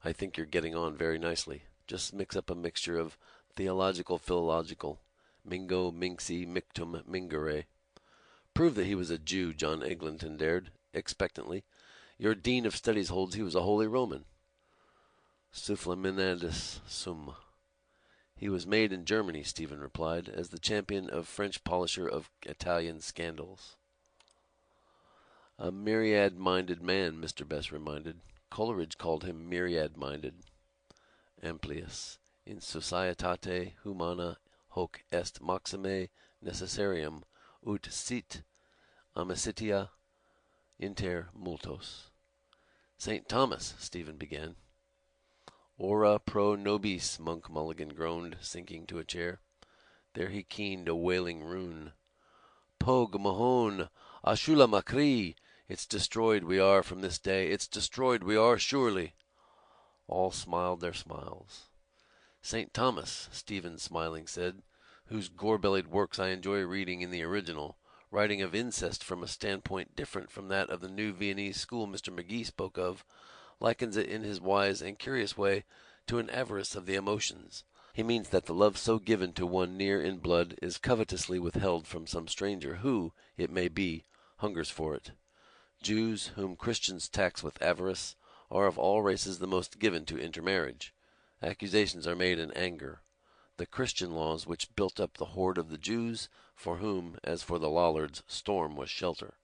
I think you're getting on very nicely. Just mix up a mixture of theological, philological, mingo, minxi, mictum, mingere. Prove that he was a Jew, John Eglinton dared, expectantly. Your dean of studies holds he was a Holy Roman. Sufflaminadis sum. He was made in Germany, Stephen replied, as the champion of French polisher of Italian scandals. A myriad-minded man, Mr. Best reminded. Coleridge called him myriad-minded. Amplius. In societate humana hoc est maxime necessarium ut sit amicitia inter multos. St. Thomas, Stephen began. Ora pro nobis, Monk Mulligan groaned, sinking to a chair. There he keened a wailing rune. Pog Mahone, Ashula Macri, it's destroyed we are from this day, it's destroyed we are surely. All smiled their smiles. St. Thomas, Stephen smiling said, whose gore-bellied works I enjoy reading in the original, writing of incest from a standpoint different from that of the new Viennese school Mr. McGee spoke of, likens it in his wise and curious way to an avarice of the emotions. He means that the love so given to one near in blood is covetously withheld from some stranger who, it may be, hungers for it. Jews, whom Christians tax with avarice, are of all races the most given to intermarriage. Accusations are made in anger. The Christian laws which built up the horde of the Jews, for whom, as for the Lollards, storm was shelter,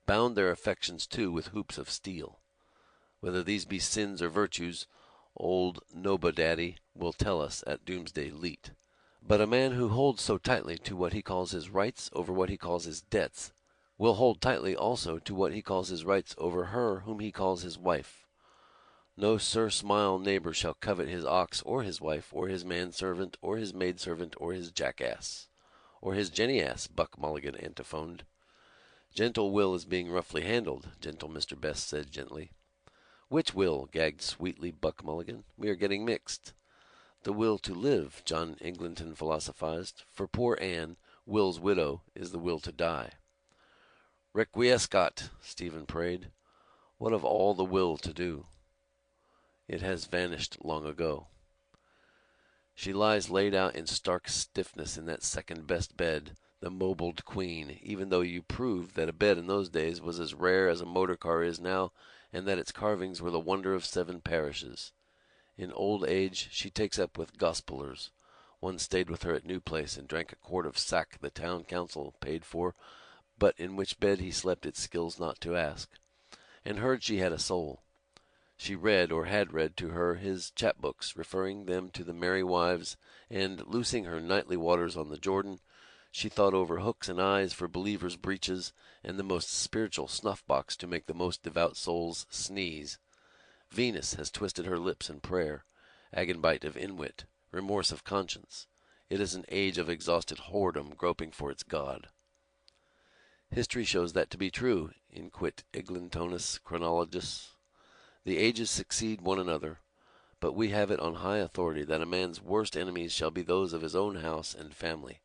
bound their affections too with hoops of steel. Whether these be sins or virtues, old Nobodaddy will tell us at doomsday leet. But a man who holds so tightly to what he calls his rights over what he calls his debts will hold tightly also to what he calls his rights over her whom he calls his wife. No sir-smile neighbor shall covet his ox or his wife or his manservant or his maidservant or his jackass or his jenny-ass, Buck Mulligan antiphoned. Gentle Will is being roughly handled, gentle Mr. Best said gently. Which will? Gagged sweetly Buck Mulligan. We are getting mixed. The will to live, John Eglinton philosophized. For poor Anne, Will's widow, is the will to die. Requiescat, Stephen prayed. What of all the will to do? It has vanished long ago. She lies laid out in stark stiffness in that second-best bed, the mobiled queen, even though you proved that a bed in those days was as rare as a motor car is now, and that its carvings were the wonder of 7 parishes. In old age she takes up with gospelers. One stayed with her at New Place and drank a quart of sack the town council paid for, but in which bed he slept it skills not to ask, and heard she had a soul. She read, or had read to her, his chapbooks, referring them to the merry wives, and, loosing her nightly waters on the Jordan, she thought over hooks and eyes for believers' breeches, and the most spiritual snuff-box to make the most devout souls sneeze. Venus has twisted her lips in prayer, agenbite of inwit, remorse of conscience. It is an age of exhausted whoredom groping for its God. History shows that to be true, inquit Eglintonus chronologus. The ages succeed one another, but we have it on high authority that a man's worst enemies shall be those of his own house and family.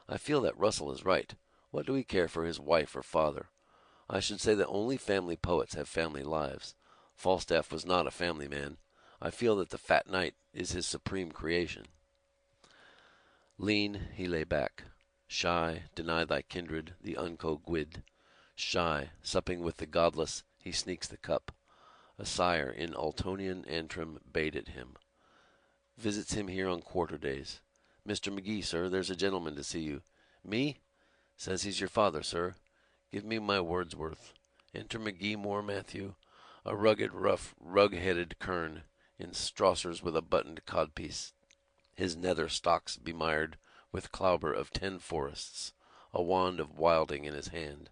I feel that Russell is right. What do we care for his wife or father? I should say that only family poets have family lives. Falstaff was not a family man. I feel that the fat knight is his supreme creation. Lean, he lay back. Shy, deny thy kindred, the unco guid. Shy, supping with the godless, he sneaks the cup. A sire in Ultonian Antrim baited him. Visits him here on quarter days. Mr. McGee, sir, there's a gentleman to see you. Me? Says he's your father, sir. Give me my word's worth. Enter McGee Moore Matthew, a rugged, rough, rug-headed kern, in Strossers with a buttoned codpiece, his nether stocks bemired with clobber of 10 forests, a wand of wilding in his hand.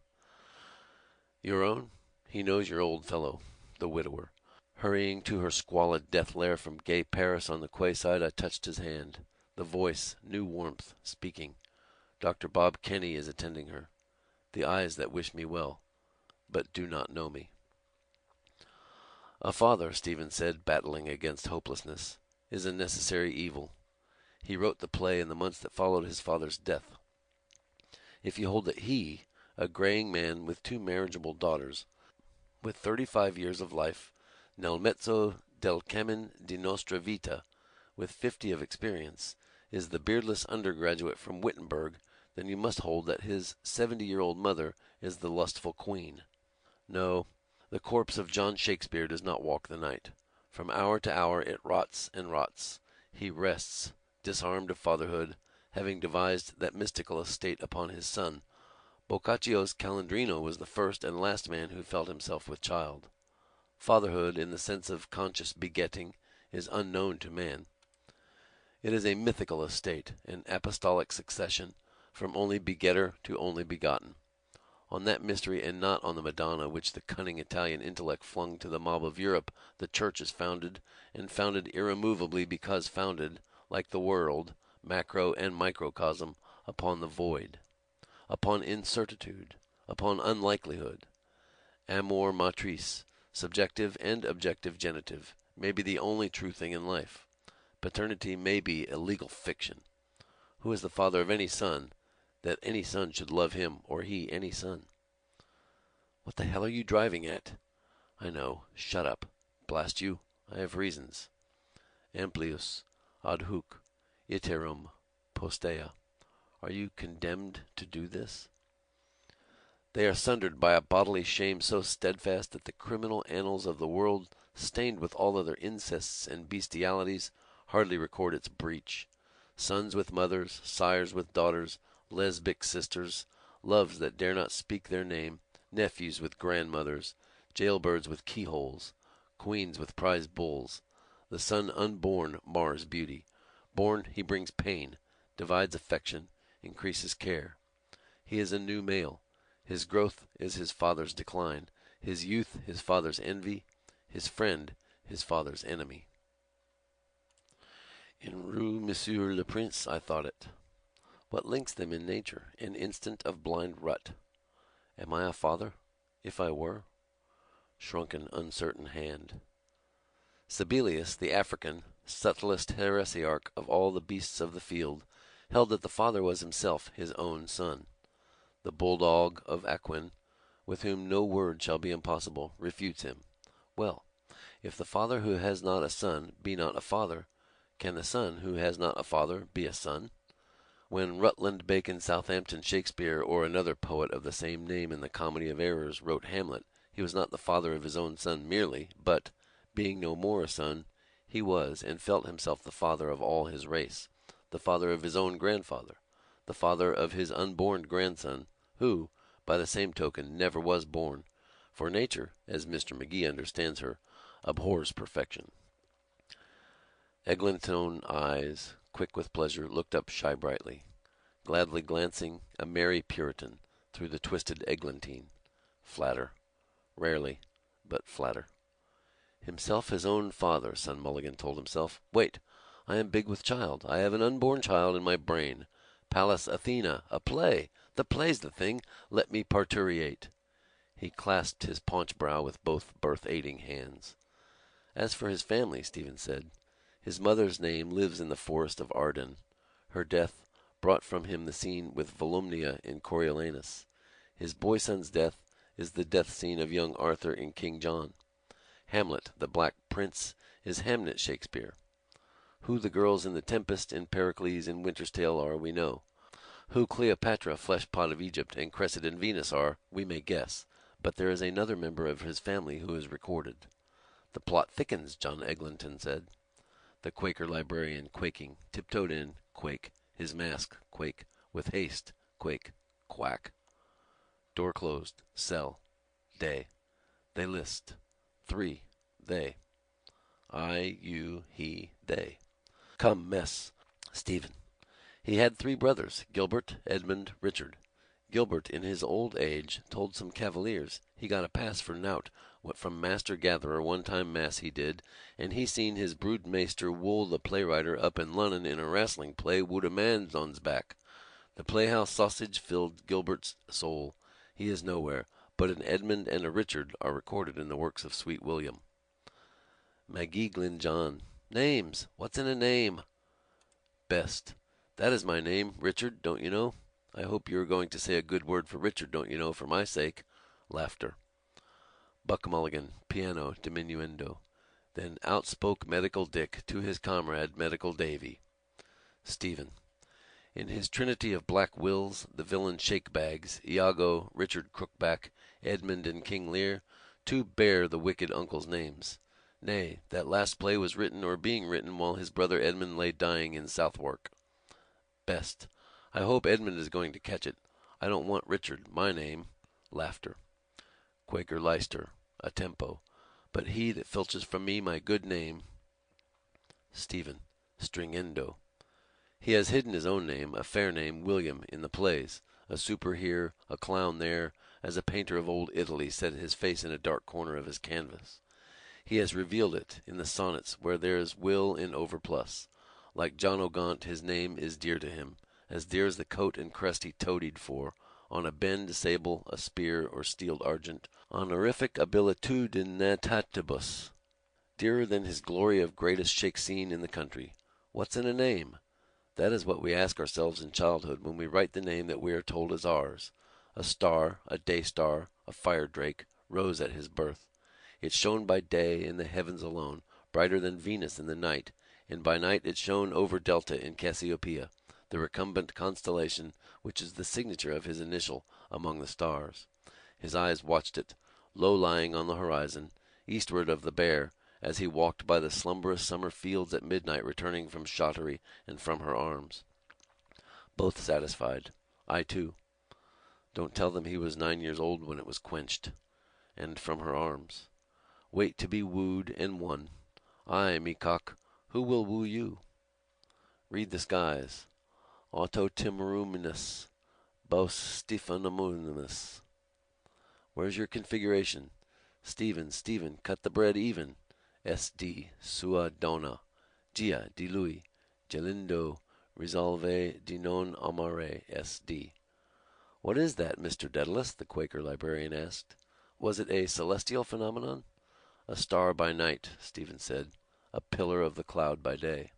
Your own? He knows your old fellow, the widower. Hurrying to her squalid death lair from gay Paris on the quayside, I touched his hand. The voice, new warmth, speaking. Dr. Bob Kenny is attending her. The eyes that wish me well, but do not know me. A father, Stephen said, battling against hopelessness, is a necessary evil. He wrote the play in the months that followed his father's death. If you hold that he, a graying man with 2 marriageable daughters, with 35 years of life, nel mezzo del cammin di nostra vita, with 50 of experience, is the beardless undergraduate from Wittenberg, then you must hold that his 70-year-old mother is the lustful queen. No, the corpse of John Shakespeare does not walk the night. From hour to hour it rots and rots. He rests, disarmed of fatherhood, having devised that mystical estate upon his son. Boccaccio's Calandrino was the first and last man who felt himself with child. Fatherhood, in the sense of conscious begetting, is unknown to man. It is a mythical estate, an apostolic succession, from only begetter to only begotten. On that mystery and not on the Madonna which the cunning Italian intellect flung to the mob of Europe, the Church is founded, and founded irremovably because founded, like the world, macro and microcosm, upon the void, upon incertitude, upon unlikelihood. Amor matris, subjective and objective genitive, may be the only true thing in life. Paternity may be a legal fiction. Who is the father of any son, that any son should love him, or he any son? What the hell are you driving at? I know. Shut up. Blast you. I have reasons. Amplius, ad hoc, iterum, postea. Are you condemned to do this? They are sundered by a bodily shame so steadfast that the criminal annals of the world, stained with all other incests and bestialities, hardly record its breach. Sons with mothers, sires with daughters, lesbic sisters, loves that dare not speak their name, nephews with grandmothers, jailbirds with keyholes, queens with prize bulls. The son unborn mars beauty. Born, he brings pain. divides affection, increases care. He is a new male. His growth is his father's decline, his youth his father's envy, his friend his father's enemy. In Rue Monsieur le Prince I thought it. What links them in nature? An instant of blind rut. Am I a father? If I were? Shrunken, uncertain hand. Sabellius, the African, subtlest heresiarch of all the beasts of the field, held that the father was himself his own son. The bulldog of Aquin, with whom no word shall be impossible, refutes him. Well, if the father who has not a son be not a father, can the son who has not a father be a son? When Rutland, Bacon, Southampton, Shakespeare, or another poet of the same name in the Comedy of Errors wrote Hamlet, he was not the father of his own son merely, but, being no more a son, he was and felt himself the father of all his race, the father of his own grandfather, the father of his unborn grandson, who, by the same token, never was born, for nature, as Mr. McGee understands her, abhors perfection. Eglantine eyes, quick with pleasure, looked up shy brightly, gladly glancing, a merry Puritan, through the twisted eglantine. Flatter. Rarely, but flatter. Himself his own father, son Mulligan told himself. Wait, I am big with child. I have an unborn child in my brain. Pallas Athena, a play. The play's the thing. Let me parturiate. He clasped his paunch brow with both birth-aiding hands. As for his family, Stephen said, his mother's name lives in the forest of Arden. Her death brought from him the scene with Volumnia in Coriolanus. His boy son's death is the death scene of young Arthur in King John. Hamlet, the Black Prince, is Hamnet Shakespeare. Who the girls in The Tempest, in Pericles, in Winter's Tale are, we know. Who Cleopatra, Fleshpot of Egypt, and Cressid and Venus are, we may guess, but there is another member of his family who is recorded. The plot thickens, John Eglinton said. The Quaker librarian, quaking, tiptoed in, quake, his mask, quake, with haste, quake, quack. Door closed, cell, day. They list. 3, they. I, you, he, they. Come, mess. Stephen. He had 3 brothers, Gilbert, Edmund, Richard. Gilbert, in his old age, told some cavaliers he got a pass for nowt, what from master gatherer one time mass he did, and he seen his broodmaster wool the playwriter up in Lunnon in a wrestling play would a man's on's back. The playhouse sausage filled Gilbert's soul. He is nowhere, but an Edmund and a Richard are recorded in the works of Sweet William. Maggie Glyn John. Names. What's in a name? Best. That is my name, Richard, don't you know? I hope you are going to say a good word for Richard, don't you know, for my sake. Laughter. Buck Mulligan, piano, diminuendo. Then out spoke Medical Dick to his comrade, Medical Davy. Stephen. In his trinity of black wills, the villain Shakebags, Iago, Richard Crookback, Edmund, and King Lear, 2 bear the wicked uncle's names. Nay, that last play was written or being written while his brother Edmund lay dying in Southwark. Best. I hope Edmund is going to catch it. I don't want Richard, my name. Laughter. Quaker Leicester, a tempo. But he that filches from me my good name. Stephen. Stringendo. He has hidden his own name, a fair name, William, in the plays, a super here, a clown there, as a painter of old Italy set his face in a dark corner of his canvas. He has revealed it in the sonnets where there is will in overplus. Like John O'Gaunt, his name is dear to him, as dear as the coat and crest he toadied for, on a bend sable, a spear, or steeled argent, honorific habilitudinatatibus, dearer than his glory of greatest shake scene in the country. What's in a name? That is what we ask ourselves in childhood when we write the name that we are told is ours. A star, a day star, a fire drake, rose at his birth. It shone by day in the heavens alone, brighter than Venus in the night, and by night it shone over Delta in Cassiopeia, the recumbent constellation which is the signature of his initial among the stars. His eyes watched it, low-lying on the horizon, eastward of the Bear, as he walked by the slumberous summer fields at midnight returning from Shottery and from her arms. Both satisfied. I too. Don't tell them he was 9 years old when it was quenched. And from her arms. Wait to be wooed and won. Ay, me cock, who will woo you? Read the skies. autotimuruminus, bos Stephanomunimus. Where's your configuration? Stephen, cut the bread even. SD, sua donna, gia di lui, gelindo, risolve di non amare, SD. What is that, Mr. Dedalus? The Quaker librarian asked. Was it a celestial phenomenon? A star by night, Stephen said, a pillar of the cloud by day.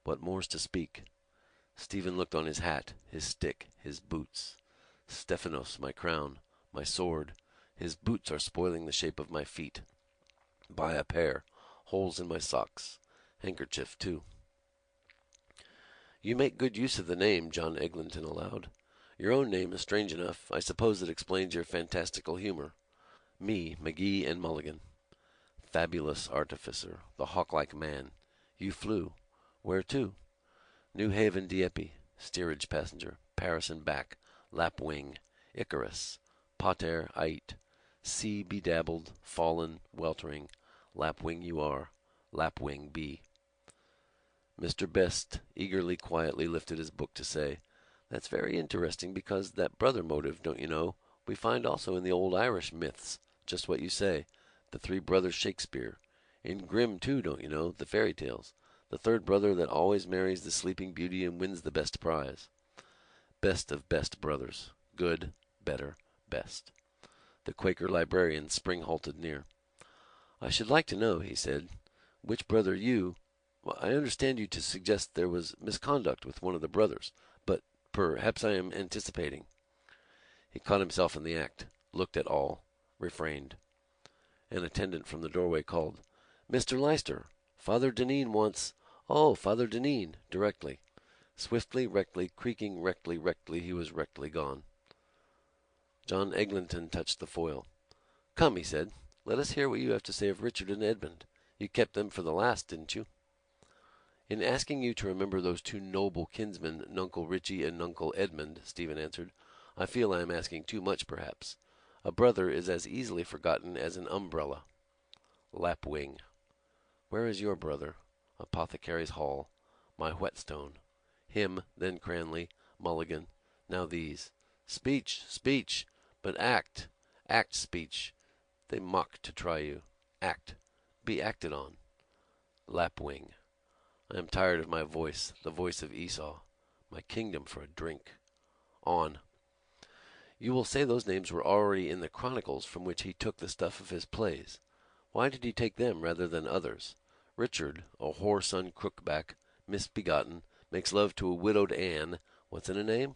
What more's to speak? Stephen looked on his hat, his stick, his boots. Stephanos, my crown, my sword. His boots are spoiling the shape of my feet. Buy a pair. Holes in my socks. Handkerchief, too. You make good use of the name, John Eglinton allowed. Your own name is strange enough. I suppose it explains your fantastical humor. Me, McGee and Mulligan. Fabulous artificer, the hawk-like man. You flew. Where to? New Haven, Dieppe. Steerage passenger. Paris and back. Lapwing. Icarus. Pater ait. Sea bedabbled, fallen, weltering. Lapwing you are. Lapwing be. Mr. Best eagerly, quietly lifted his book to say, That's very interesting, because that brother motive, don't you know, we find also in the old Irish myths, just what you say, the three brothers Shakespeare. In Grimm, too, don't you know, the fairy tales. The third brother that always marries the sleeping beauty and wins the best prize. Best of best brothers. Good, better, best. The Quaker librarian spring-halted near. I should like to know, he said, which brother you... Well, I understand you to suggest there was misconduct with one of the brothers, but perhaps I am anticipating. He caught himself in the act, looked at all, refrained. An attendant from the doorway called, Mr. Leicester, Father Deneen wants... Oh, Father Deneen, directly. Swiftly, rectly, creaking rectly, he was rectly gone. John Eglinton touched the foil. Come, he said, let us hear what you have to say of Richard and Edmund. You kept them for the last, didn't you? In asking you to remember those two noble kinsmen, Nuncle Richie and Nuncle Edmund, Stephen answered, I feel I am asking too much, perhaps. A brother is as easily forgotten as an umbrella. Lapwing. Where is your brother? Apothecary's Hall. My whetstone. Him, then Cranley, Mulligan, now these. Speech, speech, but act, act speech. They mock to try you. Act, be acted on. Lapwing. I am tired of my voice, the voice of Esau. My kingdom for a drink. On. You will say those names were already in the chronicles from which he took the stuff of his plays. Why did he take them rather than others? Richard, a whoreson crookback, misbegotten, makes love to a widowed Anne, what's in a name?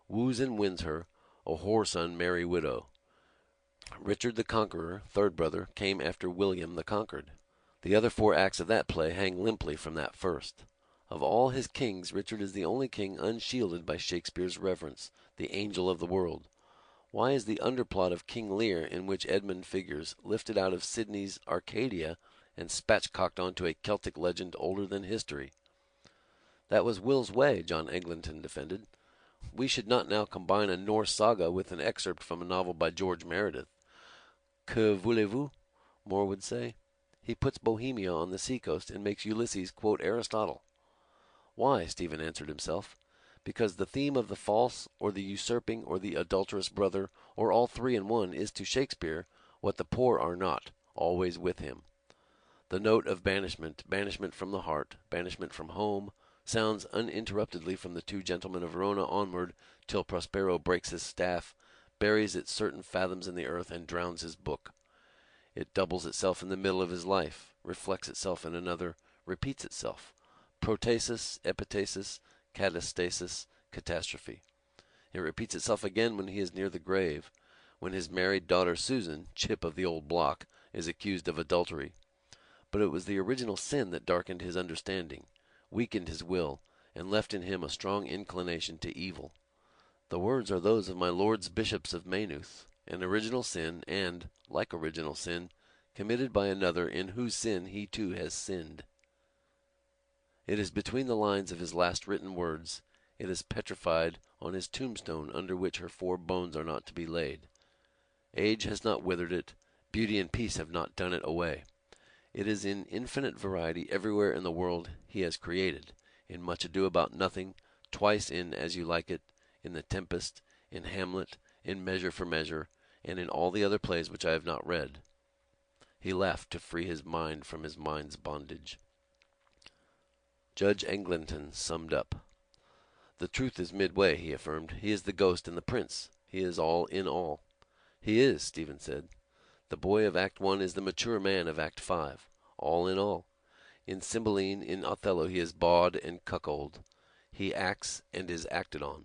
Woos and wins her, a whoreson merry widow. Richard the Conqueror, third brother, came after William the Conquered. The other four acts of that play hang limply from that first. Of all his kings, Richard is the only king unshielded by Shakespeare's reverence, the angel of the world. Why is the underplot of King Lear, in which Edmund figures, lifted out of Sidney's Arcadia and spatchcocked onto a Celtic legend older than history? That was Will's way, John Eglinton defended. We should not now combine a Norse saga with an excerpt from a novel by George Meredith. Que voulez-vous? Moore would say. He puts Bohemia on the seacoast and makes Ulysses quote Aristotle. Why? Stephen answered himself. Because the theme of the false, or the usurping, or the adulterous brother, or all three in one, is to Shakespeare what the poor are not, always with him. The note of banishment, banishment from the heart, banishment from home, sounds uninterruptedly from the two gentlemen of Verona onward till Prospero breaks his staff, buries it certain fathoms in the earth, and drowns his book. It doubles itself in the middle of his life, reflects itself in another, repeats itself. Protasis, epitasis, catastasis, catastrophe. It repeats itself again when he is near the grave, when his married daughter Susan, chip of the old block, is accused of adultery. But it was the original sin that darkened his understanding, weakened his will, and left in him a strong inclination to evil. The words are those of my lords bishops of Maynooth, an original sin, and, like original sin, committed by another in whose sin he too has sinned. It is between the lines of his last written words. It is petrified on his tombstone under which her 4 bones are not to be laid. Age has not withered it, beauty and peace have not done it away. It is in infinite variety everywhere in the world he has created, in Much Ado About Nothing, twice in As You Like It, in The Tempest, in Hamlet, in Measure for Measure, and in all the other plays which I have not read. He laughed to free his mind from his mind's bondage. Judge Eglinton summed up. The truth is midway, he affirmed. He is the ghost and the prince. He is all in all. He is, Stephen said. The boy of Act 1 is the mature man of Act 5, all in all. In Cymbeline, in Othello, he is bawd and cuckold. He acts and is acted on.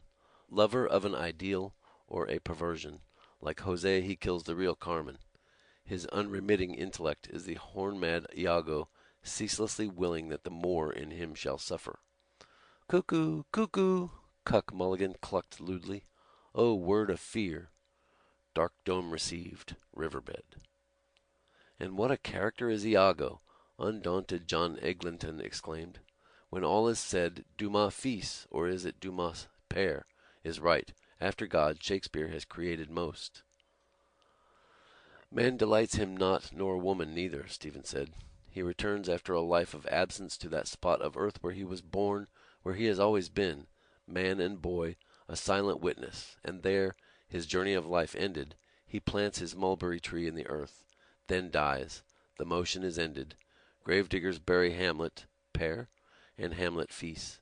Lover of an ideal or a perversion. Like Jose, he kills the real Carmen. His unremitting intellect is the horn-mad Iago, ceaselessly willing that the Moor in him shall suffer. Cuckoo, cuckoo, Cuck Mulligan clucked lewdly. Oh, word of fear. Dark dome received, riverbed. And what a character is Iago, undaunted John Eglinton exclaimed. When all is said, Dumas fils, or is it Dumas père, is right. After God, Shakespeare has created most. Man delights him not, nor woman neither, Stephen said. He returns after a life of absence to that spot of earth where he was born, where he has always been, man and boy, a silent witness, and there, his journey of life ended, he plants his mulberry tree in the earth, then dies. The motion is ended. Gravediggers bury Hamlet, père, and Hamlet fils,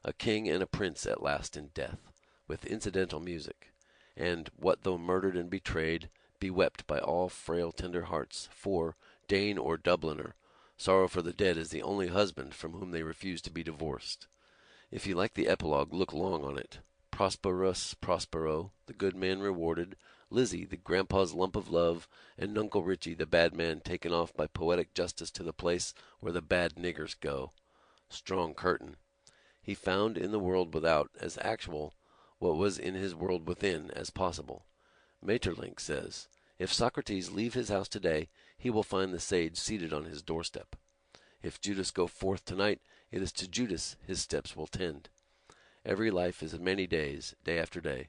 a king and a prince at last in death, with incidental music, and, what though murdered and betrayed, be wept by all frail tender hearts, for, Dane or Dubliner, sorrow for the dead is the only husband from whom they refuse to be divorced. If you like the epilogue, look long on it. Prosperous Prospero, the good man rewarded, Lizzie, the grandpa's lump of love, and Uncle Richie, the bad man taken off by poetic justice to the place where the bad niggers go. Strong curtain. He found in the world without as actual what was in his world within as possible. Maeterlinck says, if Socrates leave his house today, he will find the sage seated on his doorstep. If Judas go forth tonight, it is to Judas his steps will tend. Every life is many days, day after day.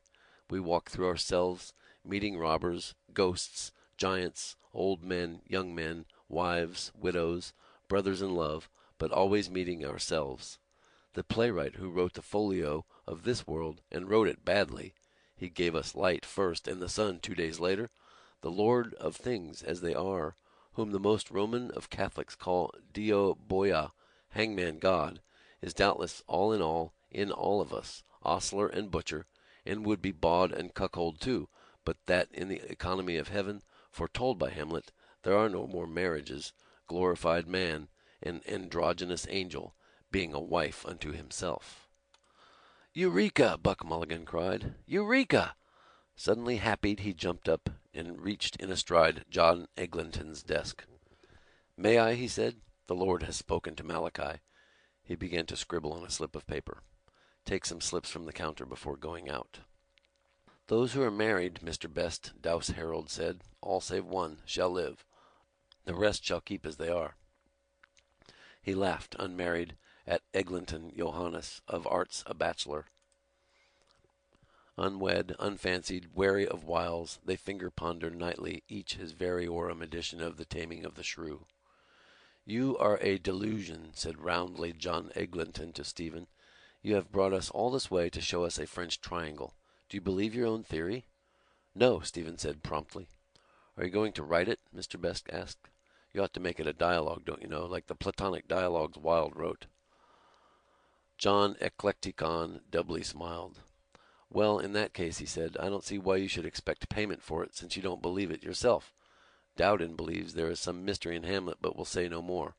We walk through ourselves, meeting robbers, ghosts, giants, old men, young men, wives, widows, brothers in love, but always meeting ourselves. The playwright who wrote the folio of this world, and wrote it badly, he gave us light first and the sun 2 days later, the Lord of things as they are, whom the most Roman of Catholics call Dio Boia, hangman God, is doubtless all in all of us, ostler and butcher, and would be bawd and cuckold too, but that in the economy of heaven, foretold by Hamlet, there are no more marriages, glorified man, an androgynous angel, being a wife unto himself. Eureka! Buck Mulligan cried. Eureka! Suddenly happied, he jumped up and reached in a stride John Eglinton's desk. May I? He said. The Lord has spoken to Malachi. He began to scribble on a slip of paper. Take some slips from the counter before going out. Those who are married, Mr. Best, Douse Herald said, all save one, shall live. The rest shall keep as they are. He laughed, unmarried, at Eglinton Johannes, of arts a bachelor. Unwed, unfancied, wary of wiles, they finger-ponder nightly, each his variorum edition of the Taming of the Shrew. You are a delusion, said roundly John Eglinton to Stephen. You have brought us all this way to show us a French triangle. Do you believe your own theory? No, Stephen said promptly. Are you going to write it? Mr. Best asked. You ought to make it a dialogue, don't you know, like the Platonic dialogues Wilde wrote. John Eclecticon doubly smiled. Well, in that case, he said, I don't see why you should expect payment for it, since you don't believe it yourself. Dowden believes there is some mystery in Hamlet, but will say no more.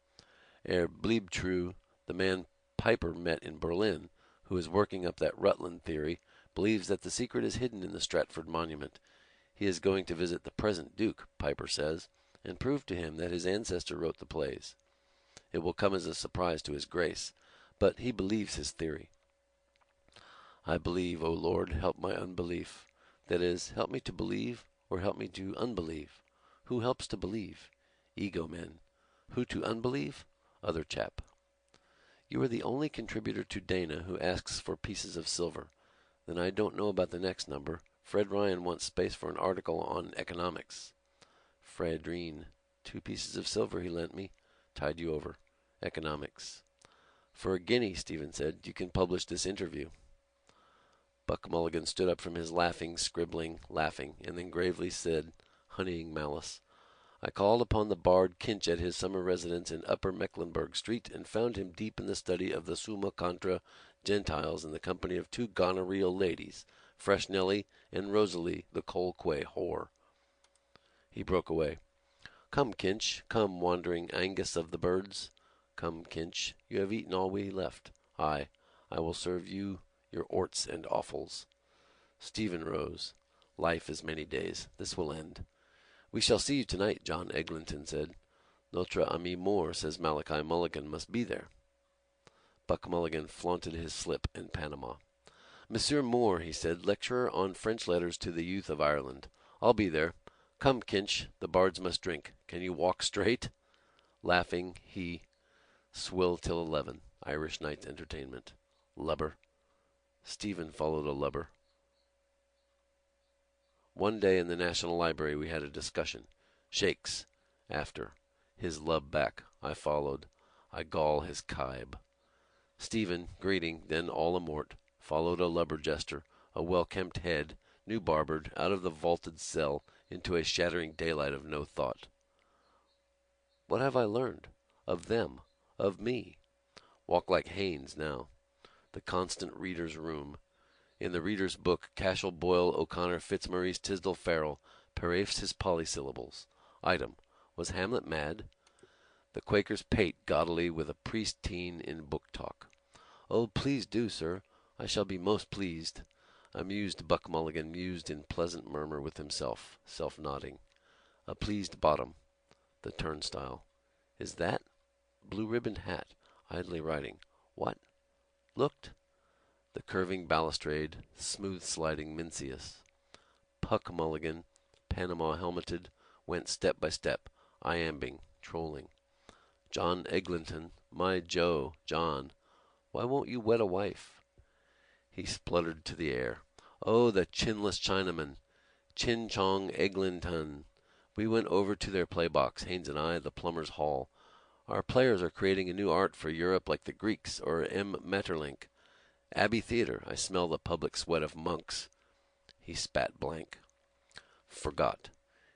Blieb true, the man Piper met in Berlin, who is working up that Rutland theory, believes that the secret is hidden in the Stratford monument. He is going to visit the present Duke, Piper says, and prove to him that his ancestor wrote the plays. It will come as a surprise to his grace, but he believes his theory. I believe, O Lord, help my unbelief. That is, help me to believe, or help me to unbelieve. Who helps to believe? Ego men. Who to unbelieve? Other chap. You are the only contributor to Dana who asks for pieces of silver. Then I don't know about the next number. Fred Ryan wants space for an article on economics. Fredrine. 2 pieces of silver he lent me. Tide you over. Economics. For a guinea, Stephen said, you can publish this interview. Buck Mulligan stood up from his scribbling, laughing, and then gravely said, honeying malice, I called upon the bard Kinch at his summer residence in Upper Mecklenburg Street, and found him deep in the study of the Summa contra Gentiles in the company of two gonorrheal ladies, Fresh Nelly and Rosalie, the Colquay whore. He broke away. Come, Kinch, come, wandering Angus of the birds. Come, Kinch, you have eaten all we left. Aye, I will serve you your orts and offals. Stephen rose. Life is many days. This will end. We shall see you tonight, John Eglinton said. Notre ami Moore says Malachi Mulligan must be there. Buck Mulligan flaunted his slip and Panama. Monsieur Moore, he said, lecturer on French letters to the youth of Ireland. I'll be there. Come, Kinch, the bards must drink. Can you walk straight? Laughing, he, swill till 11, Irish night's entertainment. Lubber. Stephen followed a lubber. One day in the National Library we had a discussion. Shakes. After. His lub back. I followed. I gall his kibe. Stephen, greeting, then all amort, followed a lubber jester, a well-kempt head, new barbered, out of the vaulted cell, into a shattering daylight of no thought. What have I learned? Of them. Of me. Walk like Haines now. The constant reader's room. In the reader's book, Cashel, Boyle, O'Connor, Fitzmaurice, Tisdall, Farrell, paraphes his polysyllables. Item. Was Hamlet mad? The Quakers pate gaudily with a priest teen in book talk. Oh, please do, sir. I shall be most pleased. Amused Buck Mulligan mused in pleasant murmur with himself, self-nodding. A pleased bottom. The turnstile. Is that? Blue-ribboned hat, idly writing. What? Looked? The curving balustrade, smooth-sliding Mincius. Puck Mulligan, Panama helmeted, went step by step, iambing, trolling. John Eglinton, my Joe, John, why won't you wed a wife? He spluttered to the air. Oh, the chinless Chinaman, Chin Chong Eglinton. We went over to their playbox, Haines and I, the plumber's hall. Our players are creating a new art for Europe like the Greeks or M. Maeterlinck. Abbey Theatre, I smell the public sweat of monks. He spat blank. Forgot.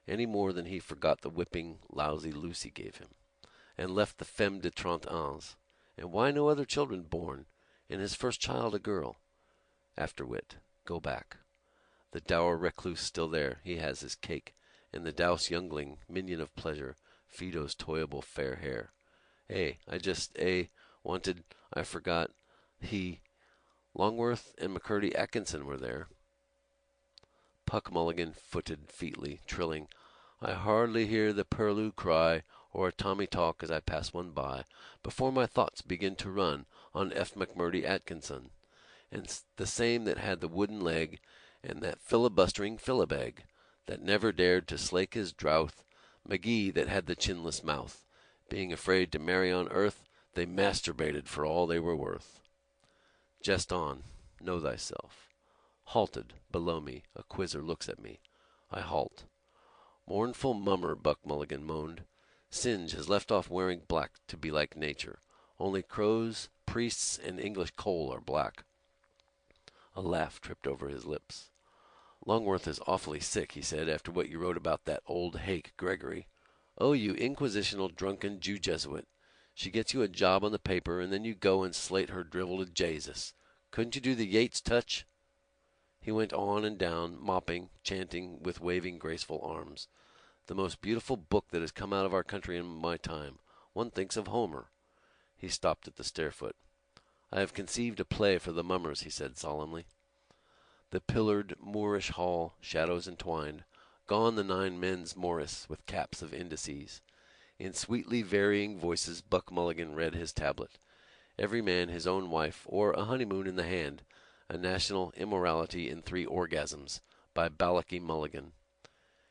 Any more than he forgot the whipping lousy Lucy gave him. And left the femme de 30 ans. And why no other children born? And his first child a girl. Afterwit. Go back. The dour recluse still there. He has his cake. And the douse youngling, minion of pleasure, Fido's toyable fair hair. Wanted, I forgot, he... Longworth and McCurdy Atkinson were there. Puck Mulligan footed featly, trilling, I hardly hear the purlieu cry or a Tommy talk as I pass one by, before my thoughts begin to run on F. McMurdy Atkinson, and the same that had the wooden leg, and that filibustering filibeg, that never dared to slake his drouth, McGee that had the chinless mouth. Being afraid to marry on earth, they masturbated for all they were worth. Jest on, know thyself. Halted, below me, a quizzer looks at me. I halt. Mournful mummer, Buck Mulligan moaned. Singe has left off wearing black to be like nature. Only crows, priests, and English coal are black. A laugh tripped over his lips. Longworth is awfully sick, he said, after what you wrote about that old hake Gregory. Oh, you inquisitional drunken Jew-Jesuit. She gets you a job on the paper, and then you go and slate her drivel to Jesus. Couldn't you do the Yeats touch? He went on and down, mopping, chanting, with waving graceful arms. The most beautiful book that has come out of our country in my time. One thinks of Homer. He stopped at the stairfoot. I have conceived a play for the mummers, he said solemnly. The pillared Moorish hall, shadows entwined. Gone the 9 men's Morris with caps of indices. In sweetly varying voices Buck Mulligan read his tablet. Every man his own wife, or a honeymoon in the hand. A national immorality in 3 orgasms, by Balaky Mulligan.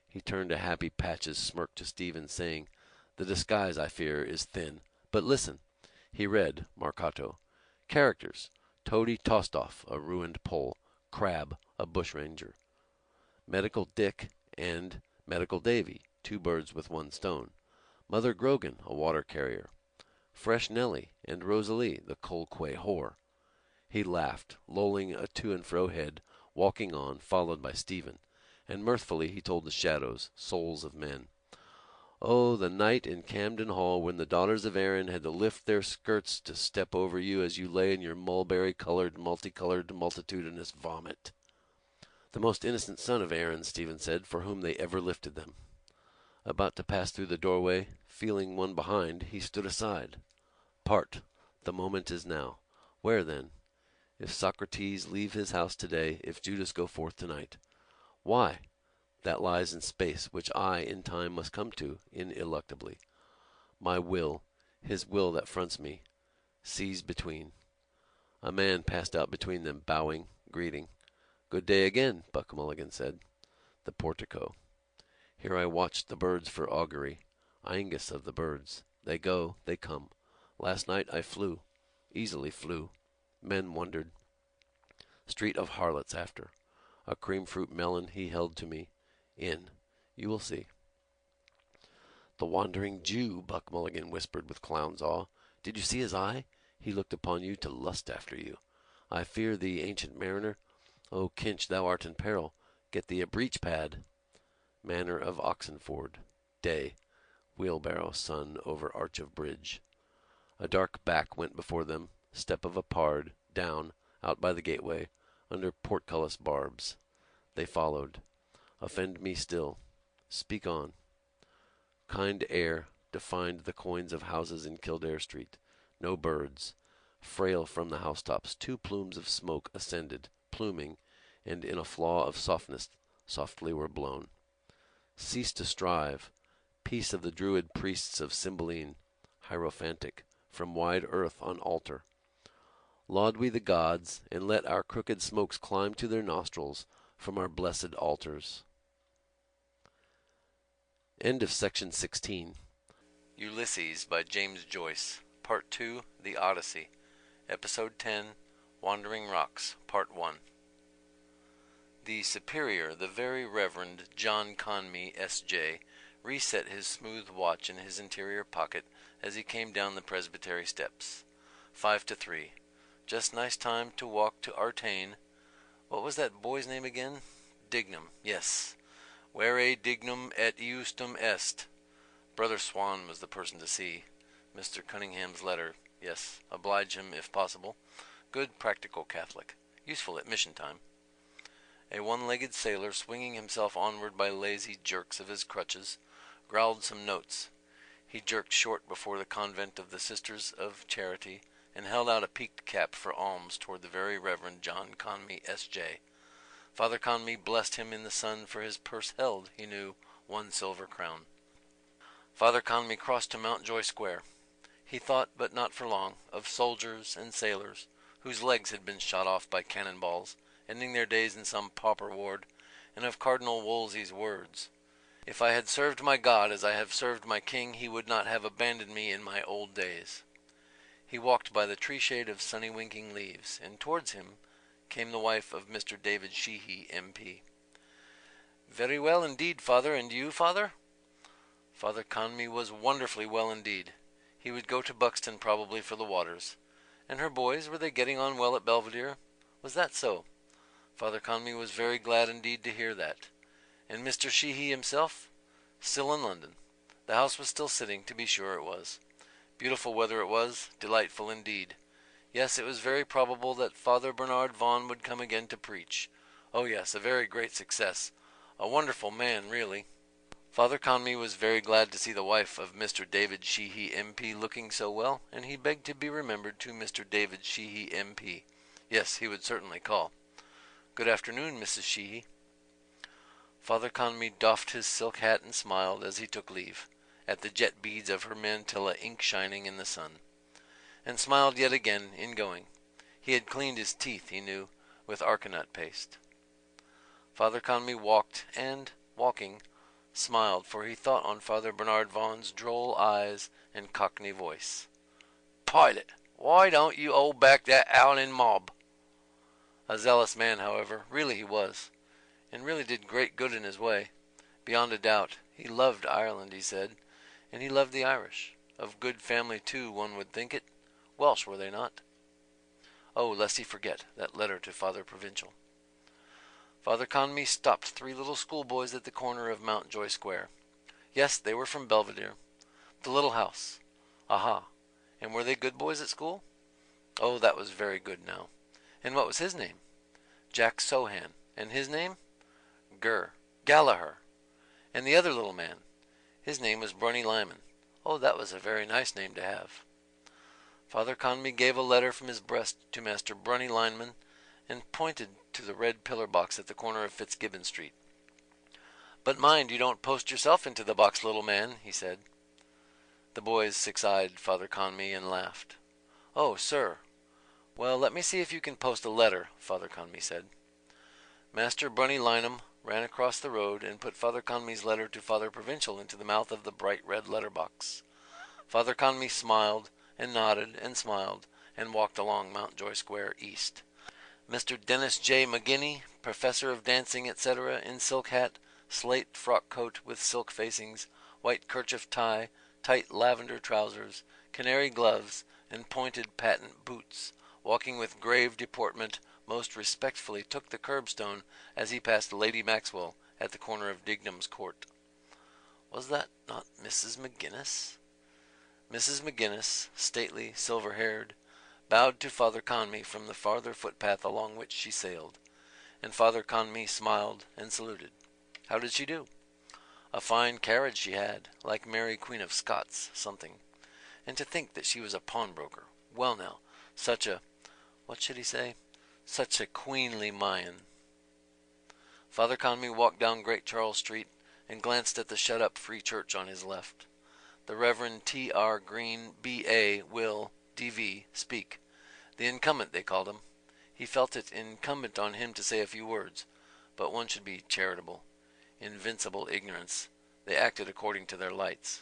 He turned a happy Patch's smirk to Stephen, saying, The disguise, I fear, is thin. But listen. He read, Marcato. Characters. Toady Tostoff, a ruined Pole. Crab, a bushranger. Medical Dick and Medical Davy, 2 birds with 1 stone. Mother Grogan, a water carrier. Fresh Nelly and Rosalie, the Colquay whore. He laughed, lolling a to and fro head, walking on, followed by Stephen, and mirthfully he told the shadows, souls of men. Oh, the night in Camden Hall when the daughters of Erin had to lift their skirts to step over you as you lay in your mulberry-colored, multicolored, multitudinous vomit. The most innocent son of Erin, Stephen said, for whom they ever lifted them. About to pass through the doorway, feeling one behind, he stood aside. Part. The moment is now. Where then? If Socrates leave his house today, if Judas go forth tonight. Why? That lies in space, which I in time must come to, ineluctably. My will, his will that fronts me, sees between. A man passed out between them, bowing, greeting. Good day again, Buck Mulligan said. The portico. Here I watched the birds for augury, Aengus of the birds. They go, they come. Last night I flew, easily flew. Men wondered. Street of harlots after. A cream fruit melon he held to me. In. You will see. The wandering Jew, Buck Mulligan whispered with clown's awe. Did you see his eye? He looked upon you to lust after you. I fear thee, ancient mariner. O Kinch, thou art in peril. Get thee a breech pad. Manor of Oxenford. Day. Wheelbarrow, sun over arch of bridge. A dark back went before them, step of a pard, down, out by the gateway, under portcullis barbs. They followed. Offend me still. Speak on. Kind air defined the coins of houses in Kildare Street. No birds. Frail from the housetops, 2 plumes of smoke ascended, pluming, and in a flaw of softness, softly were blown. Cease to strive. Peace of the druid priests of Cymbeline, hierophantic, from wide earth on altar. Laud we the gods, and let our crooked smokes climb to their nostrils from our blessed altars. End of section 16. Ulysses by James Joyce. Part 2, The Odyssey. Episode 10, Wandering Rocks, Part 1. The Superior, the Very Reverend John Conmee, S.J., reset his smooth watch in his interior pocket as he came down the presbytery steps. 5 to 3. Just nice time to walk to Artane. What was that boy's name again? Dignum, yes. Vere dignum et iustum est. Brother Swan was the person to see. Mr. Cunningham's letter, yes. Oblige him if possible. Good practical Catholic. Useful at mission time. A one-legged sailor, swinging himself onward by lazy jerks of his crutches, growled some notes. He jerked short before the convent of the Sisters of Charity, and held out a peaked cap for alms toward the Very Reverend John Conmee, S.J. Father Conmee blessed him in the sun, for his purse held, he knew, 1 silver crown. Father Conmee crossed to Mountjoy Square. He thought, but not for long, of soldiers and sailors, whose legs had been shot off by cannon-balls, ending their days in some pauper ward, and of Cardinal Wolsey's words, "If I had served my God as I have served my king, he would not have abandoned me in my old days." He walked by the tree-shade of sunny winking leaves, and towards him came the wife of Mr. David Sheehy, M.P. "Very well indeed, father, and you, father?" Father Conmee was wonderfully well indeed. He would go to Buxton probably for the waters. And her boys, were they getting on well at Belvedere? Was that so? Father Conmee was very glad indeed to hear that. And Mr. Sheehy himself? Still in London. The house was still sitting, to be sure it was. Beautiful weather it was, delightful indeed. Yes, it was very probable that Father Bernard Vaughan would come again to preach. Oh yes, a very great success. A wonderful man, really. Father Conmee was very glad to see the wife of Mr. David Sheehy, M.P., looking so well, and he begged to be remembered to Mr. David Sheehy, M.P. Yes, he would certainly call. "Good afternoon, Mrs. Sheehy." Father Conmee doffed his silk hat and smiled as he took leave, at the jet beads of her mantilla ink shining in the sun, and smiled yet again in going. He had cleaned his teeth, he knew, with arcanut paste. Father Conmee walked, and, walking, smiled, for he thought on Father Bernard Vaughan's droll eyes and cockney voice. "Pilot, why don't you hold back that howling mob?" A zealous man, however, really he was, and really did great good in his way. Beyond a doubt, he loved Ireland, he said, and he loved the Irish. Of good family, too, one would think it. Welsh, were they not? Oh, lest he forget, that letter to Father Provincial. Father Conmee stopped 3 little schoolboys at the corner of Mountjoy Square. Yes, they were from Belvedere. The little house. Aha. And were they good boys at school? Oh, that was very good now. And what was his name? Jack Sohan. And his name? Gallagher. And the other little man? His name was Brunny Lyman. Oh, that was a very nice name to have. Father Conmee gave a letter from his breast to Master Brunny Lyman and pointed to the red pillar box at the corner of Fitzgibbon Street. But mind you don't post yourself into the box, little man, he said. The boys six-eyed Father Conmee and laughed. Oh, sir. Well, let me see if you can post a letter, Father Conmee said. Master Brunny Lynam ran across the road and put Father Conmee's letter to Father Provincial into the mouth of the bright red letterbox. Father Conmee smiled and nodded and smiled and walked along Mountjoy Square east. Mr. Dennis J. McGinney, professor of dancing, etc., in silk hat, slate frock coat with silk facings, white kerchief tie, tight lavender trousers, canary gloves, and pointed patent boots, walking with grave deportment, most respectfully took the curbstone as he passed Lady Maxwell at the corner of Digham's Court. Was that not Mrs. McGinnis? Mrs. McGinnis, stately, silver-haired, bowed to Father Conmee from the farther footpath along which she sailed, and Father Conmee smiled and saluted. How did she do? A fine carriage she had, like Mary Queen of Scots, something. And to think that she was a pawnbroker. Well now, such a, what should he say? Such a queenly Mayan. Father Conmee walked down Great Charles Street and glanced at the shut-up Free Church on his left. The Reverend T.R. Green, B.A., will, D.V., speak. The incumbent, they called him. He felt it incumbent on him to say a few words, but one should be charitable. Invincible ignorance. They acted according to their lights.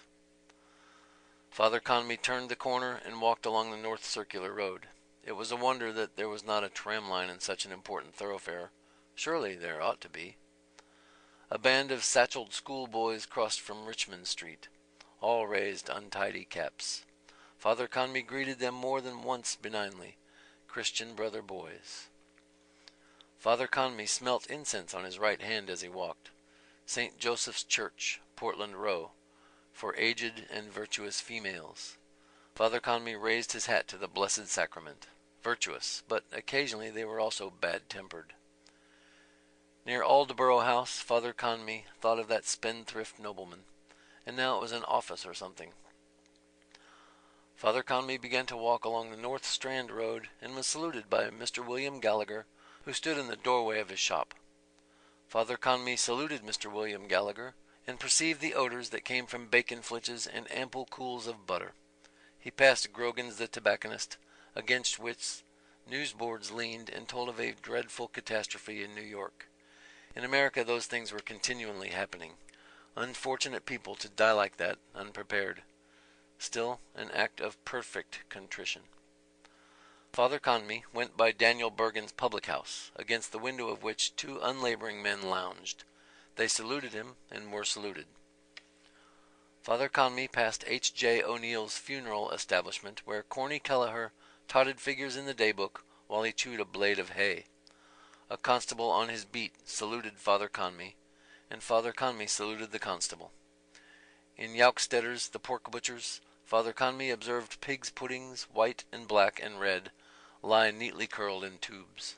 Father Conmee turned the corner and walked along the North Circular Road. It was a wonder that there was not a tram line in such an important thoroughfare. Surely there ought to be. A band of satcheled schoolboys crossed from Richmond Street. All raised untidy caps. Father Conmee greeted them more than once benignly. Christian brother boys. Father Conmee smelt incense on his right hand as he walked. St. Joseph's Church, Portland Row, for aged and virtuous females. Father Conmee raised his hat to the Blessed Sacrament. Virtuous, but occasionally they were also bad-tempered. Near Aldborough House, Father Conmee thought of that spendthrift nobleman, and now it was an office or something. Father Conmee began to walk along the North Strand Road and was saluted by Mr. William Gallagher, who stood in the doorway of his shop. Father Conmee saluted Mr. William Gallagher, and perceived the odors that came from bacon flitches and ample cools of butter. He passed Grogan's the tobacconist, against which newsboards leaned and told of a dreadful catastrophe in New York. In America those things were continually happening. Unfortunate people to die like that, unprepared. Still, an act of perfect contrition. Father Conmee went by Daniel Bergen's public house, against the window of which 2 unlaboring men lounged. They saluted him, and were saluted. Father Conmee passed H.J. O'Neill's funeral establishment, where Corny Kelleher totted figures in the daybook while he chewed a blade of hay. A constable on his beat saluted Father Conmee, and Father Conmee saluted the constable. In Yaukstedter's, the pork butcher's, Father Conmee observed pigs' puddings, white and black and red, lie neatly curled in tubes.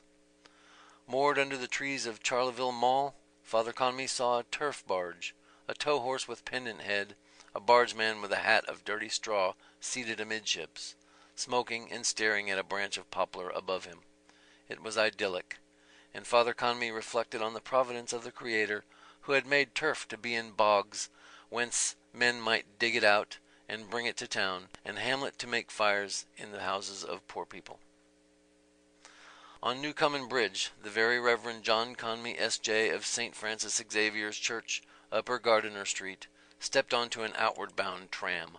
Moored under the trees of Charleville Mall, Father Conmee saw a turf barge, a tow horse with pendant head, a bargeman with a hat of dirty straw seated amidships, smoking and staring at a branch of poplar above him. It was idyllic, and Father Conmee reflected on the providence of the Creator, who had made turf to be in bogs, whence men might dig it out and bring it to town, and hamlet to make fires in the houses of poor people. On Newcomen Bridge, the very Reverend John Conmee, S.J., of St. Francis Xavier's Church, Upper Gardiner Street, stepped onto an outward-bound tram.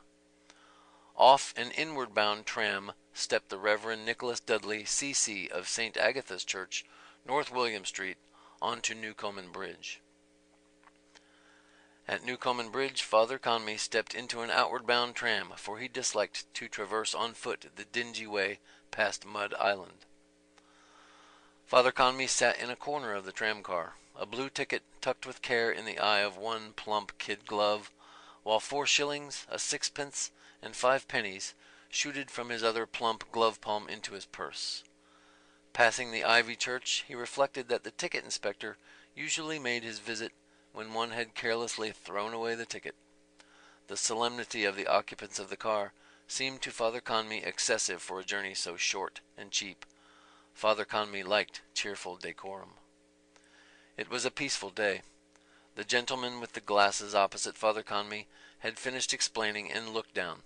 Off an inward-bound tram stepped the Reverend Nicholas Dudley, C.C., of St. Agatha's Church, North William Street, onto Newcomen Bridge. At Newcomen Bridge, Father Conmee stepped into an outward-bound tram, for he disliked to traverse on foot the dingy way past Mud Island. Father Conmee sat in a corner of the tramcar, a blue ticket tucked with care in the eye of one plump kid glove, while 4 shillings, a sixpence, and 5 pennies shooted from his other plump glove palm into his purse. Passing the ivy church, he reflected that the ticket inspector usually made his visit when one had carelessly thrown away the ticket. The solemnity of the occupants of the car seemed to Father Conmee excessive for a journey so short and cheap. Father Conmee liked cheerful decorum. It was a peaceful day. The gentleman with the glasses opposite Father Conmee had finished explaining and looked down.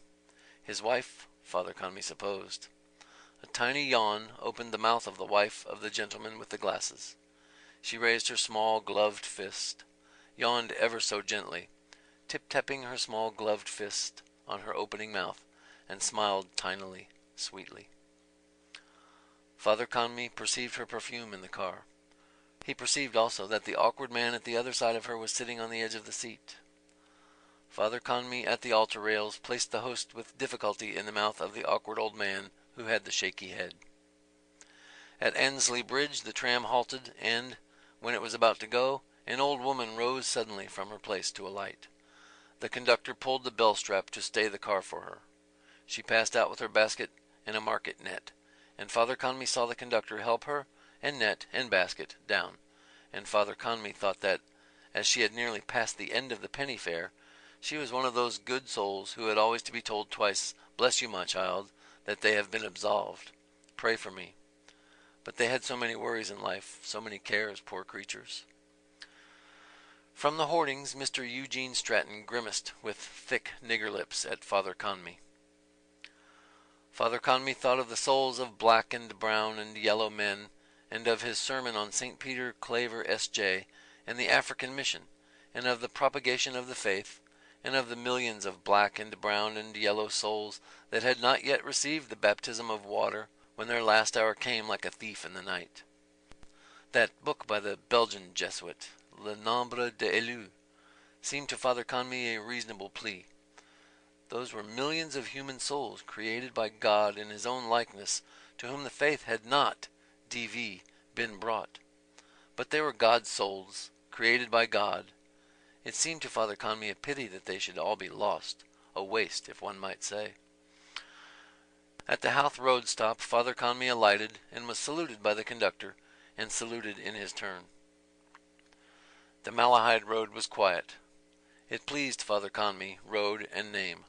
His wife, Father Conmee supposed. A tiny yawn opened the mouth of the wife of the gentleman with the glasses. She raised her small gloved fist, yawned ever so gently, tip-tapping her small gloved fist on her opening mouth, and smiled tinily, sweetly. Father Conmee perceived her perfume in the car. He perceived also that the awkward man at the other side of her was sitting on the edge of the seat. Father Conmee at the altar rails placed the host with difficulty in the mouth of the awkward old man who had the shaky head. At Ensley Bridge the tram halted, and, when it was about to go, an old woman rose suddenly from her place to alight. The conductor pulled the bell strap to stay the car for her. She passed out with her basket and a market net, and Father Conmee saw the conductor help her, and net and basket, down, and Father Conmee thought that, as she had nearly passed the end of the penny fare, she was one of those good souls who had always to be told twice, "Bless you, my child," that they have been absolved. Pray for me. But they had so many worries in life, so many cares, poor creatures. From the hoardings, Mr. Eugene Stratton grimaced with thick nigger lips at Father Conmee. Father Conmee thought of the souls of black and brown and yellow men, and of his sermon on St. Peter Claver S.J. and the African Mission, and of the propagation of the faith, and of the millions of black and brown and yellow souls that had not yet received the baptism of water when their last hour came like a thief in the night. That book by the Belgian Jesuit, Le Nombre des Élus, seemed to Father Conmee a reasonable plea. Those were millions of human souls created by God in his own likeness, to whom the faith had not, D.V., been brought. But they were God's souls, created by God. It seemed to Father Conmee a pity that they should all be lost, a waste, if one might say. At the Howth Road stop, Father Conmee alighted, and was saluted by the conductor, and saluted in his turn. The Malahide Road was quiet. It pleased Father Conmee, road and name.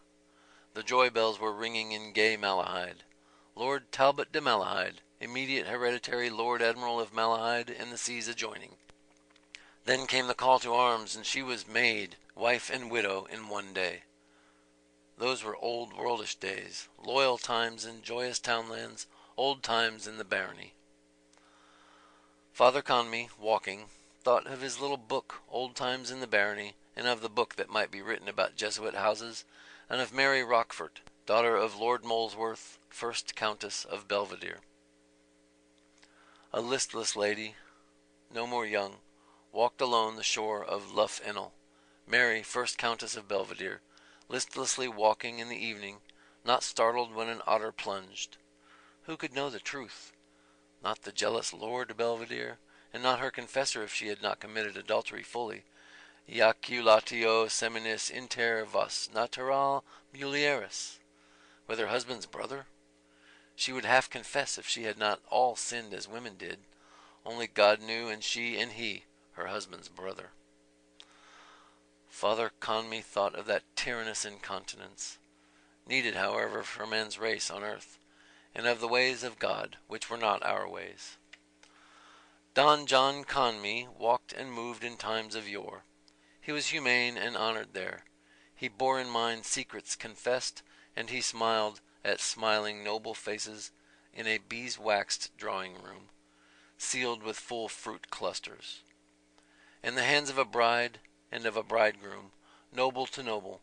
The joy bells were ringing in gay Malahide. Lord Talbot de Malahide, immediate hereditary Lord Admiral of Malahide and the seas adjoining. Then came the call to arms, and she was maid, wife, and widow in one day. Those were old worldish days, loyal times in joyous townlands, old times in the barony. Father Conmee, walking, thought of his little book, Old Times in the Barony, and of the book that might be written about Jesuit houses, and of Mary Rochfort, daughter of Lord Molesworth, 1st Countess of Belvedere. A listless lady, no more young, walked alone the shore of Lough Ennell. Mary, 1st Countess of Belvedere, listlessly walking in the evening, not startled when an otter plunged. Who could know the truth? Not the jealous Lord Belvedere, and not her confessor if she had not committed adultery fully. Iaculatio seminis inter vos natural mulieris. With her husband's brother? She would half confess if she had not all sinned as women did. Only God knew, and she and he, her husband's brother. Father Conmee thought of that tyrannous incontinence, needed, however, for men's race on earth, and of the ways of God, which were not our ways. Don John Conmee walked and moved in times of yore. He was humane and honored there. He bore in mind secrets confessed, and he smiled at smiling noble faces in a beeswaxed drawing-room, sealed with full fruit clusters. And the hands of a bride and of a bridegroom, noble to noble,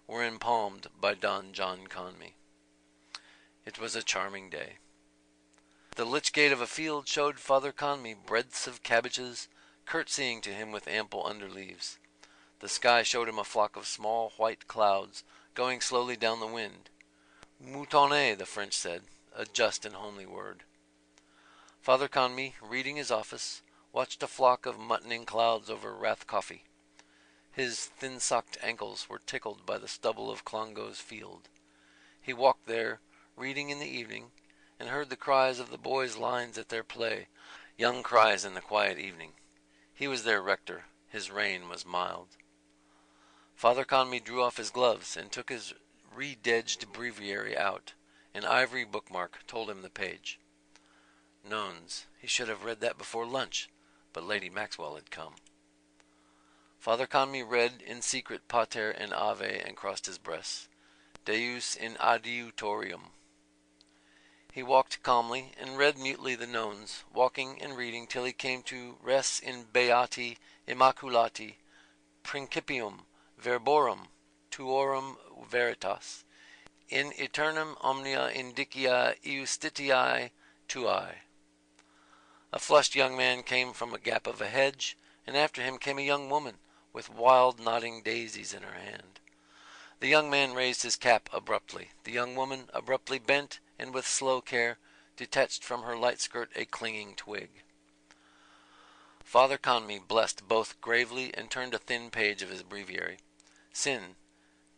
were empalmed by Don John Conmee. It was a charming day. The lich gate of a field showed Father Conmee breadths of cabbages, curtsying to him with ample underleaves. The sky showed him a flock of small white clouds, going slowly down the wind. Moutonner, the French said, a just and homely word. Father Conmee, reading his office, watched a flock of muttoning clouds over Rathcoffey. His thin-socked ankles were tickled by the stubble of Clongo's field. He walked there, reading in the evening, and heard the cries of the boys' lines at their play, young cries in the quiet evening. He was their rector. His reign was mild. Father Conmee drew off his gloves and took his rededged breviary out. An ivory bookmark told him the page. Nones. He should have read that before lunch, but Lady Maxwell had come. Father Conmee read in secret Pater and Ave and crossed his breast. Deus in adiutorium. He walked calmly and read mutely the nones, walking and reading till he came to res in beati immaculati principium verborum tuorum veritas in aeternum omnia indicia iustitiae tuae. A flushed young man came from a gap of a hedge, and after him came a young woman with wild nodding daisies in her hand. The young man raised his cap abruptly. The young woman abruptly bent, and with slow care detached from her light skirt a clinging twig. Father Conmee blessed both gravely and turned a thin page of his breviary. Sin,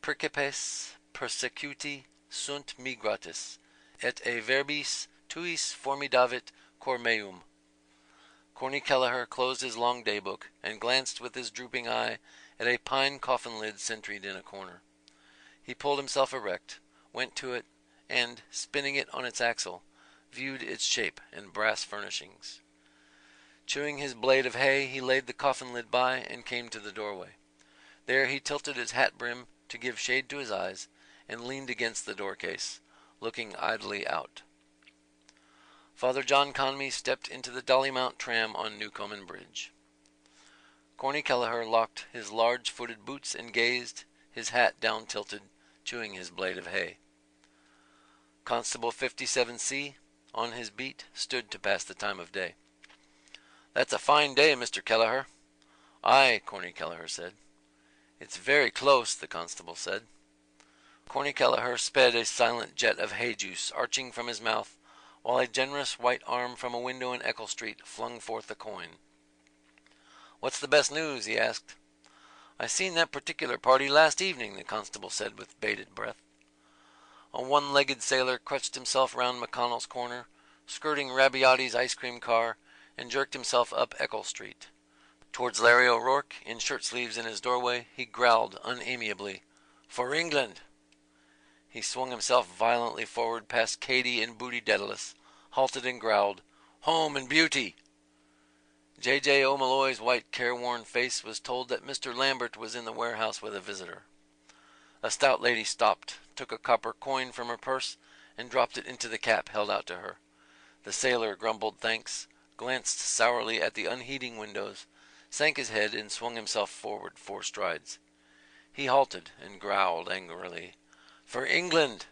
principes persecuti sunt migratis, et e verbis tuis formidavit cor meum. Corny Kelleher closed his long daybook and glanced with his drooping eye at a pine coffin lid sentried in a corner. He pulled himself erect, went to it, and, spinning it on its axle, viewed its shape and brass furnishings. Chewing his blade of hay, he laid the coffin lid by and came to the doorway. There he tilted his hat brim to give shade to his eyes and leaned against the doorcase, looking idly out. Father John Conmee stepped into the Dollymount tram on Newcomen Bridge. Corny Kelleher locked his large-footed boots and gazed, his hat down-tilted, chewing his blade of hay. Constable 57C, on his beat, stood to pass the time of day. "That's a fine day, Mr. Kelleher." "Aye," Corny Kelleher said. "It's very close," the constable said. Corny Kelleher sped a silent jet of hay juice arching from his mouth, while a generous white arm from a window in Eccles Street flung forth a coin. "What's the best news?" he asked. "I seen that particular party last evening," the constable said with bated breath. A one-legged sailor crutched himself round McConnell's corner, skirting Rabiotti's ice cream car, and jerked himself up Eccles Street. Towards Larry O'Rourke, in shirt-sleeves in his doorway, he growled unamiably, "For England!" He swung himself violently forward past Katy and Booty Dedalus, halted and growled, "Home and beauty!" J.J. O'Malloy's white, careworn face was told that Mr. Lambert was in the warehouse with a visitor. A stout lady stopped, took a copper coin from her purse, and dropped it into the cap held out to her. The sailor grumbled thanks, glanced sourly at the unheeding windows, sank his head, and swung himself forward 4 strides. He halted and growled angrily, "For England!"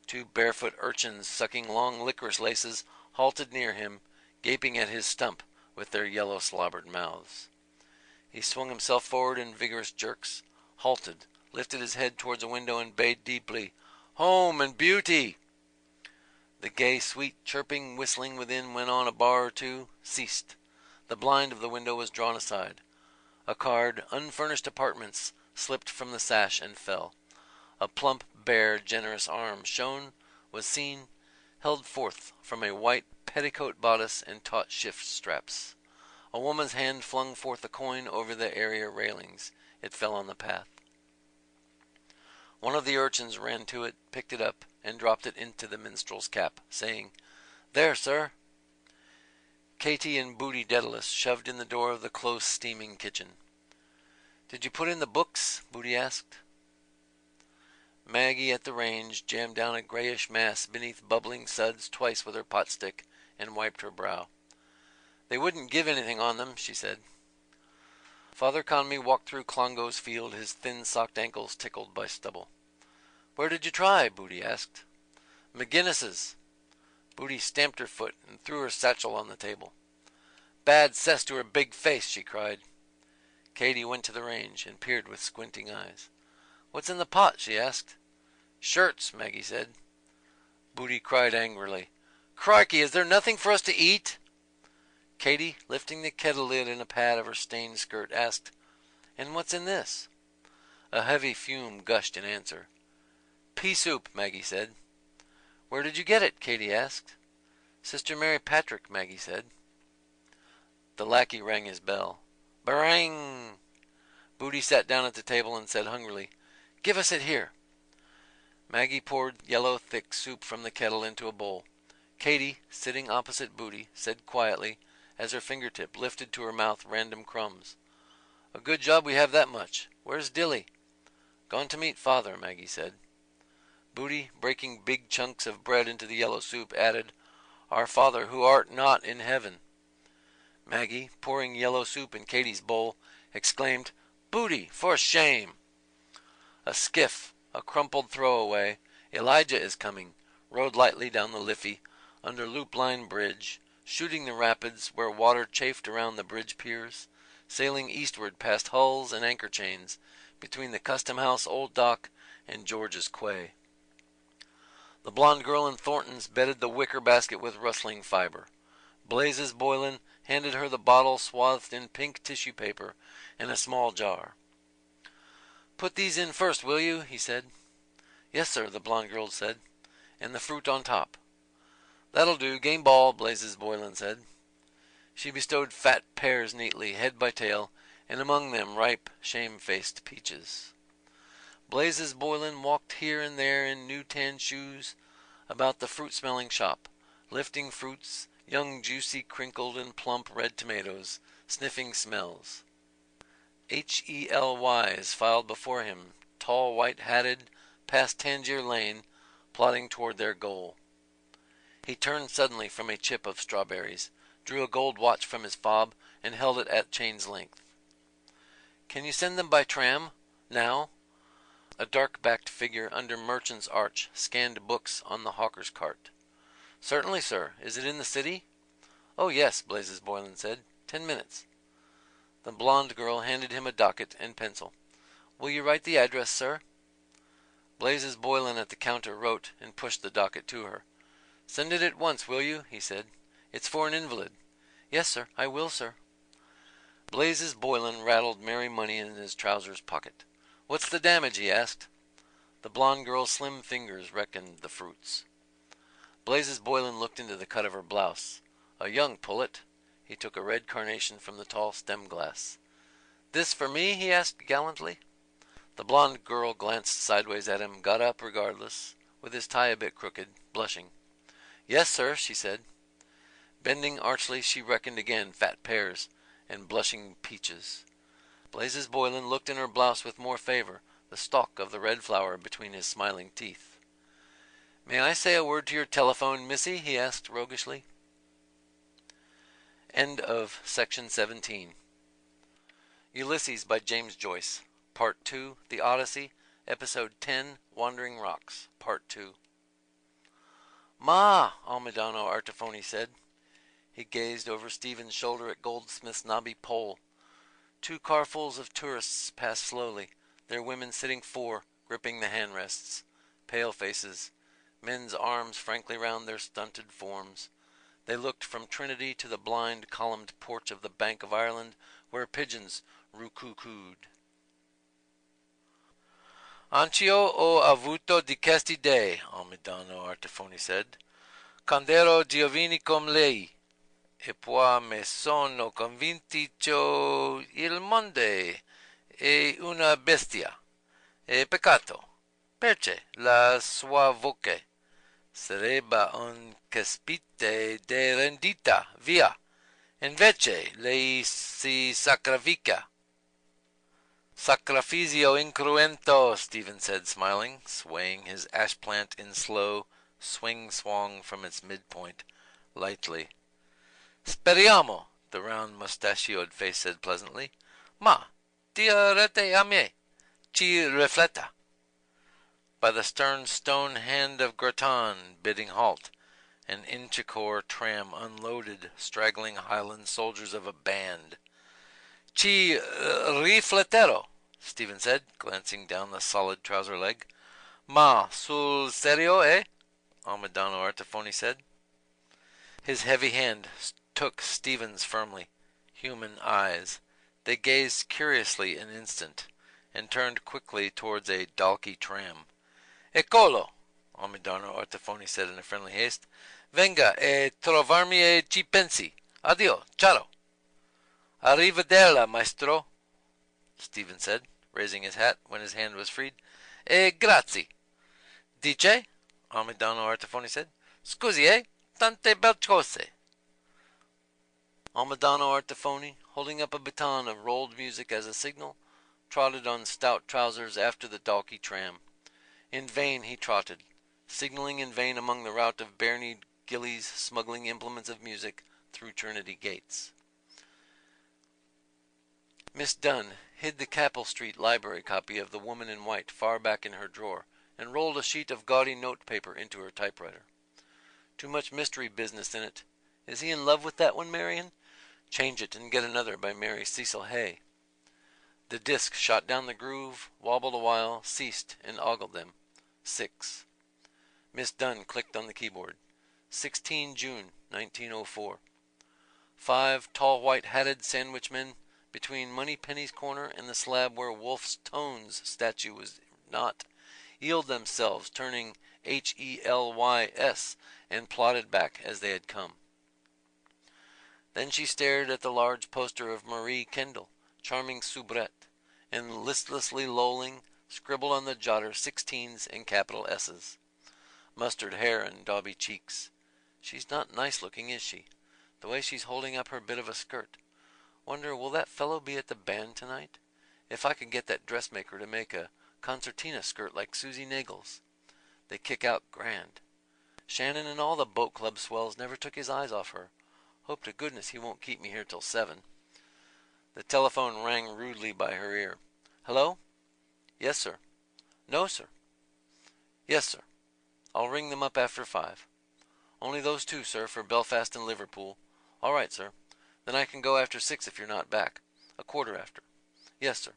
2 barefoot urchins sucking long licorice laces halted near him, gaping at his stump with their yellow slobbered mouths. He swung himself forward in vigorous jerks, halted, lifted his head towards a window and bayed deeply, "Home and beauty!" The gay, sweet, chirping, whistling within went on a bar or 2, ceased. The blind of the window was drawn aside. A card, "Unfurnished Apartments," slipped from the sash and fell. A plump, bare, generous arm shone, was seen, held forth from a white petticoat bodice and taut shift straps. A woman's hand flung forth a coin over the area railings. It fell on the path. One of the urchins ran to it, picked it up, and dropped it into the minstrel's cap, saying, "There, sir." Katy and Booty Dedalus shoved in the door of the close, steaming kitchen. "Did you put in the books?" Booty asked. Maggie at the range jammed down a grayish mass beneath bubbling suds twice with her potstick and wiped her brow. "They wouldn't give anything on them," she said. Father Conmee walked through Clongo's field, his thin-socked ankles tickled by stubble. "Where did you try?" Booty asked. "McGinnis's." Booty stamped her foot and threw her satchel on the table. "Bad cess to her big face," she cried. Katy went to the range and peered with squinting eyes. "What's in the pot?" she asked. "Shirts," Maggie said. Booty cried angrily, Crikey, is there nothing for us to eat? Katy, lifting the kettle lid in a pad of her stained skirt, asked, And what's in this? A heavy fume gushed in answer. Pea soup, Maggie said. Where did you get it? Katy asked. Sister Mary Patrick, Maggie said. The lackey rang his bell. Barang! Booty sat down at the table and said hungrily, Give us it here. Maggie poured yellow, thick soup from the kettle into a bowl. Katy, sitting opposite Booty, said quietly, as her fingertip lifted to her mouth random crumbs. A good job we have that much. Where's Dilly? Gone to meet father, Maggie said. Booty, breaking big chunks of bread into the yellow soup, added, Our Father who art not in heaven. Maggie, pouring yellow soup in Katy's bowl, exclaimed, Booty, for shame! A skiff, a crumpled throwaway, Elijah is coming, rode lightly down the Liffey, under Loop Line Bridge, shooting the rapids where water chafed around the bridge piers, sailing eastward past hulls and anchor chains, between the Custom House Old Dock and George's Quay. The blonde girl in Thornton's bedded the wicker basket with rustling fiber. Blazes Boylan handed her the bottle swathed in pink tissue paper and a small jar. Put these in first, will you? He said. Yes, sir, the blonde girl said, and the fruit on top. That'll do, game ball, Blazes Boylan said. She bestowed fat pears neatly, head by tail, and among them ripe, shame-faced peaches. Blazes Boylan walked here and there in new tan shoes about the fruit-smelling shop, lifting fruits, young juicy crinkled and plump red tomatoes, sniffing smells. H.E.L.Ys filed before him, tall white-hatted, past Tangier Lane, plodding toward their goal. He turned suddenly from a chip of strawberries, drew a gold watch from his fob, and held it at chain's length. Can you send them by tram? Now? A dark-backed figure under Merchant's Arch scanned books on the hawker's cart. Certainly, sir. Is it in the city? Oh, yes, Blazes Boylan said. 10 minutes. The blonde girl handed him a docket and pencil. Will you write the address, sir? Blazes Boylan at the counter wrote and pushed the docket to her. Send it at once, will you? He said. It's for an invalid. Yes, sir, I will, sir. Blazes Boylan rattled merry money in his trousers pocket. What's the damage? He asked. The blonde girl's slim fingers reckoned the fruits. Blazes Boylan looked into the cut of her blouse. A young pullet. He took a red carnation from the tall stem glass. This for me? He asked gallantly. The blonde girl glanced sideways at him, got up regardless, with his tie a bit crooked, blushing. Yes, sir, she said. Bending archly, she reckoned again fat pears and blushing peaches. Blazes Boylan looked in her blouse with more favor, the stalk of the red flower between his smiling teeth. May I say a word to your telephone, missy? He asked roguishly. End of section 17. Ulysses by James Joyce. Part 2, The Odyssey, Episode 10, Wandering Rocks, Part 2. Ma, Almidano Artifoni said. He gazed over Stephen's shoulder at Goldsmith's knobby pole. 2 carfuls of tourists passed slowly, their women sitting 4, gripping the handrests. Pale faces, men's arms frankly round their stunted forms. They looked from Trinity to the blind, columned porch of the Bank of Ireland, where pigeons roo-coo-cooed. Anch'io ho avuto di queste idee, Almidano Artifoni said. Quand'ero giovane come lei, e poi me sono convinto il mondo è una bestia, e peccato, perché la sua voce sarebbe un caspite de rendita, via. Invece lei si sacrifica. Sacrificio incruento, Stephen said, smiling, swaying his ash plant in slow swing-swong from its midpoint, lightly. Speriamo, the round mustachioed face said pleasantly. Ma, direte a me, ci rifletta. By the stern stone hand of Gratin, bidding halt, an Inchicore tram unloaded straggling Highland soldiers of a band. Ci rifletterò, Stephen said, glancing down the solid trouser leg. Ma, sul serio, eh? Almidano Artifoni said. His heavy hand took Stephen's firmly. Human eyes. They gazed curiously an instant, and turned quickly towards a Dalkey tram. Eccolo, Amidano Artefoni said in a friendly haste. Venga e trovarmi e ci pensi. Addio, ciao. Arrivederla, maestro, Stephen said, raising his hat when his hand was freed. E grazie. Dice? Amidano Artefoni said. Scusi, tante bel cose. Almadano Artefoni, holding up a baton of rolled music as a signal, trotted on stout trousers after the Dalkey tram. In vain he trotted, signaling in vain among the rout of bare-kneed gillies smuggling implements of music through Trinity gates. Miss Dunn hid the Capel Street library copy of The Woman in White far back in her drawer, and rolled a sheet of gaudy note-paper into her typewriter. Too much mystery business in it. Is he in love with that one, Marion? Change it and get another by Mary Cecil Hay. The disc shot down the groove, wobbled a while, ceased, and ogled them. 6. Miss Dunn clicked on the keyboard. 16 June, 1904. 5 tall white-hatted sandwich men between Moneypenny's corner and the slab where Wolfe's Tones statue was not, healed themselves, turning HELYS, and plodded back as they had come. Then she stared at the large poster of Marie Kendall, charming soubrette, and listlessly lolling, scribbled on the jotter 16s and capital S's. Mustard hair and dauby cheeks. She's not nice looking, is she? The way she's holding up her bit of a skirt. Wonder, will that fellow be at the band tonight? If I could get that dressmaker to make a concertina skirt like Susie Nagel's. They kick out grand. Shannon and all the boat club swells never took his eyes off her. Hope to goodness he won't keep me here till 7. The telephone rang rudely by her ear. Hello? Yes, sir. No, sir. Yes, sir. I'll ring them up after 5. Only those two, sir, for Belfast and Liverpool. All right, sir. Then I can go after 6 if you're not back. A quarter after. Yes, sir.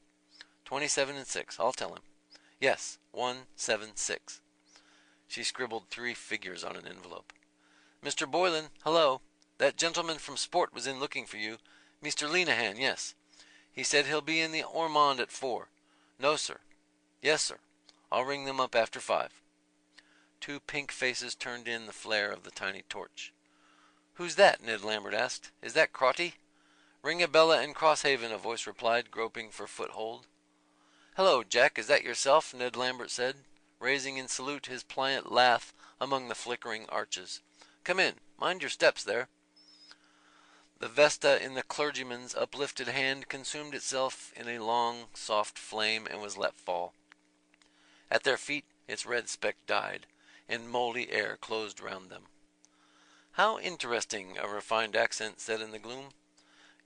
27 and 6. I'll tell him. Yes, 176. She scribbled 3 figures on an envelope. Mr. Boylan, hello. That gentleman from Sport was in looking for you. Mr. Lenehan, yes. He said he'll be in the Ormond at 4. No, sir. Yes, sir. I'll ring them up after 5. 2 pink faces turned in the flare of the tiny torch. Who's that? Ned Lambert asked. Is that Crotty? Ringabella and Crosshaven, a voice replied, groping for foothold. Hello, Jack, is that yourself? Ned Lambert said, raising in salute his pliant lath among the flickering arches. Come in. Mind your steps there. The vesta in the clergyman's uplifted hand consumed itself in a long, soft flame and was let fall. At their feet its red speck died, and mouldy air closed round them. How interesting, a refined accent said in the gloom.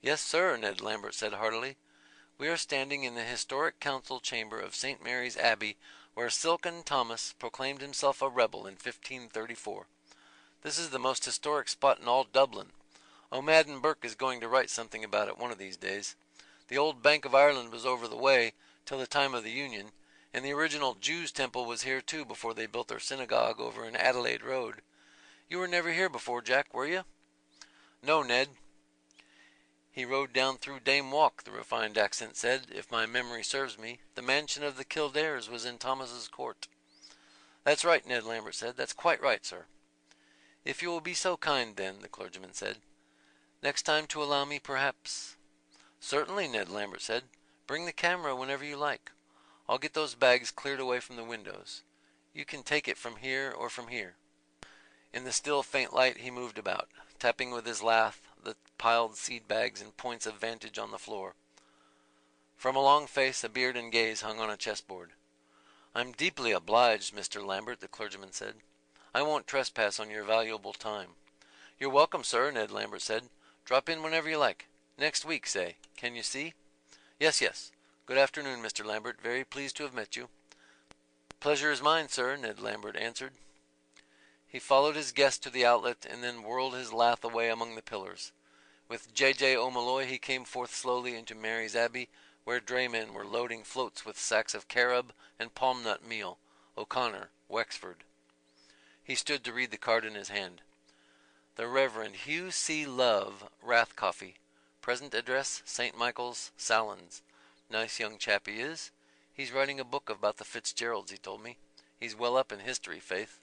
Yes, sir, Ned Lambert said heartily. We are standing in the historic council chamber of St. Mary's Abbey, where Silken Thomas proclaimed himself a rebel in 1534. This is the most historic spot in all Dublin. O'Madden Burke is going to write something about it one of these days. The old Bank of Ireland was over the way till the time of the Union, and the original Jews' temple was here too before they built their synagogue over in Adelaide Road. You were never here before, Jack, were you? No, Ned. He rode down through Dame Walk, the refined accent said. If my memory serves me, the mansion of the Kildares was in Thomas's court. That's right, Ned Lambert said. That's quite right, sir. If you will be so kind, then, the clergyman said. Next time to allow me, perhaps. Certainly, Ned Lambert said. Bring the camera whenever you like. I'll get those bags cleared away from the windows. You can take it from here or from here. In the still faint light he moved about, tapping with his lath the piled seed bags and points of vantage on the floor. From a long face a beard and gaze hung on a chessboard. I'm deeply obliged, Mr. Lambert, the clergyman said. I won't trespass on your valuable time. You're welcome, sir, Ned Lambert said. Drop in whenever you like. Next week, say. Can you see? Yes, yes. Good afternoon, Mr. Lambert. Very pleased to have met you. Pleasure is mine, sir, Ned Lambert answered. He followed his guest to the outlet and then whirled his lath away among the pillars. With J.J. O'Malloy he came forth slowly into Mary's Abbey, where draymen were loading floats with sacks of carob and palm nut meal. O'Connor, Wexford. He stood to read the card in his hand. The Reverend Hugh C. Love, Rathcoffey. Present address, St. Michael's, Sallins. Nice young chap he is. He's writing a book about the Fitzgeralds, he told me. He's well up in history, faith.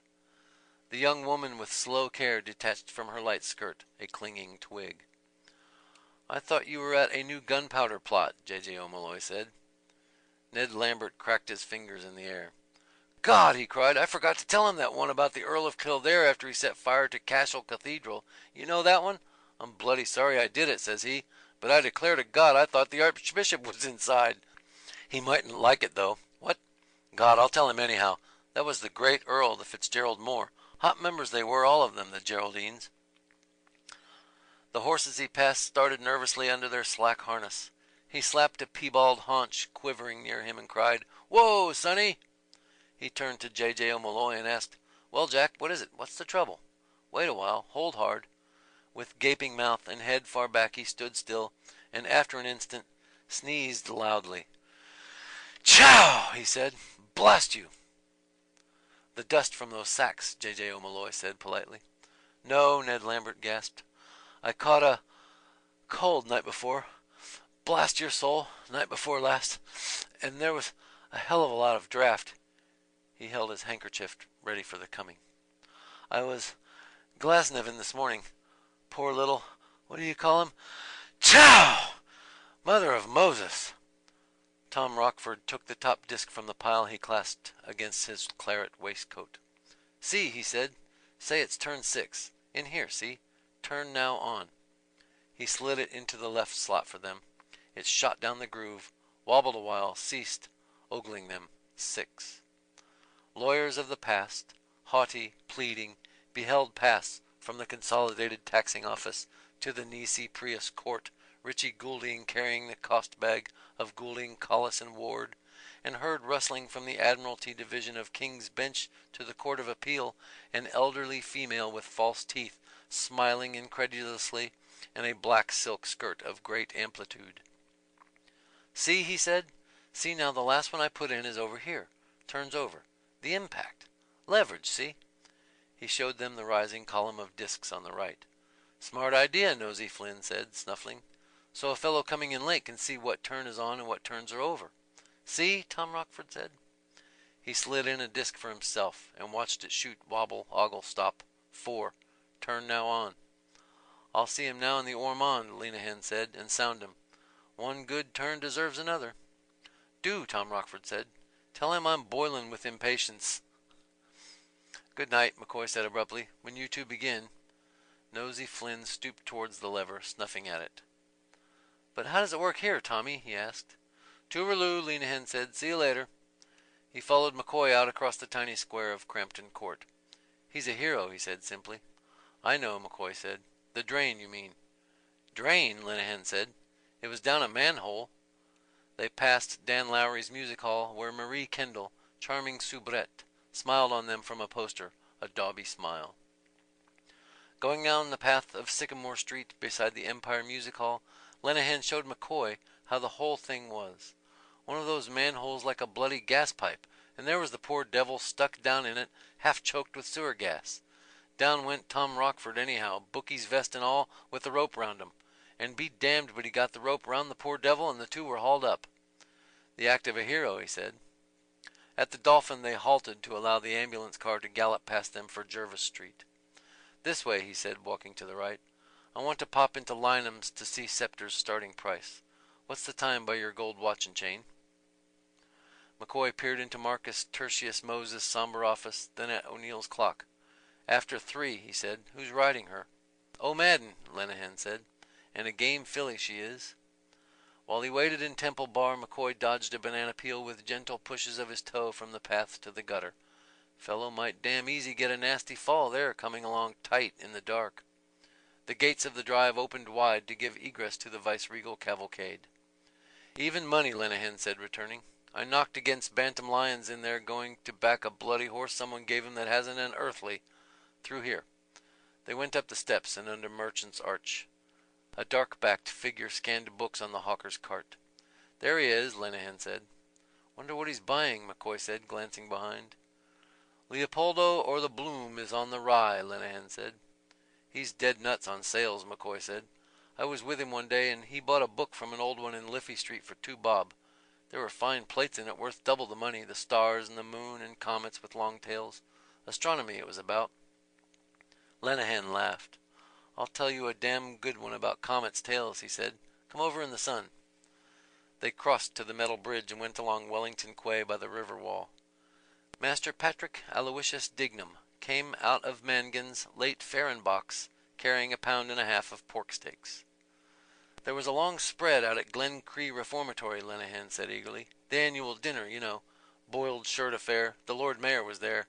The young woman with slow care detached from her light skirt a clinging twig. I thought you were at a new gunpowder plot, J.J. O'Malloy said. Ned Lambert cracked his fingers in the air. God, he cried, I forgot to tell him that one about the Earl of Kildare after he set fire to Cashel Cathedral. You know that one? I'm bloody sorry I did it, says he, but I declare to God I thought the Archbishop was inside. He mightn't like it, though. What? God, I'll tell him anyhow. That was the great Earl, the Fitzgerald Moore. Hot members they were, all of them, the Geraldines. The horses he passed started nervously under their slack harness. He slapped a piebald haunch quivering near him and cried, Whoa, sonny! He turned to J.J. O'Malloy and asked, Well, Jack, what is it? What's the trouble? Wait a while. Hold hard. With gaping mouth and head far back he stood still, and after an instant sneezed loudly. Chow! He said. Blast you! The dust from those sacks, J.J. O'Malloy said politely. No, Ned Lambert gasped. I caught a cold night before. Blast your soul, night before last. And there was a hell of a lot of draft. He held his handkerchief ready for the coming. I was Glasnevin this morning. Poor little, what do you call him? Chow! Mother of Moses! Tom Rockford took the top disc from the pile he clasped against his claret waistcoat. See, he said. Say it's turn 6. In here, see? Turn now on. He slid it into the left slot for them. It shot down the groove, wobbled a while, ceased, ogling them. 6. Lawyers of the past, haughty, pleading, beheld pass from the Consolidated Taxing Office to the Nisi Prius Court, Richie Goulding carrying the cost bag of Goulding, Collis, and Ward, and heard rustling from the Admiralty Division of King's Bench to the Court of Appeal an elderly female with false teeth, smiling incredulously in a black silk skirt of great amplitude. See, he said. See now, the last one I put in is over here. Turns over. The impact. Leverage, see? He showed them the rising column of discs on the right. Smart idea, Nosey Flynn said, snuffling. So a fellow coming in late can see what turn is on and what turns are over. See, Tom Rockford said. He slid in a disc for himself and watched it shoot, wobble, ogle, stop. 4. Turn now on. I'll see him now in the Ormond, Lenehan said, and sound him. One good turn deserves another. Do, Tom Rockford said. Tell him I'm boiling with impatience. Good night, McCoy said abruptly. When you two begin. Nosey Flynn stooped towards the lever, snuffing at it. But how does it work here, Tommy? He asked. Tooraloo, Lenehan said. See you later. He followed McCoy out across the tiny square of Crampton Court. He's a hero, he said simply. I know, McCoy said. The drain, you mean. Drain, Lenehan said. It was down a manhole. They passed Dan Lowry's music hall, where Marie Kendall, charming soubrette, smiled on them from a poster, a dauby smile. Going down the path of Sycamore Street beside the Empire Music Hall, Lenehan showed McCoy how the whole thing was. One of those manholes like a bloody gas pipe, and there was the poor devil stuck down in it, half choked with sewer gas. Down went Tom Rockford anyhow, bookie's vest and all, with the rope round him. And be damned but he got the rope round the poor devil, and the two were hauled up. The act of a hero, he said. At the Dolphin they halted to allow the ambulance car to gallop past them for Jervis Street. This way, he said, walking to the right. I want to pop into Lynam's to see Scepter's starting price. What's the time by your gold watch and chain? McCoy peered into Marcus Tertius Moses' somber office, then at O'Neill's clock. After 3, he said. Who's riding her? Oh, Madden, Lenehan said. And a game filly she is. While he waited in Temple Bar, McCoy dodged a banana peel with gentle pushes of his toe from the path to the gutter. Fellow might damn easy get a nasty fall there, coming along tight in the dark. The gates of the drive opened wide to give egress to the viceregal cavalcade. Even money, Lenehan said, returning. I knocked against Bantam Lions in there going to back a bloody horse someone gave him that hasn't an earthly. Through here. They went up the steps and under Merchant's Arch. A dark-backed figure scanned books on the hawker's cart. There he is, Lenehan said. Wonder what he's buying, McCoy said, glancing behind. Leopoldo or the Bloom is on the rye, Lenehan said. He's dead nuts on sales, McCoy said. I was with him one day, and he bought a book from an old one in Liffey Street for $2 bob. There were fine plates in it worth double the money, the stars and the moon and comets with long tails. Astronomy it was about. Lenehan laughed. I'll tell you a damn good one about comets' tails, he said. Come over in the sun. They crossed to the metal bridge and went along Wellington Quay by the river wall. Master Patrick Aloysius Dignam came out of Mangan's late Fehrenbach's, carrying 1.5 pounds of pork steaks. There was a long spread out at Glen Cree Reformatory, Lenehan said eagerly. The annual dinner, you know. Boiled shirt affair. The Lord Mayor was there.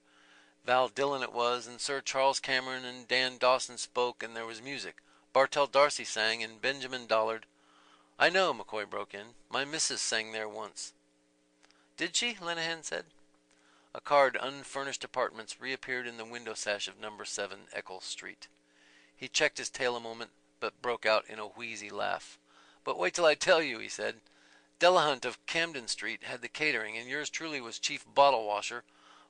Val Dillon it was, and Sir Charles Cameron and Dan Dawson spoke, and there was music. Bartell D'Arcy sang, and Benjamin Dollard. I know, McCoy broke in. My missus sang there once. Did she? Lenehan said. A card Unfurnished Apartments reappeared in the window sash of number 7 Eccles Street. He checked his tail a moment, but broke out in a wheezy laugh. But wait till I tell you, he said. Delahunt of Camden Street had the catering, and yours truly was chief bottle washer.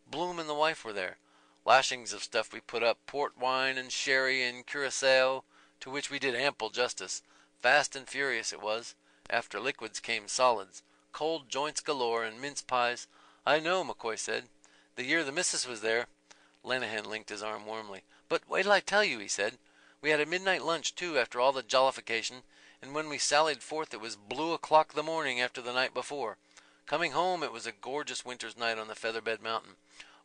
Bloom and the wife were there. Lashings of stuff we put up, port wine and sherry and curaçao, to which we did ample justice. Fast and furious it was. After liquids came solids. Cold joints galore and mince pies. I know, McCoy said. The year the missus was there. Lenehan linked his arm warmly. But wait till I tell you, he said. We had a midnight lunch, too, after all the jollification, and when we sallied forth it was blue o'clock the morning after the night before. Coming home it was a gorgeous winter's night on the Featherbed Mountain.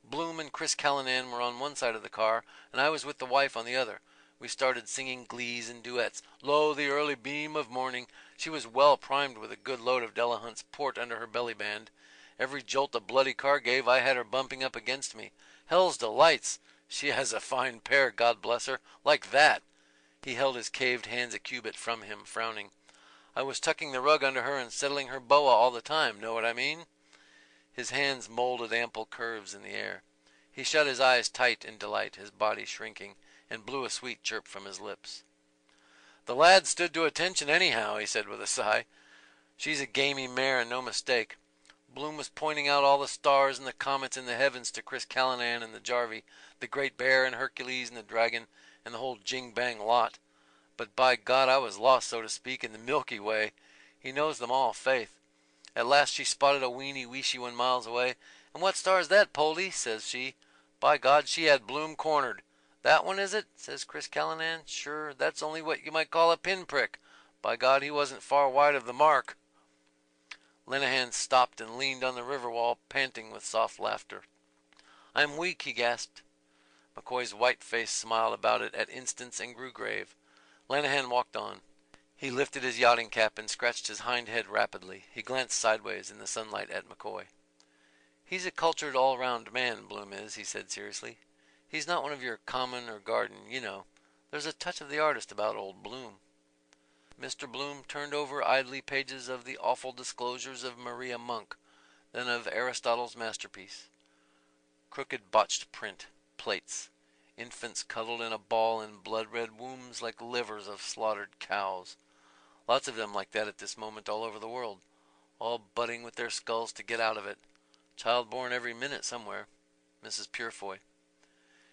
Bloom and Chris Callanan were on one side of the car, and I was with the wife on the other. We started singing glees and duets. Lo, the early beam of morning. She was well primed with a good load of Delahunt's port under her belly band. Every jolt the bloody car gave, I had her bumping up against me. Hell's delights! She has a fine pair, God bless her. Like that. He held his caved hands a cubit from him, frowning. I was tucking the rug under her and settling her boa all the time, know what I mean? His hands molded ample curves in the air. He shut his eyes tight in delight, his body shrinking, and blew a sweet chirp from his lips. The lad stood to attention anyhow, he said with a sigh. She's a gamey mare and no mistake. Bloom was pointing out all the stars and the comets in the heavens to Chris Callanan and the Jarvey, the Great Bear and Hercules and the Dragon, and the whole jing-bang lot. But by God, I was lost, so to speak, in the Milky Way. He knows them all, faith. At last she spotted a weeny-weeshy one miles away. And what star's that, Poldy? Says she. By God, she had Bloom cornered. That one, is it? Says Chris Callanan. Sure, that's only what you might call a pinprick. By God, he wasn't far wide of the mark. Lenehan stopped and leaned on the river wall, panting with soft laughter. I'm weak, he gasped. McCoy's white face smiled about it at instants and grew grave. Lenehan walked on. He lifted his yachting cap and scratched his hind head rapidly. He glanced sideways in the sunlight at McCoy. He's a cultured all-round man, Bloom is, he said seriously. He's not one of your common or garden, you know. There's a touch of the artist about old Bloom. Mr. Bloom turned over idly pages of the awful disclosures of Maria Monk, then of Aristotle's masterpiece. Crooked botched print, plates, infants cuddled in a ball in blood-red wombs like livers of slaughtered cows. Lots of them like that at this moment all over the world, all butting with their skulls to get out of it. Child born every minute somewhere. Mrs. Purefoy.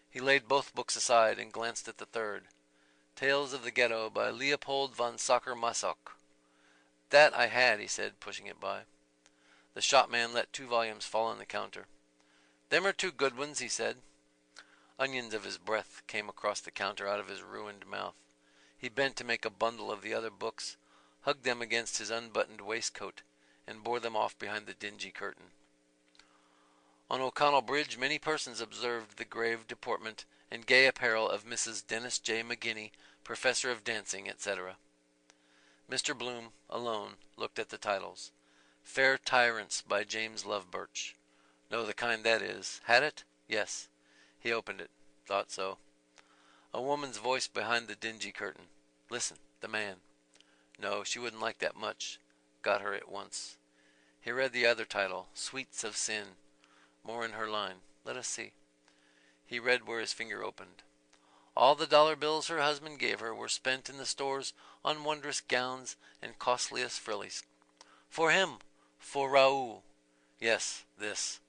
He laid both books aside and glanced at the third. Tales of the Ghetto by Leopold von Sacher-Masoch. That I had, he said, pushing it by. The shopman let 2 volumes fall on the counter. Them are 2 good ones, he said. Onions of his breath came across the counter out of his ruined mouth. He bent to make a bundle of the other books, hugged them against his unbuttoned waistcoat, and bore them off behind the dingy curtain. On O'Connell Bridge many persons observed the grave deportment and gay apparel of Mrs. Dennis J. McGinney, professor of dancing, etc. Mr. Bloom, alone, looked at the titles. Fair Tyrants by James Love Birch. Know the kind that is. Had it? Yes. He opened it. Thought so. A woman's voice behind the dingy curtain. Listen, the man. No, she wouldn't like that much. Got her at once. He read the other title, Sweets of Sin. More in her line. Let us see. He read where his finger opened. All the dollar bills her husband gave her were spent in the stores on wondrous gowns and costliest frillies. For him. For Raoul. Yes, this.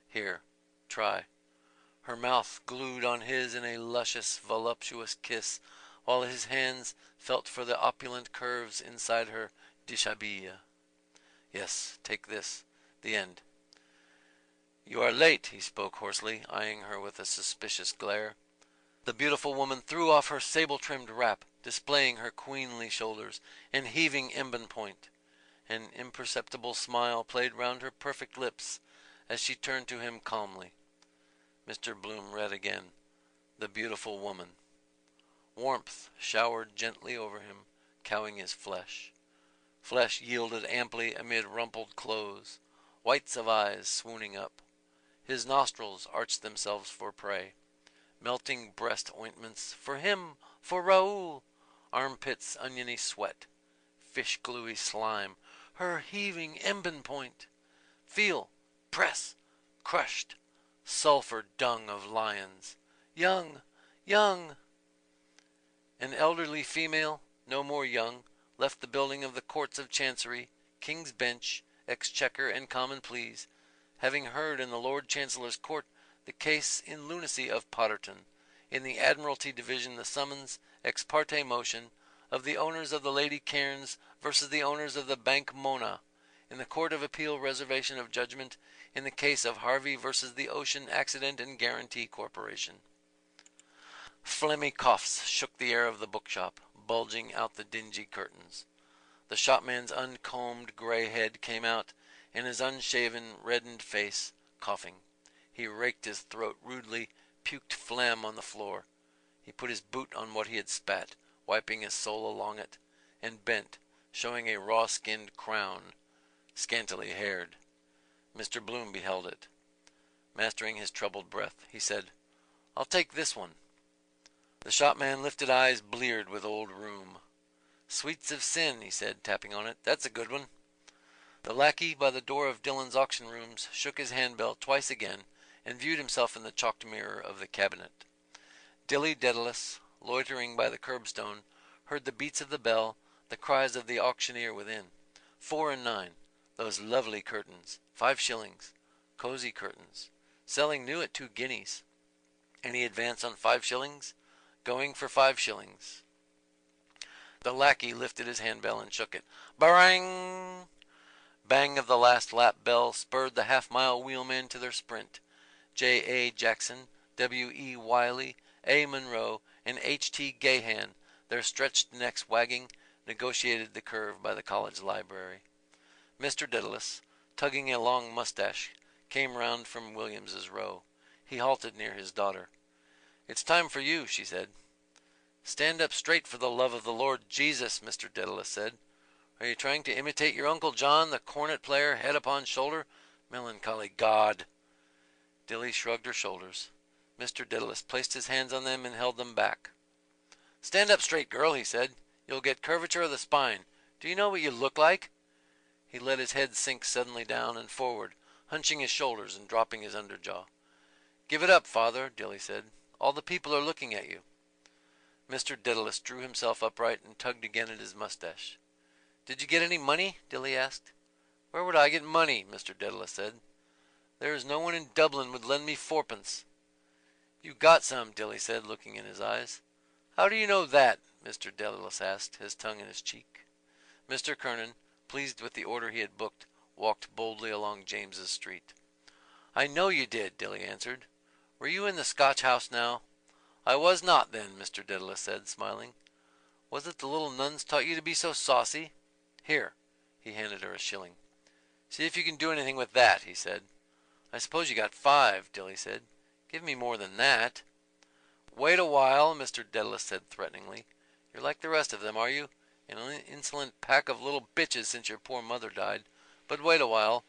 Here. Try. Her mouth glued on his in a luscious, voluptuous kiss. while his hands felt for the opulent curves inside her dishabille. Yes, take this. The end. You are late, he spoke hoarsely, eyeing her with a suspicious glare. The beautiful woman threw off her sable-trimmed wrap, displaying her queenly shoulders, and heaving embonpoint. An imperceptible smile played round her perfect lips as she turned to him calmly. Mr. Bloom read again, The beautiful woman. Warmth showered gently over him, cowing his flesh. Flesh yielded amply amid rumpled clothes, whites of eyes swooning up. His nostrils arched themselves for prey. Melting breast ointments, for him, for Raoul. Armpits oniony sweat, fish gluey slime, her heaving embonpoint. Feel, press, crushed, sulphur dung of lions. Young, young. An elderly female, no more young, left the building of the Courts of Chancery, King's Bench, Exchequer, and Common Pleas, having heard in the Lord Chancellor's Court the case in lunacy of Potterton, in the Admiralty Division the summons, ex parte motion, of the owners of the Lady Cairns versus the owners of the Bank Mona, in the Court of Appeal reservation of judgment, in the case of Harvey versus the Ocean Accident and Guarantee Corporation. Phlegmy coughs shook the air of the bookshop, bulging out the dingy curtains. The shopman's uncombed gray head came out, and his unshaven, reddened face, coughing. He raked his throat rudely, puked phlegm on the floor. He put his boot on what he had spat, wiping his sole along it, and bent, showing a raw-skinned crown, scantily haired. Mr. Bloom beheld it. Mastering his troubled breath, he said, I'll take this one. The shopman lifted eyes bleared with old rheum. Sweets of Sin, he said, tapping on it. That's a good one. The lackey by the door of Dillon's auction rooms shook his handbell twice again and viewed himself in the chalked mirror of the cabinet. Dilly Dedalus, loitering by the curbstone, heard the beats of the bell, the cries of the auctioneer within. 4 and 9. Those lovely curtains. 5 shillings. Cozy curtains. Selling new at 2 guineas. Any advance on 5 shillings? Going for 5 shillings. The lackey lifted his handbell and shook it. Barang! Bang of the last lap bell spurred the half-mile wheelmen to their sprint. J. A. Jackson, W. E. Wiley, A. Monroe, and H. T. Gahan, their stretched necks wagging, negotiated the curve by the college library. Mr. Dedalus, tugging a long mustache, came round from Williams's row. He halted near his daughter. It's time for you, she said. Stand up straight for the love of the Lord Jesus, Mr. Dedalus said. Are you trying to imitate your Uncle John, the cornet player, head upon shoulder? Melancholy God. Dilly shrugged her shoulders. Mr. Dedalus placed his hands on them and held them back. Stand up straight, girl, he said. You'll get curvature of the spine. Do you know what you look like? He let his head sink suddenly down and forward, hunching his shoulders and dropping his underjaw. Give it up, father, Dilly said. All the people are looking at you. Mr. Dedalus drew himself upright and tugged again at his mustache. Did you get any money? Dilly asked. Where would I get money? Mr. Dedalus said. There is no one in Dublin would lend me 4pence. You got some, Dilly said, looking in his eyes. How do you know that? Mr. Dedalus asked, his tongue in his cheek. Mr. Kernan, pleased with the order he had booked, walked boldly along James's street. I know you did, Dilly answered. Were you in the Scotch house now? I was not then, Mr. Dedalus said, smiling. Was it the little nuns taught you to be so saucy? Here. He handed her a shilling. See if you can do anything with that, he said. I suppose you got 5, Dilly said. Give me more than that. Wait a while, Mr. Dedalus said threateningly. You're like the rest of them, are you? An insolent pack of little bitches since your poor mother died. But wait a while.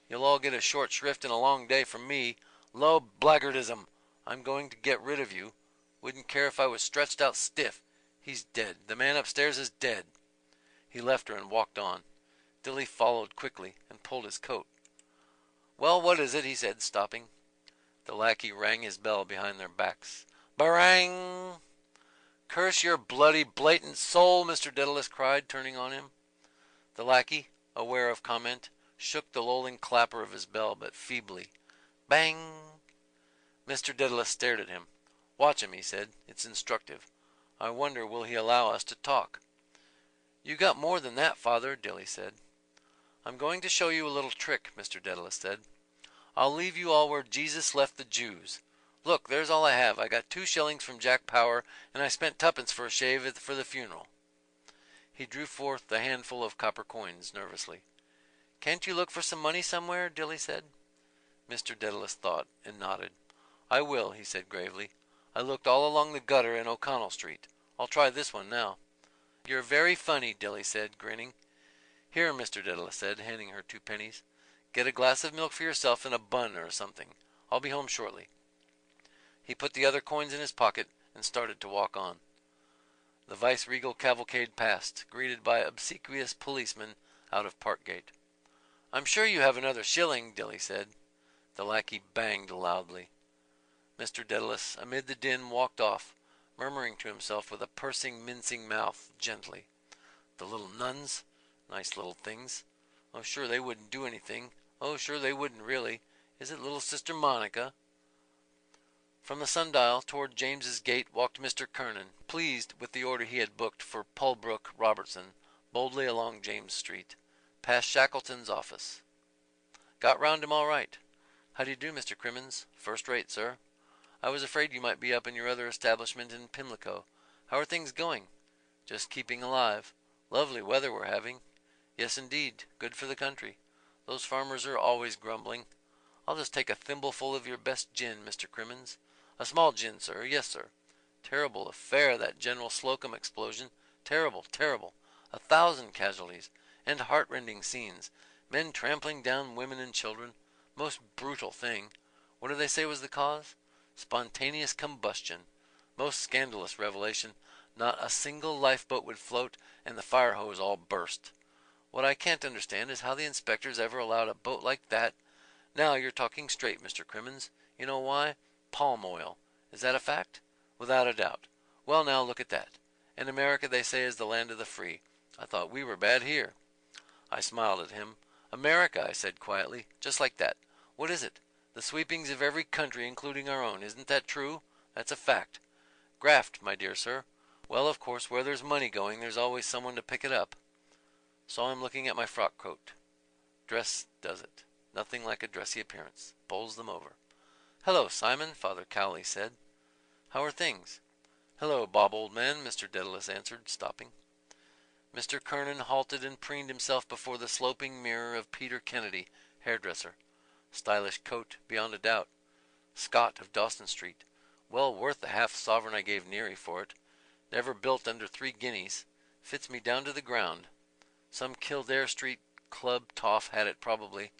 You'll all get a short shrift and a long day from me. Low blackguardism. I'm going to get rid of you. Wouldn't care if I was stretched out stiff. He's dead. The man upstairs is dead. He left her and walked on. Dilly followed quickly and pulled his coat. Well, what is it? He said, stopping. The lackey rang his bell behind their backs. Barang! Curse your bloody, blatant soul, Mr. Dedalus cried, turning on him. The lackey, aware of comment, shook the lolling clapper of his bell, but feebly. Bang! Mr. Dedalus stared at him. Watch him, he said. It's instructive. I wonder will he allow us to talk? You got more than that, Father, Dilly said. I'm going to show you a little trick, Mr. Dedalus said. I'll leave you all where Jesus left the Jews. Look, there's all I have. I got 2 shillings from Jack Power, and I spent 2pence for a shave for the funeral. He drew forth a handful of copper coins nervously. Can't you look for some money somewhere? Dilly said. Mr. Dedalus thought and nodded. I will, he said gravely. I looked all along the gutter in O'Connell Street. I'll try this one now. You're very funny, Dilly said, grinning. Here, Mr. Dedalus said, handing her 2 pennies. Get a glass of milk for yourself and a bun or something. I'll be home shortly. He put the other coins in his pocket and started to walk on. The vice-regal cavalcade passed, greeted by obsequious policemen out of Parkgate. I'm sure you have another shilling, Dilly said. The lackey banged loudly. Mr. Dedalus, amid the din, walked off, murmuring to himself with a pursing, mincing mouth, gently. The little nuns? Nice little things. Oh, sure they wouldn't do anything. Oh, sure they wouldn't really. Is it little Sister Monica? From the sundial toward James's gate walked Mr. Kernan, pleased with the order he had booked for Pulbrook Robertson, boldly along James Street, past Shackleton's office. Got round him all right. How do you do, Mr. Crimmins? First rate, sir. I was afraid you might be up in your other establishment in Pimlico. How are things going? Just keeping alive. Lovely weather we're having. Yes, indeed. Good for the country. Those farmers are always grumbling. I'll just take a thimbleful of your best gin, Mr. Crimmins. A small gin, sir. Yes, sir. Terrible affair, that General Slocum explosion. Terrible, terrible. 1,000 casualties. And heartrending scenes. Men trampling down women and children. Most brutal thing. What do they say was the cause? Spontaneous combustion. Most scandalous revelation. Not a single lifeboat would float, and the fire hose all burst. What I can't understand is how the inspectors ever allowed a boat like that. Now you're talking straight, Mr. Crimmins. You know why? Palm oil. Is that a fact? Without a doubt. Well, now look at that. And America, they say, is the land of the free. I thought we were bad here. I smiled at him. America, I said quietly, just like that. What is it? The sweepings of every country, including our own. Isn't that true? That's a fact. Graft, my dear sir. Well, of course, where there's money going, there's always someone to pick it up. Saw him looking at my frock coat. Dress does it. Nothing like a dressy appearance. Bowls them over. Hello, Simon, Father Cowley said. How are things? Hello, Bob, old man, Mr. Dedalus answered, stopping. Mr. Kernan halted and preened himself before the sloping mirror of Peter Kennedy, hairdresser. Stylish coat, beyond a doubt. Scott of Dawson Street. Well worth the half-sovereign I gave Neary for it. Never built under 3 guineas. Fits me down to the ground. Some Kildare Street club toff had it probably.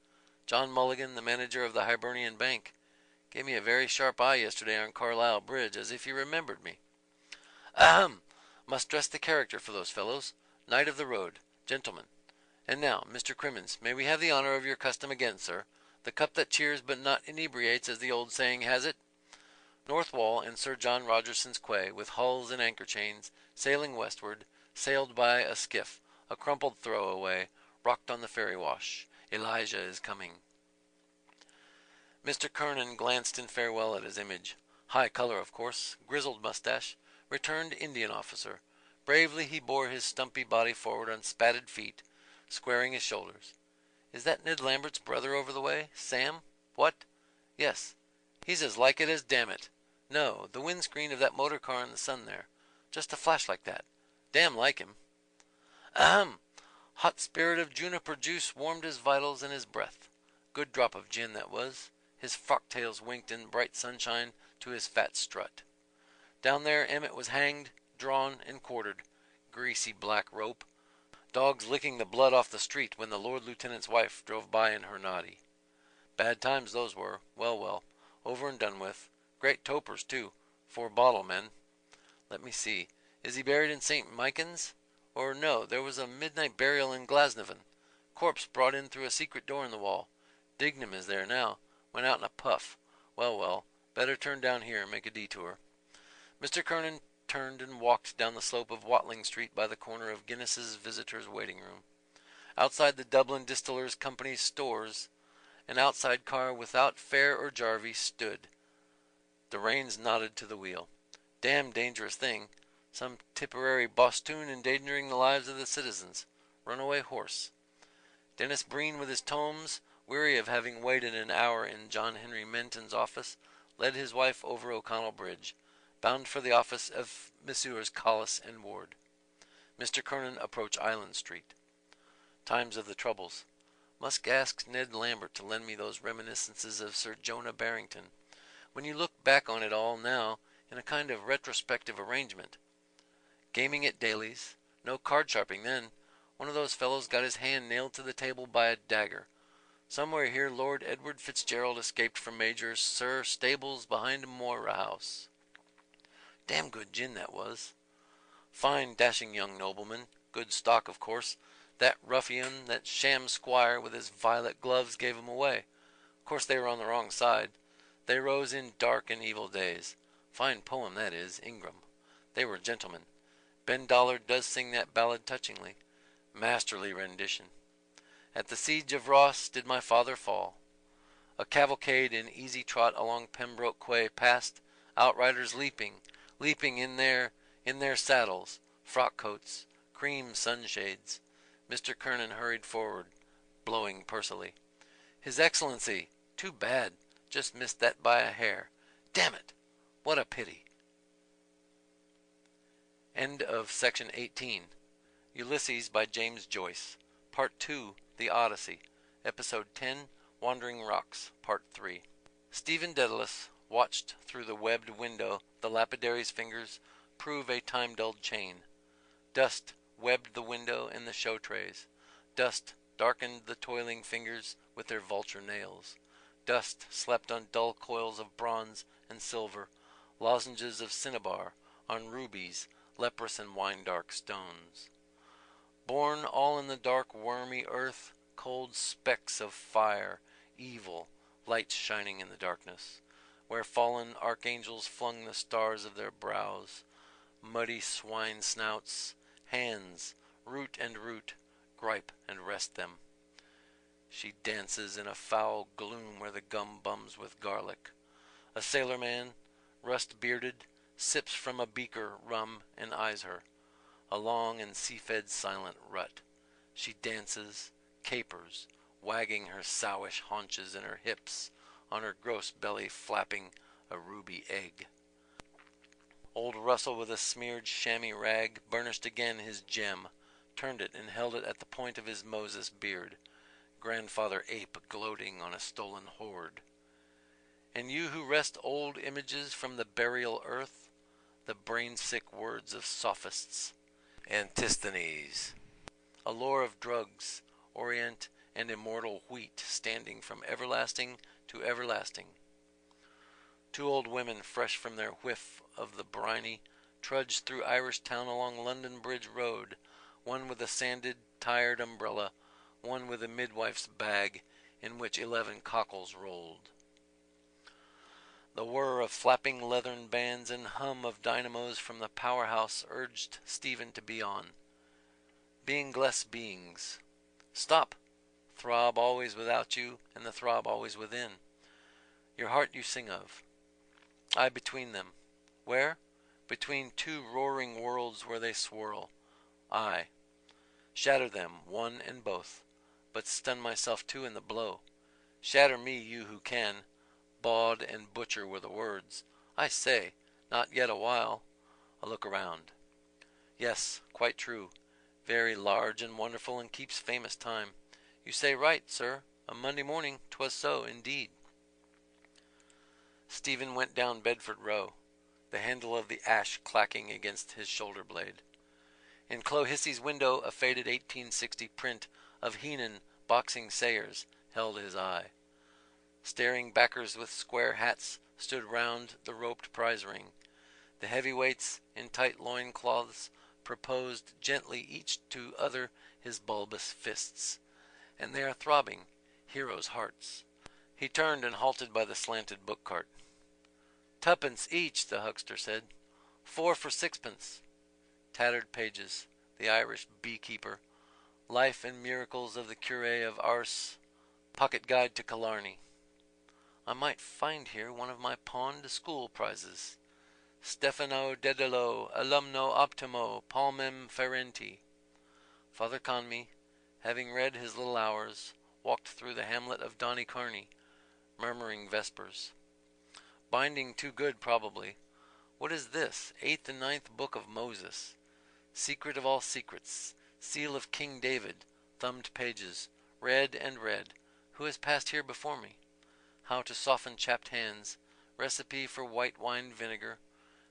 John Mulligan, the manager of the Hibernian Bank. Gave me a very sharp eye yesterday on Carlisle Bridge, as if he remembered me. Ahem! Must dress the character for those fellows. Knight of the road. Gentlemen. And now, Mr. Crimmins, may we have the honor of your custom again, sir? The cup that cheers but not inebriates, as the old saying has it. North Wall and Sir John Rogerson's quay, with hulls and anchor chains, sailing westward, sailed by a skiff, a crumpled throwaway, rocked on the ferry wash. Elijah is coming. Mr. Kernan glanced in farewell at his image. High color, of course, grizzled mustache, returned Indian officer. Bravely he bore his stumpy body forward on spatted feet, squaring his shoulders. Is that Ned Lambert's brother over the way? Sam? What? Yes. He's as like it as damn it. No, the windscreen of that motor car in the sun there. Just a flash like that. Damn like him. Ahem! Hot spirit of juniper juice warmed his vitals and his breath. Good drop of gin that was. His frock-tails winked in bright sunshine to his fat strut. Down there Emmett was hanged, drawn, and quartered. Greasy black rope. Dogs licking the blood off the street when the Lord Lieutenant's wife drove by in her noddy. Bad times those were. Well, well. Over and done with. Great topers, too. 4 bottle men. Let me see. Is he buried in St. Michan's? Or no, there was a midnight burial in Glasnevin. Corpse brought in through a secret door in the wall. Dignam is there now. Went out in a puff. Well, well. Better turn down here and make a detour. Mr. Kernan turned and walked down the slope of Watling Street by the corner of Guinness's visitors' waiting room. Outside the Dublin Distillers Company's stores, an outside car without fare or Jarvey stood. The reins nodded to the wheel. Damn dangerous thing. Some Tipperary bosthoon endangering the lives of the citizens. Runaway horse. Dennis Breen with his tomes, weary of having waited an hour in John Henry Menton's office, led his wife over O'Connell Bridge, bound for the office of Messrs. Collis and Ward. Mr. Kernan approached Island Street. Times of the troubles. Must ask Ned Lambert to lend me those reminiscences of Sir Jonah Barrington. When you look back on it all now, in a kind of retrospective arrangement. Gaming at Daly's, no card sharping then. One of those fellows got his hand nailed to the table by a dagger. Somewhere here Lord Edward Fitzgerald escaped from Major Sir Stables behind Moira House. Damn good gin that was. Fine dashing young nobleman, good stock of course. That ruffian, that sham squire with his violet gloves gave him away. Of course they were on the wrong side. They rose in dark and evil days. Fine poem that is, Ingram. They were gentlemen. Ben Dollard does sing that ballad touchingly. Masterly rendition. At the siege of Ross did my father fall. A cavalcade in easy trot along Pembroke Quay passed, outriders leaping in their saddles, frock coats, cream sunshades. Mr. Kernan hurried forward, blowing pursily. His Excellency! Too bad. Just missed that by a hair. Damn it! What a pity. End of section 18. Ulysses by James Joyce. Part 2, The Odyssey. Episode 10, Wandering Rocks. Part 3. Stephen Dedalus watched through the webbed window the lapidary's fingers prove a time-dulled chain. Dust webbed the window and the show trays. Dust darkened the toiling fingers with their vulture nails. Dust slept on dull coils of bronze and silver, lozenges of cinnabar, on rubies, leprous and wine-dark stones. Born all in the dark wormy earth, cold specks of fire, evil, lights shining in the darkness, where fallen archangels flung the stars of their brows, muddy swine snouts, hands, root, gripe and rest them. She dances in a foul gloom where the gum bums with garlic. A sailor-man, rust-bearded, sips from a beaker rum and eyes her. A long and sea-fed silent rut. She dances, capers, wagging her sowish haunches and her hips, on her gross belly flapping a ruby egg. Old Russell with a smeared chamois rag burnished again his gem, turned it and held it at the point of his Moses beard. Grandfather ape gloating on a stolen hoard. And you who wrest old images from the burial earth, the brain-sick words of sophists, Antisthenes, a lore of drugs, orient and immortal wheat standing from everlasting to everlasting. Two old women fresh from their whiff of the briny trudged through Irish town along London Bridge Road, one with a sanded, tired umbrella, one with a midwife's bag in which 11 cockles rolled. The whir of flapping leathern bands and hum of dynamos from the powerhouse urged Stephen to be on. Beingless beings. Stop! Throb always without you, and the throb always within. Your heart you sing of. I between them. Where? Between two roaring worlds where they swirl. I. Shatter them, one and both, but stun myself too in the blow. Shatter me, you who can. Bawd and butcher were the words. I say, not yet a while. A look around. Yes, quite true. Very large and wonderful and keeps famous time. You say right, sir. A Monday morning 'twas so, indeed. Stephen went down Bedford Row, the handle of the ash clacking against his shoulder blade. In Clohissey's window a faded 1860 print of Heenan boxing Sayers held his eye. Staring backers with square hats stood round the roped prize ring. The heavyweights in tight loin-cloths proposed gently each to other his bulbous fists. And they are throbbing, heroes' hearts. He turned and halted by the slanted book-cart. "Tuppence each," the huckster said. "4 for 6pence. Tattered pages, the Irish beekeeper, Life and Miracles of the Cure of Ars, Pocket Guide to Killarney. I might find here one of my pawned school prizes. Stefano Dedalo, alumno optimo, palmem ferenti. Father Conmee, having read his little hours, walked through the hamlet of Donnycarney, murmuring vespers. Binding too good, probably. What is this? 8th and 9th book of Moses. Secret of all secrets. Seal of King David. Thumbed pages. Read and read. Who has passed here before me? How to soften chapped hands. Recipe for white wine vinegar.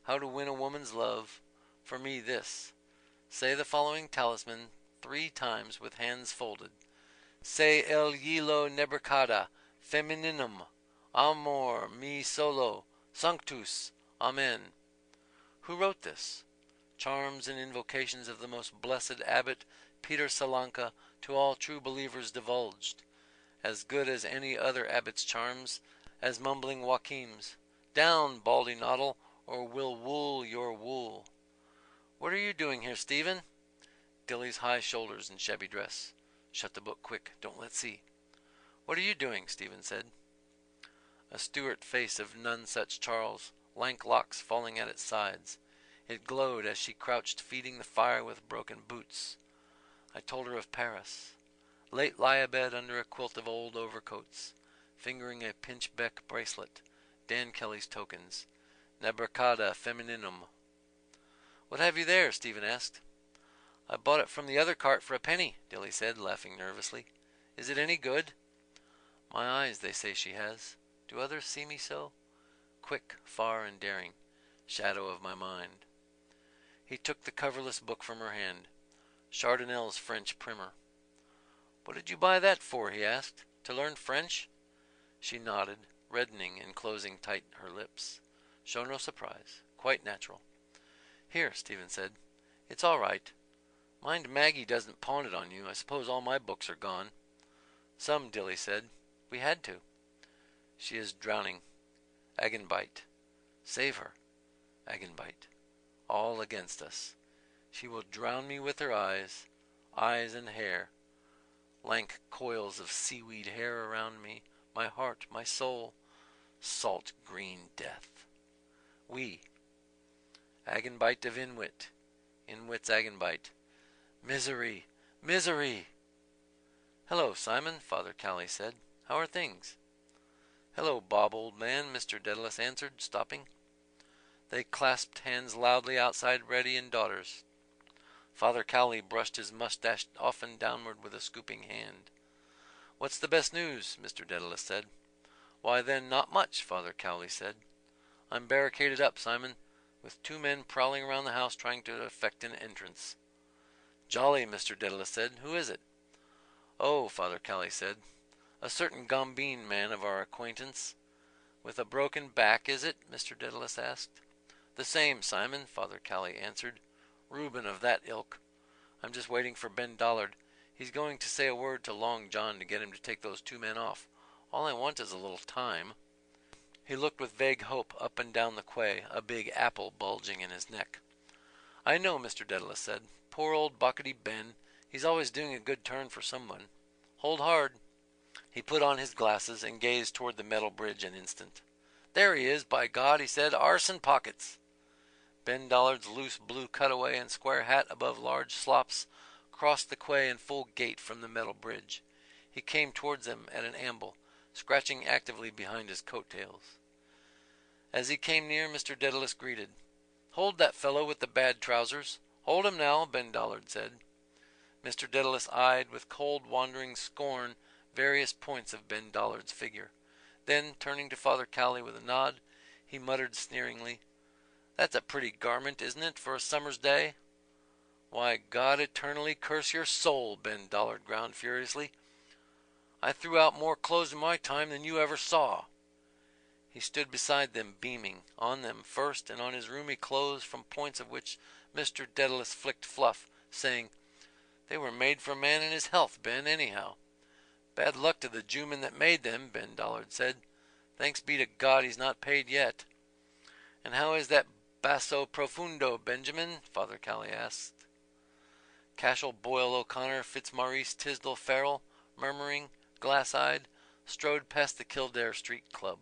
How to win a woman's love. For me this. Say the following talisman 3 times with hands folded. Se el hilo nebricada, femininum, amor, mi solo, sanctus, amen. Who wrote this? Charms and invocations of the most blessed abbot Peter Salanka to all true believers divulged. As good as any other abbot's charms, as mumbling Joachim's. Down, baldy noddle, or we'll wool your wool. What are you doing here, Stephen? Dilly's high shoulders and shabby dress. Shut the book quick, don't let see. What are you doing? Stephen said. A Stuart face of none such Charles, lank locks falling at its sides. It glowed as she crouched feeding the fire with broken boots. I told her of Paris. Late lie abed under a quilt of old overcoats, fingering a pinchbeck bracelet, Dan Kelly's tokens, Nebricada femininum. What have you there? Stephen asked. I bought it from the other cart for a penny, Dilly said, laughing nervously. Is it any good? My eyes, they say she has. Do others see me so? Quick, far, and daring, shadow of my mind. He took the coverless book from her hand, Chardonnel's French primer. What did you buy that for? He asked. To learn French? She nodded, reddening and closing tight her lips. Show no surprise. Quite natural. Here, Stephen said. It's all right. Mind Maggie doesn't pawn it on you. I suppose all my books are gone. Some, Dilly said. We had to. She is drowning. Agenbite. Save her. Agenbite. All against us. She will drown me with her eyes and hair. Lank coils of seaweed hair around me, my heart, my soul. Salt green death. We. Agenbite of Inwit. Inwit's Agenbite. Misery! Misery! Hello, Simon, Father Cowley said. How are things? Hello, Bob, old man, Mr. Dedalus answered, stopping. They clasped hands loudly outside Reddy and daughters. Father Cowley brushed his mustache off and downward with a scooping hand. What's the best news? Mr. Dedalus said. Why then, not much, Father Cowley said. I'm barricaded up, Simon, with 2 men prowling around the house trying to effect an entrance. Jolly, Mr. Dedalus said. Who is it? Oh, Father Cowley said, a certain gombeen man of our acquaintance. With a broken back, is it? Mr. Dedalus asked. The same, Simon, Father Cowley answered. Reuben of that ilk. I'm just waiting for Ben Dollard. He's going to say a word to Long John to get him to take those 2 men off. All I want is a little time. He looked with vague hope up and down the quay, a big apple bulging in his neck. I know, Mr. Dedalus said. Poor old Buckety Ben. He's always doing a good turn for someone. Hold hard. He put on his glasses and gazed toward the metal bridge an instant. There he is, by God, he said. Arson pockets. Ben Dollard's loose blue cutaway and square hat above large slops crossed the quay in full gait from the metal bridge. He came towards them at an amble, scratching actively behind his coat-tails. As he came near, Mr. Dedalus greeted. Hold that fellow with the bad trousers. Hold him now, Ben Dollard said. Mr. Dedalus eyed with cold wandering scorn various points of Ben Dollard's figure. Then, turning to Father Cowley with a nod, he muttered sneeringly, That's a pretty garment, isn't it, for a summer's day? Why, God eternally curse your soul, Ben Dollard ground furiously. I threw out more clothes in my time than you ever saw. He stood beside them, beaming, on them first and on his roomy clothes from points of which Mr. Dedalus flicked fluff, saying, They were made for a man in his health, Ben, anyhow. Bad luck to the Jewman that made them, Ben Dollard said. Thanks be to God he's not paid yet. And how is that basso profundo, Benjamin? Father Cowley asked. Cashel Boyle O'Connor, Fitzmaurice Tisdall Farrell, murmuring, glass-eyed, strode past the Kildare Street Club.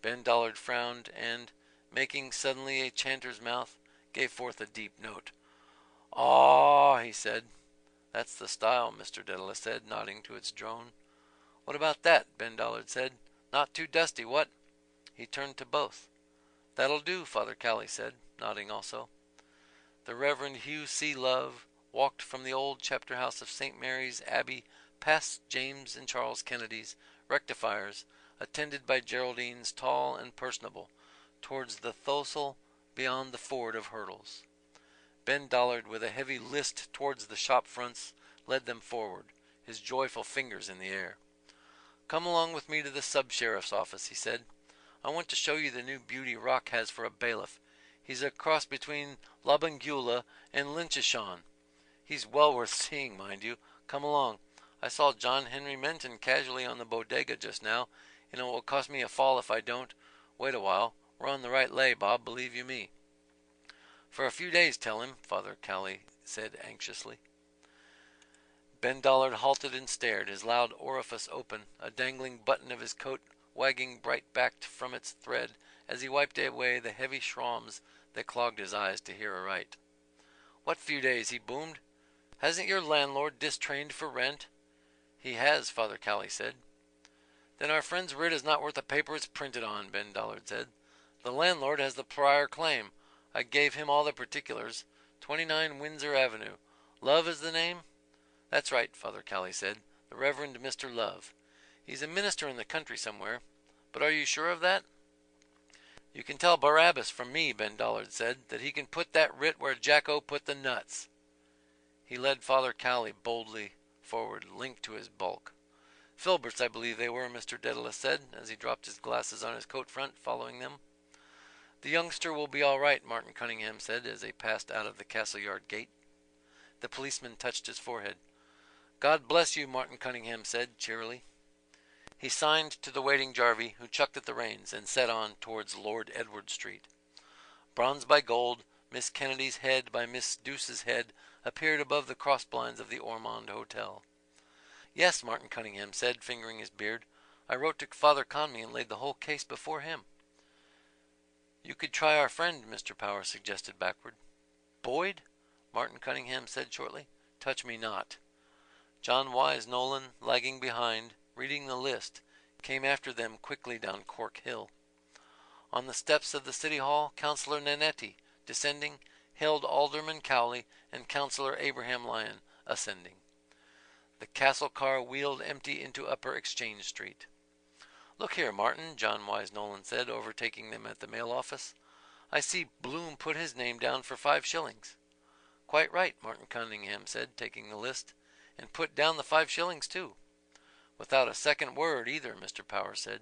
Ben Dollard frowned and, making suddenly a chanter's mouth, gave forth a deep note. "Aw," he said. "That's the style," Mr. Dedalus said, nodding to its drone. "What about that?" Ben Dollard said. "Not too dusty, what?" He turned to both. "That'll do," Father Cowley said, nodding also. The Reverend Hugh C. Love walked from the old chapter house of St. Mary's Abbey past James and Charles Kennedy's rectifiers, attended by Geraldines tall and personable, towards the Thosel beyond the ford of hurdles. Ben Dollard, with a heavy list towards the shop fronts, led them forward, his joyful fingers in the air. "Come along with me to the sub-sheriff's office," he said. "I want to show you the new beauty Rock has for a bailiff. He's a cross between Lobengula and Lynchishon. He's well worth seeing, mind you. Come along. I saw John Henry Menton casually on the bodega just now, and it will cost me a fall if I don't. Wait a while. We're on the right lay, Bob, believe you me." "For a few days, tell him," Father Cowley said anxiously. Ben Dollard halted and stared, his loud orifice open, a dangling button of his coat wagging bright-backed from its thread as he wiped away the heavy shawms that clogged his eyes to hear aright. "What few days?" he boomed. "Hasn't your landlord distrained for rent?" "He has," Father Cowley said. "Then our friend's writ is not worth the paper it's printed on," Ben Dollard said. "The landlord has the prior claim. I gave him all the particulars. 29 Windsor Avenue. Love is the name?" "That's right," Father Cowley said. "The Reverend Mr. Love. He's a minister in the country somewhere. But are you sure of that?" "You can tell Barabbas from me," Ben Dollard said, "that he can put that writ where Jacko put the nuts." He led Father Cowley boldly forward, linked to his bulk. "Filberts, I believe they were," Mr. Dedalus said, as he dropped his glasses on his coat front, following them. "The youngster will be all right," Martin Cunningham said, as they passed out of the castle yard gate. The policeman touched his forehead. "God bless you," Martin Cunningham said, cheerily. He signed to the waiting Jarvey, who chucked at the reins, and set on towards Lord Edward Street. Bronze by gold, Miss Kennedy's head by Miss Douce's head appeared above the cross-blinds of the Ormond Hotel. "Yes," Martin Cunningham said, fingering his beard. "I wrote to Father Conmee and laid the whole case before him." "You could try our friend," Mr. Power suggested backward. "Boyd?" Martin Cunningham said shortly. "Touch me not." John Wise Nolan, lagging behind, reading the list, came after them quickly down Cork Hill. On the steps of the City Hall, Councillor Nanetti, descending, hailed Alderman Cowley and Councillor Abraham Lyon, ascending. The castle car wheeled empty into Upper Exchange Street. "Look here, Martin," John Wise Nolan said, overtaking them at the mail office. "I see Bloom put his name down for 5 shillings. "Quite right," Martin Cunningham said, taking the list. "And put down the 5 shillings, too." "Without a second word, either," Mr. Power said.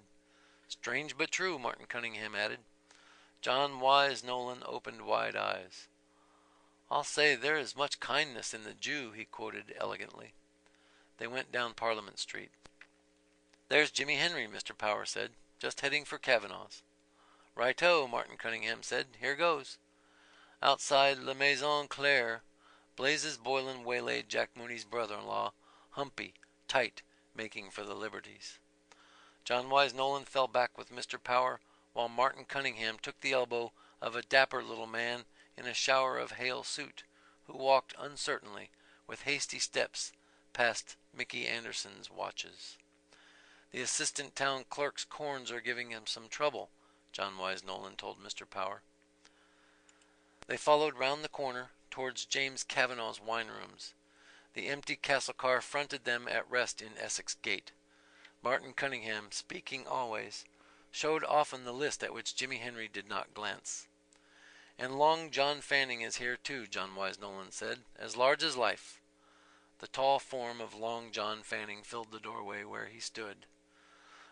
"Strange but true," Martin Cunningham added. John Wise Nolan opened wide eyes. "I'll say there is much kindness in the Jew," he quoted elegantly. They went down Parliament Street. "There's Jimmy Henry," Mr. Power said, "just heading for Kavanaugh's." "Right-o," Martin Cunningham said. "Here goes." Outside La Maison Claire, Blazes Boylan waylaid Jack Mooney's brother-in-law, Humpy, tight, making for the Liberties. John Wise Nolan fell back with Mr. Power, while Martin Cunningham took the elbow of a dapper little man in a shower of hail suit, who walked uncertainly, with hasty steps, past Mickey Anderson's watches. "The assistant town clerk's corns are giving him some trouble," John Wise Nolan told Mr. Power. They followed round the corner, towards James Kavanagh's wine rooms. The empty castle car fronted them at rest in Essex Gate. Martin Cunningham, speaking always, showed often the list at which Jimmy Henry did not glance. "And Long John Fanning is here too," John Wise Nolan said, "as large as life." The tall form of Long John Fanning filled the doorway where he stood.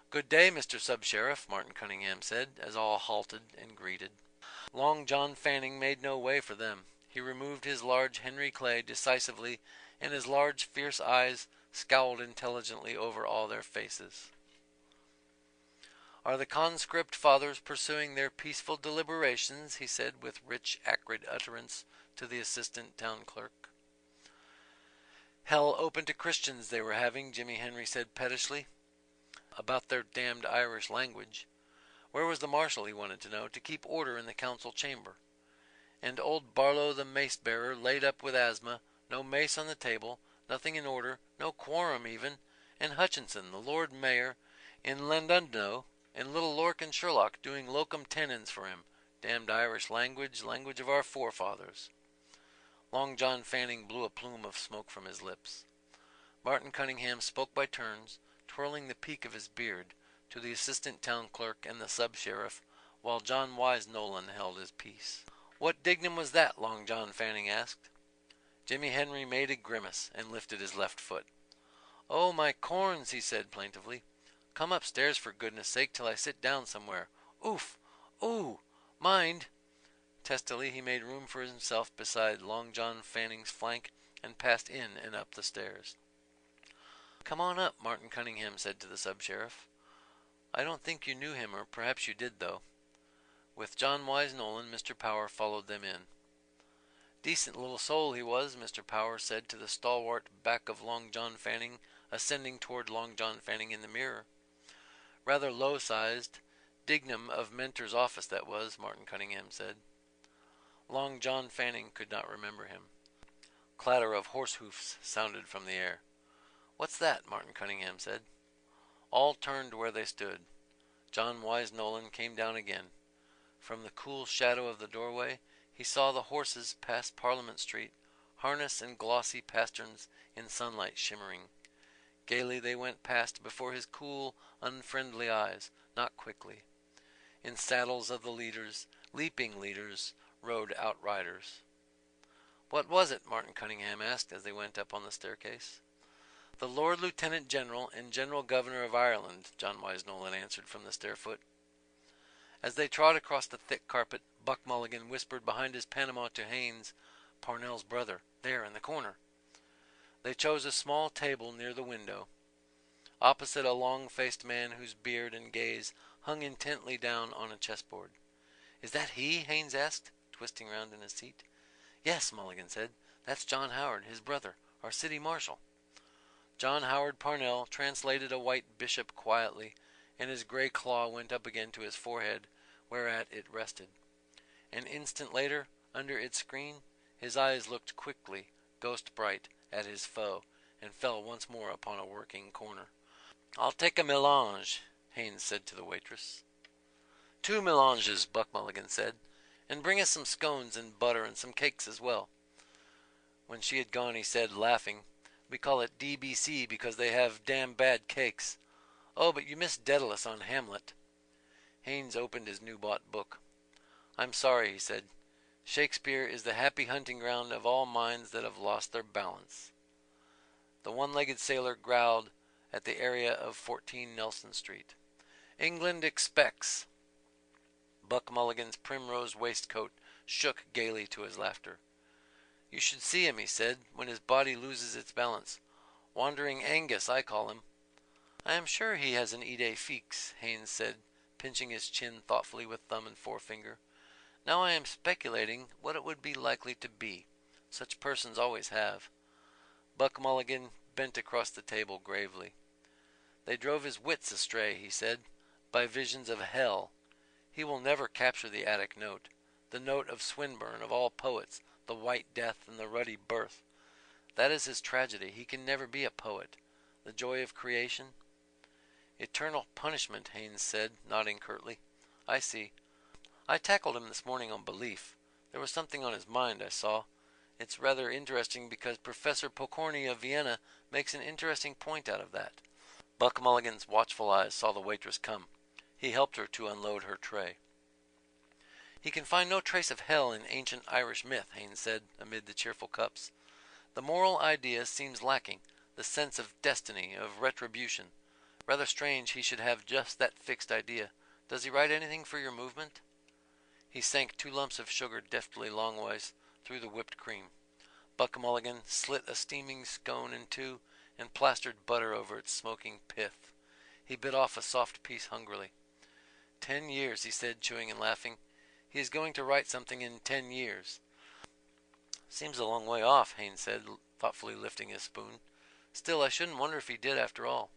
"Good day, Mr. Sub-Sheriff," Martin Cunningham said, as all halted and greeted. Long John Fanning made no way for them. He removed his large Henry Clay decisively, and his large fierce eyes scowled intelligently over all their faces. "Are the conscript fathers pursuing their peaceful deliberations?" he said with rich, acrid utterance to the assistant town clerk. "Hell open to Christians they were having," Jimmy Henry said pettishly, "about their damned Irish language. Where was the marshal, he wanted to know, to keep order in the council chamber? And old Barlow the mace-bearer, laid up with asthma, no mace on the table, nothing in order, no quorum even, and Hutchinson, the Lord Mayor, in Llandudno, and little Lorcan Sherlock doing locum tenens for him. Damned Irish language, language of our forefathers. Long John Fanning blew a plume of smoke from his lips. Martin Cunningham spoke by turns, twirling the peak of his beard, to the assistant town clerk and the sub-sheriff, while John Wise Nolan held his peace. What dignum was that? Long John Fanning asked. Jimmy Henry made a grimace and lifted his left foot. Oh, my corns, he said plaintively. Come upstairs for goodness sake till I sit down somewhere. Oof! Ooh! Mind! Testily he made room for himself beside Long John Fanning's flank and passed in and up the stairs. Come on up, Martin Cunningham said to the sub-sheriff. I don't think you knew him, or perhaps you did, though. With John Wise Nolan, Mr. Power followed them in. Decent little soul he was, Mr. Power said to the stalwart back of Long John Fanning, ascending toward Long John Fanning in the mirror. Rather low-sized, dignum of Mentor's office that was, Martin Cunningham said. Long John Fanning could not remember him. Clatter of horse hoofs sounded from the air. What's that? Martin Cunningham said. All turned where they stood. John Wise Nolan came down again. From the cool shadow of the doorway he saw the horses pass Parliament Street, harness and glossy pasterns in sunlight shimmering. Gaily they went past before his cool, unfriendly eyes, not quickly. In saddles of the leaders, leaping leaders, rode outriders. What was it? Martin Cunningham asked as they went up on the staircase. The Lord Lieutenant General and General Governor of Ireland, John Wise Nolan answered from the stairfoot. As they trod across the thick carpet, Buck Mulligan whispered behind his Panama to Haines, Parnell's brother, there in the corner. They chose a small table near the window, opposite a long-faced man whose beard and gaze hung intently down on a chessboard. Is that he? Haines asked, twisting round in his seat. Yes, Mulligan said. That's John Howard, his brother, our city marshal. John Howard Parnell translated a white bishop quietly, and his gray claw went up again to his forehead, whereat it rested. An instant later, under its screen, his eyes looked quickly, ghost-bright, at his foe, and fell once more upon a working corner. I'll take a melange, Haines said to the waitress. 2 melanges, Buck Mulligan said, and bring us some scones and butter and some cakes as well. When she had gone, he said, laughing, We call it DBC because they have damn bad cakes. Oh, but you missed Dedalus on Hamlet. Haines opened his new-bought book. I'm sorry, he said. Shakespeare is the happy hunting ground of all minds that have lost their balance. The one-legged sailor growled at the area of 14 Nelson Street. England expects. Buck Mulligan's primrose waistcoat shook gaily to his laughter. You should see him, he said, when his body loses its balance. Wandering Angus, I call him. I am sure he has an idée fixe, Haines said, pinching his chin thoughtfully with thumb and forefinger. Now I am speculating what it would be likely to be. Such persons always have. Buck Mulligan bent across the table gravely. They drove his wits astray, he said, by visions of hell. He will never capture the Attic note, the note of Swinburne, of all poets, the White Death and the Ruddy Birth. That is his tragedy. He can never be a poet. The joy of creation. Eternal punishment, Haines said, nodding curtly. I see. I tackled him this morning on belief. There was something on his mind, I saw. It's rather interesting because Professor Pokorny of Vienna makes an interesting point out of that. Buck Mulligan's watchful eyes saw the waitress come. He helped her to unload her tray. He can find no trace of hell in ancient Irish myth, Haines said, amid the cheerful cups. The moral idea seems lacking, the sense of destiny, of retribution. Rather strange he should have just that fixed idea. Does he write anything for your movement? He sank 2 lumps of sugar deftly longways through the whipped cream. Buck Mulligan slit a steaming scone in 2 and plastered butter over its smoking pith. He bit off a soft piece hungrily. 10 years, he said, chewing and laughing. He is going to write something in 10 years. Seems a long way off, Haines said, thoughtfully lifting his spoon. Still, I shouldn't wonder if he did after all.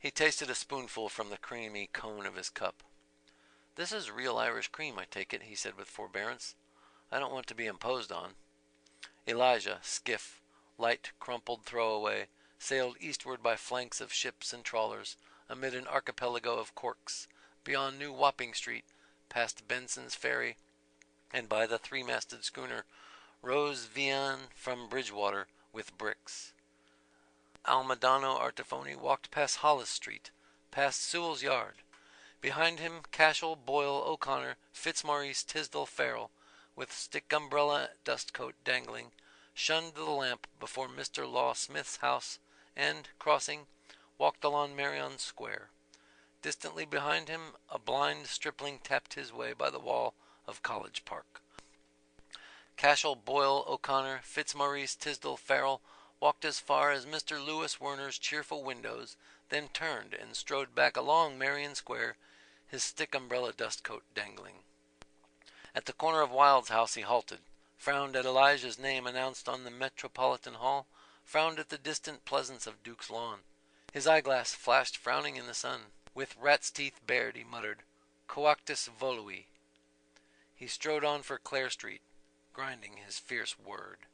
He tasted a spoonful from the creamy cone of his cup. "This is real Irish cream, I take it," he said with forbearance. "I don't want to be imposed on." Elijah, skiff, light, crumpled throwaway, sailed eastward by flanks of ships and trawlers, amid an archipelago of corks, beyond New Wapping Street, past Benson's Ferry, and by the three-masted schooner Rose Vian from Bridgewater with bricks. Almadano Artifoni walked past Hollis Street, past Sewell's Yard. Behind him, Cashel, Boyle, O'Connor, Fitzmaurice, Tisdall, Farrell, with stick umbrella dustcoat dangling, shunned the lamp before Mr. Law Smith's house, and, crossing, walked along Marion Square. Distantly behind him, a blind stripling tapped his way by the wall of College Park. Cashel, Boyle, O'Connor, Fitzmaurice, Tisdall, Farrell walked as far as Mr. Lewis Werner's cheerful windows, then turned and strode back along Marion Square, his stick umbrella dustcoat dangling. At the corner of Wilde's house he halted, frowned at Elijah's name announced on the Metropolitan Hall, frowned at the distant pleasance of Duke's Lawn. His eyeglass flashed frowning in the sun. With rat's teeth bared, he muttered, "Coactus volui." He strode on for Clare Street, grinding his fierce word.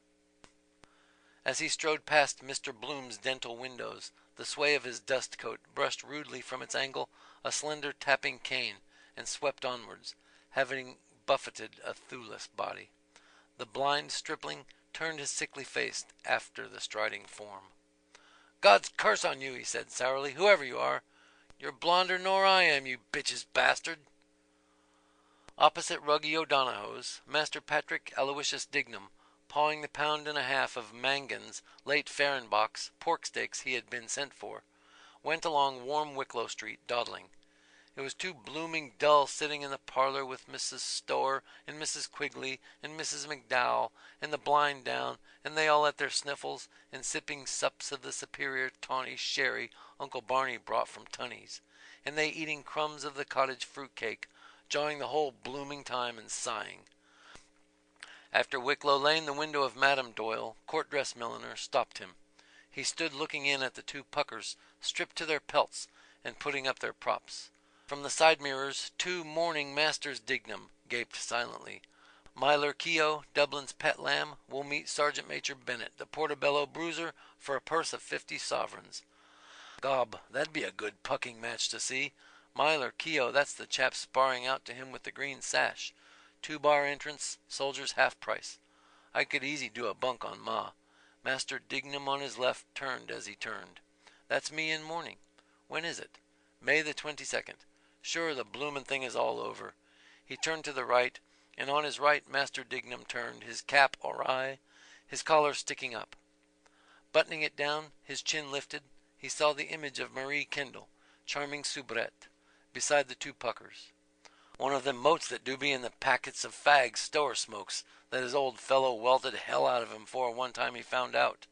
As he strode past Mr. Bloom's dental windows, the sway of his dust coat brushed rudely from its angle a slender tapping cane, and swept onwards, having buffeted a thewless body. The blind stripling turned his sickly face after the striding form. "God's curse on you," he said sourly, "whoever you are. You're blonder nor I am, you bitch's bastard." Opposite Ruggy O'Donogho's, Master Patrick Aloysius Dignam, pawing the pound and a half of Mangan's late Fehrenbach's pork steaks he had been sent for, went along warm Wicklow Street, dawdling. It was too blooming dull sitting in the parlor with Mrs. Stower and Mrs. Quigley and Mrs. McDowell and the blind down, and they all at their sniffles, and sipping sups of the superior tawny sherry Uncle Barney brought from Tunney's, and they eating crumbs of the cottage fruit cake, jawing the whole blooming time and sighing. After Wicklow Lane, the window of Madame Doyle, court-dress milliner, stopped him. He stood looking in at the two puckers, stripped to their pelts, and putting up their props. From the side mirrors, two mourning Masters Dignam gaped silently. Myler Keogh, Dublin's pet lamb, will meet Sergeant Major Bennett, the Portobello bruiser, for a purse of 50 sovereigns. Gob, that'd be a good pucking match to see. Myler Keogh, that's the chap sparring out to him with the green sash. 2-bar entrance, soldiers half price. I could easy do a bunk on Ma. Master Dignam on his left turned as he turned. That's me in mourning. When is it? May the 22nd. Sure, the bloomin' thing is all over. He turned to the right, and on his right Master Dignam turned, his cap awry, his collar sticking up. Buttoning it down, his chin lifted, he saw the image of Marie Kendall, charming soubrette, beside the two puckers. One of them motes that do be in the packets of fags Stower smokes, that his old fellow welted hell out of him for one time he found out.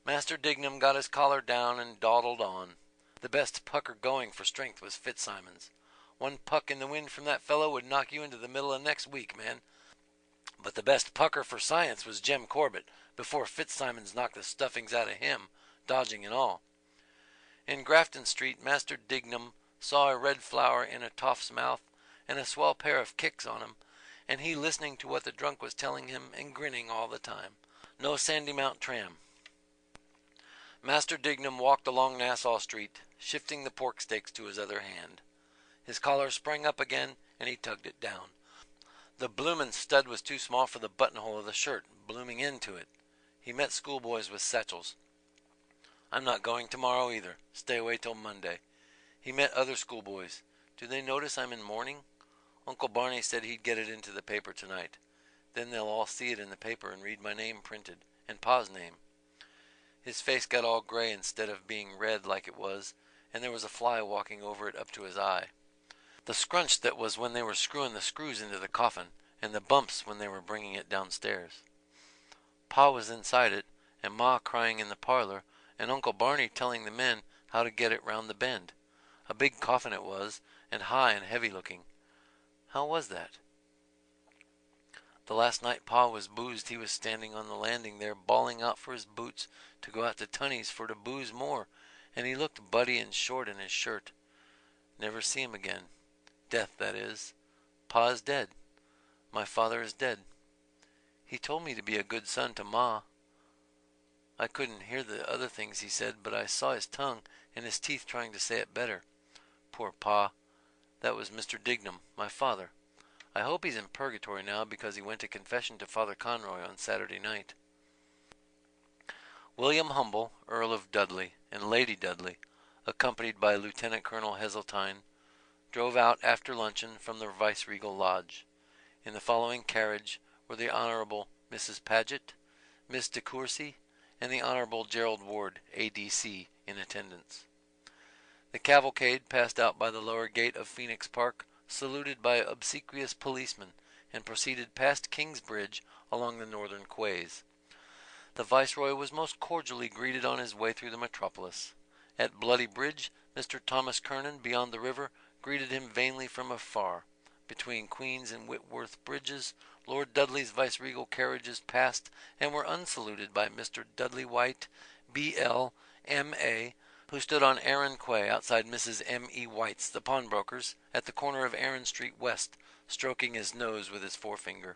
Master Dignam got his collar down and dawdled on. The best pucker going for strength was Fitzsimon's. One puck in the wind from that fellow would knock you into the middle of next week, man. But the best pucker for science was Jem Corbett, before Fitzsimon's knocked the stuffings out of him, dodging and all. In Grafton Street, Master Dignam saw a red flower in a toff's mouth, and a swell pair of kicks on him, and he listening to what the drunk was telling him, and grinning all the time. No Sandymount tram. Master Dignam walked along Nassau Street, shifting the pork steaks to his other hand. His collar sprang up again, and he tugged it down. The bloomin' stud was too small for the buttonhole of the shirt, blooming into it. He met schoolboys with satchels. I'm not going tomorrow either. Stay away till Monday. He met other schoolboys. Do they notice I'm in mourning? Uncle Barney said he'd get it into the paper tonight. Then they'll all see it in the paper and read my name printed, and Pa's name. His face got all gray instead of being red like it was, and there was a fly walking over it up to his eye. The scrunch that was when they were screwing the screws into the coffin, and the bumps when they were bringing it downstairs. Pa was inside it, and Ma crying in the parlor, and Uncle Barney telling the men how to get it round the bend. A big coffin it was, and high and heavy looking. How was that? The last night Pa was boozed, he was standing on the landing there, bawling out for his boots to go out to Tunney's for to booze more, and he looked buddy and short in his shirt. Never see him again. Death, that is. Pa is dead. My father is dead. He told me to be a good son to Ma. I couldn't hear the other things he said, but I saw his tongue and his teeth trying to say it better. Poor Pa. That was Mr. Dignam, my father. I hope he's in purgatory now because he went to confession to Father Conroy on Saturday night. William Humble, Earl of Dudley, and Lady Dudley, accompanied by Lieutenant Colonel Heseltine, drove out after luncheon from the Viceregal Lodge. In the following carriage were the Honorable Mrs. Paget, Miss de Courcy, and the Honorable Gerald Ward, A.D.C., in attendance. The cavalcade passed out by the lower gate of Phoenix Park, saluted by obsequious policemen, and proceeded past King's Bridge along the northern quays. The Viceroy was most cordially greeted on his way through the metropolis. At Bloody Bridge, Mr. Thomas Kernan, beyond the river, greeted him vainly from afar. Between Queen's and Whitworth bridges, Lord Dudley's viceregal carriages passed and were unsaluted by Mr. Dudley White, B.L., M.A., who stood on Aaron Quay outside Mrs. M.E. White's, the pawnbroker's, at the corner of Aaron Street West, stroking his nose with his forefinger,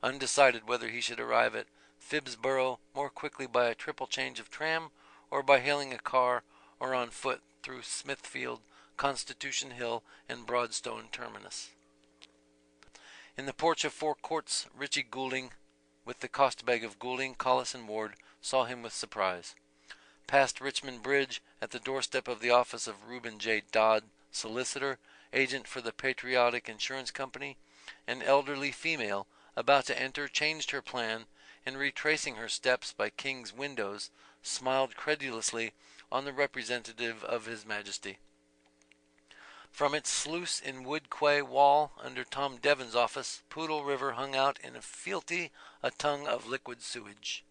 undecided whether he should arrive at Phibbsborough more quickly by a triple change of tram, or by hailing a car, or on foot through Smithfield, Constitution Hill, and Broadstone Terminus. In the porch of Four Courts, Richie Goulding, with the cost-bag of Goulding, Collis, and Ward, saw him with surprise. Past Richmond Bridge, at the doorstep of the office of Reuben J. Dodd, solicitor, agent for the Patriotic Insurance Company, an elderly female, about to enter, changed her plan, and retracing her steps by King's windows, smiled credulously on the representative of His Majesty. From its sluice in Wood Quay wall under Tom Devon's office, Poodle River hung out in a fealty, a tongue of liquid sewage.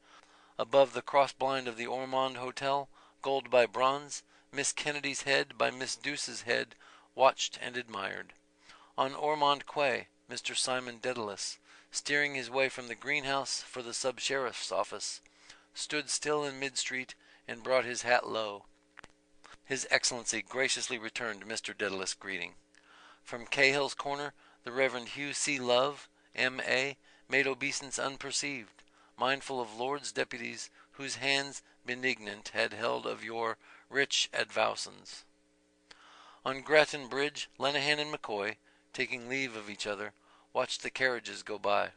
Above the cross-blind of the Ormond Hotel, gold by bronze, Miss Kennedy's head by Miss Douce's head, watched and admired. On Ormond Quay, Mr. Simon Dedalus, steering his way from the greenhouse for the sub-sheriff's office, stood still in mid-street and brought his hat low. His Excellency graciously returned Mr. Dedalus' greeting. From Cahill's corner, the Reverend Hugh C. Love, M.A., made obeisance unperceived, mindful of lords deputies whose hands benignant had held of yore rich advowsons. On Grattan Bridge, Lenehan and McCoy, taking leave of each other, watched the carriages go by.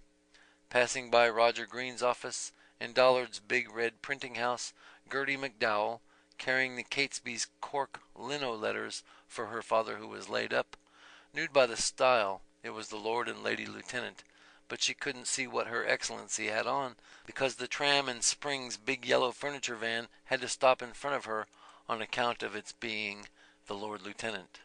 Passing by Roger Green's office and Dollard's big red printing house, Gertie McDowell, carrying the Catesby's cork lino letters for her father who was laid up, knew by the style it was the Lord and Lady Lieutenant, but she couldn't see what Her Excellency had on, because the tram and Spring's big yellow furniture van had to stop in front of her on account of its being the Lord Lieutenant.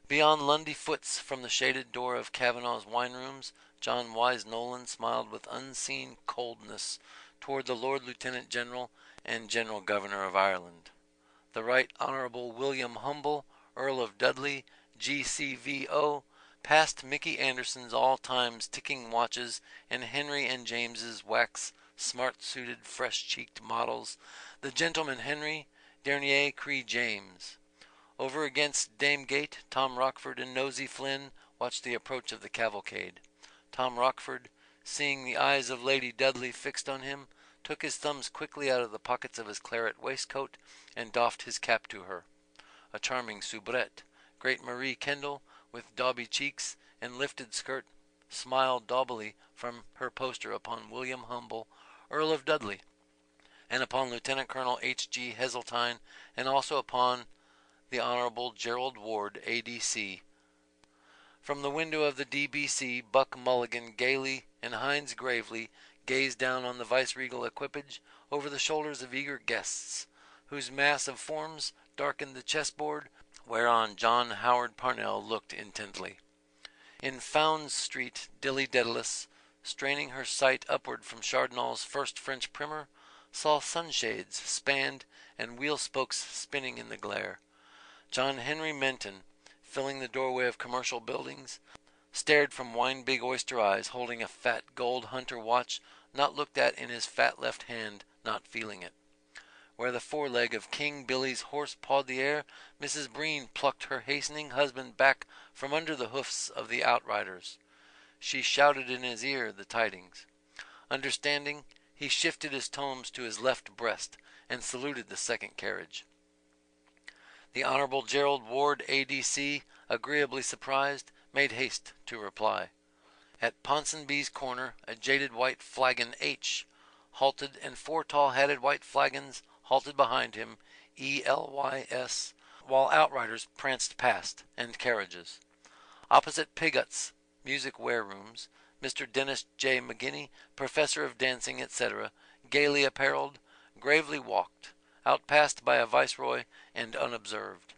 Beyond Lundy Foots, from the shaded door of Kavanagh's wine rooms, John Wise Nolan smiled with unseen coldness toward the Lord Lieutenant General and General Governor of Ireland. The Right Honorable William Humble, Earl of Dudley, G.C.V.O., passed Mickey Anderson's all-times ticking watches and Henry and James's wax, smart-suited, fresh-cheeked models, the Gentleman Henry, Dernier Cri James. Over against Dame Gate, Tom Rockford and Nosey Flynn watched the approach of the cavalcade. Tom Rockford, seeing the eyes of Lady Dudley fixed on him, took his thumbs quickly out of the pockets of his claret waistcoat and doffed his cap to her. A charming soubrette, great Marie Kendall, with dauby cheeks and lifted skirt, smiled daubily from her poster upon William Humble, Earl of Dudley, and upon Lieutenant Colonel H.G. Heseltine, and also upon the Honorable Gerald Ward, A.D.C. From the window of the D.B.C., Buck Mulligan gaily and Hines gravely gazed down on the viceregal equipage over the shoulders of eager guests, whose mass of forms darkened the chessboard whereon John Howard Parnell looked intently. In Fownes Street, Dilly Dedalus, straining her sight upward from Chardinal's first French primer, saw sunshades spanned and wheel spokes spinning in the glare. John Henry Menton, filling the doorway of commercial buildings, stared from wine-big oyster eyes, holding a fat gold hunter watch not looked at in his fat left hand, not feeling it. Where the foreleg of King Billy's horse pawed the air, Mrs. Breen plucked her hastening husband back from under the hoofs of the outriders. She shouted in his ear the tidings. Understanding, he shifted his tomes to his left breast and saluted the second carriage. The Honorable Gerald Ward, A.D.C., agreeably surprised, made haste to reply. At Ponsonby's corner, a jaded white flagon H halted, and 4 tall-hatted white flagons halted behind him, ELYS, while outriders pranced past, and carriages. Opposite Pigot's music warerooms, Mr. Dennis J. McGinney, professor of dancing, etc., gaily apparelled, gravely walked, outpassed by a viceroy and unobserved.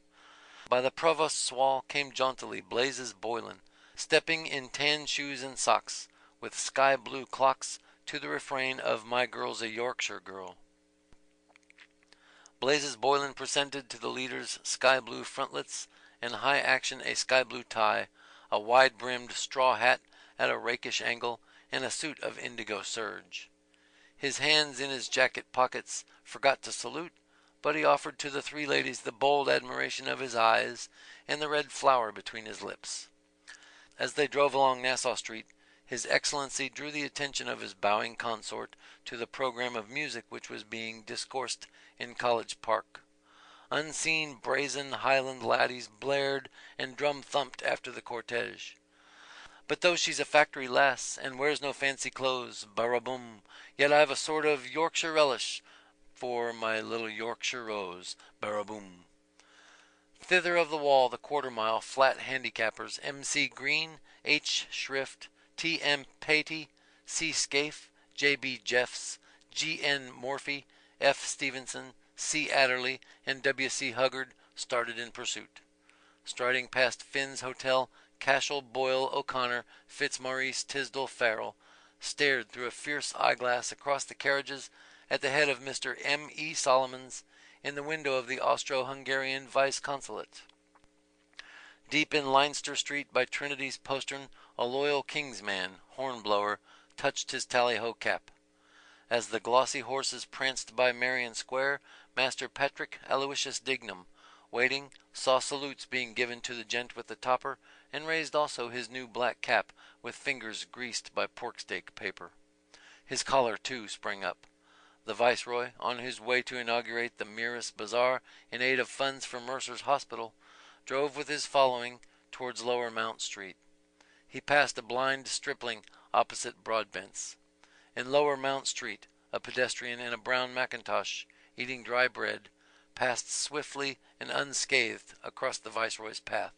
By the provost's wall came jauntily Blazes Boylan, stepping in tan shoes and socks, with sky-blue clocks, to the refrain of My Girl's a Yorkshire Girl. Blazes Boylan presented to the leaders sky-blue frontlets and high-action a sky-blue tie, a wide-brimmed straw hat at a rakish angle, and a suit of indigo serge. His hands in his jacket pockets forgot to salute, but he offered to the 3 ladies the bold admiration of his eyes and the red flower between his lips. As they drove along Nassau Street, His Excellency drew the attention of his bowing consort to the program of music which was being discoursed in College Park. Unseen brazen Highland laddies blared and drum-thumped after the cortege. But though she's a factory lass, and wears no fancy clothes, barabum, yet I've a sort of Yorkshire relish for my little Yorkshire rose, barabum. Thither of the wall the quarter-mile flat handicappers M.C. Green, H. Shrift, T.M. Patey, C. Scaife, J.B. Jeffs, G.N. Morphy, F. Stevenson, C. Adderley, and W.C. Huggard started in pursuit. Striding past Finn's Hotel, Cashel, Boyle, O'Connor, Fitzmaurice, Tisdall, Farrell, stared through a fierce eyeglass across the carriages at the head of Mr. M. E. Solomons in the window of the Austro-Hungarian vice-consulate. Deep in Leinster Street by Trinity's postern, a loyal Kingsman, hornblower, touched his tally-ho cap. As the glossy horses pranced by Marion Square, Master Patrick Aloysius Dignam, waiting, saw salutes being given to the gent with the topper, and raised also his new black cap with fingers greased by pork-steak paper. His collar, too, sprang up. The Viceroy, on his way to inaugurate the Mirrors Bazaar in aid of funds for Mercer's Hospital, drove with his following towards Lower Mount Street. He passed a blind stripling opposite Broadbent's. In Lower Mount Street, a pedestrian in a brown mackintosh, eating dry bread, passed swiftly and unscathed across the Viceroy's path.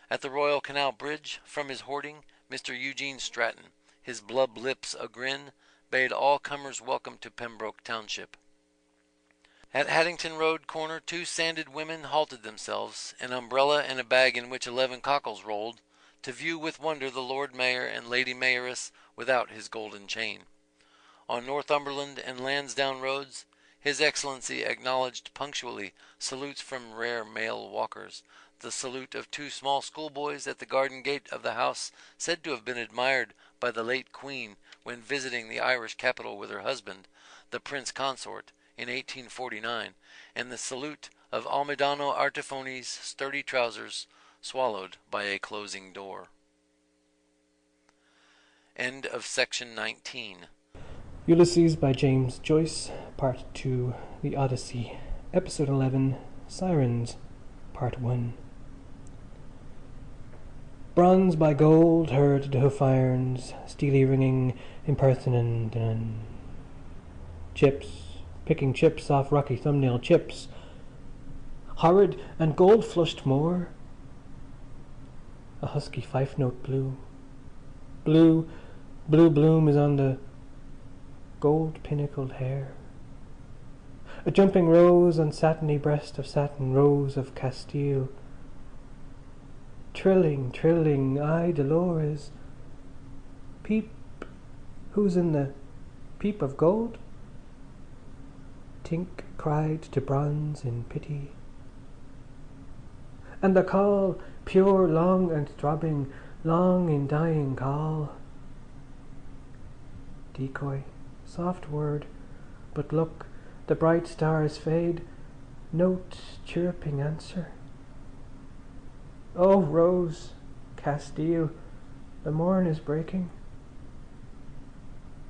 At the Royal Canal Bridge, from his hoarding, Mr. Eugene Stratton, his blub lips a-grin, bade all comers welcome to Pembroke Township. At Haddington Road corner 2 sanded women halted themselves, an umbrella and a bag in which 11 cockles rolled, to view with wonder the Lord Mayor and Lady Mayoress without his golden chain. On Northumberland and Lansdowne roads, His Excellency acknowledged punctually salutes from rare male walkers, the salute of 2 small schoolboys at the garden gate of the house said to have been admired by the late Queen when visiting the Irish capital with her husband, the Prince Consort, in 1849, and the salute of Almidano Artifoni's sturdy trousers swallowed by a closing door. End of section 19. Ulysses by James Joyce, Part 2, The Odyssey, Episode 11, Sirens, Part 1. Bronze by gold heard the hoof irons, steely ringing, impertinent and chips, picking chips off rocky thumbnail chips, horrid and gold-flushed more. A husky fife-note blue. Blue bloom is on the gold-pinnacled hair. A jumping rose on satiny breast of satin rose of Castile. Trilling, ay, Dolores. Peep, who's in the peep of gold? Tink cried to bronze in pity. And the call, pure, long and throbbing, long in dying call. Decoy, soft word, but look, the bright stars fade, note chirping answer. Oh, Rose, Castile, the morn is breaking.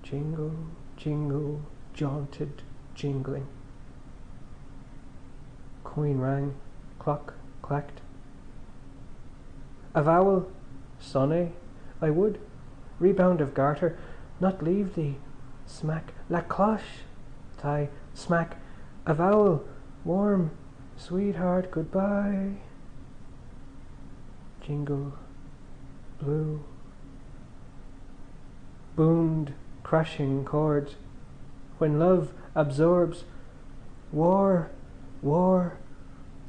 Jingle, jingle, jaunted, jingling. Coin rang, clock clacked. A vowel, sonnet, I would, rebound of garter, not leave thee. Smack, la cloche, tie, smack, a vowel, warm, sweetheart, goodbye. Jingle, blue, boomed, crushing chords. When love absorbs, war, war,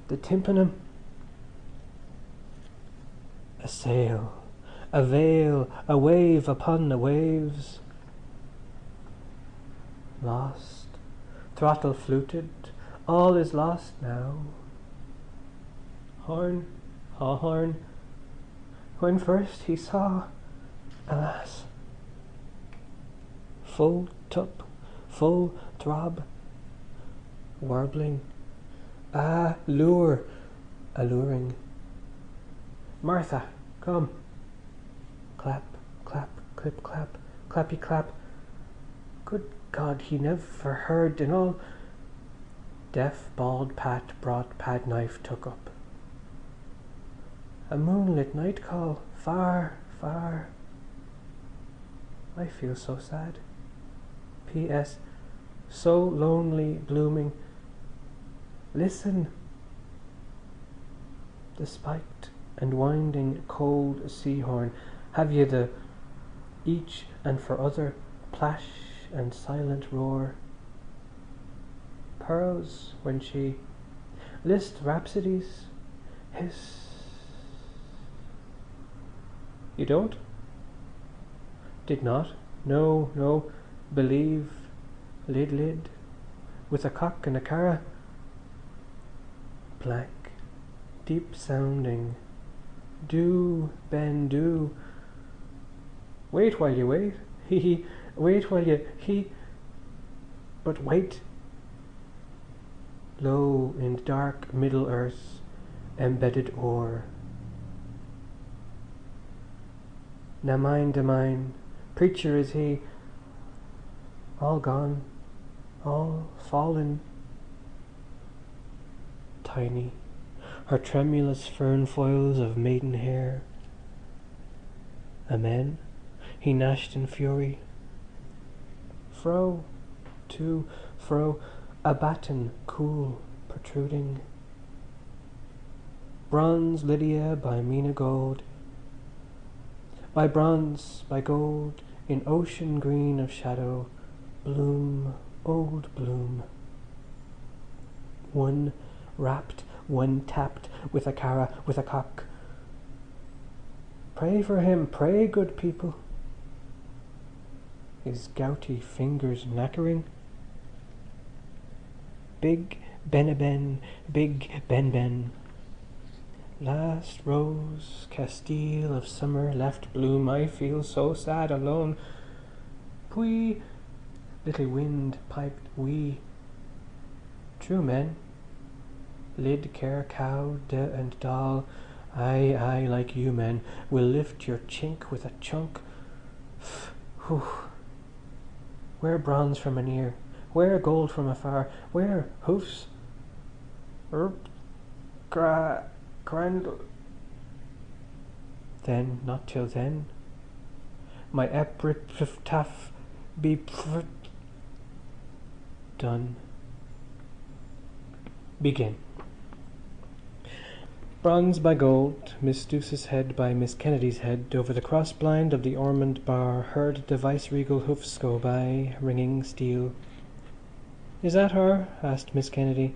the tympanum. A sail, a veil, a wave upon the waves. Lost, throttle fluted, all is lost now. Horn, haw horn, when first he saw, alas, full tup, full throb, warbling, lure, alluring. Martha, come. Clap, clap, clip, clap, clappy clap. Good God, he never heard in all. Deaf, bald Pat brought pad knife took up. A moonlit night call, far, far. I feel so sad. P.S. So lonely, blooming. Listen. The spiked and winding cold sea horn, have ye the each and for other plash and silent roar? Pearls when she list rhapsodies, hiss. You don't? Did not? No, no. Believe. Lid, with a cock and a cara. Black, deep sounding. Do, Ben, do. Wait while you wait. He. Wait while you. He. But wait. Low in dark Middle Earth, embedded ore. Na mine de mine, preacher is he. All gone, all fallen. Tiny, her tremulous fern foils of maiden hair. Amen, he gnashed in fury. Fro, to, fro, a baton cool, protruding. Bronze Lydia by Mina gold. By bronze, by gold, in ocean green of shadow, bloom, old bloom. One wrapped, one tapped, with a cara, with a cock. Pray for him, pray, good people. His gouty fingers knackering. Big Ben-a-ben, big Ben-ben. Last rose, Castile of summer left bloom. I feel so sad alone. Pui, little wind piped wee. True men, lid care cow, de and doll. I, like you men, will lift your chink with a chunk. Whew. Where bronze from an ear? Where gold from afar? Where hoofs? Crandall. Then, not till then, my epitaph be done. Begin. Bronze by gold, Miss Douce's head by Miss Kennedy's head, over the cross-blind of the Ormond bar, heard the vice-regal hoofs go by, ringing steel. Is that her? Asked Miss Kennedy.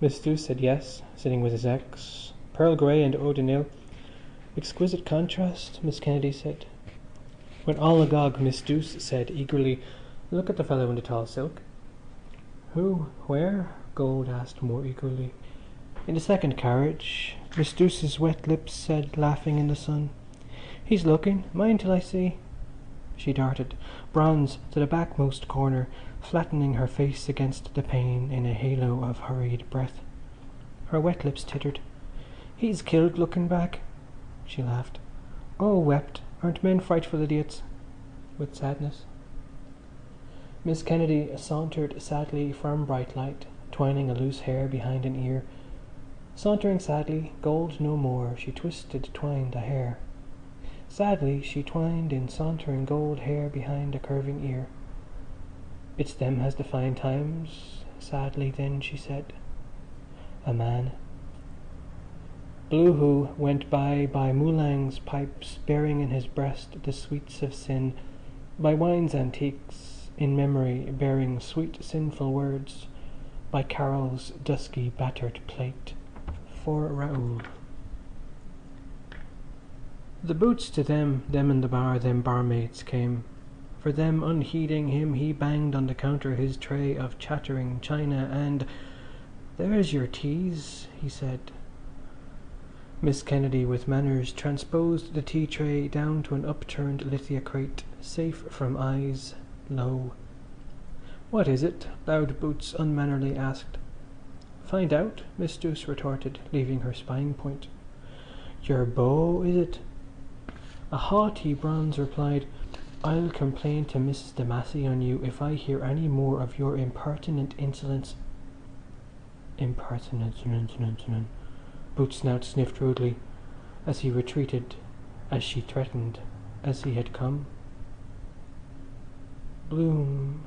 Miss Douce said yes, sitting with his ex. Pearl grey and eau de Nil. Exquisite contrast, Miss Kennedy said. When all agog, Miss Douce said eagerly, Look at the fellow in the tall silk. Who? Where? Gold asked more eagerly. In the second carriage, Miss Douce's wet lips said, laughing in the sun. He's looking. Mind till I see. She darted, bronze to the backmost corner, flattening her face against the pane in a halo of hurried breath. Her wet lips tittered. "He's killed looking back," she laughed. "Oh, wept. Aren't men frightful idiots?" with sadness. Miss Kennedy sauntered sadly from bright light, twining a loose hair behind an ear. Sauntering sadly, gold no more, she twisted, twined a hair. Sadly she twined in sauntering gold hair behind a curving ear. "It's them has the fine times," sadly then she said. A man. Blue went by Moulang's pipes, bearing in his breast the sweets of sin, by wine's antiques, in memory bearing sweet sinful words, by Carol's dusky battered plate, for Raoul. The boots to them in the bar, them barmaids came. For them, unheeding him, he banged on the counter his tray of chattering china, and "There's your teas," he said. Miss Kennedy, with manners, transposed the tea tray down to an upturned lithia crate, safe from eyes, low. "What is it?" Loud Boots unmannerly asked. "Find out," Miss Douce retorted, leaving her spying point. "Your beau, is it?" A haughty Bronze replied, "I'll complain to Mrs. de Massey on you if I hear any more of your impertinent insolence." Impertinent. Boots' snout sniffed rudely as he retreated, as she threatened, as he had come. Bloom.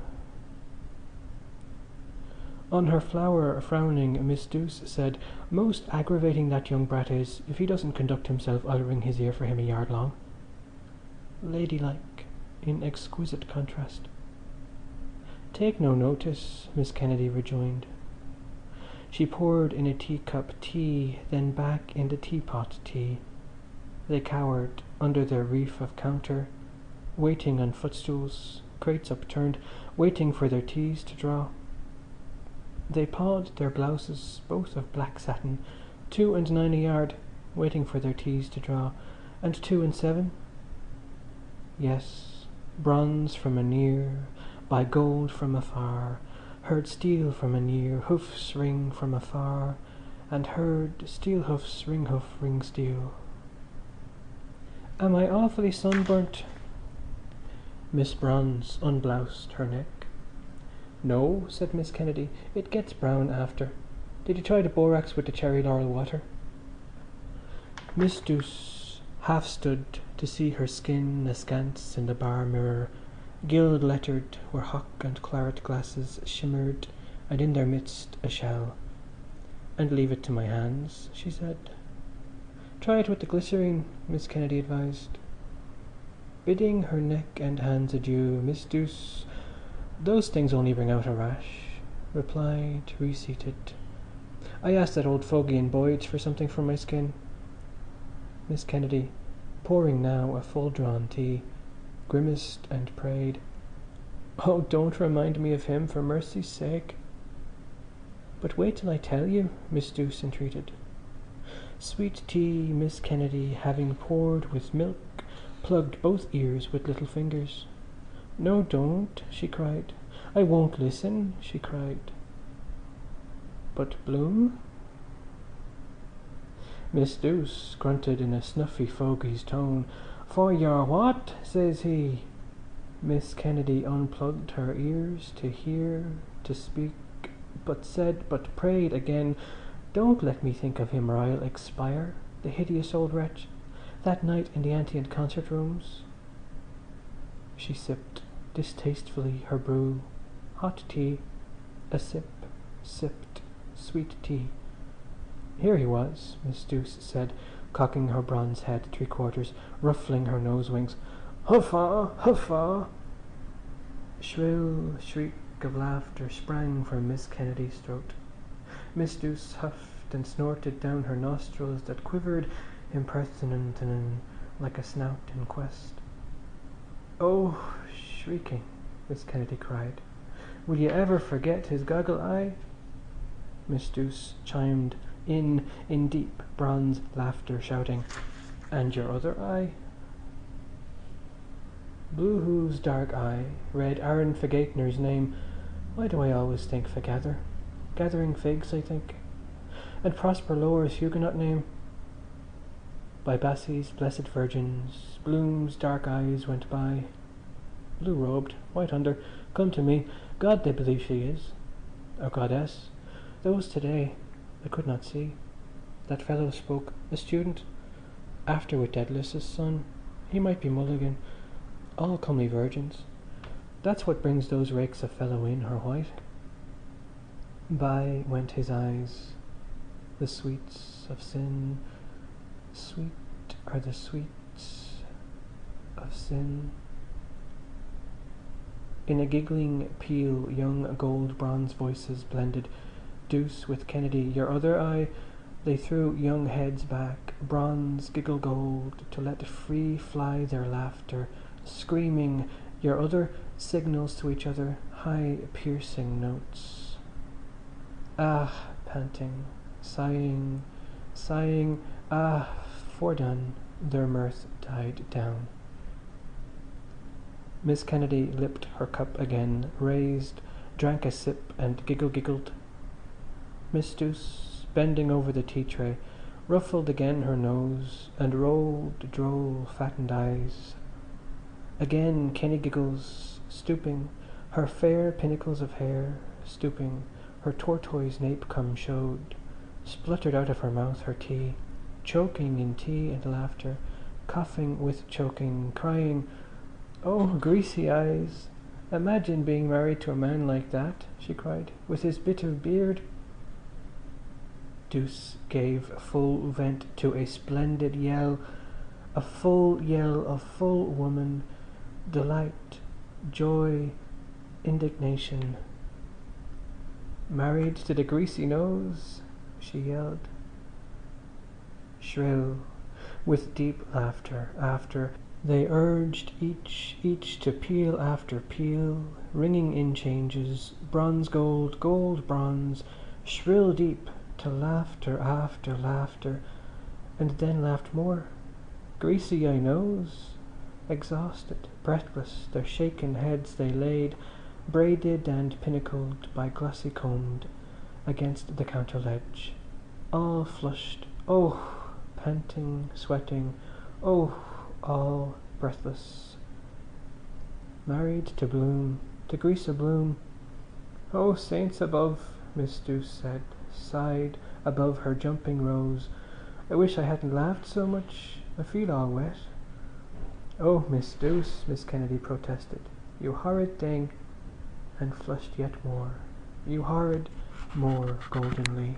On her flower frowning, Miss Douce said, "Most aggravating that young brat is. If he doesn't conduct himself, I'll wring his ear for him a yard long." Ladylike, in exquisite contrast. "Take no notice," Miss Kennedy rejoined. She poured in a teacup tea, then back in the teapot tea. They cowered under their reef of counter, waiting on footstools, crates upturned, waiting for their teas to draw. They pawed their blouses, both of black satin, 2 and 9 a yard, waiting for their teas to draw, and 2 and 7. Yes, bronze from a near, by gold from afar, heard steel from a near, hoofs ring from afar, and heard steel hoofs ring hoof ring steel. "Am I awfully sunburnt?" Miss Bronze unbloused her neck. "No," said Miss Kennedy, "it gets brown after. Did you try the borax with the cherry laurel water?" Miss Douce half stood to see her skin askance in the bar mirror, gild-lettered where hock and claret glasses shimmered, and in their midst a shell. "And leave it to my hands," she said. "Try it with the glycerine," Miss Kennedy advised. Bidding her neck and hands adieu, Miss Douce, "Those things only bring out a rash," replied, reseated. "I asked that old fogey in Boyd's for something for my skin." Miss Kennedy, pouring now a full-drawn tea, grimaced and prayed, "Oh, don't remind me of him, for mercy's sake." "But wait till I tell you," Miss Douce entreated. Sweet tea, Miss Kennedy, having poured with milk, plugged both ears with little fingers. "No, don't," she cried. "I won't listen," she cried. "But Bloom?" Miss Douce grunted in a snuffy fogey's tone. "For your what?" says he. Miss Kennedy unplugged her ears to hear, to speak, but prayed again, "Don't let me think of him or I'll expire, the hideous old wretch, that night in the Antient concert rooms." She sipped distastefully her brew, hot tea, a sip, sipped, sweet tea. Here he was, Miss Douce said, cocking her bronze head 3/4, ruffling her nose wings. "Huffa! Huffa!" Shrill shriek of laughter sprang from Miss Kennedy's throat. Miss Douce huffed and snorted down her nostrils that quivered impertinent like a snout in quest. "Oh," shrieking, Miss Kennedy cried, "will you ever forget his goggle eye?" Miss Douce chimed in deep bronze laughter, shouting, "And your other eye?" Blue Hoo's dark eye read Aaron Fagaitner's name, Why do I always think for gathering figs, I think, and Prosper Lower's Huguenot name. By Bassie's blessed virgins, Bloom's dark eyes went by. Blue-robed, white under, come to me, God they believe she is, or goddess. Those today I could not see. That fellow spoke, a student, after with Dedalus's son. He might be Mulligan, all comely virgins. That's what brings those rakes of fellow in, her white. By went his eyes, the sweets of sin, sweet are the sweets of sin. In a giggling peal young gold bronze voices blended, Douce with Kennedy, your other eye. They threw young heads back, bronze giggle gold, to let free fly their laughter, screaming, your other signals to each other, high piercing notes. Ah, panting, sighing, ah, fordone, their mirth died down. Miss Kennedy lipped her cup again, raised, drank a sip and giggled. Miss Douce, bending over the tea-tray, ruffled again her nose and rolled droll fattened eyes. Again Kenny giggles, stooping, her fair pinnacles of hair stooping, her tortoise nape-cum showed, spluttered out of her mouth her tea, choking in tea and laughter, coughing with choking, crying, "Oh, greasy eyes! Imagine being married to a man like that," she cried, "with his bit of beard." Douce gave full vent to a splendid yell, a full yell of full woman, delight, joy, indignation. "Married to the greasy nose," she yelled. Shrill, with deep laughter, after they urged each to peal after peal, ringing in changes, bronze gold, gold bronze, shrill deep, to laughter after laughter, and then laughed more. Greasy I knows. Exhausted, breathless, their shaken heads they laid, braided and pinnacled by glossy combed, against the counter ledge, all flushed, oh, panting, sweating, oh, all breathless. Married to Bloom, to Greaser Bloom. "Oh, saints above," Miss Douce said, sighed above her jumping rose. "I wish I hadn't laughed so much. I feel all wet." "Oh, Miss Douce," Miss Kennedy protested, "you horrid thing," and flushed yet more. "You horrid," more goldenly.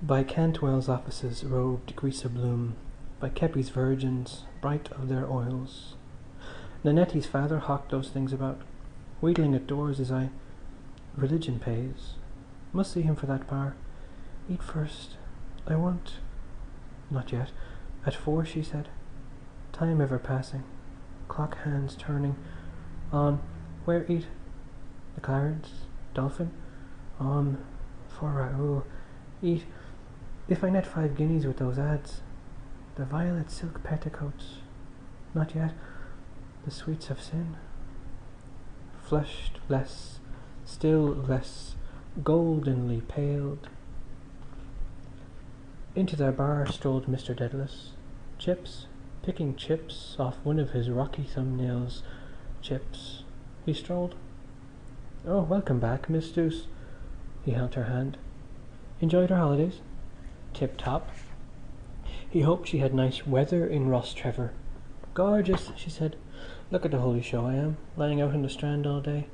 By Cantwell's offices roved Greaser Bloom, by Keppy's virgins, bright of their oils. Nanetti's father hawked those things about, wheedling at doors as I. Religion pays. Must see him for that bar. Eat first. I want. Not yet. At 4, she said. Time ever passing. Clock hands turning. On. Where eat? The Clarence? Dolphin? On. For Raoul. Eat. If I net 5 guineas with those ads. The violet silk petticoats. Not yet. The sweets of sin. Flushed less, still less, goldenly paled. Into their bar strolled Mr. Dedalus. Chips, picking chips off one of his rocky thumbnails. Chips. He strolled. "Oh, welcome back, Miss Douce." He held her hand. "Enjoyed her holidays?" "Tip-top." He hoped she had nice weather in Rostrevor. "Gorgeous," she said. "Look at the holy show I am, lying out in the Strand all day."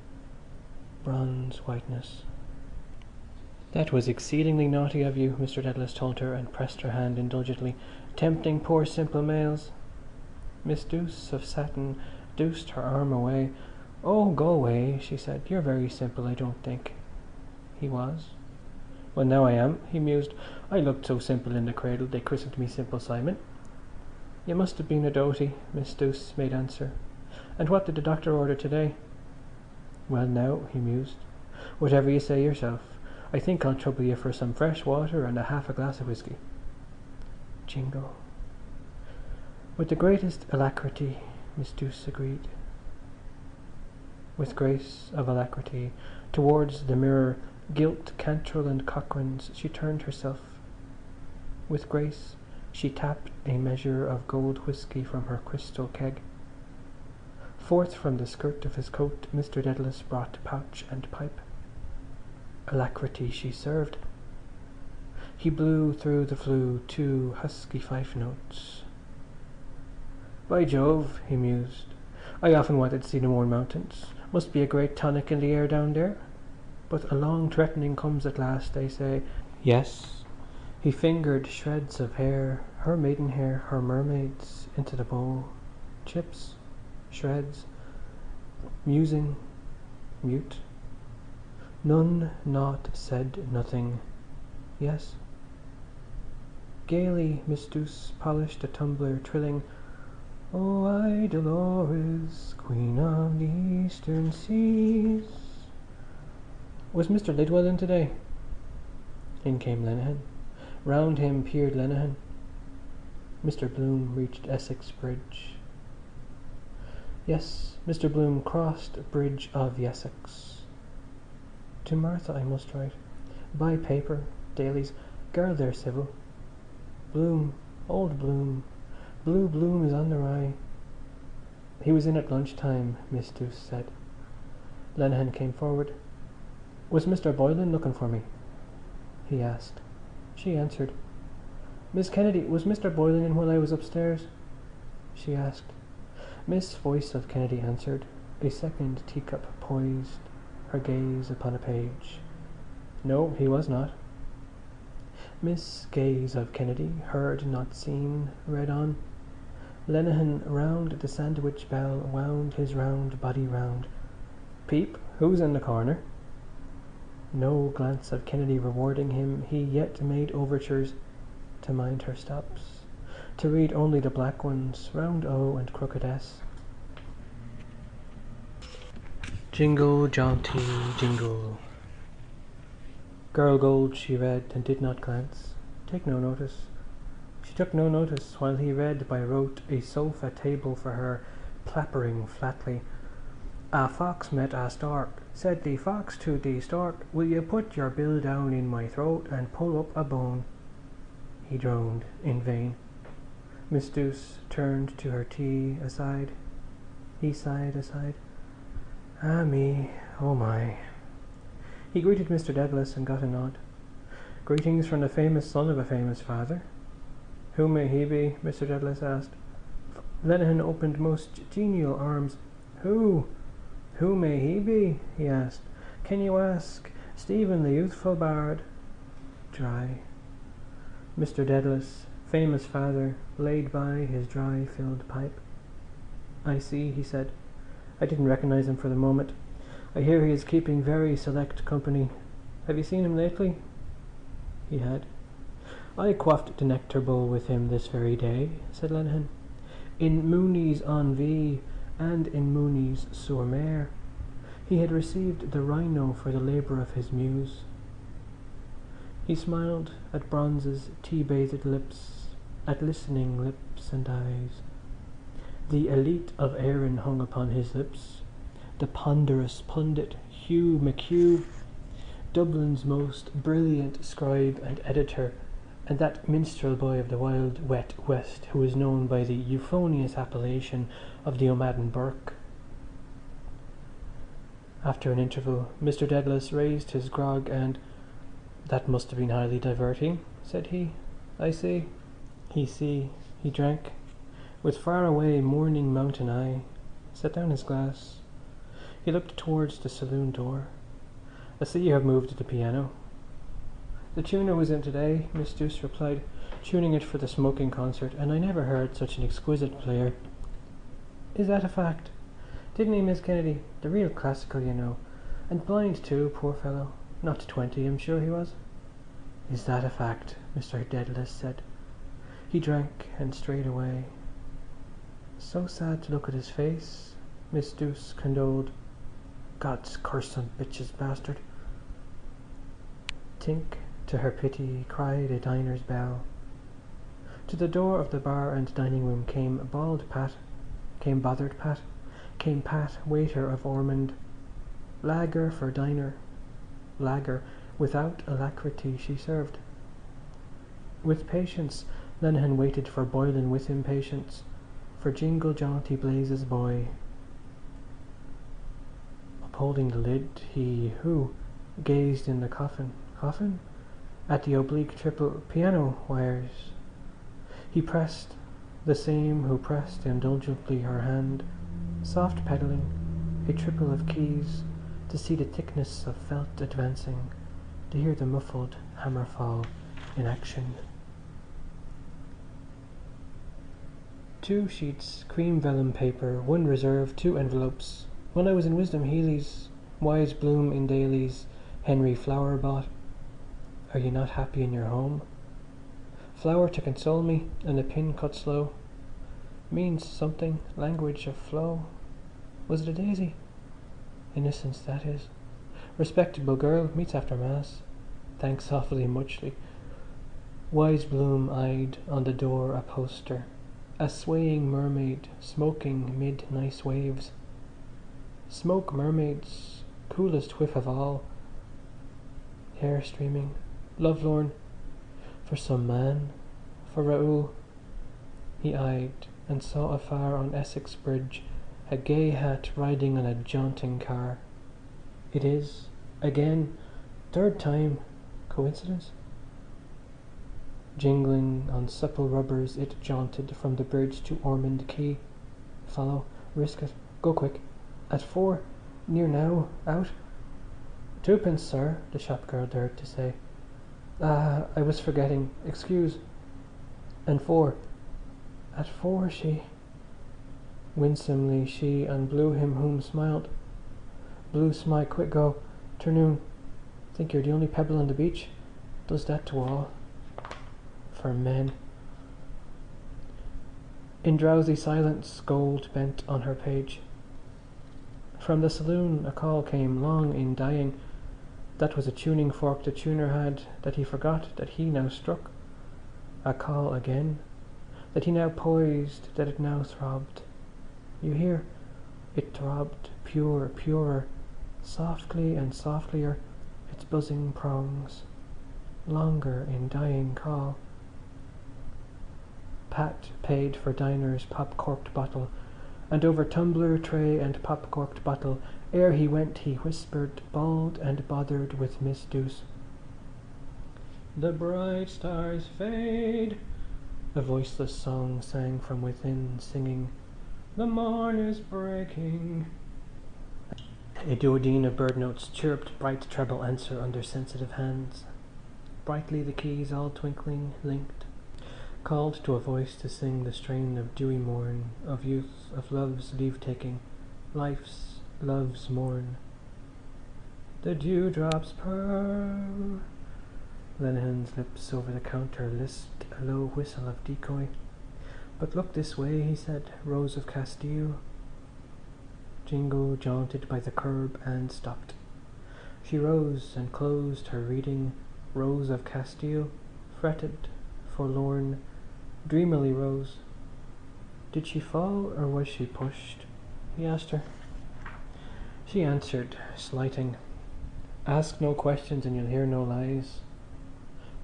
Bronze whiteness. "That was exceedingly naughty of you," Mr. Dedalus told her, and pressed her hand indulgently. "Tempting poor simple males." Miss Douce of satin deuced her arm away. "Oh, go away," she said. "You're very simple, I don't think." He was. "Well, now I am," he mused. "I looked so simple in the cradle they christened me Simple Simon." "You must have been a doty," Miss Douce made answer. "And what did the doctor order today?" "Well now," he mused, "whatever you say yourself. I think I'll trouble you for some fresh water and a half a glass of whisky." Jingle. "With the greatest alacrity," Miss Douce agreed. with grace of alacrity, towards the mirror, gilt Cantrell and Cochrane's, she turned herself. With grace she tapped a measure of gold whisky from her crystal keg. Forth from the skirt of his coat Mr. Dedalus brought pouch and pipe. Alacrity she served. He blew through the flue 2 husky fife notes. "By Jove," he mused, "I often wanted to see the Mourne Mountains. Must be a great tonic in the air down there. But a long threatening comes at last, they say." Yes. He fingered shreds of hair, her maidenhair, her mermaid's, into the bowl. Chips, shreds, musing, mute. None, naught, said nothing. Yes. Gaily Miss Douce polished a tumbler, trilling, "O I, Dolores, Queen of the Eastern Seas." Was Mr. Lidwell in today? In came Lenehan. Round him peered Lenehan. Mr. Bloom reached Essex Bridge. Yes, Mr. Bloom crossed Bridge of Essex. To Martha I must write. Buy paper, dailies, girl they're civil. Bloom, old Bloom, Blue Bloom is on the rye. He was in at lunchtime, Miss Douce said. Lenehan came forward. "Was Mr. Boylan looking for me?" he asked. She answered. "Miss Kennedy, was Mr. Boylan in while I was upstairs?" she asked. Miss Voice of Kennedy answered, a second teacup poised, her gaze upon a page. "No, he was not." Miss Gaze of Kennedy, heard not seen, read on. Lenehan round the sandwich bell wound his round body round. "Peep, who's in the corner?" No glance of Kennedy rewarding him, he yet made overtures to mind her stops, to read only the black ones, round O and crooked S. Jingle, jaunty, jingle. Girl Gold she read and did not glance, take no notice. She took no notice while he read by rote a sofa table for her, plappering flatly. "A fox met a stork. Said the fox to the stork, 'Will you put your bill down in my throat and pull up a bone?'" He droned in vain. Miss Douce turned to her tea aside. He sighed aside. "Ah me, oh my." He greeted Mr. Dedalus and got a nod. "Greetings from the famous son of a famous father." "Who may he be?" Mr. Dedalus asked. Lenehan opened most genial arms. Who may he be?" he asked. "Can you ask Stephen the youthful bard?" Dry. Mr. Dedalus, famous father, laid by his dry-filled pipe. "I see," he said. "I didn't recognise him for the moment. I hear he is keeping very select company. Have you seen him lately?" He had. "I quaffed the nectar bowl with him this very day," said Lenehan. "In Mooney's en Vie and in Mooney's sur Mer. He had received the rhino for the labour of his muse." He smiled at Bronze's tea-bathed lips, at listening lips and eyes. The elite of Erin hung upon his lips. The ponderous pundit Hugh McHugh, Dublin's most brilliant scribe and editor, and that minstrel boy of the wild wet west who was known by the euphonious appellation of the O'Madden Burke. After an interval, Mr. Dedalus raised his grog and, "That must have been highly diverting," said he. "I see." He drank, with far-away morning mountain eye, set down his glass. He looked towards the saloon door. "I see you have moved the piano." "The tuner was in today," Miss Douce replied, "tuning it for the smoking concert, and I never heard such an exquisite player." "Is that a fact? Didn't he, Miss Kennedy? The real classical, you know. And blind too, poor fellow. Not 20, I'm sure he was." "Is that a fact?" Mr. Dedalus said. He drank and strayed away. "So sad to look at his face," Miss Douce condoled. "God's curse on bitch's bastard." Tink, to her pity, cried a diner's bell. To the door of the bar and dining room came bald Pat, came bothered Pat, came Pat, waiter of Ormond, Lager for diner. Lager without alacrity she served. With patience Lenehan waited for Boylan with impatience, for Jingle Jaunty Blazes boy. Upholding the lid, he who gazed in the coffin at the oblique triple piano wires. He pressed, the same who pressed indulgently her hand, soft pedalling, a triple of keys, to see the thickness of felt advancing, to hear the muffled hammer fall in action. 2 sheets, cream vellum paper, 1 reserve, 2 envelopes. When I was in Wisdom Healy's, Wise Bloom in Daly's, Henry Flower bought. Are you not happy in your home? Flower to console me, and a pin cut slow. Means something, language of flow. Was it a daisy? Innocence, that is. Respectable girl, meets after mass. Thanks awfully muchly. Wise Bloom eyed on the door a poster. A swaying mermaid, smoking mid nice waves. Smoke mermaids, coolest whiff of all. Hair streaming, lovelorn. For some man, for Raoul. He eyed and saw afar on Essex Bridge a gay hat riding on a jaunting car. It is, again, 3rd time. Coincidence? Jingling on supple rubbers it jaunted from the bridge to Ormond Quay. Follow, risk it, go quick. At 4, near now, out. 2pence, sir, the shop girl dared to say. I was forgetting, excuse. And 4. At 4 she. Winsomely she and blew him whom smiled. Blue smile, quick go, turnoon. Think you're the only pebble on the beach? Does that to all. For men. In drowsy silence gold bent on her page. From the saloon a call came, long in dying. That was a tuning fork the tuner had, that he forgot, that he now struck. A call again, that he now poised, that it now throbbed. You hear? It throbbed, pure, purer, softly and softlier, its buzzing prongs, longer in dying call. Pat paid for Diner's pop-corked bottle, and over tumbler, tray and pop-corked bottle, ere he went he whispered, bald and bothered with Miss Douce. The bright stars fade. A voiceless song sang from within, singing, the morn is breaking. A duodene of bird notes chirped bright treble answer under sensitive hands. Brightly the keys all twinkling, linked, called to a voice to sing the strain of dewy morn, of youth, of love's leave-taking, life's, love's morn. The dewdrops purr. Lenehan's lips over the counter lisped a low whistle of decoy. But look this way, he said, Rose of Castile. Jingle jaunted by the curb and stopped. She rose and closed her reading. Rose of Castile, fretted, forlorn, dreamily rose. Did she fall or was she pushed? He asked her. She answered, slighting, ask no questions and you'll hear no lies.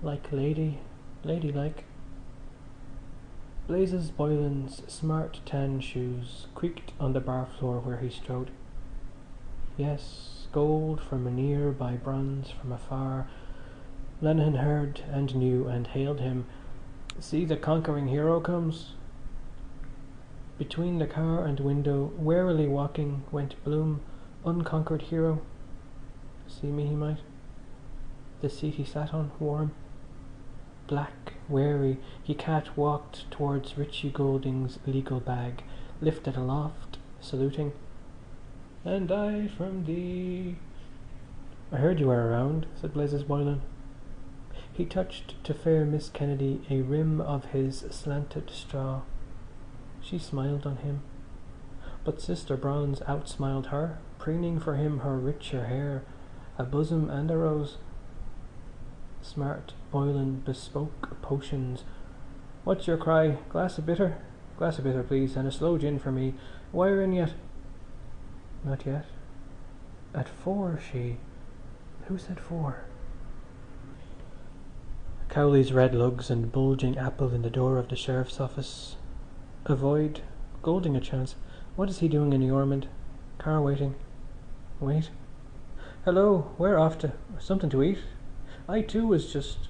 Like lady, ladylike. Blazes Boylan's smart tan shoes creaked on the bar floor where he strode. Yes, gold from anear by bronze from afar. Lenehan heard and knew and hailed him. See, the conquering hero comes. Between the car and window, warily walking, went Bloom, unconquered hero. See me he might. The seat he sat on, warm. Black, wary, he cat-walked towards Richie Goulding's legal bag, lifted aloft, saluting. And I from thee. I heard you were around, said Blazes Boylan. He touched to fair Miss Kennedy a rim of his slanted straw. She smiled on him, but Sister Bronze outsmiled her, preening for him her richer hair, a bosom and a rose. Smart Boylan bespoke potions. What's your cry? Glass of bitter? Glass of bitter, please, and a sloe gin for me. Wiring yet? Not yet. At 4, she... Who said 4? Cowley's red lugs and bulging apple in the door of the sheriff's office. Avoid. Golding a chance. What is he doing in the Ormond? Car waiting. Wait. Hello, where off to? Something to eat? I too was just...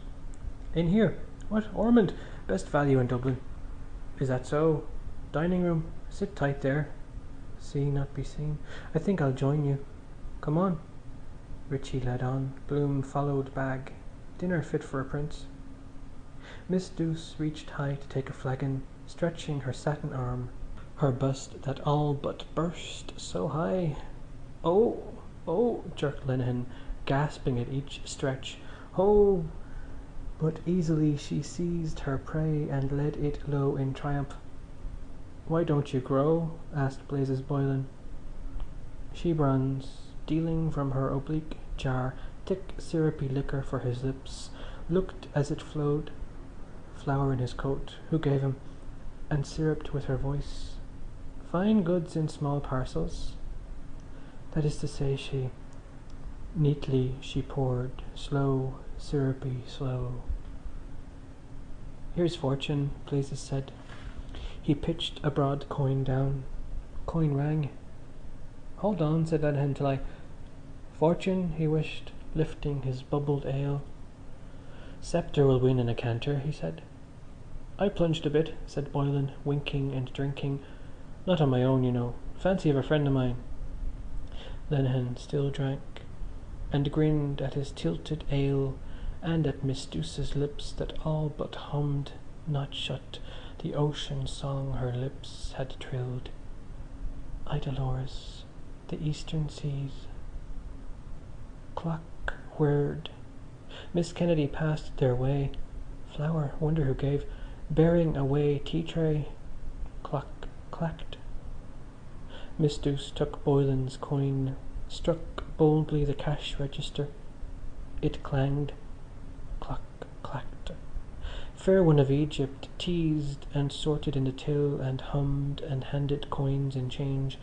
In here. What? Ormond? Best value in Dublin. Is that so? Dining room. Sit tight there. See, not be seen. I think I'll join you. Come on. Richie led on. Bloom followed bag. Dinner fit for a prince. Miss Douce reached high to take a flagon, stretching her satin arm, her bust that all but burst so high. Oh, oh, jerked Lenehan, gasping at each stretch. Oh! But easily she seized her prey and led it low in triumph. Why don't you grow? Asked Blazes Boylan. She bronze, dealing from her oblique jar thick syrupy liquor for his lips, looked as it flowed. Flower in his coat, who gave him, and syruped with her voice. Fine goods in small parcels. That is to say, she... Neatly she poured, slow, syrupy, slow. Here's fortune, Blazes said. He pitched a broad coin down. Coin rang. Hold on, said Lenehan, till I... Fortune, he wished, lifting his bubbled ale. Sceptre will win in a canter, he said. I plunged a bit, said Boylan, winking and drinking. Not on my own, you know. Fancy of a friend of mine. Lenehan still drank, and grinned at his tilted ale and at Miss Douce's lips that all but hummed, not shut, the ocean song her lips had trilled. Idolores, the eastern seas. Clock whirred. Miss Kennedy passed their way. Flower, wonder who gave, bearing away tea-tray. Clock clacked. Miss Douce took Boylan's coin, struck boldly the cash register. It clanged. Clock clacked. Fair one of Egypt teased and sorted in the till and hummed and handed coins in change.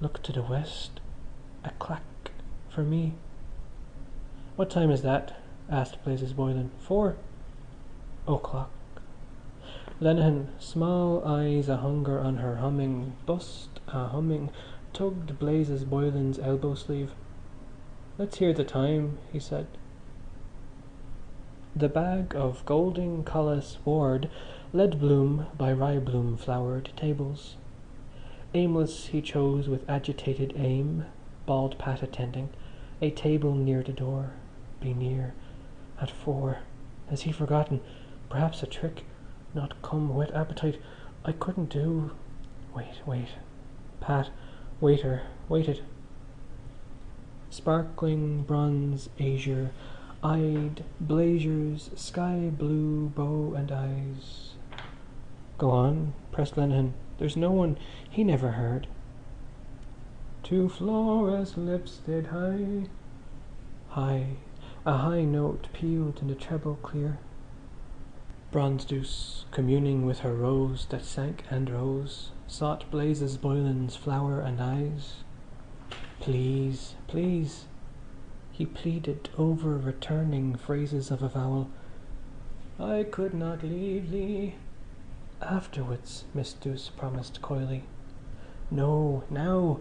Looked to the west. A clack for me. What time is that? Asked Blazes Boylan. 4. O'clock. Lenehan, small eyes a hunger on her humming, bust a humming, tugged Blazes Boylan's elbow sleeve. Let's hear the time, he said. The bag of Golding Collis Ward led Bloom by rye bloom flowered tables. Aimless he chose with agitated aim, bald Pat attending, a table near the door. Be near. At 4. Has he forgotten? Perhaps a trick. Not come whet appetite. I couldn't do... Wait. Pat, waiter, waited. Sparkling bronze azure, eyed blazers, sky blue bow and eyes. Go on, pressed Lenehan. There's no one. He never heard. 2 Flora's lips did high. A high note pealed in the treble clear. Bronze Douce, communing with her rose that sank and rose, sought Blazes Boylan's flower and eyes. Please, please. He pleaded over returning phrases of avowal. I could not leave thee. Afterwards, Miss Douce promised coyly. No, now,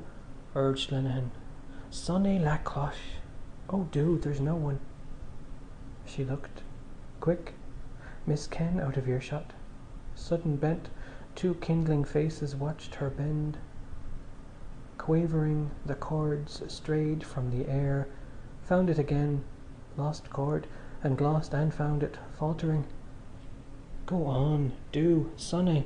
urged Lenehan. Sonny la cloche. Oh, do, there's no one. She looked. Quick. Miss Ken out of earshot. Sudden bent, 2 kindling faces watched her bend. Quavering, the chords strayed from the air, found it again, lost chord, and lost and found it, faltering. Go on, do, Sonny.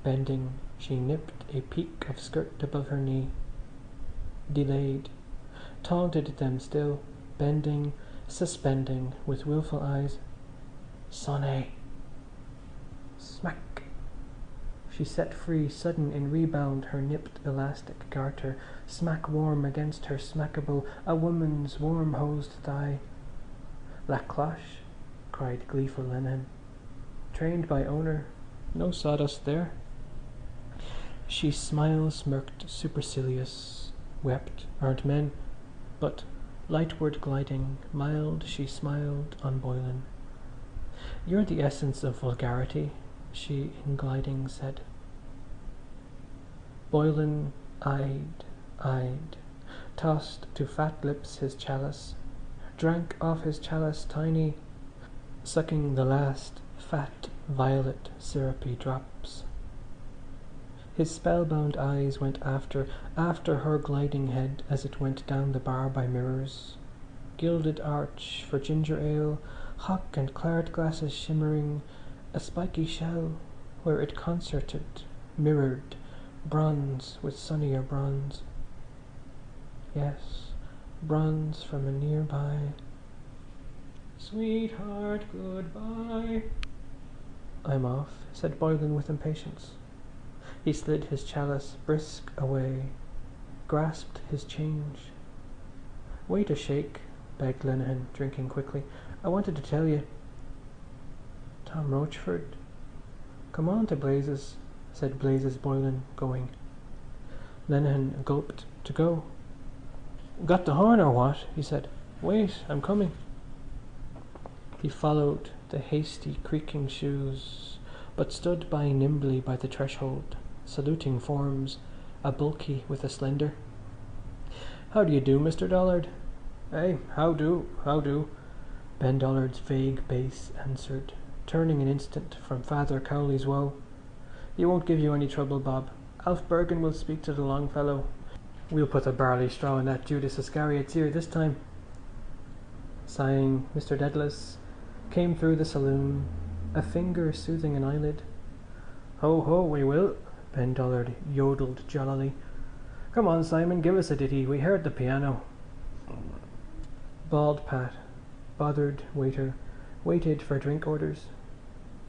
Bending, she nipped a peak of skirt above her knee. Delayed, taunted them still, bending, suspending, with wilful eyes. Sonny. Smack. She set free, sudden in rebound, her nipped elastic garter, smack warm against her smackable, a woman's warm-hosed thigh. La cloche, cried gleeful Lenehan. Trained by owner, no sawdust there. She smile smirked, supercilious, wept aren't men, but lightward gliding, mild she smiled on Boylan. You're the essence of vulgarity, she in gliding said. Boylan eyed, tossed to fat lips his chalice, drank off his chalice tiny, sucking the last fat violet syrupy drops. His spellbound eyes went after her gliding head as it went down the bar by mirrors, gilded arch for ginger ale, hock and claret glasses shimmering, a spiky shell where it concerted, mirrored, bronze with sunnier bronze. Yes, bronze from a nearby. Sweetheart, goodbye. I'm off, said Boylan with impatience. He slid his chalice brisk away, grasped his change. Wait a shake, begged Lenehan, drinking quickly. I wanted to tell you. Tom Rochford. Come on to Blazes, said Blazes Boylan, going. Lenehan gulped to go. Got the horn or what? He said. Wait, I'm coming. He followed the hasty creaking shoes, but stood by nimbly by the threshold, saluting forms, a bulky with a slender. How do you do, Mr. Dollard? Eh, how do? Ben Dollard's vague bass answered, turning an instant from Father Cowley's woe. You won't give you any trouble, Bob. Alf Bergen will speak to the long fellow. We'll put a barley straw in that Judas Iscariot's ear this time. Sighing, Mr. Dedalus came through the saloon, a finger soothing an eyelid. Ho, ho, we will, Ben Dollard yodeled jollily. Come on, Simon, give us a ditty. We heard the piano. Bald Pat, bothered waiter, waited for drink orders.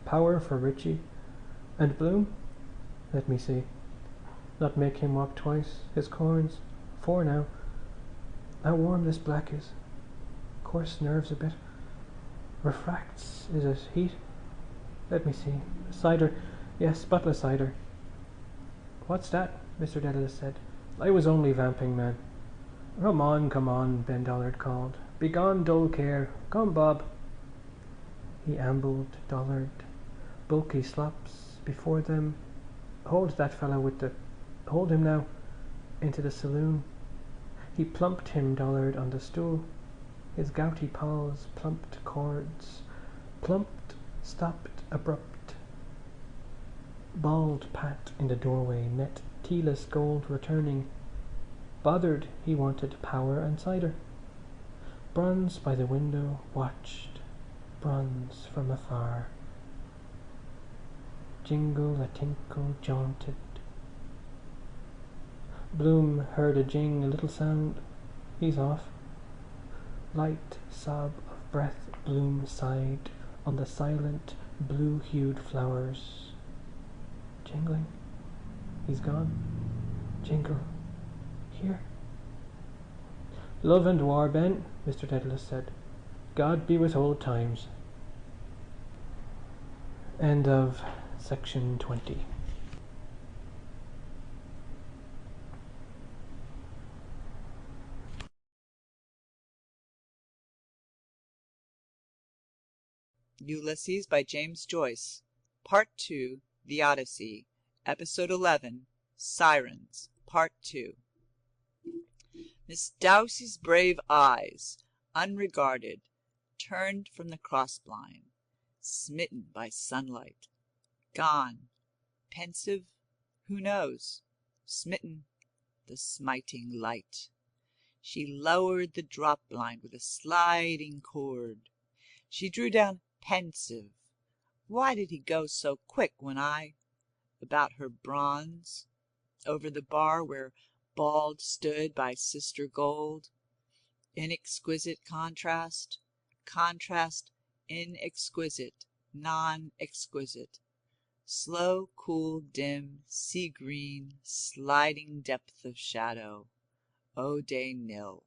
Power for Richie. And Bloom? Let me see. Not make him walk twice. His corns. 4 now. How warm this black is. Coarse nerves a bit. Refracts, is it? Heat? Let me see. Cider. Yes, bottle of cider. What's that? Mr. Dedalus said. I was only vamping, man. Come on, Ben Dollard called. Begone, dull care. Come, Bob. He ambled Dollard, bulky slops before them. Hold that fellow with the... Hold him now. Into the saloon. He plumped him, Dollard, on the stool. His gouty paws plumped chords. Plumped, stopped, abrupt. Bald Pat in the doorway met tealess gold returning. Bothered, he wanted power and cider. Bronze by the window watched, bronze from afar. Jingle a tinkle jaunted. Bloom heard a jing, a little sound. He's off. Light sob of breath Bloom sighed on the silent blue-hued flowers. Jingling. He's gone. Jingle. Here. Love and war, Ben, Mr. Dedalus said. God be with old times. End of section 20. Ulysses by James Joyce, Part 2, The Odyssey, Episode 11, Sirens, Part 2. Miss Doucey's brave eyes, unregarded, turned from the cross-blind, smitten by sunlight. Gone, pensive, who knows? Smitten, the smiting light. She lowered the drop-blind with a sliding cord. She drew down pensive. Why did he go so quick when I... About her bronze, over the bar where Bald stood by Sister Gold. Inexquisite contrast, contrast inexquisite, non-exquisite. Slow, cool, dim, sea-green, sliding depth of shadow. Eau de Nil.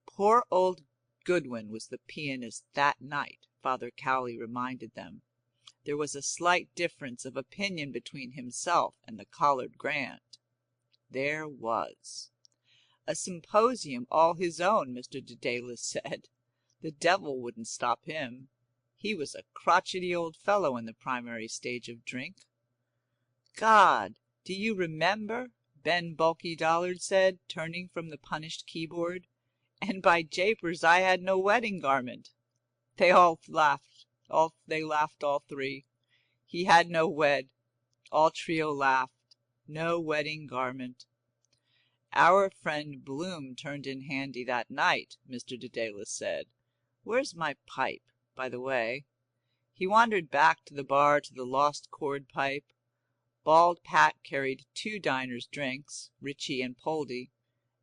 Poor old Goodwin was the pianist that night, Father Cowley reminded them. There was a slight difference of opinion between himself and the Collard Grand. There was. A symposium all his own, Mr. Dedalus said. The devil wouldn't stop him. He was a crotchety old fellow in the primary stage of drink. God, do you remember? Ben Bulky Dollard said, turning from the punished keyboard. And by japers, I had no wedding garment. They all laughed. They laughed, all three. He had no wed. All trio laughed. No wedding garment. Our friend Bloom turned in handy that night, Mr. Dedalus said. Where's my pipe, by the way? He wandered back to the bar to the lost cord pipe. Bald Pat carried 2 diners' drinks, Richie and Poldy,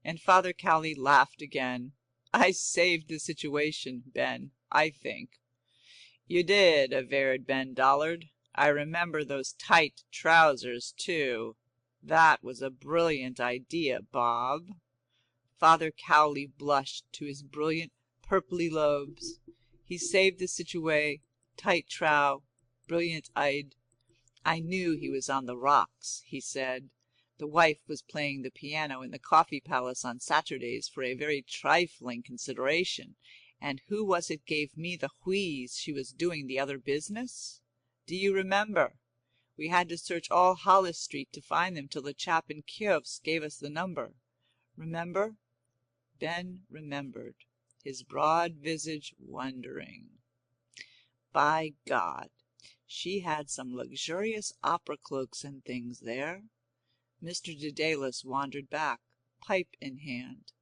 and Father Cowley laughed again. I saved the situation, Ben, I think. You did, averred Ben Dollard. I remember those tight trousers, too. That was a brilliant idea, Bob. Father Cowley blushed to his brilliant purply lobes. He saved the situation, tight trow, brilliant-eyed. I knew he was on the rocks, he said. The wife was playing the piano in the Coffee Palace on Saturdays for a very trifling consideration, and who was it gave me the wheeze she was doing the other business? Do you remember? We had to search all Hollis Street to find them till the chap in Kiosks gave us the number. Remember? Ben remembered, his broad visage wondering. By God, she had some luxurious opera cloaks and things there. Mr. Dedalus wandered back, pipe in hand.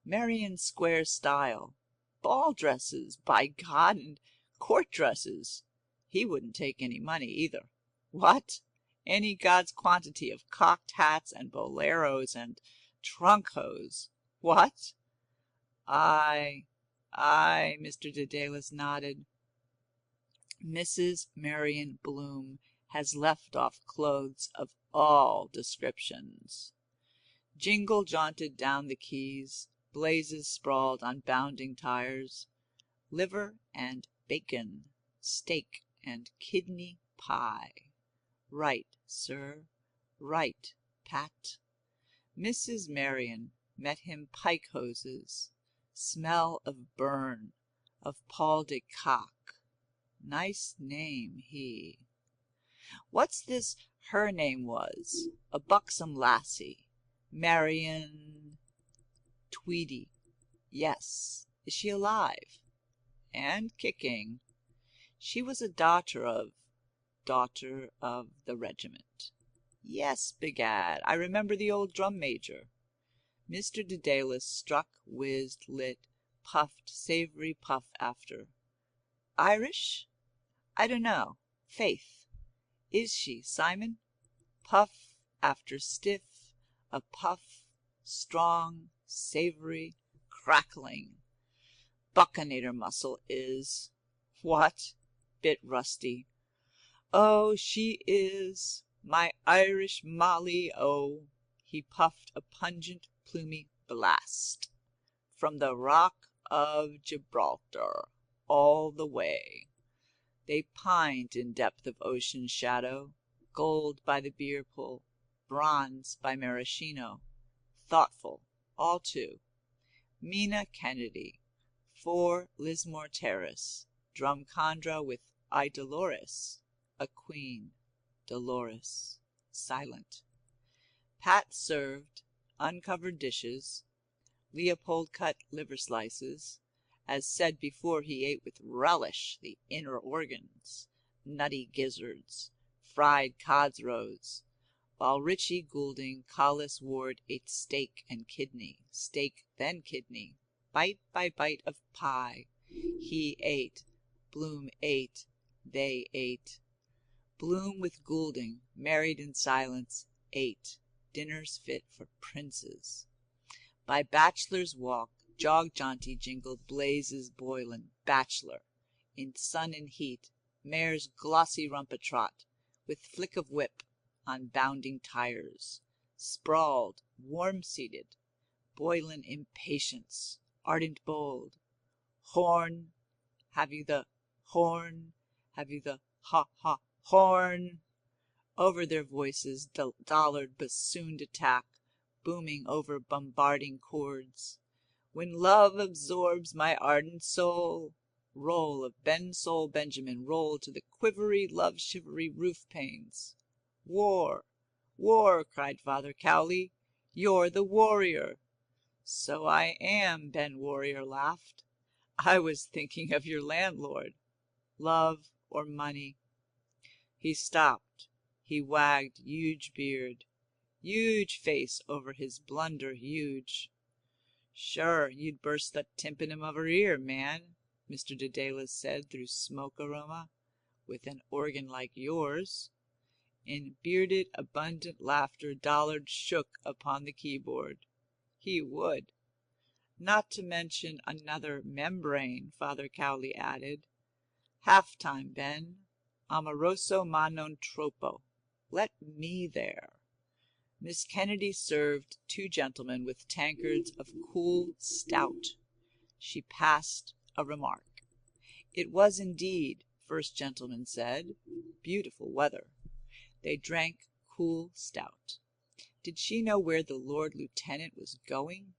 Marion Square style. Ball dresses, by God, and court dresses. He wouldn't take any money either. What? Any God's quantity of cocked hats and boleros and trunk hose. What? Aye, Mr. Dedalus nodded. Mrs. Marion Bloom has left off clothes of all descriptions. Jingle jaunted down the quays. Blazes sprawled on bounding tires. Liver and bacon, steak and kidney pie. Right, sir, right, Pat. Mrs. Marion met him pike hoses. Smell of burn, of Paul de Kock. Nice name, he. What's this her name was? A buxom lassie. Marion Tweedy. Yes. Is she alive? And kicking. She was a daughter of the regiment. Yes, begad, I remember the old drum major. Mr. Dedalus struck, whizzed, lit, puffed, savoury puff after. Irish? I dunno. Faith. Is she, Simon? Puff after stiff, a puff, strong, savoury, crackling. Buccinator muscle is. What? Bit rusty. Oh, she is. My Irish Molly, oh. He puffed a pungent, plumy blast. From the Rock of Gibraltar, all the way. They pined in depth of ocean shadow, gold by the beer pull, bronze by maraschino, thoughtful, all two. Mina Kennedy, 4 Lismore Terrace, Drumcondra with I Dolores, a queen, Dolores, silent. Pat served, uncovered dishes. Leopold cut liver slices. As said before, he ate with relish the inner organs, nutty gizzards, fried cod's roes, while Richie Goulding, Collis Ward ate steak and kidney, steak then kidney, bite by bite of pie. He ate, Bloom ate, they ate. Bloom with Goulding, married in silence, ate, dinners fit for princes. By Bachelor's Walk, jog jaunty jingled Blazes Boylan, bachelor, in sun and heat, mare's glossy rump a trot, with flick of whip, on bounding tires, sprawled, warm-seated, Boylan impatience, ardent bold. Horn, have you the horn? Have you the horn? Over their voices, Dollard bassooned attack, booming over bombarding chords. When love absorbs my ardent soul, roll of Ben Sol Benjamin, roll to the quivery, love-shivery roof panes. War, war, cried Father Cowley. You're the warrior. So I am, Ben Warrior laughed. I was thinking of your landlord. Love or money? He stopped. He wagged huge beard. Huge face over his blunder huge. Sure, you'd burst the tympanum of her ear, man, Mr. Dedalus said through smoke aroma, with an organ like yours. In bearded, abundant laughter, Dollard shook upon the keyboard. He would. Not to mention another membrane, Father Cowley added. Half-time, Ben. Amoroso ma non troppo. Let me there. Miss Kennedy served two gentlemen with tankards of cool stout. She passed a remark. It was indeed, first gentleman said, beautiful weather. They drank cool stout. Did she know where the Lord Lieutenant was going?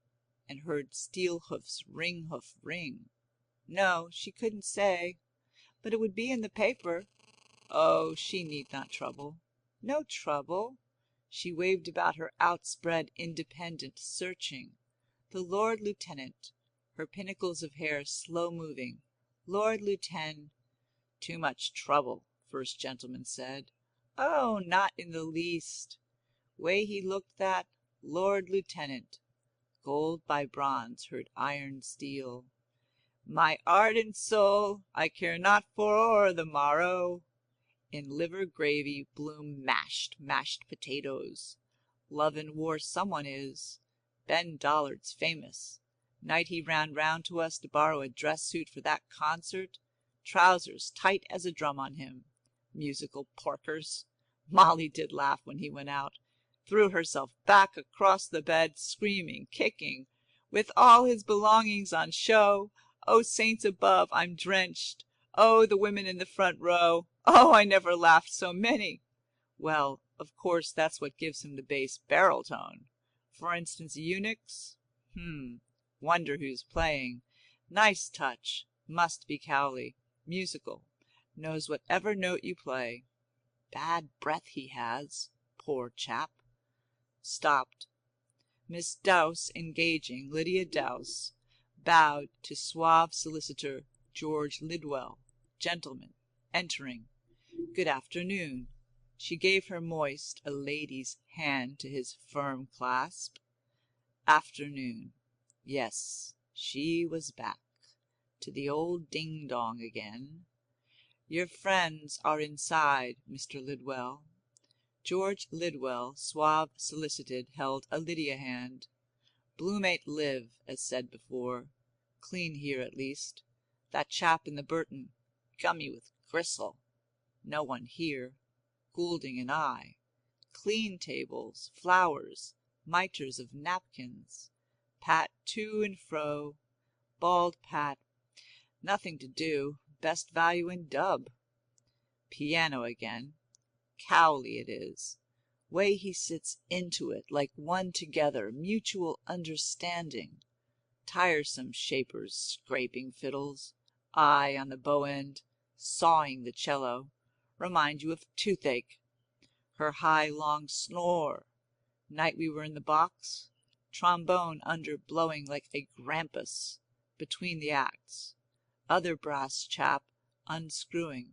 And heard steel hoofs ring hoof ring? No, she couldn't say, but it would be in the paper. Oh, she need not trouble. No trouble. She waved about her outspread, independent, searching. The Lord Lieutenant, her pinnacles of hair slow-moving. Lord Lieutenant. Too much trouble, first gentleman said. Oh, not in the least. Way he looked that, Lord Lieutenant. Gold by bronze heard iron steel. My ardent soul, I care not for the morrow. In liver gravy Bloom mashed potatoes. Love and war someone is. Ben Dollard's famous. Night he ran round to us to borrow a dress suit for that concert. Trousers tight as a drum on him. Musical porkers. Molly did laugh when he went out. Threw herself back across the bed, screaming, kicking, with all his belongings on show. Oh, saints above, I'm drenched. Oh, the women in the front row. Oh, I never laughed so many. Well, of course, that's what gives him the bass barrel tone. For instance, eunuchs? Wonder who's playing. Nice touch. Must be Cowley. Musical. Knows whatever note you play. Bad breath he has. Poor chap. Stopped. Miss Dowse, engaging, Lydia Dowse, bowed to suave solicitor George Lidwell, gentleman, entering. Good afternoon. She gave her moist, a lady's hand to his firm clasp. Afternoon. Yes, she was back. To the old ding-dong again. Your friends are inside, Mr. Lidwell. George Lidwell, suave solicited, held a Lydia hand. Bloomate live, as said before. Clean here, at least. That chap in the Burton, gummy with gristle. No one here. Goulding and I. Clean tables, flowers, mitres of napkins. Pat to and fro. Bald Pat. Nothing to do. Best value in Dub. Piano again. Cowley it is. Way he sits into it, like one together, mutual understanding. Tiresome shapers, scraping fiddles, eye on the bow end, sawing the cello, remind you of toothache. Her high, long snore. Night we were in the box, trombone under blowing like a grampus, between the acts. Other brass chap unscrewing,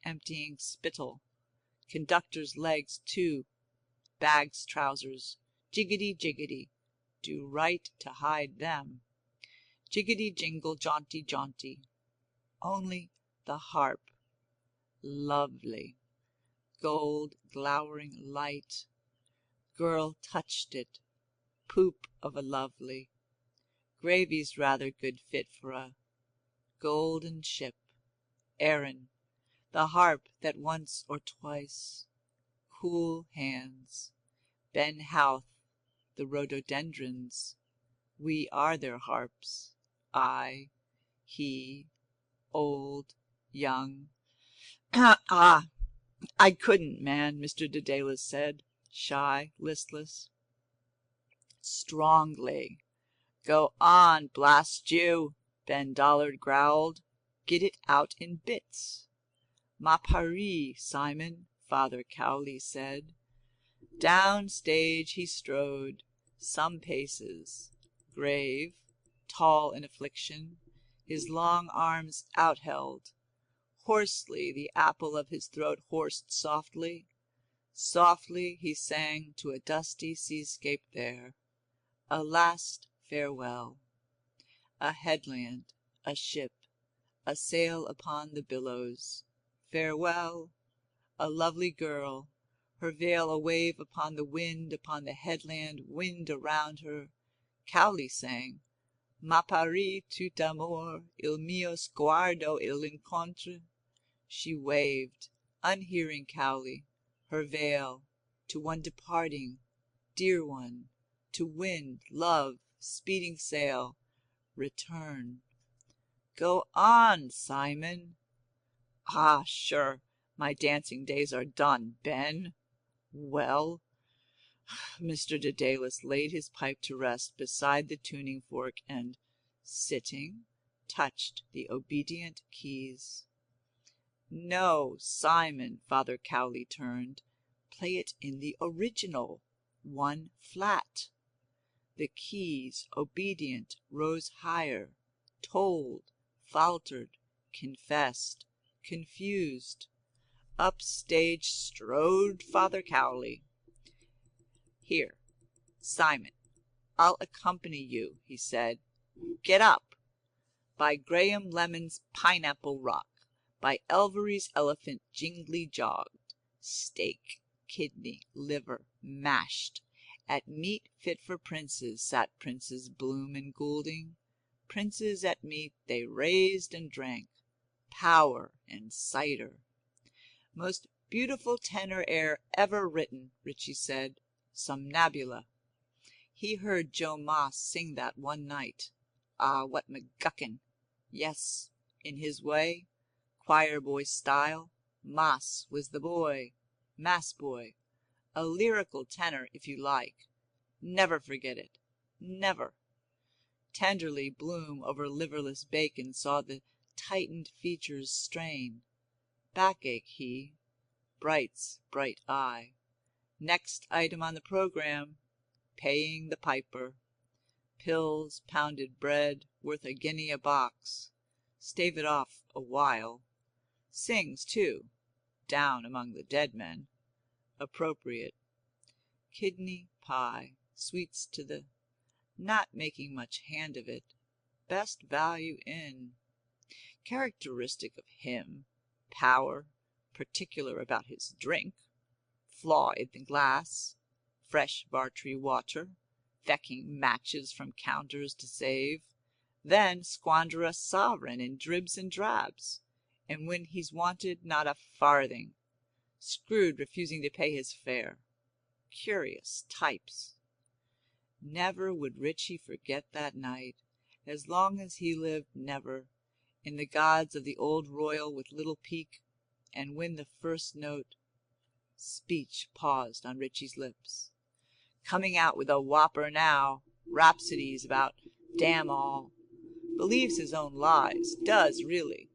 emptying spittle. Conductor's legs too, bag's trousers, jiggity, do right to hide them. Jiggity jingle, jaunty. Only the harp, lovely, gold glowering light. Girl touched it, poop of a lovely. Gravy's rather good fit for a golden ship. Erin, the harp that once or twice. Cool hands. Ben Houth, the rhododendrons. We are their harps. I, he, old, young. Ah, I couldn't, man, Mr. Dedalus said, shy, listless. strongly. Go on, blast you, Ben Dollard growled. Get it out in bits. Ma Paris, Simon, Father Cowley said. Down stage he strode, some paces, grave, tall in affliction, his long arms outheld. Hoarsely the apple of his throat hoarsed softly. Softly he sang to a dusty seascape there. A last farewell. A headland, a ship, a sail upon the billows. Farewell. A lovely girl, her veil a wave upon the headland, wind around her. Cowley sang, Ma Paris tout amor, il mio sguardo l'incontre. She waved, unhearing Cowley, her veil, to one departing, dear one, to wind, love, speeding sail, return. Go on, Simon. Ah, sure, my dancing days are done, Ben. Well, Mr. Dedalus laid his pipe to rest beside the tuning fork and, sitting, touched the obedient keys. No, Simon, Father Cowley turned. Play it in the original, one flat. The keys, obedient, rose higher, told, faltered, confessed, confused. Up stage strode Father Cowley. Here, Simon, I'll accompany you, he said. Get up. By Graham Lemon's Pineapple Rock, by Elvery's elephant jingly jogged, steak, kidney, liver, mashed. At meat fit for princes sat Princes Bloom and Goulding. Princes at meat they raised and drank, power and cider. Most beautiful tenor air ever written, Ritchie said, Somnambula. He heard Joe Moss sing that one night. Ah, what McGuckin! Yes, in his way, choir boy style, Moss was the boy, mass boy, a lyrical tenor if you like. Never forget it, never. Tenderly Bloom over liverless bacon saw the tightened features strain. Backache he, Bright's bright eye. Next item on the program, paying the piper. Pills, pounded bread, worth a guinea a box. Stave it off a while. Sings, too, down among the dead men. Appropriate. Kidney pie, sweets to the... Not making much hand of it. Best value in... Characteristic of him. Power. Particular about his drink. Flaw in the glass. Fresh Bartree water. Fecking matches from counters to save. Then squander a sovereign in dribs and drabs. And when he's wanted, not a farthing. Screwed refusing to pay his fare. Curious types. Never would Ritchie forget that night. As long as he lived, never. In the gods of the old royal with little peak. And when the first note... Speech paused on Ritchie's lips. Coming out with a whopper now. Rhapsodies about damn all. Believes his own lies. Does, really.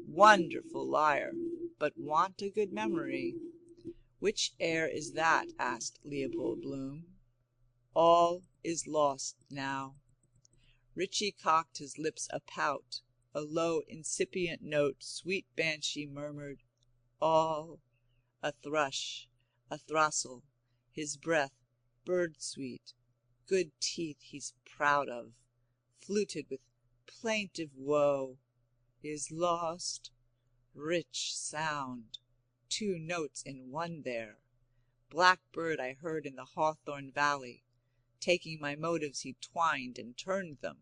Wonderful liar. But want a good memory. Which air is that? Asked Leopold Bloom. All is lost now. Ritchie cocked his lips a pout. A low, incipient note, sweet banshee murmured. All. A thrush. A throstle. His breath, bird-sweet. Good teeth he's proud of. Fluted with plaintive woe. Is lost. Rich sound. 2 notes in one there. Blackbird I heard in the hawthorn valley. Taking my motives he twined and turned them.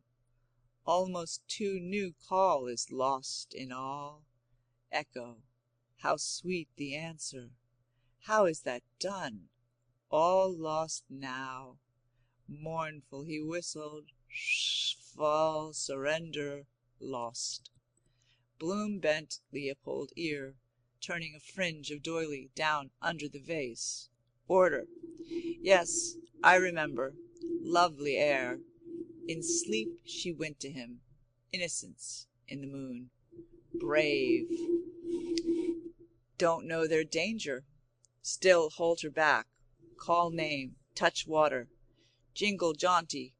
Almost 2 new call is lost in all. Echo, how sweet the answer. How is that done? All lost now. Mournful he whistled. Fall, surrender, lost. Bloom bent Leopold ear, turning a fringe of doily down under the vase. Order. Yes, I remember. Lovely air. In sleep she went to him. Innocence in the moon. Brave. Don't know their danger. Still hold her back. Call name. Touch water. Jingle jaunty.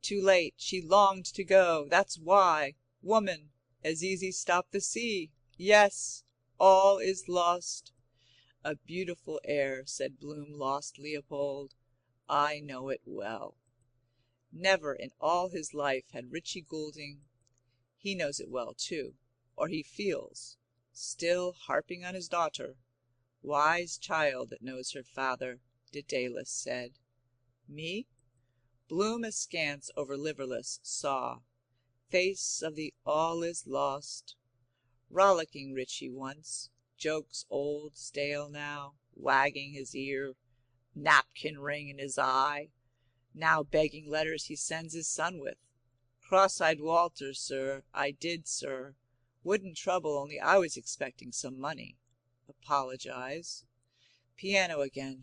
Too late. She longed to go. That's why. Woman. As easy stop the sea. Yes. All is lost. A beautiful air, said Bloom, lost Leopold. I know it well. Never in all his life had Richie Goulding. He knows it well, too, or he feels, still harping on his daughter. Wise child that knows her father, Dedalus said. Me? Bloom askance over liverless saw. Face of the all is lost. Rollicking Richie once, jokes old, stale now, wagging his ear, napkin ring in his eye, now begging letters he sends his son with. Cross-eyed Walter, sir, I did, sir. Wouldn't trouble, only I was expecting some money. Apologize. Piano again.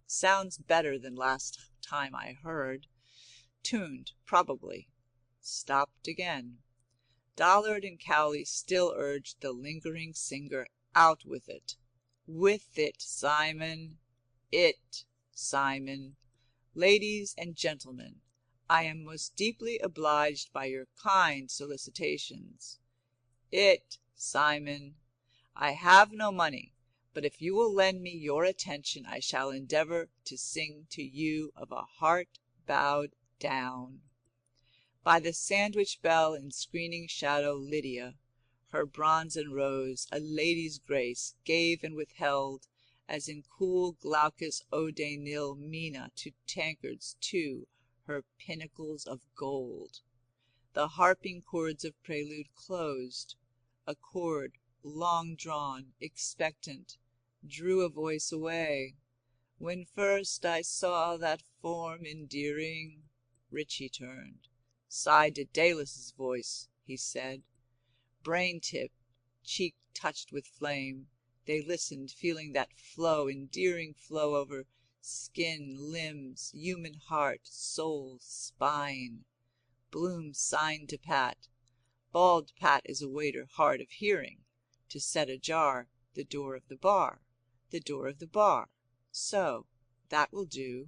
Sounds better than last time I heard. Tuned, probably. Stopped again. Dollard and Cowley still urged the lingering singer out with it. With it, Simon. It, Simon. Ladies and gentlemen, I am most deeply obliged by your kind solicitations. It, Simon. I have no money, but if you will lend me your attention, I shall endeavor to sing to you of a heart bowed down. By the sandwich bell in screening shadow, Lydia, her bronze and rose, a lady's grace, gave and withheld, as in cool Glaucus ode nil Mina to tankards two, her pinnacles of gold. The harping chords of prelude closed. A chord, long drawn, expectant, drew a voice away. When first I saw that form endearing, Richie turned. Sighed Dedalus's voice, he said. Brain-tip, cheek touched with flame. They listened, feeling that flow, endearing flow over skin, limbs, human heart, soul, spine. Bloom signed to Pat. Bald Pat is a waiter hard of hearing. To set ajar the door of the bar. The door of the bar. So, that will do.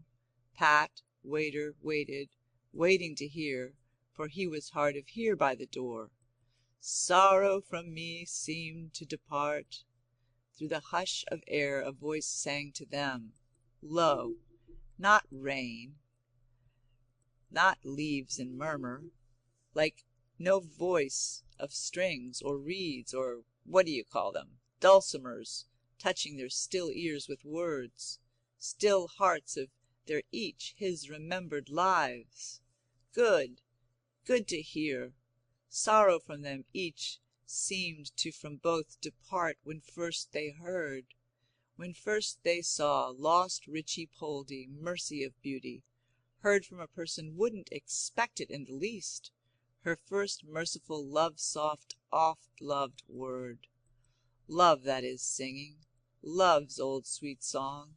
Pat, waiter, waited, waiting to hear, for he was hard of hear by the door. Sorrow from me seemed to depart. Through the hush of air a voice sang to them, low, not rain, not leaves in murmur, like no voice of strings or reeds or what do you call them, dulcimers, touching their still ears with words, still hearts of their each his remembered lives. Good, good to hear. Sorrow from them each seemed to from both depart when first they heard, when first they saw lost Richie Poldy, mercy of beauty, heard from a person wouldn't expect it in the least, her first merciful love-soft, oft-loved word. Love that is singing, love's old sweet song.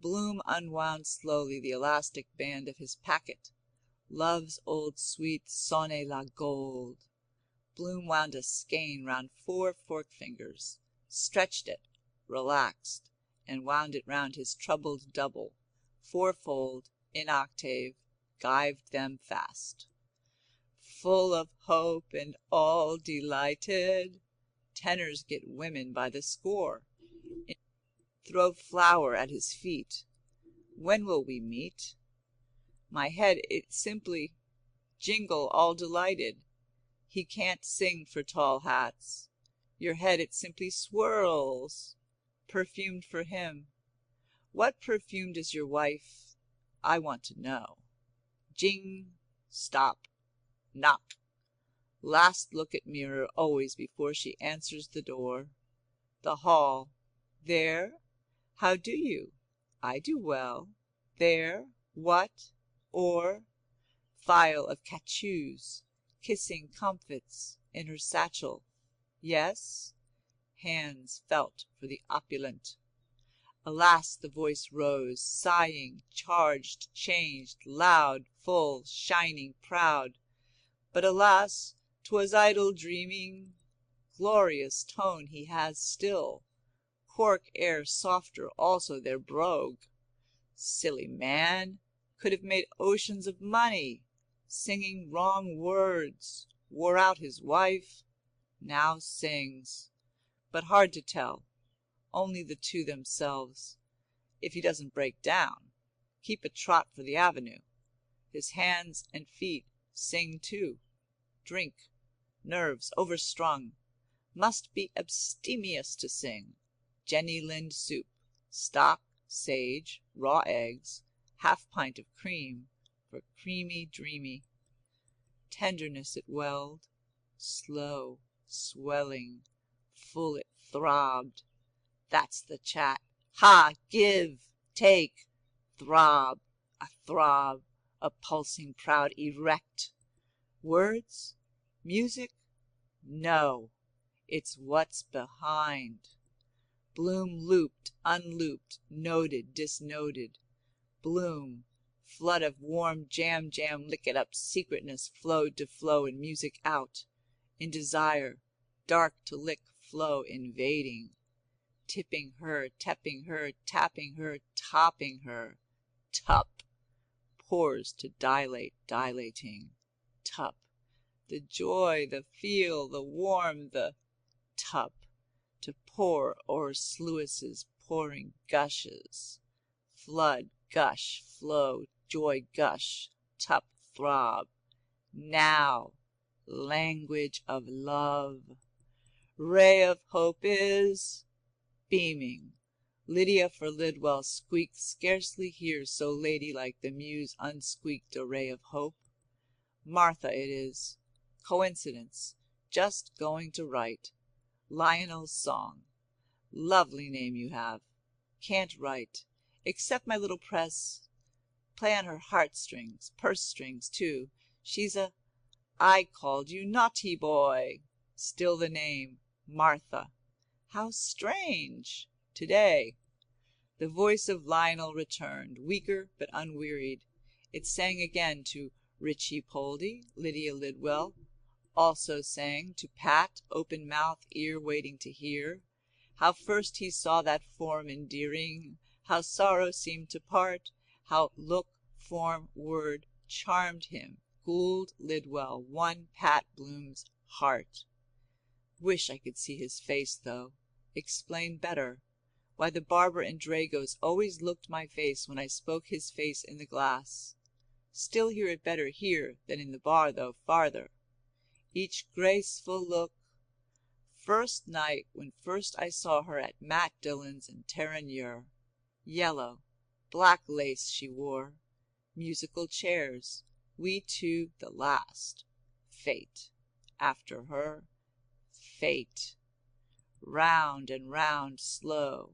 Bloom unwound slowly the elastic band of his packet. Love's old sweet sonne la gold. Bloom wound a skein round 4 fork fingers, stretched it, relaxed, and wound it round his troubled double, 4-fold, in octave, gived them fast. Full of hope and all delighted, tenors get women by the score, throw flower at his feet. When will we meet? My head, it simply jingle all delighted. He can't sing for tall hats. Your head, it simply swirls. Perfumed for him. What perfume does your wife? I want to know. Jing. Stop. Knock. Last look at mirror always before she answers the door. The hall. There? How do you? I do well. There? What? Or? Phial of cachous, kissing comfits in her satchel. Yes? Hands felt for the opulent. Alas, the voice rose, sighing, charged, changed, loud, full, shining, proud. But alas, 'twas idle dreaming. Glorious tone he has still. Cork air softer also their brogue. Silly man, could have made oceans of money, singing wrong words, wore out his wife, now sings. But hard to tell, only the two themselves. If he doesn't break down, keep a trot for the avenue. His hands and feet sing too. Drink, nerves overstrung. Must be abstemious to sing. Jenny Lind soup, stock, sage, raw eggs, half pint of cream, for creamy dreamy. Tenderness it welled, slow, swelling, full it throbbed. That's the chat. Ha! Give! Take! Throb! A throb! A pulsing proud erect. Words? Music? No. It's what's behind. Bloom looped, unlooped, noted, disnoted. Bloom, flood of warm jam lick it up secretness flowed to flow in music out, in desire, dark to lick flow invading. Tipping her, tapping her, topping her. Tup. Pores to dilate, dilating. Tup. The joy, the feel, the warm, the tup. To pour o'er sluices, pouring gushes. Flood, gush, flow, joy, gush. Tup, throb. Now, language of love. Ray of hope is beaming. Lydia for Lidwell squeaked, scarcely hears so ladylike the muse unsqueaked a ray of hope. Martha it is. Coincidence. Just going to write. Lionel's song. Lovely name you have. Can't write. Except my little press. Play on her heartstrings, purse strings too. She's a... I called you naughty boy. Still the name. Martha. How strange! Today. The voice of Lionel returned, weaker but unwearied. It sang again to Richie Poldy, Lydia Lidwell. Also sang to Pat, open mouth, ear waiting to hear. How first he saw that form endearing, how sorrow seemed to part, how look, form, word charmed him. Gould Lidwell won Pat Bloom's heart. Wish I could see his face, though. Explain better. Why the barber in Drago's always looked my face when I spoke his face in the glass. Still hear it better here than in the bar, though, farther. Each graceful look. First night when first I saw her at Matt Dillon's in Terenure. Yellow, black lace she wore. Musical chairs. We two the last. Fate. After her. Fate. Round and round slow.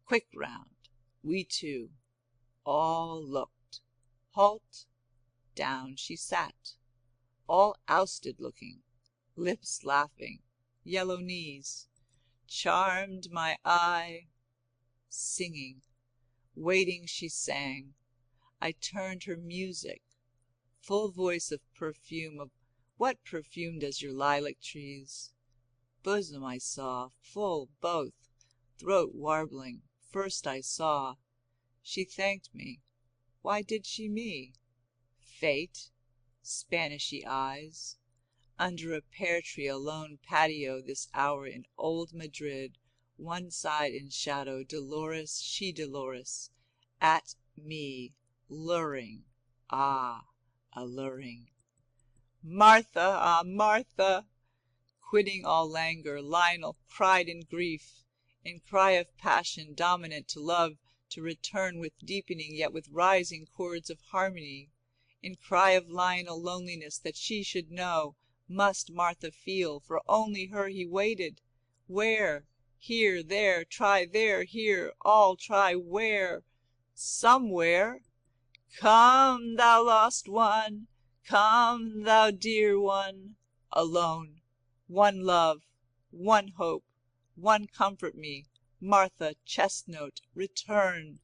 Quick round. We two. All looked. Halt. Down she sat. All ousted looking. Lips laughing. Yellow knees. Charmed my eye. Singing. Waiting she sang. I turned her music. Full voice of perfume of what perfume does your lilac trees? Bosom I saw, full both, throat warbling, first I saw. She thanked me. Why did she me? Fate, Spanishy eyes. Under a pear tree alone patio this hour in old Madrid, one side in shadow, Dolores, she Dolores, at me, luring, ah, alluring. Martha, ah, Martha! Quitting all languor, Lionel cried in grief, in cry of passion dominant to love, to return with deepening yet with rising chords of harmony, in cry of Lionel loneliness that she should know, must Martha feel, for only her he waited. Where? Here, there, try there, here, all try where? Somewhere. Come, thou lost one, come, thou dear one, alone. One love, one hope, one comfort me, Martha chestnut, return.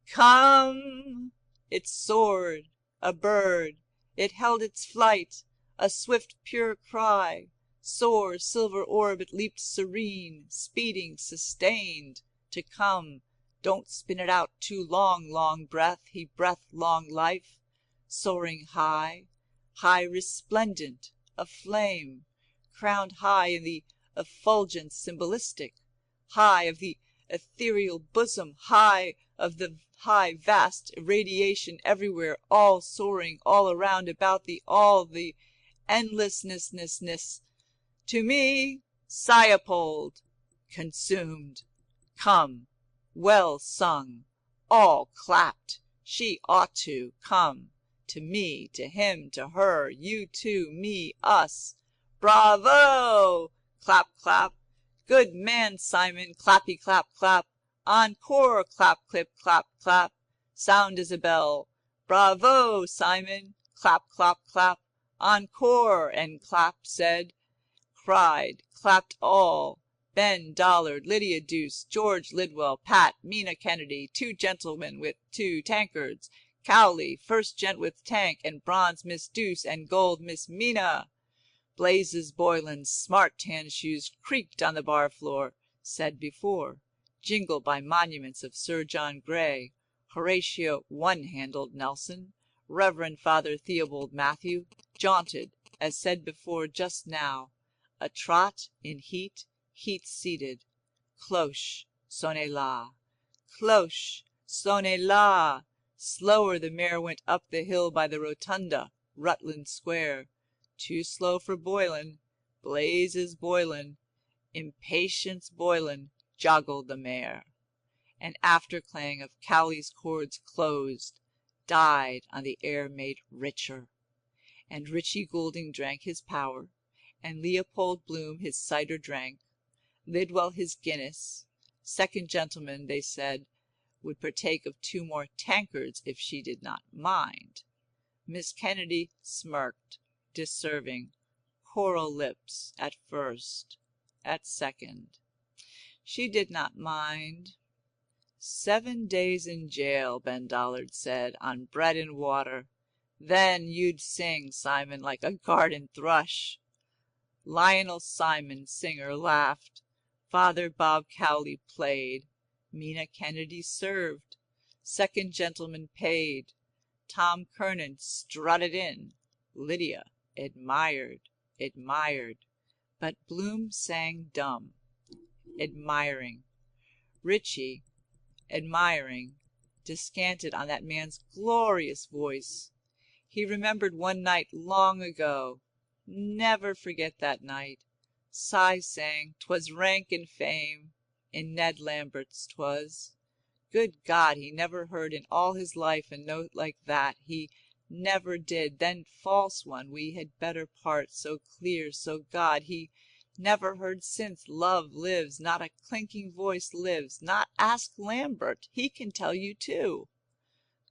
Come! It soared, a bird. It held its flight, a swift pure cry. Soar, silver orb, it leaped serene, speeding, sustained, to come. Don't spin it out too long, long breath, he breath long life. Soaring high, high resplendent, aflame, crowned high in the effulgence symbolistic, high of the ethereal bosom, high of the high vast irradiation everywhere, all soaring, all around about thee, all the endlessness. To me, Leopold, consumed. Come, well sung, all clapped. She ought to come. To me, to him, to her, you too, me, us. Bravo! Clap, clap. Good man, Simon. Clappy, clap, clap. Encore, clap, clip, clap, clap. Sound is a bell. Bravo, Simon. Clap, clap, clap. Encore, and clap said, cried, clapped all. Ben Dollard, Lydia Douce, George Lidwell, Pat, Mina Kennedy, 2 gentlemen with 2 tankards, Cowley, first gent with tank, and bronze Miss Douce, and gold Miss Mina. Blazes Boylan's smart tan shoes creaked on the bar floor, said before, jingled by monuments of Sir John Gray, Horatio one-handled Nelson, Reverend Father Theobald Matthew, jaunted, as said before just now, a trot in heat, heat seated. Cloche, sonnez la. Cloche, sonnez la. Slower the mare went up the hill by the rotunda, Rutland Square. Too slow for Boylan. Blazes Boylan. Impatience Boylan joggled the mare. An afterclang of Cowley's chords closed, died on the air made richer. And Richie Goulding drank his power, and Leopold Bloom his cider drank, Lidwell his Guinness. Second gentleman, they said, would partake of 2 more tankards if she did not mind. Miss Kennedy smirked, disserving, coral lips at first, at second. She did not mind. 7 days in jail, Ben Dollard said, on bread and water. Then you'd sing, Simon, like a garden thrush. Lionel Simon, singer, laughed. Father Bob Cowley played. Mina Kennedy served. Second gentleman paid. Tom Kernan strutted in. Lydia admired. But Bloom sang dumb, admiring. Richie, admiring, descanted on that man's glorious voice. He remembered one night long ago. Never forget that night. Cy sang, "'Twas rank and fame," in Ned Lambert's 'twas. Good God, he never heard in all his life a note like that. He never did. Then false one, we had better part, so clear, so God. He never heard since. Love lives, not a clinking voice lives. Not ask Lambert, he can tell you too.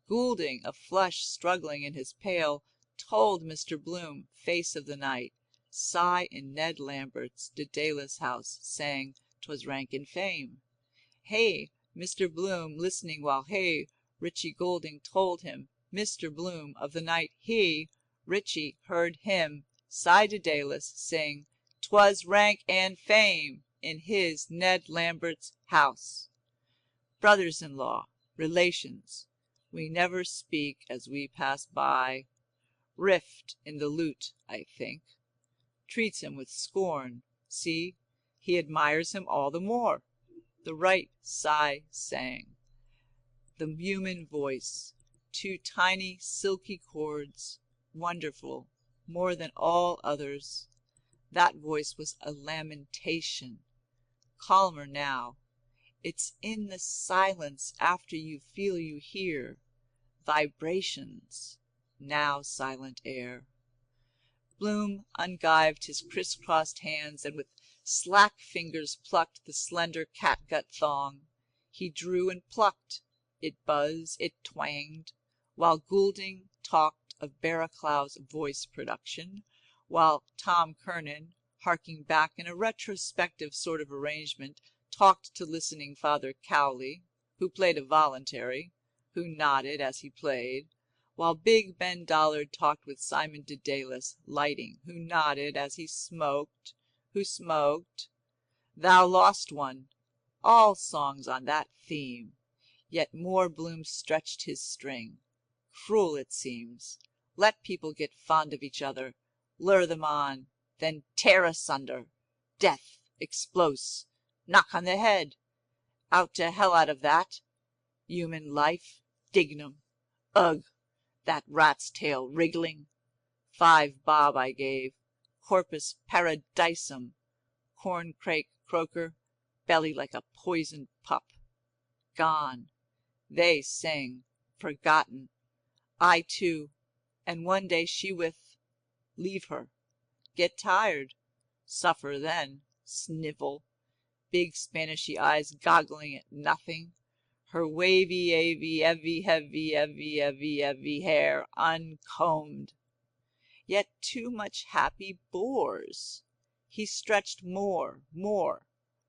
Goulding, a flush struggling in his pale, told Mr. Bloom, face of the night. Cy in Ned Lambert's Dedalus house sang, "'Twas rank and fame." Hey, Mr. Bloom, listening while hey, Richie Goulding told him, Mr. Bloom, of the night he, Richie, heard him, Cy Dedalus, sing, "'Twas rank and fame," in his Ned Lambert's house. Brothers-in-law, relations, we never speak as we pass by. Rift in the lute, I think. Treats him with scorn. See, he admires him all the more. The right Cy sang. The human voice, 2 tiny silky chords, wonderful, more than all others. That voice was a lamentation. Calmer now. It's in the silence after you feel you hear. Vibrations. Now silent air. Bloom ungived his crisscrossed hands and with slack fingers plucked the slender catgut thong. He drew and plucked. It buzzed, it twanged, while Goulding talked of Barraclough's voice production, while Tom Kernan, harking back in a retrospective sort of arrangement, talked to listening Father Cowley, who played a voluntary, who nodded as he played, while big Ben Dollard talked with Simon Dedalus, lighting, who nodded as he smoked, who smoked. Thou Lost One, all songs on that theme, yet more Bloom stretched his string. Cruel it seems. Let people get fond of each other, lure them on, then tear asunder. Death, explose, knock on the head. Out to hell out of that. Human life, dignum. Ugh, that rat's tail wriggling. 5 bob I gave. Corpus paradisum. Corncrake croaker, belly like a poisoned pup. Gone. They sing, forgotten. I too, and one day she with. Leave her. Get tired. Suffer then. Snivel. Big Spanishy eyes goggling at nothing. Her wavy, heavy hair uncombed. Yet too much happy bores. He stretched more.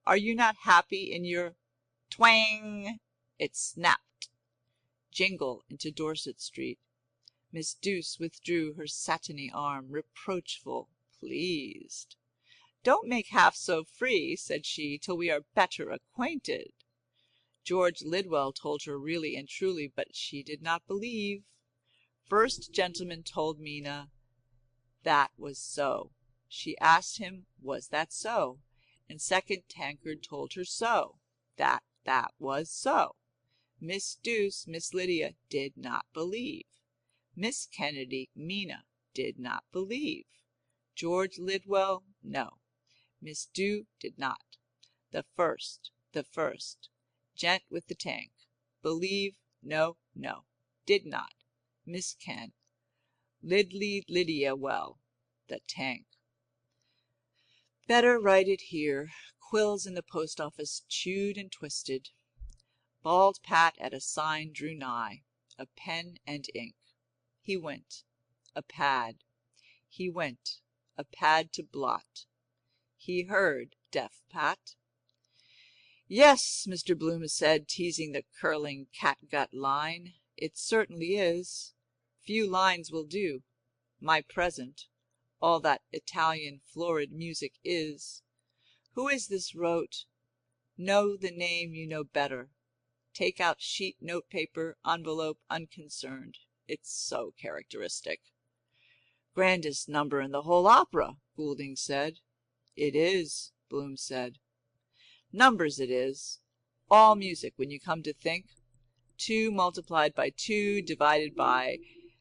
Are you not happy in your twang? It snapped. Jingle into Dorset Street. Miss Douce withdrew her satiny arm, reproachful, pleased. Don't make half so free, said she, till we are better acquainted. George Lidwell told her really and truly, but she did not believe. First gentleman told Mina that was so. She asked him, was that so? And second tankard told her so, that was so. Miss Douce, Miss Lydia, did not believe. Miss Kennedy, Mina, did not believe. George Lidwell, no. Miss Dew did not. The first, gent with the tank. Believe, no, did not. Miss Ken. Lydia, well, the tank. Better write it here. Quills in the post office chewed and twisted. Bald Pat at a sign drew nigh. A pen and ink. He went. A pad. He went. A pad to blot. He heard, deaf Pat. Yes, Mr. Bloom said, teasing the curling catgut line. It certainly is. Few lines will do. My present. All that Italian florid music is. Who is this wrote? Know the name you know better. Take out sheet notepaper, envelope unconcerned. It's so characteristic. Grandest number in the whole opera, Goulding said. It is, Bloom said. Numbers it is. All music, when you come to think. 2 multiplied by 2 divided by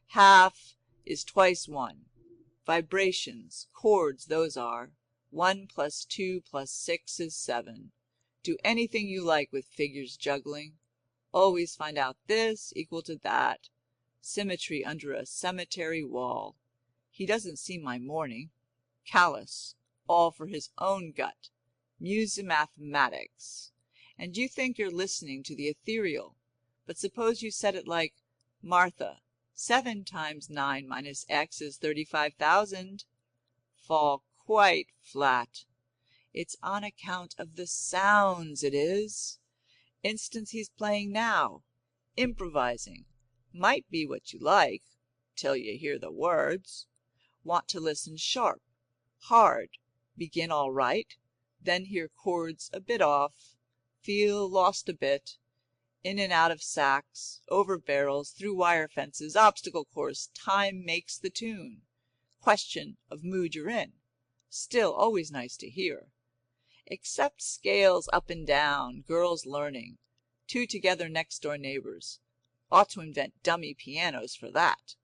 half is twice 1. Vibrations, chords those are. 1 plus 2 plus 6 is 7. Do anything you like with figures juggling. Always find out this equal to that. Symmetry under a cemetery wall. He doesn't see my mourning. Callous. All for his own gut. Mathematics. And you think you're listening to the ethereal. But suppose you said it like, Martha, 7 times 9 minus x is 35,000. Fall quite flat. It's on account of the sounds, it is. Instance he's playing now. Improvising. Might be what you like, till you hear the words. Want to listen sharp, hard, begin all right, then hear chords a bit off, feel lost a bit, in and out of sacks, over barrels, through wire fences, obstacle course, time makes the tune. Question of mood you're in. Still always nice to hear. Except scales up and down, girls learning, 2 together next door neighbors. Ought to invent dummy pianos for that.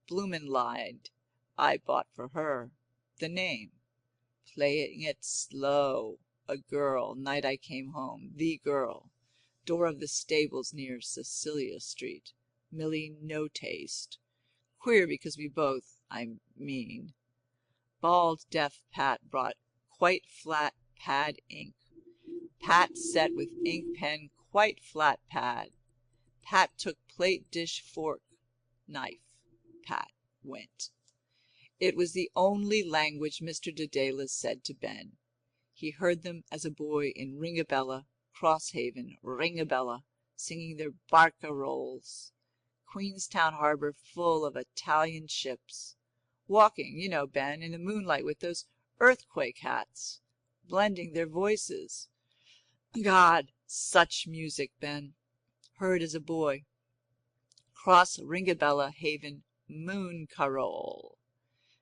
Bloomin' lied. I bought for her. The name. Playing it slow. A girl, night I came home. The girl. Door of the stables near Cecilia Street. Millie no taste. Queer because we both, I mean. Bald deaf Pat brought quite flat pad ink. Pat set with ink pen quite flat pad. Pat took plate, dish, fork, knife. Pat went. It was the only language Mr. Dedalus said to Ben. He heard them as a boy in Ringabella, Crosshaven, Ringabella, singing their barcarolles. Queenstown harbour full of Italian ships, walking, you know, Ben, in the moonlight with those earthquake hats, blending their voices. God, such music, Ben. Heard as a boy. Cross Ringabella Haven moon carol.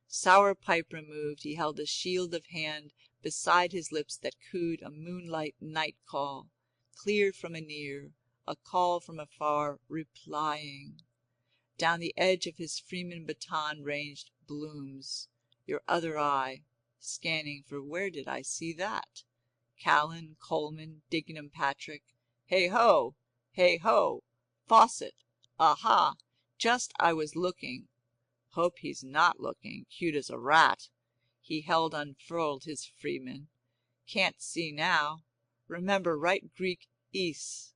Sour pipe removed, he held a shield of hand beside his lips that cooed a moonlight night call, clear from anear, a call from afar replying. Down the edge of his Freeman baton ranged Bloom's, your other eye, scanning for where did I see that? Callan, Coleman, Dignam Patrick. Hey ho! Hey ho! Fawcett! Aha! Just I was looking. Hope he's not looking, cute as a rat. He held unfurled his Freeman. Can't see now. Remember right Greek is.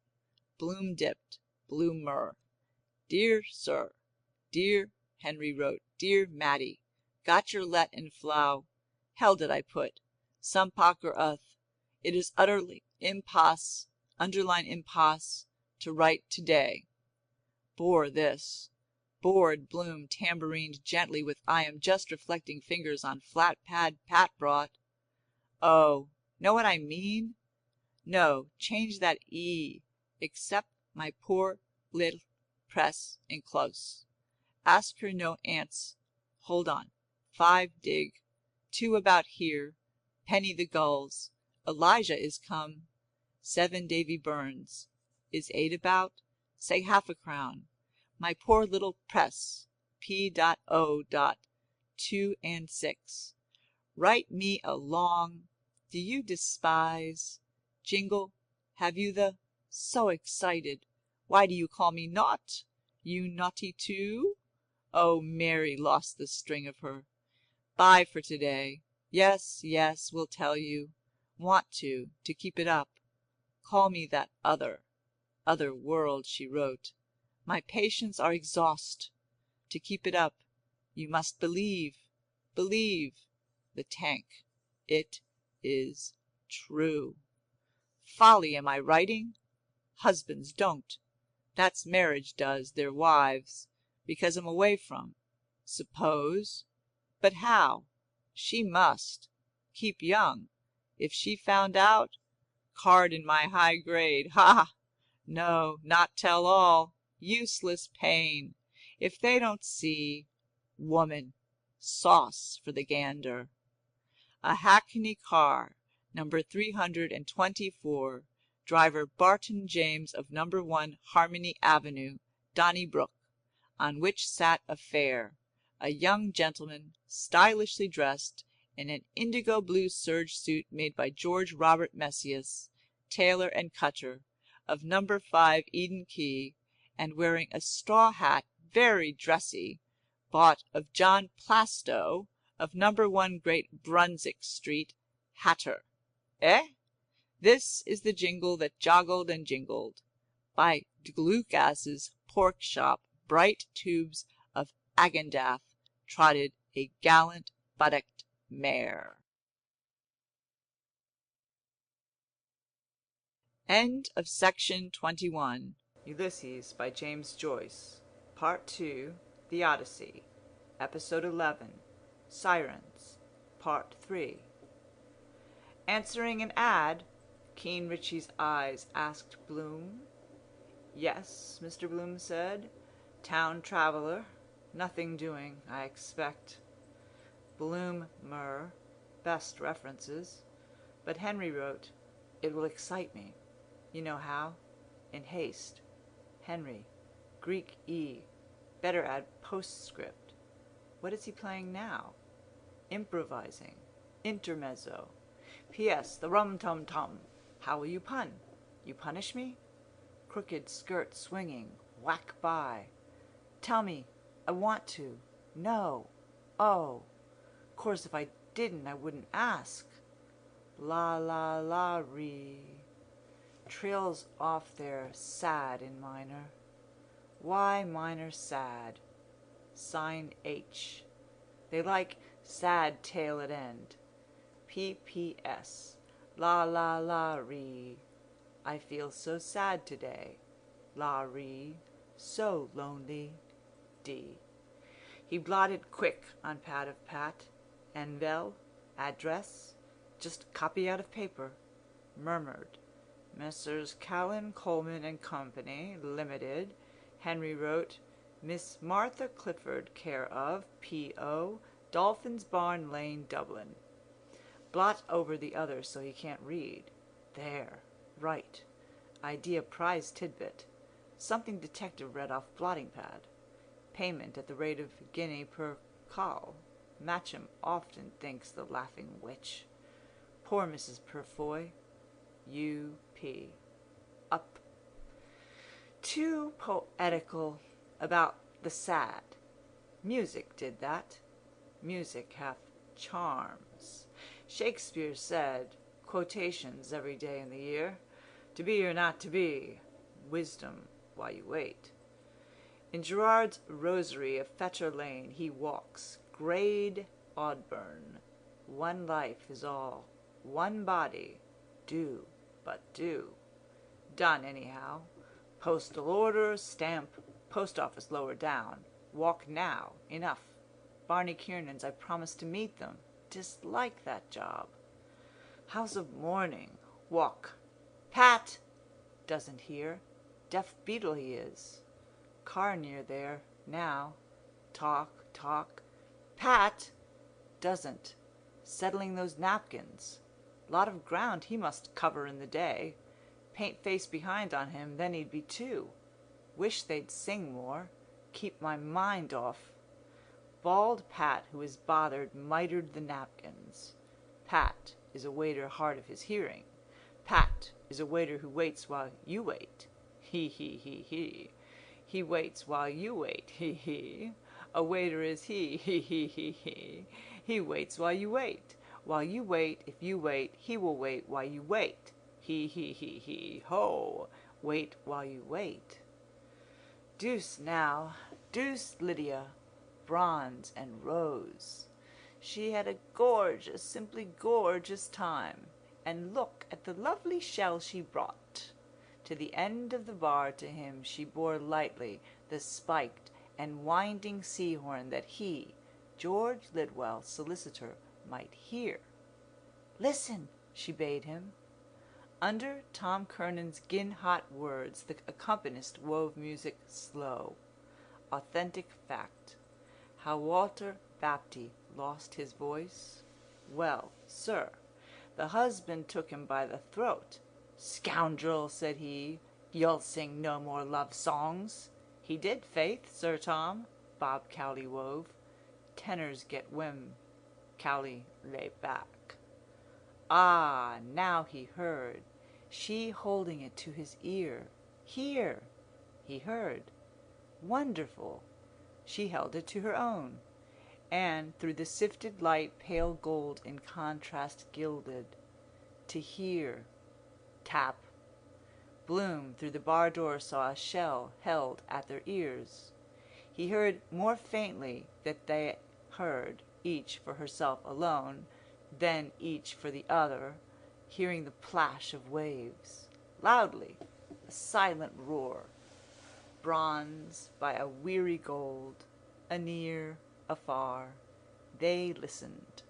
Bloom dipped. Bloomer. Dear Sir. Dear, Henry wrote. Dear Matty. Got your let and flow. Hell did I put. Some pock or uth. It is utterly impasse, underline impasse, to write today. Bore this. Bored Bloom tambourined gently with I am just reflecting fingers on flat pad Pat brought. Oh, know what I mean? No, change that E, except my poor little press in close. Ask her no ants. Hold on. 5 dig. 2 about here. Penny the gulls. Elijah is come. 7 Davy Burns. Is 8 about? Say half a crown. My poor little press. P.O. 2 and 6. Write me a long. Do you despise? Jingle, have you the? So excited. Why do you call me naught? You naughty too? Oh, Mary lost the string of her. Bye for today. Yes, yes, will tell you. Want to keep it up. Call me that other world, she wrote. My patience are exhaust. To keep it up, you must believe. The tank. It is true. Folly am I writing? Husbands don't. That's marriage does, their wives, because I'm away from. Suppose? But how? She must. Keep young. If she found out, card in my high grade, ha! No, not tell all. Useless pain. If they don't see. Woman. Sauce for the gander. A hackney car, number 324, driver Barton James of number 1 Harmony Avenue, Donnybrook, on which sat a fare, a young gentleman, stylishly dressed in an indigo blue serge suit made by George Robert Messias, tailor and cutter, of number 5 Eden Quay, and wearing a straw hat, very dressy, bought of John Plastow, of number 1 Great Brunswick Street, hatter. Eh? This is the jingle that joggled and jingled. By Glucas's pork shop, bright tubes of Agendath trotted a gallant buttocked mare. End of section 21. Ulysses by James Joyce. Part 2. The Odyssey. Episode 11. Sirens. Part 3. Answering an ad, keen Richie's eyes asked Bloom. Yes, Mr. Bloom said. Town traveller. Nothing doing, I expect. Bloomer. Best references. But Henry wrote, it will excite me. You know how? In haste. Henry. Greek E. Better add postscript. What is he playing now? Improvising. Intermezzo. P.S. The rum-tum-tum. How will you pun? You punish me? Crooked skirt swinging. Whack by. Tell me. I want to. No. Oh. Course if I didn't I wouldn't ask. La la la re. Trills off there sad in minor. Why minor sad? Sign H. They like sad tail at end. P.P.S. La la la ree. I feel so sad today. La ree. So lonely. D. He blotted quick on pad of Pat. Envel. Address. Just copy out of paper. Murmured. Messrs. Cowan, Coleman and Company, Limited. Henry wrote, Miss Martha Clifford, care of P.O., Dolphin's Barn Lane, Dublin. Blot over the other so he can't read. There. Right. Idea prize tidbit. Something detective read off blotting pad. Payment at the rate of guinea per call. Matcham often thinks the laughing witch. Poor Mrs. Purfoy. U.P. Up. Too poetical about the sad. Music did that. Music hath charms. Shakespeare said, quotations every day in the year, to be or not to be, wisdom while you wait. In Gerard's Rosary of Fetter Lane he walks, greyed Audburn. One life is all, one body, do but do. Done anyhow. Postal order, stamp, post office lower down. Walk now, enough. Barney Kiernan's, I promised to meet them. Dislike that job. House of mourning. Walk. Pat! Doesn't hear. Deaf beetle he is. Car near there, now. Talk, talk. Pat! Doesn't. Settling those napkins. Lot of ground he must cover in the day. Paint face behind on him, then he'd be two. Wish they'd sing more. Keep my mind off. Bald Pat, who is bothered, mitered the napkins. Pat is a waiter hard of his hearing. Pat is a waiter who waits while you wait. He, he, he, he. He waits while you wait. He, he. A waiter is he. He, he, he, he. He waits while you wait. While you wait, if you wait, he will wait while you wait. He, he, he, he. Ho! Wait while you wait. Deuce now, deuce Lydia, bronze and rose. She had a gorgeous, simply gorgeous time. And look at the lovely shell she brought. To the end of the bar to him she bore lightly the spiked and winding sea-horn that he, George Lidwell, solicitor, might hear. Listen, she bade him. Under Tom Kernan's gin-hot words the accompanist wove music slow. Authentic fact. How Walter Bapty lost his voice? Well, sir, the husband took him by the throat. Scoundrel, said he, you'll sing no more love songs. He did, faith, Sir Tom, Bob Cowley wove. Tenors get whim. Cowley lay back. Ah, now he heard, she holding it to his ear. Here, he heard. Wonderful. She held it to her own, and through the sifted light pale gold in contrast gilded. To hear. Tap. Bloom through the bar door saw a shell held at their ears. He heard more faintly that they heard, each for herself alone, then each for the other, hearing the plash of waves. Loudly, a silent roar. Bronze by a weary gold, anear, afar, they listened.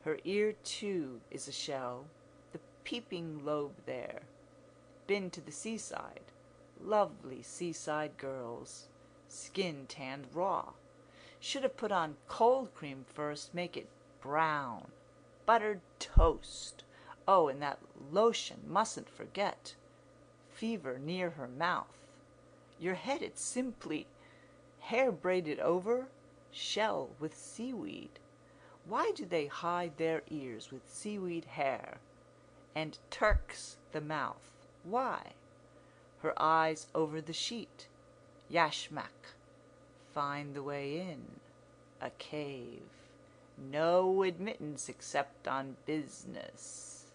Her ear, too, is a shell, the peeping lobe there. Been to the seaside, lovely seaside girls, skin tanned raw. Should have put on cold cream first, make it brown. Buttered toast. Oh, and that lotion, mustn't forget. Fever near her mouth. Your head, it's simply hair braided over, shell with seaweed. Why do they hide their ears with seaweed hair? And Turks the mouth. Why? Her eyes over the sheet. Yashmak. Find the way in. A cave. No admittance except on business.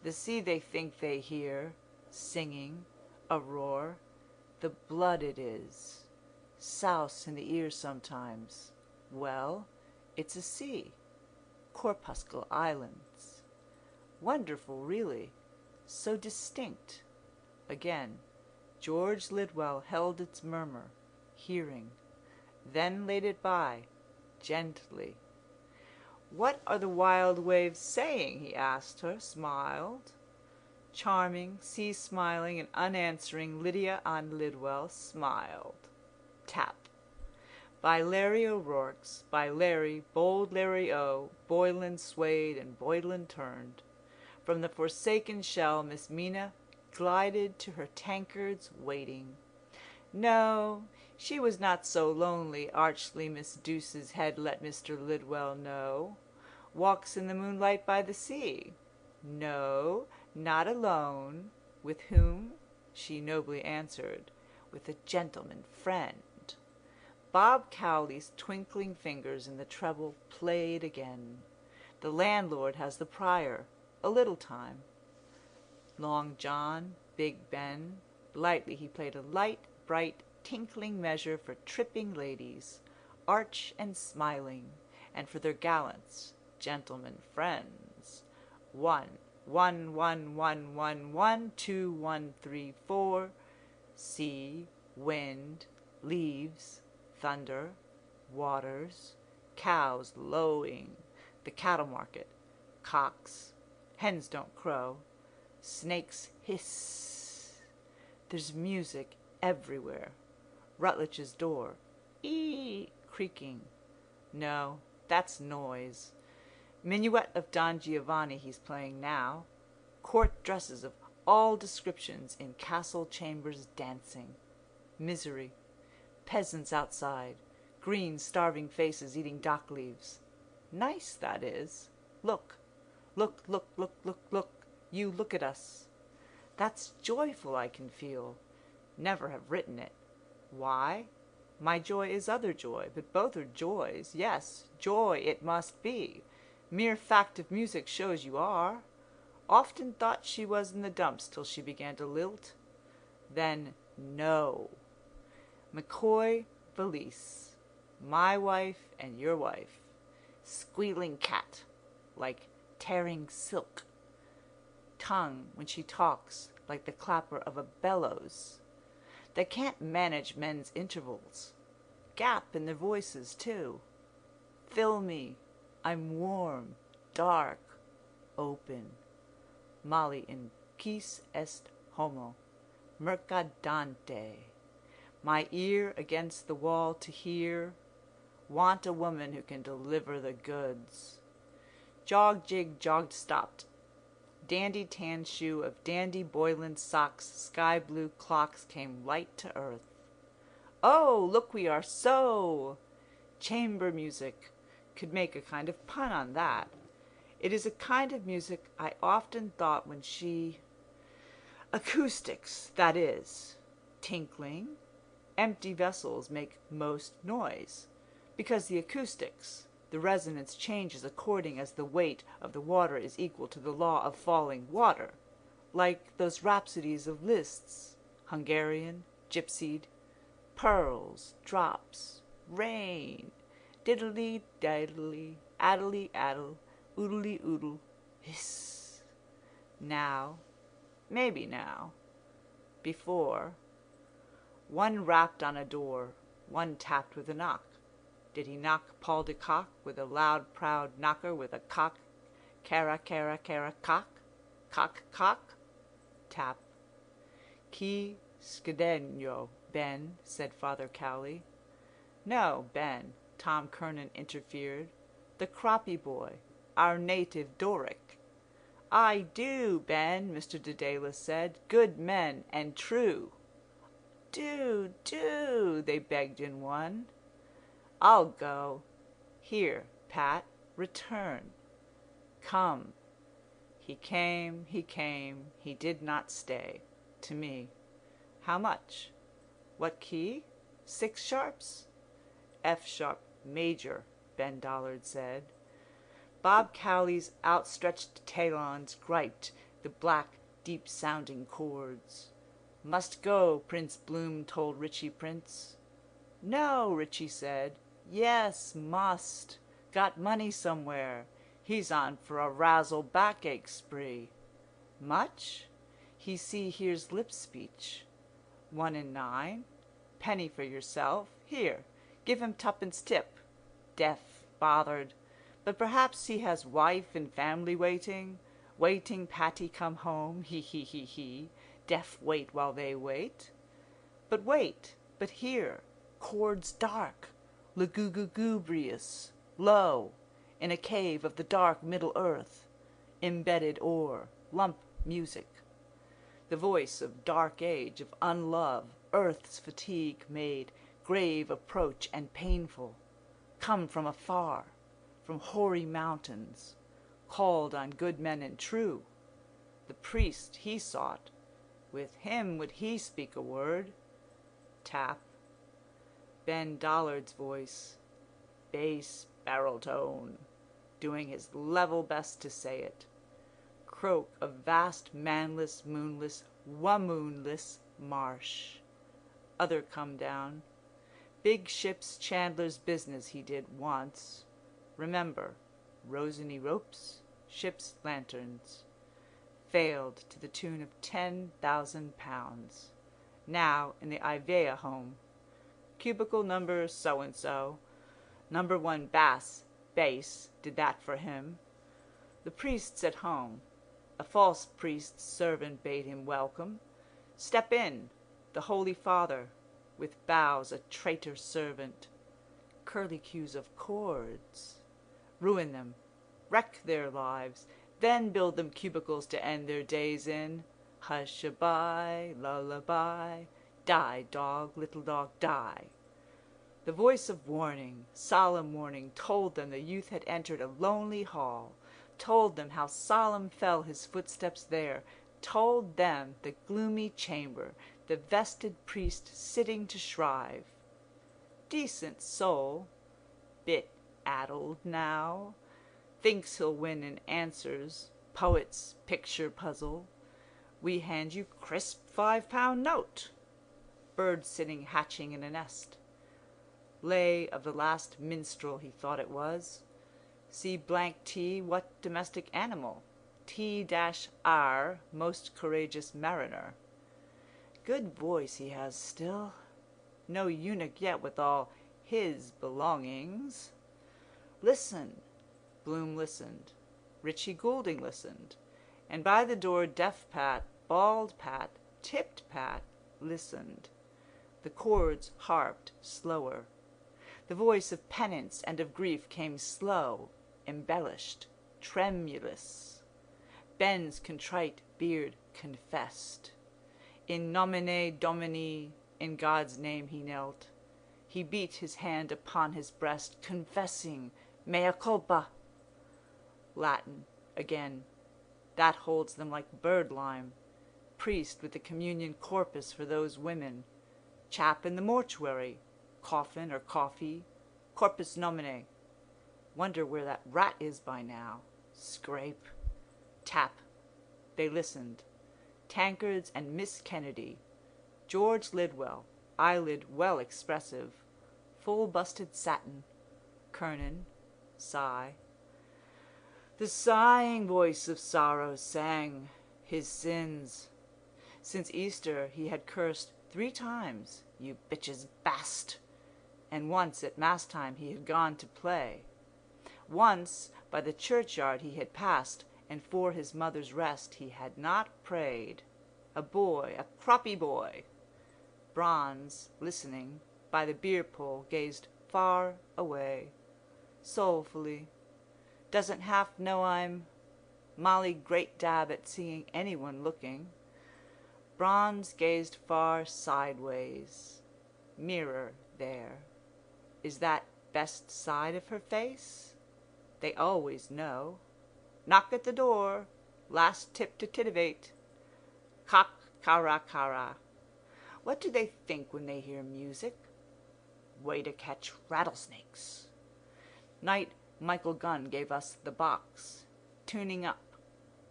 The sea they think they hear, singing, a roar. The blood it is. Souse in the ear sometimes. Well, it's a sea. Corpuscle Islands. Wonderful, really. So distinct. Again, George Lidwell held its murmur, hearing, then laid it by, gently. "What are the wild waves saying?" he asked her, smiled. Charming, sea-smiling and unanswering Lydia Ann Lidwell smiled. Tap. By Larry O'Rourke's, by Larry, bold Larry O, Boylan swayed and Boylan turned. From the forsaken shell Miss Mina glided to her tankards waiting. No, she was not so lonely, archly Miss Douce's head let Mr. Lidwell know. Walks in the moonlight by the sea. No, not alone. With whom? She nobly answered, with a gentleman friend. Bob Cowley's twinkling fingers in the treble played again. The landlord has the prior, a little time. Long John, Big Ben, lightly he played a light, bright, tinkling measure for tripping ladies, arch and smiling, and for their gallants, gentlemen friends. 1, 1, 1, 1, 1, 1, 2, 1, 3, 4. Sea, wind, leaves, thunder, waters, cows lowing, the cattle market, cocks, hens don't crow, snakes hiss. There's music everywhere. Rutledge's door, creaking. No, that's noise. Minuet of Don Giovanni he's playing now. Court dresses of all descriptions in castle chambers dancing. Misery. Peasants outside. Green, starving faces eating dock leaves. Nice, that is. Look. Look, look, look, look, look. You look at us. That's joyful, I can feel. Never have written it. Why? My joy is other joy, but both are joys. Yes, joy it must be. Mere fact of music shows you are. Often thought she was in the dumps till she began to lilt. Then, no. McCoy valise. My wife and your wife. Squealing cat, like tearing silk. Tongue, when she talks, like the clapper of a bellows. They can't manage men's intervals. Gap in their voices, too. Fill me. I'm warm, dark, open. Molly in quis est homo. Mercadante. My ear against the wall to hear. Want a woman who can deliver the goods. Jog, jig, jogged, stopped. Dandy tan shoe of dandy Boylan socks, sky blue clocks came light to earth. Oh, look, we are so! Chamber music. Could make a kind of pun on that. It is a kind of music I often thought when she... Acoustics, that is. Tinkling. Empty vessels make most noise, because the acoustics, the resonance changes according as the weight of the water is equal to the law of falling water, like those rhapsodies of Liszt's, Hungarian, gypsied, pearls, drops, rain, diddly diddly, addly addle, oodly oodle, hiss. Now, maybe now, before, one rapped on a door, one tapped with a knock. Did he knock Paul de Kock with a loud, proud knocker with a cock, cara, cara, cara, cock, cock, cock? Tap. Chi scadeno, Ben, said Father Cowley. No, Ben, Tom Kernan interfered. The croppy boy, our native Doric. I do, Ben, Mr. Dedalus said. Good men and true. Do, they begged in one. I'll go. Here, Pat, return. Come. He came, he did not stay. To me. How much? What key? 6 sharps? F sharp major, Ben Dollard said. Bob Cowley's outstretched talons griped the black, deep-sounding chords. Must go, Prince Bloom told Richie Prince. No, Richie said. Yes, must. Got money somewhere. He's on for a razzle backache spree. Much? He see here's lip speech. 1 in 9. Penny for yourself. Here, give him tuppence tip. Deaf, bothered. But perhaps he has wife and family waiting. Waiting Patty come home, he. Deaf wait while they wait. But wait, but here, chords dark, lugugubrious, low, in a cave of the dark middle earth, embedded ore, lump music. The voice of dark age, of unlove, earth's fatigue made, grave approach and painful, come from afar, from hoary mountains, called on good men and true. The priest he sought, with him would he speak a word. Tap. Ben Dollard's voice, bass barrel tone, doing his level best to say it. Croak of vast manless, moonless, wamoonless marsh. Other come down. Big ship's chandler's business he did once. Remember, rosiny ropes, ship's lanterns. Failed to the tune of 10,000 pounds. Now in the Ivea home. Cubicle number so-and-so. Number 1 bass did that for him. The priest's at home. A false priest's servant bade him welcome. Step in, the Holy Father, with bows a traitor servant. Curlicues of chords. Ruin them, wreck their lives, then build them cubicles to end their days in. Hush-a-bye, lullaby, die, dog, little dog, die. The voice of warning, solemn warning, told them the youth had entered a lonely hall, told them how solemn fell his footsteps there, told them the gloomy chamber, the vested priest sitting to shrive. Decent soul, bit addled now, thinks he'll win in answers, poet's picture puzzle. We hand you crisp 5-pound note. Bird sitting hatching in a nest. Lay of the last minstrel he thought it was. See blank T, what domestic animal? T-R, most courageous mariner. Good voice he has still. No eunuch yet with all his belongings. Listen. Bloom listened. Richie Goulding listened. And by the door deaf Pat, bald Pat, tipped Pat listened. The chords harped slower. The voice of penance and of grief came slow, embellished, tremulous. Ben's contrite beard confessed. In nomine Domini, in God's name he knelt. He beat his hand upon his breast, confessing, mea culpa. Latin, again. That holds them like bird-lime. Priest with the communion corpus for those women. Chap in the mortuary. Coffin or coffee. Corpus nomine. Wonder where that rat is by now. Scrape. Tap. They listened. Tankards and Miss Kennedy. George Lidwell, eyelid well expressive. Full-busted satin. Kernan. Sigh. The sighing voice of sorrow sang his sins. Since Easter he had cursed 3 times, you bitches bast, and once at mass time he had gone to play. Once by the churchyard he had passed, and for his mother's rest he had not prayed. A boy, a croppy boy. Bronze, listening, by the beer pole gazed far away, soulfully. Doesn't half know I'm Molly great dab at seeing anyone looking. Bronze gazed far sideways. Mirror there. Is that best side of her face? They always know. Knock at the door. Last tip to titivate. Cock cara cara. What do they think when they hear music? Way to catch rattlesnakes. Night Michael Gunn gave us the box. Tuning up.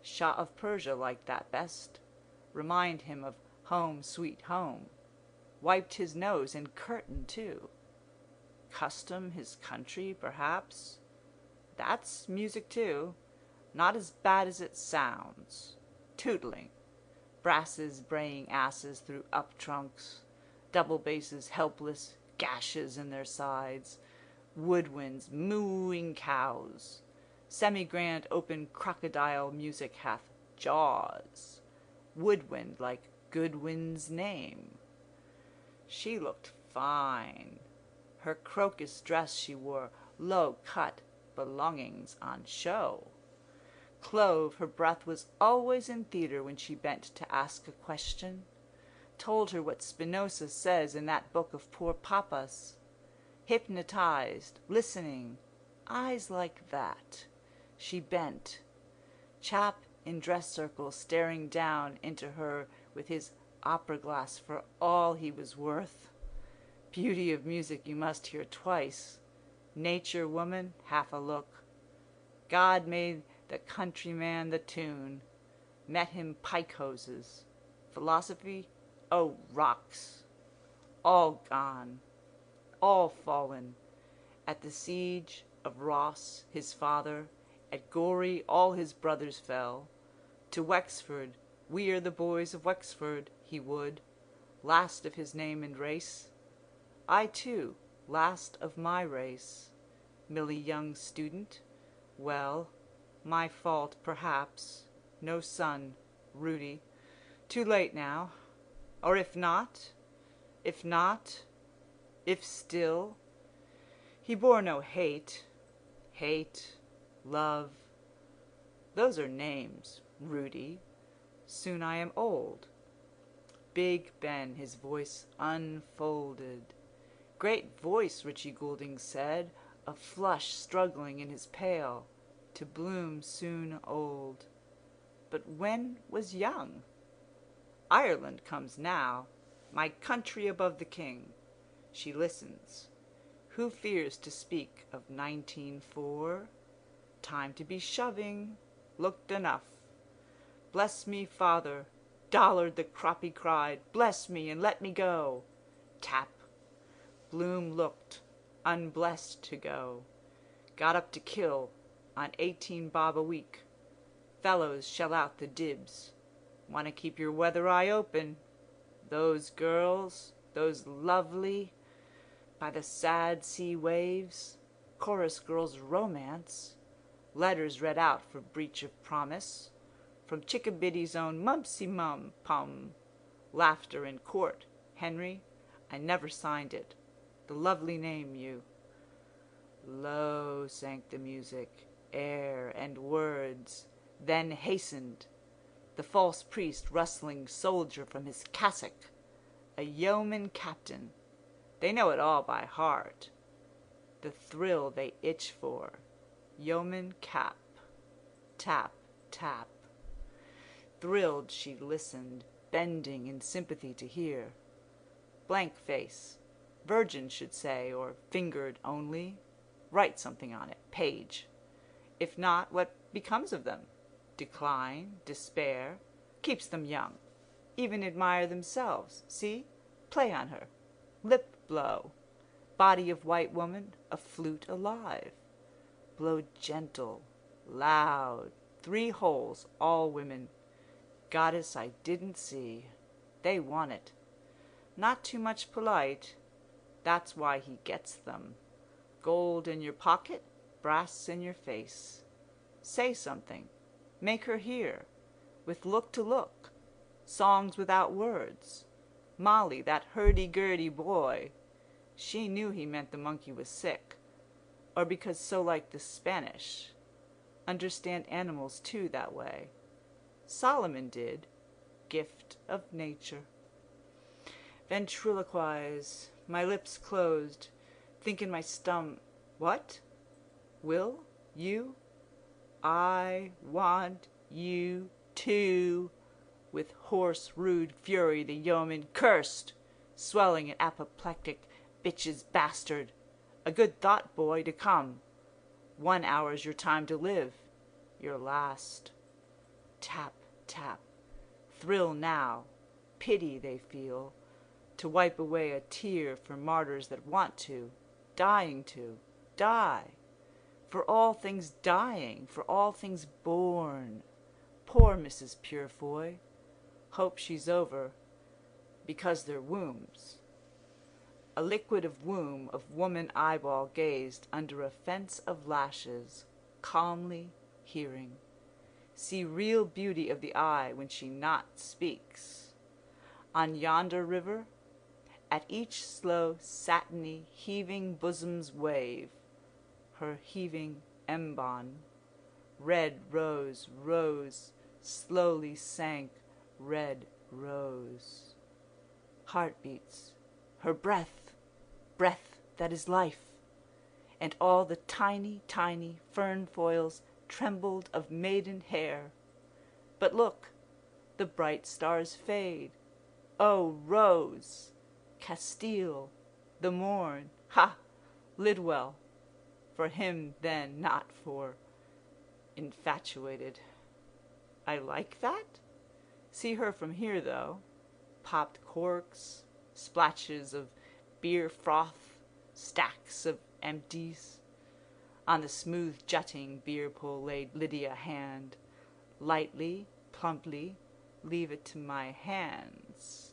Shah of Persia liked that best. Remind him of home sweet home. Wiped his nose and curtain too. Custom his country, perhaps. That's music too. Not as bad as it sounds. Tootling. Brasses braying asses through up trunks. Double basses helpless, gashes in their sides. Woodwinds mooing cows. Semi-grand open crocodile music hath jaws. Woodwind like Goodwin's name. She looked fine. Her crocus dress she wore, low cut, belongings on show. Clove, her breath was always in theatre when she bent to ask a question. Told her what Spinoza says in that book of poor papas. Hypnotized, listening, eyes like that. She bent. Chap in dress circle staring down into her with his opera glass for all he was worth. Beauty of music you must hear twice. Nature woman, half a look. God made the countryman the tune. Met him pike hoses. Philosophy, oh, rocks. All gone. All fallen. At the siege of Ross, his father, at Gorey all his brothers fell. To Wexford, we are the boys of Wexford, he would, last of his name and race. I too, last of my race. Milly young student, well, my fault perhaps, no son, Rudy, too late now, or if still, he bore no hate, love, those are names, Rudy, soon I am old. Big Ben, his voice unfolded. Great voice, Richie Goulding said, a flush struggling in his pale, to bloom soon old. But when was young? Ireland comes now, my country above the king. She listens. Who fears to speak of 1904? Time to be shoving. Looked enough. Bless me, father. Dollard the croppy cried. Bless me and let me go. Tap. Bloom looked, unblessed to go. Got up to kill on 18 bob a week. Fellows shell out the dibs. Want to keep your weather eye open. Those girls, those lovely, by the sad sea waves, chorus girls' romance, letters read out for breach of promise, from Chickabiddy's own Mumpsy Mum Pum, laughter in court, Henry, I never signed it, the lovely name you. Low sank the music, air and words, then hastened, the false priest rustling soldier from his cassock, a yeoman captain. They know it all by heart. The thrill they itch for. Yeoman cap. Tap, tap. Thrilled she listened, bending in sympathy to hear. Blank face. Virgin should say, or fingered only. Write something on it. Page. If not, what becomes of them? Decline, despair. Keeps them young. Even admire themselves. See? Play on her. Lip blow. Body of white woman, a flute alive. Blow gentle, loud, 3 holes, all women. Goddess I didn't see. They want it. Not too much polite. That's why he gets them. Gold in your pocket, brass in your face. Say something. Make her hear. With look to look. Songs without words. Molly, that hurdy-gurdy boy. She knew he meant the monkey was sick. Or because so like the Spanish. Understand animals too that way. Solomon did. Gift of nature. Ventriloquize. My lips closed. Think in my What? Will? You? I want you to. With hoarse, rude fury the yeoman cursed, swelling an apoplectic bitch's bastard. A good thought, boy, to come. 1 hour's your time to live. Your last. Tap, tap. Thrill now. Pity they feel. To wipe away a tear for martyrs that want to. Dying to. Die. for all things dying, for all things born. Poor Mrs. Purefoy. Hope she's over, because they're wombs. A liquid of womb of woman eyeball gazed under a fence of lashes, calmly hearing. See real beauty of the eye when she not speaks. On yonder river, at each slow, satiny, heaving bosom's wave, her heaving embon, red rose, rose, slowly sank, red rose. Heartbeats, her breath, breath that is life, and all the tiny, tiny fern foils trembled of maiden hair. But look, the bright stars fade. Oh, Rose, Castile, the morn, ha, Lidwell, for him then, not for infatuated. I like that? See her from here, though. Popped corks, splashes of beer froth, stacks of empties. On the smooth jutting beer pool laid Lydia hand. Lightly, plumply, leave it to my hands.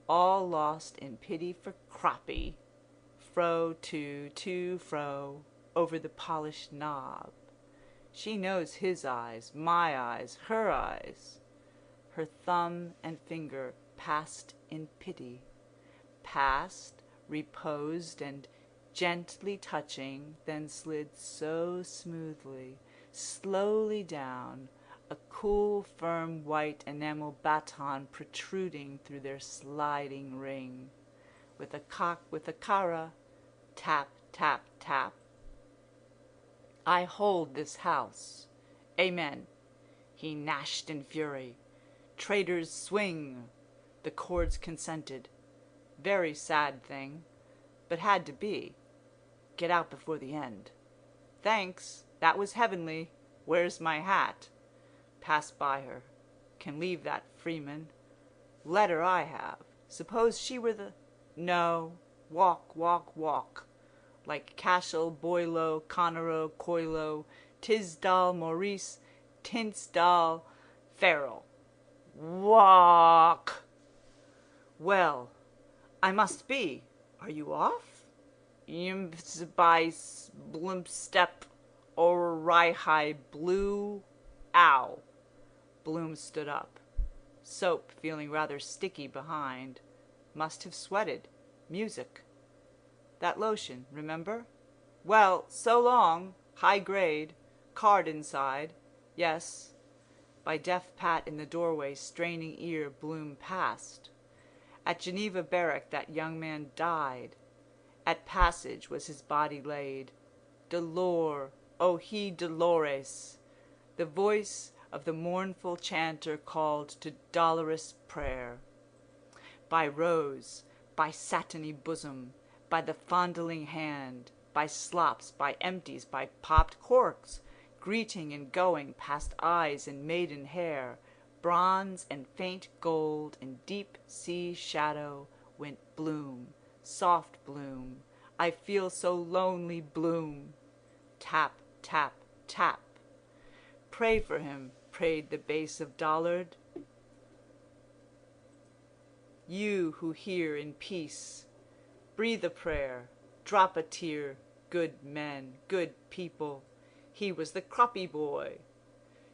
All lost in pity for Croppy. Fro to fro, over the polished knob. She knows his eyes, my eyes, her eyes. Her thumb and finger passed in pity. Passed, reposed, and gently touching, then slid so smoothly, slowly down, a cool, firm, white enamel baton protruding through their sliding ring. With a cock, with a cara, tap, tap, tap. I hold this house. Amen. He gnashed in fury. Traitors swing. The chords consented. Very sad thing, but had to be. Get out before the end. Thanks, that was heavenly. Where's my hat? Pass by her. Can leave that Freeman. Letter I have. Suppose she were the... No. Walk, walk, walk. Like Cashel, Boileau, Conero, Coilo, Tisdall, Maurice, Tinsdall, Farrell. Walk. Well, I must be. Are you off? Ymbsbice, Bloomstep, Orihai, Blue, Ow. Bloom stood up. Soap feeling rather sticky behind. Must have sweated. Music. That lotion, remember? Well, so long. High grade. Card inside. Yes. By deaf Pat in the doorway, straining ear, Bloom passed. At Geneva Barrack that young man died. At Passage was his body laid. Dolor, oh he Dolores. The voice of the mournful chanter called to dolorous prayer. By Rose, by satiny bosom, by the fondling hand, by slops, by empties, by popped corks, greeting and going past eyes and maiden hair, bronze and faint gold and deep sea shadow went Bloom, soft Bloom. I feel so lonely, Bloom. Tap, tap, tap. Pray for him, prayed the bass of Dollard. You who hear in peace, breathe a prayer, drop a tear, good men, good people. He was the Croppy boy.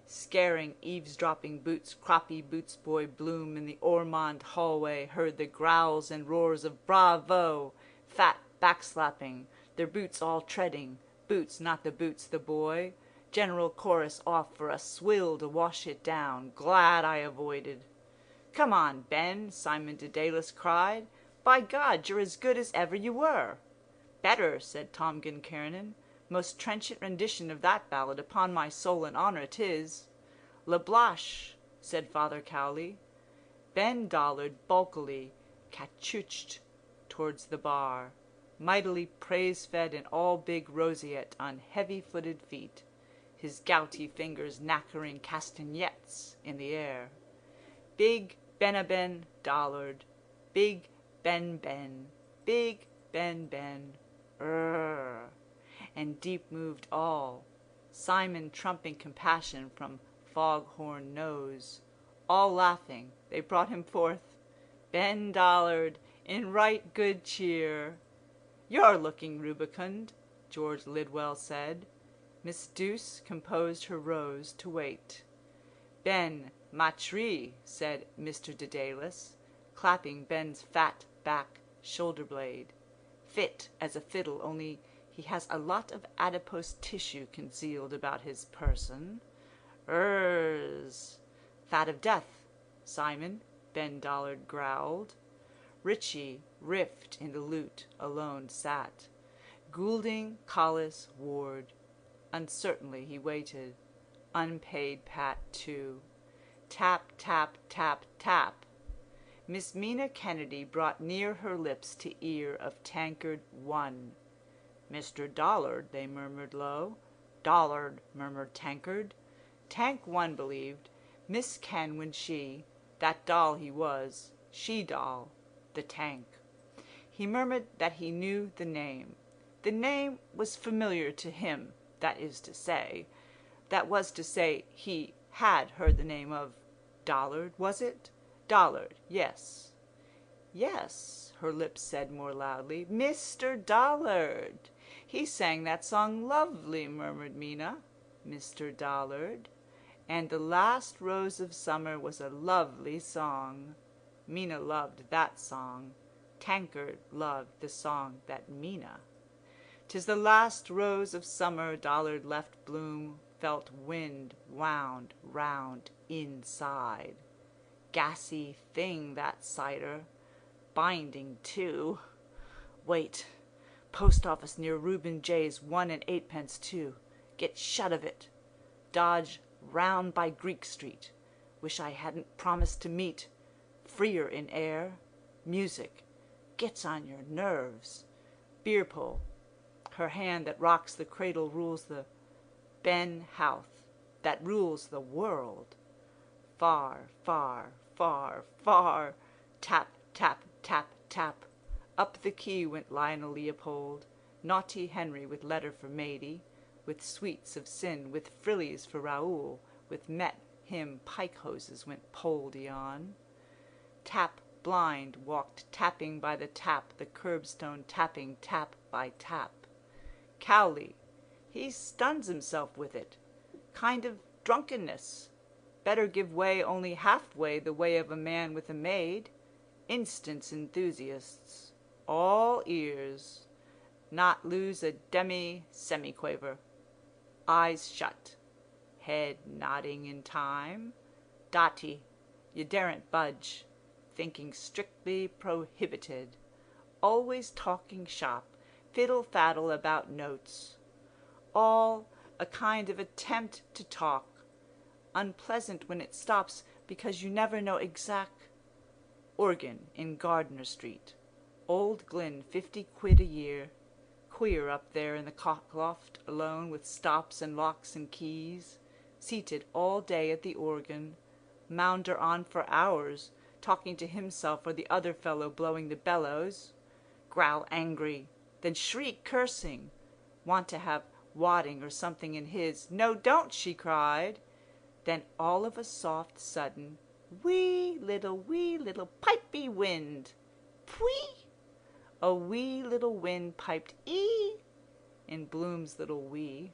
Scaring eavesdropping boots, Croppy boots boy Bloom in the Ormond hallway heard the growls and roars of bravo, fat backslapping, their boots all treading, boots not the boots the boy. General chorus off for a swill to wash it down, glad I avoided. Come on, Ben, Simon Dedalus cried. By God, you're as good as ever you were. Better, said Tom Glencairn. Most trenchant rendition of that ballad, upon my soul and honour 'tis. La Blache, said Father Cowley. Ben Dollard bulkily cachuched towards the bar, mightily praise-fed and all big roseate on heavy-footed feet, his gouty fingers knackering castagnettes in the air. Big Ben-a-Ben Dollard, big Ben-Ben, big Ben-Ben, and deep moved all. Simon trumping compassion from foghorn nose. All laughing, they brought him forth. Ben Dollard, in right good cheer. "You're looking rubicund," George Lidwell said. Miss Douce composed her rose to wait. "Ben, ma tree," said Mr. Dedalus, clapping Ben's fat back shoulder-blade. "Fit as a fiddle, only he has a lot of adipose tissue concealed about his person. Fat of death, Simon," Ben Dollard growled. Ritchie, rift in the lute, alone sat. Goulding, Collis, Ward. Uncertainly he waited. Unpaid pat, too. Tap, tap, tap, tap. Miss Mina Kennedy brought near her lips to ear of tankard 1. "Mr. Dollard," they murmured low. "Dollard," murmured Tankard. Tank 1 believed. Miss Ken when she, that doll he was, she-doll, the tank. He murmured that he knew the name. The name was familiar to him, that was to say, he had heard the name of Dollard, was it? Dollard, yes. Yes, her lips said more loudly. Mr. Dollard. He sang that song lovely, murmured Mina. Mr. Dollard. And the last rose of summer was a lovely song. Mina loved that song. Tankard loved the song that Mina. 'Tis the last rose of summer Dollard left bloom, felt wind wound round inside. Gassy thing, that cider. Binding, too. Wait. Post office near Reuben J's 1 and 8 too. Get shut of it. Dodge round by Greek Street. Wish I hadn't promised to meet. Freer in air. Music. Gets on your nerves. Beer pull. Her hand that rocks the cradle rules the Ben Houth, that rules the world. Far, far, far, far. Tap, tap, tap, tap. Up the key went Lionel Leopold, naughty Henry with letter for Mady, with sweets of sin, with frillies for Raoul, with met him pike hoses went Poldy on. Tap blind walked tapping by the tap, the curbstone tapping tap by tap. Cowley, he stuns himself with it. Kind of drunkenness. Better give way only halfway the way of a man with a maid. Instance enthusiasts. All ears. Not lose a semiquaver. Eyes shut. Head nodding in time. Dotty, you daren't budge. Thinking strictly prohibited. Always talking shop. Fiddle-faddle about notes. All a kind of attempt to talk. Unpleasant when it stops because you never know exact. Organ in Gardner Street. Old Glynn, 50 quid a year. Queer up there in the cockloft, alone with stops and locks and keys. Seated all day at the organ. Mounder on for hours, talking to himself or the other fellow blowing the bellows. Growl angry, then shriek cursing. Want to have wadding or something in his. No, don't, she cried. Then all of a soft sudden, wee little pipey wind. Pwee! A wee little wind piped ee in Bloom's little wee.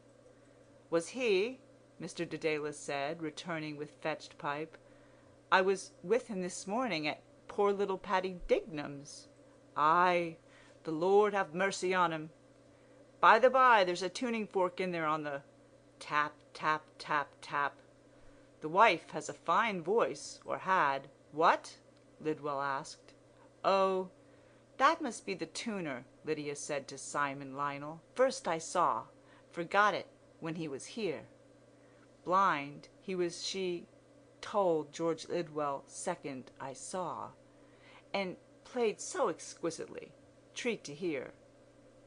Was he? Mr. Dedalus said, returning with fetched pipe. I was with him this morning at poor little Paddy Dignam's. Aye, the Lord have mercy on him. By the by, there's a tuning fork in there on the tap, tap, tap, tap. The wife has a fine voice, or had. What? Lidwell asked. Oh, that must be the tuner, Lydia said to Simon Lionel. First I saw. Forgot it when he was here. Blind, he was, she told George Lidwell, second I saw. And played so exquisitely. Treat to hear.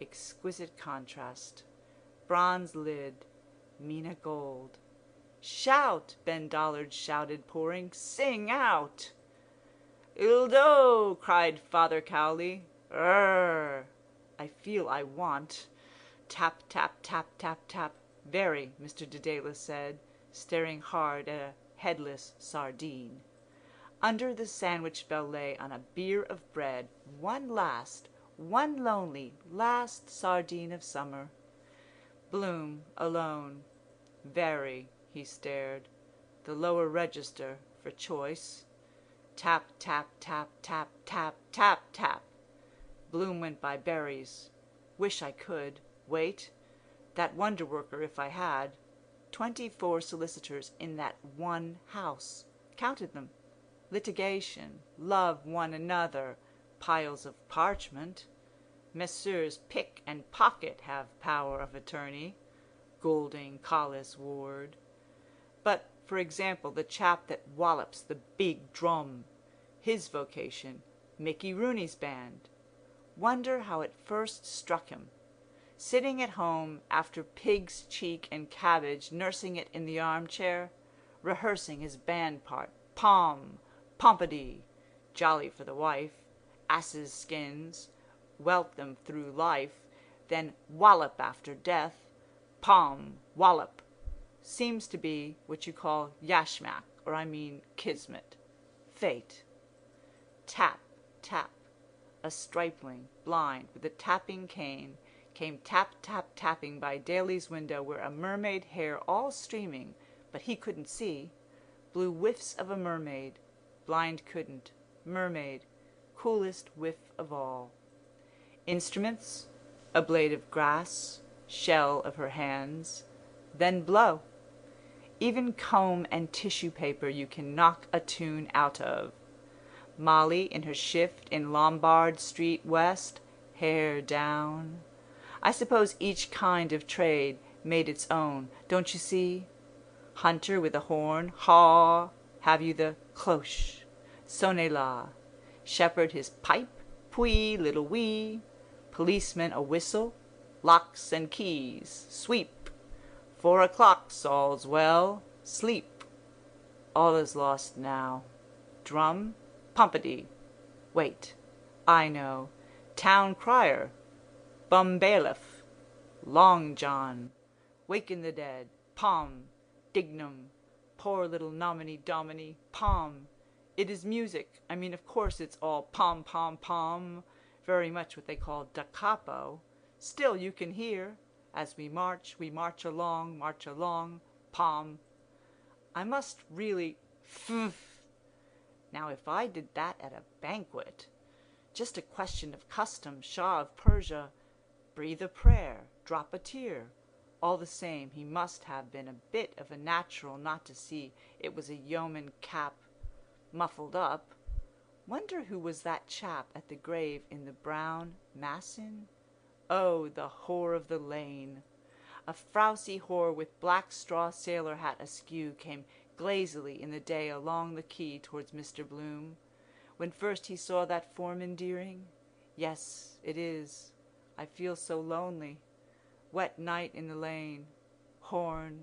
Exquisite contrast. Bronze lid. Mina gold. Shout! Ben Dollard shouted, pouring. Sing out! Ildo! Cried Father Cowley. I feel I want. Tap, tap, tap, tap, tap. Very, Mr. Dedalus said, staring hard at a headless sardine. Under the sandwich bell lay on a bier of bread one lonely last sardine of summer. Bloom alone. Very, he stared. The lower register for choice. Tap, tap, tap, tap, tap, tap, tap. Bloom went by berries. Wish I could. Wait. That wonder worker if I had. 24 solicitors in that one house. Counted them. Litigation. Love one another. Piles of parchment. Messrs. Pick and Pocket have power of attorney. Goulding, Collis, Ward. But, for example, the chap that wallops the big drum. His vocation, Mickey Rooney's band. Wonder how it first struck him. Sitting at home after pig's cheek and cabbage, nursing it in the armchair, rehearsing his band part. Pom, pompedy, jolly for the wife, asses' skins, welt them through life, then wallop after death, pom, wallop, seems to be what you call yashmak, or I mean kismet, fate. Tap, tap, a stripling, blind, with a tapping cane, came tap, tap, tapping by Daly's window where a mermaid hair all streaming, but he couldn't see, blew whiffs of a mermaid, blind couldn't, mermaid, coolest whiff of all. Instruments, a blade of grass, shell of her hands, then blow. Even comb and tissue paper you can knock a tune out of. Molly in her shift in Lombard Street West, hair down. I suppose each kind of trade made its own, don't you see? Hunter with a horn, haw, have you the cloche, sonnez-la. Shepherd his pipe, pwee, little wee. Policeman a whistle, locks and keys, sweep. 4 o'clock, all's well, sleep. All is lost now. Drum, pompedy. Wait, I know. Town crier, bum bailiff, long John. Waken the dead, pom, dignum. Poor little nominee domini, pom. It is music. I mean, of course it's all pom, pom, pom. Very much what they call da capo. Still you can hear. As we march along, pom. I must really, Now if I did that at a banquet, just a question of custom, Shah of Persia, breathe a prayer, drop a tear. All the same, he must have been a bit of a natural not to see it was a yeoman cap, muffled up. Wonder who was that chap at the grave in the brown massin? Oh, the whore of the lane. A frowsy whore with black straw sailor hat askew came glazily in the day along the quay towards Mr. Bloom. When first he saw that form endearing, yes, it is. I feel so lonely. Wet night in the lane. Horn.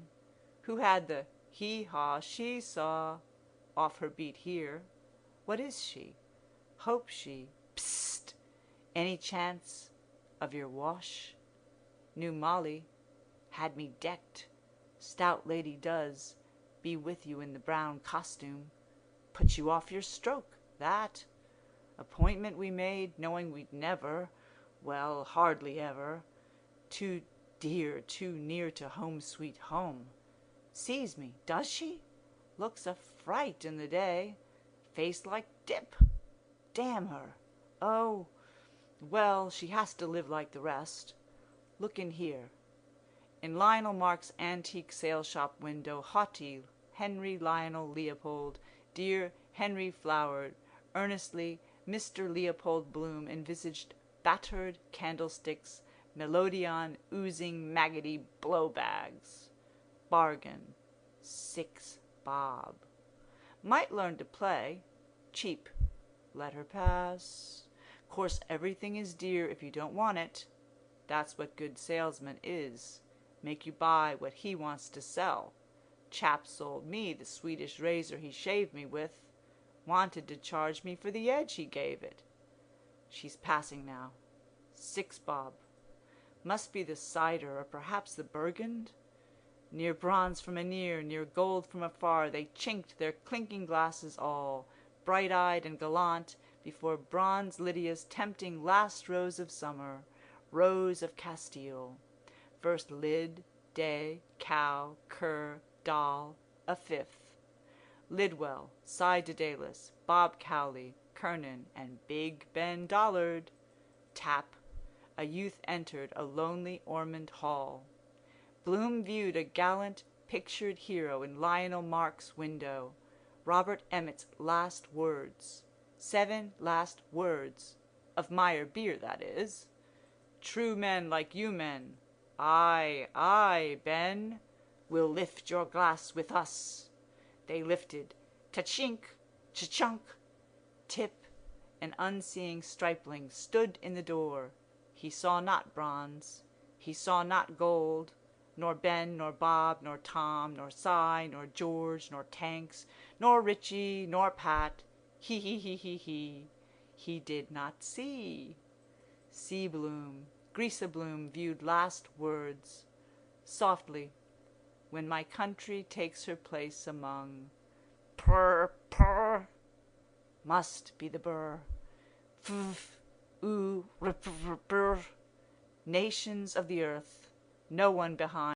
Who had the hee-haw she saw off her beat here? What is she? Hope she. Psst! Any chance of your wash? New Molly. Had me decked. Stout lady does. Be with you in the brown costume. Put you off your stroke, that. Appointment we made, knowing we'd never, well, hardly ever. Too dear, too near to home sweet home. Sees me, does she? Looks a fright in the day. Face like dip. Damn her. Oh, well, she has to live like the rest. Look in here. In Lionel Mark's antique sale shop window, haughty Henry Lionel Leopold, dear Henry flowered, earnestly Mr. Leopold Bloom envisaged battered candlesticks, melodeon oozing maggoty blow-bags. Bargain. 6 bob. Might learn to play. Cheap. Let her pass. Course everything is dear if you don't want it. That's what good salesman is. Make you buy what he wants to sell. Chap sold me the Swedish razor he shaved me with. Wanted to charge me for the edge he gave it. She's passing now. 6 bob. Must be the cider, or perhaps the Burgund. Near bronze from anear, near gold from afar, they chinked their clinking glasses all, bright-eyed and gallant, before bronze Lydia's tempting last rose of summer, rose of Castile. First Lid, Day, Cow, Cur, Doll, a fifth. Lidwell, Cy Dedalus, Bob Cowley, Kernan, and Big Ben Dollard. Tap. A youth entered a lonely Ormond hall. Bloom viewed a gallant, pictured hero in Lionel Mark's window. Robert Emmet's last words. 7 last words. Of Meyer beer, that is. True men like you men. Aye, aye, Ben. Will lift your glass with us. They lifted. Ta-chink, cha-chunk. Tip, an unseeing stripling, stood in the door. He saw not bronze. He saw not gold. Nor Ben, nor Bob, nor Tom, nor Cy, nor George, nor Tanks, nor Richie, nor Pat. He. He did not see. Sea Bloom, Greasa Bloom viewed last words. Softly, when my country takes her place among. Purr, purr. Must be the burr. F, oo, rr, nations of the earth. No one behind.